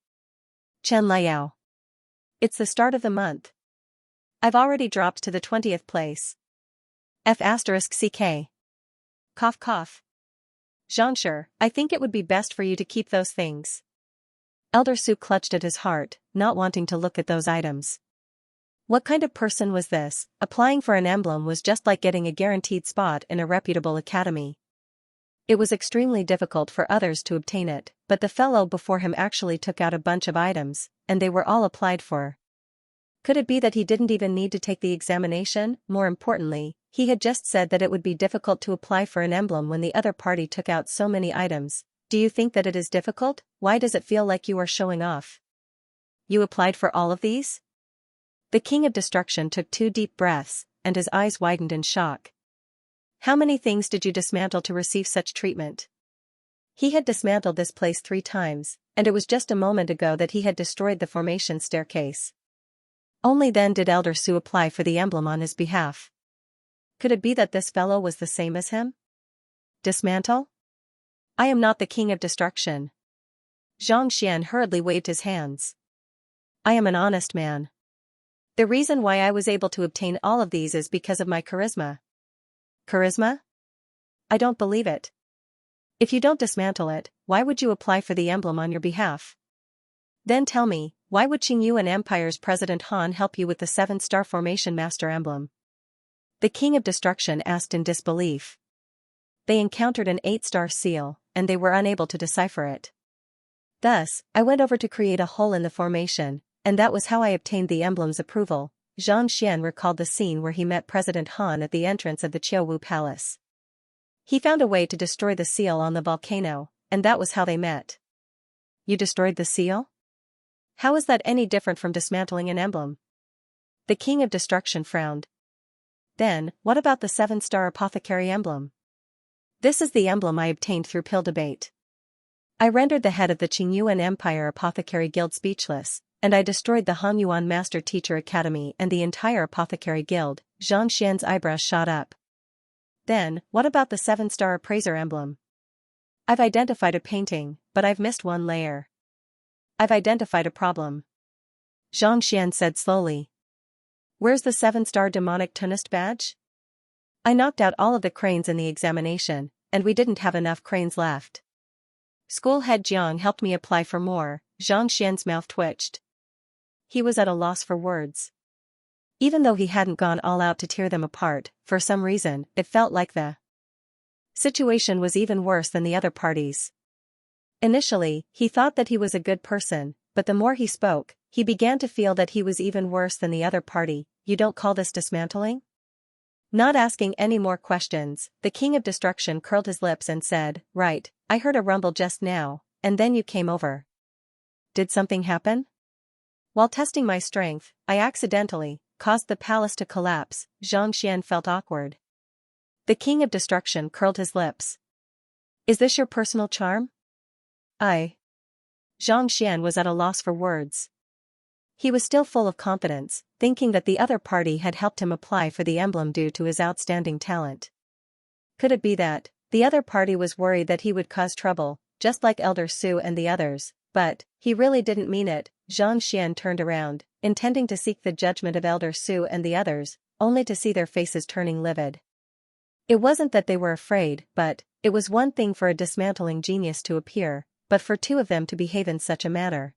Chen Liao. It's the start of the month. I've already dropped to the 20th place. F***CK. Cough cough. Xianxia, I think it would be best for you to keep those things. Elder Su clutched at his heart, not wanting to look at those items. What kind of person was this? Applying for an emblem was just like getting a guaranteed spot in a reputable academy. It was extremely difficult for others to obtain it, but the fellow before him actually took out a bunch of items, and they were all applied for. Could it be that he didn't even need to take the examination? More importantly, he had just said that it would be difficult to apply for an emblem when the other party took out so many items. Do you think that it is difficult? Why does it feel like you are showing off? You applied for all of these? The King of Destruction took 2 deep breaths, and his eyes widened in shock. How many things did you dismantle to receive such treatment? He had dismantled this place 3 times, and it was just a moment ago that he had destroyed the formation staircase. Only then did Elder Su apply for the emblem on his behalf. Could it be that this fellow was the same as him? Dismantle? I am not the King of Destruction. Xianxia hurriedly waved his hands. I am an honest man. The reason why I was able to obtain all of these is because of my charisma. Charisma? I don't believe it. If you don't dismantle it, why would you apply for the emblem on your behalf? Then tell me, why would Qingyuan Empire's President Han help you with the 7-star Formation Master emblem? The King of Destruction asked in disbelief. They encountered an 8-star seal, and they were unable to decipher it. Thus, I went over to create a hole in the formation, and that was how I obtained the emblem's approval. Xianxia recalled the scene where he met President Han at the entrance of the Qiuwu Palace. He found a way to destroy the seal on the volcano, and that was how they met. You destroyed the seal? How is that any different from dismantling an emblem? The King of Destruction frowned. Then, what about the 7-star apothecary emblem? This is the emblem I obtained through pill debate. I rendered the head of the Qingyuan Empire Apothecary Guild speechless, and I destroyed the Hanyuan Master Teacher Academy and the entire Apothecary Guild. Xianxia's eyebrows shot up. Then, what about the 7-star appraiser emblem? I've identified a painting, but I've missed one layer. I've identified a problem. Xianxia said slowly. Where's the 7-star demonic tunist badge? I knocked out all of the cranes in the examination, and we didn't have enough cranes left. School head Jiang helped me apply for more. Xianxia's mouth twitched. He was at a loss for words. Even though he hadn't gone all out to tear them apart, for some reason, it felt like the situation was even worse than the other parties. Initially, he thought that he was a good person, but the more he spoke, he began to feel that he was even worse than the other party. You don't call this dismantling? Not asking any more questions, the King of Destruction curled his lips and said, "Right, I heard a rumble just now, and then you came over. Did something happen? While testing my strength, I accidentally caused the palace to collapse." Xianxia felt awkward. The King of Destruction curled his lips. "Is this your personal charm?" Xianxia was at a loss for words. He was still full of confidence, thinking that the other party had helped him apply for the emblem due to his outstanding talent. Could it be that the other party was worried that he would cause trouble, just like Elder Su and the others? But he really didn't mean it. Xianxia turned around, intending to seek the judgment of Elder Su and the others, only to see their faces turning livid. It wasn't that they were afraid, but it was one thing for a dismantling genius to appear, but for two of them to behave in such a manner.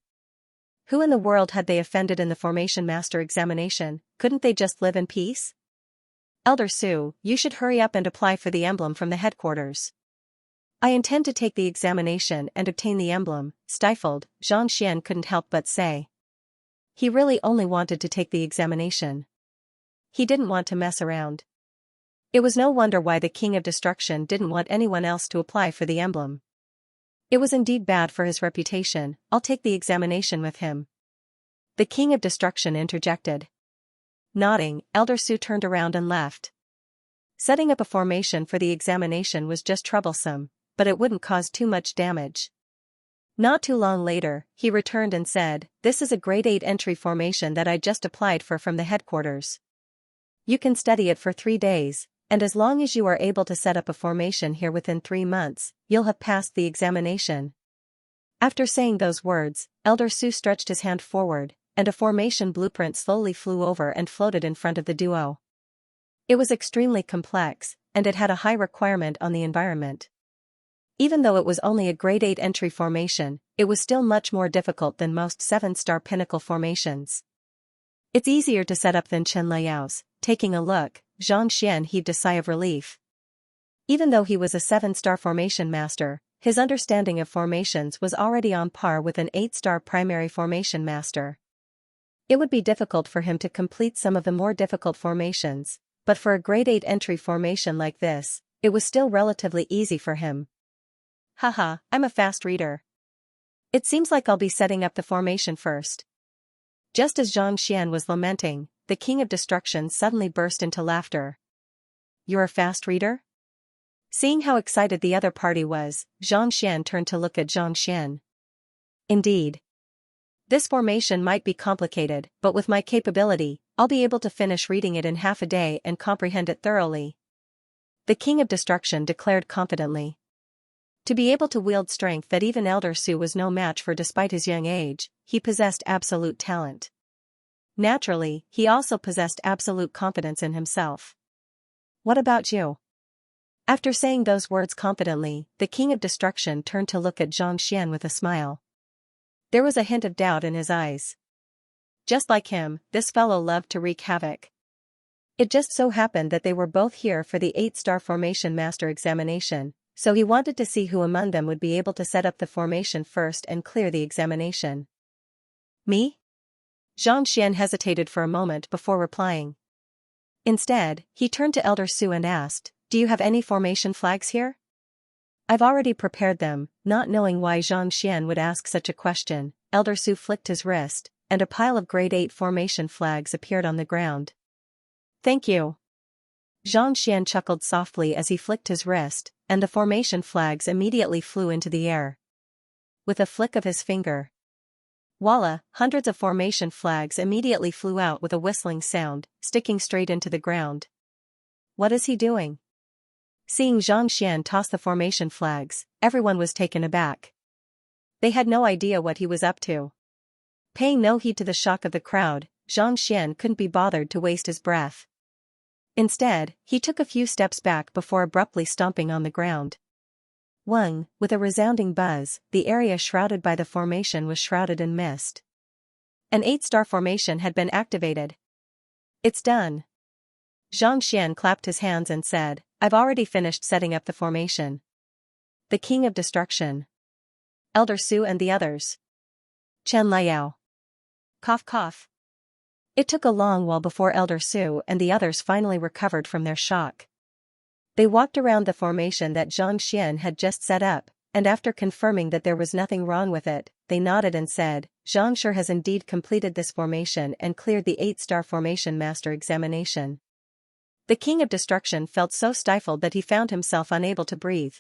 Who in the world had they offended in the Formation Master examination? Couldn't they just live in peace? "Elder Su, you should hurry up and apply for the emblem from the headquarters." "I intend to take the examination and obtain the emblem." Stifled, Xianxia couldn't help but say. He really only wanted to take the examination. He didn't want to mess around. It was no wonder why the King of Destruction didn't want anyone else to apply for the emblem. It was indeed bad for his reputation. "I'll take the examination with him." The King of Destruction interjected. Nodding, Elder Su turned around and left. Setting up a formation for the examination was just troublesome, but it wouldn't cause too much damage. Not too long later, he returned and said, "This is a grade 8 entry formation that I just applied for from the headquarters. You can study it for 3 days, and as long as you are able to set up a formation here within 3 months, you'll have passed the examination." After saying those words, Elder Su stretched his hand forward, and a formation blueprint slowly flew over and floated in front of the duo. It was extremely complex, and it had a high requirement on the environment. Even though it was only a grade 8 entry formation, it was still much more difficult than most 7-star pinnacle formations. "It's easier to set up than Chen Liao's." Taking a look, Xianxia heaved a sigh of relief. Even though he was a 7-star formation master, his understanding of formations was already on par with an 8-star primary formation master. It would be difficult for him to complete some of the more difficult formations, but for a grade 8 entry formation like this, it was still relatively easy for him. "Haha, I'm a fast reader. It seems like I'll be setting up the formation first." Just as Xianxia was lamenting, the King of Destruction suddenly burst into laughter. "You're a fast reader?" Seeing how excited the other party was, Xianxia turned to look at Xianxia. "Indeed. This formation might be complicated, but with my capability, I'll be able to finish reading it in half a day and comprehend it thoroughly," the King of Destruction declared confidently. To be able to wield strength that even Elder Su was no match for despite his young age, he possessed absolute talent. Naturally, he also possessed absolute confidence in himself. "What about you?" After saying those words confidently, the King of Destruction turned to look at Xianxia with a smile. There was a hint of doubt in his eyes. Just like him, this fellow loved to wreak havoc. It just so happened that they were both here for the 8-star formation master examination, so he wanted to see who among them would be able to set up the formation first and clear the examination. "Me?" Xianxia hesitated for a moment before replying. Instead, he turned to Elder Su and asked, "Do you have any formation flags here?" "I've already prepared them." Not knowing why Xianxia would ask such a question, Elder Su flicked his wrist, and a pile of grade 8 formation flags appeared on the ground. "Thank you." Xianxia chuckled softly as he flicked his wrist, and the formation flags immediately flew into the air. With a flick of his finger, voila, hundreds of formation flags immediately flew out with a whistling sound, sticking straight into the ground. "What is he doing?" Seeing Xianxia toss the formation flags, everyone was taken aback. They had no idea what he was up to. Paying no heed to the shock of the crowd, Xianxia couldn't be bothered to waste his breath. Instead, he took a few steps back before abruptly stomping on the ground. Whang, with a resounding buzz, the area shrouded by the formation was shrouded in mist. An 8-star formation had been activated. It's done. Xianxia clapped his hands and said, I've already finished setting up the formation. The King of Destruction. Elder Su and the others. Chen Liao. Cough cough. It took a long while before Elder Su and the others finally recovered from their shock. They walked around the formation that Xianxia had just set up, and after confirming that there was nothing wrong with it, they nodded and said, Xianxia has indeed completed this formation and cleared the 8-star formation master examination. The King of Destruction felt so stifled that he found himself unable to breathe.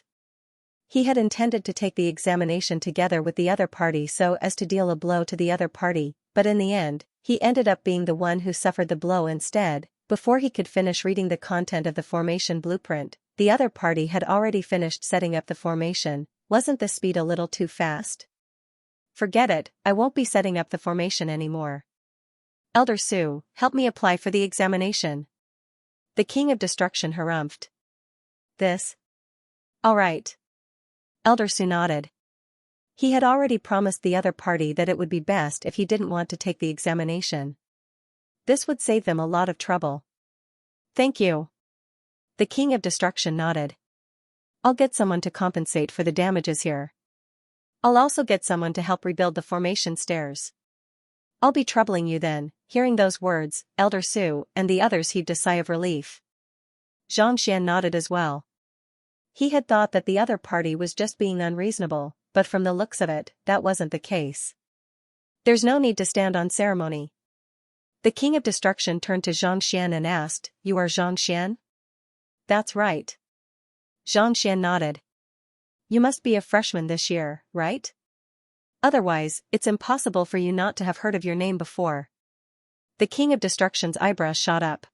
He had intended to take the examination together with the other party so as to deal a blow to the other party, but in the end, he ended up being the one who suffered the blow instead. Before he could finish reading the content of the formation blueprint, the other party had already finished setting up the formation. Wasn't the speed a little too fast? Forget it, I won't be setting up the formation anymore. Elder Su, help me apply for the examination. The King of Destruction harumphed. This? All right. Elder Su nodded. He had already promised the other party that it would be best if he didn't want to take the examination. This would save them a lot of trouble. Thank you. The King of Destruction nodded. I'll get someone to compensate for the damages here. I'll also get someone to help rebuild the formation stairs. I'll be troubling you then. Hearing those words, Elder Su and the others heaved a sigh of relief. Xianxia nodded as well. He had thought that the other party was just being unreasonable, but from the looks of it, that wasn't the case. There's no need to stand on ceremony. The King of Destruction turned to Xianxia and asked, You are Xianxia? That's right. Xianxia nodded. You must be a freshman this year, right? Otherwise, it's impossible for you not to have heard of your name before. The King of Destruction's eyebrows shot up.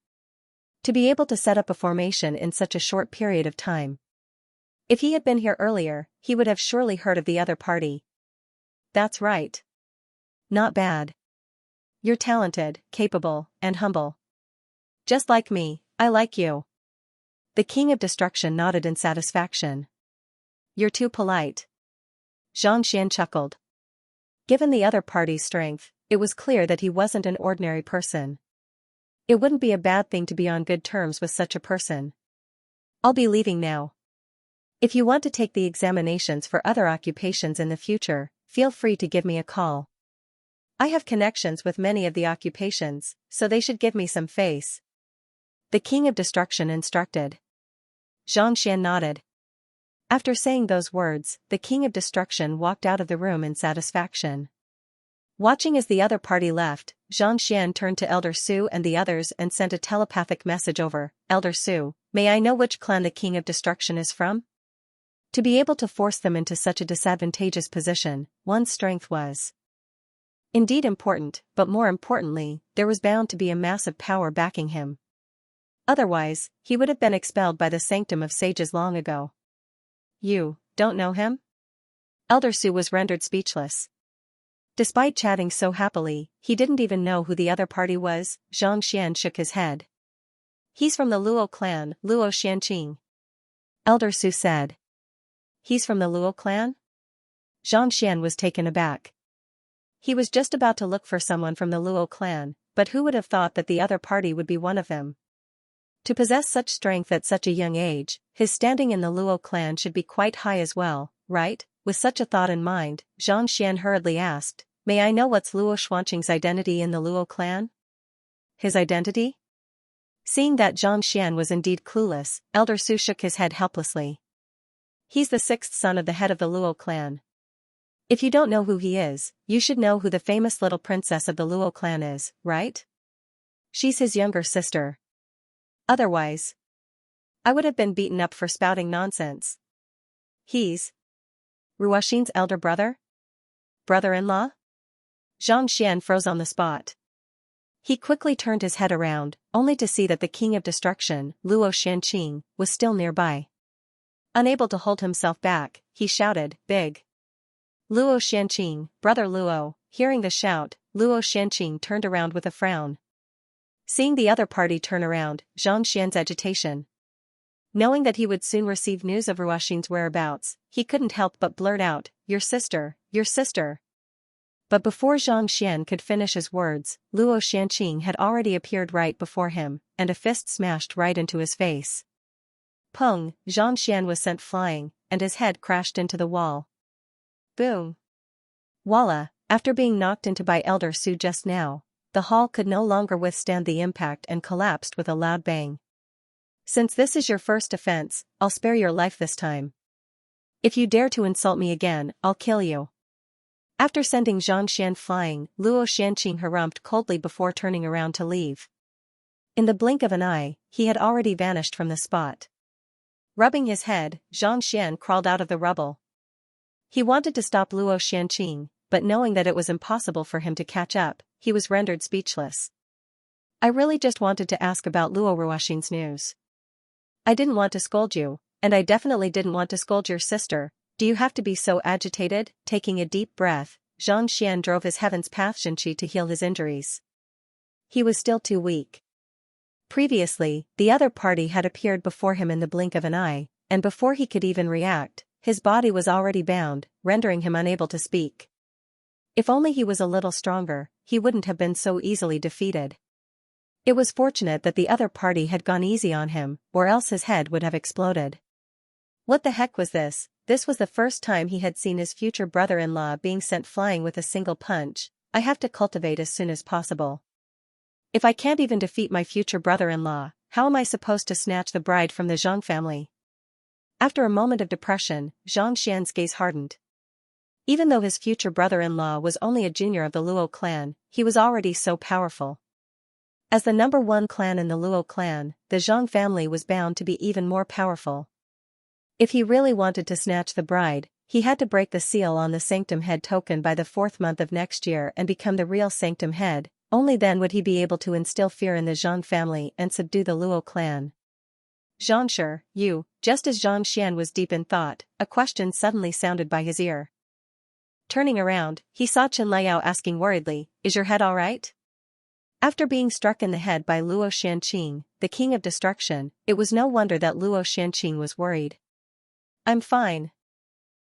To be able to set up a formation in such a short period of time. If he had been here earlier, he would have surely heard of the other party. That's right. Not bad. You're talented, capable, and humble. Just like me, I like you. The King of Destruction nodded in satisfaction. You're too polite. Xianxia chuckled. Given the other party's strength, it was clear that he wasn't an ordinary person. It wouldn't be a bad thing to be on good terms with such a person. I'll be leaving now. If you want to take the examinations for other occupations in the future, feel free to give me a call. I have connections with many of the occupations, so they should give me some face. The King of Destruction instructed. Xianxia nodded. After saying those words, the King of Destruction walked out of the room in satisfaction. Watching as the other party left, Xianxia turned to Elder Su and the others and sent a telepathic message over. Elder Su, may I know which clan the King of Destruction is from? To be able to force them into such a disadvantageous position, one's strength was indeed important, but more importantly, there was bound to be a massive power backing him. Otherwise, he would have been expelled by the Sanctum of Sages long ago. You don't know him? Elder Su was rendered speechless. Despite chatting so happily, he didn't even know who the other party was. Xianxia shook his head. He's from the Luo clan, Luo Xianqing. Elder Su said. He's from the Luo clan? Xianxia was taken aback. He was just about to look for someone from the Luo clan, but who would have thought that the other party would be one of them? To possess such strength at such a young age, his standing in the Luo clan should be quite high as well, right? With such a thought in mind, Xianxia hurriedly asked, May I know what's Luo Xuanqing's identity in the Luo clan? His identity? Seeing that Xianxia was indeed clueless, Elder Su shook his head helplessly. He's the 6th son of the head of the Luo clan. If you don't know who he is, you should know who the famous little princess of the Luo clan is, right? She's his younger sister. Otherwise, I would have been beaten up for spouting nonsense. He's Ruoxin's elder brother? Brother-in-law? Xianxia froze on the spot. He quickly turned his head around, only to see that the King of Destruction, Luo Xianqing, was still nearby. Unable to hold himself back, he shouted, Big Luo Xianqing, brother Luo. Hearing the shout, Luo Xianqing turned around with a frown. Seeing the other party turn around, Xianxia's agitation. Knowing that he would soon receive news of Ruoxin's whereabouts, he couldn't help but blurt out, Your sister, your sister. But before Xianxia could finish his words, Luo Xianqing had already appeared right before him, and a fist smashed right into his face. Pung, Xianxia was sent flying, and his head crashed into the wall. Boom! Voila, after being knocked into by Elder Su just now, the hall could no longer withstand the impact and collapsed with a loud bang. Since this is your first offense, I'll spare your life this time. If you dare to insult me again, I'll kill you. After sending Xianxia flying, Luo Xianqing harumphed coldly before turning around to leave. In the blink of an eye, he had already vanished from the spot. Rubbing his head, Xianxia crawled out of the rubble. He wanted to stop Luo Xianqing, but knowing that it was impossible for him to catch up, he was rendered speechless. I really just wanted to ask about Luo Ruoxin's news. I didn't want to scold you, and I definitely didn't want to scold your sister. Do you have to be so agitated? Taking a deep breath, Xianxia drove his heaven's path Xianxia to heal his injuries. He was still too weak. Previously, the other party had appeared before him in the blink of an eye, and before he could even react, his body was already bound, rendering him unable to speak. If only he was a little stronger, he wouldn't have been so easily defeated. It was fortunate that the other party had gone easy on him, or else his head would have exploded. What the heck was this? This was the first time he had seen his future brother-in-law being sent flying with a single punch. I have to cultivate as soon as possible. If I can't even defeat my future brother-in-law, how am I supposed to snatch the bride from the Zhang family? After a moment of depression, Xianxia's gaze hardened. Even though his future brother-in-law was only a junior of the Luo clan, he was already so powerful. As the number one clan in the Luo clan, the Zhang family was bound to be even more powerful. If he really wanted to snatch the bride, he had to break the seal on the Sanctum Head token by the 4th month of next year and become the real Sanctum Head. Only then would he be able to instill fear in the Zhang family and subdue the Luo clan. Xianxia, you, just as Xianxia was deep in thought, a question suddenly sounded by his ear. Turning around, he saw Chen Liao asking worriedly, "Is your head all right?" After being struck in the head by Luo Xianqing, the king of destruction, it was no wonder that Luo Xianqing was worried. "I'm fine."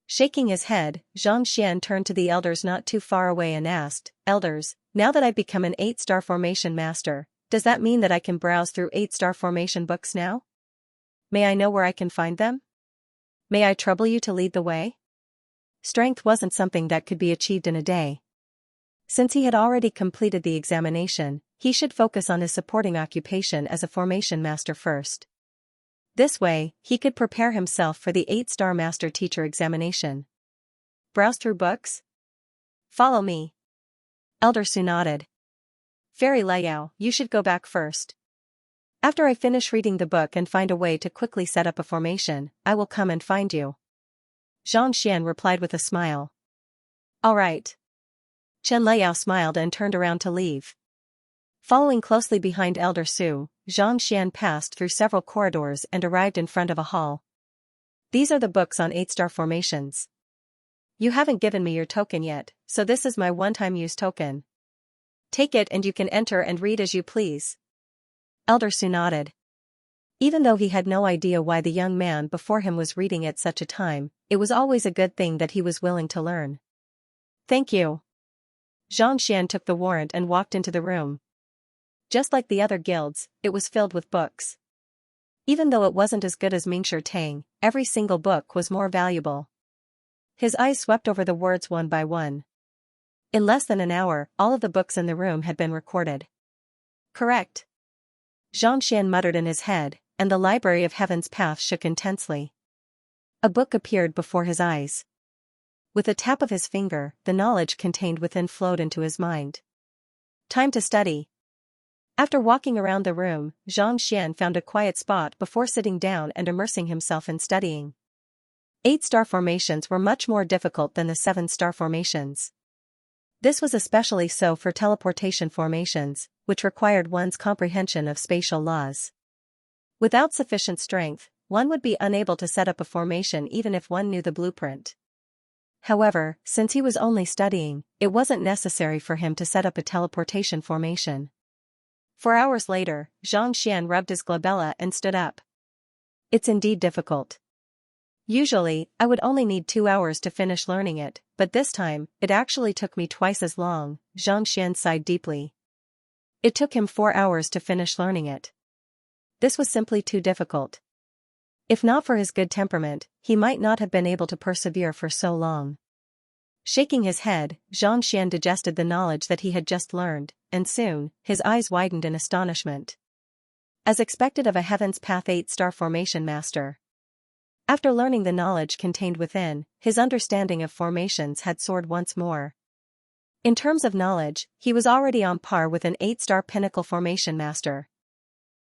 Shaking his head, Xianxia turned to the elders not too far away and asked, "Elders, now that I've become an 8-star formation master, does that mean that I can browse through 8-star formation books now? May I know where I can find them? May I trouble you to lead the way?" Strength wasn't something that could be achieved in a day. Since he had already completed the examination, he should focus on his supporting occupation as a formation master first. This way, he could prepare himself for the 8-star master teacher examination. Browse through books? Follow me. Elder Su nodded. Fairy Liao, you should go back first. After I finish reading the book and find a way to quickly set up a formation, I will come and find you. Xianxia replied with a smile. All right. Chen Liao smiled and turned around to leave. Following closely behind Elder Su, Xianxia passed through several corridors and arrived in front of a hall. These are the books on 8-star formations. You haven't given me your token yet, so this is my one-time use token. Take it and you can enter and read as you please. Elder Su nodded. Even though he had no idea why the young man before him was reading at such a time, it was always a good thing that he was willing to learn. Thank you. Xianxia took the warrant and walked into the room. Just like the other guilds, it was filled with books. Even though it wasn't as good as Mingshi Tang, every single book was more valuable. His eyes swept over the words one by one. In less than an hour, all of the books in the room had been recorded. Correct. Xianxia muttered in his head, and the Library of Heaven's Path shook intensely. A book appeared before his eyes. With a tap of his finger, the knowledge contained within flowed into his mind. Time to study. After walking around the room, Xianxia found a quiet spot before sitting down and immersing himself in studying. 8-star formations were much more difficult than the 7-star formations. This was especially so for teleportation formations, which required one's comprehension of spatial laws. Without sufficient strength, one would be unable to set up a formation even if one knew the blueprint. However, since he was only studying, it wasn't necessary for him to set up a teleportation formation. 4 hours later, Xianxia rubbed his glabella and stood up. It's indeed difficult. Usually, I would only need 2 hours to finish learning it, but this time, it actually took me twice as long. Xianxia sighed deeply. It took him 4 hours to finish learning it. This was simply too difficult. If not for his good temperament, he might not have been able to persevere for so long. Shaking his head, Xianxia digested the knowledge that he had just learned, and soon, his eyes widened in astonishment. As expected of a Heaven's Path 8-star formation master. After learning the knowledge contained within, his understanding of formations had soared once more. In terms of knowledge, he was already on par with an 8-star pinnacle formation master.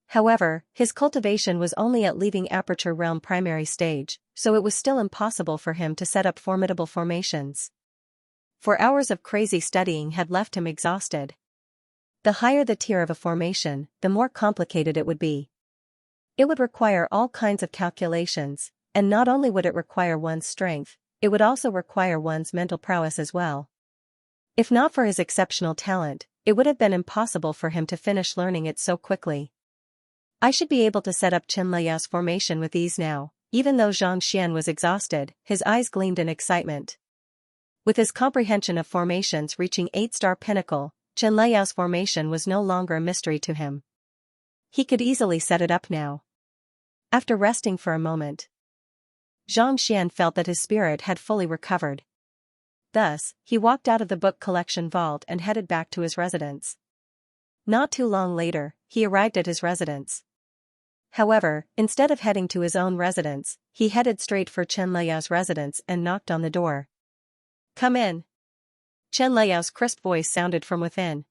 However, his cultivation was only at leaving aperture realm primary stage, so it was still impossible for him to set up formidable formations. 4 hours of crazy studying had left him exhausted. The higher the tier of a formation, the more complicated it would be. It would require all kinds of calculations, and not only would it require one's strength, it would also require one's mental prowess as well. If not for his exceptional talent, it would have been impossible for him to finish learning it so quickly. I should be able to set up Xianxia's formation with ease now. Even though Xianxia was exhausted, his eyes gleamed in excitement. With his comprehension of formations reaching 8-star pinnacle, Xianxia's formation was no longer a mystery to him. He could easily set it up now. After resting for a moment, Xianxia felt that his spirit had fully recovered. Thus, he walked out of the book collection vault and headed back to his residence. Not too long later, he arrived at his residence. However, instead of heading to his own residence, he headed straight for Xianxia's residence and knocked on the door. "Come in." Xianxia's crisp voice sounded from within.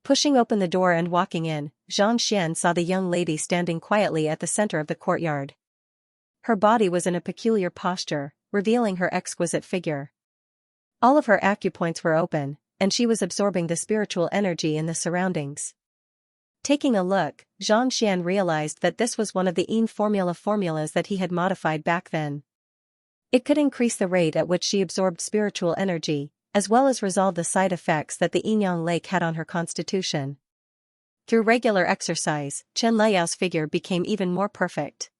Pushing open the door and walking in, Xianxia saw the young lady standing quietly at the center of the courtyard. Her body was in a peculiar posture, revealing her exquisite figure. All of her acupoints were open, and she was absorbing the spiritual energy in the surroundings. Taking a look, Xianxia realized that this was one of the Yin formulas that he had modified back then. It could increase the rate at which she absorbed spiritual energy, as well as resolve the side effects that the yin-yang lake had on her constitution. Through regular exercise, Xianxia's figure became even more perfect.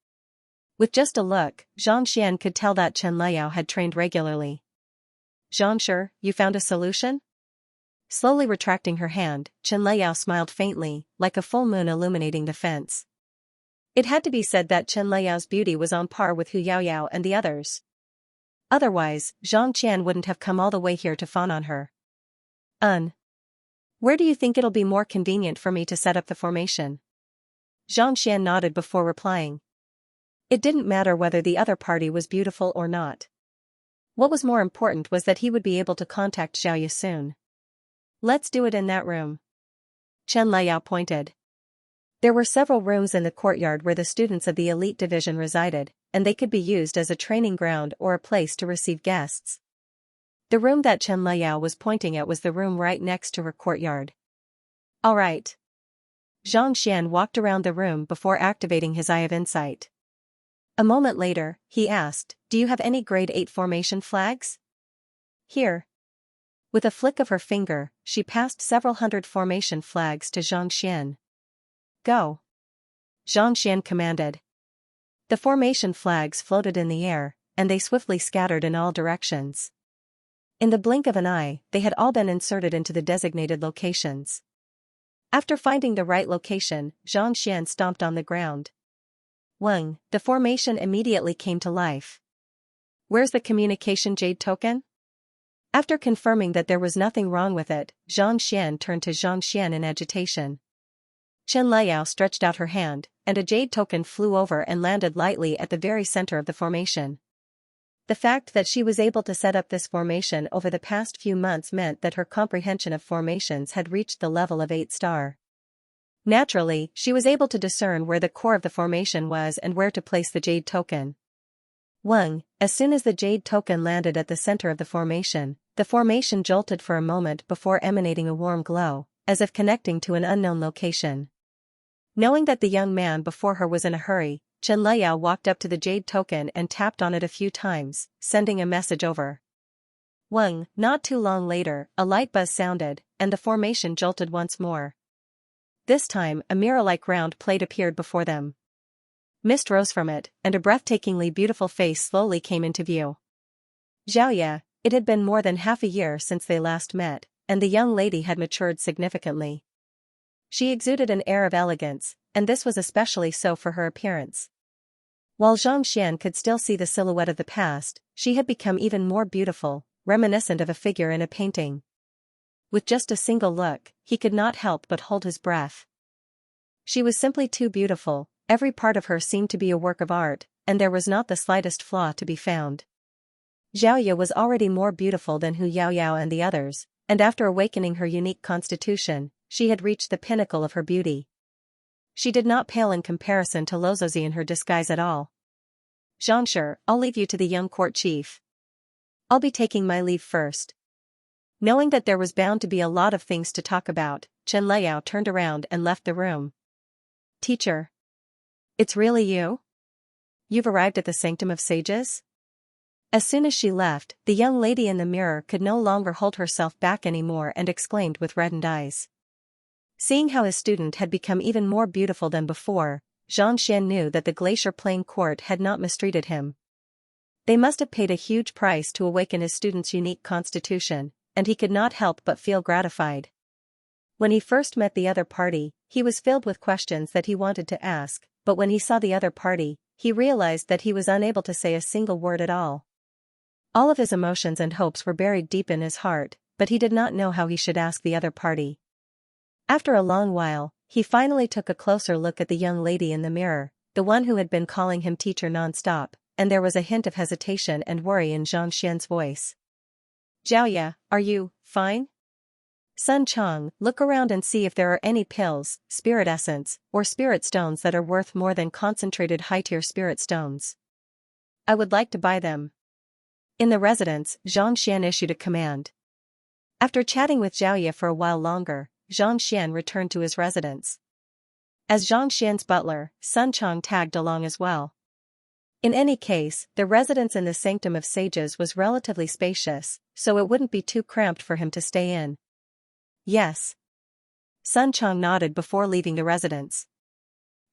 With just a look, Xianxia could tell that Xianxia had trained regularly. "Xianxia, you found a solution?" Slowly retracting her hand, Xianxia smiled faintly, like a full moon illuminating the fence. It had to be said that Xianxia's beauty was on par with Hu Yaoyao and the others. Otherwise, Xianxia wouldn't have come all the way here to fawn on her. Where do you think it'll be more convenient for me to set up the formation?" Xianxia nodded before replying. It didn't matter whether the other party was beautiful or not. What was more important was that he would be able to contact Xiaoya soon. "Let's do it in that room." Xianxiao pointed. There were several rooms in the courtyard where the students of the elite division resided, and they could be used as a training ground or a place to receive guests. The room that Xianxiao was pointing at was the room right next to her courtyard. "All right." Xianxia walked around the room before activating his Eye of Insight. A moment later, he asked, "Do you have any grade 8 formation flags?" "Here." With a flick of her finger, she passed several hundred formation flags to Xianxia. "Go." Xianxia commanded. The formation flags floated in the air, and they swiftly scattered in all directions. In the blink of an eye, they had all been inserted into the designated locations. After finding the right location, Xianxia stomped on the ground. Wang, the formation immediately came to life. "Where's the communication jade token?" After confirming that there was nothing wrong with it, Xianxia turned to Xianxia in agitation. Xianxiao stretched out her hand, and a jade token flew over and landed lightly at the very center of the formation. The fact that she was able to set up this formation over the past few months meant that her comprehension of formations had reached the level of 8-star. Naturally, she was able to discern where the core of the formation was and where to place the jade token. Wang, as soon as the jade token landed at the center of the formation jolted for a moment before emanating a warm glow, as if connecting to an unknown location. Knowing that the young man before her was in a hurry, Xianxiao walked up to the jade token and tapped on it a few times, sending a message over. Wang, not too long later, a light buzz sounded, and the formation jolted once more. This time, a mirror-like round plate appeared before them. Mist rose from it, and a breathtakingly beautiful face slowly came into view. Xiaoya, it had been more than half a year since they last met, and the young lady had matured significantly. She exuded an air of elegance, and this was especially so for her appearance. While Xianxia could still see the silhouette of the past, she had become even more beautiful, reminiscent of a figure in a painting. With just a single look, he could not help but hold his breath. She was simply too beautiful, every part of her seemed to be a work of art, and there was not the slightest flaw to be found. Xiaoya was already more beautiful than Hu Yaoyao and the others, and after awakening her unique constitution, she had reached the pinnacle of her beauty. She did not pale in comparison to Luozi in her disguise at all. "Xianxia, I'll leave you to the young court chief. I'll be taking my leave first." Knowing that there was bound to be a lot of things to talk about, Chen Liao turned around and left the room. "Teacher. It's really you? You've arrived at the Sanctum of Sages?" As soon as she left, the young lady in the mirror could no longer hold herself back anymore and exclaimed with reddened eyes. Seeing how his student had become even more beautiful than before, Xianxia knew that the Glacier Plain court had not mistreated him. They must have paid a huge price to awaken his student's unique constitution, and he could not help but feel gratified. When he first met the other party, he was filled with questions that he wanted to ask, but when he saw the other party, he realized that he was unable to say a single word at all. All of his emotions and hopes were buried deep in his heart, but he did not know how he should ask the other party. After a long while, he finally took a closer look at the young lady in the mirror, the one who had been calling him teacher non-stop, and there was a hint of hesitation and worry in Zhang Xian's voice. "Xiaoya, are you fine? Sun Chang, look around and see if there are any pills, spirit essence, or spirit stones that are worth more than concentrated high-tier spirit stones. I would like to buy them." In the residence, Zhang Xian issued a command. After chatting with Xiaoya for a while longer, Zhang Xian returned to his residence. As Zhang Xian's butler, Sun Chang tagged along as well. In any case, the residence in the Sanctum of Sages was relatively spacious, so it wouldn't be too cramped for him to stay in. "Yes." Sun Chang nodded before leaving the residence.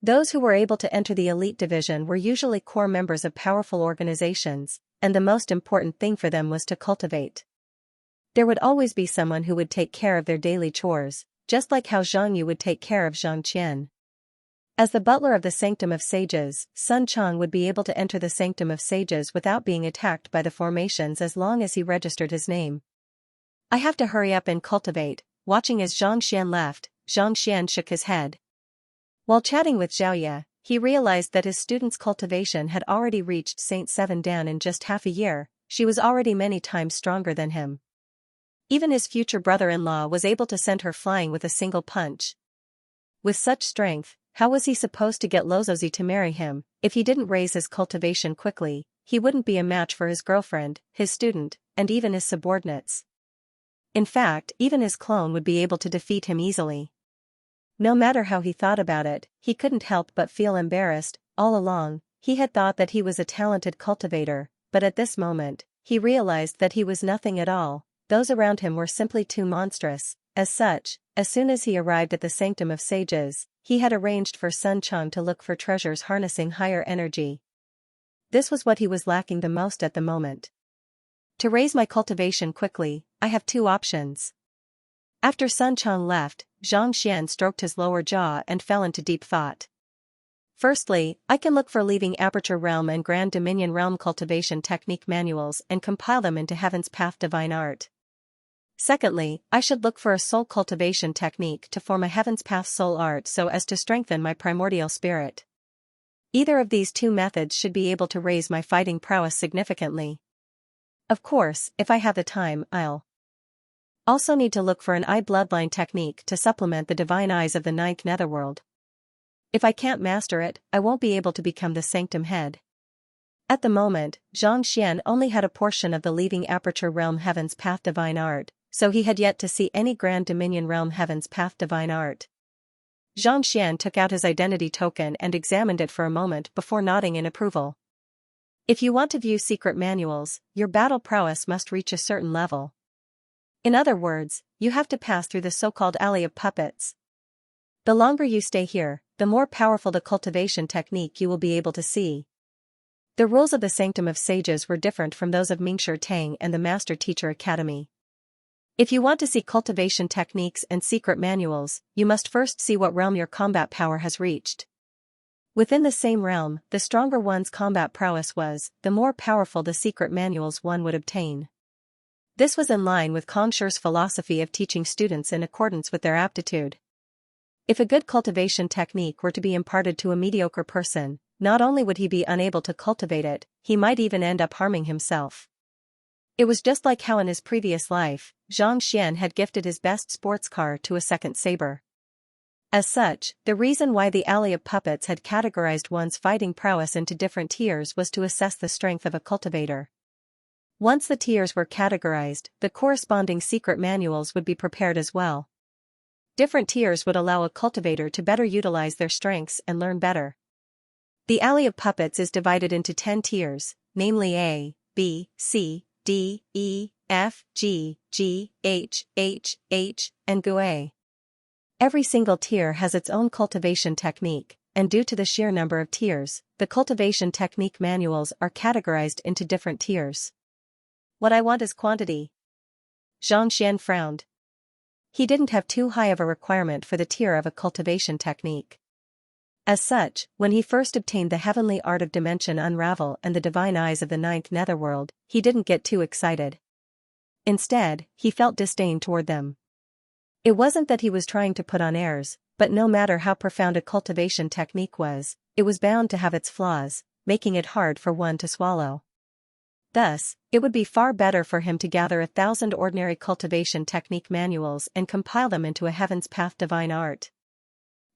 Those who were able to enter the elite division were usually core members of powerful organizations, and the most important thing for them was to cultivate. There would always be someone who would take care of their daily chores, just like how Zhang Yu would take care of Zhang Qian. As the butler of the Sanctum of Sages, Sun Chang would be able to enter the Sanctum of Sages without being attacked by the formations as long as he registered his name. "I have to hurry up and cultivate." Watching as Zhang Xian left, Zhang Xian shook his head. While chatting with Xiaoya, he realized that his student's cultivation had already reached Saint 7 Dan in just half a year. She was already many times stronger than him. Even his future brother-in-law was able to send her flying with a single punch. With such strength, how was he supposed to get Luozi to marry him? If he didn't raise his cultivation quickly, he wouldn't be a match for his girlfriend, his student, and even his subordinates. In fact, even his clone would be able to defeat him easily. No matter how he thought about it, he couldn't help but feel embarrassed. All along, he had thought that he was a talented cultivator, but at this moment, he realized that he was nothing at all. Those around him were simply too monstrous. As such, as soon as he arrived at the Sanctum of Sages, he had arranged for Sun Chang to look for treasures harnessing higher energy. This was what he was lacking the most at the moment. "To raise my cultivation quickly, I have two options." After Sun Chang left, Zhang Xian stroked his lower jaw and fell into deep thought. "Firstly, I can look for leaving Aperture Realm and Grand Dominion Realm cultivation technique manuals and compile them into Heaven's Path Divine Art. Secondly, I should look for a soul cultivation technique to form a Heaven's Path soul art so as to strengthen my primordial spirit. Either of these two methods should be able to raise my fighting prowess significantly. Of course, if I have the time, I'll also need to look for an eye bloodline technique to supplement the divine eyes of the ninth netherworld. If I can't master it, I won't be able to become the Sanctum head." At the moment, Zhang Xian only had a portion of the Leaving Aperture Realm Heaven's Path Divine Art, so he had yet to see any Grand Dominion Realm Heaven's Path Divine Art. Zhang Xian took out his identity token and examined it for a moment before nodding in approval. "If you want to view secret manuals, your battle prowess must reach a certain level. In other words, you have to pass through the so-called Alley of Puppets. The longer you stay here, the more powerful the cultivation technique you will be able to see. The rules of the Sanctum of Sages were different from those of Mingshi Tang and the Master Teacher Academy. If you want to see cultivation techniques and secret manuals, you must first see what realm your combat power has reached. Within the same realm, the stronger one's combat prowess was, the more powerful the secret manuals one would obtain. This was in line with Kongshi's philosophy of teaching students in accordance with their aptitude. If a good cultivation technique were to be imparted to a mediocre person, not only would he be unable to cultivate it, he might even end up harming himself. It was just like how in his previous life, Xianxia had gifted his best sports car to a second saber. As such, the reason why the Alley of Puppets had categorized one's fighting prowess into different tiers was to assess the strength of a cultivator. Once the tiers were categorized, the corresponding secret manuals would be prepared as well. Different tiers would allow a cultivator to better utilize their strengths and learn better. The Alley of Puppets is divided into 10 tiers, namely A, B, C, D, E, F, G, H, and GUA. Every single tier has its own cultivation technique, and due to the sheer number of tiers, the cultivation technique manuals are categorized into different tiers. What I want is quantity. Xianxia frowned. He didn't have too high of a requirement for the tier of a cultivation technique. As such, when he first obtained the heavenly art of dimension unravel and the divine eyes of the ninth netherworld, he didn't get too excited. Instead, he felt disdain toward them. It wasn't that he was trying to put on airs, but no matter how profound a cultivation technique was, it was bound to have its flaws, making it hard for one to swallow. Thus, it would be far better for him to gather 1,000 ordinary cultivation technique manuals and compile them into a Heaven's Path divine art.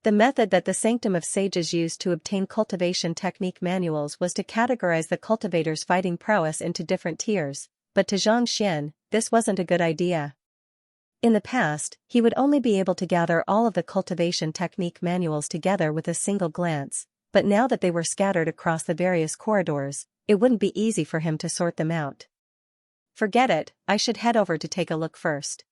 The method that the Sanctum of Sages used to obtain cultivation technique manuals was to categorize the cultivator's fighting prowess into different tiers, but to Xianxia, this wasn't a good idea. In the past, he would only be able to gather all of the cultivation technique manuals together with a single glance, but now that they were scattered across the various corridors, it wouldn't be easy for him to sort them out. Forget it, I should head over to take a look first.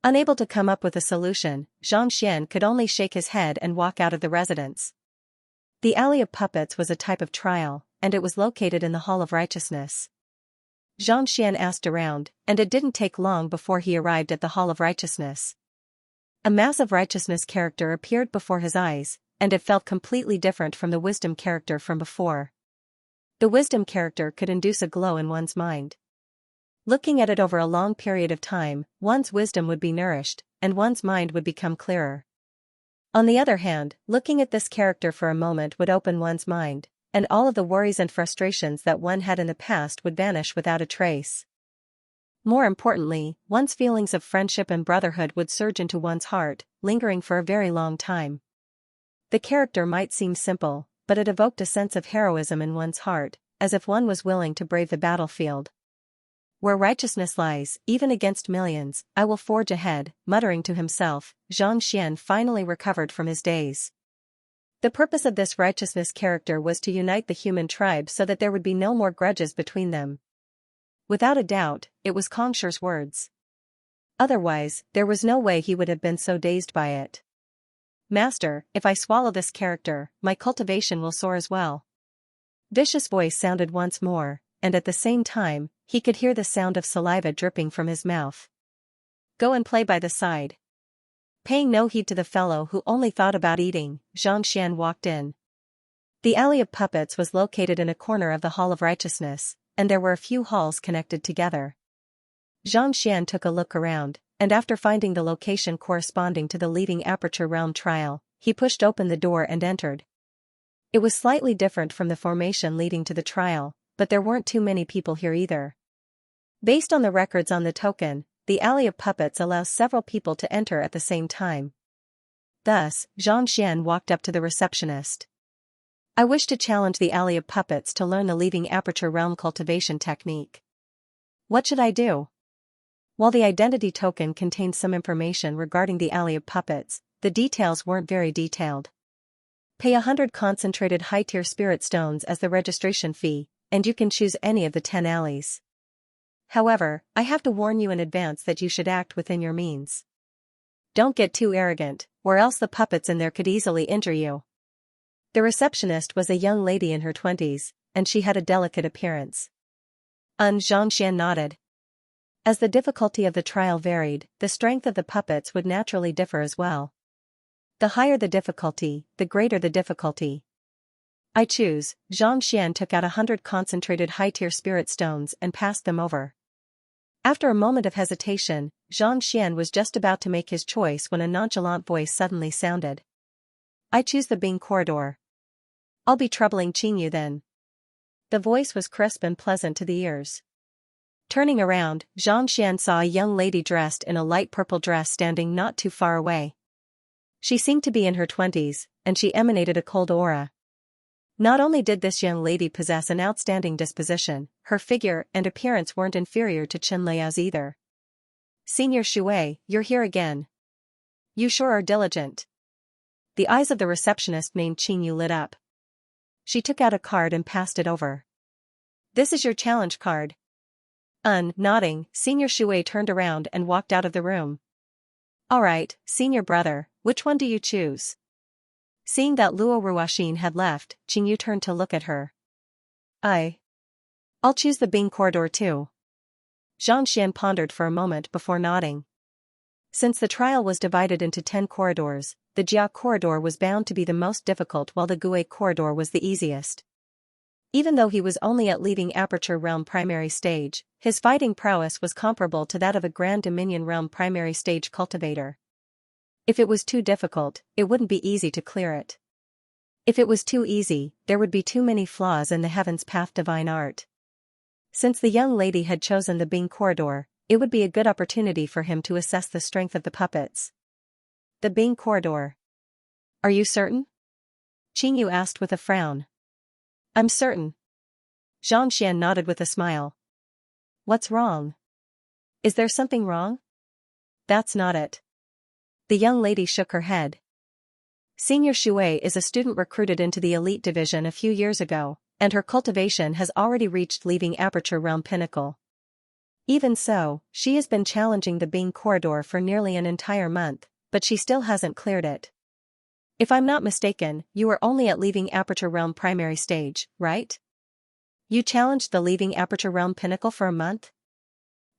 Unable to come up with a solution, Xianxia could only shake his head and walk out of the residence. The Alley of Puppets was a type of trial, and it was located in the Hall of Righteousness. Xianxia asked around, and it didn't take long before he arrived at the Hall of Righteousness. A massive righteousness character appeared before his eyes, and it felt completely different from the wisdom character from before. The wisdom character could induce a glow in one's mind. Looking at it over a long period of time, one's wisdom would be nourished, and one's mind would become clearer. On the other hand, looking at this character for a moment would open one's mind, and all of the worries and frustrations that one had in the past would vanish without a trace. More importantly, one's feelings of friendship and brotherhood would surge into one's heart, lingering for a very long time. The character might seem simple, but it evoked a sense of heroism in one's heart, as if one was willing to brave the battlefield. Where righteousness lies, even against millions, I will forge ahead, muttering to himself, Xianxia finally recovered from his daze. The purpose of this righteousness character was to unite the human tribe so that there would be no more grudges between them. Without a doubt, it was Kongshi's words. Otherwise, there was no way he would have been so dazed by it. Master, if I swallow this character, my cultivation will soar as well. Vicious voice sounded once more, and at the same time, he could hear the sound of saliva dripping from his mouth. Go and play by the side. Paying no heed to the fellow who only thought about eating, Xianxia walked in. The Alley of Puppets was located in a corner of the Hall of Righteousness, and there were a few halls connected together. Xianxia took a look around, and after finding the location corresponding to the leading Aperture Realm trial, he pushed open the door and entered. It was slightly different from the formation leading to the trial, but there weren't too many people here either. Based on the records on the token, the Alley of Puppets allows several people to enter at the same time. Thus, Xianxia walked up to the receptionist. I wish to challenge the Alley of Puppets to learn the leading Aperture Realm cultivation technique. What should I do? While the identity token contained some information regarding the Alley of Puppets, the details weren't very detailed. Pay 100 concentrated high-tier spirit stones as the registration fee, and you can choose any of the 10 alleys. However, I have to warn you in advance that you should act within your means. Don't get too arrogant, or else the puppets in there could easily injure you. The receptionist was a young lady in her 20s, and she had a delicate appearance. Xianxia nodded. As the difficulty of the trial varied, the strength of the puppets would naturally differ as well. The higher the difficulty, the greater the difficulty. I choose. Xianxia took out 100 concentrated high-tier spirit stones and passed them over. After a moment of hesitation, Xianxia was just about to make his choice when a nonchalant voice suddenly sounded. I choose the Bing corridor. I'll be troubling Qingyu then. The voice was crisp and pleasant to the ears. Turning around, Xianxia saw a young lady dressed in a light purple dress standing not too far away. She seemed to be in her 20s, and she emanated a cold aura. Not only did this young lady possess an outstanding disposition, her figure and appearance weren't inferior to Chen Liao's either. Senior Shui, you're here again. You sure are diligent. The eyes of the receptionist named Qingyu lit up. She took out a card and passed it over. This is your challenge card. Nodding, Senior Shui turned around and walked out of the room. Alright, senior brother, which one do you choose? Seeing that Luo Ruoxin had left, Qingyu turned to look at her. I'll choose the Bing corridor too. Xianxia pondered for a moment before nodding. Since the trial was divided into 10 corridors, the Jia corridor was bound to be the most difficult while the Gui corridor was the easiest. Even though he was only at leaving Aperture Realm primary stage, his fighting prowess was comparable to that of a Grand Dominion Realm primary stage cultivator. If it was too difficult, it wouldn't be easy to clear it. If it was too easy, there would be too many flaws in the Heaven's Path divine art. Since the young lady had chosen the Bing corridor, it would be a good opportunity for him to assess the strength of the puppets. The Bing corridor. Are you certain? Qingyu asked with a frown. I'm certain. Xianxia nodded with a smile. What's wrong? Is there something wrong? That's not it. The young lady shook her head. Senior Shui is a student recruited into the elite division a few years ago, and her cultivation has already reached leaving Aperture Realm pinnacle. Even so, she has been challenging the Bing corridor for nearly an entire month, but she still hasn't cleared it. If I'm not mistaken, you are only at leaving Aperture Realm primary stage, right? You challenged the leaving Aperture Realm pinnacle for a month?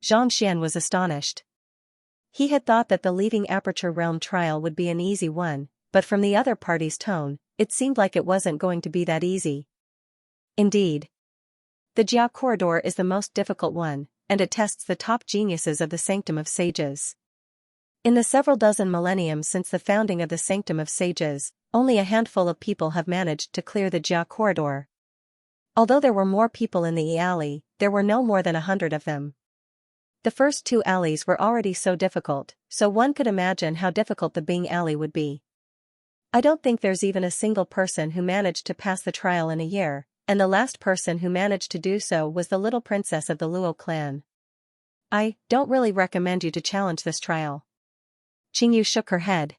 Xianxia was astonished. He had thought that the leaving Aperture Realm trial would be an easy one, but from the other party's tone, it seemed like it wasn't going to be that easy. Indeed. The Jia corridor is the most difficult one, and it tests the top geniuses of the Sanctum of Sages. In the several dozen millenniums since the founding of the Sanctum of Sages, only a handful of people have managed to clear the Jia corridor. Although there were more people in the alley, there were no more than 100 of them. The first 2 alleys were already so difficult, so one could imagine how difficult the Bing alley would be. I don't think there's even a single person who managed to pass the trial in a year, and the last person who managed to do so was the little princess of the Luo clan. I don't really recommend you to challenge this trial. Qingyu shook her head.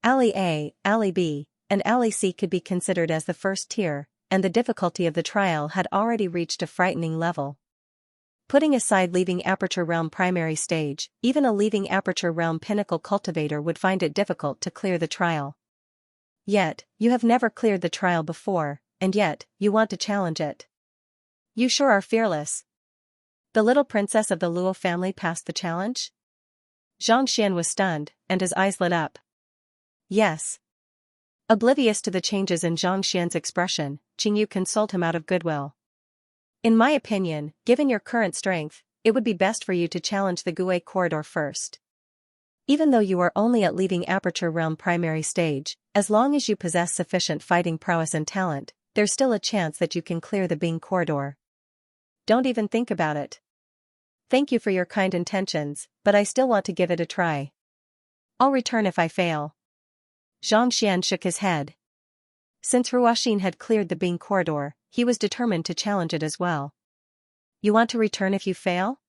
Alley A, Alley B, and Alley C could be considered as the first tier, and the difficulty of the trial had already reached a frightening level. Putting aside leaving Aperture Realm primary stage, even a leaving Aperture Realm pinnacle cultivator would find it difficult to clear the trial. Yet, you have never cleared the trial before, and yet, you want to challenge it. You sure are fearless. The little princess of the Luo family passed the challenge? Xianxia was stunned, and his eyes lit up. Yes. Oblivious to the changes in Xianxia's expression, Qingyu consoled him out of goodwill. In my opinion, given your current strength, it would be best for you to challenge the Gui corridor first. Even though you are only at leaving Aperture Realm primary stage, as long as you possess sufficient fighting prowess and talent, there's still a chance that you can clear the Bing corridor. Don't even think about it. Thank you for your kind intentions, but I still want to give it a try. I'll return if I fail. Xianxia shook his head. Since Ruoxin had cleared the Bing corridor, he was determined to challenge it as well. You want to return if you fail?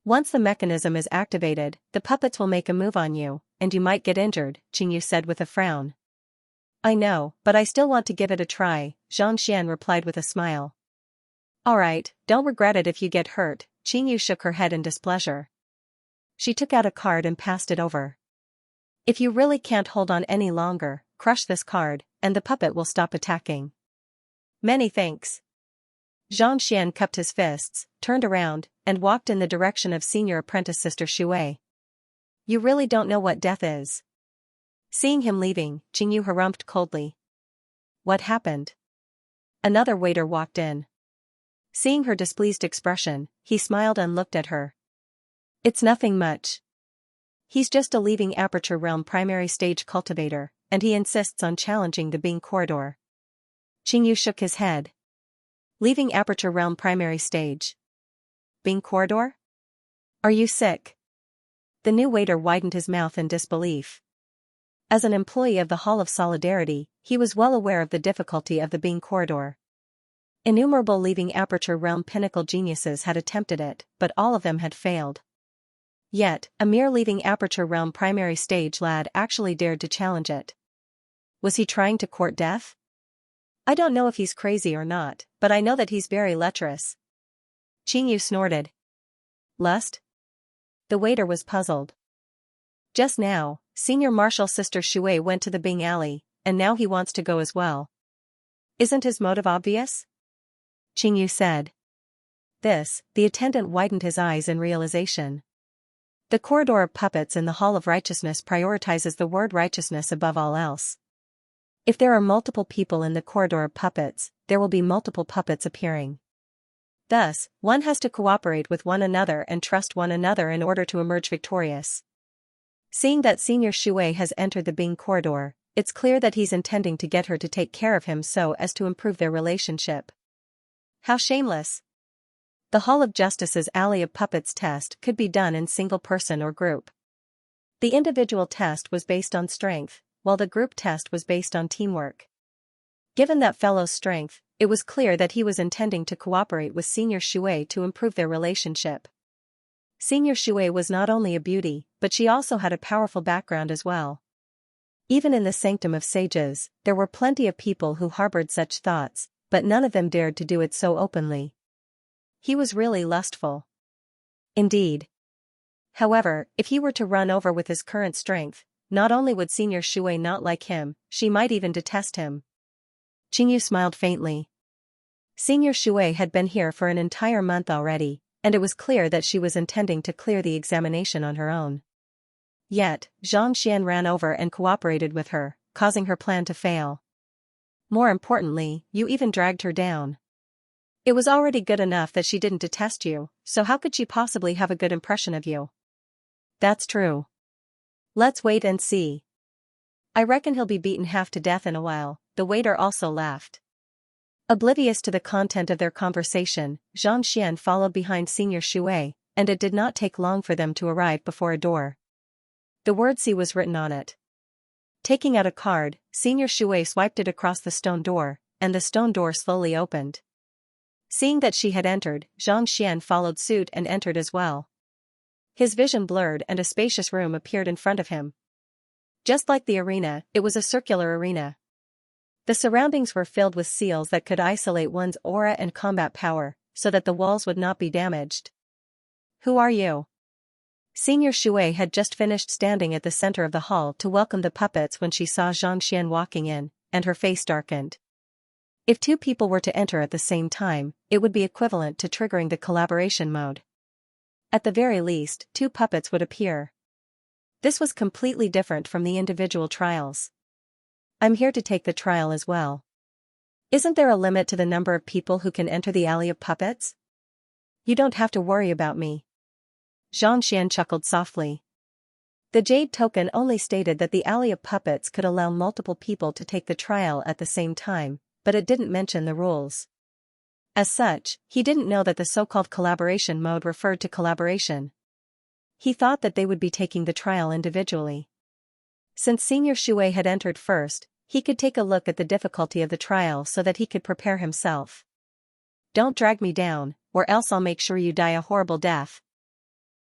Once the mechanism is activated, the puppets will make a move on you, and you might get injured, Qingyu said with a frown. I know, but I still want to give it a try, Xianxia replied with a smile. Alright, don't regret it if you get hurt, Qingyu shook her head in displeasure. She took out a card and passed it over. If you really can't hold on any longer, crush this card, and the puppet will stop attacking. Many thanks. Xianxia cupped his fists, turned around, and walked in the direction of senior apprentice Sister Shui. You really don't know what death is. Seeing him leaving, Jingyu harumphed coldly. What happened? Another waiter walked in. Seeing her displeased expression, he smiled and looked at her. It's nothing much. He's just a leaving Aperture Realm primary stage cultivator, and he insists on challenging the Bing corridor. Jingyu shook his head. Leaving Aperture Realm primary stage. Bing corridor? Are you sick? The new waiter widened his mouth in disbelief. As an employee of the Hall of Solidarity, he was well aware of the difficulty of the Bing corridor. Innumerable leaving Aperture Realm pinnacle geniuses had attempted it, but all of them had failed. Yet, a mere leaving Aperture Realm primary stage lad actually dared to challenge it. Was he trying to court death? I don't know if he's crazy or not, but I know that he's very lecherous. Jingyu snorted. Lust? The waiter was puzzled. Just now, Senior Marshal Sister Shui went to the Bing Alley, and now he wants to go as well. Isn't his motive obvious? Jingyu said. The attendant widened his eyes in realization. The corridor of puppets in the Hall of Righteousness prioritizes the word righteousness above all else. If there are multiple people in the corridor of puppets, there will be multiple puppets appearing. Thus, one has to cooperate with one another and trust one another in order to emerge victorious. Seeing that Senior Shui has entered the Bing corridor, it's clear that he's intending to get her to take care of him so as to improve their relationship. How shameless! The Hall of Justice's Alley of Puppets test could be done in single person or group. The individual test was based on strength, while the group test was based on teamwork. Given that fellow's strength, it was clear that he was intending to cooperate with Senior Shui to improve their relationship. Senior Shui was not only a beauty, but she also had a powerful background as well. Even in the Sanctum of Sages, there were plenty of people who harbored such thoughts, but none of them dared to do it so openly. He was really lustful. Indeed. However, if he were to run over with his current strength, not only would Senior Shui not like him, she might even detest him. Jingyu smiled faintly. Senior Shui had been here for an entire month already, and it was clear that she was intending to clear the examination on her own. Yet, Xianxia ran over and cooperated with her, causing her plan to fail. More importantly, you even dragged her down. It was already good enough that she didn't detest you, so how could she possibly have a good impression of you? That's true. Let's wait and see. I reckon he'll be beaten half to death in a while, the waiter also laughed. Oblivious to the content of their conversation, Xianxia followed behind Senior Shui, and it did not take long for them to arrive before a door. The word "C" was written on it. Taking out a card, Senior Shui swiped it across the stone door, and the stone door slowly opened. Seeing that she had entered, Xianxia followed suit and entered as well. His vision blurred and a spacious room appeared in front of him. Just like the arena, it was a circular arena. The surroundings were filled with seals that could isolate one's aura and combat power, so that the walls would not be damaged. Who are you? Senior Shui had just finished standing at the center of the hall to welcome the puppets when she saw Xianxia walking in, and her face darkened. If two people were to enter at the same time, it would be equivalent to triggering the collaboration mode. At the very least, two puppets would appear. This was completely different from the individual trials. I'm here to take the trial as well. Isn't there a limit to the number of people who can enter the Alley of Puppets? You don't have to worry about me. Xianxia chuckled softly. The Jade Token only stated that the Alley of Puppets could allow multiple people to take the trial at the same time, but it didn't mention the rules. As such, he didn't know that the so-called collaboration mode referred to collaboration. He thought that they would be taking the trial individually. Since Senior Shui had entered first, he could take a look at the difficulty of the trial so that he could prepare himself. Don't drag me down, or else I'll make sure you die a horrible death.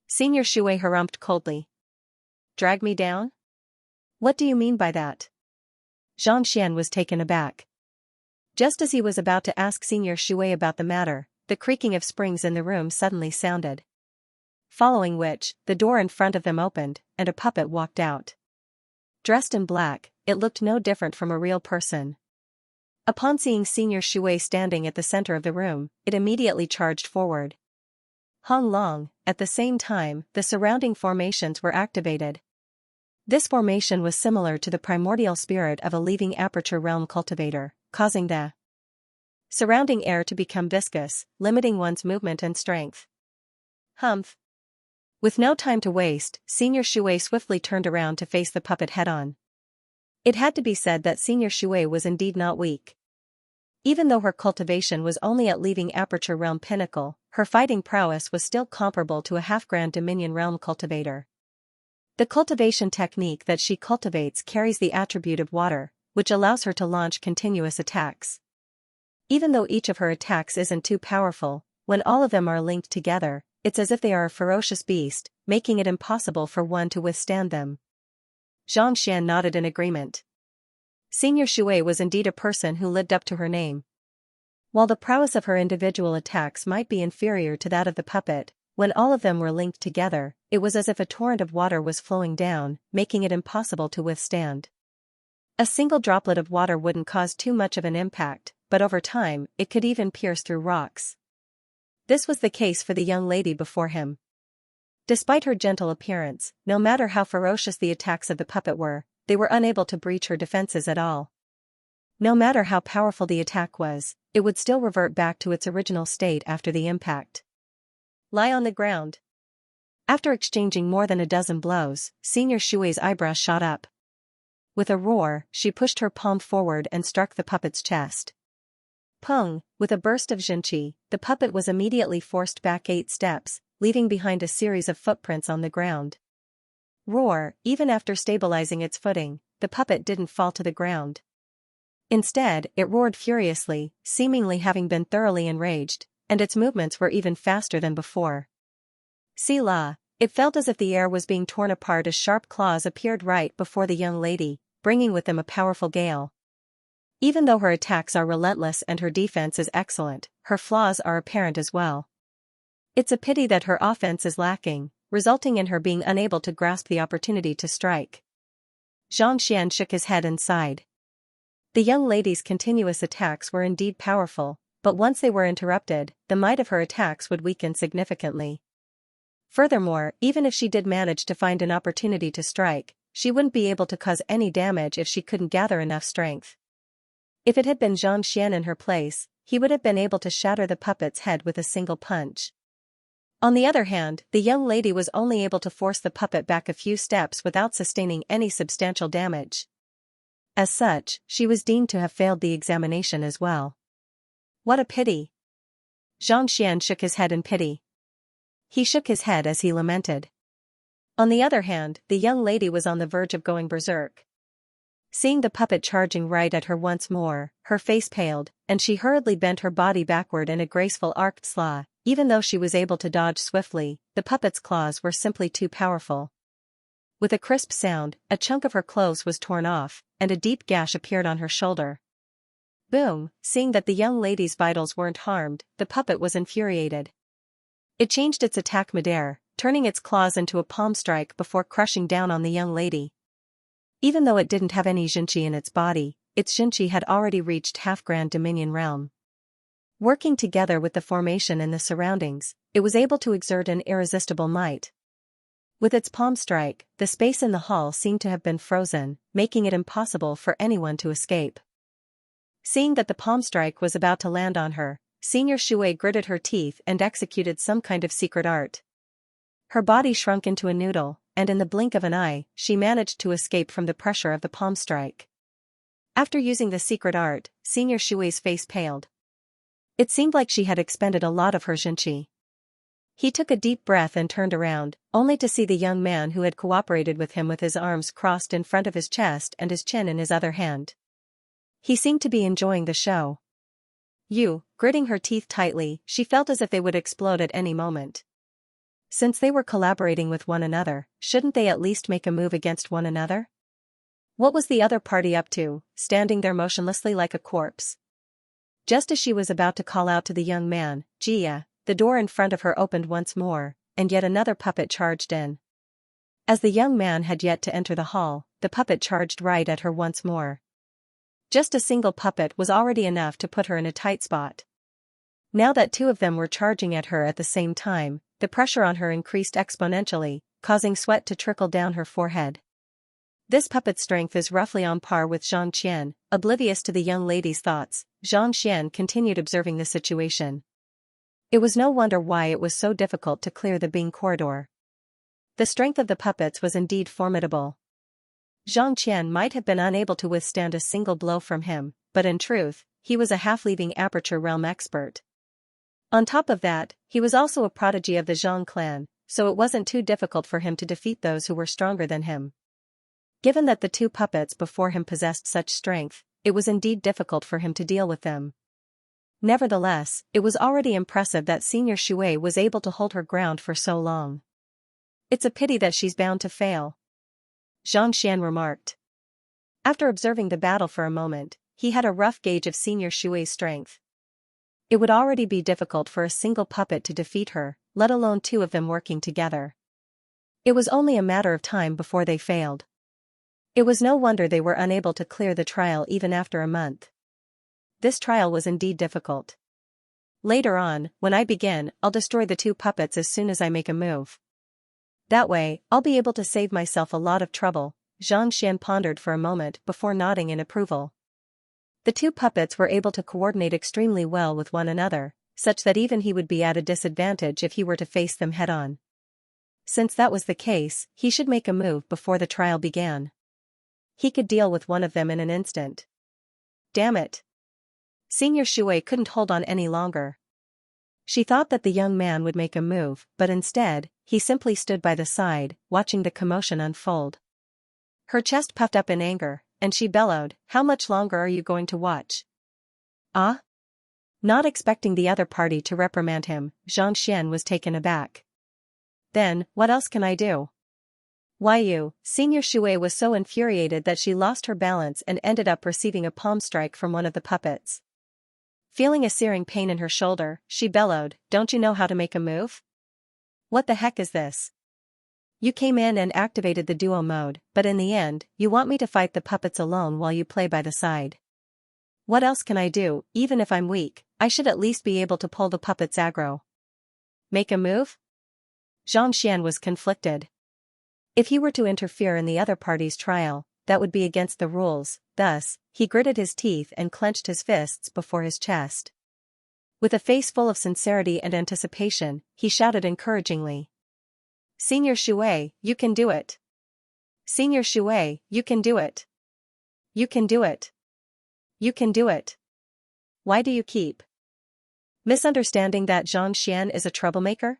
Senior Shui harumphed coldly. Drag me down? What do you mean by that? Xianxia was taken aback. Just as he was about to ask Senior Shui about the matter, the creaking of springs in the room suddenly sounded. Following which, the door in front of them opened, and a puppet walked out. Dressed in black, it looked no different from a real person. Upon seeing Senior Shui standing at the center of the room, it immediately charged forward. Hong Long, at the same time, the surrounding formations were activated. This formation was similar to the primordial spirit of a leaving aperture realm cultivator, causing the surrounding air to become viscous, limiting one's movement and strength. Humph. With no time to waste, Senior Shui swiftly turned around to face the puppet head-on. It had to be said that Senior Shui was indeed not weak. Even though her cultivation was only at leaving aperture realm pinnacle, her fighting prowess was still comparable to a half-grand dominion realm cultivator. The cultivation technique that she cultivates carries the attribute of water, which allows her to launch continuous attacks. Even though each of her attacks isn't too powerful, when all of them are linked together, it's as if they are a ferocious beast, making it impossible for one to withstand them. Xianxia nodded in agreement. Senior Shui was indeed a person who lived up to her name. While the prowess of her individual attacks might be inferior to that of the puppet, when all of them were linked together, it was as if a torrent of water was flowing down, making it impossible to withstand. A single droplet of water wouldn't cause too much of an impact, but over time, it could even pierce through rocks. This was the case for the young lady before him. Despite her gentle appearance, no matter how ferocious the attacks of the puppet were, they were unable to breach her defenses at all. No matter how powerful the attack was, it would still revert back to its original state after the impact. Lie on the ground. After exchanging more than a dozen blows, Senior Shui's eyebrows shot up. With a roar, she pushed her palm forward and struck the puppet's chest. Pung, with a burst of Xianxia, the puppet was immediately forced back 8 steps, leaving behind a series of footprints on the ground. Roar, even after stabilizing its footing, the puppet didn't fall to the ground. Instead, it roared furiously, seemingly having been thoroughly enraged, and its movements were even faster than before. Sila, it felt as if the air was being torn apart as sharp claws appeared right before the young lady, bringing with them a powerful gale. Even though her attacks are relentless and her defense is excellent, her flaws are apparent as well. It's a pity that her offense is lacking, resulting in her being unable to grasp the opportunity to strike. Xianxia shook his head and sighed. The young lady's continuous attacks were indeed powerful, but once they were interrupted, the might of her attacks would weaken significantly. Furthermore, even if she did manage to find an opportunity to strike, she wouldn't be able to cause any damage if she couldn't gather enough strength. If it had been Xianxia in her place, he would have been able to shatter the puppet's head with a single punch. On the other hand, the young lady was only able to force the puppet back a few steps without sustaining any substantial damage. As such, she was deemed to have failed the examination as well. What a pity! Xianxia shook his head in pity. He shook his head as he lamented. On the other hand, the young lady was on the verge of going berserk. Seeing the puppet charging right at her once more, her face paled, and she hurriedly bent her body backward in a graceful arced slaw. Even though she was able to dodge swiftly, the puppet's claws were simply too powerful. With a crisp sound, a chunk of her clothes was torn off, and a deep gash appeared on her shoulder. Boom! Seeing that the young lady's vitals weren't harmed, the puppet was infuriated. It changed its attack midair, turning its claws into a palm strike before crushing down on the young lady. Even though it didn't have any Xianxia in its body, its Xianxia had already reached half-grand dominion realm. Working together with the formation and the surroundings, it was able to exert an irresistible might. With its palm strike, the space in the hall seemed to have been frozen, making it impossible for anyone to escape. Seeing that the palm strike was about to land on her, Senior Shui gritted her teeth and executed some kind of secret art. Her body shrunk into a noodle, and in the blink of an eye, she managed to escape from the pressure of the palm strike. After using the secret art, Senior Shui's face paled. It seemed like she had expended a lot of her Xianxia. He took a deep breath and turned around, only to see the young man who had cooperated with him with his arms crossed in front of his chest and his chin in his other hand. He seemed to be enjoying the show. Gritting her teeth tightly, she felt as if they would explode at any moment. Since they were collaborating with one another, shouldn't they at least make a move against one another? What was the other party up to, standing there motionlessly like a corpse? Just as she was about to call out to the young man, Jia, the door in front of her opened once more, and yet another puppet charged in. As the young man had yet to enter the hall, the puppet charged right at her once more. Just a single puppet was already enough to put her in a tight spot. Now that two of them were charging at her at the same time, the pressure on her increased exponentially, causing sweat to trickle down her forehead. This puppet's strength is roughly on par with Xianxia. Oblivious to the young lady's thoughts, Xianxia continued observing the situation. It was no wonder why it was so difficult to clear the Bing corridor. The strength of the puppets was indeed formidable. Xianxia might have been unable to withstand a single blow from him, but in truth, he was a half-leaving aperture realm expert. On top of that, he was also a prodigy of the Zhang clan, so it wasn't too difficult for him to defeat those who were stronger than him. Given that the two puppets before him possessed such strength, it was indeed difficult for him to deal with them. Nevertheless, it was already impressive that Senior Shui was able to hold her ground for so long. It's a pity that she's bound to fail, Xianxia remarked. After observing the battle for a moment, he had a rough gauge of Senior Shui's strength. It would already be difficult for a single puppet to defeat her, let alone two of them working together. It was only a matter of time before they failed. It was no wonder they were unable to clear the trial even after a month. This trial was indeed difficult. Later on, when I begin, I'll destroy the two puppets as soon as I make a move. That way, I'll be able to save myself a lot of trouble, Xianxia pondered for a moment before nodding in approval. The two puppets were able to coordinate extremely well with one another, such that even he would be at a disadvantage if he were to face them head-on. Since that was the case, he should make a move before the trial began. He could deal with one of them in an instant. Damn it! Senior Shui couldn't hold on any longer. She thought that the young man would make a move, but instead, he simply stood by the side, watching the commotion unfold. Her chest puffed up in anger, and she bellowed, "How much longer are you going to watch?" Ah? Not expecting the other party to reprimand him, Xianxia was taken aback. Then, what else can I do? Why you? Senior Shui was so infuriated that she lost her balance and ended up receiving a palm strike from one of the puppets. Feeling a searing pain in her shoulder, she bellowed, "Don't you know how to make a move? What the heck is this? You came in and activated the duo mode, but in the end, you want me to fight the puppets alone while you play by the side. What else can I do? Even if I'm weak, I should at least be able to pull the puppets aggro. Make a move?" Xianxia was conflicted. If he were to interfere in the other party's trial, that would be against the rules, thus, he gritted his teeth and clenched his fists before his chest. With a face full of sincerity and anticipation, he shouted encouragingly. "Senior Shui, you can do it! Senior Shui, you can do it! You can do it! You can do it! Why do you keep misunderstanding that Xianxia is a troublemaker?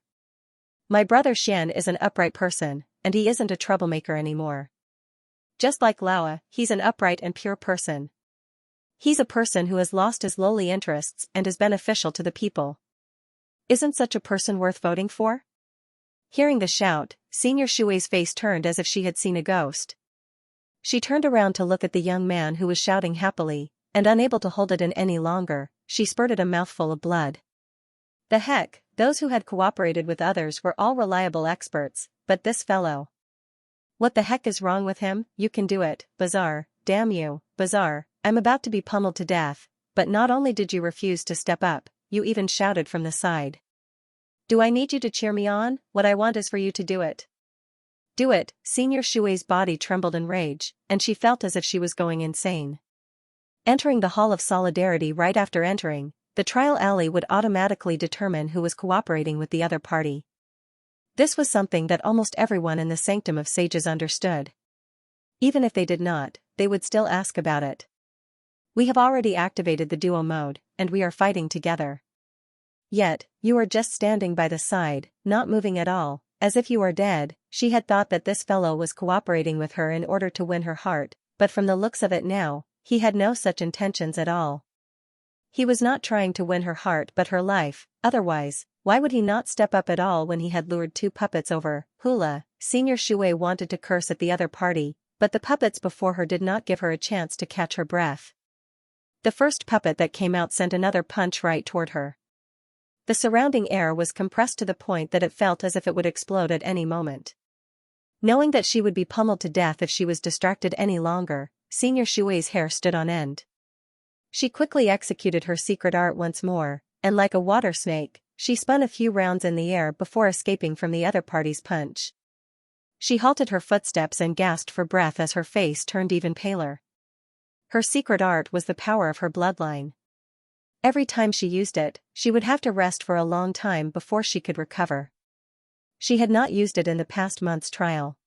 My brother Xian is an upright person, and he isn't a troublemaker anymore. Just like Laoa, he's an upright and pure person. He's a person who has lost his lowly interests and is beneficial to the people. Isn't such a person worth voting for?" Hearing the shout, Senior Shui's face turned as if she had seen a ghost. She turned around to look at the young man who was shouting happily, and unable to hold it in any longer, she spurted a mouthful of blood. The heck, those who had cooperated with others were all reliable experts, but this fellow. What the heck is wrong with him? You can do it, Bazaar, damn you, Bazaar, I'm about to be pummeled to death, but not only did you refuse to step up, you even shouted from the side. Do I need you to cheer me on? What I want is for you to do it. Do it. Senior Shui's body trembled in rage, and she felt as if she was going insane. Entering the Hall of Solidarity right after entering, the trial alley would automatically determine who was cooperating with the other party. This was something that almost everyone in the Sanctum of Sages understood. Even if they did not, they would still ask about it. We have already activated the duo mode, and we are fighting together. Yet, you are just standing by the side, not moving at all, as if you are dead. She had thought that this fellow was cooperating with her in order to win her heart, but from the looks of it now, he had no such intentions at all. He was not trying to win her heart but her life, otherwise, why would he not step up at all when he had lured two puppets over? Hula, Senior Shui wanted to curse at the other party, but the puppets before her did not give her a chance to catch her breath. The first puppet that came out sent another punch right toward her. The surrounding air was compressed to the point that it felt as if it would explode at any moment. Knowing that she would be pummeled to death if she was distracted any longer, Senior Shui's hair stood on end. She quickly executed her secret art once more, and like a water snake, she spun a few rounds in the air before escaping from the other party's punch. She halted her footsteps and gasped for breath as her face turned even paler. Her secret art was the power of her bloodline. Every time she used it, she would have to rest for a long time before she could recover. She had not used it in the past month's trial.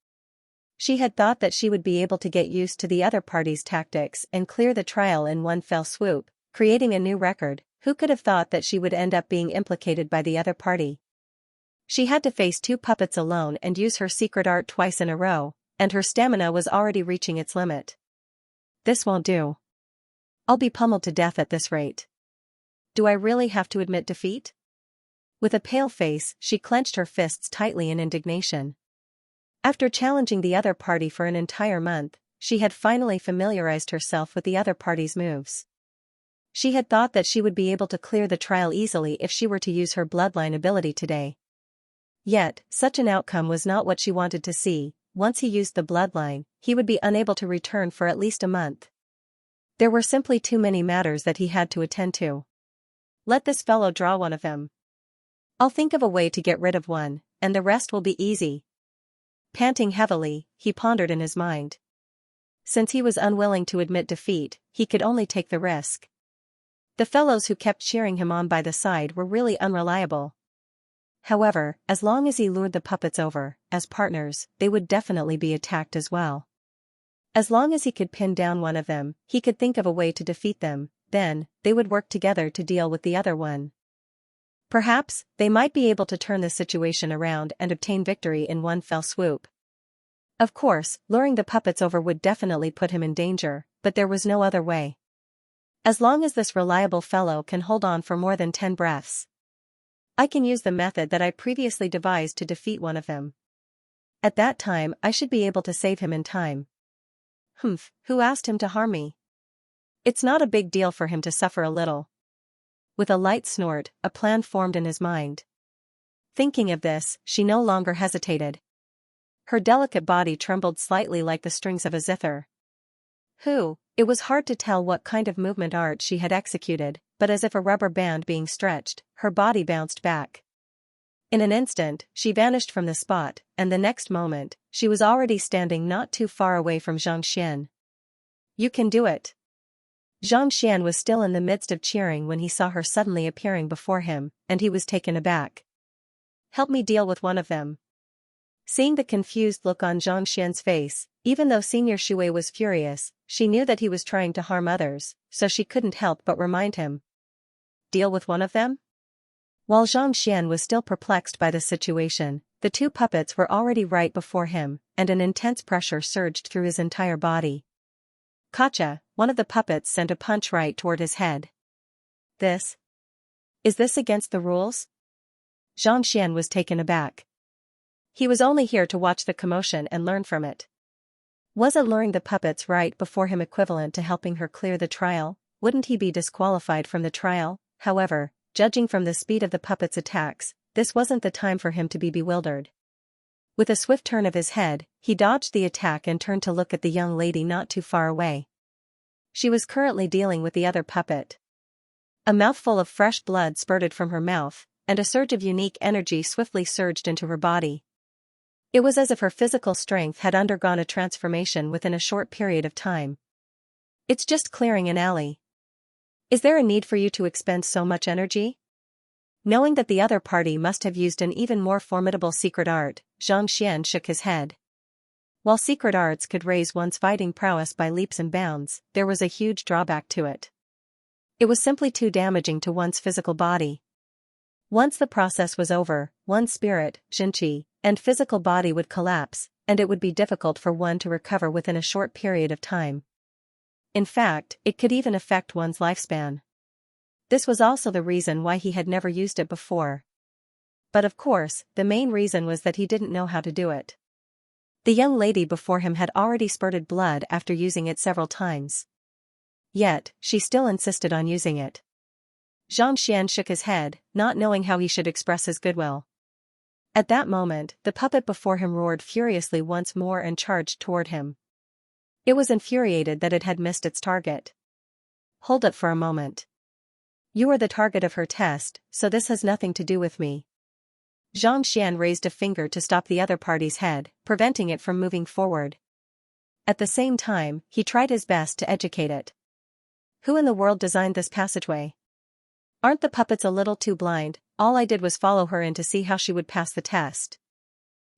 She had thought that she would be able to get used to the other party's tactics and clear the trial in one fell swoop, creating a new record. Who could have thought that she would end up being implicated by the other party? She had to face 2 puppets alone and use her secret art twice in a row, and her stamina was already reaching its limit. This won't do. I'll be pummeled to death at this rate. Do I really have to admit defeat? With a pale face, she clenched her fists tightly in indignation. After challenging the other party for an entire month, she had finally familiarized herself with the other party's moves. She had thought that she would be able to clear the trial easily if she were to use her bloodline ability today. Yet, such an outcome was not what she wanted to see. Once he used the bloodline, he would be unable to return for at least a month. There were simply too many matters that he had to attend to. Let this fellow draw one of them. I'll think of a way to get rid of one, and the rest will be easy. Panting heavily, he pondered in his mind. Since he was unwilling to admit defeat, he could only take the risk. The fellows who kept cheering him on by the side were really unreliable. However, as long as he lured the puppets over, as partners, they would definitely be attacked as well. As long as he could pin down one of them, he could think of a way to defeat them, then, they would work together to deal with the other one. Perhaps, they might be able to turn the situation around and obtain victory in one fell swoop. Of course, luring the puppets over would definitely put him in danger, but there was no other way. As long as this reliable fellow can hold on for more than 10 breaths. I can use the method that I previously devised to defeat one of them. At that time I should be able to save him in time. Who asked him to harm me? It's not a big deal for him to suffer a little. With a light snort, a plan formed in his mind. Thinking of this, she no longer hesitated. Her delicate body trembled slightly like the strings of a zither. It was hard to tell what kind of movement art she had executed, but as if a rubber band being stretched, her body bounced back. In an instant, she vanished from the spot, and the next moment, she was already standing not too far away from Xianxia. You can do it. Xianxia was still in the midst of cheering when he saw her suddenly appearing before him, and he was taken aback. Help me deal with one of them. Seeing the confused look on Xianxia's face, even though Senior Shui was furious, she knew that he was trying to harm others, so she couldn't help but remind him. Deal with one of them? While Xianxia was still perplexed by the situation, the 2 puppets were already right before him, and an intense pressure surged through his entire body. Gotcha! One of the puppets sent a punch right toward his head. Is this against the rules? Xianxia was taken aback. He was only here to watch the commotion and learn from it. Wasn't luring the puppets right before him equivalent to helping her clear the trial? Wouldn't he be disqualified from the trial? However, judging from the speed of the puppets' attacks, this wasn't the time for him to be bewildered. With a swift turn of his head, he dodged the attack and turned to look at the young lady not too far away. She was currently dealing with the other puppet. A mouthful of fresh blood spurted from her mouth, and a surge of unique energy swiftly surged into her body. It was as if her physical strength had undergone a transformation within a short period of time. It's just clearing an alley. Is there a need for you to expend so much energy? Knowing that the other party must have used an even more formidable secret art, Xianxia shook his head. While secret arts could raise one's fighting prowess by leaps and bounds, there was a huge drawback to it. It was simply too damaging to one's physical body. Once the process was over, one's spirit, Xianxia, and physical body would collapse, and it would be difficult for one to recover within a short period of time. In fact, it could even affect one's lifespan. This was also the reason why he had never used it before. But of course, the main reason was that he didn't know how to do it. The young lady before him had already spurted blood after using it several times. Yet, she still insisted on using it. Xianxia shook his head, not knowing how he should express his goodwill. At that moment, the puppet before him roared furiously once more and charged toward him. It was infuriated that it had missed its target. Hold it for a moment. You are the target of her test, so this has nothing to do with me. Xianxia raised a finger to stop the other party's head, preventing it from moving forward. At the same time, he tried his best to educate it. Who in the world designed this passageway? Aren't the puppets a little too blind? All I did was follow her in to see how she would pass the test.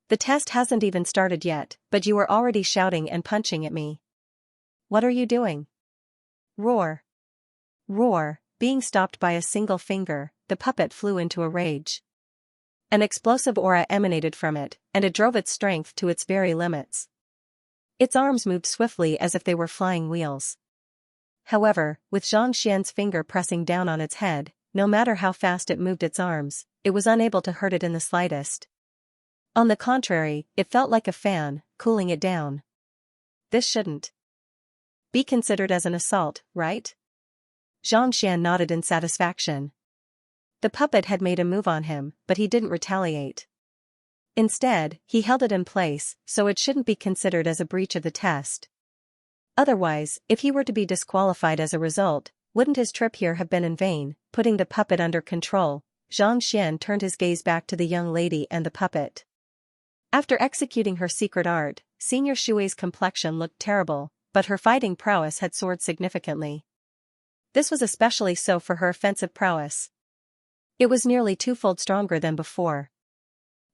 The test hasn't even started yet, but you are already shouting and punching at me. What are you doing? Roar. Roar. Being stopped by a single finger, the puppet flew into a rage. An explosive aura emanated from it, and it drove its strength to its very limits. Its arms moved swiftly as if they were flying wheels. However, with Xianxia's finger pressing down on its head, no matter how fast it moved its arms, it was unable to hurt it in the slightest. On the contrary, it felt like a fan, cooling it down. This shouldn't be considered as an assault, right? Xianxia nodded in satisfaction. The puppet had made a move on him, but he didn't retaliate. Instead, he held it in place, so it shouldn't be considered as a breach of the test. Otherwise, if he were to be disqualified as a result, wouldn't his trip here have been in vain? Putting the puppet under control, Xianxia turned his gaze back to the young lady and the puppet. After executing her secret art, Senior Shui's complexion looked terrible, but her fighting prowess had soared significantly. This was especially so for her offensive prowess. It was nearly twofold stronger than before.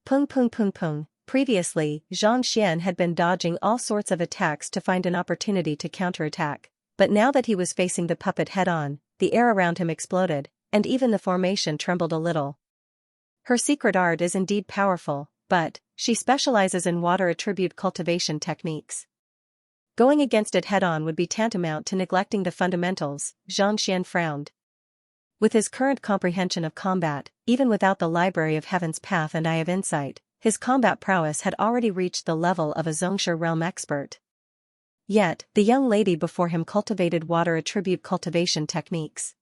Pung pung pung pung. Previously, Xianxia had been dodging all sorts of attacks to find an opportunity to counterattack, but now that he was facing the puppet head-on, the air around him exploded, and even the formation trembled a little. Her secret art is indeed powerful, but she specializes in water attribute cultivation techniques. Going against it head-on would be tantamount to neglecting the fundamentals. Xianxia frowned. With his current comprehension of combat, even without the Library of Heaven's Path and Eye of Insight, his combat prowess had already reached the level of a Xianxia realm expert. Yet, the young lady before him cultivated water attribute cultivation techniques.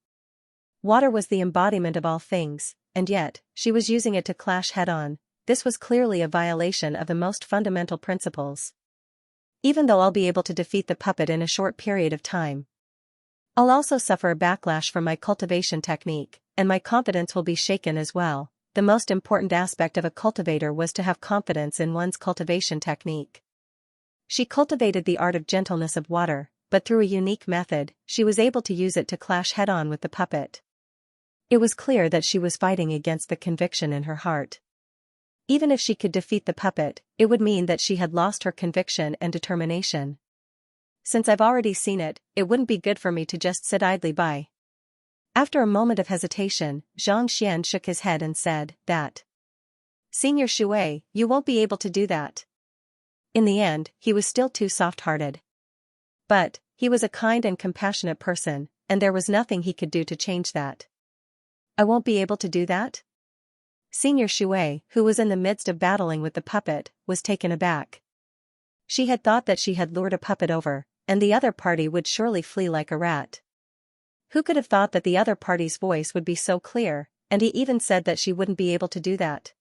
Water was the embodiment of all things, and yet, she was using it to clash head-on. This was clearly a violation of the most fundamental principles. Even though I'll be able to defeat the puppet in a short period of time, I'll also suffer a backlash from my cultivation technique, and my confidence will be shaken as well. The most important aspect of a cultivator was to have confidence in one's cultivation technique. She cultivated the art of gentleness of water, but through a unique method, she was able to use it to clash head-on with the puppet. It was clear that she was fighting against the conviction in her heart. Even if she could defeat the puppet, it would mean that she had lost her conviction and determination. Since I've already seen it, it wouldn't be good for me to just sit idly by. After a moment of hesitation, Xianxia shook his head and said, "That. Senior Shui, you won't be able to do that." In the end, he was still too soft-hearted. But, he was a kind and compassionate person, and there was nothing he could do to change that. I won't be able to do that? Senior Shui, who was in the midst of battling with the puppet, was taken aback. She had thought that she had lured a puppet over, and the other party would surely flee like a rat. Who could have thought that the other party's voice would be so clear, and he even said that she wouldn't be able to do that?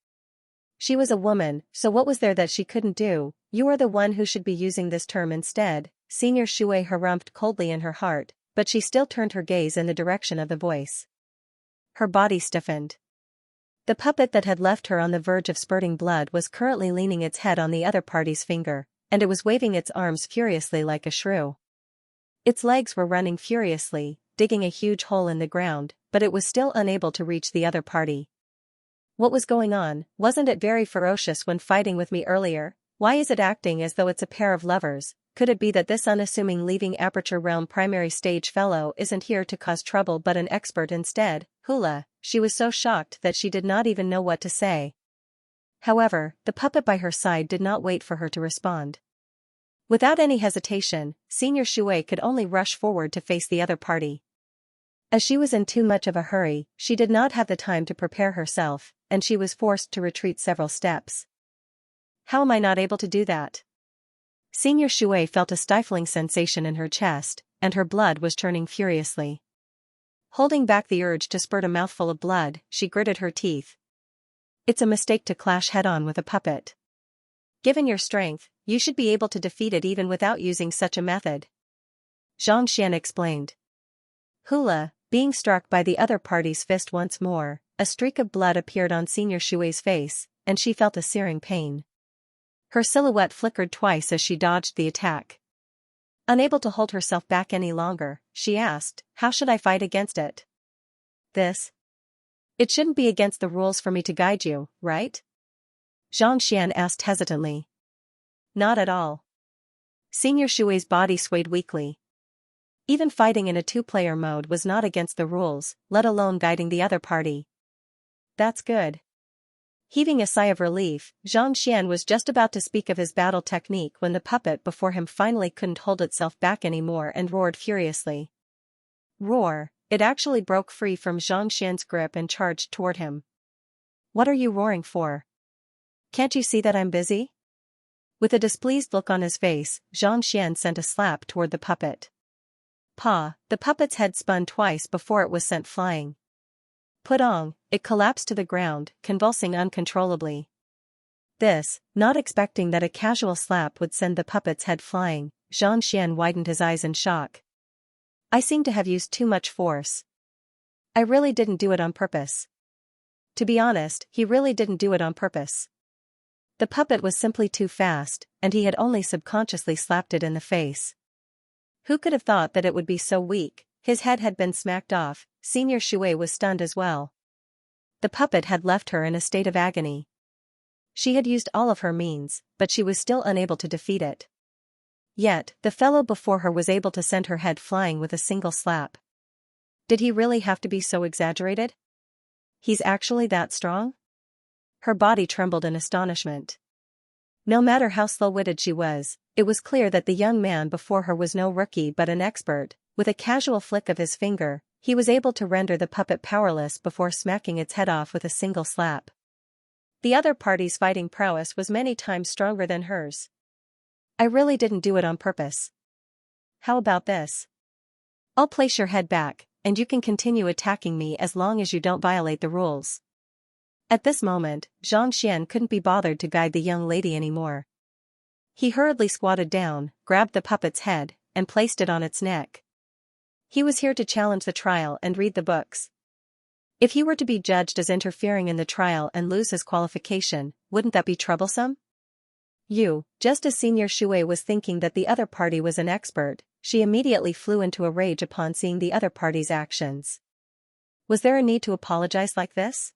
She was a woman, so what was there that she couldn't do? You are the one who should be using this term instead. Senior Shui harumphed coldly in her heart, but she still turned her gaze in the direction of the voice. Her body stiffened. The puppet that had left her on the verge of spurting blood was currently leaning its head on the other party's finger, and it was waving its arms furiously like a shrew. Its legs were running furiously, digging a huge hole in the ground, but it was still unable to reach the other party. What was going on? Wasn't it very ferocious when fighting with me earlier? Why is it acting as though it's a pair of lovers? Could it be that this unassuming leaving Aperture Realm primary stage fellow isn't here to cause trouble but an expert instead? Hula, she was so shocked that she did not even know what to say. However, the puppet by her side did not wait for her to respond. Without any hesitation, Senior Shui could only rush forward to face the other party. As she was in too much of a hurry, she did not have the time to prepare herself, and she was forced to retreat several steps. How am I not able to do that? Senior Shui felt a stifling sensation in her chest, and her blood was churning furiously. Holding back the urge to spurt a mouthful of blood, she gritted her teeth. It's a mistake to clash head-on with a puppet. Given your strength, you should be able to defeat it even without using such a method. Xianxia explained. Hula, being struck by the other party's fist once more, a streak of blood appeared on Senior Shui's face, and she felt a searing pain. Her silhouette flickered twice as she dodged the attack. Unable to hold herself back any longer, she asked, "How should I fight against it?" "This? It shouldn't be against the rules for me to guide you, right?" Xianxian asked hesitantly. "Not at all." Senior Shui's body swayed weakly. Even fighting in a two-player mode was not against the rules, let alone guiding the other party. "That's good." Heaving a sigh of relief, Xianxian was just about to speak of his battle technique when the puppet before him finally couldn't hold itself back anymore and roared furiously. Roar! It actually broke free from Xianxian's grip and charged toward him. "What are you roaring for? Can't you see that I'm busy?" With a displeased look on his face, Xianxian sent a slap toward the puppet. Pa! The puppet's head spun twice before it was sent flying. Putong! It collapsed to the ground, convulsing uncontrollably. This, not expecting that a casual slap would send the puppet's head flying, Xianxian widened his eyes in shock. "I seem to have used too much force. I really didn't do it on purpose." To be honest, he really didn't do it on purpose. The puppet was simply too fast, and he had only subconsciously slapped it in the face. Who could have thought that it would be so weak? His head had been smacked off. Senior Shui was stunned as well. The puppet had left her in a state of agony. She had used all of her means, but she was still unable to defeat it. Yet, the fellow before her was able to send her head flying with a single slap. Did he really have to be so exaggerated? He's actually that strong? Her body trembled in astonishment. No matter how slow-witted she was, it was clear that the young man before her was no rookie but an expert. With a casual flick of his finger, he was able to render the puppet powerless before smacking its head off with a single slap. The other party's fighting prowess was many times stronger than hers. "I really didn't do it on purpose. How about this? I'll place your head back, and you can continue attacking me as long as you don't violate the rules." At this moment, Xianxian couldn't be bothered to guide the young lady anymore. He hurriedly squatted down, grabbed the puppet's head, and placed it on its neck. He was here to challenge the trial and read the books. If he were to be judged as interfering in the trial and lose his qualification, wouldn't that be troublesome? Just as Senior Shui was thinking that the other party was an expert, she immediately flew into a rage upon seeing the other party's actions. Was there a need to apologize like this?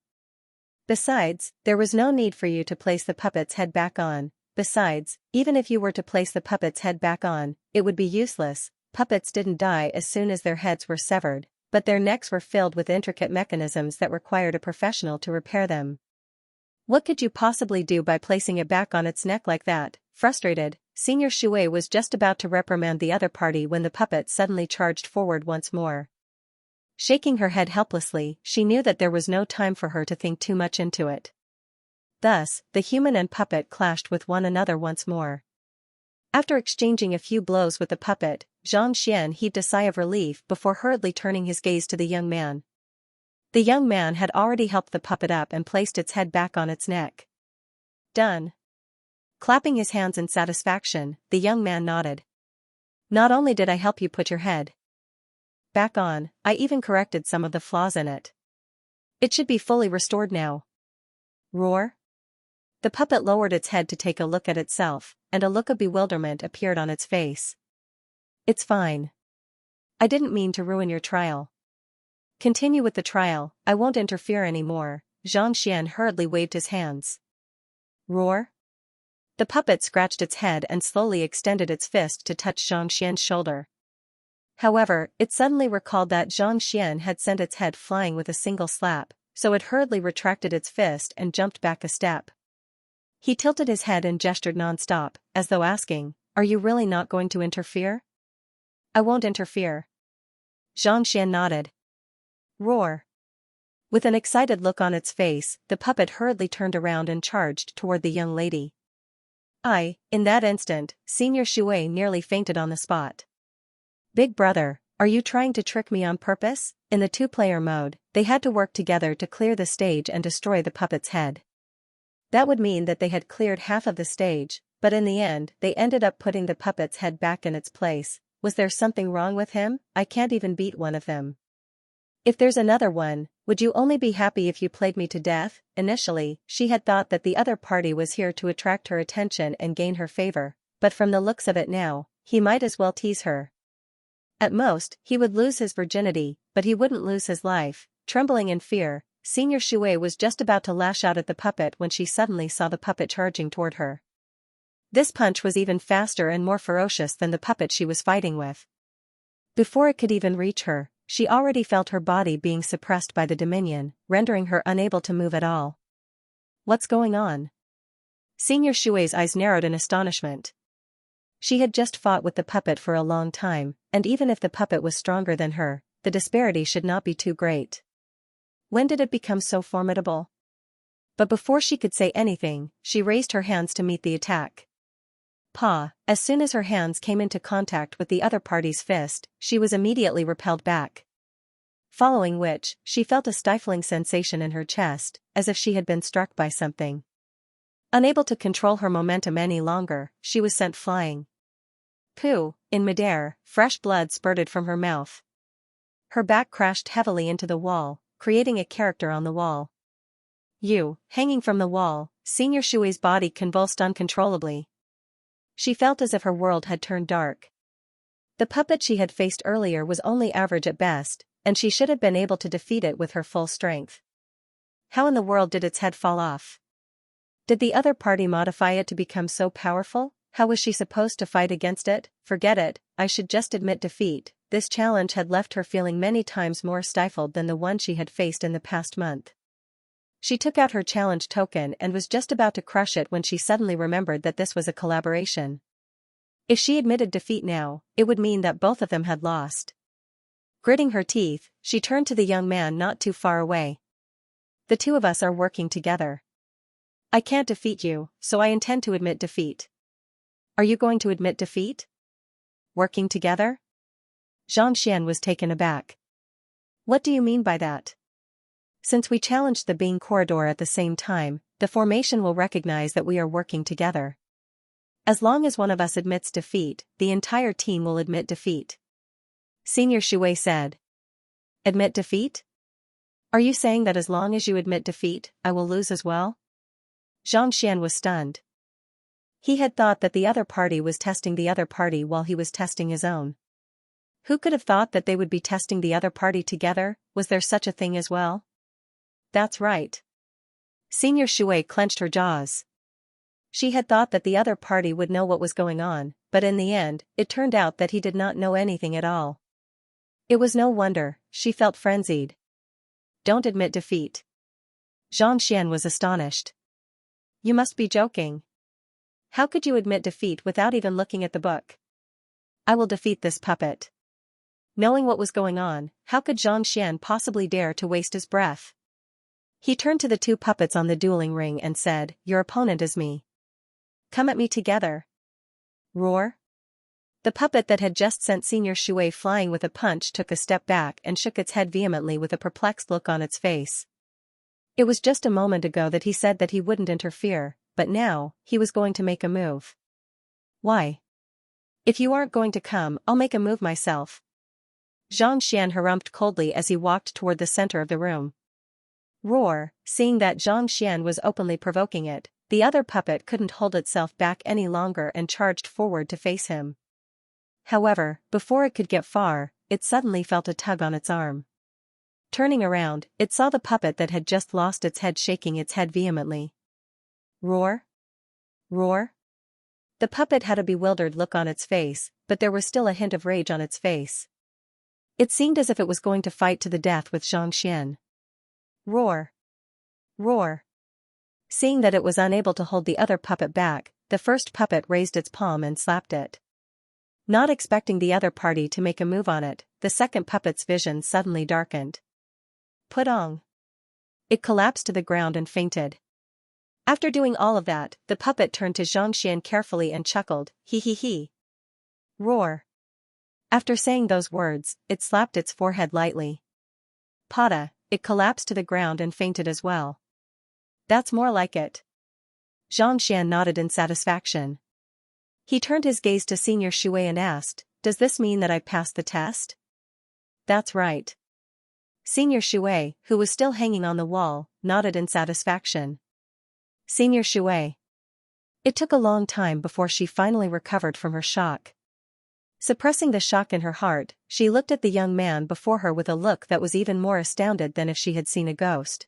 Besides, there was no need for you to place the puppet's head back on. Besides, even if you were to place the puppet's head back on, it would be useless. Puppets didn't die as soon as their heads were severed, but their necks were filled with intricate mechanisms that required a professional to repair them. What could you possibly do by placing it back on its neck like that? Frustrated, Senior Shui was just about to reprimand the other party when the puppet suddenly charged forward once more. Shaking her head helplessly, she knew that there was no time for her to think too much into it. Thus, the human and puppet clashed with one another once more. After exchanging a few blows with the puppet, Xianxian heaved a sigh of relief before hurriedly turning his gaze to the young man. The young man had already helped the puppet up and placed its head back on its neck. Done. Clapping his hands in satisfaction, the young man nodded. Not only did I help you put your head back on, I even corrected some of the flaws in it. It should be fully restored now. Roar? The puppet lowered its head to take a look at itself, and a look of bewilderment appeared on its face. It's fine. I didn't mean to ruin your trial. Continue with the trial, I won't interfere anymore. Xianxian hurriedly waved his hands. Roar? The puppet scratched its head and slowly extended its fist to touch Xianxian's shoulder. However, it suddenly recalled that Xianxian had sent its head flying with a single slap, so it hurriedly retracted its fist and jumped back a step. He tilted his head and gestured non-stop, as though asking, "Are you really not going to interfere?" "I won't interfere." Xianxian nodded. Roar. With an excited look on its face, the puppet hurriedly turned around and charged toward the young lady. In that instant, Senior Shui nearly fainted on the spot. Big brother, are you trying to trick me on purpose? In the two-player mode, they had to work together to clear the stage and destroy the puppet's head. That would mean that they had cleared half of the stage, but in the end they ended up putting the puppet's head back in its place. Was there something wrong with him? I can't even beat one of them. If there's another one, would you only be happy if you played me to death? Initially, she had thought that the other party was here to attract her attention and gain her favor, but from the looks of it now, he might as well tease her. At most, he would lose his virginity, but he wouldn't lose his life. Trembling in fear, Senior Shui was just about to lash out at the puppet when she suddenly saw the puppet charging toward her. This punch was even faster and more ferocious than the puppet she was fighting with. Before it could even reach her, she already felt her body being suppressed by the Dominion, rendering her unable to move at all. What's going on? Senior Shui's eyes narrowed in astonishment. She had just fought with the puppet for a long time, and even if the puppet was stronger than her, the disparity should not be too great. When did it become so formidable? But before she could say anything, she raised her hands to meet the attack. As soon as her hands came into contact with the other party's fist, she was immediately repelled back. Following which, she felt a stifling sensation in her chest, as if she had been struck by something. Unable to control her momentum any longer, she was sent flying. In midair, fresh blood spurted from her mouth. Her back crashed heavily into the wall, creating a character on the wall. Hanging from the wall, Senior Shui's body convulsed uncontrollably. She felt as if her world had turned dark. The puppet she had faced earlier was only average at best, and she should have been able to defeat it with her full strength. How in the world did its head fall off? Did the other party modify it to become so powerful? How was she supposed to fight against it? Forget it, I should just admit defeat. This challenge had left her feeling many times more stifled than the one she had faced in the past month. She took out her challenge token and was just about to crush it when she suddenly remembered that this was a collaboration. If she admitted defeat now, it would mean that both of them had lost. Gritting her teeth, she turned to the young man not too far away. The two of us are working together. I can't defeat you, so I intend to admit defeat. Are you going to admit defeat? Working together? Xianxia was taken aback. What do you mean by that? Since we challenged the Bing corridor at the same time, the formation will recognize that we are working together. As long as one of us admits defeat, the entire team will admit defeat. Senior Shui said. Admit defeat? Are you saying that as long as you admit defeat, I will lose as well? Xianxia was stunned. He had thought that the other party was testing the other party while he was testing his own. Who could have thought that they would be testing the other party together? Was there such a thing as well? That's right. Senior Shui clenched her jaws. She had thought that the other party would know what was going on, but in the end, it turned out that he did not know anything at all. It was no wonder, she felt frenzied. Don't admit defeat. Xianxia was astonished. You must be joking. How could you admit defeat without even looking at the book? I will defeat this puppet. Knowing what was going on, how could Xianxia possibly dare to waste his breath? He turned to the two puppets on the dueling ring and said, Your opponent is me. Come at me together. Roar. The puppet that had just sent Senior Shui flying with a punch took a step back and shook its head vehemently with a perplexed look on its face. It was just a moment ago that he said that he wouldn't interfere, but now, he was going to make a move. Why? If you aren't going to come, I'll make a move myself. Xianxia harumphed coldly as he walked toward the center of the room. Roar, seeing that Xianxia was openly provoking it, the other puppet couldn't hold itself back any longer and charged forward to face him. However, before it could get far, it suddenly felt a tug on its arm. Turning around, it saw the puppet that had just lost its head shaking its head vehemently. Roar? Roar? The puppet had a bewildered look on its face, but there was still a hint of rage on its face. It seemed as if it was going to fight to the death with Xianxia. Roar! Roar! Seeing that it was unable to hold the other puppet back, the first puppet raised its palm and slapped it. Not expecting the other party to make a move on it, the second puppet's vision suddenly darkened. Putong! It collapsed to the ground and fainted. After doing all of that, the puppet turned to Xianxia carefully and chuckled, hee hee hee. Roar! After saying those words, it slapped its forehead lightly. Pada! It collapsed to the ground and fainted as well. That's more like it. Xianxia nodded in satisfaction. He turned his gaze to Senior Shui and asked, "Does this mean that I passed the test?" "That's right." Senior Shui, who was still hanging on the wall, nodded in satisfaction. Senior Shui. It took a long time before she finally recovered from her shock. Suppressing the shock in her heart, she looked at the young man before her with a look that was even more astounded than if she had seen a ghost.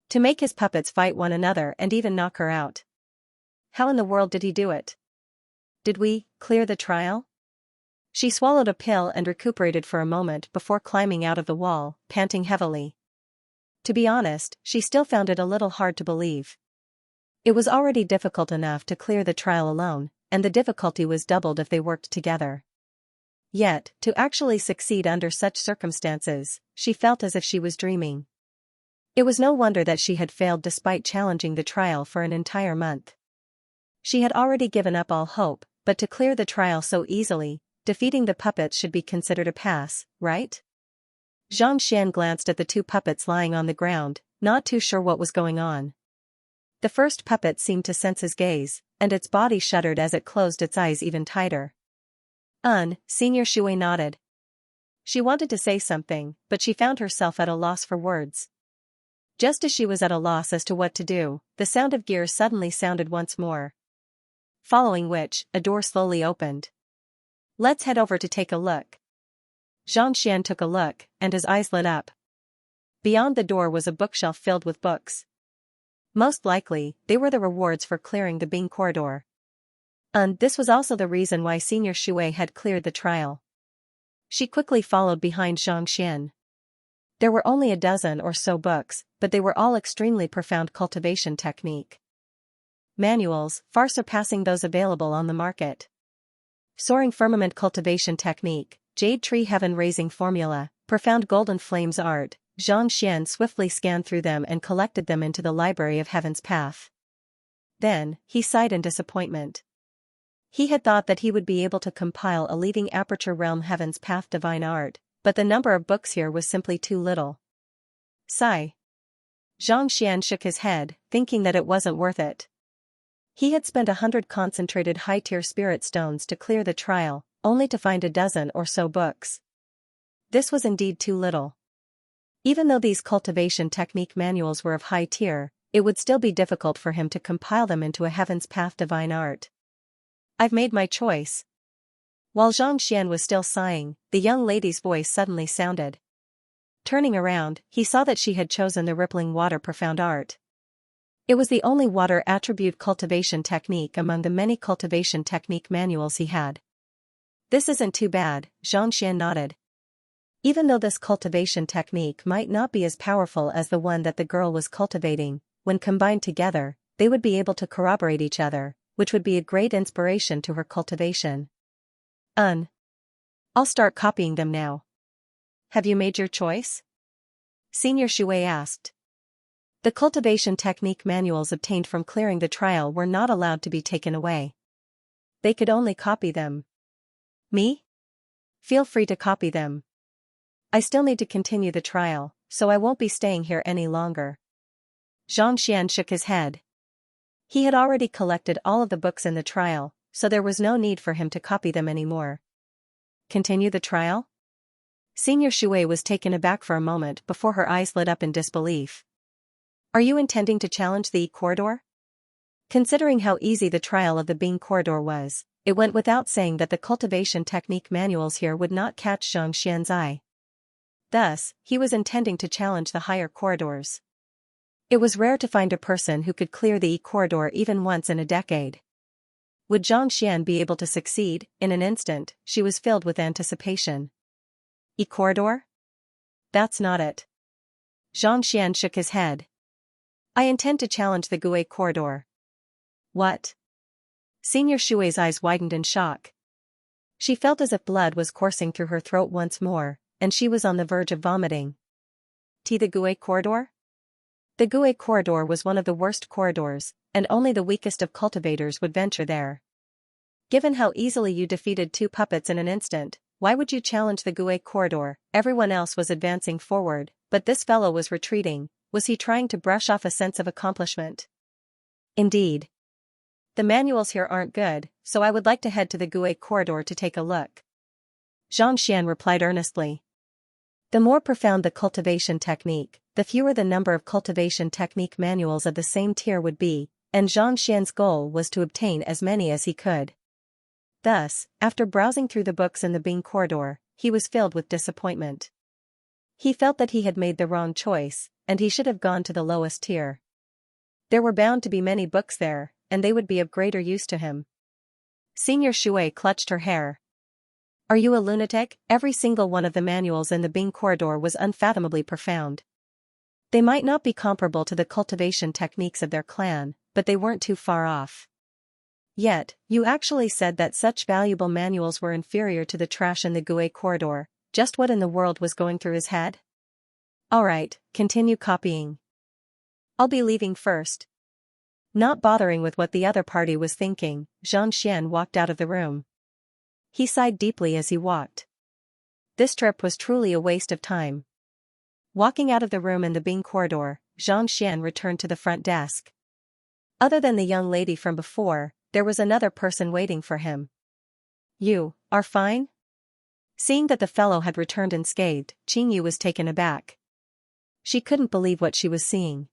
To make his puppets fight one another and even knock her out. How in the world did he do it? Did we clear the trial? She swallowed a pill and recuperated for a moment before climbing out of the wall, panting heavily. To be honest, she still found it a little hard to believe. It was already difficult enough to clear the trial alone, and the difficulty was doubled if they worked together. Yet, to actually succeed under such circumstances, she felt as if she was dreaming. It was no wonder that she had failed despite challenging the trial for an entire month. She had already given up all hope, but to clear the trial so easily, defeating the puppets should be considered a pass, right? Xianxia glanced at the two puppets lying on the ground, not too sure what was going on. The first puppet seemed to sense his gaze, and its body shuddered as it closed its eyes even tighter. Senior Shui nodded. She wanted to say something, but she found herself at a loss for words. Just as she was at a loss as to what to do, the sound of gears suddenly sounded once more. Following which, a door slowly opened. "Let's head over to take a look." Xianxia took a look, and his eyes lit up. Beyond the door was a bookshelf filled with books. Most likely, they were the rewards for clearing the Bing corridor. And this was also the reason why Senior Shui had cleared the trial. She quickly followed behind Xianxia. There were only a dozen or so books, but they were all extremely profound cultivation technique. Manuals, far surpassing those available on the market. Soaring Firmament Cultivation Technique, Jade Tree Heaven Raising Formula, Profound Golden Flames Art. Xianxia swiftly scanned through them and collected them into the Library of Heaven's Path. Then, he sighed in disappointment. He had thought that he would be able to compile a leading Aperture Realm Heaven's Path Divine Art, but the number of books here was simply too little. Sigh. Xianxia shook his head, thinking that it wasn't worth it. He had spent 100 concentrated high-tier spirit stones to clear the trial, only to find a dozen or so books. This was indeed too little. Even though these cultivation technique manuals were of high tier, it would still be difficult for him to compile them into a Heaven's Path Divine Art. "I've made my choice." While Xianxia was still sighing, the young lady's voice suddenly sounded. Turning around, he saw that she had chosen the Rippling Water Profound Art. It was the only water attribute cultivation technique among the many cultivation technique manuals he had. "This isn't too bad," Xianxia nodded. Even though this cultivation technique might not be as powerful as the one that the girl was cultivating, when combined together, they would be able to corroborate each other, which would be a great inspiration to her cultivation. I'll start copying them now." "Have you made your choice?" Senior Shui asked. The cultivation technique manuals obtained from clearing the trial were not allowed to be taken away. They could only copy them. "Me? Feel free to copy them. I still need to continue the trial, so I won't be staying here any longer." Xianxia shook his head. He had already collected all of the books in the trial, so there was no need for him to copy them anymore. "Continue the trial?" Senior Shui was taken aback for a moment before her eyes lit up in disbelief. "Are you intending to challenge the corridor?" Considering how easy the trial of the Bing corridor was, it went without saying that the cultivation technique manuals here would not catch Xianxia's eye. Thus, he was intending to challenge the higher corridors. It was rare to find a person who could clear the corridor even once in a decade. Would Xianxia be able to succeed? In an instant, she was filled with anticipation. Corridor? That's not it. Xianxia shook his head. "I intend to challenge the Gue corridor." "What?" Senior Shui's eyes widened in shock. She felt as if blood was coursing through her throat once more, and she was on the verge of vomiting. The Gue corridor? The Gue corridor was one of the worst corridors, and only the weakest of cultivators would venture there. Given how easily you defeated two puppets in an instant, why would you challenge the Gue corridor? Everyone else was advancing forward, but this fellow was retreating. Was he trying to brush off a sense of accomplishment? Indeed. The manuals here aren't good, so I would like to head to the Gue corridor to take a look. Xianxia replied earnestly. The more profound the cultivation technique, the fewer the number of cultivation technique manuals of the same tier would be, and Xianxia's goal was to obtain as many as he could. Thus, after browsing through the books in the Bing corridor, he was filled with disappointment. He felt that he had made the wrong choice, and he should have gone to the lowest tier. There were bound to be many books there, and they would be of greater use to him. Senior Shui clutched her hair. Are you a lunatic? Every single one of the manuals in the Bing corridor was unfathomably profound. They might not be comparable to the cultivation techniques of their clan, but they weren't too far off. Yet, you actually said that such valuable manuals were inferior to the trash in the Gue corridor. Just what in the world was going through his head? Alright, continue copying. I'll be leaving first. Not bothering with what the other party was thinking, Xianxia walked out of the room. He sighed deeply as he walked. This trip was truly a waste of time. Walking out of the room in the Bing corridor, Xianxia returned to the front desk. Other than the young lady from before, there was another person waiting for him. You are fine? Seeing that the fellow had returned unscathed, Qingyu was taken aback. She couldn't believe what she was seeing.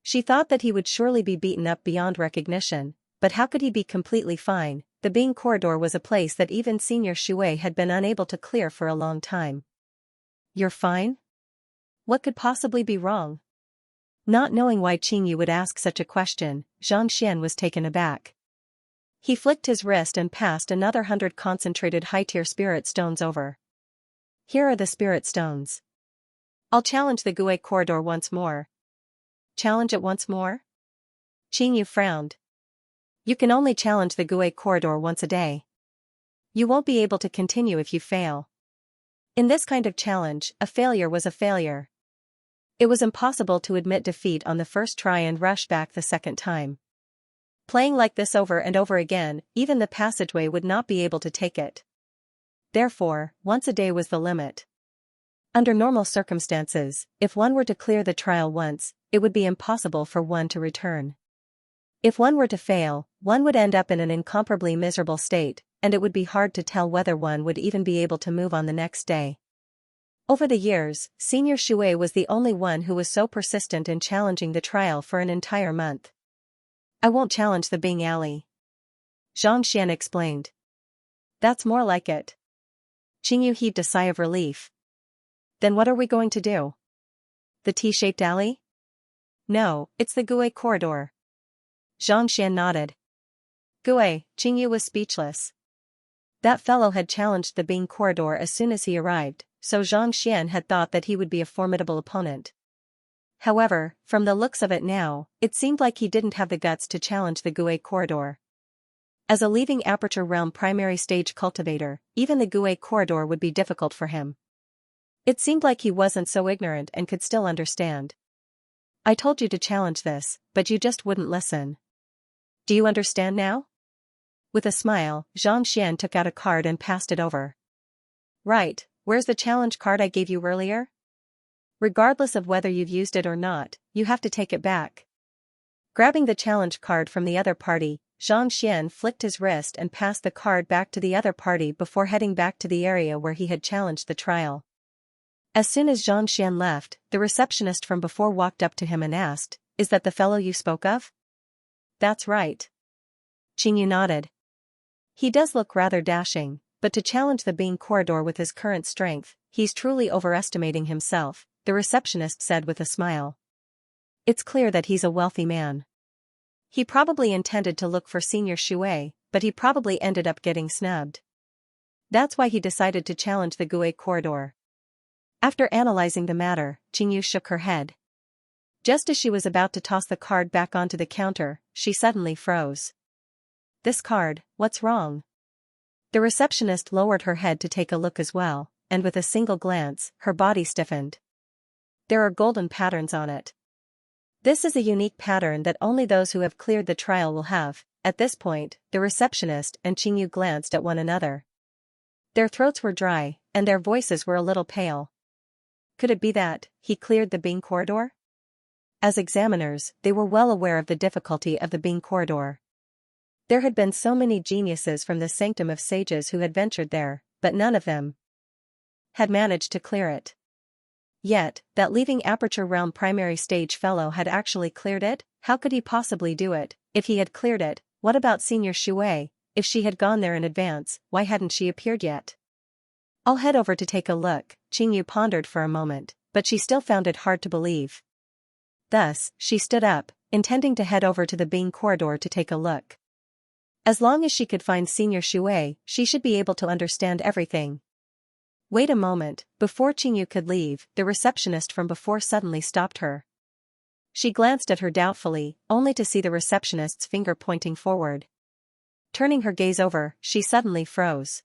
She thought that he would surely be beaten up beyond recognition, but how could he be completely fine? The Bing corridor was a place that even Senior Shui had been unable to clear for a long time. You're fine? What could possibly be wrong? Not knowing why Qingyu would ask such a question, Xianxia was taken aback. He flicked his wrist and passed another 100 concentrated high-tier spirit stones over. Here are the spirit stones. I'll challenge the Gue corridor once more. Challenge it once more? Qingyu frowned. You can only challenge the Gue corridor once a day. You won't be able to continue if you fail. In this kind of challenge, a failure was a failure. It was impossible to admit defeat on the first try and rush back the second time. Playing like this over and over again, even the passageway would not be able to take it. Therefore, once a day was the limit. Under normal circumstances, if one were to clear the trial once, it would be impossible for one to return. If one were to fail, one would end up in an incomparably miserable state, and it would be hard to tell whether one would even be able to move on the next day. Over the years, Senior Shui was the only one who was so persistent in challenging the trial for an entire month. I won't challenge the Bing Alley. Xianxia explained. That's more like it. Qingyu heaved a sigh of relief. Then what are we going to do? The T-shaped alley? No, it's the Gue corridor. Xianxia nodded. Gue, Qingyu was speechless. That fellow had challenged the Bing corridor as soon as he arrived, so Xianxia had thought that he would be a formidable opponent. However, from the looks of it now, it seemed like he didn't have the guts to challenge the Gue corridor. As a leaving Aperture Realm primary stage cultivator, even the Gue corridor would be difficult for him. It seemed like he wasn't so ignorant and could still understand. I told you to challenge this, but you just wouldn't listen. Do you understand now? With a smile, Xianxia took out a card and passed it over. Right, where's the challenge card I gave you earlier? Regardless of whether you've used it or not, you have to take it back. Grabbing the challenge card from the other party, Xianxia flicked his wrist and passed the card back to the other party before heading back to the area where he had challenged the trial. As soon as Xianxia left, the receptionist from before walked up to him and asked, Is that the fellow you spoke of? That's right. Qingyu nodded. He does look rather dashing, but to challenge the Bing corridor with his current strength, he's truly overestimating himself, the receptionist said with a smile. It's clear that he's a wealthy man. He probably intended to look for Senior Shui, but he probably ended up getting snubbed. That's why he decided to challenge the Gue corridor. After analyzing the matter, Qingyu shook her head. Just as she was about to toss the card back onto the counter, she suddenly froze. This card, what's wrong? The receptionist lowered her head to take a look as well, and with a single glance, her body stiffened. There are golden patterns on it. This is a unique pattern that only those who have cleared the trial will have. At this point, the receptionist and Qingyu glanced at one another. Their throats were dry, and their voices were a little pale. Could it be that he cleared the Bing corridor? As examiners, they were well aware of the difficulty of the Bing corridor. There had been so many geniuses from the sanctum of sages who had ventured there, but none of them had managed to clear it. Yet, that leaving aperture realm primary stage fellow had actually cleared it. How could he possibly do it? If he had cleared it, what about Senior Shui? If she had gone there in advance, why hadn't she appeared yet? I'll head over to take a look, Qingyu pondered for a moment, but she still found it hard to believe. Thus, she stood up, intending to head over to the Bing corridor to take a look. As long as she could find Senior Shui, she should be able to understand everything. Wait a moment, before Qingyu could leave, the receptionist from before suddenly stopped her. She glanced at her doubtfully, only to see the receptionist's finger pointing forward. Turning her gaze over, she suddenly froze.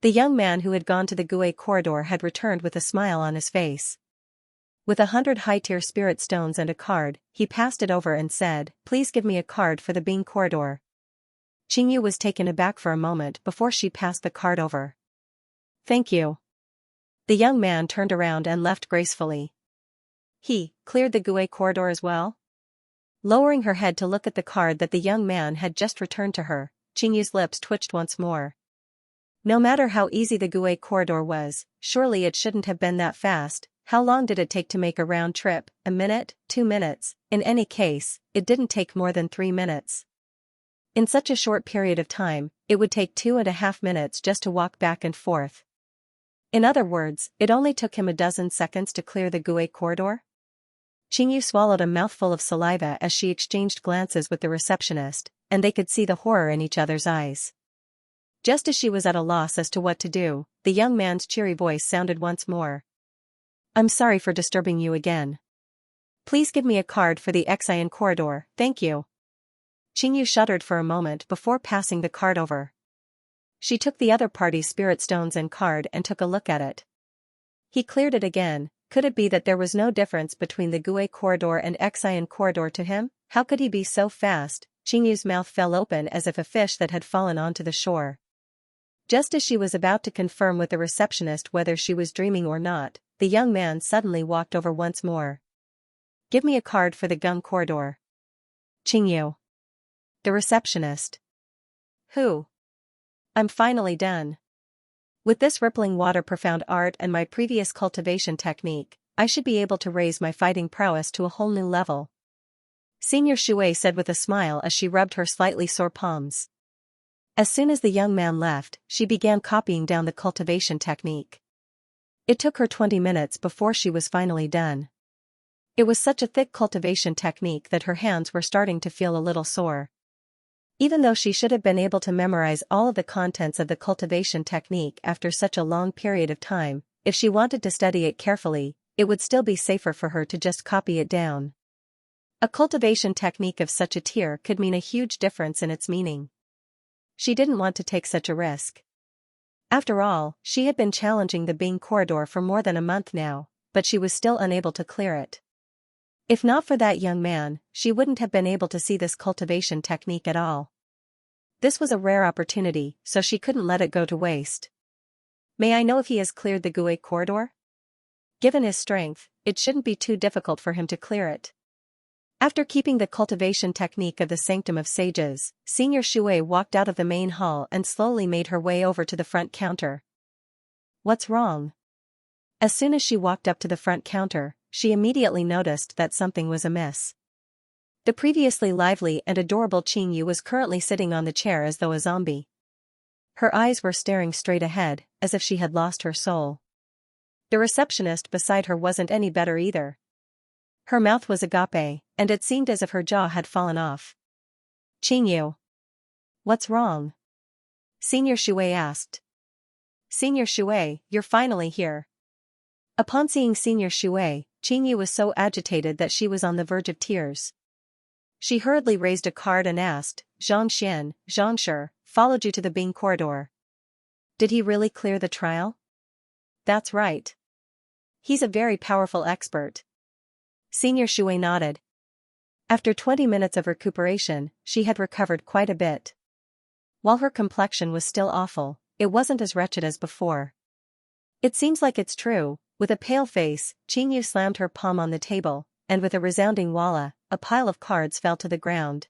The young man who had gone to the Gui corridor had returned with a smile on his face. With 100 high-tier spirit stones and a card, he passed it over and said, "Please give me a card for the Bing corridor." Qingyu was taken aback for a moment before she passed the card over. "Thank you." The young man turned around and left gracefully. He cleared the Gui corridor as well? Lowering her head to look at the card that the young man had just returned to her, Qingyu's lips twitched once more. No matter how easy the Gui corridor was, surely it shouldn't have been that fast. How long did it take to make a round trip? A minute? 2 minutes? In any case, it didn't take more than 3 minutes. In such a short period of time, it would take 2.5 minutes just to walk back and forth. In other words, it only took him a dozen seconds to clear the Gui corridor? Qingyu swallowed a mouthful of saliva as she exchanged glances with the receptionist, and they could see the horror in each other's eyes. Just as she was at a loss as to what to do, the young man's cheery voice sounded once more. "I'm sorry for disturbing you again. Please give me a card for the Xian corridor, thank you." Qingyu shuddered for a moment before passing the card over. She took the other party's spirit stones and card and took a look at it. He cleared it again. Could it be that there was no difference between the Gui corridor and Xian corridor to him? How could he be so fast? Qingyu's mouth fell open as if a fish that had fallen onto the shore. Just as she was about to confirm with the receptionist whether she was dreaming or not, the young man suddenly walked over once more. "Give me a card for the Gung corridor." "Qingyu." "The receptionist." "Who?" "I'm finally done. With this rippling water profound art and my previous cultivation technique, I should be able to raise my fighting prowess to a whole new level," Senior Shui said with a smile as she rubbed her slightly sore palms. As soon as the young man left, she began copying down the cultivation technique. It took her 20 minutes before she was finally done. It was such a thick cultivation technique that her hands were starting to feel a little sore. Even though she should have been able to memorize all of the contents of the cultivation technique after such a long period of time, if she wanted to study it carefully, it would still be safer for her to just copy it down. A cultivation technique of such a tier could mean a huge difference in its meaning. She didn't want to take such a risk. After all, she had been challenging the Bing corridor for more than a month now, but she was still unable to clear it. If not for that young man, she wouldn't have been able to see this cultivation technique at all. This was a rare opportunity, so she couldn't let it go to waste. "May I know if he has cleared the Gui corridor?" Given his strength, it shouldn't be too difficult for him to clear it. After keeping the cultivation technique of the Sanctum of Sages, Senior Shui walked out of the main hall and slowly made her way over to the front counter. "What's wrong?" As soon as she walked up to the front counter, she immediately noticed that something was amiss. The previously lively and adorable Qingyu was currently sitting on the chair as though a zombie. Her eyes were staring straight ahead, as if she had lost her soul. The receptionist beside her wasn't any better either. Her mouth was agape, and it seemed as if her jaw had fallen off. "Qingyu. What's wrong?" Senior Shui asked. "Senior Shui, you're finally here." Upon seeing Senior Shui, Qingyu was so agitated that she was on the verge of tears. She hurriedly raised a card and asked, Xianxia followed you to the Bing corridor. Did he really clear the trial?" "That's right. He's a very powerful expert." Senior Shui nodded. After 20 minutes of recuperation, she had recovered quite a bit. While her complexion was still awful, it wasn't as wretched as before. "It seems like it's true." With a pale face, Qingyu slammed her palm on the table, and with a resounding walla, a pile of cards fell to the ground.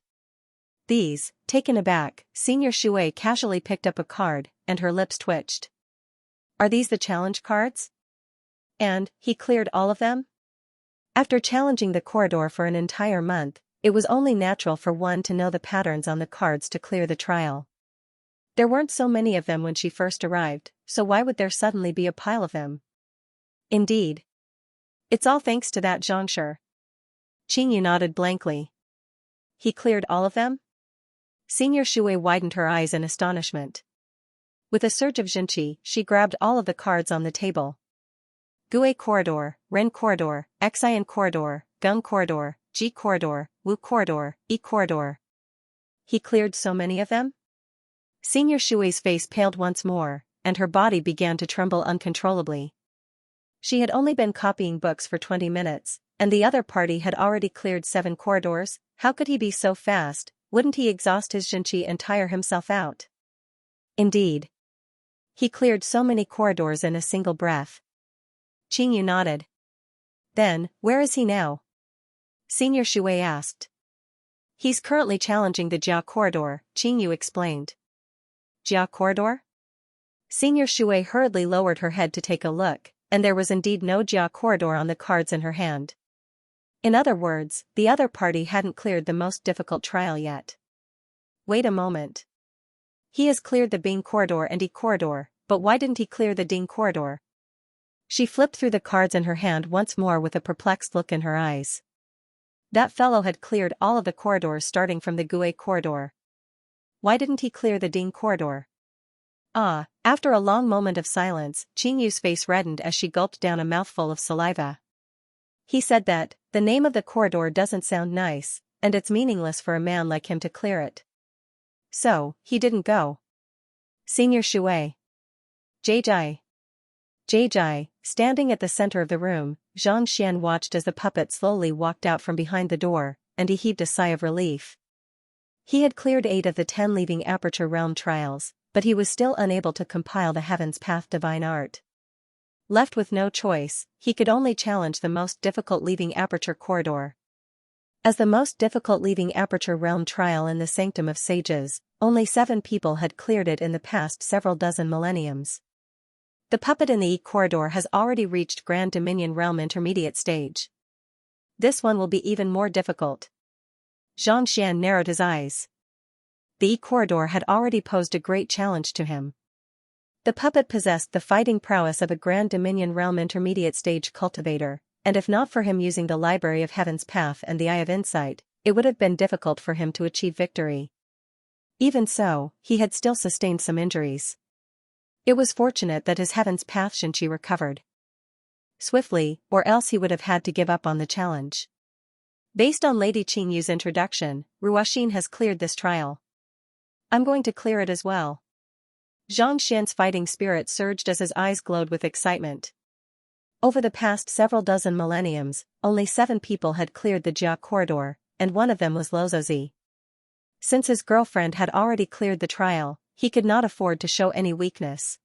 "These, Taken aback, Senior Shui casually picked up a card, and her lips twitched. Are these the challenge cards? And he cleared all of them? After challenging the corridor for an entire month, it was only natural for one to know the patterns on the cards to clear the trial. There weren't so many of them when she first arrived, so why would there suddenly be a pile of them? Indeed. It's all thanks to that Xianxia. Qingyu nodded blankly. He cleared all of them? Senior Shui widened her eyes in astonishment. With a surge of Jinqi, she grabbed all of the cards on the table. Gui Corridor, Ren Corridor, Xian Corridor, Gung Corridor, Ji Corridor, Wu Corridor, E Corridor. He cleared so many of them? Senior Shui's face paled once more, and her body began to tremble uncontrollably. She had only been copying books for 20 minutes, and the other party had already cleared 7 corridors. How could he be so fast? Wouldn't he exhaust his Jinqi and tire himself out? Indeed. He cleared so many corridors in a single breath. Qingyu nodded. Then, where is he now? Senior Shui asked. He's currently challenging the Jia corridor, Qingyu explained. Jia corridor? Senior Shui hurriedly lowered her head to take a look, and there was indeed no Jia corridor on the cards in her hand. In other words, the other party hadn't cleared the most difficult trial yet. Wait a moment. He has cleared the Bing corridor and E corridor, but why didn't he clear the Ding corridor? She flipped through the cards in her hand once more with a perplexed look in her eyes. That fellow had cleared all of the corridors starting from the Gui corridor. Why didn't he clear the Ding corridor? After a long moment of silence, Qingyu's face reddened as she gulped down a mouthful of saliva. He said that, the name of the corridor doesn't sound nice, and it's meaningless for a man like him to clear it. So, he didn't go. Senior Shui. Jai. Standing at the center of the room, Xianxia watched as the puppet slowly walked out from behind the door, and he heaved a sigh of relief. He had cleared 8 of the 10 leaving Aperture Realm trials, but he was still unable to compile the Heaven's Path Divine Art. Left with no choice, he could only challenge the most difficult leaving Aperture Corridor. As the most difficult leaving Aperture Realm trial in the Sanctum of Sages, only 7 people had cleared it in the past several dozen millenniums. The puppet in the E corridor has already reached Grand Dominion Realm Intermediate stage. This one will be even more difficult. Xianxia narrowed his eyes. The E corridor had already posed a great challenge to him. The puppet possessed the fighting prowess of a Grand Dominion Realm Intermediate stage cultivator, and if not for him using the Library of Heaven's Path and the Eye of Insight, it would have been difficult for him to achieve victory. Even so, he had still sustained some injuries. It was fortunate that his Heaven's Path Jinqi recovered swiftly, or else he would have had to give up on the challenge. Based on Lady Qingyu's introduction, Ruoxin has cleared this trial. I'm going to clear it as well. Zhang Xian's fighting spirit surged as his eyes glowed with excitement. Over the past several dozen millenniums, only 7 people had cleared the Jia corridor, and one of them was Luozi. Since his girlfriend had already cleared the trial, he could not afford to show any weakness.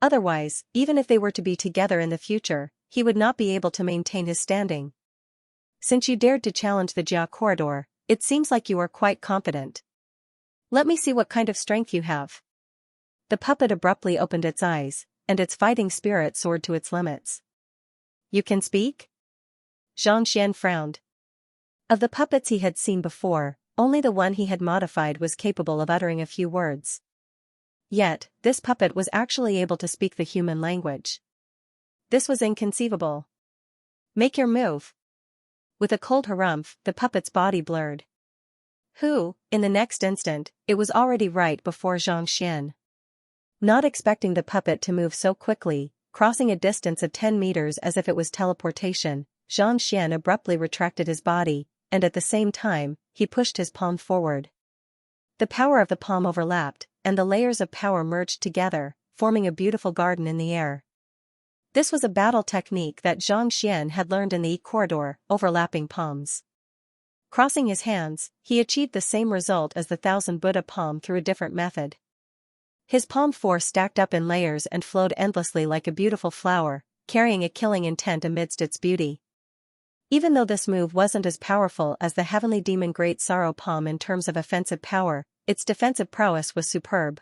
Otherwise, even if they were to be together in the future, he would not be able to maintain his standing. Since you dared to challenge the Jia corridor, it seems like you are quite confident. Let me see what kind of strength you have. The puppet abruptly opened its eyes, and its fighting spirit soared to its limits. You can speak? Xianxia frowned. Of the puppets he had seen before, only the one he had modified was capable of uttering a few words. Yet, this puppet was actually able to speak the human language. This was inconceivable. Make your move. With a cold harumph, the puppet's body blurred. In the next instant, it was already right before Xianxia. Not expecting the puppet to move so quickly, crossing a distance of 10 meters as if it was teleportation, Xianxia abruptly retracted his body, and at the same time, he pushed his palm forward. The power of the palm overlapped, and the layers of power merged together, forming a beautiful garden in the air. This was a battle technique that Xianxia had learned in the E corridor, overlapping palms. Crossing his hands, he achieved the same result as the 1000 Buddha palm through a different method. His palm 4 stacked up in layers and flowed endlessly like a beautiful flower, carrying a killing intent amidst its beauty. Even though this move wasn't as powerful as the Heavenly Demon Great Sorrow palm in terms of offensive power, its defensive prowess was superb.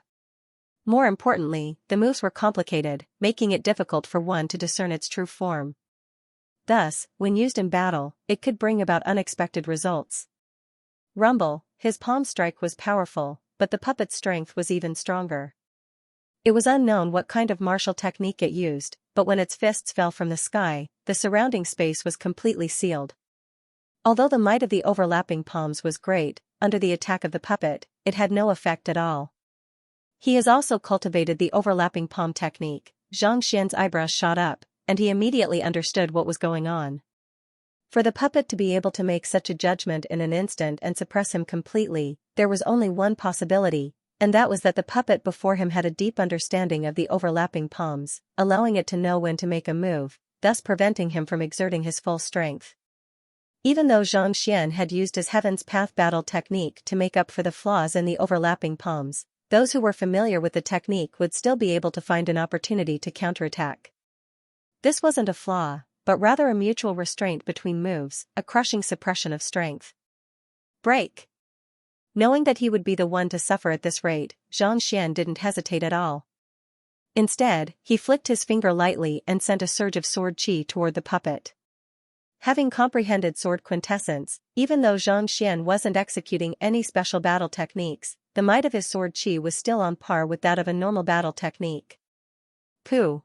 More importantly, the moves were complicated, making it difficult for one to discern its true form. Thus, when used in battle, it could bring about unexpected results. Rumble, his palm strike was powerful, but the puppet's strength was even stronger. It was unknown what kind of martial technique it used, but when its fists fell from the sky, the surrounding space was completely sealed. Although the might of the overlapping palms was great, under the attack of the puppet, it had no effect at all. He has also cultivated the overlapping palm technique. Xianxia's eyebrows shot up, and he immediately understood what was going on. For the puppet to be able to make such a judgment in an instant and suppress him completely, there was only one possibility, and that was that the puppet before him had a deep understanding of the overlapping palms, allowing it to know when to make a move, thus preventing him from exerting his full strength. Even though Xianxia had used his Heaven's Path battle technique to make up for the flaws in the overlapping palms, those who were familiar with the technique would still be able to find an opportunity to counterattack. This wasn't a flaw, but rather a mutual restraint between moves, a crushing suppression of strength. Break! Knowing that he would be the one to suffer at this rate, Xianxia didn't hesitate at all. Instead, he flicked his finger lightly and sent a surge of sword chi toward the puppet. Having comprehended sword quintessence, even though Xianxia wasn't executing any special battle techniques, the might of his sword chi was still on par with that of a normal battle technique. Pooh!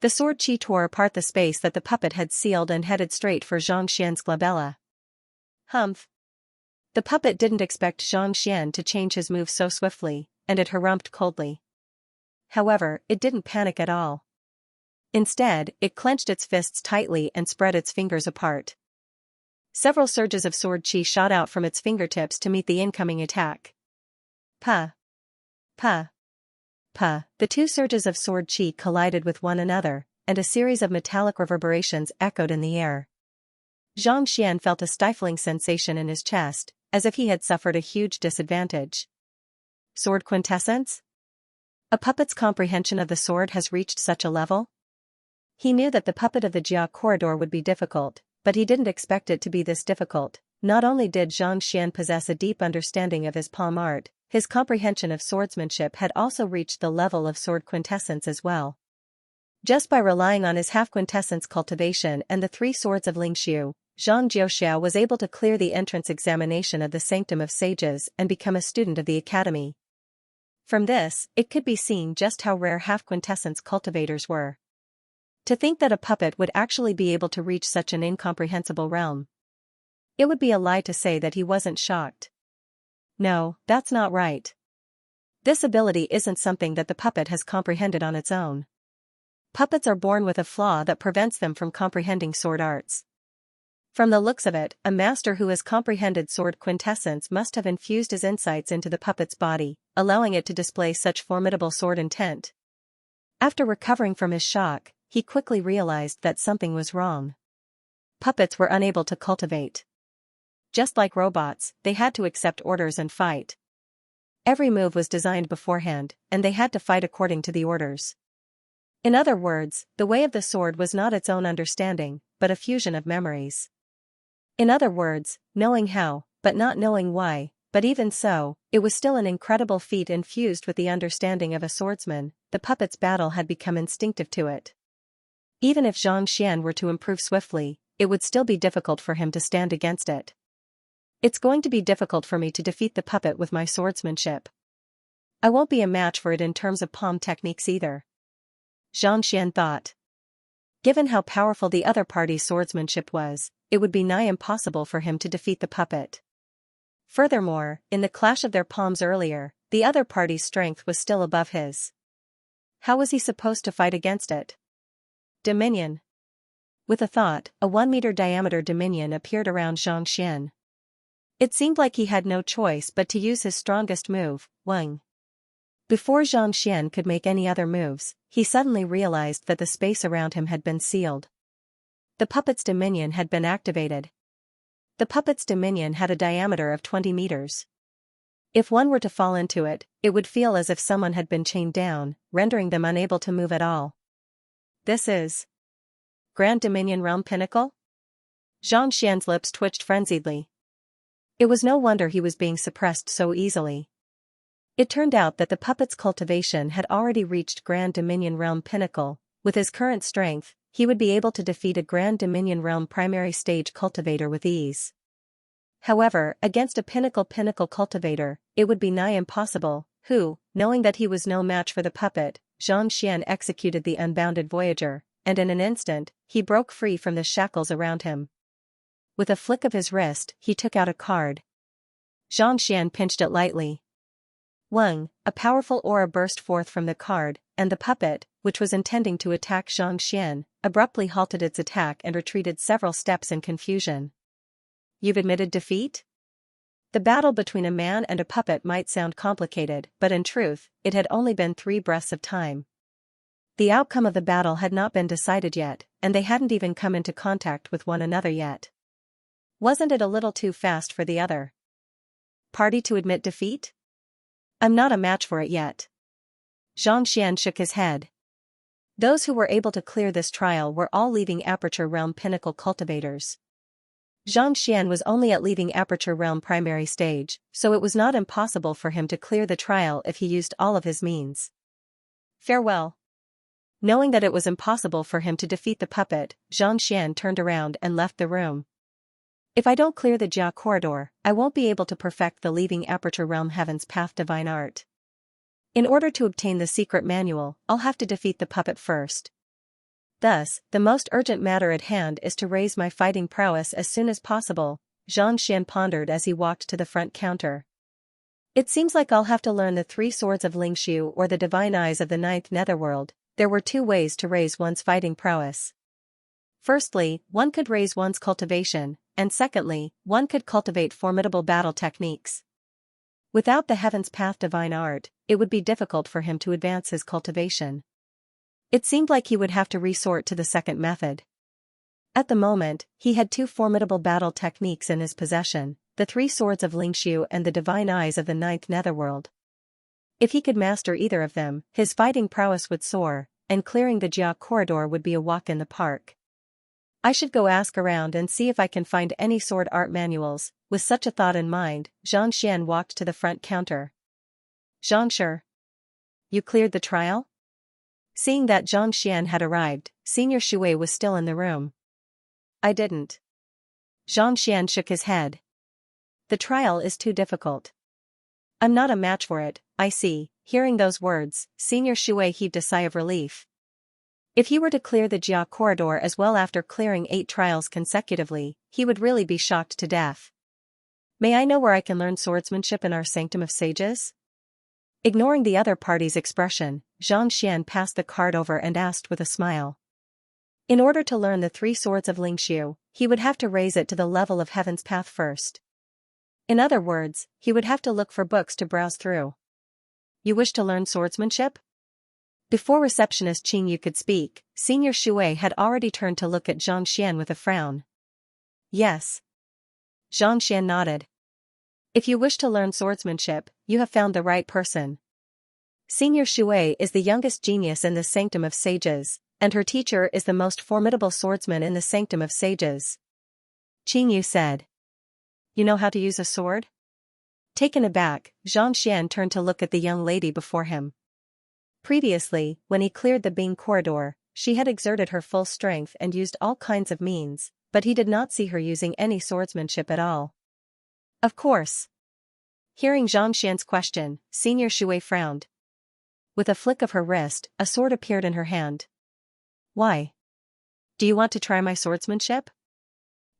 The sword chi tore apart the space that the puppet had sealed and headed straight for Xianxia's glabella. Humph! The puppet didn't expect Xianxia to change his move so swiftly, and it harumphed coldly. However, it didn't panic at all. Instead, it clenched its fists tightly and spread its fingers apart. Several surges of sword chi shot out from its fingertips to meet the incoming attack. Puh! Puh! Puh! The two surges of sword chi collided with one another, and a series of metallic reverberations echoed in the air. Xianxia felt a stifling sensation in his chest, as if he had suffered a huge disadvantage. Sword quintessence? A puppet's comprehension of the sword has reached such a level? He knew that the puppet of the Jia corridor would be difficult, but he didn't expect it to be this difficult. Not only did Xianxia possess a deep understanding of his palm art, his comprehension of swordsmanship had also reached the level of sword quintessence as well. Just by relying on his half-quintessence cultivation and the 3 swords of Lingxiu, Zhang Jiuxiao was able to clear the entrance examination of the Sanctum of Sages and become a student of the academy. From this, it could be seen just how rare half-quintessence cultivators were. To think that a puppet would actually be able to reach such an incomprehensible realm. It would be a lie to say that he wasn't shocked. No, that's not right. This ability isn't something that the puppet has comprehended on its own. Puppets are born with a flaw that prevents them from comprehending sword arts. From the looks of it, a master who has comprehended sword quintessence must have infused his insights into the puppet's body, allowing it to display such formidable sword intent. After recovering from his shock, he quickly realized that something was wrong. Puppets were unable to cultivate. Just like robots, they had to accept orders and fight. Every move was designed beforehand, and they had to fight according to the orders. In other words, the way of the sword was not its own understanding, but a fusion of memories. In other words, knowing how, but not knowing why, but even so, it was still an incredible feat infused with the understanding of a swordsman. The puppet's battle had become instinctive to it. Even if Xianxia were to improve swiftly, it would still be difficult for him to stand against it. It's going to be difficult for me to defeat the puppet with my swordsmanship. I won't be a match for it in terms of palm techniques either. Xianxia thought. Given how powerful the other party's swordsmanship was, it would be nigh impossible for him to defeat the puppet. Furthermore, in the clash of their palms earlier, the other party's strength was still above his. How was he supposed to fight against it? Dominion. With a thought, a 1-meter diameter dominion appeared around Xianxia. It seemed like he had no choice but to use his strongest move, Weng. Before Xianxia could make any other moves, he suddenly realized that the space around him had been sealed. The puppet's dominion had been activated. The puppet's dominion had a diameter of 20 meters. If one were to fall into it, it would feel as if someone had been chained down, rendering them unable to move at all. This is Grand Dominion Realm Pinnacle? Xianxia's lips twitched frenziedly. It was no wonder he was being suppressed so easily. It turned out that the puppet's cultivation had already reached Grand Dominion Realm pinnacle. With his current strength, he would be able to defeat a Grand Dominion Realm primary stage cultivator with ease. However, against a pinnacle cultivator, it would be nigh impossible, who, knowing that he was no match for the puppet, Xianxia executed the unbounded voyager, and in an instant, he broke free from the shackles around him. With a flick of his wrist, he took out a card. Xianxia pinched it lightly. Wang, a powerful aura burst forth from the card, and the puppet, which was intending to attack Xianxia, abruptly halted its attack and retreated several steps in confusion. You've admitted defeat? The battle between a man and a puppet might sound complicated, but in truth, it had only been 3 breaths of time. The outcome of the battle had not been decided yet, and they hadn't even come into contact with one another yet. Wasn't it a little too fast for the other party to admit defeat? I'm not a match for it yet. Xianxia shook his head. Those who were able to clear this trial were all leaving Aperture Realm pinnacle cultivators. Xianxia was only at leaving Aperture Realm primary stage, so it was not impossible for him to clear the trial if he used all of his means. Farewell. Knowing that it was impossible for him to defeat the puppet, Xianxia turned around and left the room. If I don't clear the Jia corridor, I won't be able to perfect the leaving Aperture Realm Heaven's Path divine art. In order to obtain the secret manual, I'll have to defeat the puppet first. Thus, the most urgent matter at hand is to raise my fighting prowess as soon as possible, Xianxia pondered as he walked to the front counter. It seems like I'll have to learn the 3 swords of Lingshu or the divine eyes of the 9th netherworld. There were 2 ways to raise one's fighting prowess. Firstly, one could raise one's cultivation, and secondly, one could cultivate formidable battle techniques. Without the Heaven's Path divine art, it would be difficult for him to advance his cultivation. It seemed like he would have to resort to the second method. At the moment, he had 2 formidable battle techniques in his possession, the 3 swords of Lingshu and the divine eyes of the 9th netherworld. If he could master either of them, his fighting prowess would soar, and clearing the Jia corridor would be a walk in the park. I should go ask around and see if I can find any sword art manuals. With such a thought in mind, Xianxia walked to the front counter. Xianxia, you cleared the trial? Seeing that Xianxia had arrived, Senior Shui was still in the room. I didn't. Xianxia shook his head. The trial is too difficult. I'm not a match for it, I see. Hearing those words, Senior Shui heaved a sigh of relief. If he were to clear the Jia corridor as well after clearing 8 trials consecutively, he would really be shocked to death. May I know where I can learn swordsmanship in our Sanctum of Sages? Ignoring the other party's expression, Xianxia passed the card over and asked with a smile. In order to learn the 3 swords of Lingshu, he would have to raise it to the level of Heaven's Path first. In other words, he would have to look for books to browse through. You wish to learn swordsmanship? Before receptionist Qing Yu could speak, Senior Shui had already turned to look at Xianxia with a frown. Yes. Xianxia nodded. If you wish to learn swordsmanship, you have found the right person. Senior Shui is the youngest genius in the Sanctum of Sages, and her teacher is the most formidable swordsman in the Sanctum of Sages. Qing Yu said. You know how to use a sword? Taken aback, Xianxia turned to look at the young lady before him. Previously, when he cleared the Bing corridor, she had exerted her full strength and used all kinds of means, but he did not see her using any swordsmanship at all. Of course. Hearing Xianxia's question, Senior Shui frowned. With a flick of her wrist, a sword appeared in her hand. Why? Do you want to try my swordsmanship?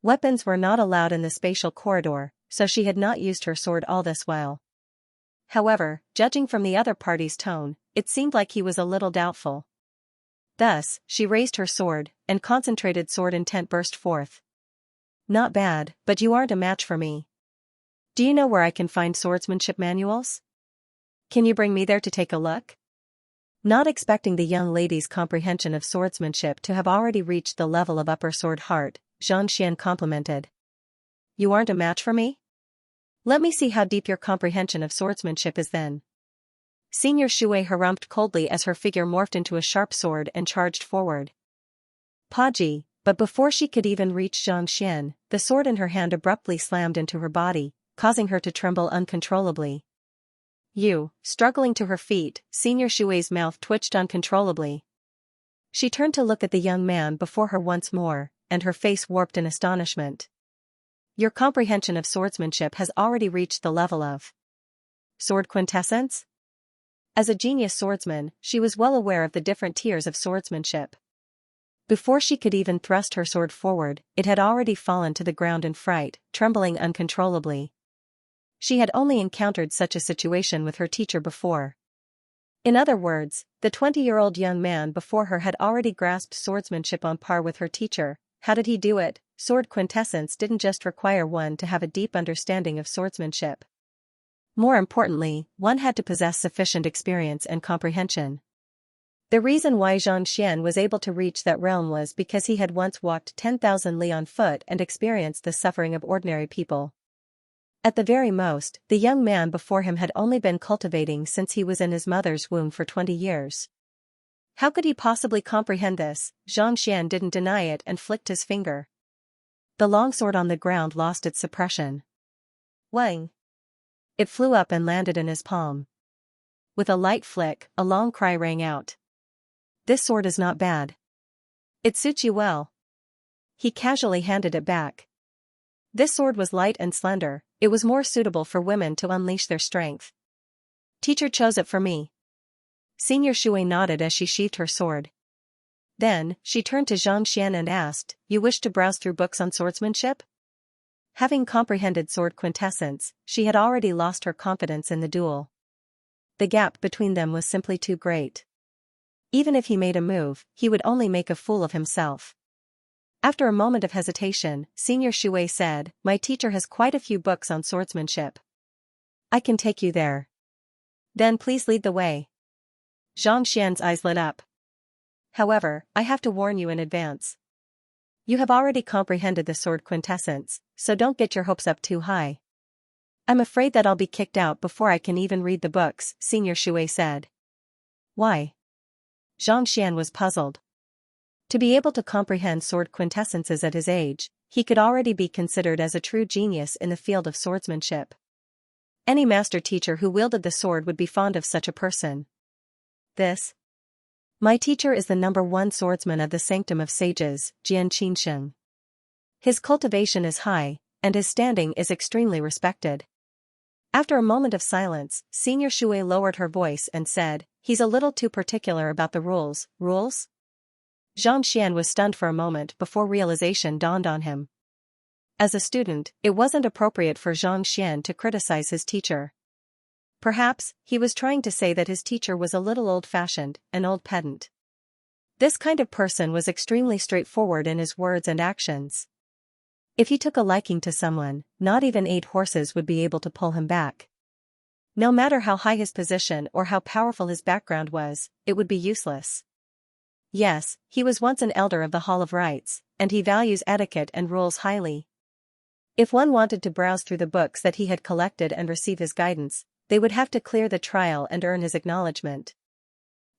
Weapons were not allowed in the spatial corridor, so she had not used her sword all this while. However, judging from the other party's tone, it seemed like he was a little doubtful. Thus, she raised her sword, and concentrated sword intent burst forth. Not bad, but you aren't a match for me. Do you know where I can find swordsmanship manuals? Can you bring me there to take a look? Not expecting the young lady's comprehension of swordsmanship to have already reached the level of upper sword heart, Xianxia complimented. You aren't a match for me? Let me see how deep your comprehension of swordsmanship is then. Senior Shui harumphed coldly as her figure morphed into a sharp sword and charged forward. Paji, but before she could even reach Xianxia, the sword in her hand abruptly slammed into her body, causing her to tremble uncontrollably. Struggling to her feet, Senior Shui's mouth twitched uncontrollably. She turned to look at the young man before her once more, and her face warped in astonishment. Your comprehension of swordsmanship has already reached the level of sword quintessence? As a genius swordsman, she was well aware of the different tiers of swordsmanship. Before she could even thrust her sword forward, it had already fallen to the ground in fright, trembling uncontrollably. She had only encountered such a situation with her teacher before. In other words, the 20-year-old young man before her had already grasped swordsmanship on par with her teacher. How did he do it? Sword quintessence didn't just require one to have a deep understanding of swordsmanship. More importantly, one had to possess sufficient experience and comprehension. The reason why Xianxia was able to reach that realm was because he had once walked 10,000 li on foot and experienced the suffering of ordinary people. At the very most, the young man before him had only been cultivating since he was in his mother's womb for 20 years. How could he possibly comprehend this? Xianxia didn't deny it and flicked his finger. The longsword on the ground lost its suppression. Wang! It flew up and landed in his palm. With a light flick, a long cry rang out. This sword is not bad. It suits you well. He casually handed it back. This sword was light and slender, it was more suitable for women to unleash their strength. Teacher chose it for me. Senior Shui nodded as she sheathed her sword. Then, she turned to Xianxia and asked, You wish to browse through books on swordsmanship? Having comprehended sword quintessence, she had already lost her confidence in the duel. The gap between them was simply too great. Even if he made a move, he would only make a fool of himself. After a moment of hesitation, Senior Shui said, My teacher has quite a few books on swordsmanship. I can take you there. Then please lead the way. Xianxia's eyes lit up. However, I have to warn you in advance. You have already comprehended the sword quintessence, so don't get your hopes up too high. I'm afraid that I'll be kicked out before I can even read the books, Senior Shui said. Why? Xianxia was puzzled. To be able to comprehend sword quintessences at his age, he could already be considered as a true genius in the field of swordsmanship. Any master teacher who wielded the sword would be fond of such a person. My teacher is the #1 swordsman of the Sanctum of Sages, Xianxia. His cultivation is high, and his standing is extremely respected. After a moment of silence, Senior Shui lowered her voice and said, He's a little too particular about the rules. Rules? Xianxia was stunned for a moment before realization dawned on him. As a student, it wasn't appropriate for Xianxia to criticize his teacher. Perhaps, he was trying to say that his teacher was a little old-fashioned, an old pedant. This kind of person was extremely straightforward in his words and actions. If he took a liking to someone, not even 8 horses would be able to pull him back. No matter how high his position or how powerful his background was, it would be useless. Yes, he was once an elder of the Hall of Rites, and he values etiquette and rules highly. If one wanted to browse through the books that he had collected and receive his guidance, they would have to clear the trial and earn his acknowledgement.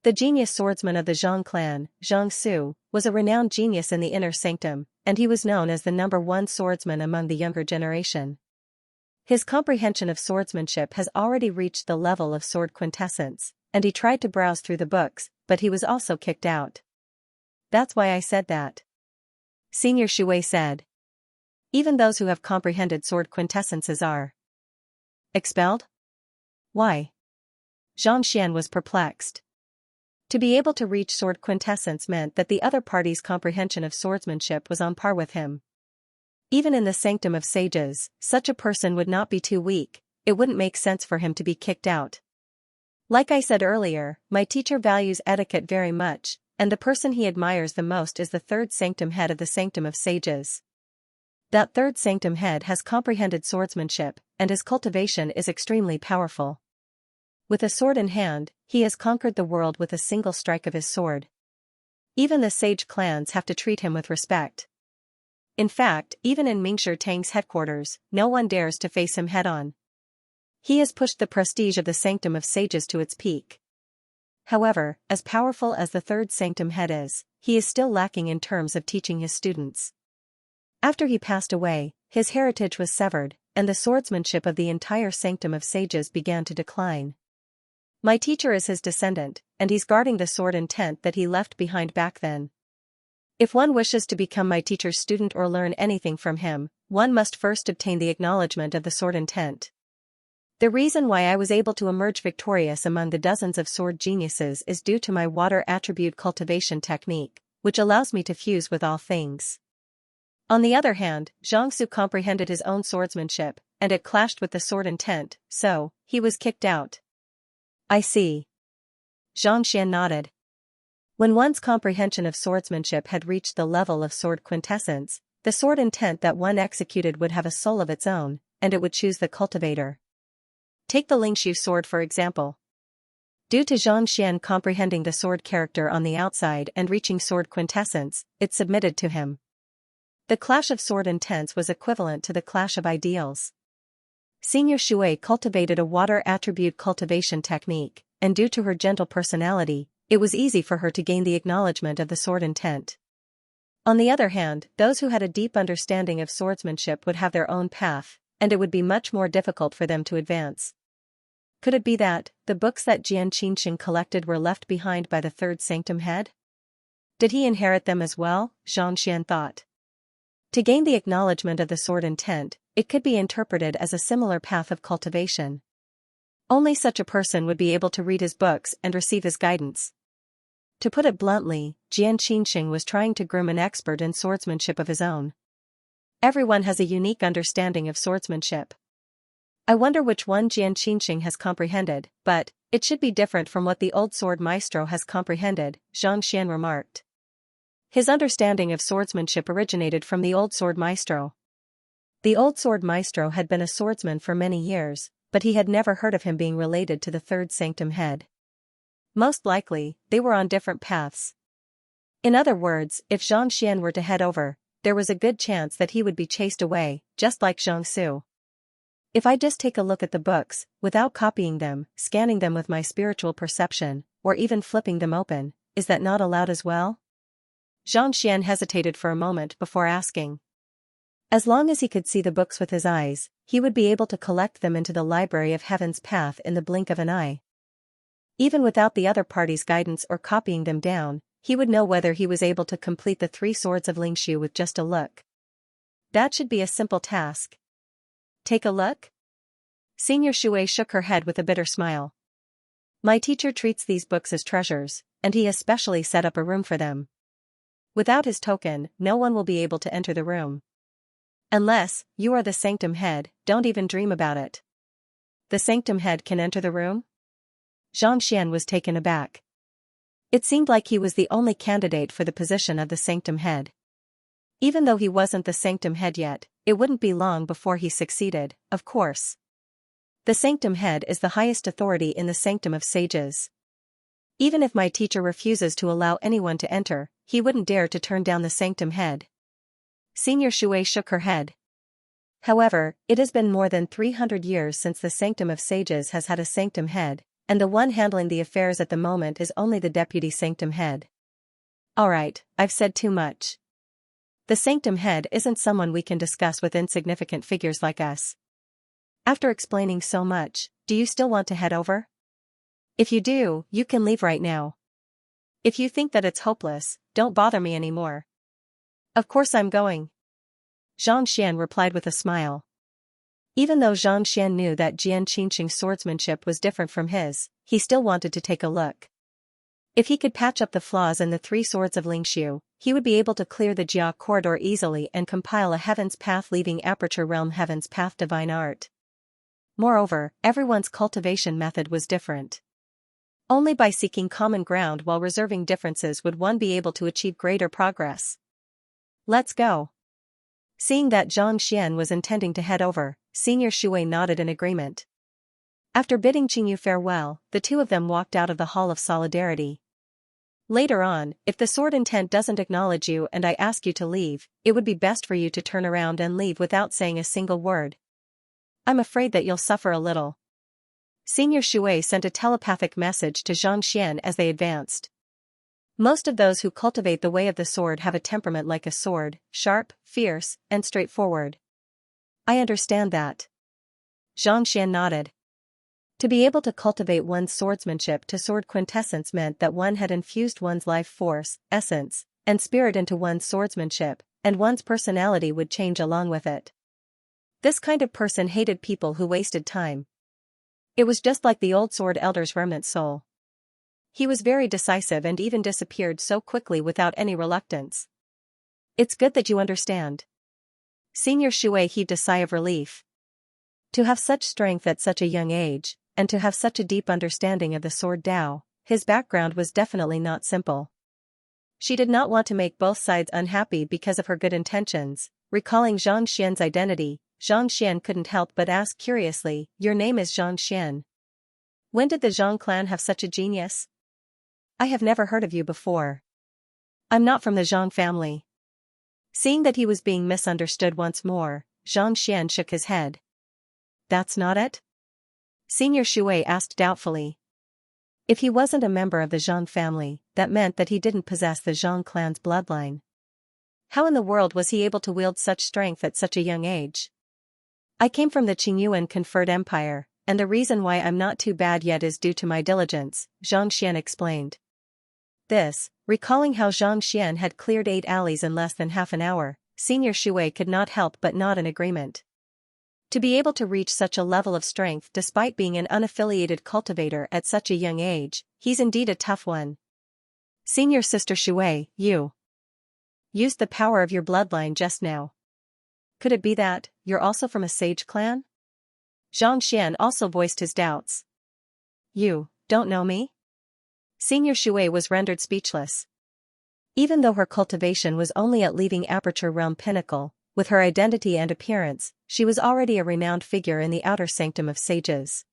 The genius swordsman of the Zhang clan, Zhang Su, was a renowned genius in the inner sanctum, and he was known as the #1 swordsman among the younger generation. His comprehension of swordsmanship has already reached the level of sword quintessence, and he tried to browse through the books, but he was also kicked out. That's why I said that. Senior Shui said. Even those who have comprehended sword quintessences are expelled? Why? Xianxia was perplexed. To be able to reach sword quintessence meant that the other party's comprehension of swordsmanship was on par with him. Even in the Sanctum of Sages, such a person would not be too weak, it wouldn't make sense for him to be kicked out. Like I said earlier, my teacher values etiquette very much, and the person he admires the most is the 3rd sanctum head of the Sanctum of Sages. That 3rd sanctum head has comprehended swordsmanship, and his cultivation is extremely powerful. With a sword in hand, he has conquered the world with a single strike of his sword. Even the sage clans have to treat him with respect. In fact, even in Mingshi Tang's headquarters, no one dares to face him head-on. He has pushed the prestige of the Sanctum of Sages to its peak. However, as powerful as the 3rd sanctum head is, he is still lacking in terms of teaching his students. After he passed away, his heritage was severed, and the swordsmanship of the entire Sanctum of Sages began to decline. My teacher is his descendant, and he's guarding the sword and tent that he left behind back then. If one wishes to become my teacher's student or learn anything from him, one must first obtain the acknowledgement of the sword and tent. The reason why I was able to emerge victorious among the dozens of sword geniuses is due to my water attribute cultivation technique, which allows me to fuse with all things. On the other hand, Xianxia comprehended his own swordsmanship, and it clashed with the sword and tent, so he was kicked out. I see. Xianxia nodded. When one's comprehension of swordsmanship had reached the level of sword quintessence, the sword intent that one executed would have a soul of its own, and it would choose the cultivator. Take the Lingxiu sword for example. Due to Xianxia comprehending the sword character on the outside and reaching sword quintessence, it submitted to him. The clash of sword intents was equivalent to the clash of ideals. Senior Shui cultivated a water attribute cultivation technique, and due to her gentle personality, it was easy for her to gain the acknowledgement of the sword intent. On the other hand, those who had a deep understanding of swordsmanship would have their own path, and it would be much more difficult for them to advance. Could it be that the books that Xianxia collected were left behind by the third sanctum head? Did he inherit them as well? Xianxia thought. To gain the acknowledgement of the sword intent, it could be interpreted as a similar path of cultivation. Only such a person would be able to read his books and receive his guidance. To put it bluntly, Xianxia was trying to groom an expert in swordsmanship of his own. Everyone has a unique understanding of swordsmanship. I wonder which one Xianxia has comprehended, but it should be different from what the old sword maestro has comprehended, Xianxia remarked. His understanding of swordsmanship originated from the old sword maestro. The old sword maestro had been a swordsman for many years, but he had never heard of him being related to the third sanctum head. Most likely, they were on different paths. In other words, if Xianxia were to head over, there was a good chance that he would be chased away, just like Xianxia. If I just take a look at the books, without copying them, scanning them with my spiritual perception, or even flipping them open, is that not allowed as well? Xianxia hesitated for a moment before asking. As long as he could see the books with his eyes, he would be able to collect them into the library of heaven's path in the blink of an eye. Even without the other party's guidance or copying them down, he would know whether he was able to complete the 3 swords of Lingxiu with just a look. That should be a simple task. Take a look? Senior Shui shook her head with a bitter smile. My teacher treats these books as treasures, and he has specially set up a room for them. Without his token, no one will be able to enter the room. Unless you are the sanctum head, don't even dream about it. The sanctum head can enter the room? Xianxia was taken aback. It seemed like he was the only candidate for the position of the sanctum head. Even though he wasn't the sanctum head yet, it wouldn't be long before he succeeded, of course. The sanctum head is the highest authority in the sanctum of sages. Even if my teacher refuses to allow anyone to enter, he wouldn't dare to turn down the sanctum head. Senior Shui shook her head. However, it has been more than 300 years since the sanctum of sages has had a sanctum head, and the one handling the affairs at the moment is only the deputy sanctum head. Alright, I've said too much. The sanctum head isn't someone we can discuss with insignificant figures like us. After explaining so much, do you still want to head over? If you do, you can leave right now. If you think that it's hopeless, don't bother me anymore. Of course I'm going. Xianxia replied with a smile. Even though Xianxia knew that Xianxin's swordsmanship was different from his, he still wanted to take a look. If he could patch up the flaws in the 3 swords of Lingxiu, he would be able to clear the Jia corridor easily and compile a Heaven's Path leaving Aperture Realm Heaven's Path divine art. Moreover, everyone's cultivation method was different. Only by seeking common ground while reserving differences would one be able to achieve greater progress. Let's go. Seeing that Xianxia was intending to head over, Senior Shui nodded in agreement. After bidding Qingyu farewell, the two of them walked out of the Hall of Solidarity. Later on, if the sword intent doesn't acknowledge you and I ask you to leave, it would be best for you to turn around and leave without saying a single word. I'm afraid that you'll suffer a little. Senior Shui sent a telepathic message to Xianxia as they advanced. Most of those who cultivate the way of the sword have a temperament like a sword, sharp, fierce, and straightforward. I understand that. Xianxia nodded. To be able to cultivate one's swordsmanship to sword quintessence meant that one had infused one's life force, essence, and spirit into one's swordsmanship, and one's personality would change along with it. This kind of person hated people who wasted time. It was just like the old sword elder's remnant soul. He was very decisive and even disappeared so quickly without any reluctance. It's good that you understand. Senior Shui heaved a sigh of relief. To have such strength at such a young age, and to have such a deep understanding of the sword Dao, his background was definitely not simple. She did not want to make both sides unhappy because of her good intentions. Recalling Xianxia's identity, Xianxia couldn't help but ask curiously, "Your name is Xianxia. When did the Zhang clan have such a genius? I have never heard of you before. I'm not from the Zhang family." Seeing that he was being misunderstood once more, Xianxia shook his head. "That's not it?" Senior Shui asked doubtfully. If he wasn't a member of the Zhang family, that meant that he didn't possess the Zhang clan's bloodline. How in the world was he able to wield such strength at such a young age? "I came from the Qingyuan conferred empire, and the reason why I'm not too bad yet is due to my diligence," Zhang Xian explained. This, recalling how Zhang Xian had cleared 8 alleys in less than half an hour, Senior Shui could not help but nod in agreement. To be able to reach such a level of strength despite being an unaffiliated cultivator at such a young age, he's indeed a tough one. "Senior Sister Shui, you used the power of your bloodline just now. Could it be that you're also from a sage clan?" Zhang Xian also voiced his doubts. "You don't know me?" Senior Shui was rendered speechless. Even though her cultivation was only at leaving aperture realm pinnacle, with her identity and appearance, she was already a renowned figure in the outer sanctum of sages.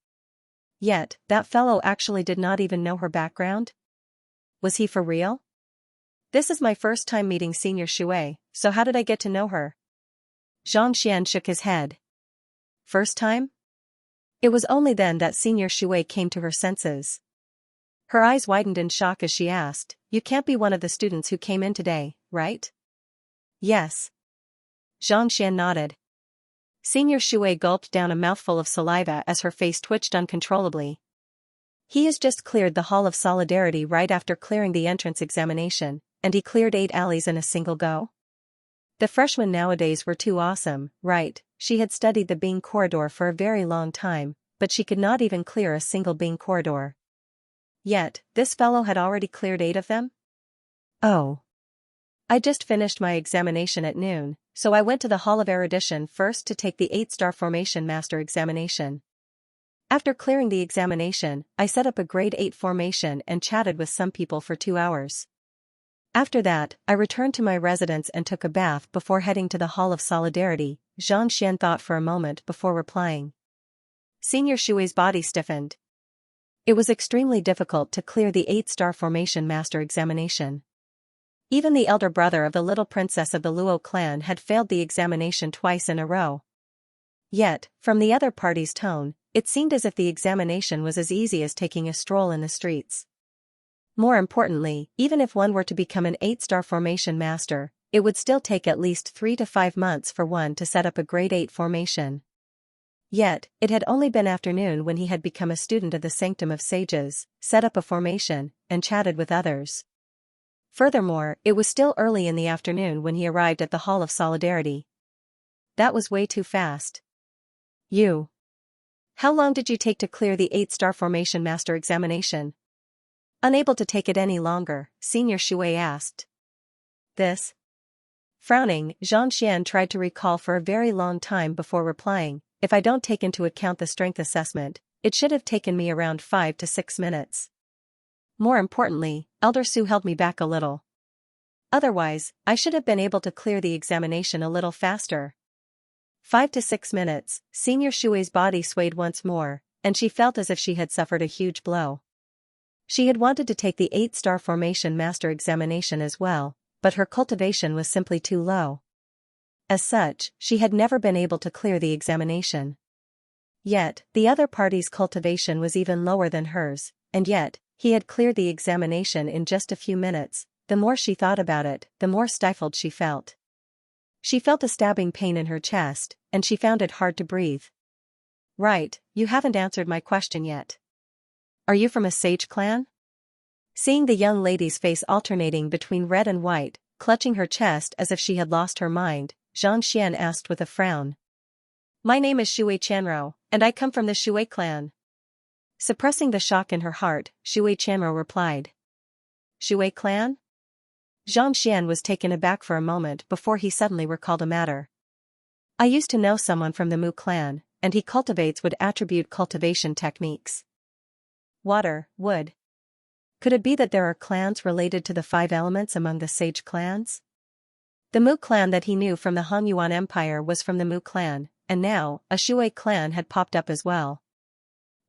Yet, that fellow actually did not even know her background? Was he for real? "This is my first time meeting Senior Shui, so how did I get to know her?" Zhang Xian shook his head. First time? It was only then that Senior Shui came to her senses. Her eyes widened in shock as she asked, "You can't be one of the students who came in today, right?" "Yes." Zhang Xian nodded. Senior Shui gulped down a mouthful of saliva as her face twitched uncontrollably. "He has just cleared the Hall of Solidarity right after clearing the entrance examination, and he cleared 8 alleys in a single go? The freshmen nowadays were too awesome, right?" She had studied the Bing corridor for a very long time, but she could not even clear a single Bing corridor. Yet, this fellow had already cleared 8 of them? "Oh. I just finished my examination at noon, so I went to the Hall of Erudition first to take the 8-star Formation Master examination. After clearing the examination, I set up a grade 8 formation and chatted with some people for 2 hours. After that, I returned to my residence and took a bath before heading to the Hall of Solidarity." Zhang Xian thought for a moment before replying. Senior Shui's body stiffened. It was extremely difficult to clear the 8-star Formation Master examination. Even the elder brother of the little princess of the Luo clan had failed the examination twice in a row. Yet, from the other party's tone, it seemed as if the examination was as easy as taking a stroll in the streets. More importantly, even if one were to become an 8-star Formation Master, it would still take at least 3 to 5 months for one to set up a grade 8 formation. Yet, it had only been afternoon when he had become a student of the Sanctum of Sages, set up a formation, and chatted with others. Furthermore, it was still early in the afternoon when he arrived at the Hall of Solidarity. That was way too fast. "You. How long did you take to clear the 8-star Formation Master examination?" Unable to take it any longer, Senior Shui asked. "This?" Frowning, Zhang Xian tried to recall for a very long time before replying, "If I don't take into account the strength assessment, it should have taken me around 5 to 6 minutes. More importantly, Elder Su held me back a little. Otherwise, I should have been able to clear the examination a little faster." 5 to 6 minutes, Senior Shui's body swayed once more, and she felt as if she had suffered a huge blow. She had wanted to take the 8-star Formation Master examination as well, but her cultivation was simply too low. As such, she had never been able to clear the examination. Yet, the other party's cultivation was even lower than hers, and yet, he had cleared the examination in just a few minutes. The more she thought about it, the more stifled she felt. She felt a stabbing pain in her chest, and she found it hard to breathe. Right, you haven't answered my question yet. Are you from a sage clan? Seeing the young lady's face alternating between red and white, clutching her chest as if she had lost her mind, Xianxia asked with a frown. My name is Shui Chanro, and I come from the Shui clan. Suppressing the shock in her heart, Shui Chanro replied. Shui clan? Xianxia was taken aback for a moment before he suddenly recalled a matter. I used to know someone from the Mu clan, and he cultivates wood attribute cultivation techniques. Water, wood. Could it be that there are clans related to the 5 elements among the sage clans? The Mu clan that he knew from the Han Yuan Empire was from the Mu clan, and now, a Shui clan had popped up as well.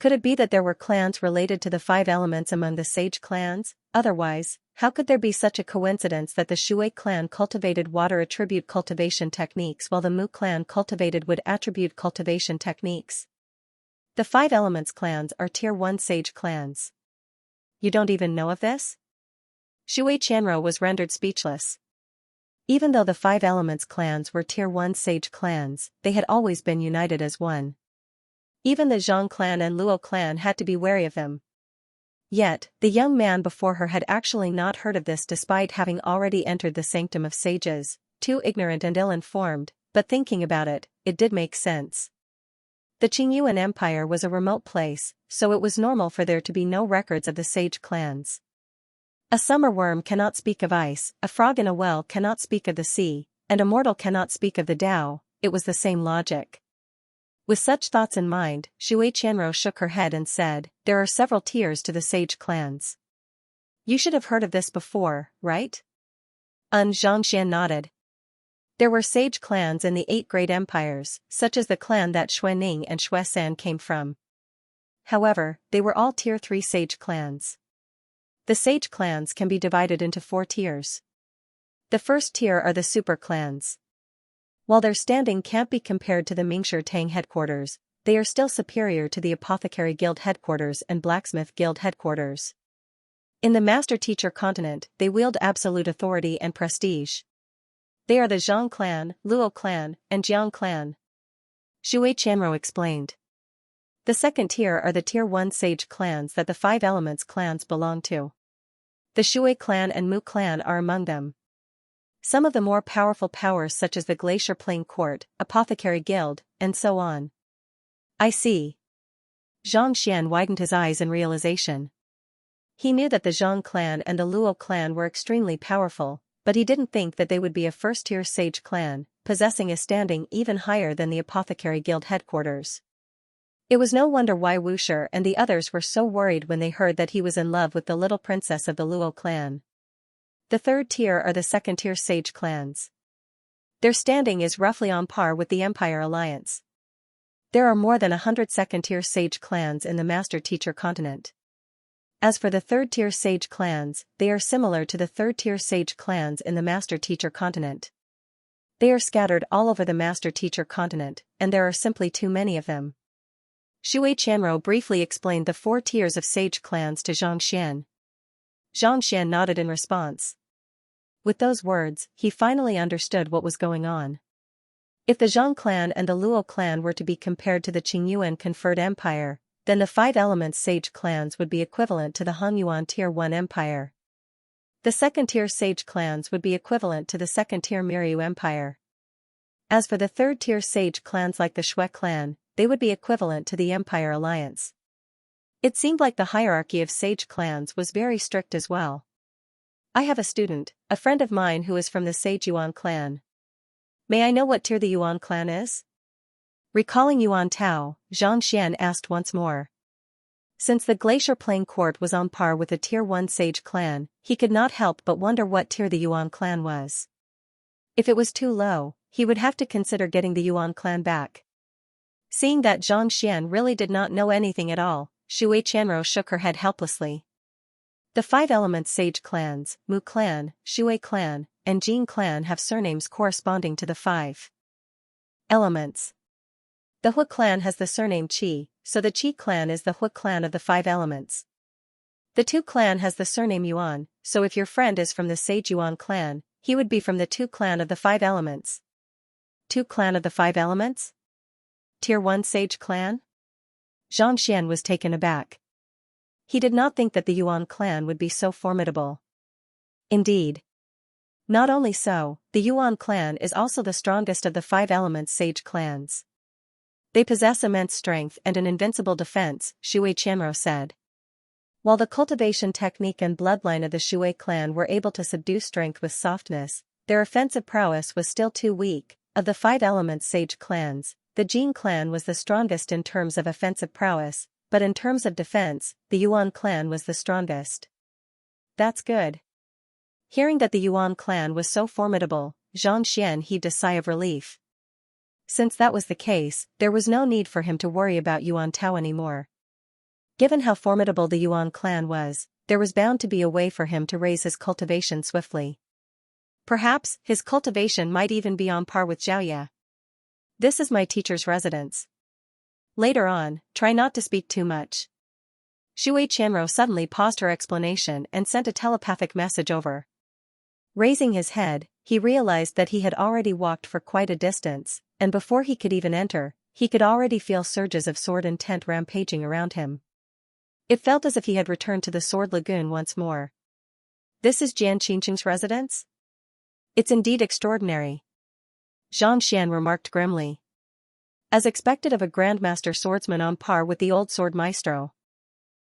Could it be that there were clans related to the 5 elements among the sage clans? Otherwise, how could there be such a coincidence that the Shui clan cultivated water attribute cultivation techniques while the Mu clan cultivated wood attribute cultivation techniques? The 5 elements clans are Tier 1 sage clans. You don't even know of this? Shui Chanro was rendered speechless. Even though the 5 elements clans were Tier 1 sage clans, they had always been united as one. Even the Zhang clan and Luo clan had to be wary of them. Yet, the young man before her had actually not heard of this despite having already entered the sanctum of sages, too ignorant and ill-informed, but thinking about it, it did make sense. The Qingyuan Empire was a remote place, so it was normal for there to be no records of the sage clans. A summer worm cannot speak of ice, a frog in a well cannot speak of the sea, and a mortal cannot speak of the Tao. It was the same logic. With such thoughts in mind, Shui Chanro shook her head and said, there are several tiers to the sage clans. You should have heard of this before, right? Zhangxian nodded. There were sage clans in the 8 great empires, such as the clan that Xuening and Xuesan came from. However, they were all Tier 3 sage clans. The sage clans can be divided into 4 tiers. The first tier are the super clans. While their standing can't be compared to the Mingshi Tang headquarters, they are still superior to the Apothecary Guild headquarters and Blacksmith Guild headquarters. In the Master-Teacher continent, they wield absolute authority and prestige. They are the Zhang clan, Luo clan, and Jiang clan. Shui Chanro explained. The second tier are the Tier 1 sage clans that the 5 elements clans belong to. The Shui clan and Mu clan are among them. Some of the more powerful powers such as the Glacier Plain Court, Apothecary Guild, and so on. I see. Zhang widened his eyes in realization. He knew that the Zhang clan and the Luo clan were extremely powerful, but he didn't think that they would be a first-tier sage clan, possessing a standing even higher than the Apothecary Guild headquarters. It was no wonder why Wuxi and the others were so worried when they heard that he was in love with the little princess of the Luo clan. The third tier are the second-tier sage clans. Their standing is roughly on par with the Empire Alliance. There are more than 100 second-tier sage clans in the Master-Teacher continent. As for the third-tier sage clans, they are similar to the third-tier sage clans in the Master-Teacher continent. They are scattered all over the Master-Teacher continent, and there are simply too many of them. Shui Chanro briefly explained the 4 tiers of sage clans to Zhangxian. Zhangxian nodded in response. With those words, he finally understood what was going on. If the Zhang clan and the Luo clan were to be compared to the Qingyuan conferred empire, then the 5 elements sage clans would be equivalent to the Han Yuan Tier 1 empire. The second-tier sage clans would be equivalent to the second-tier Miryu empire. As for the third-tier sage clans like the Shui clan, they would be equivalent to the Empire Alliance. It seemed like the hierarchy of sage clans was very strict as well. I have a student, a friend of mine who is from the Sage Yuan clan. May I know what tier the Yuan clan is? Recalling Yuan Tao, Zhangxian asked once more. Since the Glacier Plain Court was on par with the Tier 1 sage clan, he could not help but wonder what tier the Yuan clan was. If it was too low, he would have to consider getting the Yuan clan back. Seeing that Zhangxian really did not know anything at all, Shui Chanro shook her head helplessly. The 5 elements sage clans, Mu clan, Shui clan, and Jing clan have surnames corresponding to the 5 elements. The Hui clan has the surname Qi, so the Qi clan is the Hui clan of the 5 elements. The Tu clan has the surname Yuan, so if your friend is from the Sage Yuan clan, he would be from the Tu clan of the 5 elements. Tu clan of the 5 elements? Tier 1 sage clan? Xianxia was taken aback. He did not think that the Yuan clan would be so formidable. Indeed. Not only so, the Yuan clan is also the strongest of the five elements sage clans. They possess immense strength and an invincible defense, Shui Qianrou said. While the cultivation technique and bloodline of the Shui clan were able to subdue strength with softness, their offensive prowess was still too weak. Of the five elements sage clans, the Jin clan was the strongest in terms of offensive prowess, but in terms of defense, the Yuan clan was the strongest. That's good. Hearing that the Yuan clan was so formidable, Xianxia heaved a sigh of relief. Since that was the case, there was no need for him to worry about Yuan Tao anymore. Given how formidable the Yuan clan was, there was bound to be a way for him to raise his cultivation swiftly. Perhaps, his cultivation might even be on par with Xiaoya. This is my teacher's residence. Later on, try not to speak too much. Shui Qianrou suddenly paused her explanation and sent a telepathic message over. Raising his head, he realized that he had already walked for quite a distance, and before he could even enter, he could already feel surges of sword intent rampaging around him. It felt as if he had returned to the Sword Lagoon once more. This is Jian Qingqing's residence? It's indeed extraordinary. Xianxia remarked grimly. As expected of a grandmaster swordsman on par with the old sword maestro.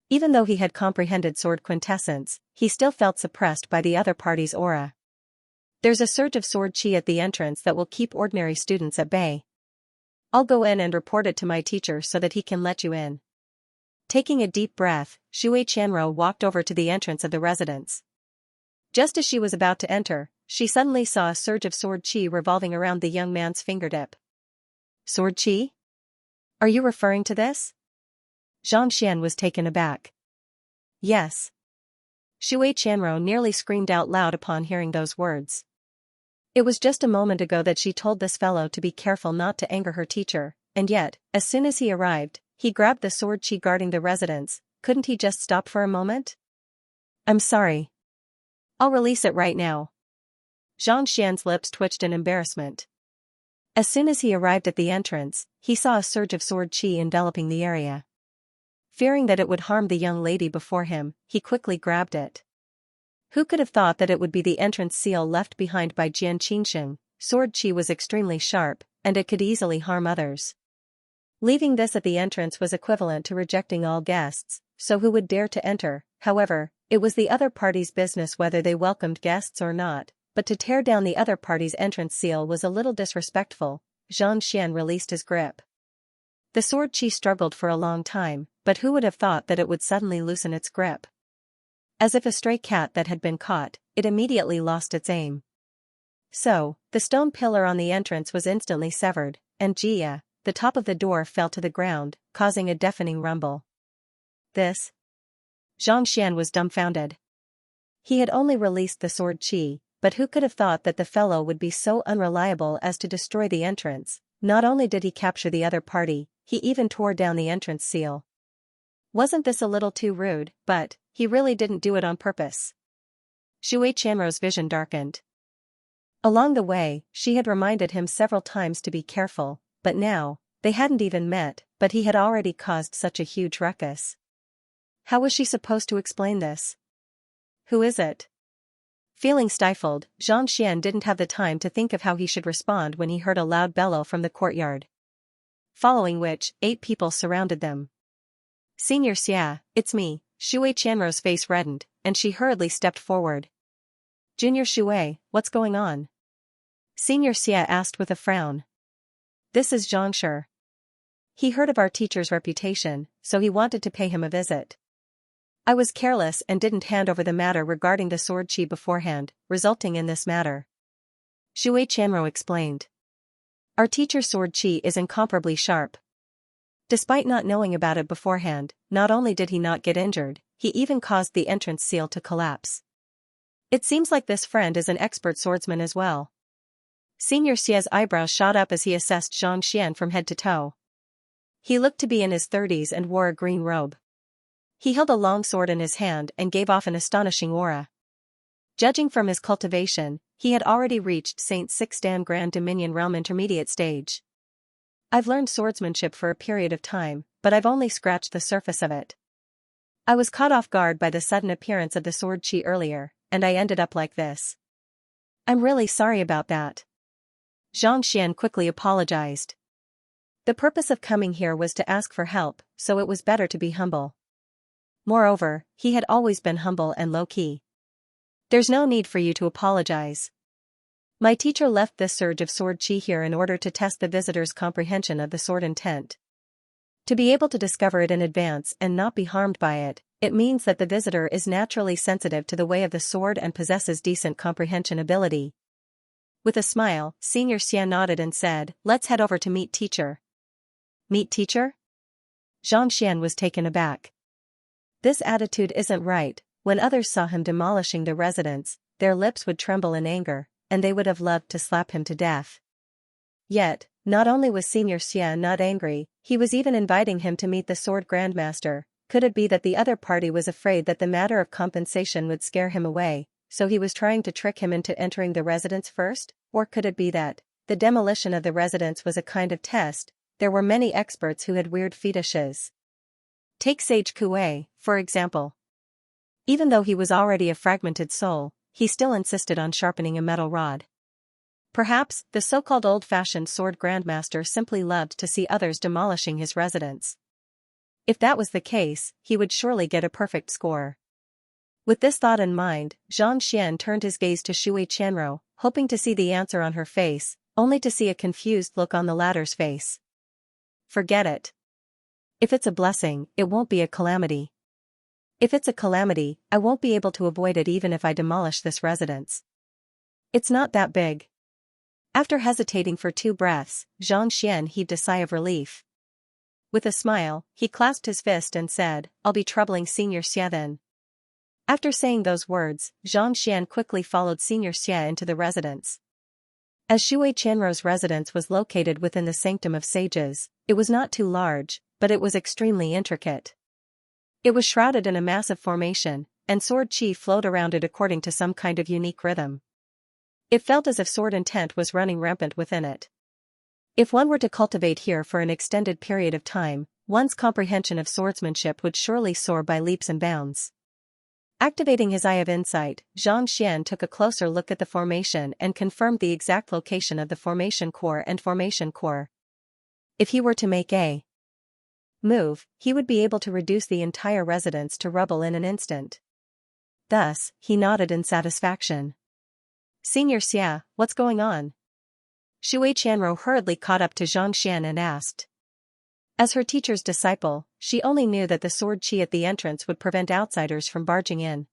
Even though he had comprehended sword quintessence, he still felt suppressed by the other party's aura. There's a surge of sword chi at the entrance that will keep ordinary students at bay. I'll go in and report it to my teacher so that he can let you in. Taking a deep breath, Shui Qianrou walked over to the entrance of the residence. Just as she was about to enter, she suddenly saw a surge of sword chi revolving around the young man's fingertip. Sword chi? Are you referring to this? Xianxia was taken aback. Yes. Shui Qianrou nearly screamed out loud upon hearing those words. It was just a moment ago that she told this fellow to be careful not to anger her teacher, and yet, as soon as he arrived, he grabbed the sword chi guarding the residence. Couldn't he just stop for a moment? I'm sorry. I'll release it right now. Xianxia's lips twitched in embarrassment. As soon as he arrived at the entrance, he saw a surge of sword chi enveloping the area. Fearing that it would harm the young lady before him, he quickly grabbed it. Who could have thought that it would be the entrance seal left behind by Jian Qingqing? Sword chi was extremely sharp, and it could easily harm others. Leaving this at the entrance was equivalent to rejecting all guests, so who would dare to enter? However, it was the other party's business whether they welcomed guests or not, but to tear down the other party's entrance seal was a little disrespectful. Xianxia released his grip. The sword chi struggled for a long time, but who would have thought that it would suddenly loosen its grip? As if a stray cat that had been caught, it immediately lost its aim. So, the stone pillar on the entrance was instantly severed, and Jia, the top of the door fell to the ground, causing a deafening rumble. This? Xianxia was dumbfounded. He had only released the sword chi, but who could have thought that the fellow would be so unreliable as to destroy the entrance? Not only did he capture the other party, he even tore down the entrance seal. Wasn't this a little too rude? But he really didn't do it on purpose. Shui Qianrou's vision darkened. Along the way, she had reminded him several times to be careful, but now, they hadn't even met, but he had already caused such a huge ruckus. How was she supposed to explain this? Who is it? Feeling stifled, Xianxia didn't have the time to think of how he should respond when he heard a loud bellow from the courtyard. Following which, 8 people surrounded them. Senior Xia, it's me. Shui Qianrou's face reddened, and she hurriedly stepped forward. Junior Shui, what's going on? Senior Xia asked with a frown. This is Xianxia. He heard of our teacher's reputation, so he wanted to pay him a visit. I was careless and didn't hand over the matter regarding the sword chi beforehand, resulting in this matter. Shui Qianrou explained. Our teacher's sword chi is incomparably sharp. Despite not knowing about it beforehand, not only did he not get injured, he even caused the entrance seal to collapse. It seems like this friend is an expert swordsman as well. Senior Xia's eyebrows shot up as he assessed Xianxia from head to toe. He looked to be in his 30s and wore a green robe. He held a long sword in his hand and gave off an astonishing aura. Judging from his cultivation, he had already reached Saint 6 Dan Grand Dominion Realm Intermediate stage. I've learned swordsmanship for a period of time, but I've only scratched the surface of it. I was caught off guard by the sudden appearance of the sword chi earlier, and I ended up like this. I'm really sorry about that. Xianxia quickly apologized. The purpose of coming here was to ask for help, so it was better to be humble. Moreover, he had always been humble and low-key. There's no need for you to apologize. My teacher left this surge of sword chi here in order to test the visitor's comprehension of the sword intent. To be able to discover it in advance and not be harmed by it, it means that the visitor is naturally sensitive to the way of the sword and possesses decent comprehension ability. With a smile, Xianxia nodded and said, "Let's head over to meet teacher." Meet teacher? Xianxia was taken aback. This attitude isn't right. When others saw him demolishing the residence, their lips would tremble in anger, and they would have loved to slap him to death. Yet, not only was Xianxia not angry, he was even inviting him to meet the sword grandmaster. Could it be that the other party was afraid that the matter of compensation would scare him away, so he was trying to trick him into entering the residence first? Or could it be that the demolition of the residence was a kind of test? There were many experts who had weird fetishes. Take Sage Kuei, for example. Even though he was already a fragmented soul, he still insisted on sharpening a metal rod. Perhaps, the so-called old-fashioned sword grandmaster simply loved to see others demolishing his residence. If that was the case, he would surely get a perfect score. With this thought in mind, Xianxia turned his gaze to Shui Qianrou, hoping to see the answer on her face, only to see a confused look on the latter's face. Forget it. If it's a blessing, it won't be a calamity. If it's a calamity, I won't be able to avoid it even if I demolish this residence. It's not that big. After hesitating for 2 breaths, Xianxia heaved a sigh of relief. With a smile, he clasped his fist and said, "I'll be troubling Xianxia then." After saying those words, Xianxia quickly followed Xianxia into the residence. As Shui Qianrou's residence was located within the Sanctum of Sages, it was not too large, but it was extremely intricate. It was shrouded in a massive formation, and sword chi flowed around it according to some kind of unique rhythm. It felt as if sword intent was running rampant within it. If one were to cultivate here for an extended period of time, one's comprehension of swordsmanship would surely soar by leaps and bounds. Activating his eye of insight, Xianxia took a closer look at the formation and confirmed the exact location of the formation core and formation core. If he were to make a move, he would be able to reduce the entire residence to rubble in an instant. Thus, he nodded in satisfaction. "Xianxia, what's going on?" Shui Qianrou hurriedly caught up to Xianxia and asked. As her teacher's disciple, she only knew that the sword chi at the entrance would prevent outsiders from barging in.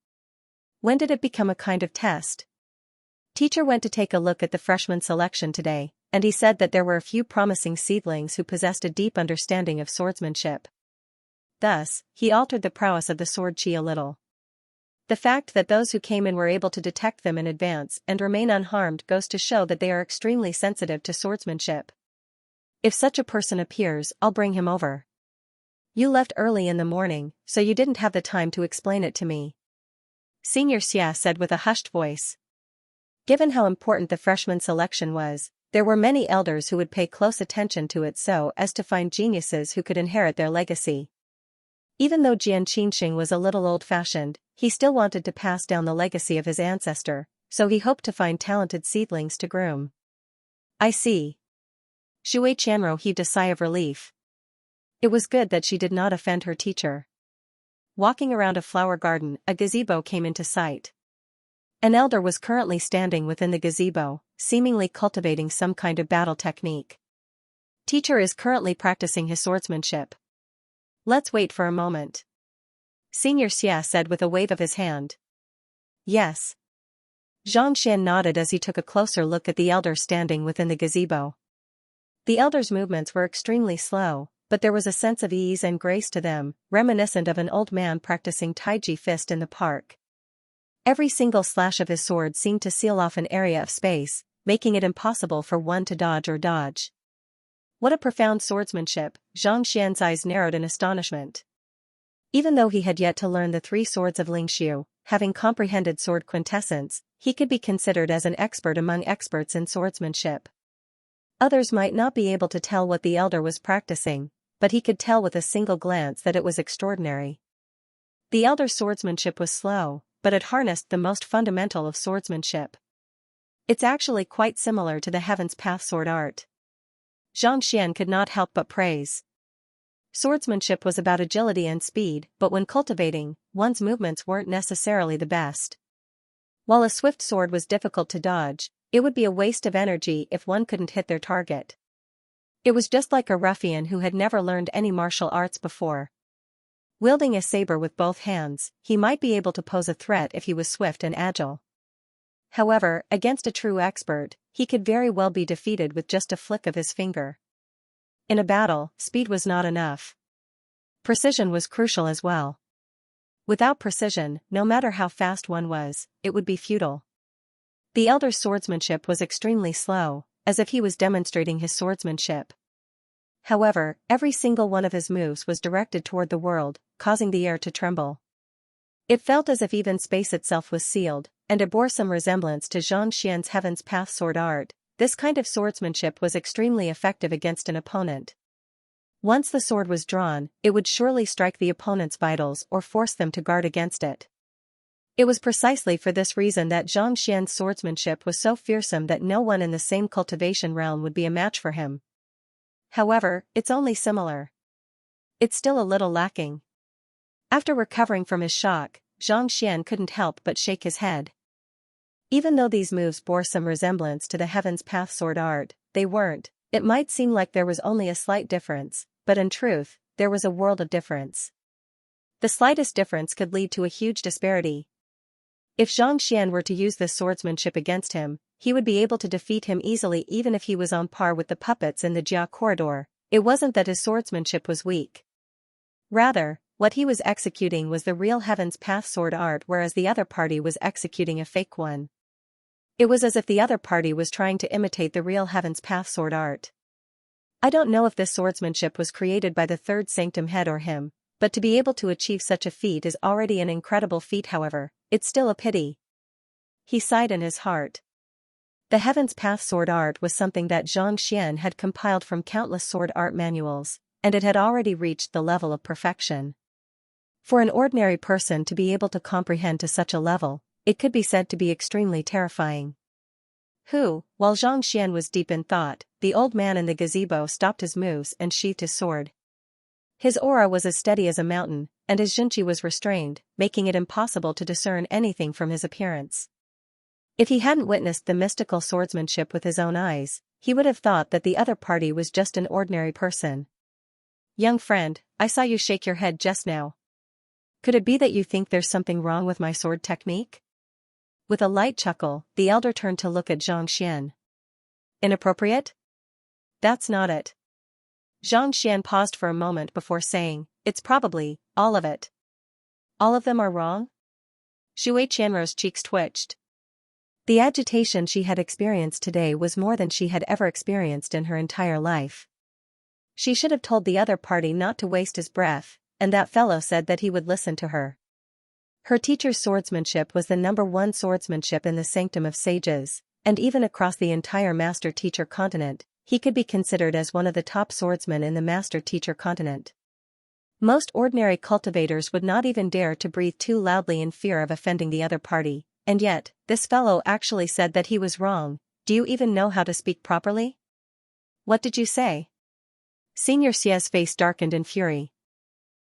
When did it become a kind of test? Teacher went to take a look at the freshman selection today, and he said that there were a few promising seedlings who possessed a deep understanding of swordsmanship. Thus, he altered the prowess of the sword chi a little. The fact that those who came in were able to detect them in advance and remain unharmed goes to show that they are extremely sensitive to swordsmanship. If such a person appears, I'll bring him over. You left early in the morning, so you didn't have the time to explain it to me. Xianxia said with a hushed voice. Given how important the freshman selection was, there were many elders who would pay close attention to it so as to find geniuses who could inherit their legacy. Even though Jian Qinxing was a little old-fashioned, he still wanted to pass down the legacy of his ancestor, so he hoped to find talented seedlings to groom. I see. Shui Qianrou heaved a sigh of relief. It was good that she did not offend her teacher. Walking around a flower garden, a gazebo came into sight. An elder was currently standing within the gazebo, seemingly cultivating some kind of battle technique. Teacher is currently practicing his swordsmanship. Let's wait for a moment. Xianxia said with a wave of his hand. Yes. Xianxia nodded as he took a closer look at the elder standing within the gazebo. The elder's movements were extremely slow, but there was a sense of ease and grace to them, reminiscent of an old man practicing taiji fist in the park. Every single slash of his sword seemed to seal off an area of space, making it impossible for one to dodge or dodge. What a profound swordsmanship! Xianxia's eyes narrowed in astonishment. Even though he had yet to learn the 3 swords of Lingxiu, having comprehended sword quintessence, he could be considered as an expert among experts in swordsmanship. Others might not be able to tell what the elder was practicing, but he could tell with a single glance that it was extraordinary. The elder's swordsmanship was slow, but it harnessed the most fundamental of swordsmanship. It's actually quite similar to the Heaven's Path sword art. Xianxia could not help but praise. Swordsmanship was about agility and speed, but when cultivating, one's movements weren't necessarily the best. While a swift sword was difficult to dodge, it would be a waste of energy if one couldn't hit their target. It was just like a ruffian who had never learned any martial arts before. Wielding a saber with both hands, he might be able to pose a threat if he was swift and agile. However, against a true expert, he could very well be defeated with just a flick of his finger. In a battle, speed was not enough. Precision was crucial as well. Without precision, no matter how fast one was, it would be futile. The elder's swordsmanship was extremely slow, as if he was demonstrating his swordsmanship. However, every single one of his moves was directed toward the world, causing the air to tremble. It felt as if even space itself was sealed, and it bore some resemblance to Xianxia's Heaven's Path sword art. This kind of swordsmanship was extremely effective against an opponent. Once the sword was drawn, it would surely strike the opponent's vitals or force them to guard against it. It was precisely for this reason that Xianxia's swordsmanship was so fearsome that no one in the same cultivation realm would be a match for him. However, it's only similar. It's still a little lacking. After recovering from his shock, Xianxia couldn't help but shake his head. Even though these moves bore some resemblance to the Heaven's Path sword art, they weren't. It might seem like there was only a slight difference, but in truth, there was a world of difference. The slightest difference could lead to a huge disparity. If Xianxia were to use this swordsmanship against him, he would be able to defeat him easily even if he was on par with the puppets in the Jia corridor. It wasn't that his swordsmanship was weak. Rather, what he was executing was the real Heaven's Path sword art, whereas the other party was executing a fake one. It was as if the other party was trying to imitate the real Heaven's Path sword art. I don't know if this swordsmanship was created by the third sanctum head or him, but to be able to achieve such a feat is already an incredible feat. However, it's still a pity. He sighed in his heart. The Heaven's Path sword art was something that Xianxia had compiled from countless sword art manuals, and it had already reached the level of perfection. For an ordinary person to be able to comprehend to such a level, it could be said to be extremely terrifying. While Xianxia was deep in thought, the old man in the gazebo stopped his moves and sheathed his sword. His aura was as steady as a mountain, and his Jinchi was restrained, making it impossible to discern anything from his appearance. If he hadn't witnessed the mystical swordsmanship with his own eyes, he would have thought that the other party was just an ordinary person. "Young friend, I saw you shake your head just now. Could it be that you think there's something wrong with my sword technique?" With a light chuckle, the elder turned to look at Xianxia. "Inappropriate? That's not it." Xianxia paused for a moment before saying, "It's probably all of it." "All of them are wrong?" Shui Qianrou's cheeks twitched. The agitation she had experienced today was more than she had ever experienced in her entire life. She should have told the other party not to waste his breath, and that fellow said that he would listen to her. Her teacher's swordsmanship was the #1 swordsmanship in the Sanctum of Sages, and even across the entire master-teacher continent, he could be considered as one of the top swordsmen in the master-teacher continent. Most ordinary cultivators would not even dare to breathe too loudly in fear of offending the other party, and yet, this fellow actually said that he was wrong. "Do you even know how to speak properly? What did you say?" Xianxia's face darkened in fury.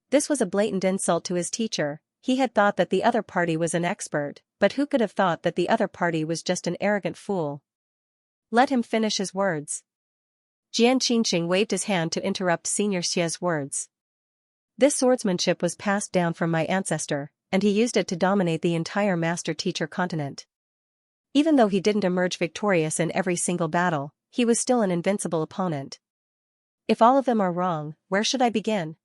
This was a blatant insult to his teacher. He had thought that the other party was an expert, but who could have thought that the other party was just an arrogant fool? Let him finish his words. Jian Qingqing waved his hand to interrupt Xianxia's words. "This swordsmanship was passed down from my ancestor, and he used it to dominate the entire master-teacher continent. Even though he didn't emerge victorious in every single battle, he was still an invincible opponent. If all of them are wrong, where should I begin?"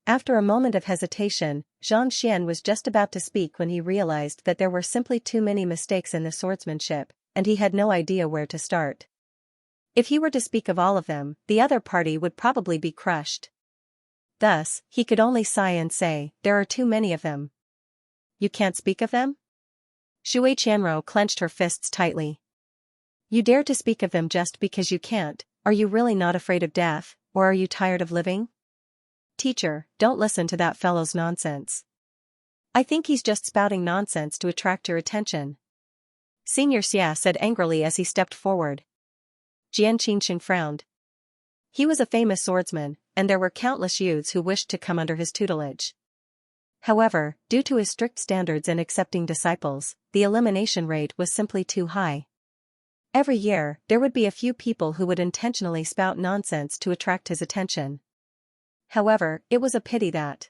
After a moment of hesitation, Xianxia was just about to speak when he realized that there were simply too many mistakes in the swordsmanship, and he had no idea where to start. If he were to speak of all of them, the other party would probably be crushed. Thus, he could only sigh and say, "There are too many of them." "You can't speak of them?" Shui Qianrou clenched her fists tightly. "You dare to speak of them just because you can't? Are you really not afraid of death, or are you tired of living? Teacher, don't listen to that fellow's nonsense. I think he's just spouting nonsense to attract your attention. Xianxia said angrily as he stepped forward. Xianxia frowned. He was a famous swordsman, and there were countless youths who wished to come under his tutelage. However, due to his strict standards in accepting disciples, the elimination rate was simply too high. Every year, there would be a few people who would intentionally spout nonsense to attract his attention. However, it was a pity that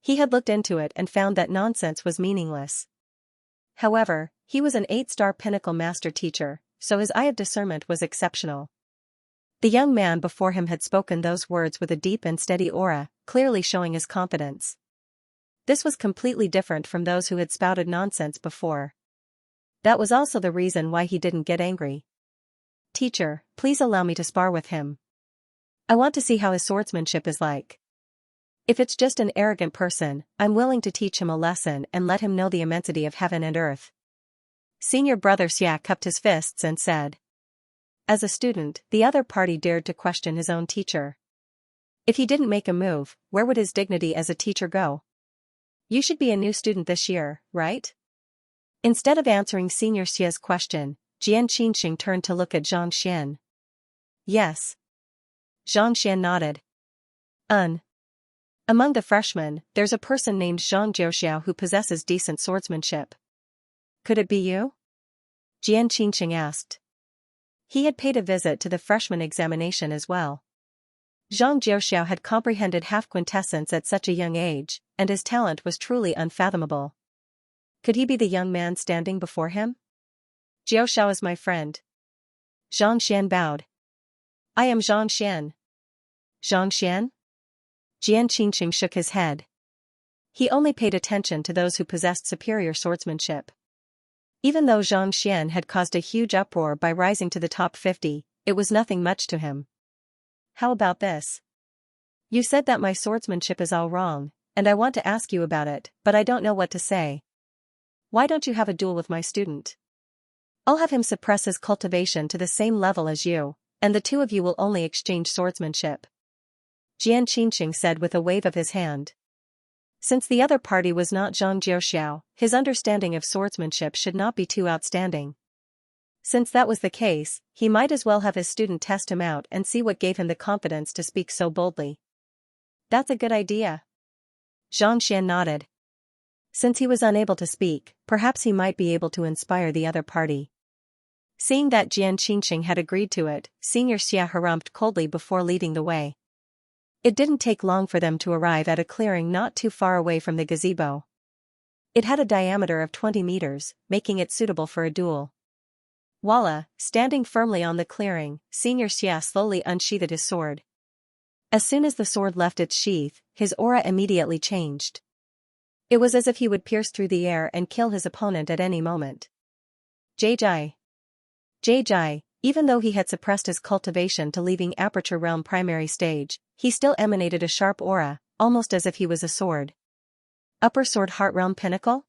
he had looked into it and found that nonsense was meaningless. However, he was an 8-star pinnacle master teacher, so his eye of discernment was exceptional. The young man before him had spoken those words with a deep and steady aura, clearly showing his confidence. This was completely different from those who had spouted nonsense before. That was also the reason why he didn't get angry. Teacher, please allow me to spar with him. I want to see how his swordsmanship is like. If it's just an arrogant person, I'm willing to teach him a lesson and let him know the immensity of heaven and earth. Senior brother Xia cupped his fists and said. As a student, the other party dared to question his own teacher. If he didn't make a move, where would his dignity as a teacher go? You should be a new student this year, right? Instead of answering Senior Xia's question, Jian Qingxing turned to look at Xianxia. Yes. Xianxia nodded. Among the freshmen, there's a person named Zhang Jiuxiao who possesses decent swordsmanship. Could it be you? Jian Qingxing asked. He had paid a visit to the freshman examination as well. Zhang Jiuxiao had comprehended half-quintessence at such a young age, and his talent was truly unfathomable. Could he be the young man standing before him? Jiuxiao is my friend. Zhang Xian bowed. I am Zhang Xian. Zhang Xian? Jian Qingxing shook his head. He only paid attention to those who possessed superior swordsmanship. Even though Zhang Xian had caused a huge uproar by rising to the top 50, it was nothing much to him. How about this? You said that my swordsmanship is all wrong, and I want to ask you about it, but I don't know what to say. Why don't you have a duel with my student? I'll have him suppress his cultivation to the same level as you, and the two of you will only exchange swordsmanship. Jian Qingxing said with a wave of his hand. Since the other party was not Zhang Jiuxiao, his understanding of swordsmanship should not be too outstanding. Since that was the case, he might as well have his student test him out and see what gave him the confidence to speak so boldly. That's a good idea. Zhang Xian nodded. Since he was unable to speak, perhaps he might be able to inspire the other party. Seeing that Jian Qingxing had agreed to it, Senior Xia harumphed coldly before leading the way. It didn't take long for them to arrive at a clearing not too far away from the gazebo. It had a diameter of 20 meters, making it suitable for a duel. Voila, standing firmly on the clearing, Senior Xia slowly unsheathed his sword. As soon as the sword left its sheath, his aura immediately changed. It was as if he would pierce through the air and kill his opponent at any moment. Jai. Even though he had suppressed his cultivation to leaving Aperture Realm primary stage, he still emanated a sharp aura, almost as if he was a sword. Upper Sword Heart Realm Pinnacle?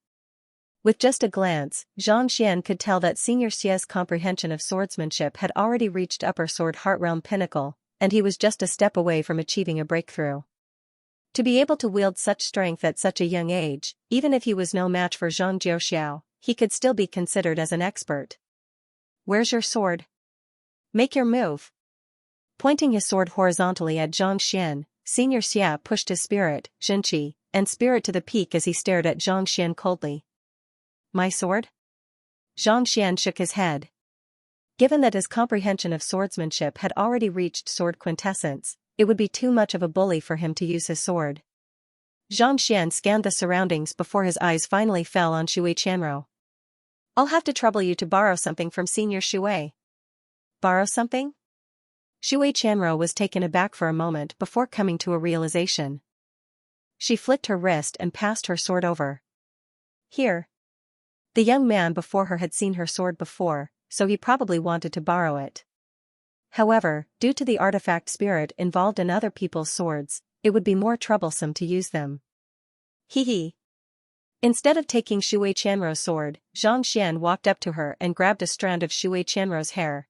With just a glance, Zhang Xian could tell that Senior Xia's comprehension of swordsmanship had already reached Upper Sword Heart Realm Pinnacle, and he was just a step away from achieving a breakthrough. To be able to wield such strength at such a young age, even if he was no match for Zhang Jiuxiao, he could still be considered as an expert. Where's your sword? Make your move. Pointing his sword horizontally at Zhang Xian, Senior Xia pushed his spirit, Xinqi, and spirit to the peak as he stared at Zhang Xian coldly. My sword? Zhang Xian shook his head. Given that his comprehension of swordsmanship had already reached sword quintessence, it would be too much of a bully for him to use his sword. Zhang Xian scanned the surroundings before his eyes finally fell on Shui Qianrou. I'll have to trouble you to borrow something from Senior Shui. Borrow something? Shui Qianrou was taken aback for a moment before coming to a realization. She flicked her wrist and passed her sword over. Here. The young man before her had seen her sword before, so he probably wanted to borrow it. However, due to the artifact spirit involved in other people's swords, it would be more troublesome to use them. Hee. Instead of taking Shui Qianrou's sword, Zhang Xian walked up to her and grabbed a strand of Shui Qianrou's hair.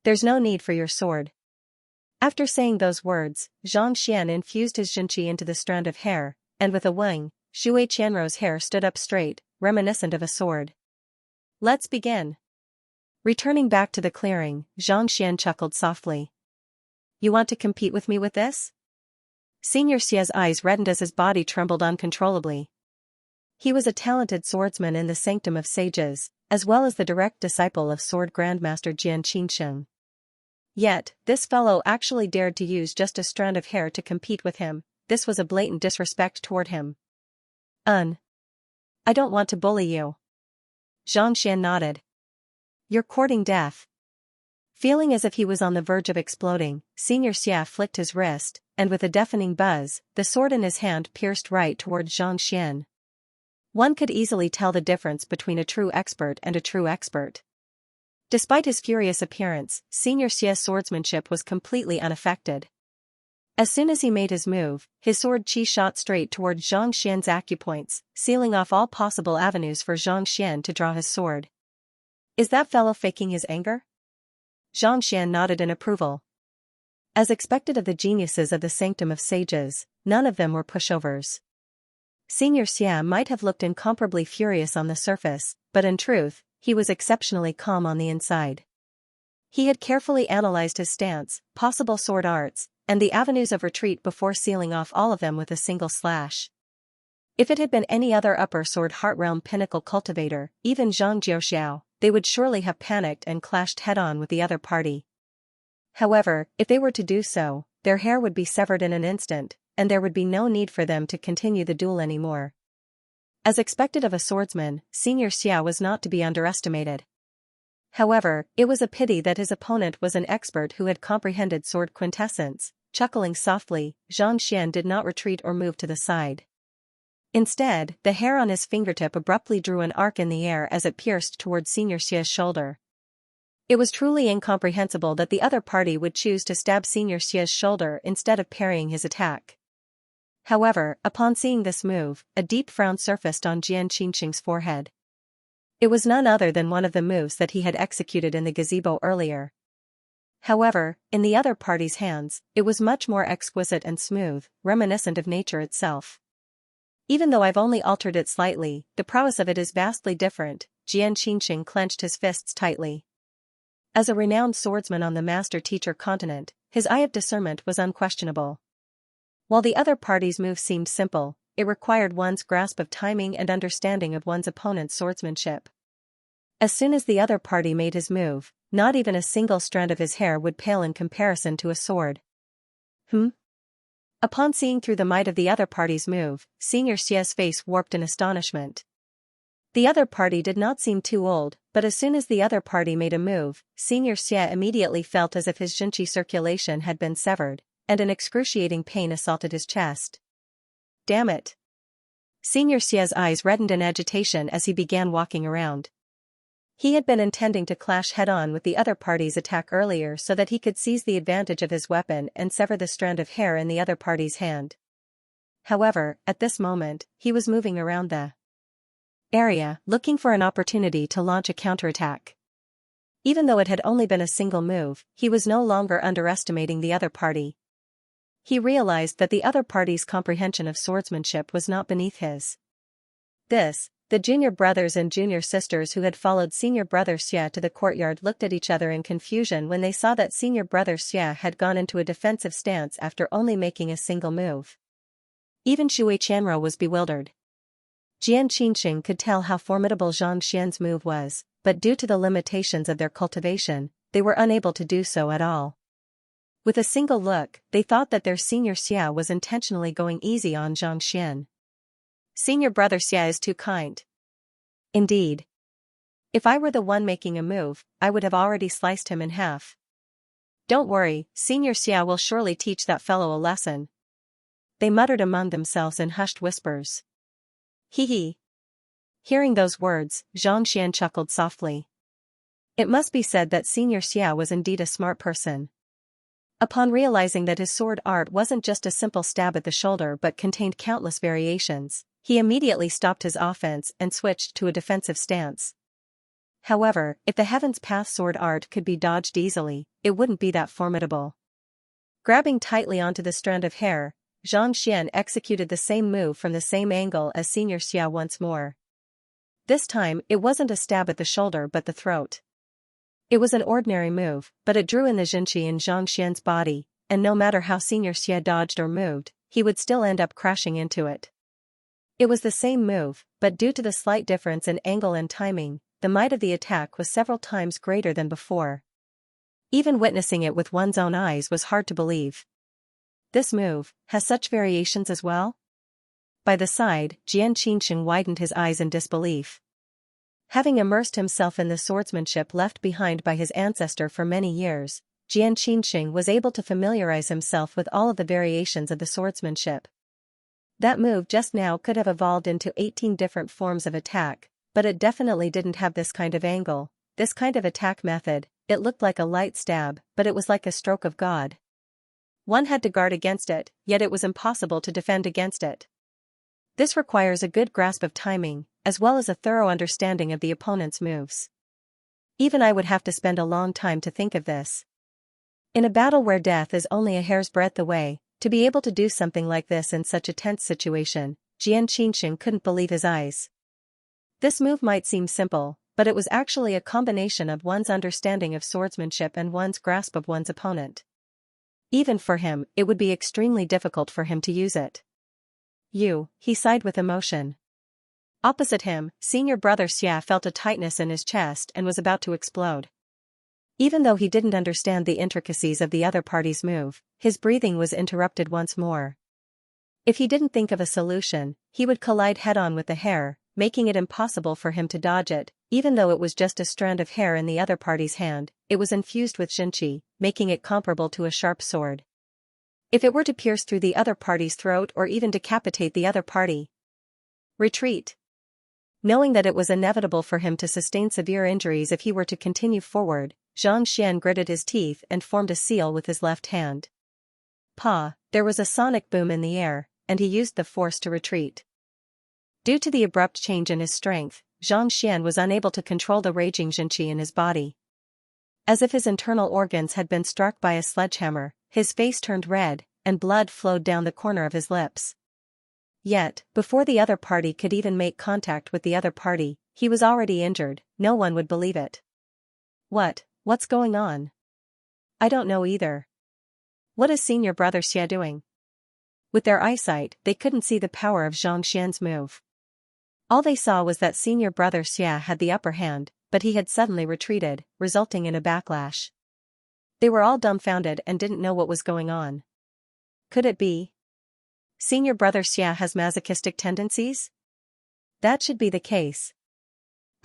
There's no need for your sword. After saying those words, Xianxia infused his Xianqi into the strand of hair, and with a wing, Shui Qianrou's hair stood up straight, reminiscent of a sword. Let's begin. Returning back to the clearing, Xianxia chuckled softly. You want to compete with me with this? Xianxia's eyes reddened as his body trembled uncontrollably. He was a talented swordsman in the Sanctum of Sages, as well as the direct disciple of Sword Grandmaster Jian Qinsheng. Yet, this fellow actually dared to use just a strand of hair to compete with him. This was a blatant disrespect toward him. I don't want to bully you. Xianxia nodded. You're courting death. Feeling as if he was on the verge of exploding, Xianxia flicked his wrist, and with a deafening buzz, the sword in his hand pierced right toward Xianxia. One could easily tell the difference between a true expert and a true expert. Despite his furious appearance, Xianxia's swordsmanship was completely unaffected. As soon as he made his move, his sword qi shot straight toward Xianxian's acupoints, sealing off all possible avenues for Xianxian to draw his sword. Is that fellow faking his anger? Xianxian nodded in approval. As expected of the geniuses of the Sanctum of Sages, none of them were pushovers. Xianxia might have looked incomparably furious on the surface, but in truth, he was exceptionally calm on the inside. He had carefully analyzed his stance, possible sword arts, and the avenues of retreat before sealing off all of them with a single slash. If it had been any other upper sword Heartrealm pinnacle cultivator, even Zhang Jiaoxiao, they would surely have panicked and clashed head-on with the other party. However, if they were to do so, their hair would be severed in an instant, and there would be no need for them to continue the duel anymore. As expected of a swordsman, Xianxia was not to be underestimated. However, it was a pity that his opponent was an expert who had comprehended sword quintessence. Chuckling softly, Xianxian did not retreat or move to the side. Instead, the hair on his fingertip abruptly drew an arc in the air as it pierced towards Xianxia's shoulder. It was truly incomprehensible that the other party would choose to stab Xianxia's shoulder instead of parrying his attack. However, upon seeing this move, a deep frown surfaced on Jian Qinsheng's forehead. It was none other than one of the moves that he had executed in the gazebo earlier. However, in the other party's hands, it was much more exquisite and smooth, reminiscent of nature itself. Even though I've only altered it slightly, the prowess of it is vastly different. Jian Qinsheng clenched his fists tightly. As a renowned swordsman on the master-teacher continent, his eye of discernment was unquestionable. While the other party's move seemed simple, it required one's grasp of timing and understanding of one's opponent's swordsmanship. As soon as the other party made his move, not even a single strand of his hair would pale in comparison to a sword. Upon seeing through the might of the other party's move, Xianxia's face warped in astonishment. The other party did not seem too old, but as soon as the other party made a move, Xianxia immediately felt as if his Xinqi circulation had been severed, and an excruciating pain assaulted his chest. Damn it! Xianxia's eyes reddened in agitation as he began walking around. He had been intending to clash head-on with the other party's attack earlier so that he could seize the advantage of his weapon and sever the strand of hair in the other party's hand. However, at this moment, he was moving around the area, looking for an opportunity to launch a counterattack. Even though it had only been a single move, he was no longer underestimating the other party. He realized that the other party's comprehension of swordsmanship was not beneath his. The junior brothers and junior sisters who had followed senior brother Xia to the courtyard looked at each other in confusion when they saw that senior brother Xia had gone into a defensive stance after only making a single move. Even Shui Qianrou was bewildered. Jian Qinsheng could tell how formidable Zhang Xian's move was, but due to the limitations of their cultivation, they were unable to do so at all. With a single look, they thought that their senior Xia was intentionally going easy on Zhang Xian. Senior brother Xia is too kind. Indeed. If I were the one making a move, I would have already sliced him in half. Don't worry, Senior Xia will surely teach that fellow a lesson. They muttered among themselves in hushed whispers. Hee hee. Hearing those words, Zhang Xian chuckled softly. It must be said that Senior Xia was indeed a smart person. Upon realizing that his sword art wasn't just a simple stab at the shoulder but contained countless variations, he immediately stopped his offense and switched to a defensive stance. However, if the Heaven's Path sword art could be dodged easily, it wouldn't be that formidable. Grabbing tightly onto the strand of hair, Xianxia executed the same move from the same angle as Xianxia once more. This time, it wasn't a stab at the shoulder but the throat. It was an ordinary move, but it drew in the Jinqi in Xianxian's body, and no matter how Xianxia dodged or moved, he would still end up crashing into it. It was the same move, but due to the slight difference in angle and timing, the might of the attack was several times greater than before. Even witnessing it with one's own eyes was hard to believe. This move has such variations as well? By the side, Jian Qinsheng widened his eyes in disbelief. Having immersed himself in the swordsmanship left behind by his ancestor for many years, Jian Qinsheng was able to familiarize himself with all of the variations of the swordsmanship. That move just now could have evolved into 18 different forms of attack, but it definitely didn't have this kind of angle, this kind of attack method. It looked like a light stab, but it was like a stroke of God. One had to guard against it, yet it was impossible to defend against it. This requires a good grasp of timing, as well as a thorough understanding of the opponent's moves. Even I would have to spend a long time to think of this. In a battle where death is only a hair's breadth away, to be able to do something like this in such a tense situation, Jian Qinsheng couldn't believe his eyes. This move might seem simple, but it was actually a combination of one's understanding of swordsmanship and one's grasp of one's opponent. Even for him, it would be extremely difficult for him to use it. He sighed with emotion. Opposite him, senior brother Xia felt a tightness in his chest and was about to explode. Even though he didn't understand the intricacies of the other party's move, his breathing was interrupted once more. If he didn't think of a solution, he would collide head-on with the hair, making it impossible for him to dodge it. Even though it was just a strand of hair in the other party's hand, it was infused with Jinqi, making it comparable to a sharp sword. If it were to pierce through the other party's throat or even decapitate the other party. Retreat. Knowing that it was inevitable for him to sustain severe injuries if he were to continue forward, Xianxia gritted his teeth and formed a seal with his left hand. There was a sonic boom in the air, and he used the force to retreat. Due to the abrupt change in his strength, Xianxia was unable to control the raging Jinqi in his body. As if his internal organs had been struck by a sledgehammer, his face turned red, and blood flowed down the corner of his lips. Yet, before the other party could even make contact with the other party, he was already injured. No one would believe it. What's going on? I don't know either. What is senior brother Xia doing? With their eyesight, they couldn't see the power of Xianxia's move. All they saw was that senior brother Xia had the upper hand, but he had suddenly retreated, resulting in a backlash. They were all dumbfounded and didn't know what was going on. Could it be? Senior brother Xia has masochistic tendencies? That should be the case.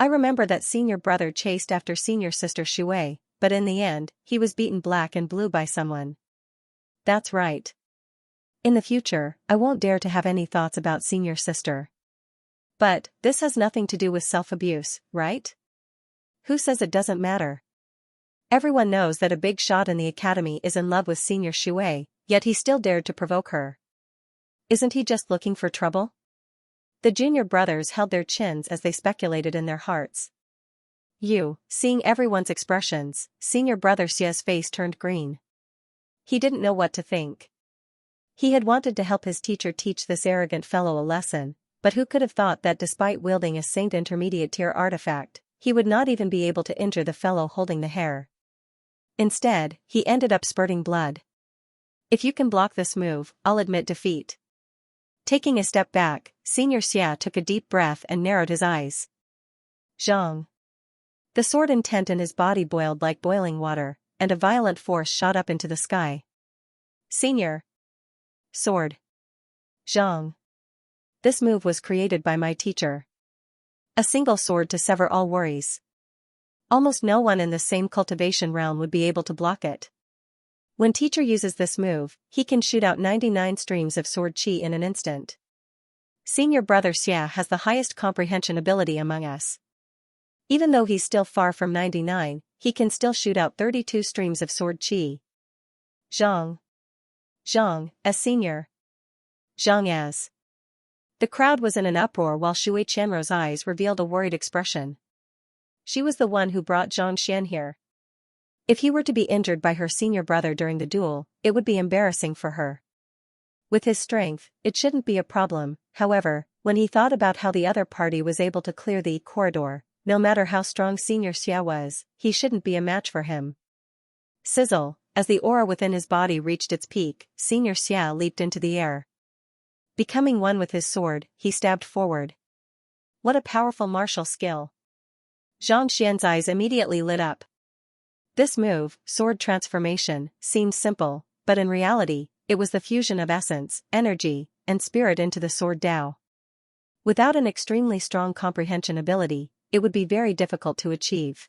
I remember that senior brother chased after senior sister Shui, but in the end, he was beaten black and blue by someone. That's right. In the future, I won't dare to have any thoughts about senior sister. But, this has nothing to do with self-abuse, right? Who says it doesn't matter? Everyone knows that a big shot in the academy is in love with senior Shui, yet he still dared to provoke her. Isn't he just looking for trouble? The junior brothers held their chins as they speculated in their hearts. Seeing everyone's expressions, senior brother Xia's face turned green. He didn't know what to think. He had wanted to help his teacher teach this arrogant fellow a lesson, but who could have thought that despite wielding a Saint Intermediate tier artifact, he would not even be able to injure the fellow holding the hair. Instead, he ended up spurting blood. If you can block this move, I'll admit defeat. Taking a step back, senior Xia took a deep breath and narrowed his eyes. Zhang. The sword intent in his body boiled like boiling water, and a violent force shot up into the sky. Senior. Sword. Zhang. This move was created by my teacher. A single sword to sever all worries. Almost no one in the same cultivation realm would be able to block it. When teacher uses this move, he can shoot out 99 streams of sword chi in an instant. Senior brother Xia has the highest comprehension ability among us. Even though he's still far from 99, he can still shoot out 32 streams of sword chi. Zhang. Zhang, as senior. Zhang as. The crowd was in an uproar while Shui Qianrou's eyes revealed a worried expression. She was the one who brought Zhang Xian here. If he were to be injured by her senior brother during the duel, it would be embarrassing for her. With his strength, it shouldn't be a problem. However, when he thought about how the other party was able to clear the corridor, no matter how strong Xianxia was, he shouldn't be a match for him. Sizzle, as the aura within his body reached its peak, Xianxia leaped into the air. Becoming one with his sword, he stabbed forward. What a powerful martial skill! Xianxia's eyes immediately lit up. This move, sword transformation, seemed simple, but in reality, it was the fusion of essence, energy, and spirit into the sword Dao. Without an extremely strong comprehension ability, it would be very difficult to achieve.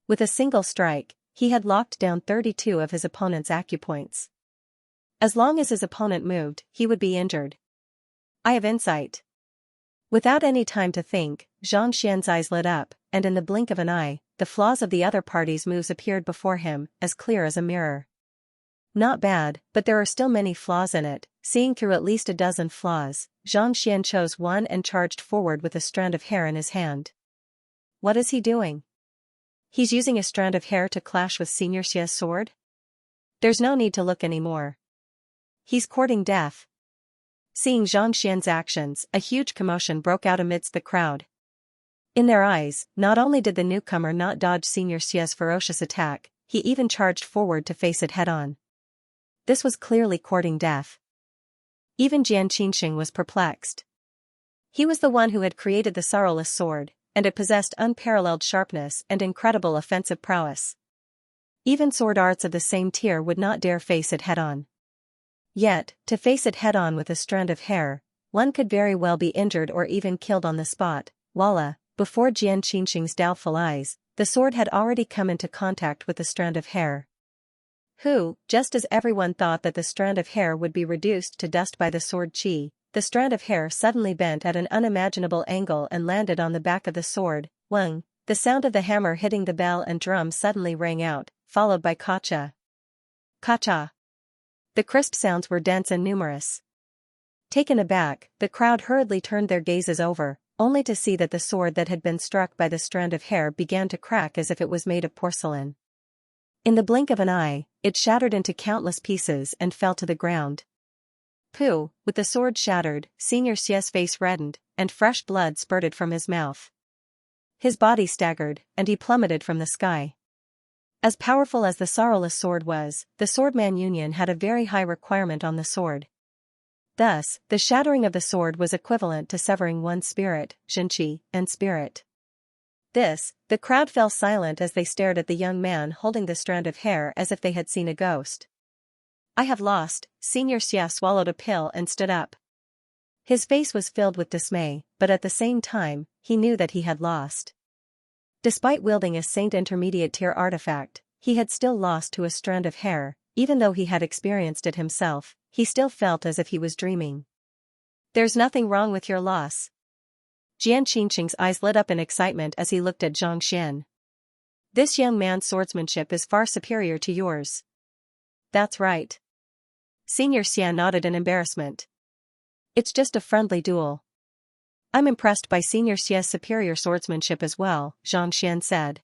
With a single strike, he had locked down 32 of his opponent's acupoints. As long as his opponent moved, he would be injured. I have insight. Without any time to think, Xianxia's eyes lit up, and in the blink of an eye, the flaws of the other party's moves appeared before him, as clear as a mirror. Not bad, but there are still many flaws in it. Seeing through at least a dozen flaws, Xianxia chose one and charged forward with a strand of hair in his hand. What is he doing? He's using a strand of hair to clash with Xianxia's sword? There's no need to look anymore. He's courting death. Seeing Xianxia's actions, a huge commotion broke out amidst the crowd. In their eyes, not only did the newcomer not dodge Xianxia's ferocious attack, he even charged forward to face it head-on. This was clearly courting death. Even Xianxia was perplexed. He was the one who had created the sorrowless sword, and it possessed unparalleled sharpness and incredible offensive prowess. Even sword arts of the same tier would not dare face it head-on. Yet, to face it head-on with a strand of hair, one could very well be injured or even killed on the spot. Voila, before Xianxia's doubtful eyes, the sword had already come into contact with the strand of hair. Just as everyone thought that the strand of hair would be reduced to dust by the sword chi, the strand of hair suddenly bent at an unimaginable angle and landed on the back of the sword. Wang, the sound of the hammer hitting the bell and drum suddenly rang out, followed by kacha. Kacha. The crisp sounds were dense and numerous. Taken aback, the crowd hurriedly turned their gazes over, only to see that the sword that had been struck by the strand of hair began to crack as if it was made of porcelain. In the blink of an eye, it shattered into countless pieces and fell to the ground. With the sword shattered, Xianxia's face reddened, and fresh blood spurted from his mouth. His body staggered, and he plummeted from the sky. As powerful as the sorrowless sword was, the Swordman Union had a very high requirement on the sword. Thus, the shattering of the sword was equivalent to severing one's spirit, Xianxia, and spirit. The crowd fell silent as they stared at the young man holding the strand of hair as if they had seen a ghost. I have lost. Xianxia swallowed a pill and stood up. His face was filled with dismay, but at the same time, he knew that he had lost. Despite wielding a Saint Intermediate tier artifact, he had still lost to a strand of hair. Even though he had experienced it himself, he still felt as if he was dreaming. There's nothing wrong with your loss. Xianxia's eyes lit up in excitement as he looked at Xianxia. This young man's swordsmanship is far superior to yours. That's right. Xianxia nodded in embarrassment. It's just a friendly duel. I'm impressed by Xianxia's superior swordsmanship as well, Xianxia said.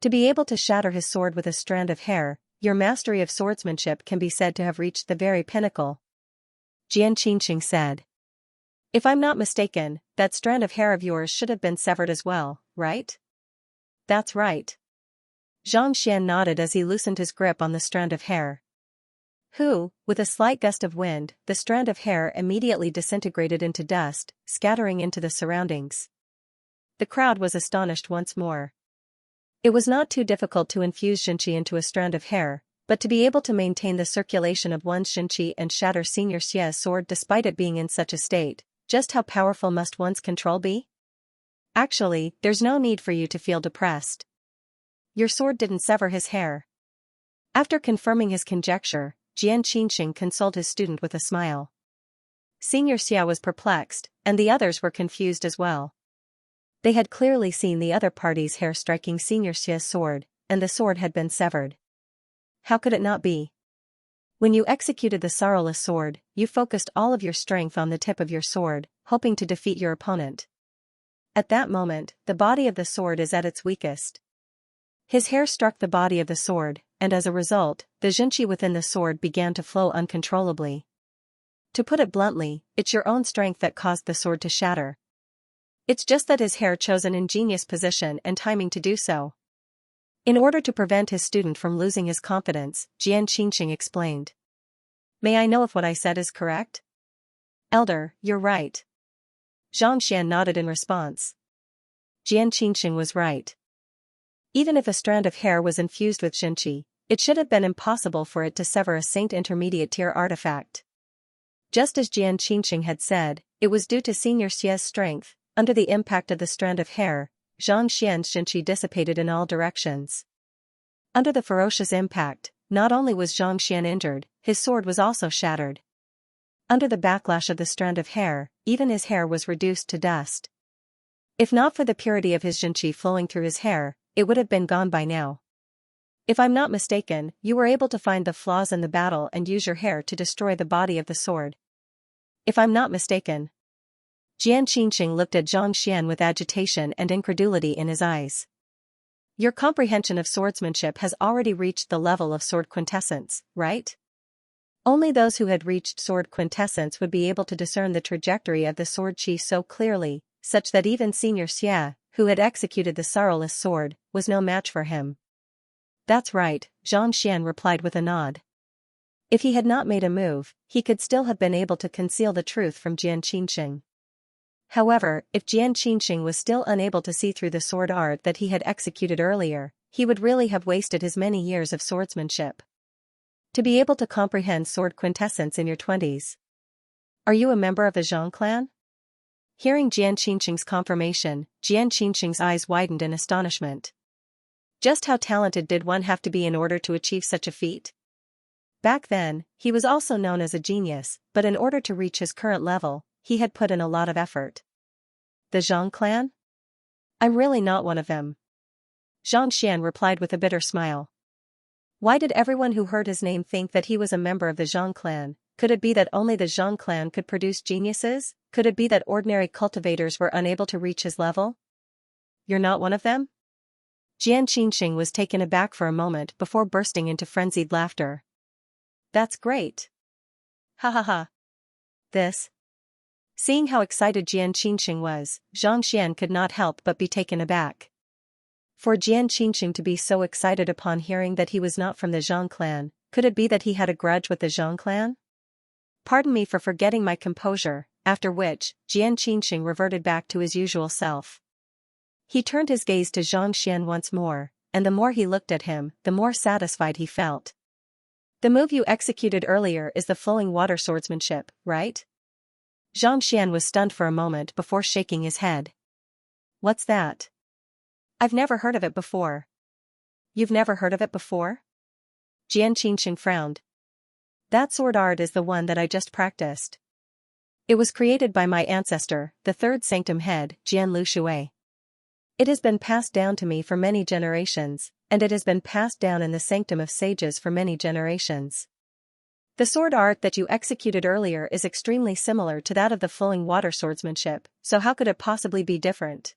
To be able to shatter his sword with a strand of hair, your mastery of swordsmanship can be said to have reached the very pinnacle. Xianxia said. If I'm not mistaken, that strand of hair of yours should have been severed as well, right? That's right. Xianxia nodded as he loosened his grip on the strand of hair. With a slight gust of wind, the strand of hair immediately disintegrated into dust, scattering into the surroundings. The crowd was astonished once more. It was not too difficult to infuse Xianxia into a strand of hair, but to be able to maintain the circulation of one's Xianxia and shatter Xianxia's sword despite it being in such a state, just how powerful must one's control be? Actually, there's no need for you to feel depressed. Your sword didn't sever his hair. After confirming his conjecture, Xianxia consoled his student with a smile. Xianxia was perplexed, and the others were confused as well. They had clearly seen the other party's hair striking Xianxia's sword, and the sword had been severed. How could it not be? When you executed the sorrowless sword, you focused all of your strength on the tip of your sword, hoping to defeat your opponent. At that moment, the body of the sword is at its weakest. His hair struck the body of the sword, and as a result, the Xianxia within the sword began to flow uncontrollably. To put it bluntly, it's your own strength that caused the sword to shatter. It's just that his hair chose an ingenious position and timing to do so. In order to prevent his student from losing his confidence, Xianxia explained. May I know if what I said is correct? Elder, you're right. Xianxia nodded in response. Xianxia was right. Even if a strand of hair was infused with Xianxia, it should have been impossible for it to sever a Saint Intermediate tier artifact. Just as Xianxia had said, it was due to Xianxia's strength. Under the impact of the strand of hair, Xianxia's Xianxia dissipated in all directions. Under the ferocious impact, not only was Xianxia injured, his sword was also shattered. Under the backlash of the strand of hair, even his hair was reduced to dust. If not for the purity of his Xianxia flowing through his hair, it would have been gone by now. If I'm not mistaken, you were able to find the flaws in the battle and use your hair to destroy the body of the sword. If I'm not mistaken. Xianxia looked at Xianxia with agitation and incredulity in his eyes. Your comprehension of swordsmanship has already reached the level of sword quintessence, right? Only those who had reached sword quintessence would be able to discern the trajectory of the sword chi so clearly, such that even Xianxia, who had executed the sorrowless sword, was no match for him. That's right, Xianxia replied with a nod. If he had not made a move, he could still have been able to conceal the truth from Xianxia. However, if Xianxia was still unable to see through the sword art that he had executed earlier, he would really have wasted his many years of swordsmanship. To be able to comprehend sword quintessence in your 20s. Are you a member of the Zhang clan? Hearing Xianxia's confirmation, Xianxia's eyes widened in astonishment. Just how talented did one have to be in order to achieve such a feat? Back then, he was also known as a genius, but in order to reach his current level, he had put in a lot of effort. The Zhang clan? I'm really not one of them. Xianxia replied with a bitter smile. Why did everyone who heard his name think that he was a member of the Zhang clan? Could it be that only the Zhang clan could produce geniuses? Could it be that ordinary cultivators were unable to reach his level? You're not one of them? Xianxia was taken aback for a moment before bursting into frenzied laughter. That's great. Ha ha ha. Seeing how excited Xianxia was, Xianxia could not help but be taken aback. For Xianxia to be so excited upon hearing that he was not from the Zhang clan, could it be that he had a grudge with the Zhang clan? Pardon me for forgetting my composure, after which, Xianxia reverted back to his usual self. He turned his gaze to Xianxia once more, and the more he looked at him, the more satisfied he felt. The move you executed earlier is the flowing water swordsmanship, right? Xianxia was stunned for a moment before shaking his head. What's that? I've never heard of it before. You've never heard of it before? Xianxia frowned. That sword art is the one that I just practiced. It was created by my ancestor, the third sanctum head, Jianlu Shui. It has been passed down to me for many generations, and it has been passed down in the sanctum of sages for many generations. The sword art that you executed earlier is extremely similar to that of the flowing water swordsmanship, so how could it possibly be different?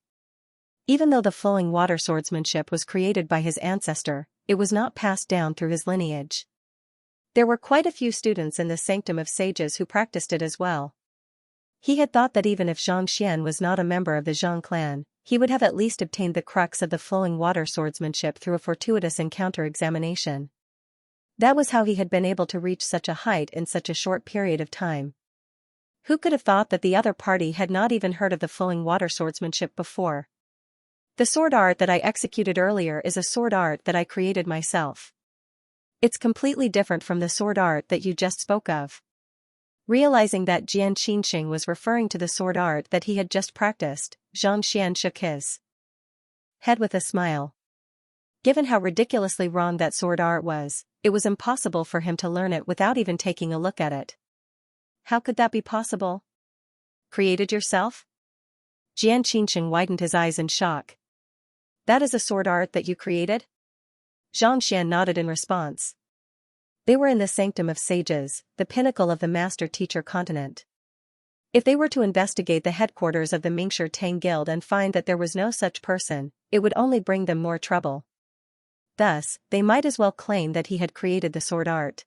Even though the flowing water swordsmanship was created by his ancestor, it was not passed down through his lineage. There were quite a few students in the sanctum of sages who practiced it as well. He had thought that even if Xianxia was not a member of the Zhang clan, he would have at least obtained the crux of the flowing water swordsmanship through a fortuitous encounter examination. That was how he had been able to reach such a height in such a short period of time. Who could have thought that the other party had not even heard of the flowing water swordsmanship before? The sword art that I executed earlier is a sword art that I created myself. It's completely different from the sword art that you just spoke of. Realizing that Xianxia was referring to the sword art that he had just practiced, Xianxia shook his head with a smile. Given how ridiculously wrong that sword art was, it was impossible for him to learn it without even taking a look at it. How could that be possible? Created yourself? Xianxia widened his eyes in shock. That is a sword art that you created? Xianxia nodded in response. They were in the sanctum of sages, the pinnacle of the master-teacher continent. If they were to investigate the headquarters of the Mingshi Tang Guild and find that there was no such person, it would only bring them more trouble. Thus, they might as well claim that he had created the sword art.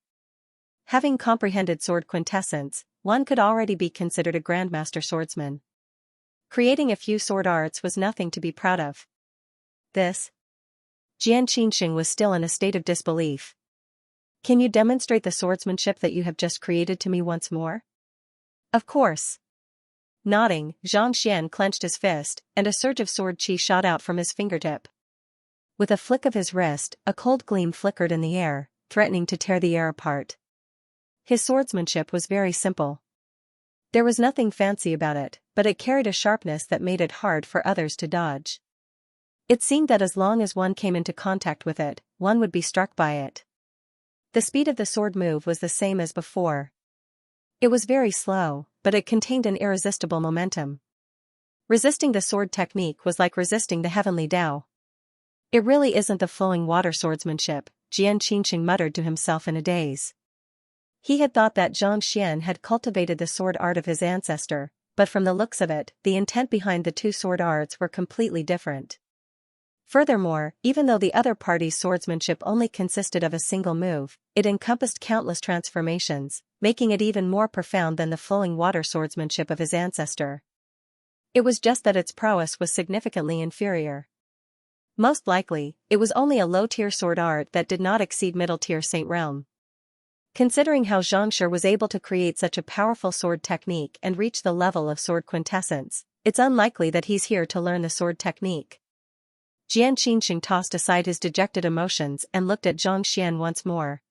Having comprehended sword quintessence, one could already be considered a grandmaster swordsman. Creating a few sword arts was nothing to be proud of. This? Xianxia was still in a state of disbelief. Can you demonstrate the swordsmanship that you have just created to me once more? Of course. Nodding, Xianxia clenched his fist, and a surge of sword chi shot out from his fingertip. With a flick of his wrist, a cold gleam flickered in the air, threatening to tear the air apart. His swordsmanship was very simple. There was nothing fancy about it, but it carried a sharpness that made it hard for others to dodge. It seemed that as long as one came into contact with it, one would be struck by it. The speed of the sword move was the same as before. It was very slow, but it contained an irresistible momentum. Resisting the sword technique was like resisting the heavenly Tao. It really isn't the flowing water swordsmanship, Xianxia muttered to himself in a daze. He had thought that Xianxia had cultivated the sword art of his ancestor, but from the looks of it, the intent behind the two sword arts were completely different. Furthermore, even though the other party's swordsmanship only consisted of a single move, it encompassed countless transformations, making it even more profound than the flowing water swordsmanship of his ancestor. It was just that its prowess was significantly inferior. Most likely, it was only a low-tier sword art that did not exceed middle-tier Saint Realm. Considering how Xianxia was able to create such a powerful sword technique and reach the level of sword quintessence, it's unlikely that he's here to learn the sword technique. Xianxia tossed aside his dejected emotions and looked at Xianxia once more.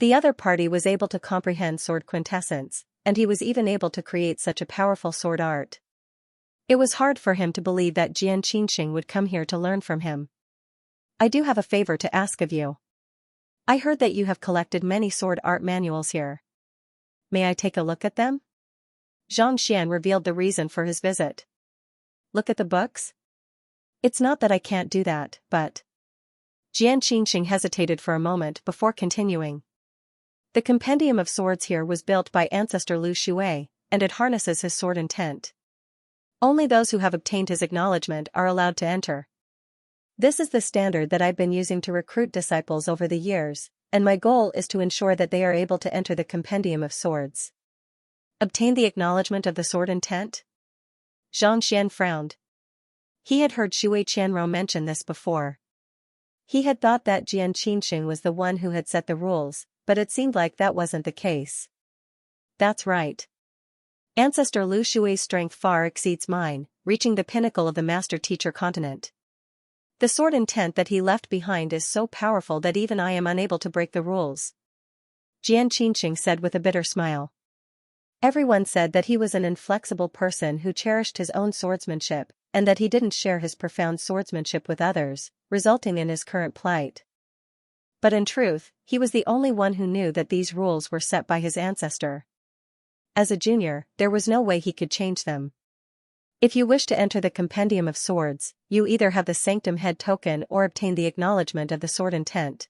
The other party was able to comprehend sword quintessence, and he was even able to create such a powerful sword art. It was hard for him to believe that Xianxia would come here to learn from him. I do have a favor to ask of you. I heard that you have collected many sword art manuals here. May I take a look at them? Xianxia revealed the reason for his visit. Look at the books? It's not that I can't do that, but... Xianxia hesitated for a moment before continuing. The compendium of swords here was built by ancestor Lu Shui, and it harnesses his sword intent. Only those who have obtained his acknowledgement are allowed to enter. This is the standard that I've been using to recruit disciples over the years, and my goal is to ensure that they are able to enter the compendium of swords. Obtain the acknowledgement of the sword intent? Xianxia frowned. He had heard Shui Qianrou mention this before. He had thought that Xianxia was the one who had set the rules, but it seemed like that wasn't the case. That's right. Ancestor Lu Shui's strength far exceeds mine, reaching the pinnacle of the master-teacher continent. The sword intent that he left behind is so powerful that even I am unable to break the rules. Xianxia said with a bitter smile. Everyone said that he was an inflexible person who cherished his own swordsmanship, and that he didn't share his profound swordsmanship with others, resulting in his current plight. But in truth, he was the only one who knew that these rules were set by his ancestor. As a junior, there was no way he could change them. If you wish to enter the compendium of swords, you either have the sanctum head token or obtain the acknowledgement of the sword intent.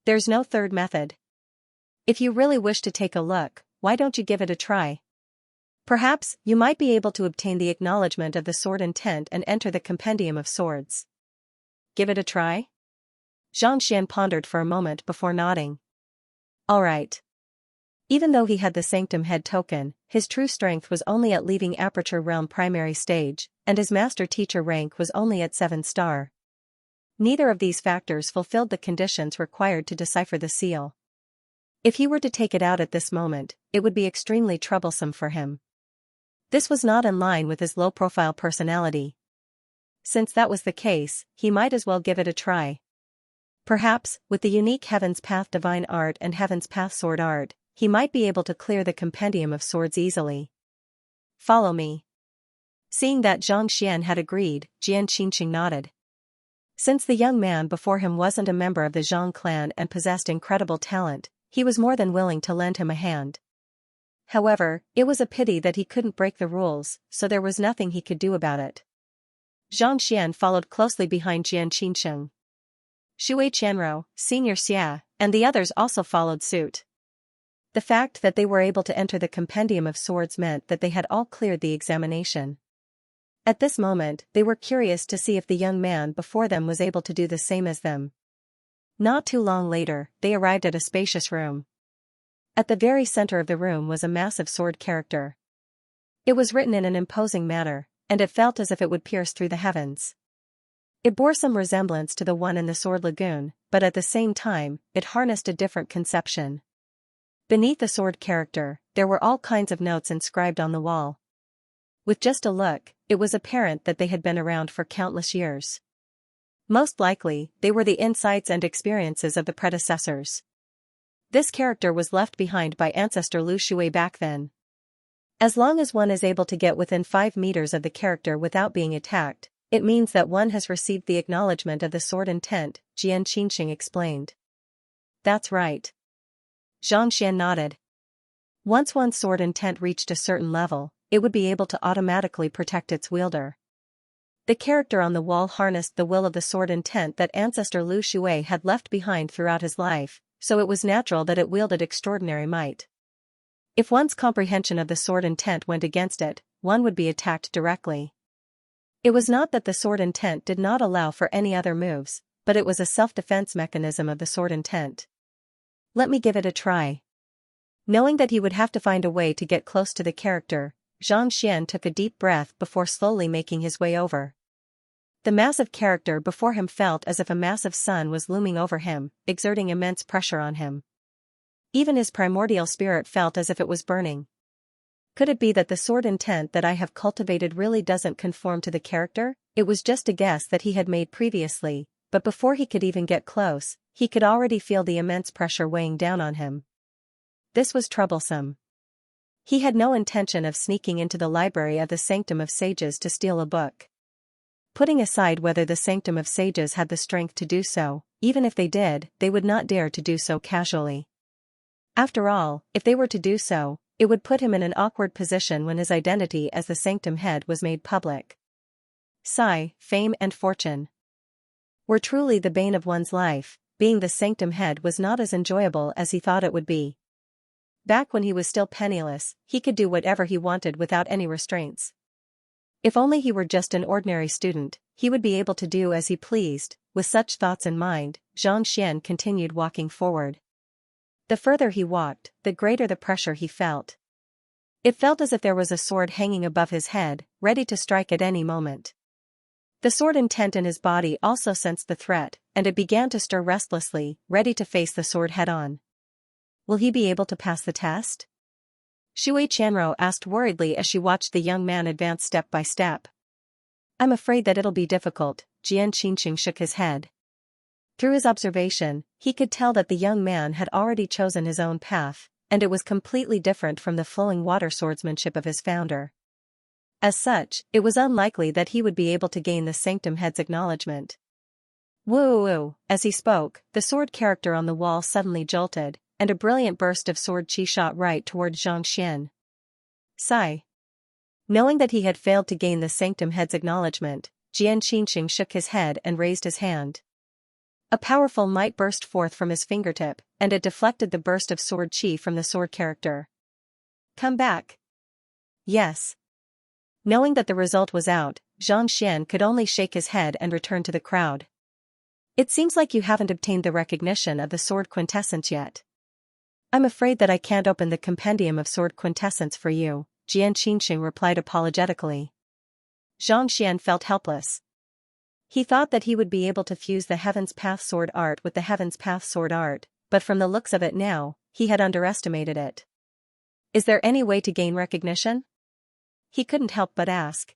There's no third method. If you really wish to take a look, why don't you give it a try? Perhaps, you might be able to obtain the acknowledgement of the sword intent and enter the compendium of swords. Give it a try? Xianxia pondered for a moment before nodding. All right. Even though he had the sanctum head token, his true strength was only at leaving aperture realm primary stage, and his master teacher rank was only at 7-star. Neither of these factors fulfilled the conditions required to decipher the seal. If he were to take it out at this moment, it would be extremely troublesome for him. This was not in line with his low-profile personality. Since that was the case, he might as well give it a try. Perhaps, with the unique Heaven's Path Divine Art and Heaven's Path Sword Art, he might be able to clear the compendium of swords easily. Follow me. Seeing that Xianxia had agreed, Xianxia nodded. Since the young man before him wasn't a member of the Zhang clan and possessed incredible talent, he was more than willing to lend him a hand. However, it was a pity that he couldn't break the rules, so there was nothing he could do about it. Xianxia followed closely behind Xianxia. Shui Qianrou, Senior Xia, and the others also followed suit. The fact that they were able to enter the compendium of swords meant that they had all cleared the examination. At this moment, they were curious to see if the young man before them was able to do the same as them. Not too long later, they arrived at a spacious room. At the very center of the room was a massive sword character. It was written in an imposing manner, and it felt as if it would pierce through the heavens. It bore some resemblance to the one in the Sword Lagoon, but at the same time, it harnessed a different conception. Beneath the sword character, there were all kinds of notes inscribed on the wall. With just a look, it was apparent that they had been around for countless years. Most likely, they were the insights and experiences of the predecessors. This character was left behind by ancestor Lu Shui back then. As long as one is able to get within 5 meters of the character without being attacked, it means that one has received the acknowledgement of the sword intent, Xianxia explained. That's right. Xianxia nodded. Once one's sword intent reached a certain level, it would be able to automatically protect its wielder. The character on the wall harnessed the will of the sword intent that ancestor Lu Shui had left behind throughout his life, so it was natural that it wielded extraordinary might. If one's comprehension of the sword intent went against it, one would be attacked directly. It was not that the sword intent did not allow for any other moves, but it was a self-defense mechanism of the sword intent. Let me give it a try. Knowing that he would have to find a way to get close to the character, Xianxia took a deep breath before slowly making his way over. The massive character before him felt as if a massive sun was looming over him, exerting immense pressure on him. Even his primordial spirit felt as if it was burning. Could it be that the sword intent that I have cultivated really doesn't conform to the character? It was just a guess that he had made previously, but before he could even get close, he could already feel the immense pressure weighing down on him. This was troublesome. He had no intention of sneaking into the library of the Sanctum of Sages to steal a book. Putting aside whether the Sanctum of Sages had the strength to do so, even if they did, they would not dare to do so casually. After all, if they were to do so, it would put him in an awkward position when his identity as the Sanctum head was made public. Fame and fortune were truly the bane of one's life. Being the Sanctum head was not as enjoyable as he thought it would be. Back when he was still penniless, he could do whatever he wanted without any restraints. If only he were just an ordinary student, he would be able to do as he pleased. With such thoughts in mind, Xianxia continued walking forward. The further he walked, the greater the pressure he felt. It felt as if there was a sword hanging above his head, ready to strike at any moment. The sword intent in his body also sensed the threat, and it began to stir restlessly, ready to face the sword head-on. Will he be able to pass the test? Shui Qianrou asked worriedly as she watched the young man advance step by step. I'm afraid that it'll be difficult, Jian Qingqing shook his head. Through his observation, he could tell that the young man had already chosen his own path, and it was completely different from the flowing water swordsmanship of his founder. As such, it was unlikely that he would be able to gain the Sanctum head's acknowledgement. Woo-woo! As he spoke, the sword character on the wall suddenly jolted, and a brilliant burst of sword chi shot right toward Xianxia. Knowing that he had failed to gain the Sanctum head's acknowledgement, Jian Qingqing shook his head and raised his hand. A powerful might burst forth from his fingertip, and it deflected the burst of sword chi from the sword character. Come back. Yes. Knowing that the result was out, Xianxia could only shake his head and return to the crowd. It seems like you haven't obtained the recognition of the sword quintessence yet. I'm afraid that I can't open the compendium of sword quintessence for you, Jian Qingqing replied apologetically. Xianxia felt helpless. He thought that he would be able to fuse the Heaven's Path sword art with the Heaven's Path sword art, but from the looks of it now, he had underestimated it. Is there any way to gain recognition? He couldn't help but ask.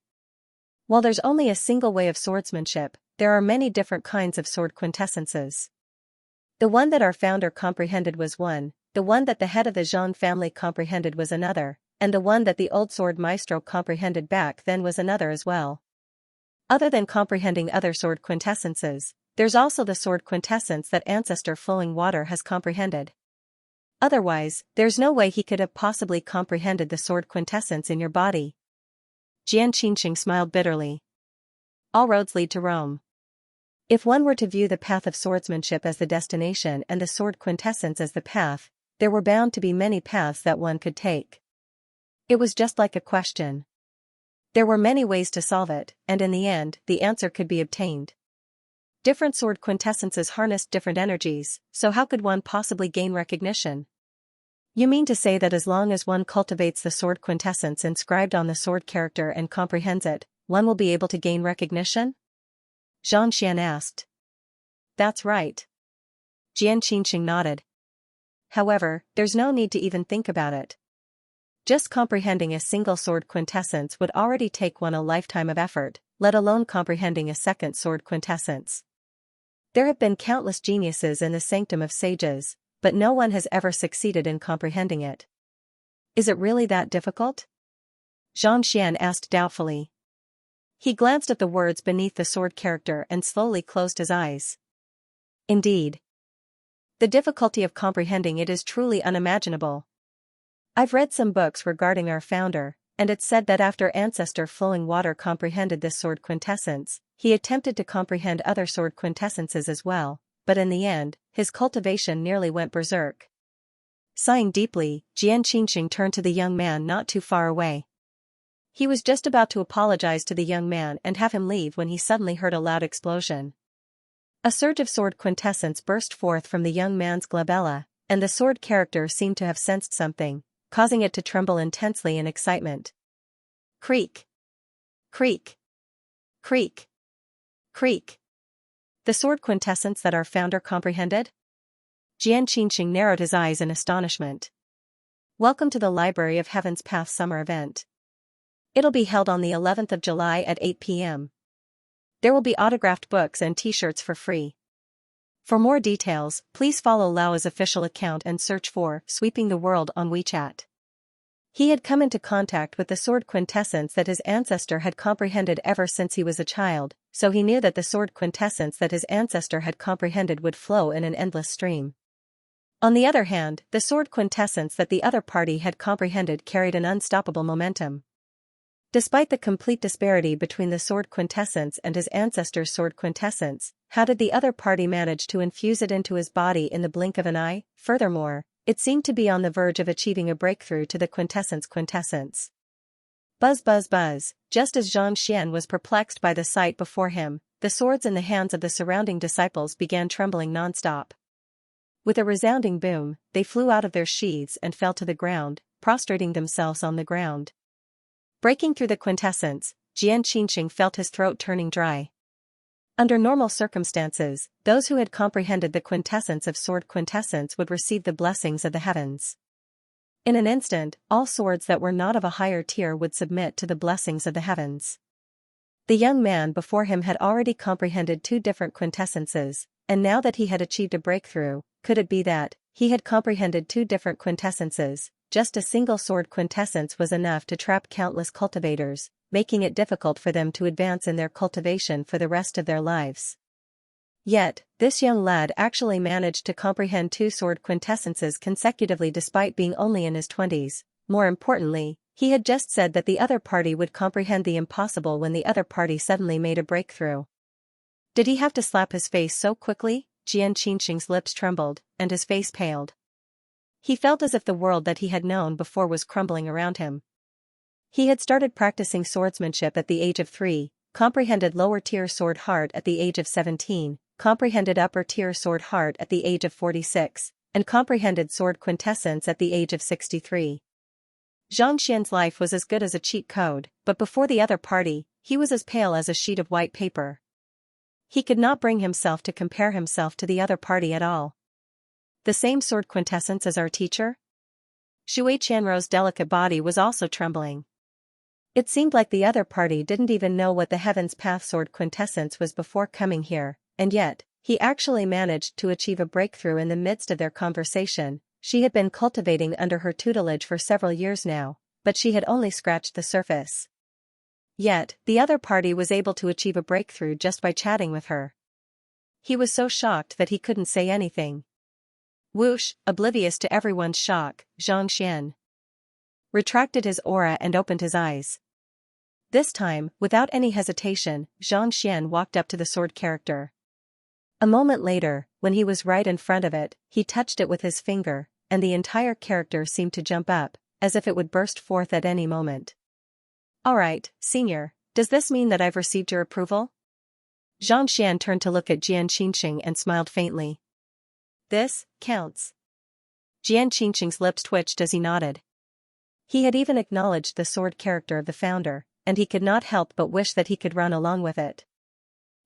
While there's only a single way of swordsmanship, there are many different kinds of sword quintessences. The one that our founder comprehended was one, the one that the head of the Zhang family comprehended was another, and the one that the old sword maestro comprehended back then was another as well. Other than comprehending other sword quintessences, there's also the sword quintessence that Ancestor Flowing Water has comprehended. Otherwise, there's no way he could have possibly comprehended the sword quintessence in your body. Jian Qingqing smiled bitterly. All roads lead to Rome. If one were to view the path of swordsmanship as the destination and the sword quintessence as the path, there were bound to be many paths that one could take. It was just like a question. There were many ways to solve it, and in the end, the answer could be obtained. Different sword quintessences harnessed different energies, so how could one possibly gain recognition? You mean to say that as long as one cultivates the sword quintessence inscribed on the sword character and comprehends it, one will be able to gain recognition? Xianxia asked. That's right. Xianxia nodded. However, there's no need to even think about it. Just comprehending a single sword quintessence would already take one a lifetime of effort, let alone comprehending a second sword quintessence. There have been countless geniuses in the sanctum of sages, but no one has ever succeeded in comprehending it. Is it really that difficult? Xianxia asked doubtfully. He glanced at the words beneath the sword character and slowly closed his eyes. Indeed. The difficulty of comprehending it is truly unimaginable. I've read some books regarding our founder, and it's said that after ancestor Flowing Water comprehended this sword quintessence, he attempted to comprehend other sword quintessences as well, but in the end, his cultivation nearly went berserk. Sighing deeply, Xianxia turned to the young man not too far away. He was just about to apologize to the young man and have him leave when he suddenly heard a loud explosion. A surge of sword quintessence burst forth from the young man's glabella, and the sword character seemed to have sensed something, causing it to tremble intensely in excitement. Creak! Creak! Creak! Creak! The sword quintessence that our founder comprehended? Xianxia narrowed his eyes in astonishment. Welcome to the Library of Heaven's Path Summer Event. It'll be held on the 11th of July at 8 p.m. There will be autographed books and t-shirts for free. For more details, please follow Lao's official account and search for Sweeping the World on WeChat. He had come into contact with the sword quintessence that his ancestor had comprehended ever since he was a child, so he knew that the sword quintessence that his ancestor had comprehended would flow in an endless stream. On the other hand, the sword quintessence that the other party had comprehended carried an unstoppable momentum. Despite the complete disparity between the sword quintessence and his ancestor's sword quintessence, how did the other party manage to infuse it into his body in the blink of an eye? Furthermore, it seemed to be on the verge of achieving a breakthrough to the quintessence. Buzz buzz buzz, just as Xianxia was perplexed by the sight before him, the swords in the hands of the surrounding disciples began trembling non-stop. With a resounding boom, they flew out of their sheaths and fell to the ground, prostrating themselves on the ground. Breaking through the quintessence, Xianxia felt his throat turning dry. Under normal circumstances, those who had comprehended the quintessence of sword quintessence would receive the blessings of the heavens. In an instant, all swords that were not of a higher tier would submit to the blessings of the heavens. The young man before him had already comprehended two different quintessences, and now that he had achieved a breakthrough, could it be that he had comprehended two different quintessences? Just a single sword quintessence was enough to trap countless cultivators, making it difficult for them to advance in their cultivation for the rest of their lives. Yet, this young lad actually managed to comprehend two sword quintessences consecutively despite being only in his 20s. More importantly, he had just said that the other party would comprehend the impossible when the other party suddenly made a breakthrough. Did he have to slap his face so quickly? Xianxin's lips trembled, and his face paled. He felt as if the world that he had known before was crumbling around him. He had started practicing swordsmanship at the age of 3, comprehended lower-tier sword heart at the age of 17, comprehended upper-tier sword heart at the age of 46, and comprehended sword quintessence at the age of 63. Xianxian's life was as good as a cheat code, but before the other party, he was as pale as a sheet of white paper. He could not bring himself to compare himself to the other party at all. The same sword quintessence as our teacher? Shui Qianrou's delicate body was also trembling. It seemed like the other party didn't even know what the Heaven's Path sword quintessence was before coming here, and yet, he actually managed to achieve a breakthrough in the midst of their conversation. She had been cultivating under her tutelage for several years now, but she had only scratched the surface. Yet, the other party was able to achieve a breakthrough just by chatting with her. He was so shocked that he couldn't say anything. Whoosh, oblivious to everyone's shock, Xianxia retracted his aura and opened his eyes. This time, without any hesitation, Xianxia walked up to the sword character. A moment later, when he was right in front of it, he touched it with his finger, and the entire character seemed to jump up, as if it would burst forth at any moment. All right, Senior, does this mean that I've received your approval? Xianxia turned to look at Xianxia and smiled faintly. This counts. Xianxia's lips twitched as he nodded. He had even acknowledged the sword character of the founder, and he could not help but wish that he could run along with it.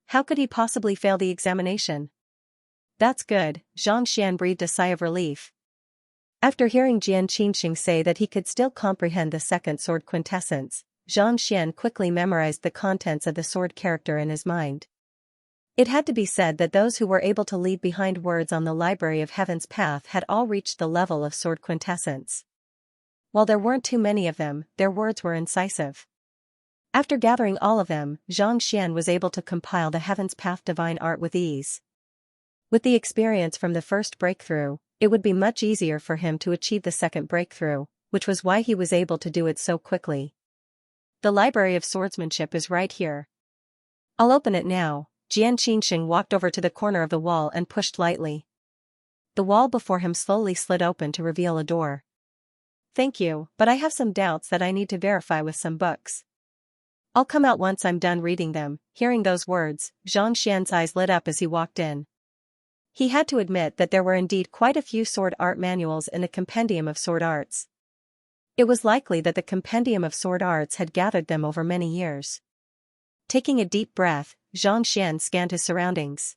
How could he possibly fail the examination? That's good, Xianxia breathed a sigh of relief. After hearing Xianxia say that he could still comprehend the second sword quintessence, Xianxia quickly memorized the contents of the sword character in his mind. It had to be said that those who were able to leave behind words on the Library of Heaven's path had all reached the level of sword quintessence. While there weren't too many of them, their words were incisive. After gathering all of them, Xianxia was able to compile the Heaven's Path divine art with ease. With the experience from the first breakthrough, it would be much easier for him to achieve the second breakthrough, which was why he was able to do it so quickly. The Library of Swordsmanship is right here. I'll open it now. Xianxia walked over to the corner of the wall and pushed lightly. The wall before him slowly slid open to reveal a door. Thank you, but I have some doubts that I need to verify with some books. I'll come out once I'm done reading them. Hearing those words, Xianxia's eyes lit up as he walked in. He had to admit that there were indeed quite a few sword art manuals in the Compendium of Sword Arts. It was likely that the Compendium of Sword Arts had gathered them over many years. Taking a deep breath, Xianxia scanned his surroundings.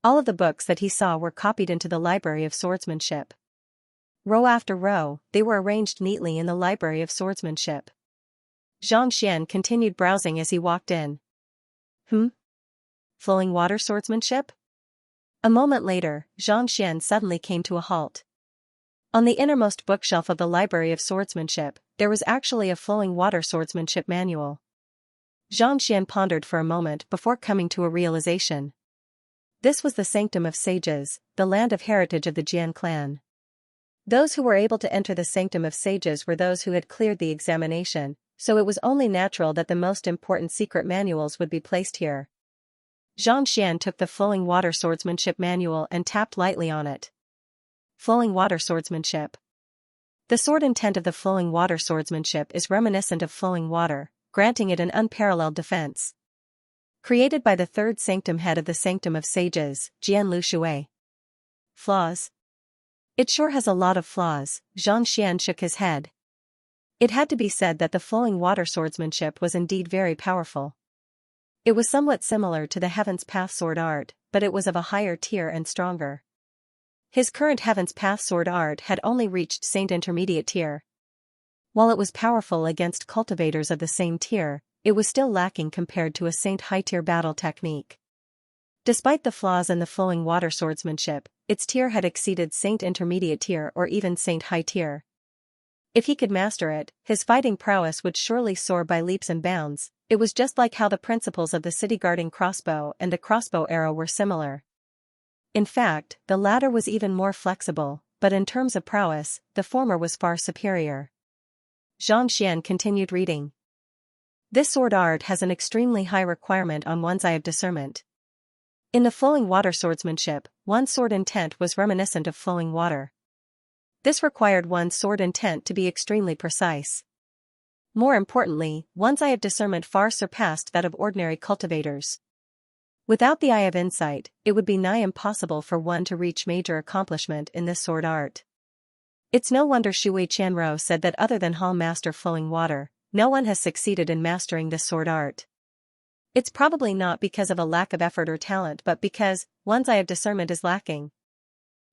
All of the books that he saw were copied into the Library of Swordsmanship. Row after row, they were arranged neatly in the Library of Swordsmanship. Xianxia continued browsing as he walked in. Flowing water swordsmanship? A moment later, Xianxia suddenly came to a halt. On the innermost bookshelf of the Library of Swordsmanship, there was actually a flowing water swordsmanship manual. Xianxia pondered for a moment before coming to a realization. This was the Sanctum of Sages, the land of heritage of the Jian clan. Those who were able to enter the Sanctum of Sages were those who had cleared the examination, so it was only natural that the most important secret manuals would be placed here. Xianxia took the Flowing Water Swordsmanship manual and tapped lightly on it. Flowing Water Swordsmanship. The sword intent of the Flowing Water Swordsmanship is reminiscent of flowing water, granting it an unparalleled defense. Created by the third sanctum head of the Sanctum of Sages, Jian Lu Shui. Flaws? It sure has a lot of flaws, Xianxia shook his head. It had to be said that the flowing water swordsmanship was indeed very powerful. It was somewhat similar to the Heaven's Path sword art, but it was of a higher tier and stronger. His current Heaven's Path sword art had only reached Saint Intermediate tier. While it was powerful against cultivators of the same tier, it was still lacking compared to a Saint High tier battle technique. Despite the flaws in the flowing water swordsmanship, its tier had exceeded Saint Intermediate tier or even Saint High tier. If he could master it, his fighting prowess would surely soar by leaps and bounds. It was just like how the principles of the city-guarding crossbow and the crossbow arrow were similar. In fact, the latter was even more flexible, but in terms of prowess, the former was far superior. Xianxia continued reading. This sword art has an extremely high requirement on one's eye of discernment. In the flowing water swordsmanship, one's sword intent was reminiscent of flowing water. This required one's sword intent to be extremely precise. More importantly, one's eye of discernment far surpassed that of ordinary cultivators. Without the eye of insight, it would be nigh impossible for one to reach major accomplishment in this sword art. It's no wonder Shui Qianrou said that other than Hall Master Flowing Water, no one has succeeded in mastering this sword art. It's probably not because of a lack of effort or talent but because one's eye of discernment is lacking.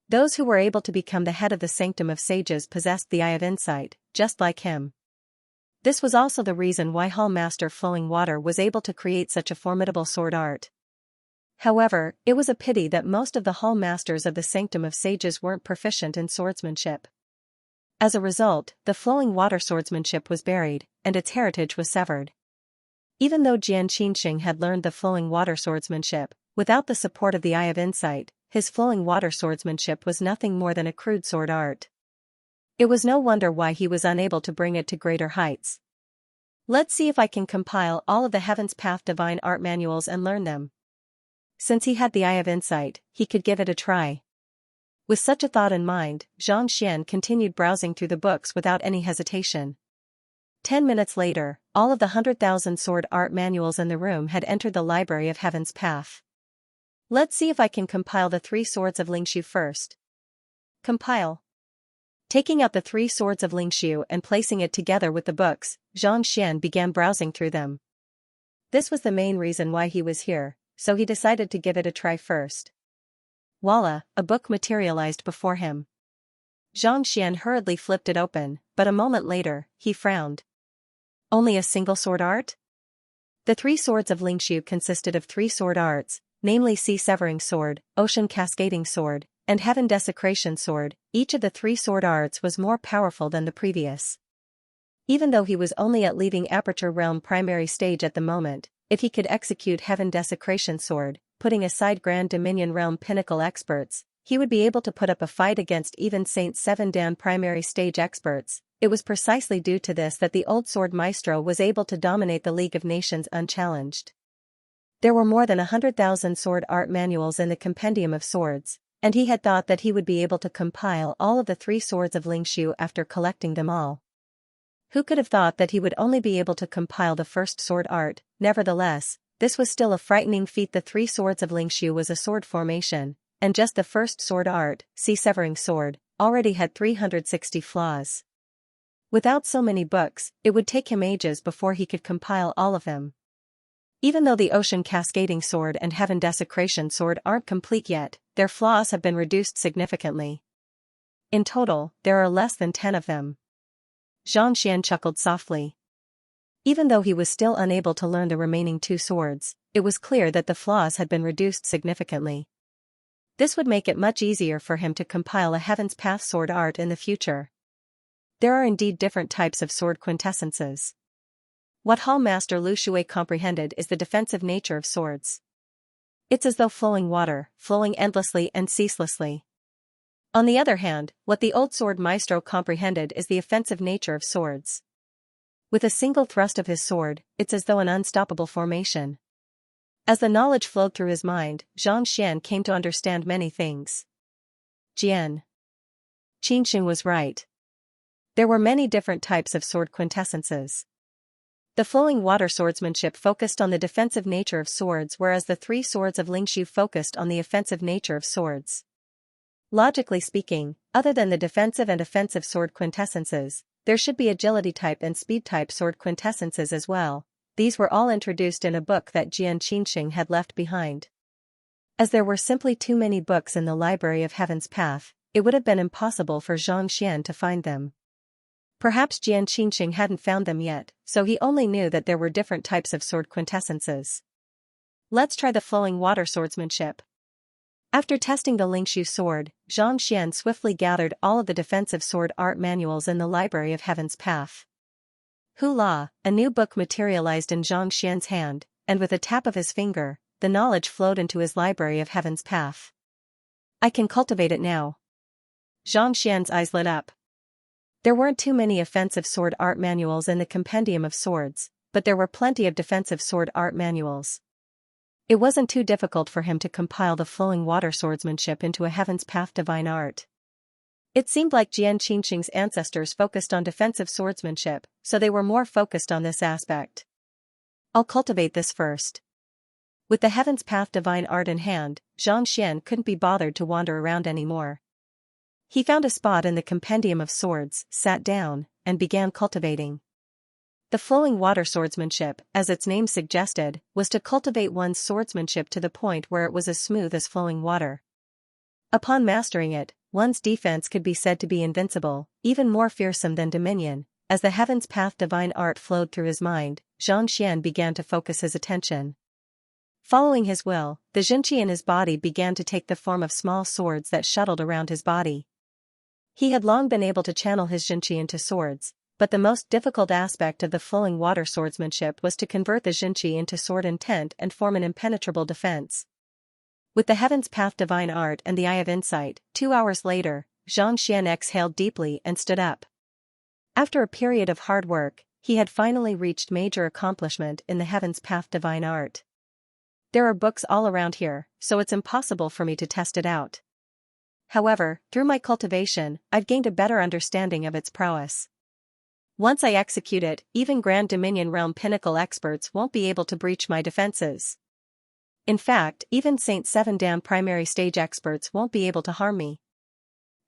Those who were able to become the head of the Sanctum of Sages possessed the eye of insight, just like him. This was also the reason why Hall Master Flowing Water was able to create such a formidable sword art. However, it was a pity that most of the Hall Masters of the Sanctum of Sages weren't proficient in swordsmanship. As a result, the flowing water swordsmanship was buried, and its heritage was severed. Even though Xianxia had learned the flowing water swordsmanship, without the support of the eye of insight, his flowing water swordsmanship was nothing more than a crude sword art. It was no wonder why he was unable to bring it to greater heights. Let's see if I can compile all of the Heaven's Path divine art manuals and learn them. Since he had the eye of insight, he could give it a try. With such a thought in mind, Xianxia continued browsing through the books without any hesitation. 10 minutes later, all of the 100,000 sword art manuals in the room had entered the library of Heaven's Path. Let's see if I can compile the 3 swords of Xianxia first. Compile. Taking out the 3 swords of Xianxia and placing it together with the books, Xianxia began browsing through them. This was the main reason why he was here, so he decided to give it a try first. Voila, a book materialized before him. Xianxia hurriedly flipped it open, but a moment later, he frowned. Only a single sword art? The 3 swords of Xianxia consisted of 3 sword arts, namely Sea Severing Sword, Ocean Cascading Sword, and Heaven Desecration Sword. Each of the 3 sword arts was more powerful than the previous. Even though he was only at leaving Aperture Realm primary stage at the moment, if he could execute Heaven Desecration Sword, putting aside Grand Dominion Realm Pinnacle experts, he would be able to put up a fight against even Saint 7 Dan primary stage experts. It was precisely due to this that the old sword maestro was able to dominate the League of Nations unchallenged. There were more than 100,000 sword art manuals in the Compendium of Swords, and he had thought that he would be able to compile all of the 3 swords of Xianxia after collecting them all. Who could have thought that he would only be able to compile the first sword art? Nevertheless, this was still a frightening feat. The 3 swords of Xianxia was a sword formation, and just the first sword art, Sea Severing Sword, already had 360 flaws. Without so many books, it would take him ages before he could compile all of them. Even though the Ocean Cascading Sword and Heaven Desecration Sword aren't complete yet, their flaws have been reduced significantly. In total, there are less than 10 of them. Xianxia chuckled softly. Even though he was still unable to learn the remaining 2 swords, it was clear that the flaws had been reduced significantly. This would make it much easier for him to compile a Heaven's Path sword art in the future. There are indeed different types of sword quintessences. What Hall Master Lu Shui comprehended is the defensive nature of swords. It's as though flowing water, flowing endlessly and ceaselessly. On the other hand, what the old sword maestro comprehended is the offensive nature of swords. With a single thrust of his sword, it's as though an unstoppable formation. As the knowledge flowed through his mind, Xianxia came to understand many things. Jian Qianxing was right. There were many different types of sword quintessences. The flowing water swordsmanship focused on the defensive nature of swords, whereas the 3 swords of Xianxia focused on the offensive nature of swords. Logically speaking, other than the defensive and offensive sword quintessences, there should be agility type and speed type sword quintessences as well. These were all introduced in a book that Jian Qianxing had left behind. As there were simply too many books in the Library of Heaven's Path, it would have been impossible for Xianxia to find them. Perhaps Jian Qianxing hadn't found them yet, so he only knew that there were different types of sword quintessences. Let's try the flowing water swordsmanship. After testing the Xianxia sword, Xianxia swiftly gathered all of the defensive sword art manuals in the Library of Heaven's Path. Hula, a new book materialized in Xianxia's hand, and with a tap of his finger, the knowledge flowed into his Library of Heaven's Path. I can cultivate it now. Xianxia's eyes lit up. There weren't too many offensive sword art manuals in the Compendium of Swords, but there were plenty of defensive sword art manuals. It wasn't too difficult for him to compile the flowing water swordsmanship into a Heaven's Path divine art. It seemed like Jian Qianxing's ancestors focused on defensive swordsmanship, so they were more focused on this aspect. I'll cultivate this first. With the Heaven's Path divine art in hand, Xianxia couldn't be bothered to wander around anymore. He found a spot in the Compendium of Swords, sat down, and began cultivating. The flowing water swordsmanship, as its name suggested, was to cultivate one's swordsmanship to the point where it was as smooth as flowing water. Upon mastering it, one's defense could be said to be invincible, even more fearsome than Dominion. As the Heaven's Path divine art flowed through his mind, Xianxia began to focus his attention. Following his will, the Xianxia in his body began to take the form of small swords that shuttled around his body. He had long been able to channel his Xianxia into swords, but the most difficult aspect of the flowing water swordsmanship was to convert the Xianxia into sword intent and form an impenetrable defense. With the Heaven's Path divine art and the Eye of Insight, 2 hours later, Xianxia exhaled deeply and stood up. After a period of hard work, he had finally reached major accomplishment in the Heaven's Path divine art. There are books all around here, so it's impossible for me to test it out. However, through my cultivation, I've gained a better understanding of its prowess. Once I execute it, even Grand Dominion Realm Pinnacle experts won't be able to breach my defenses. In fact, even Saint 7 Dam primary stage experts won't be able to harm me.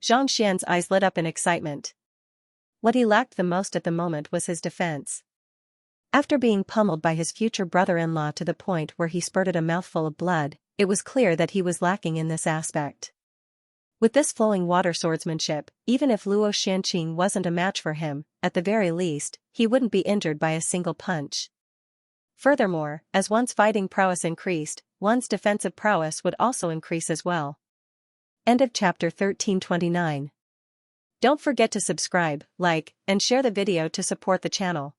Xianxia's eyes lit up in excitement. What he lacked the most at the moment was his defense. After being pummeled by his future brother-in-law to the point where he spurted a mouthful of blood, it was clear that he was lacking in this aspect. With this flowing water swordsmanship, even if Luo Xianqing wasn't a match for him, at the very least, he wouldn't be injured by a single punch. Furthermore, as one's fighting prowess increased, one's defensive prowess would also increase as well. End of chapter 1329. Don't forget to subscribe, like, and share the video to support the channel.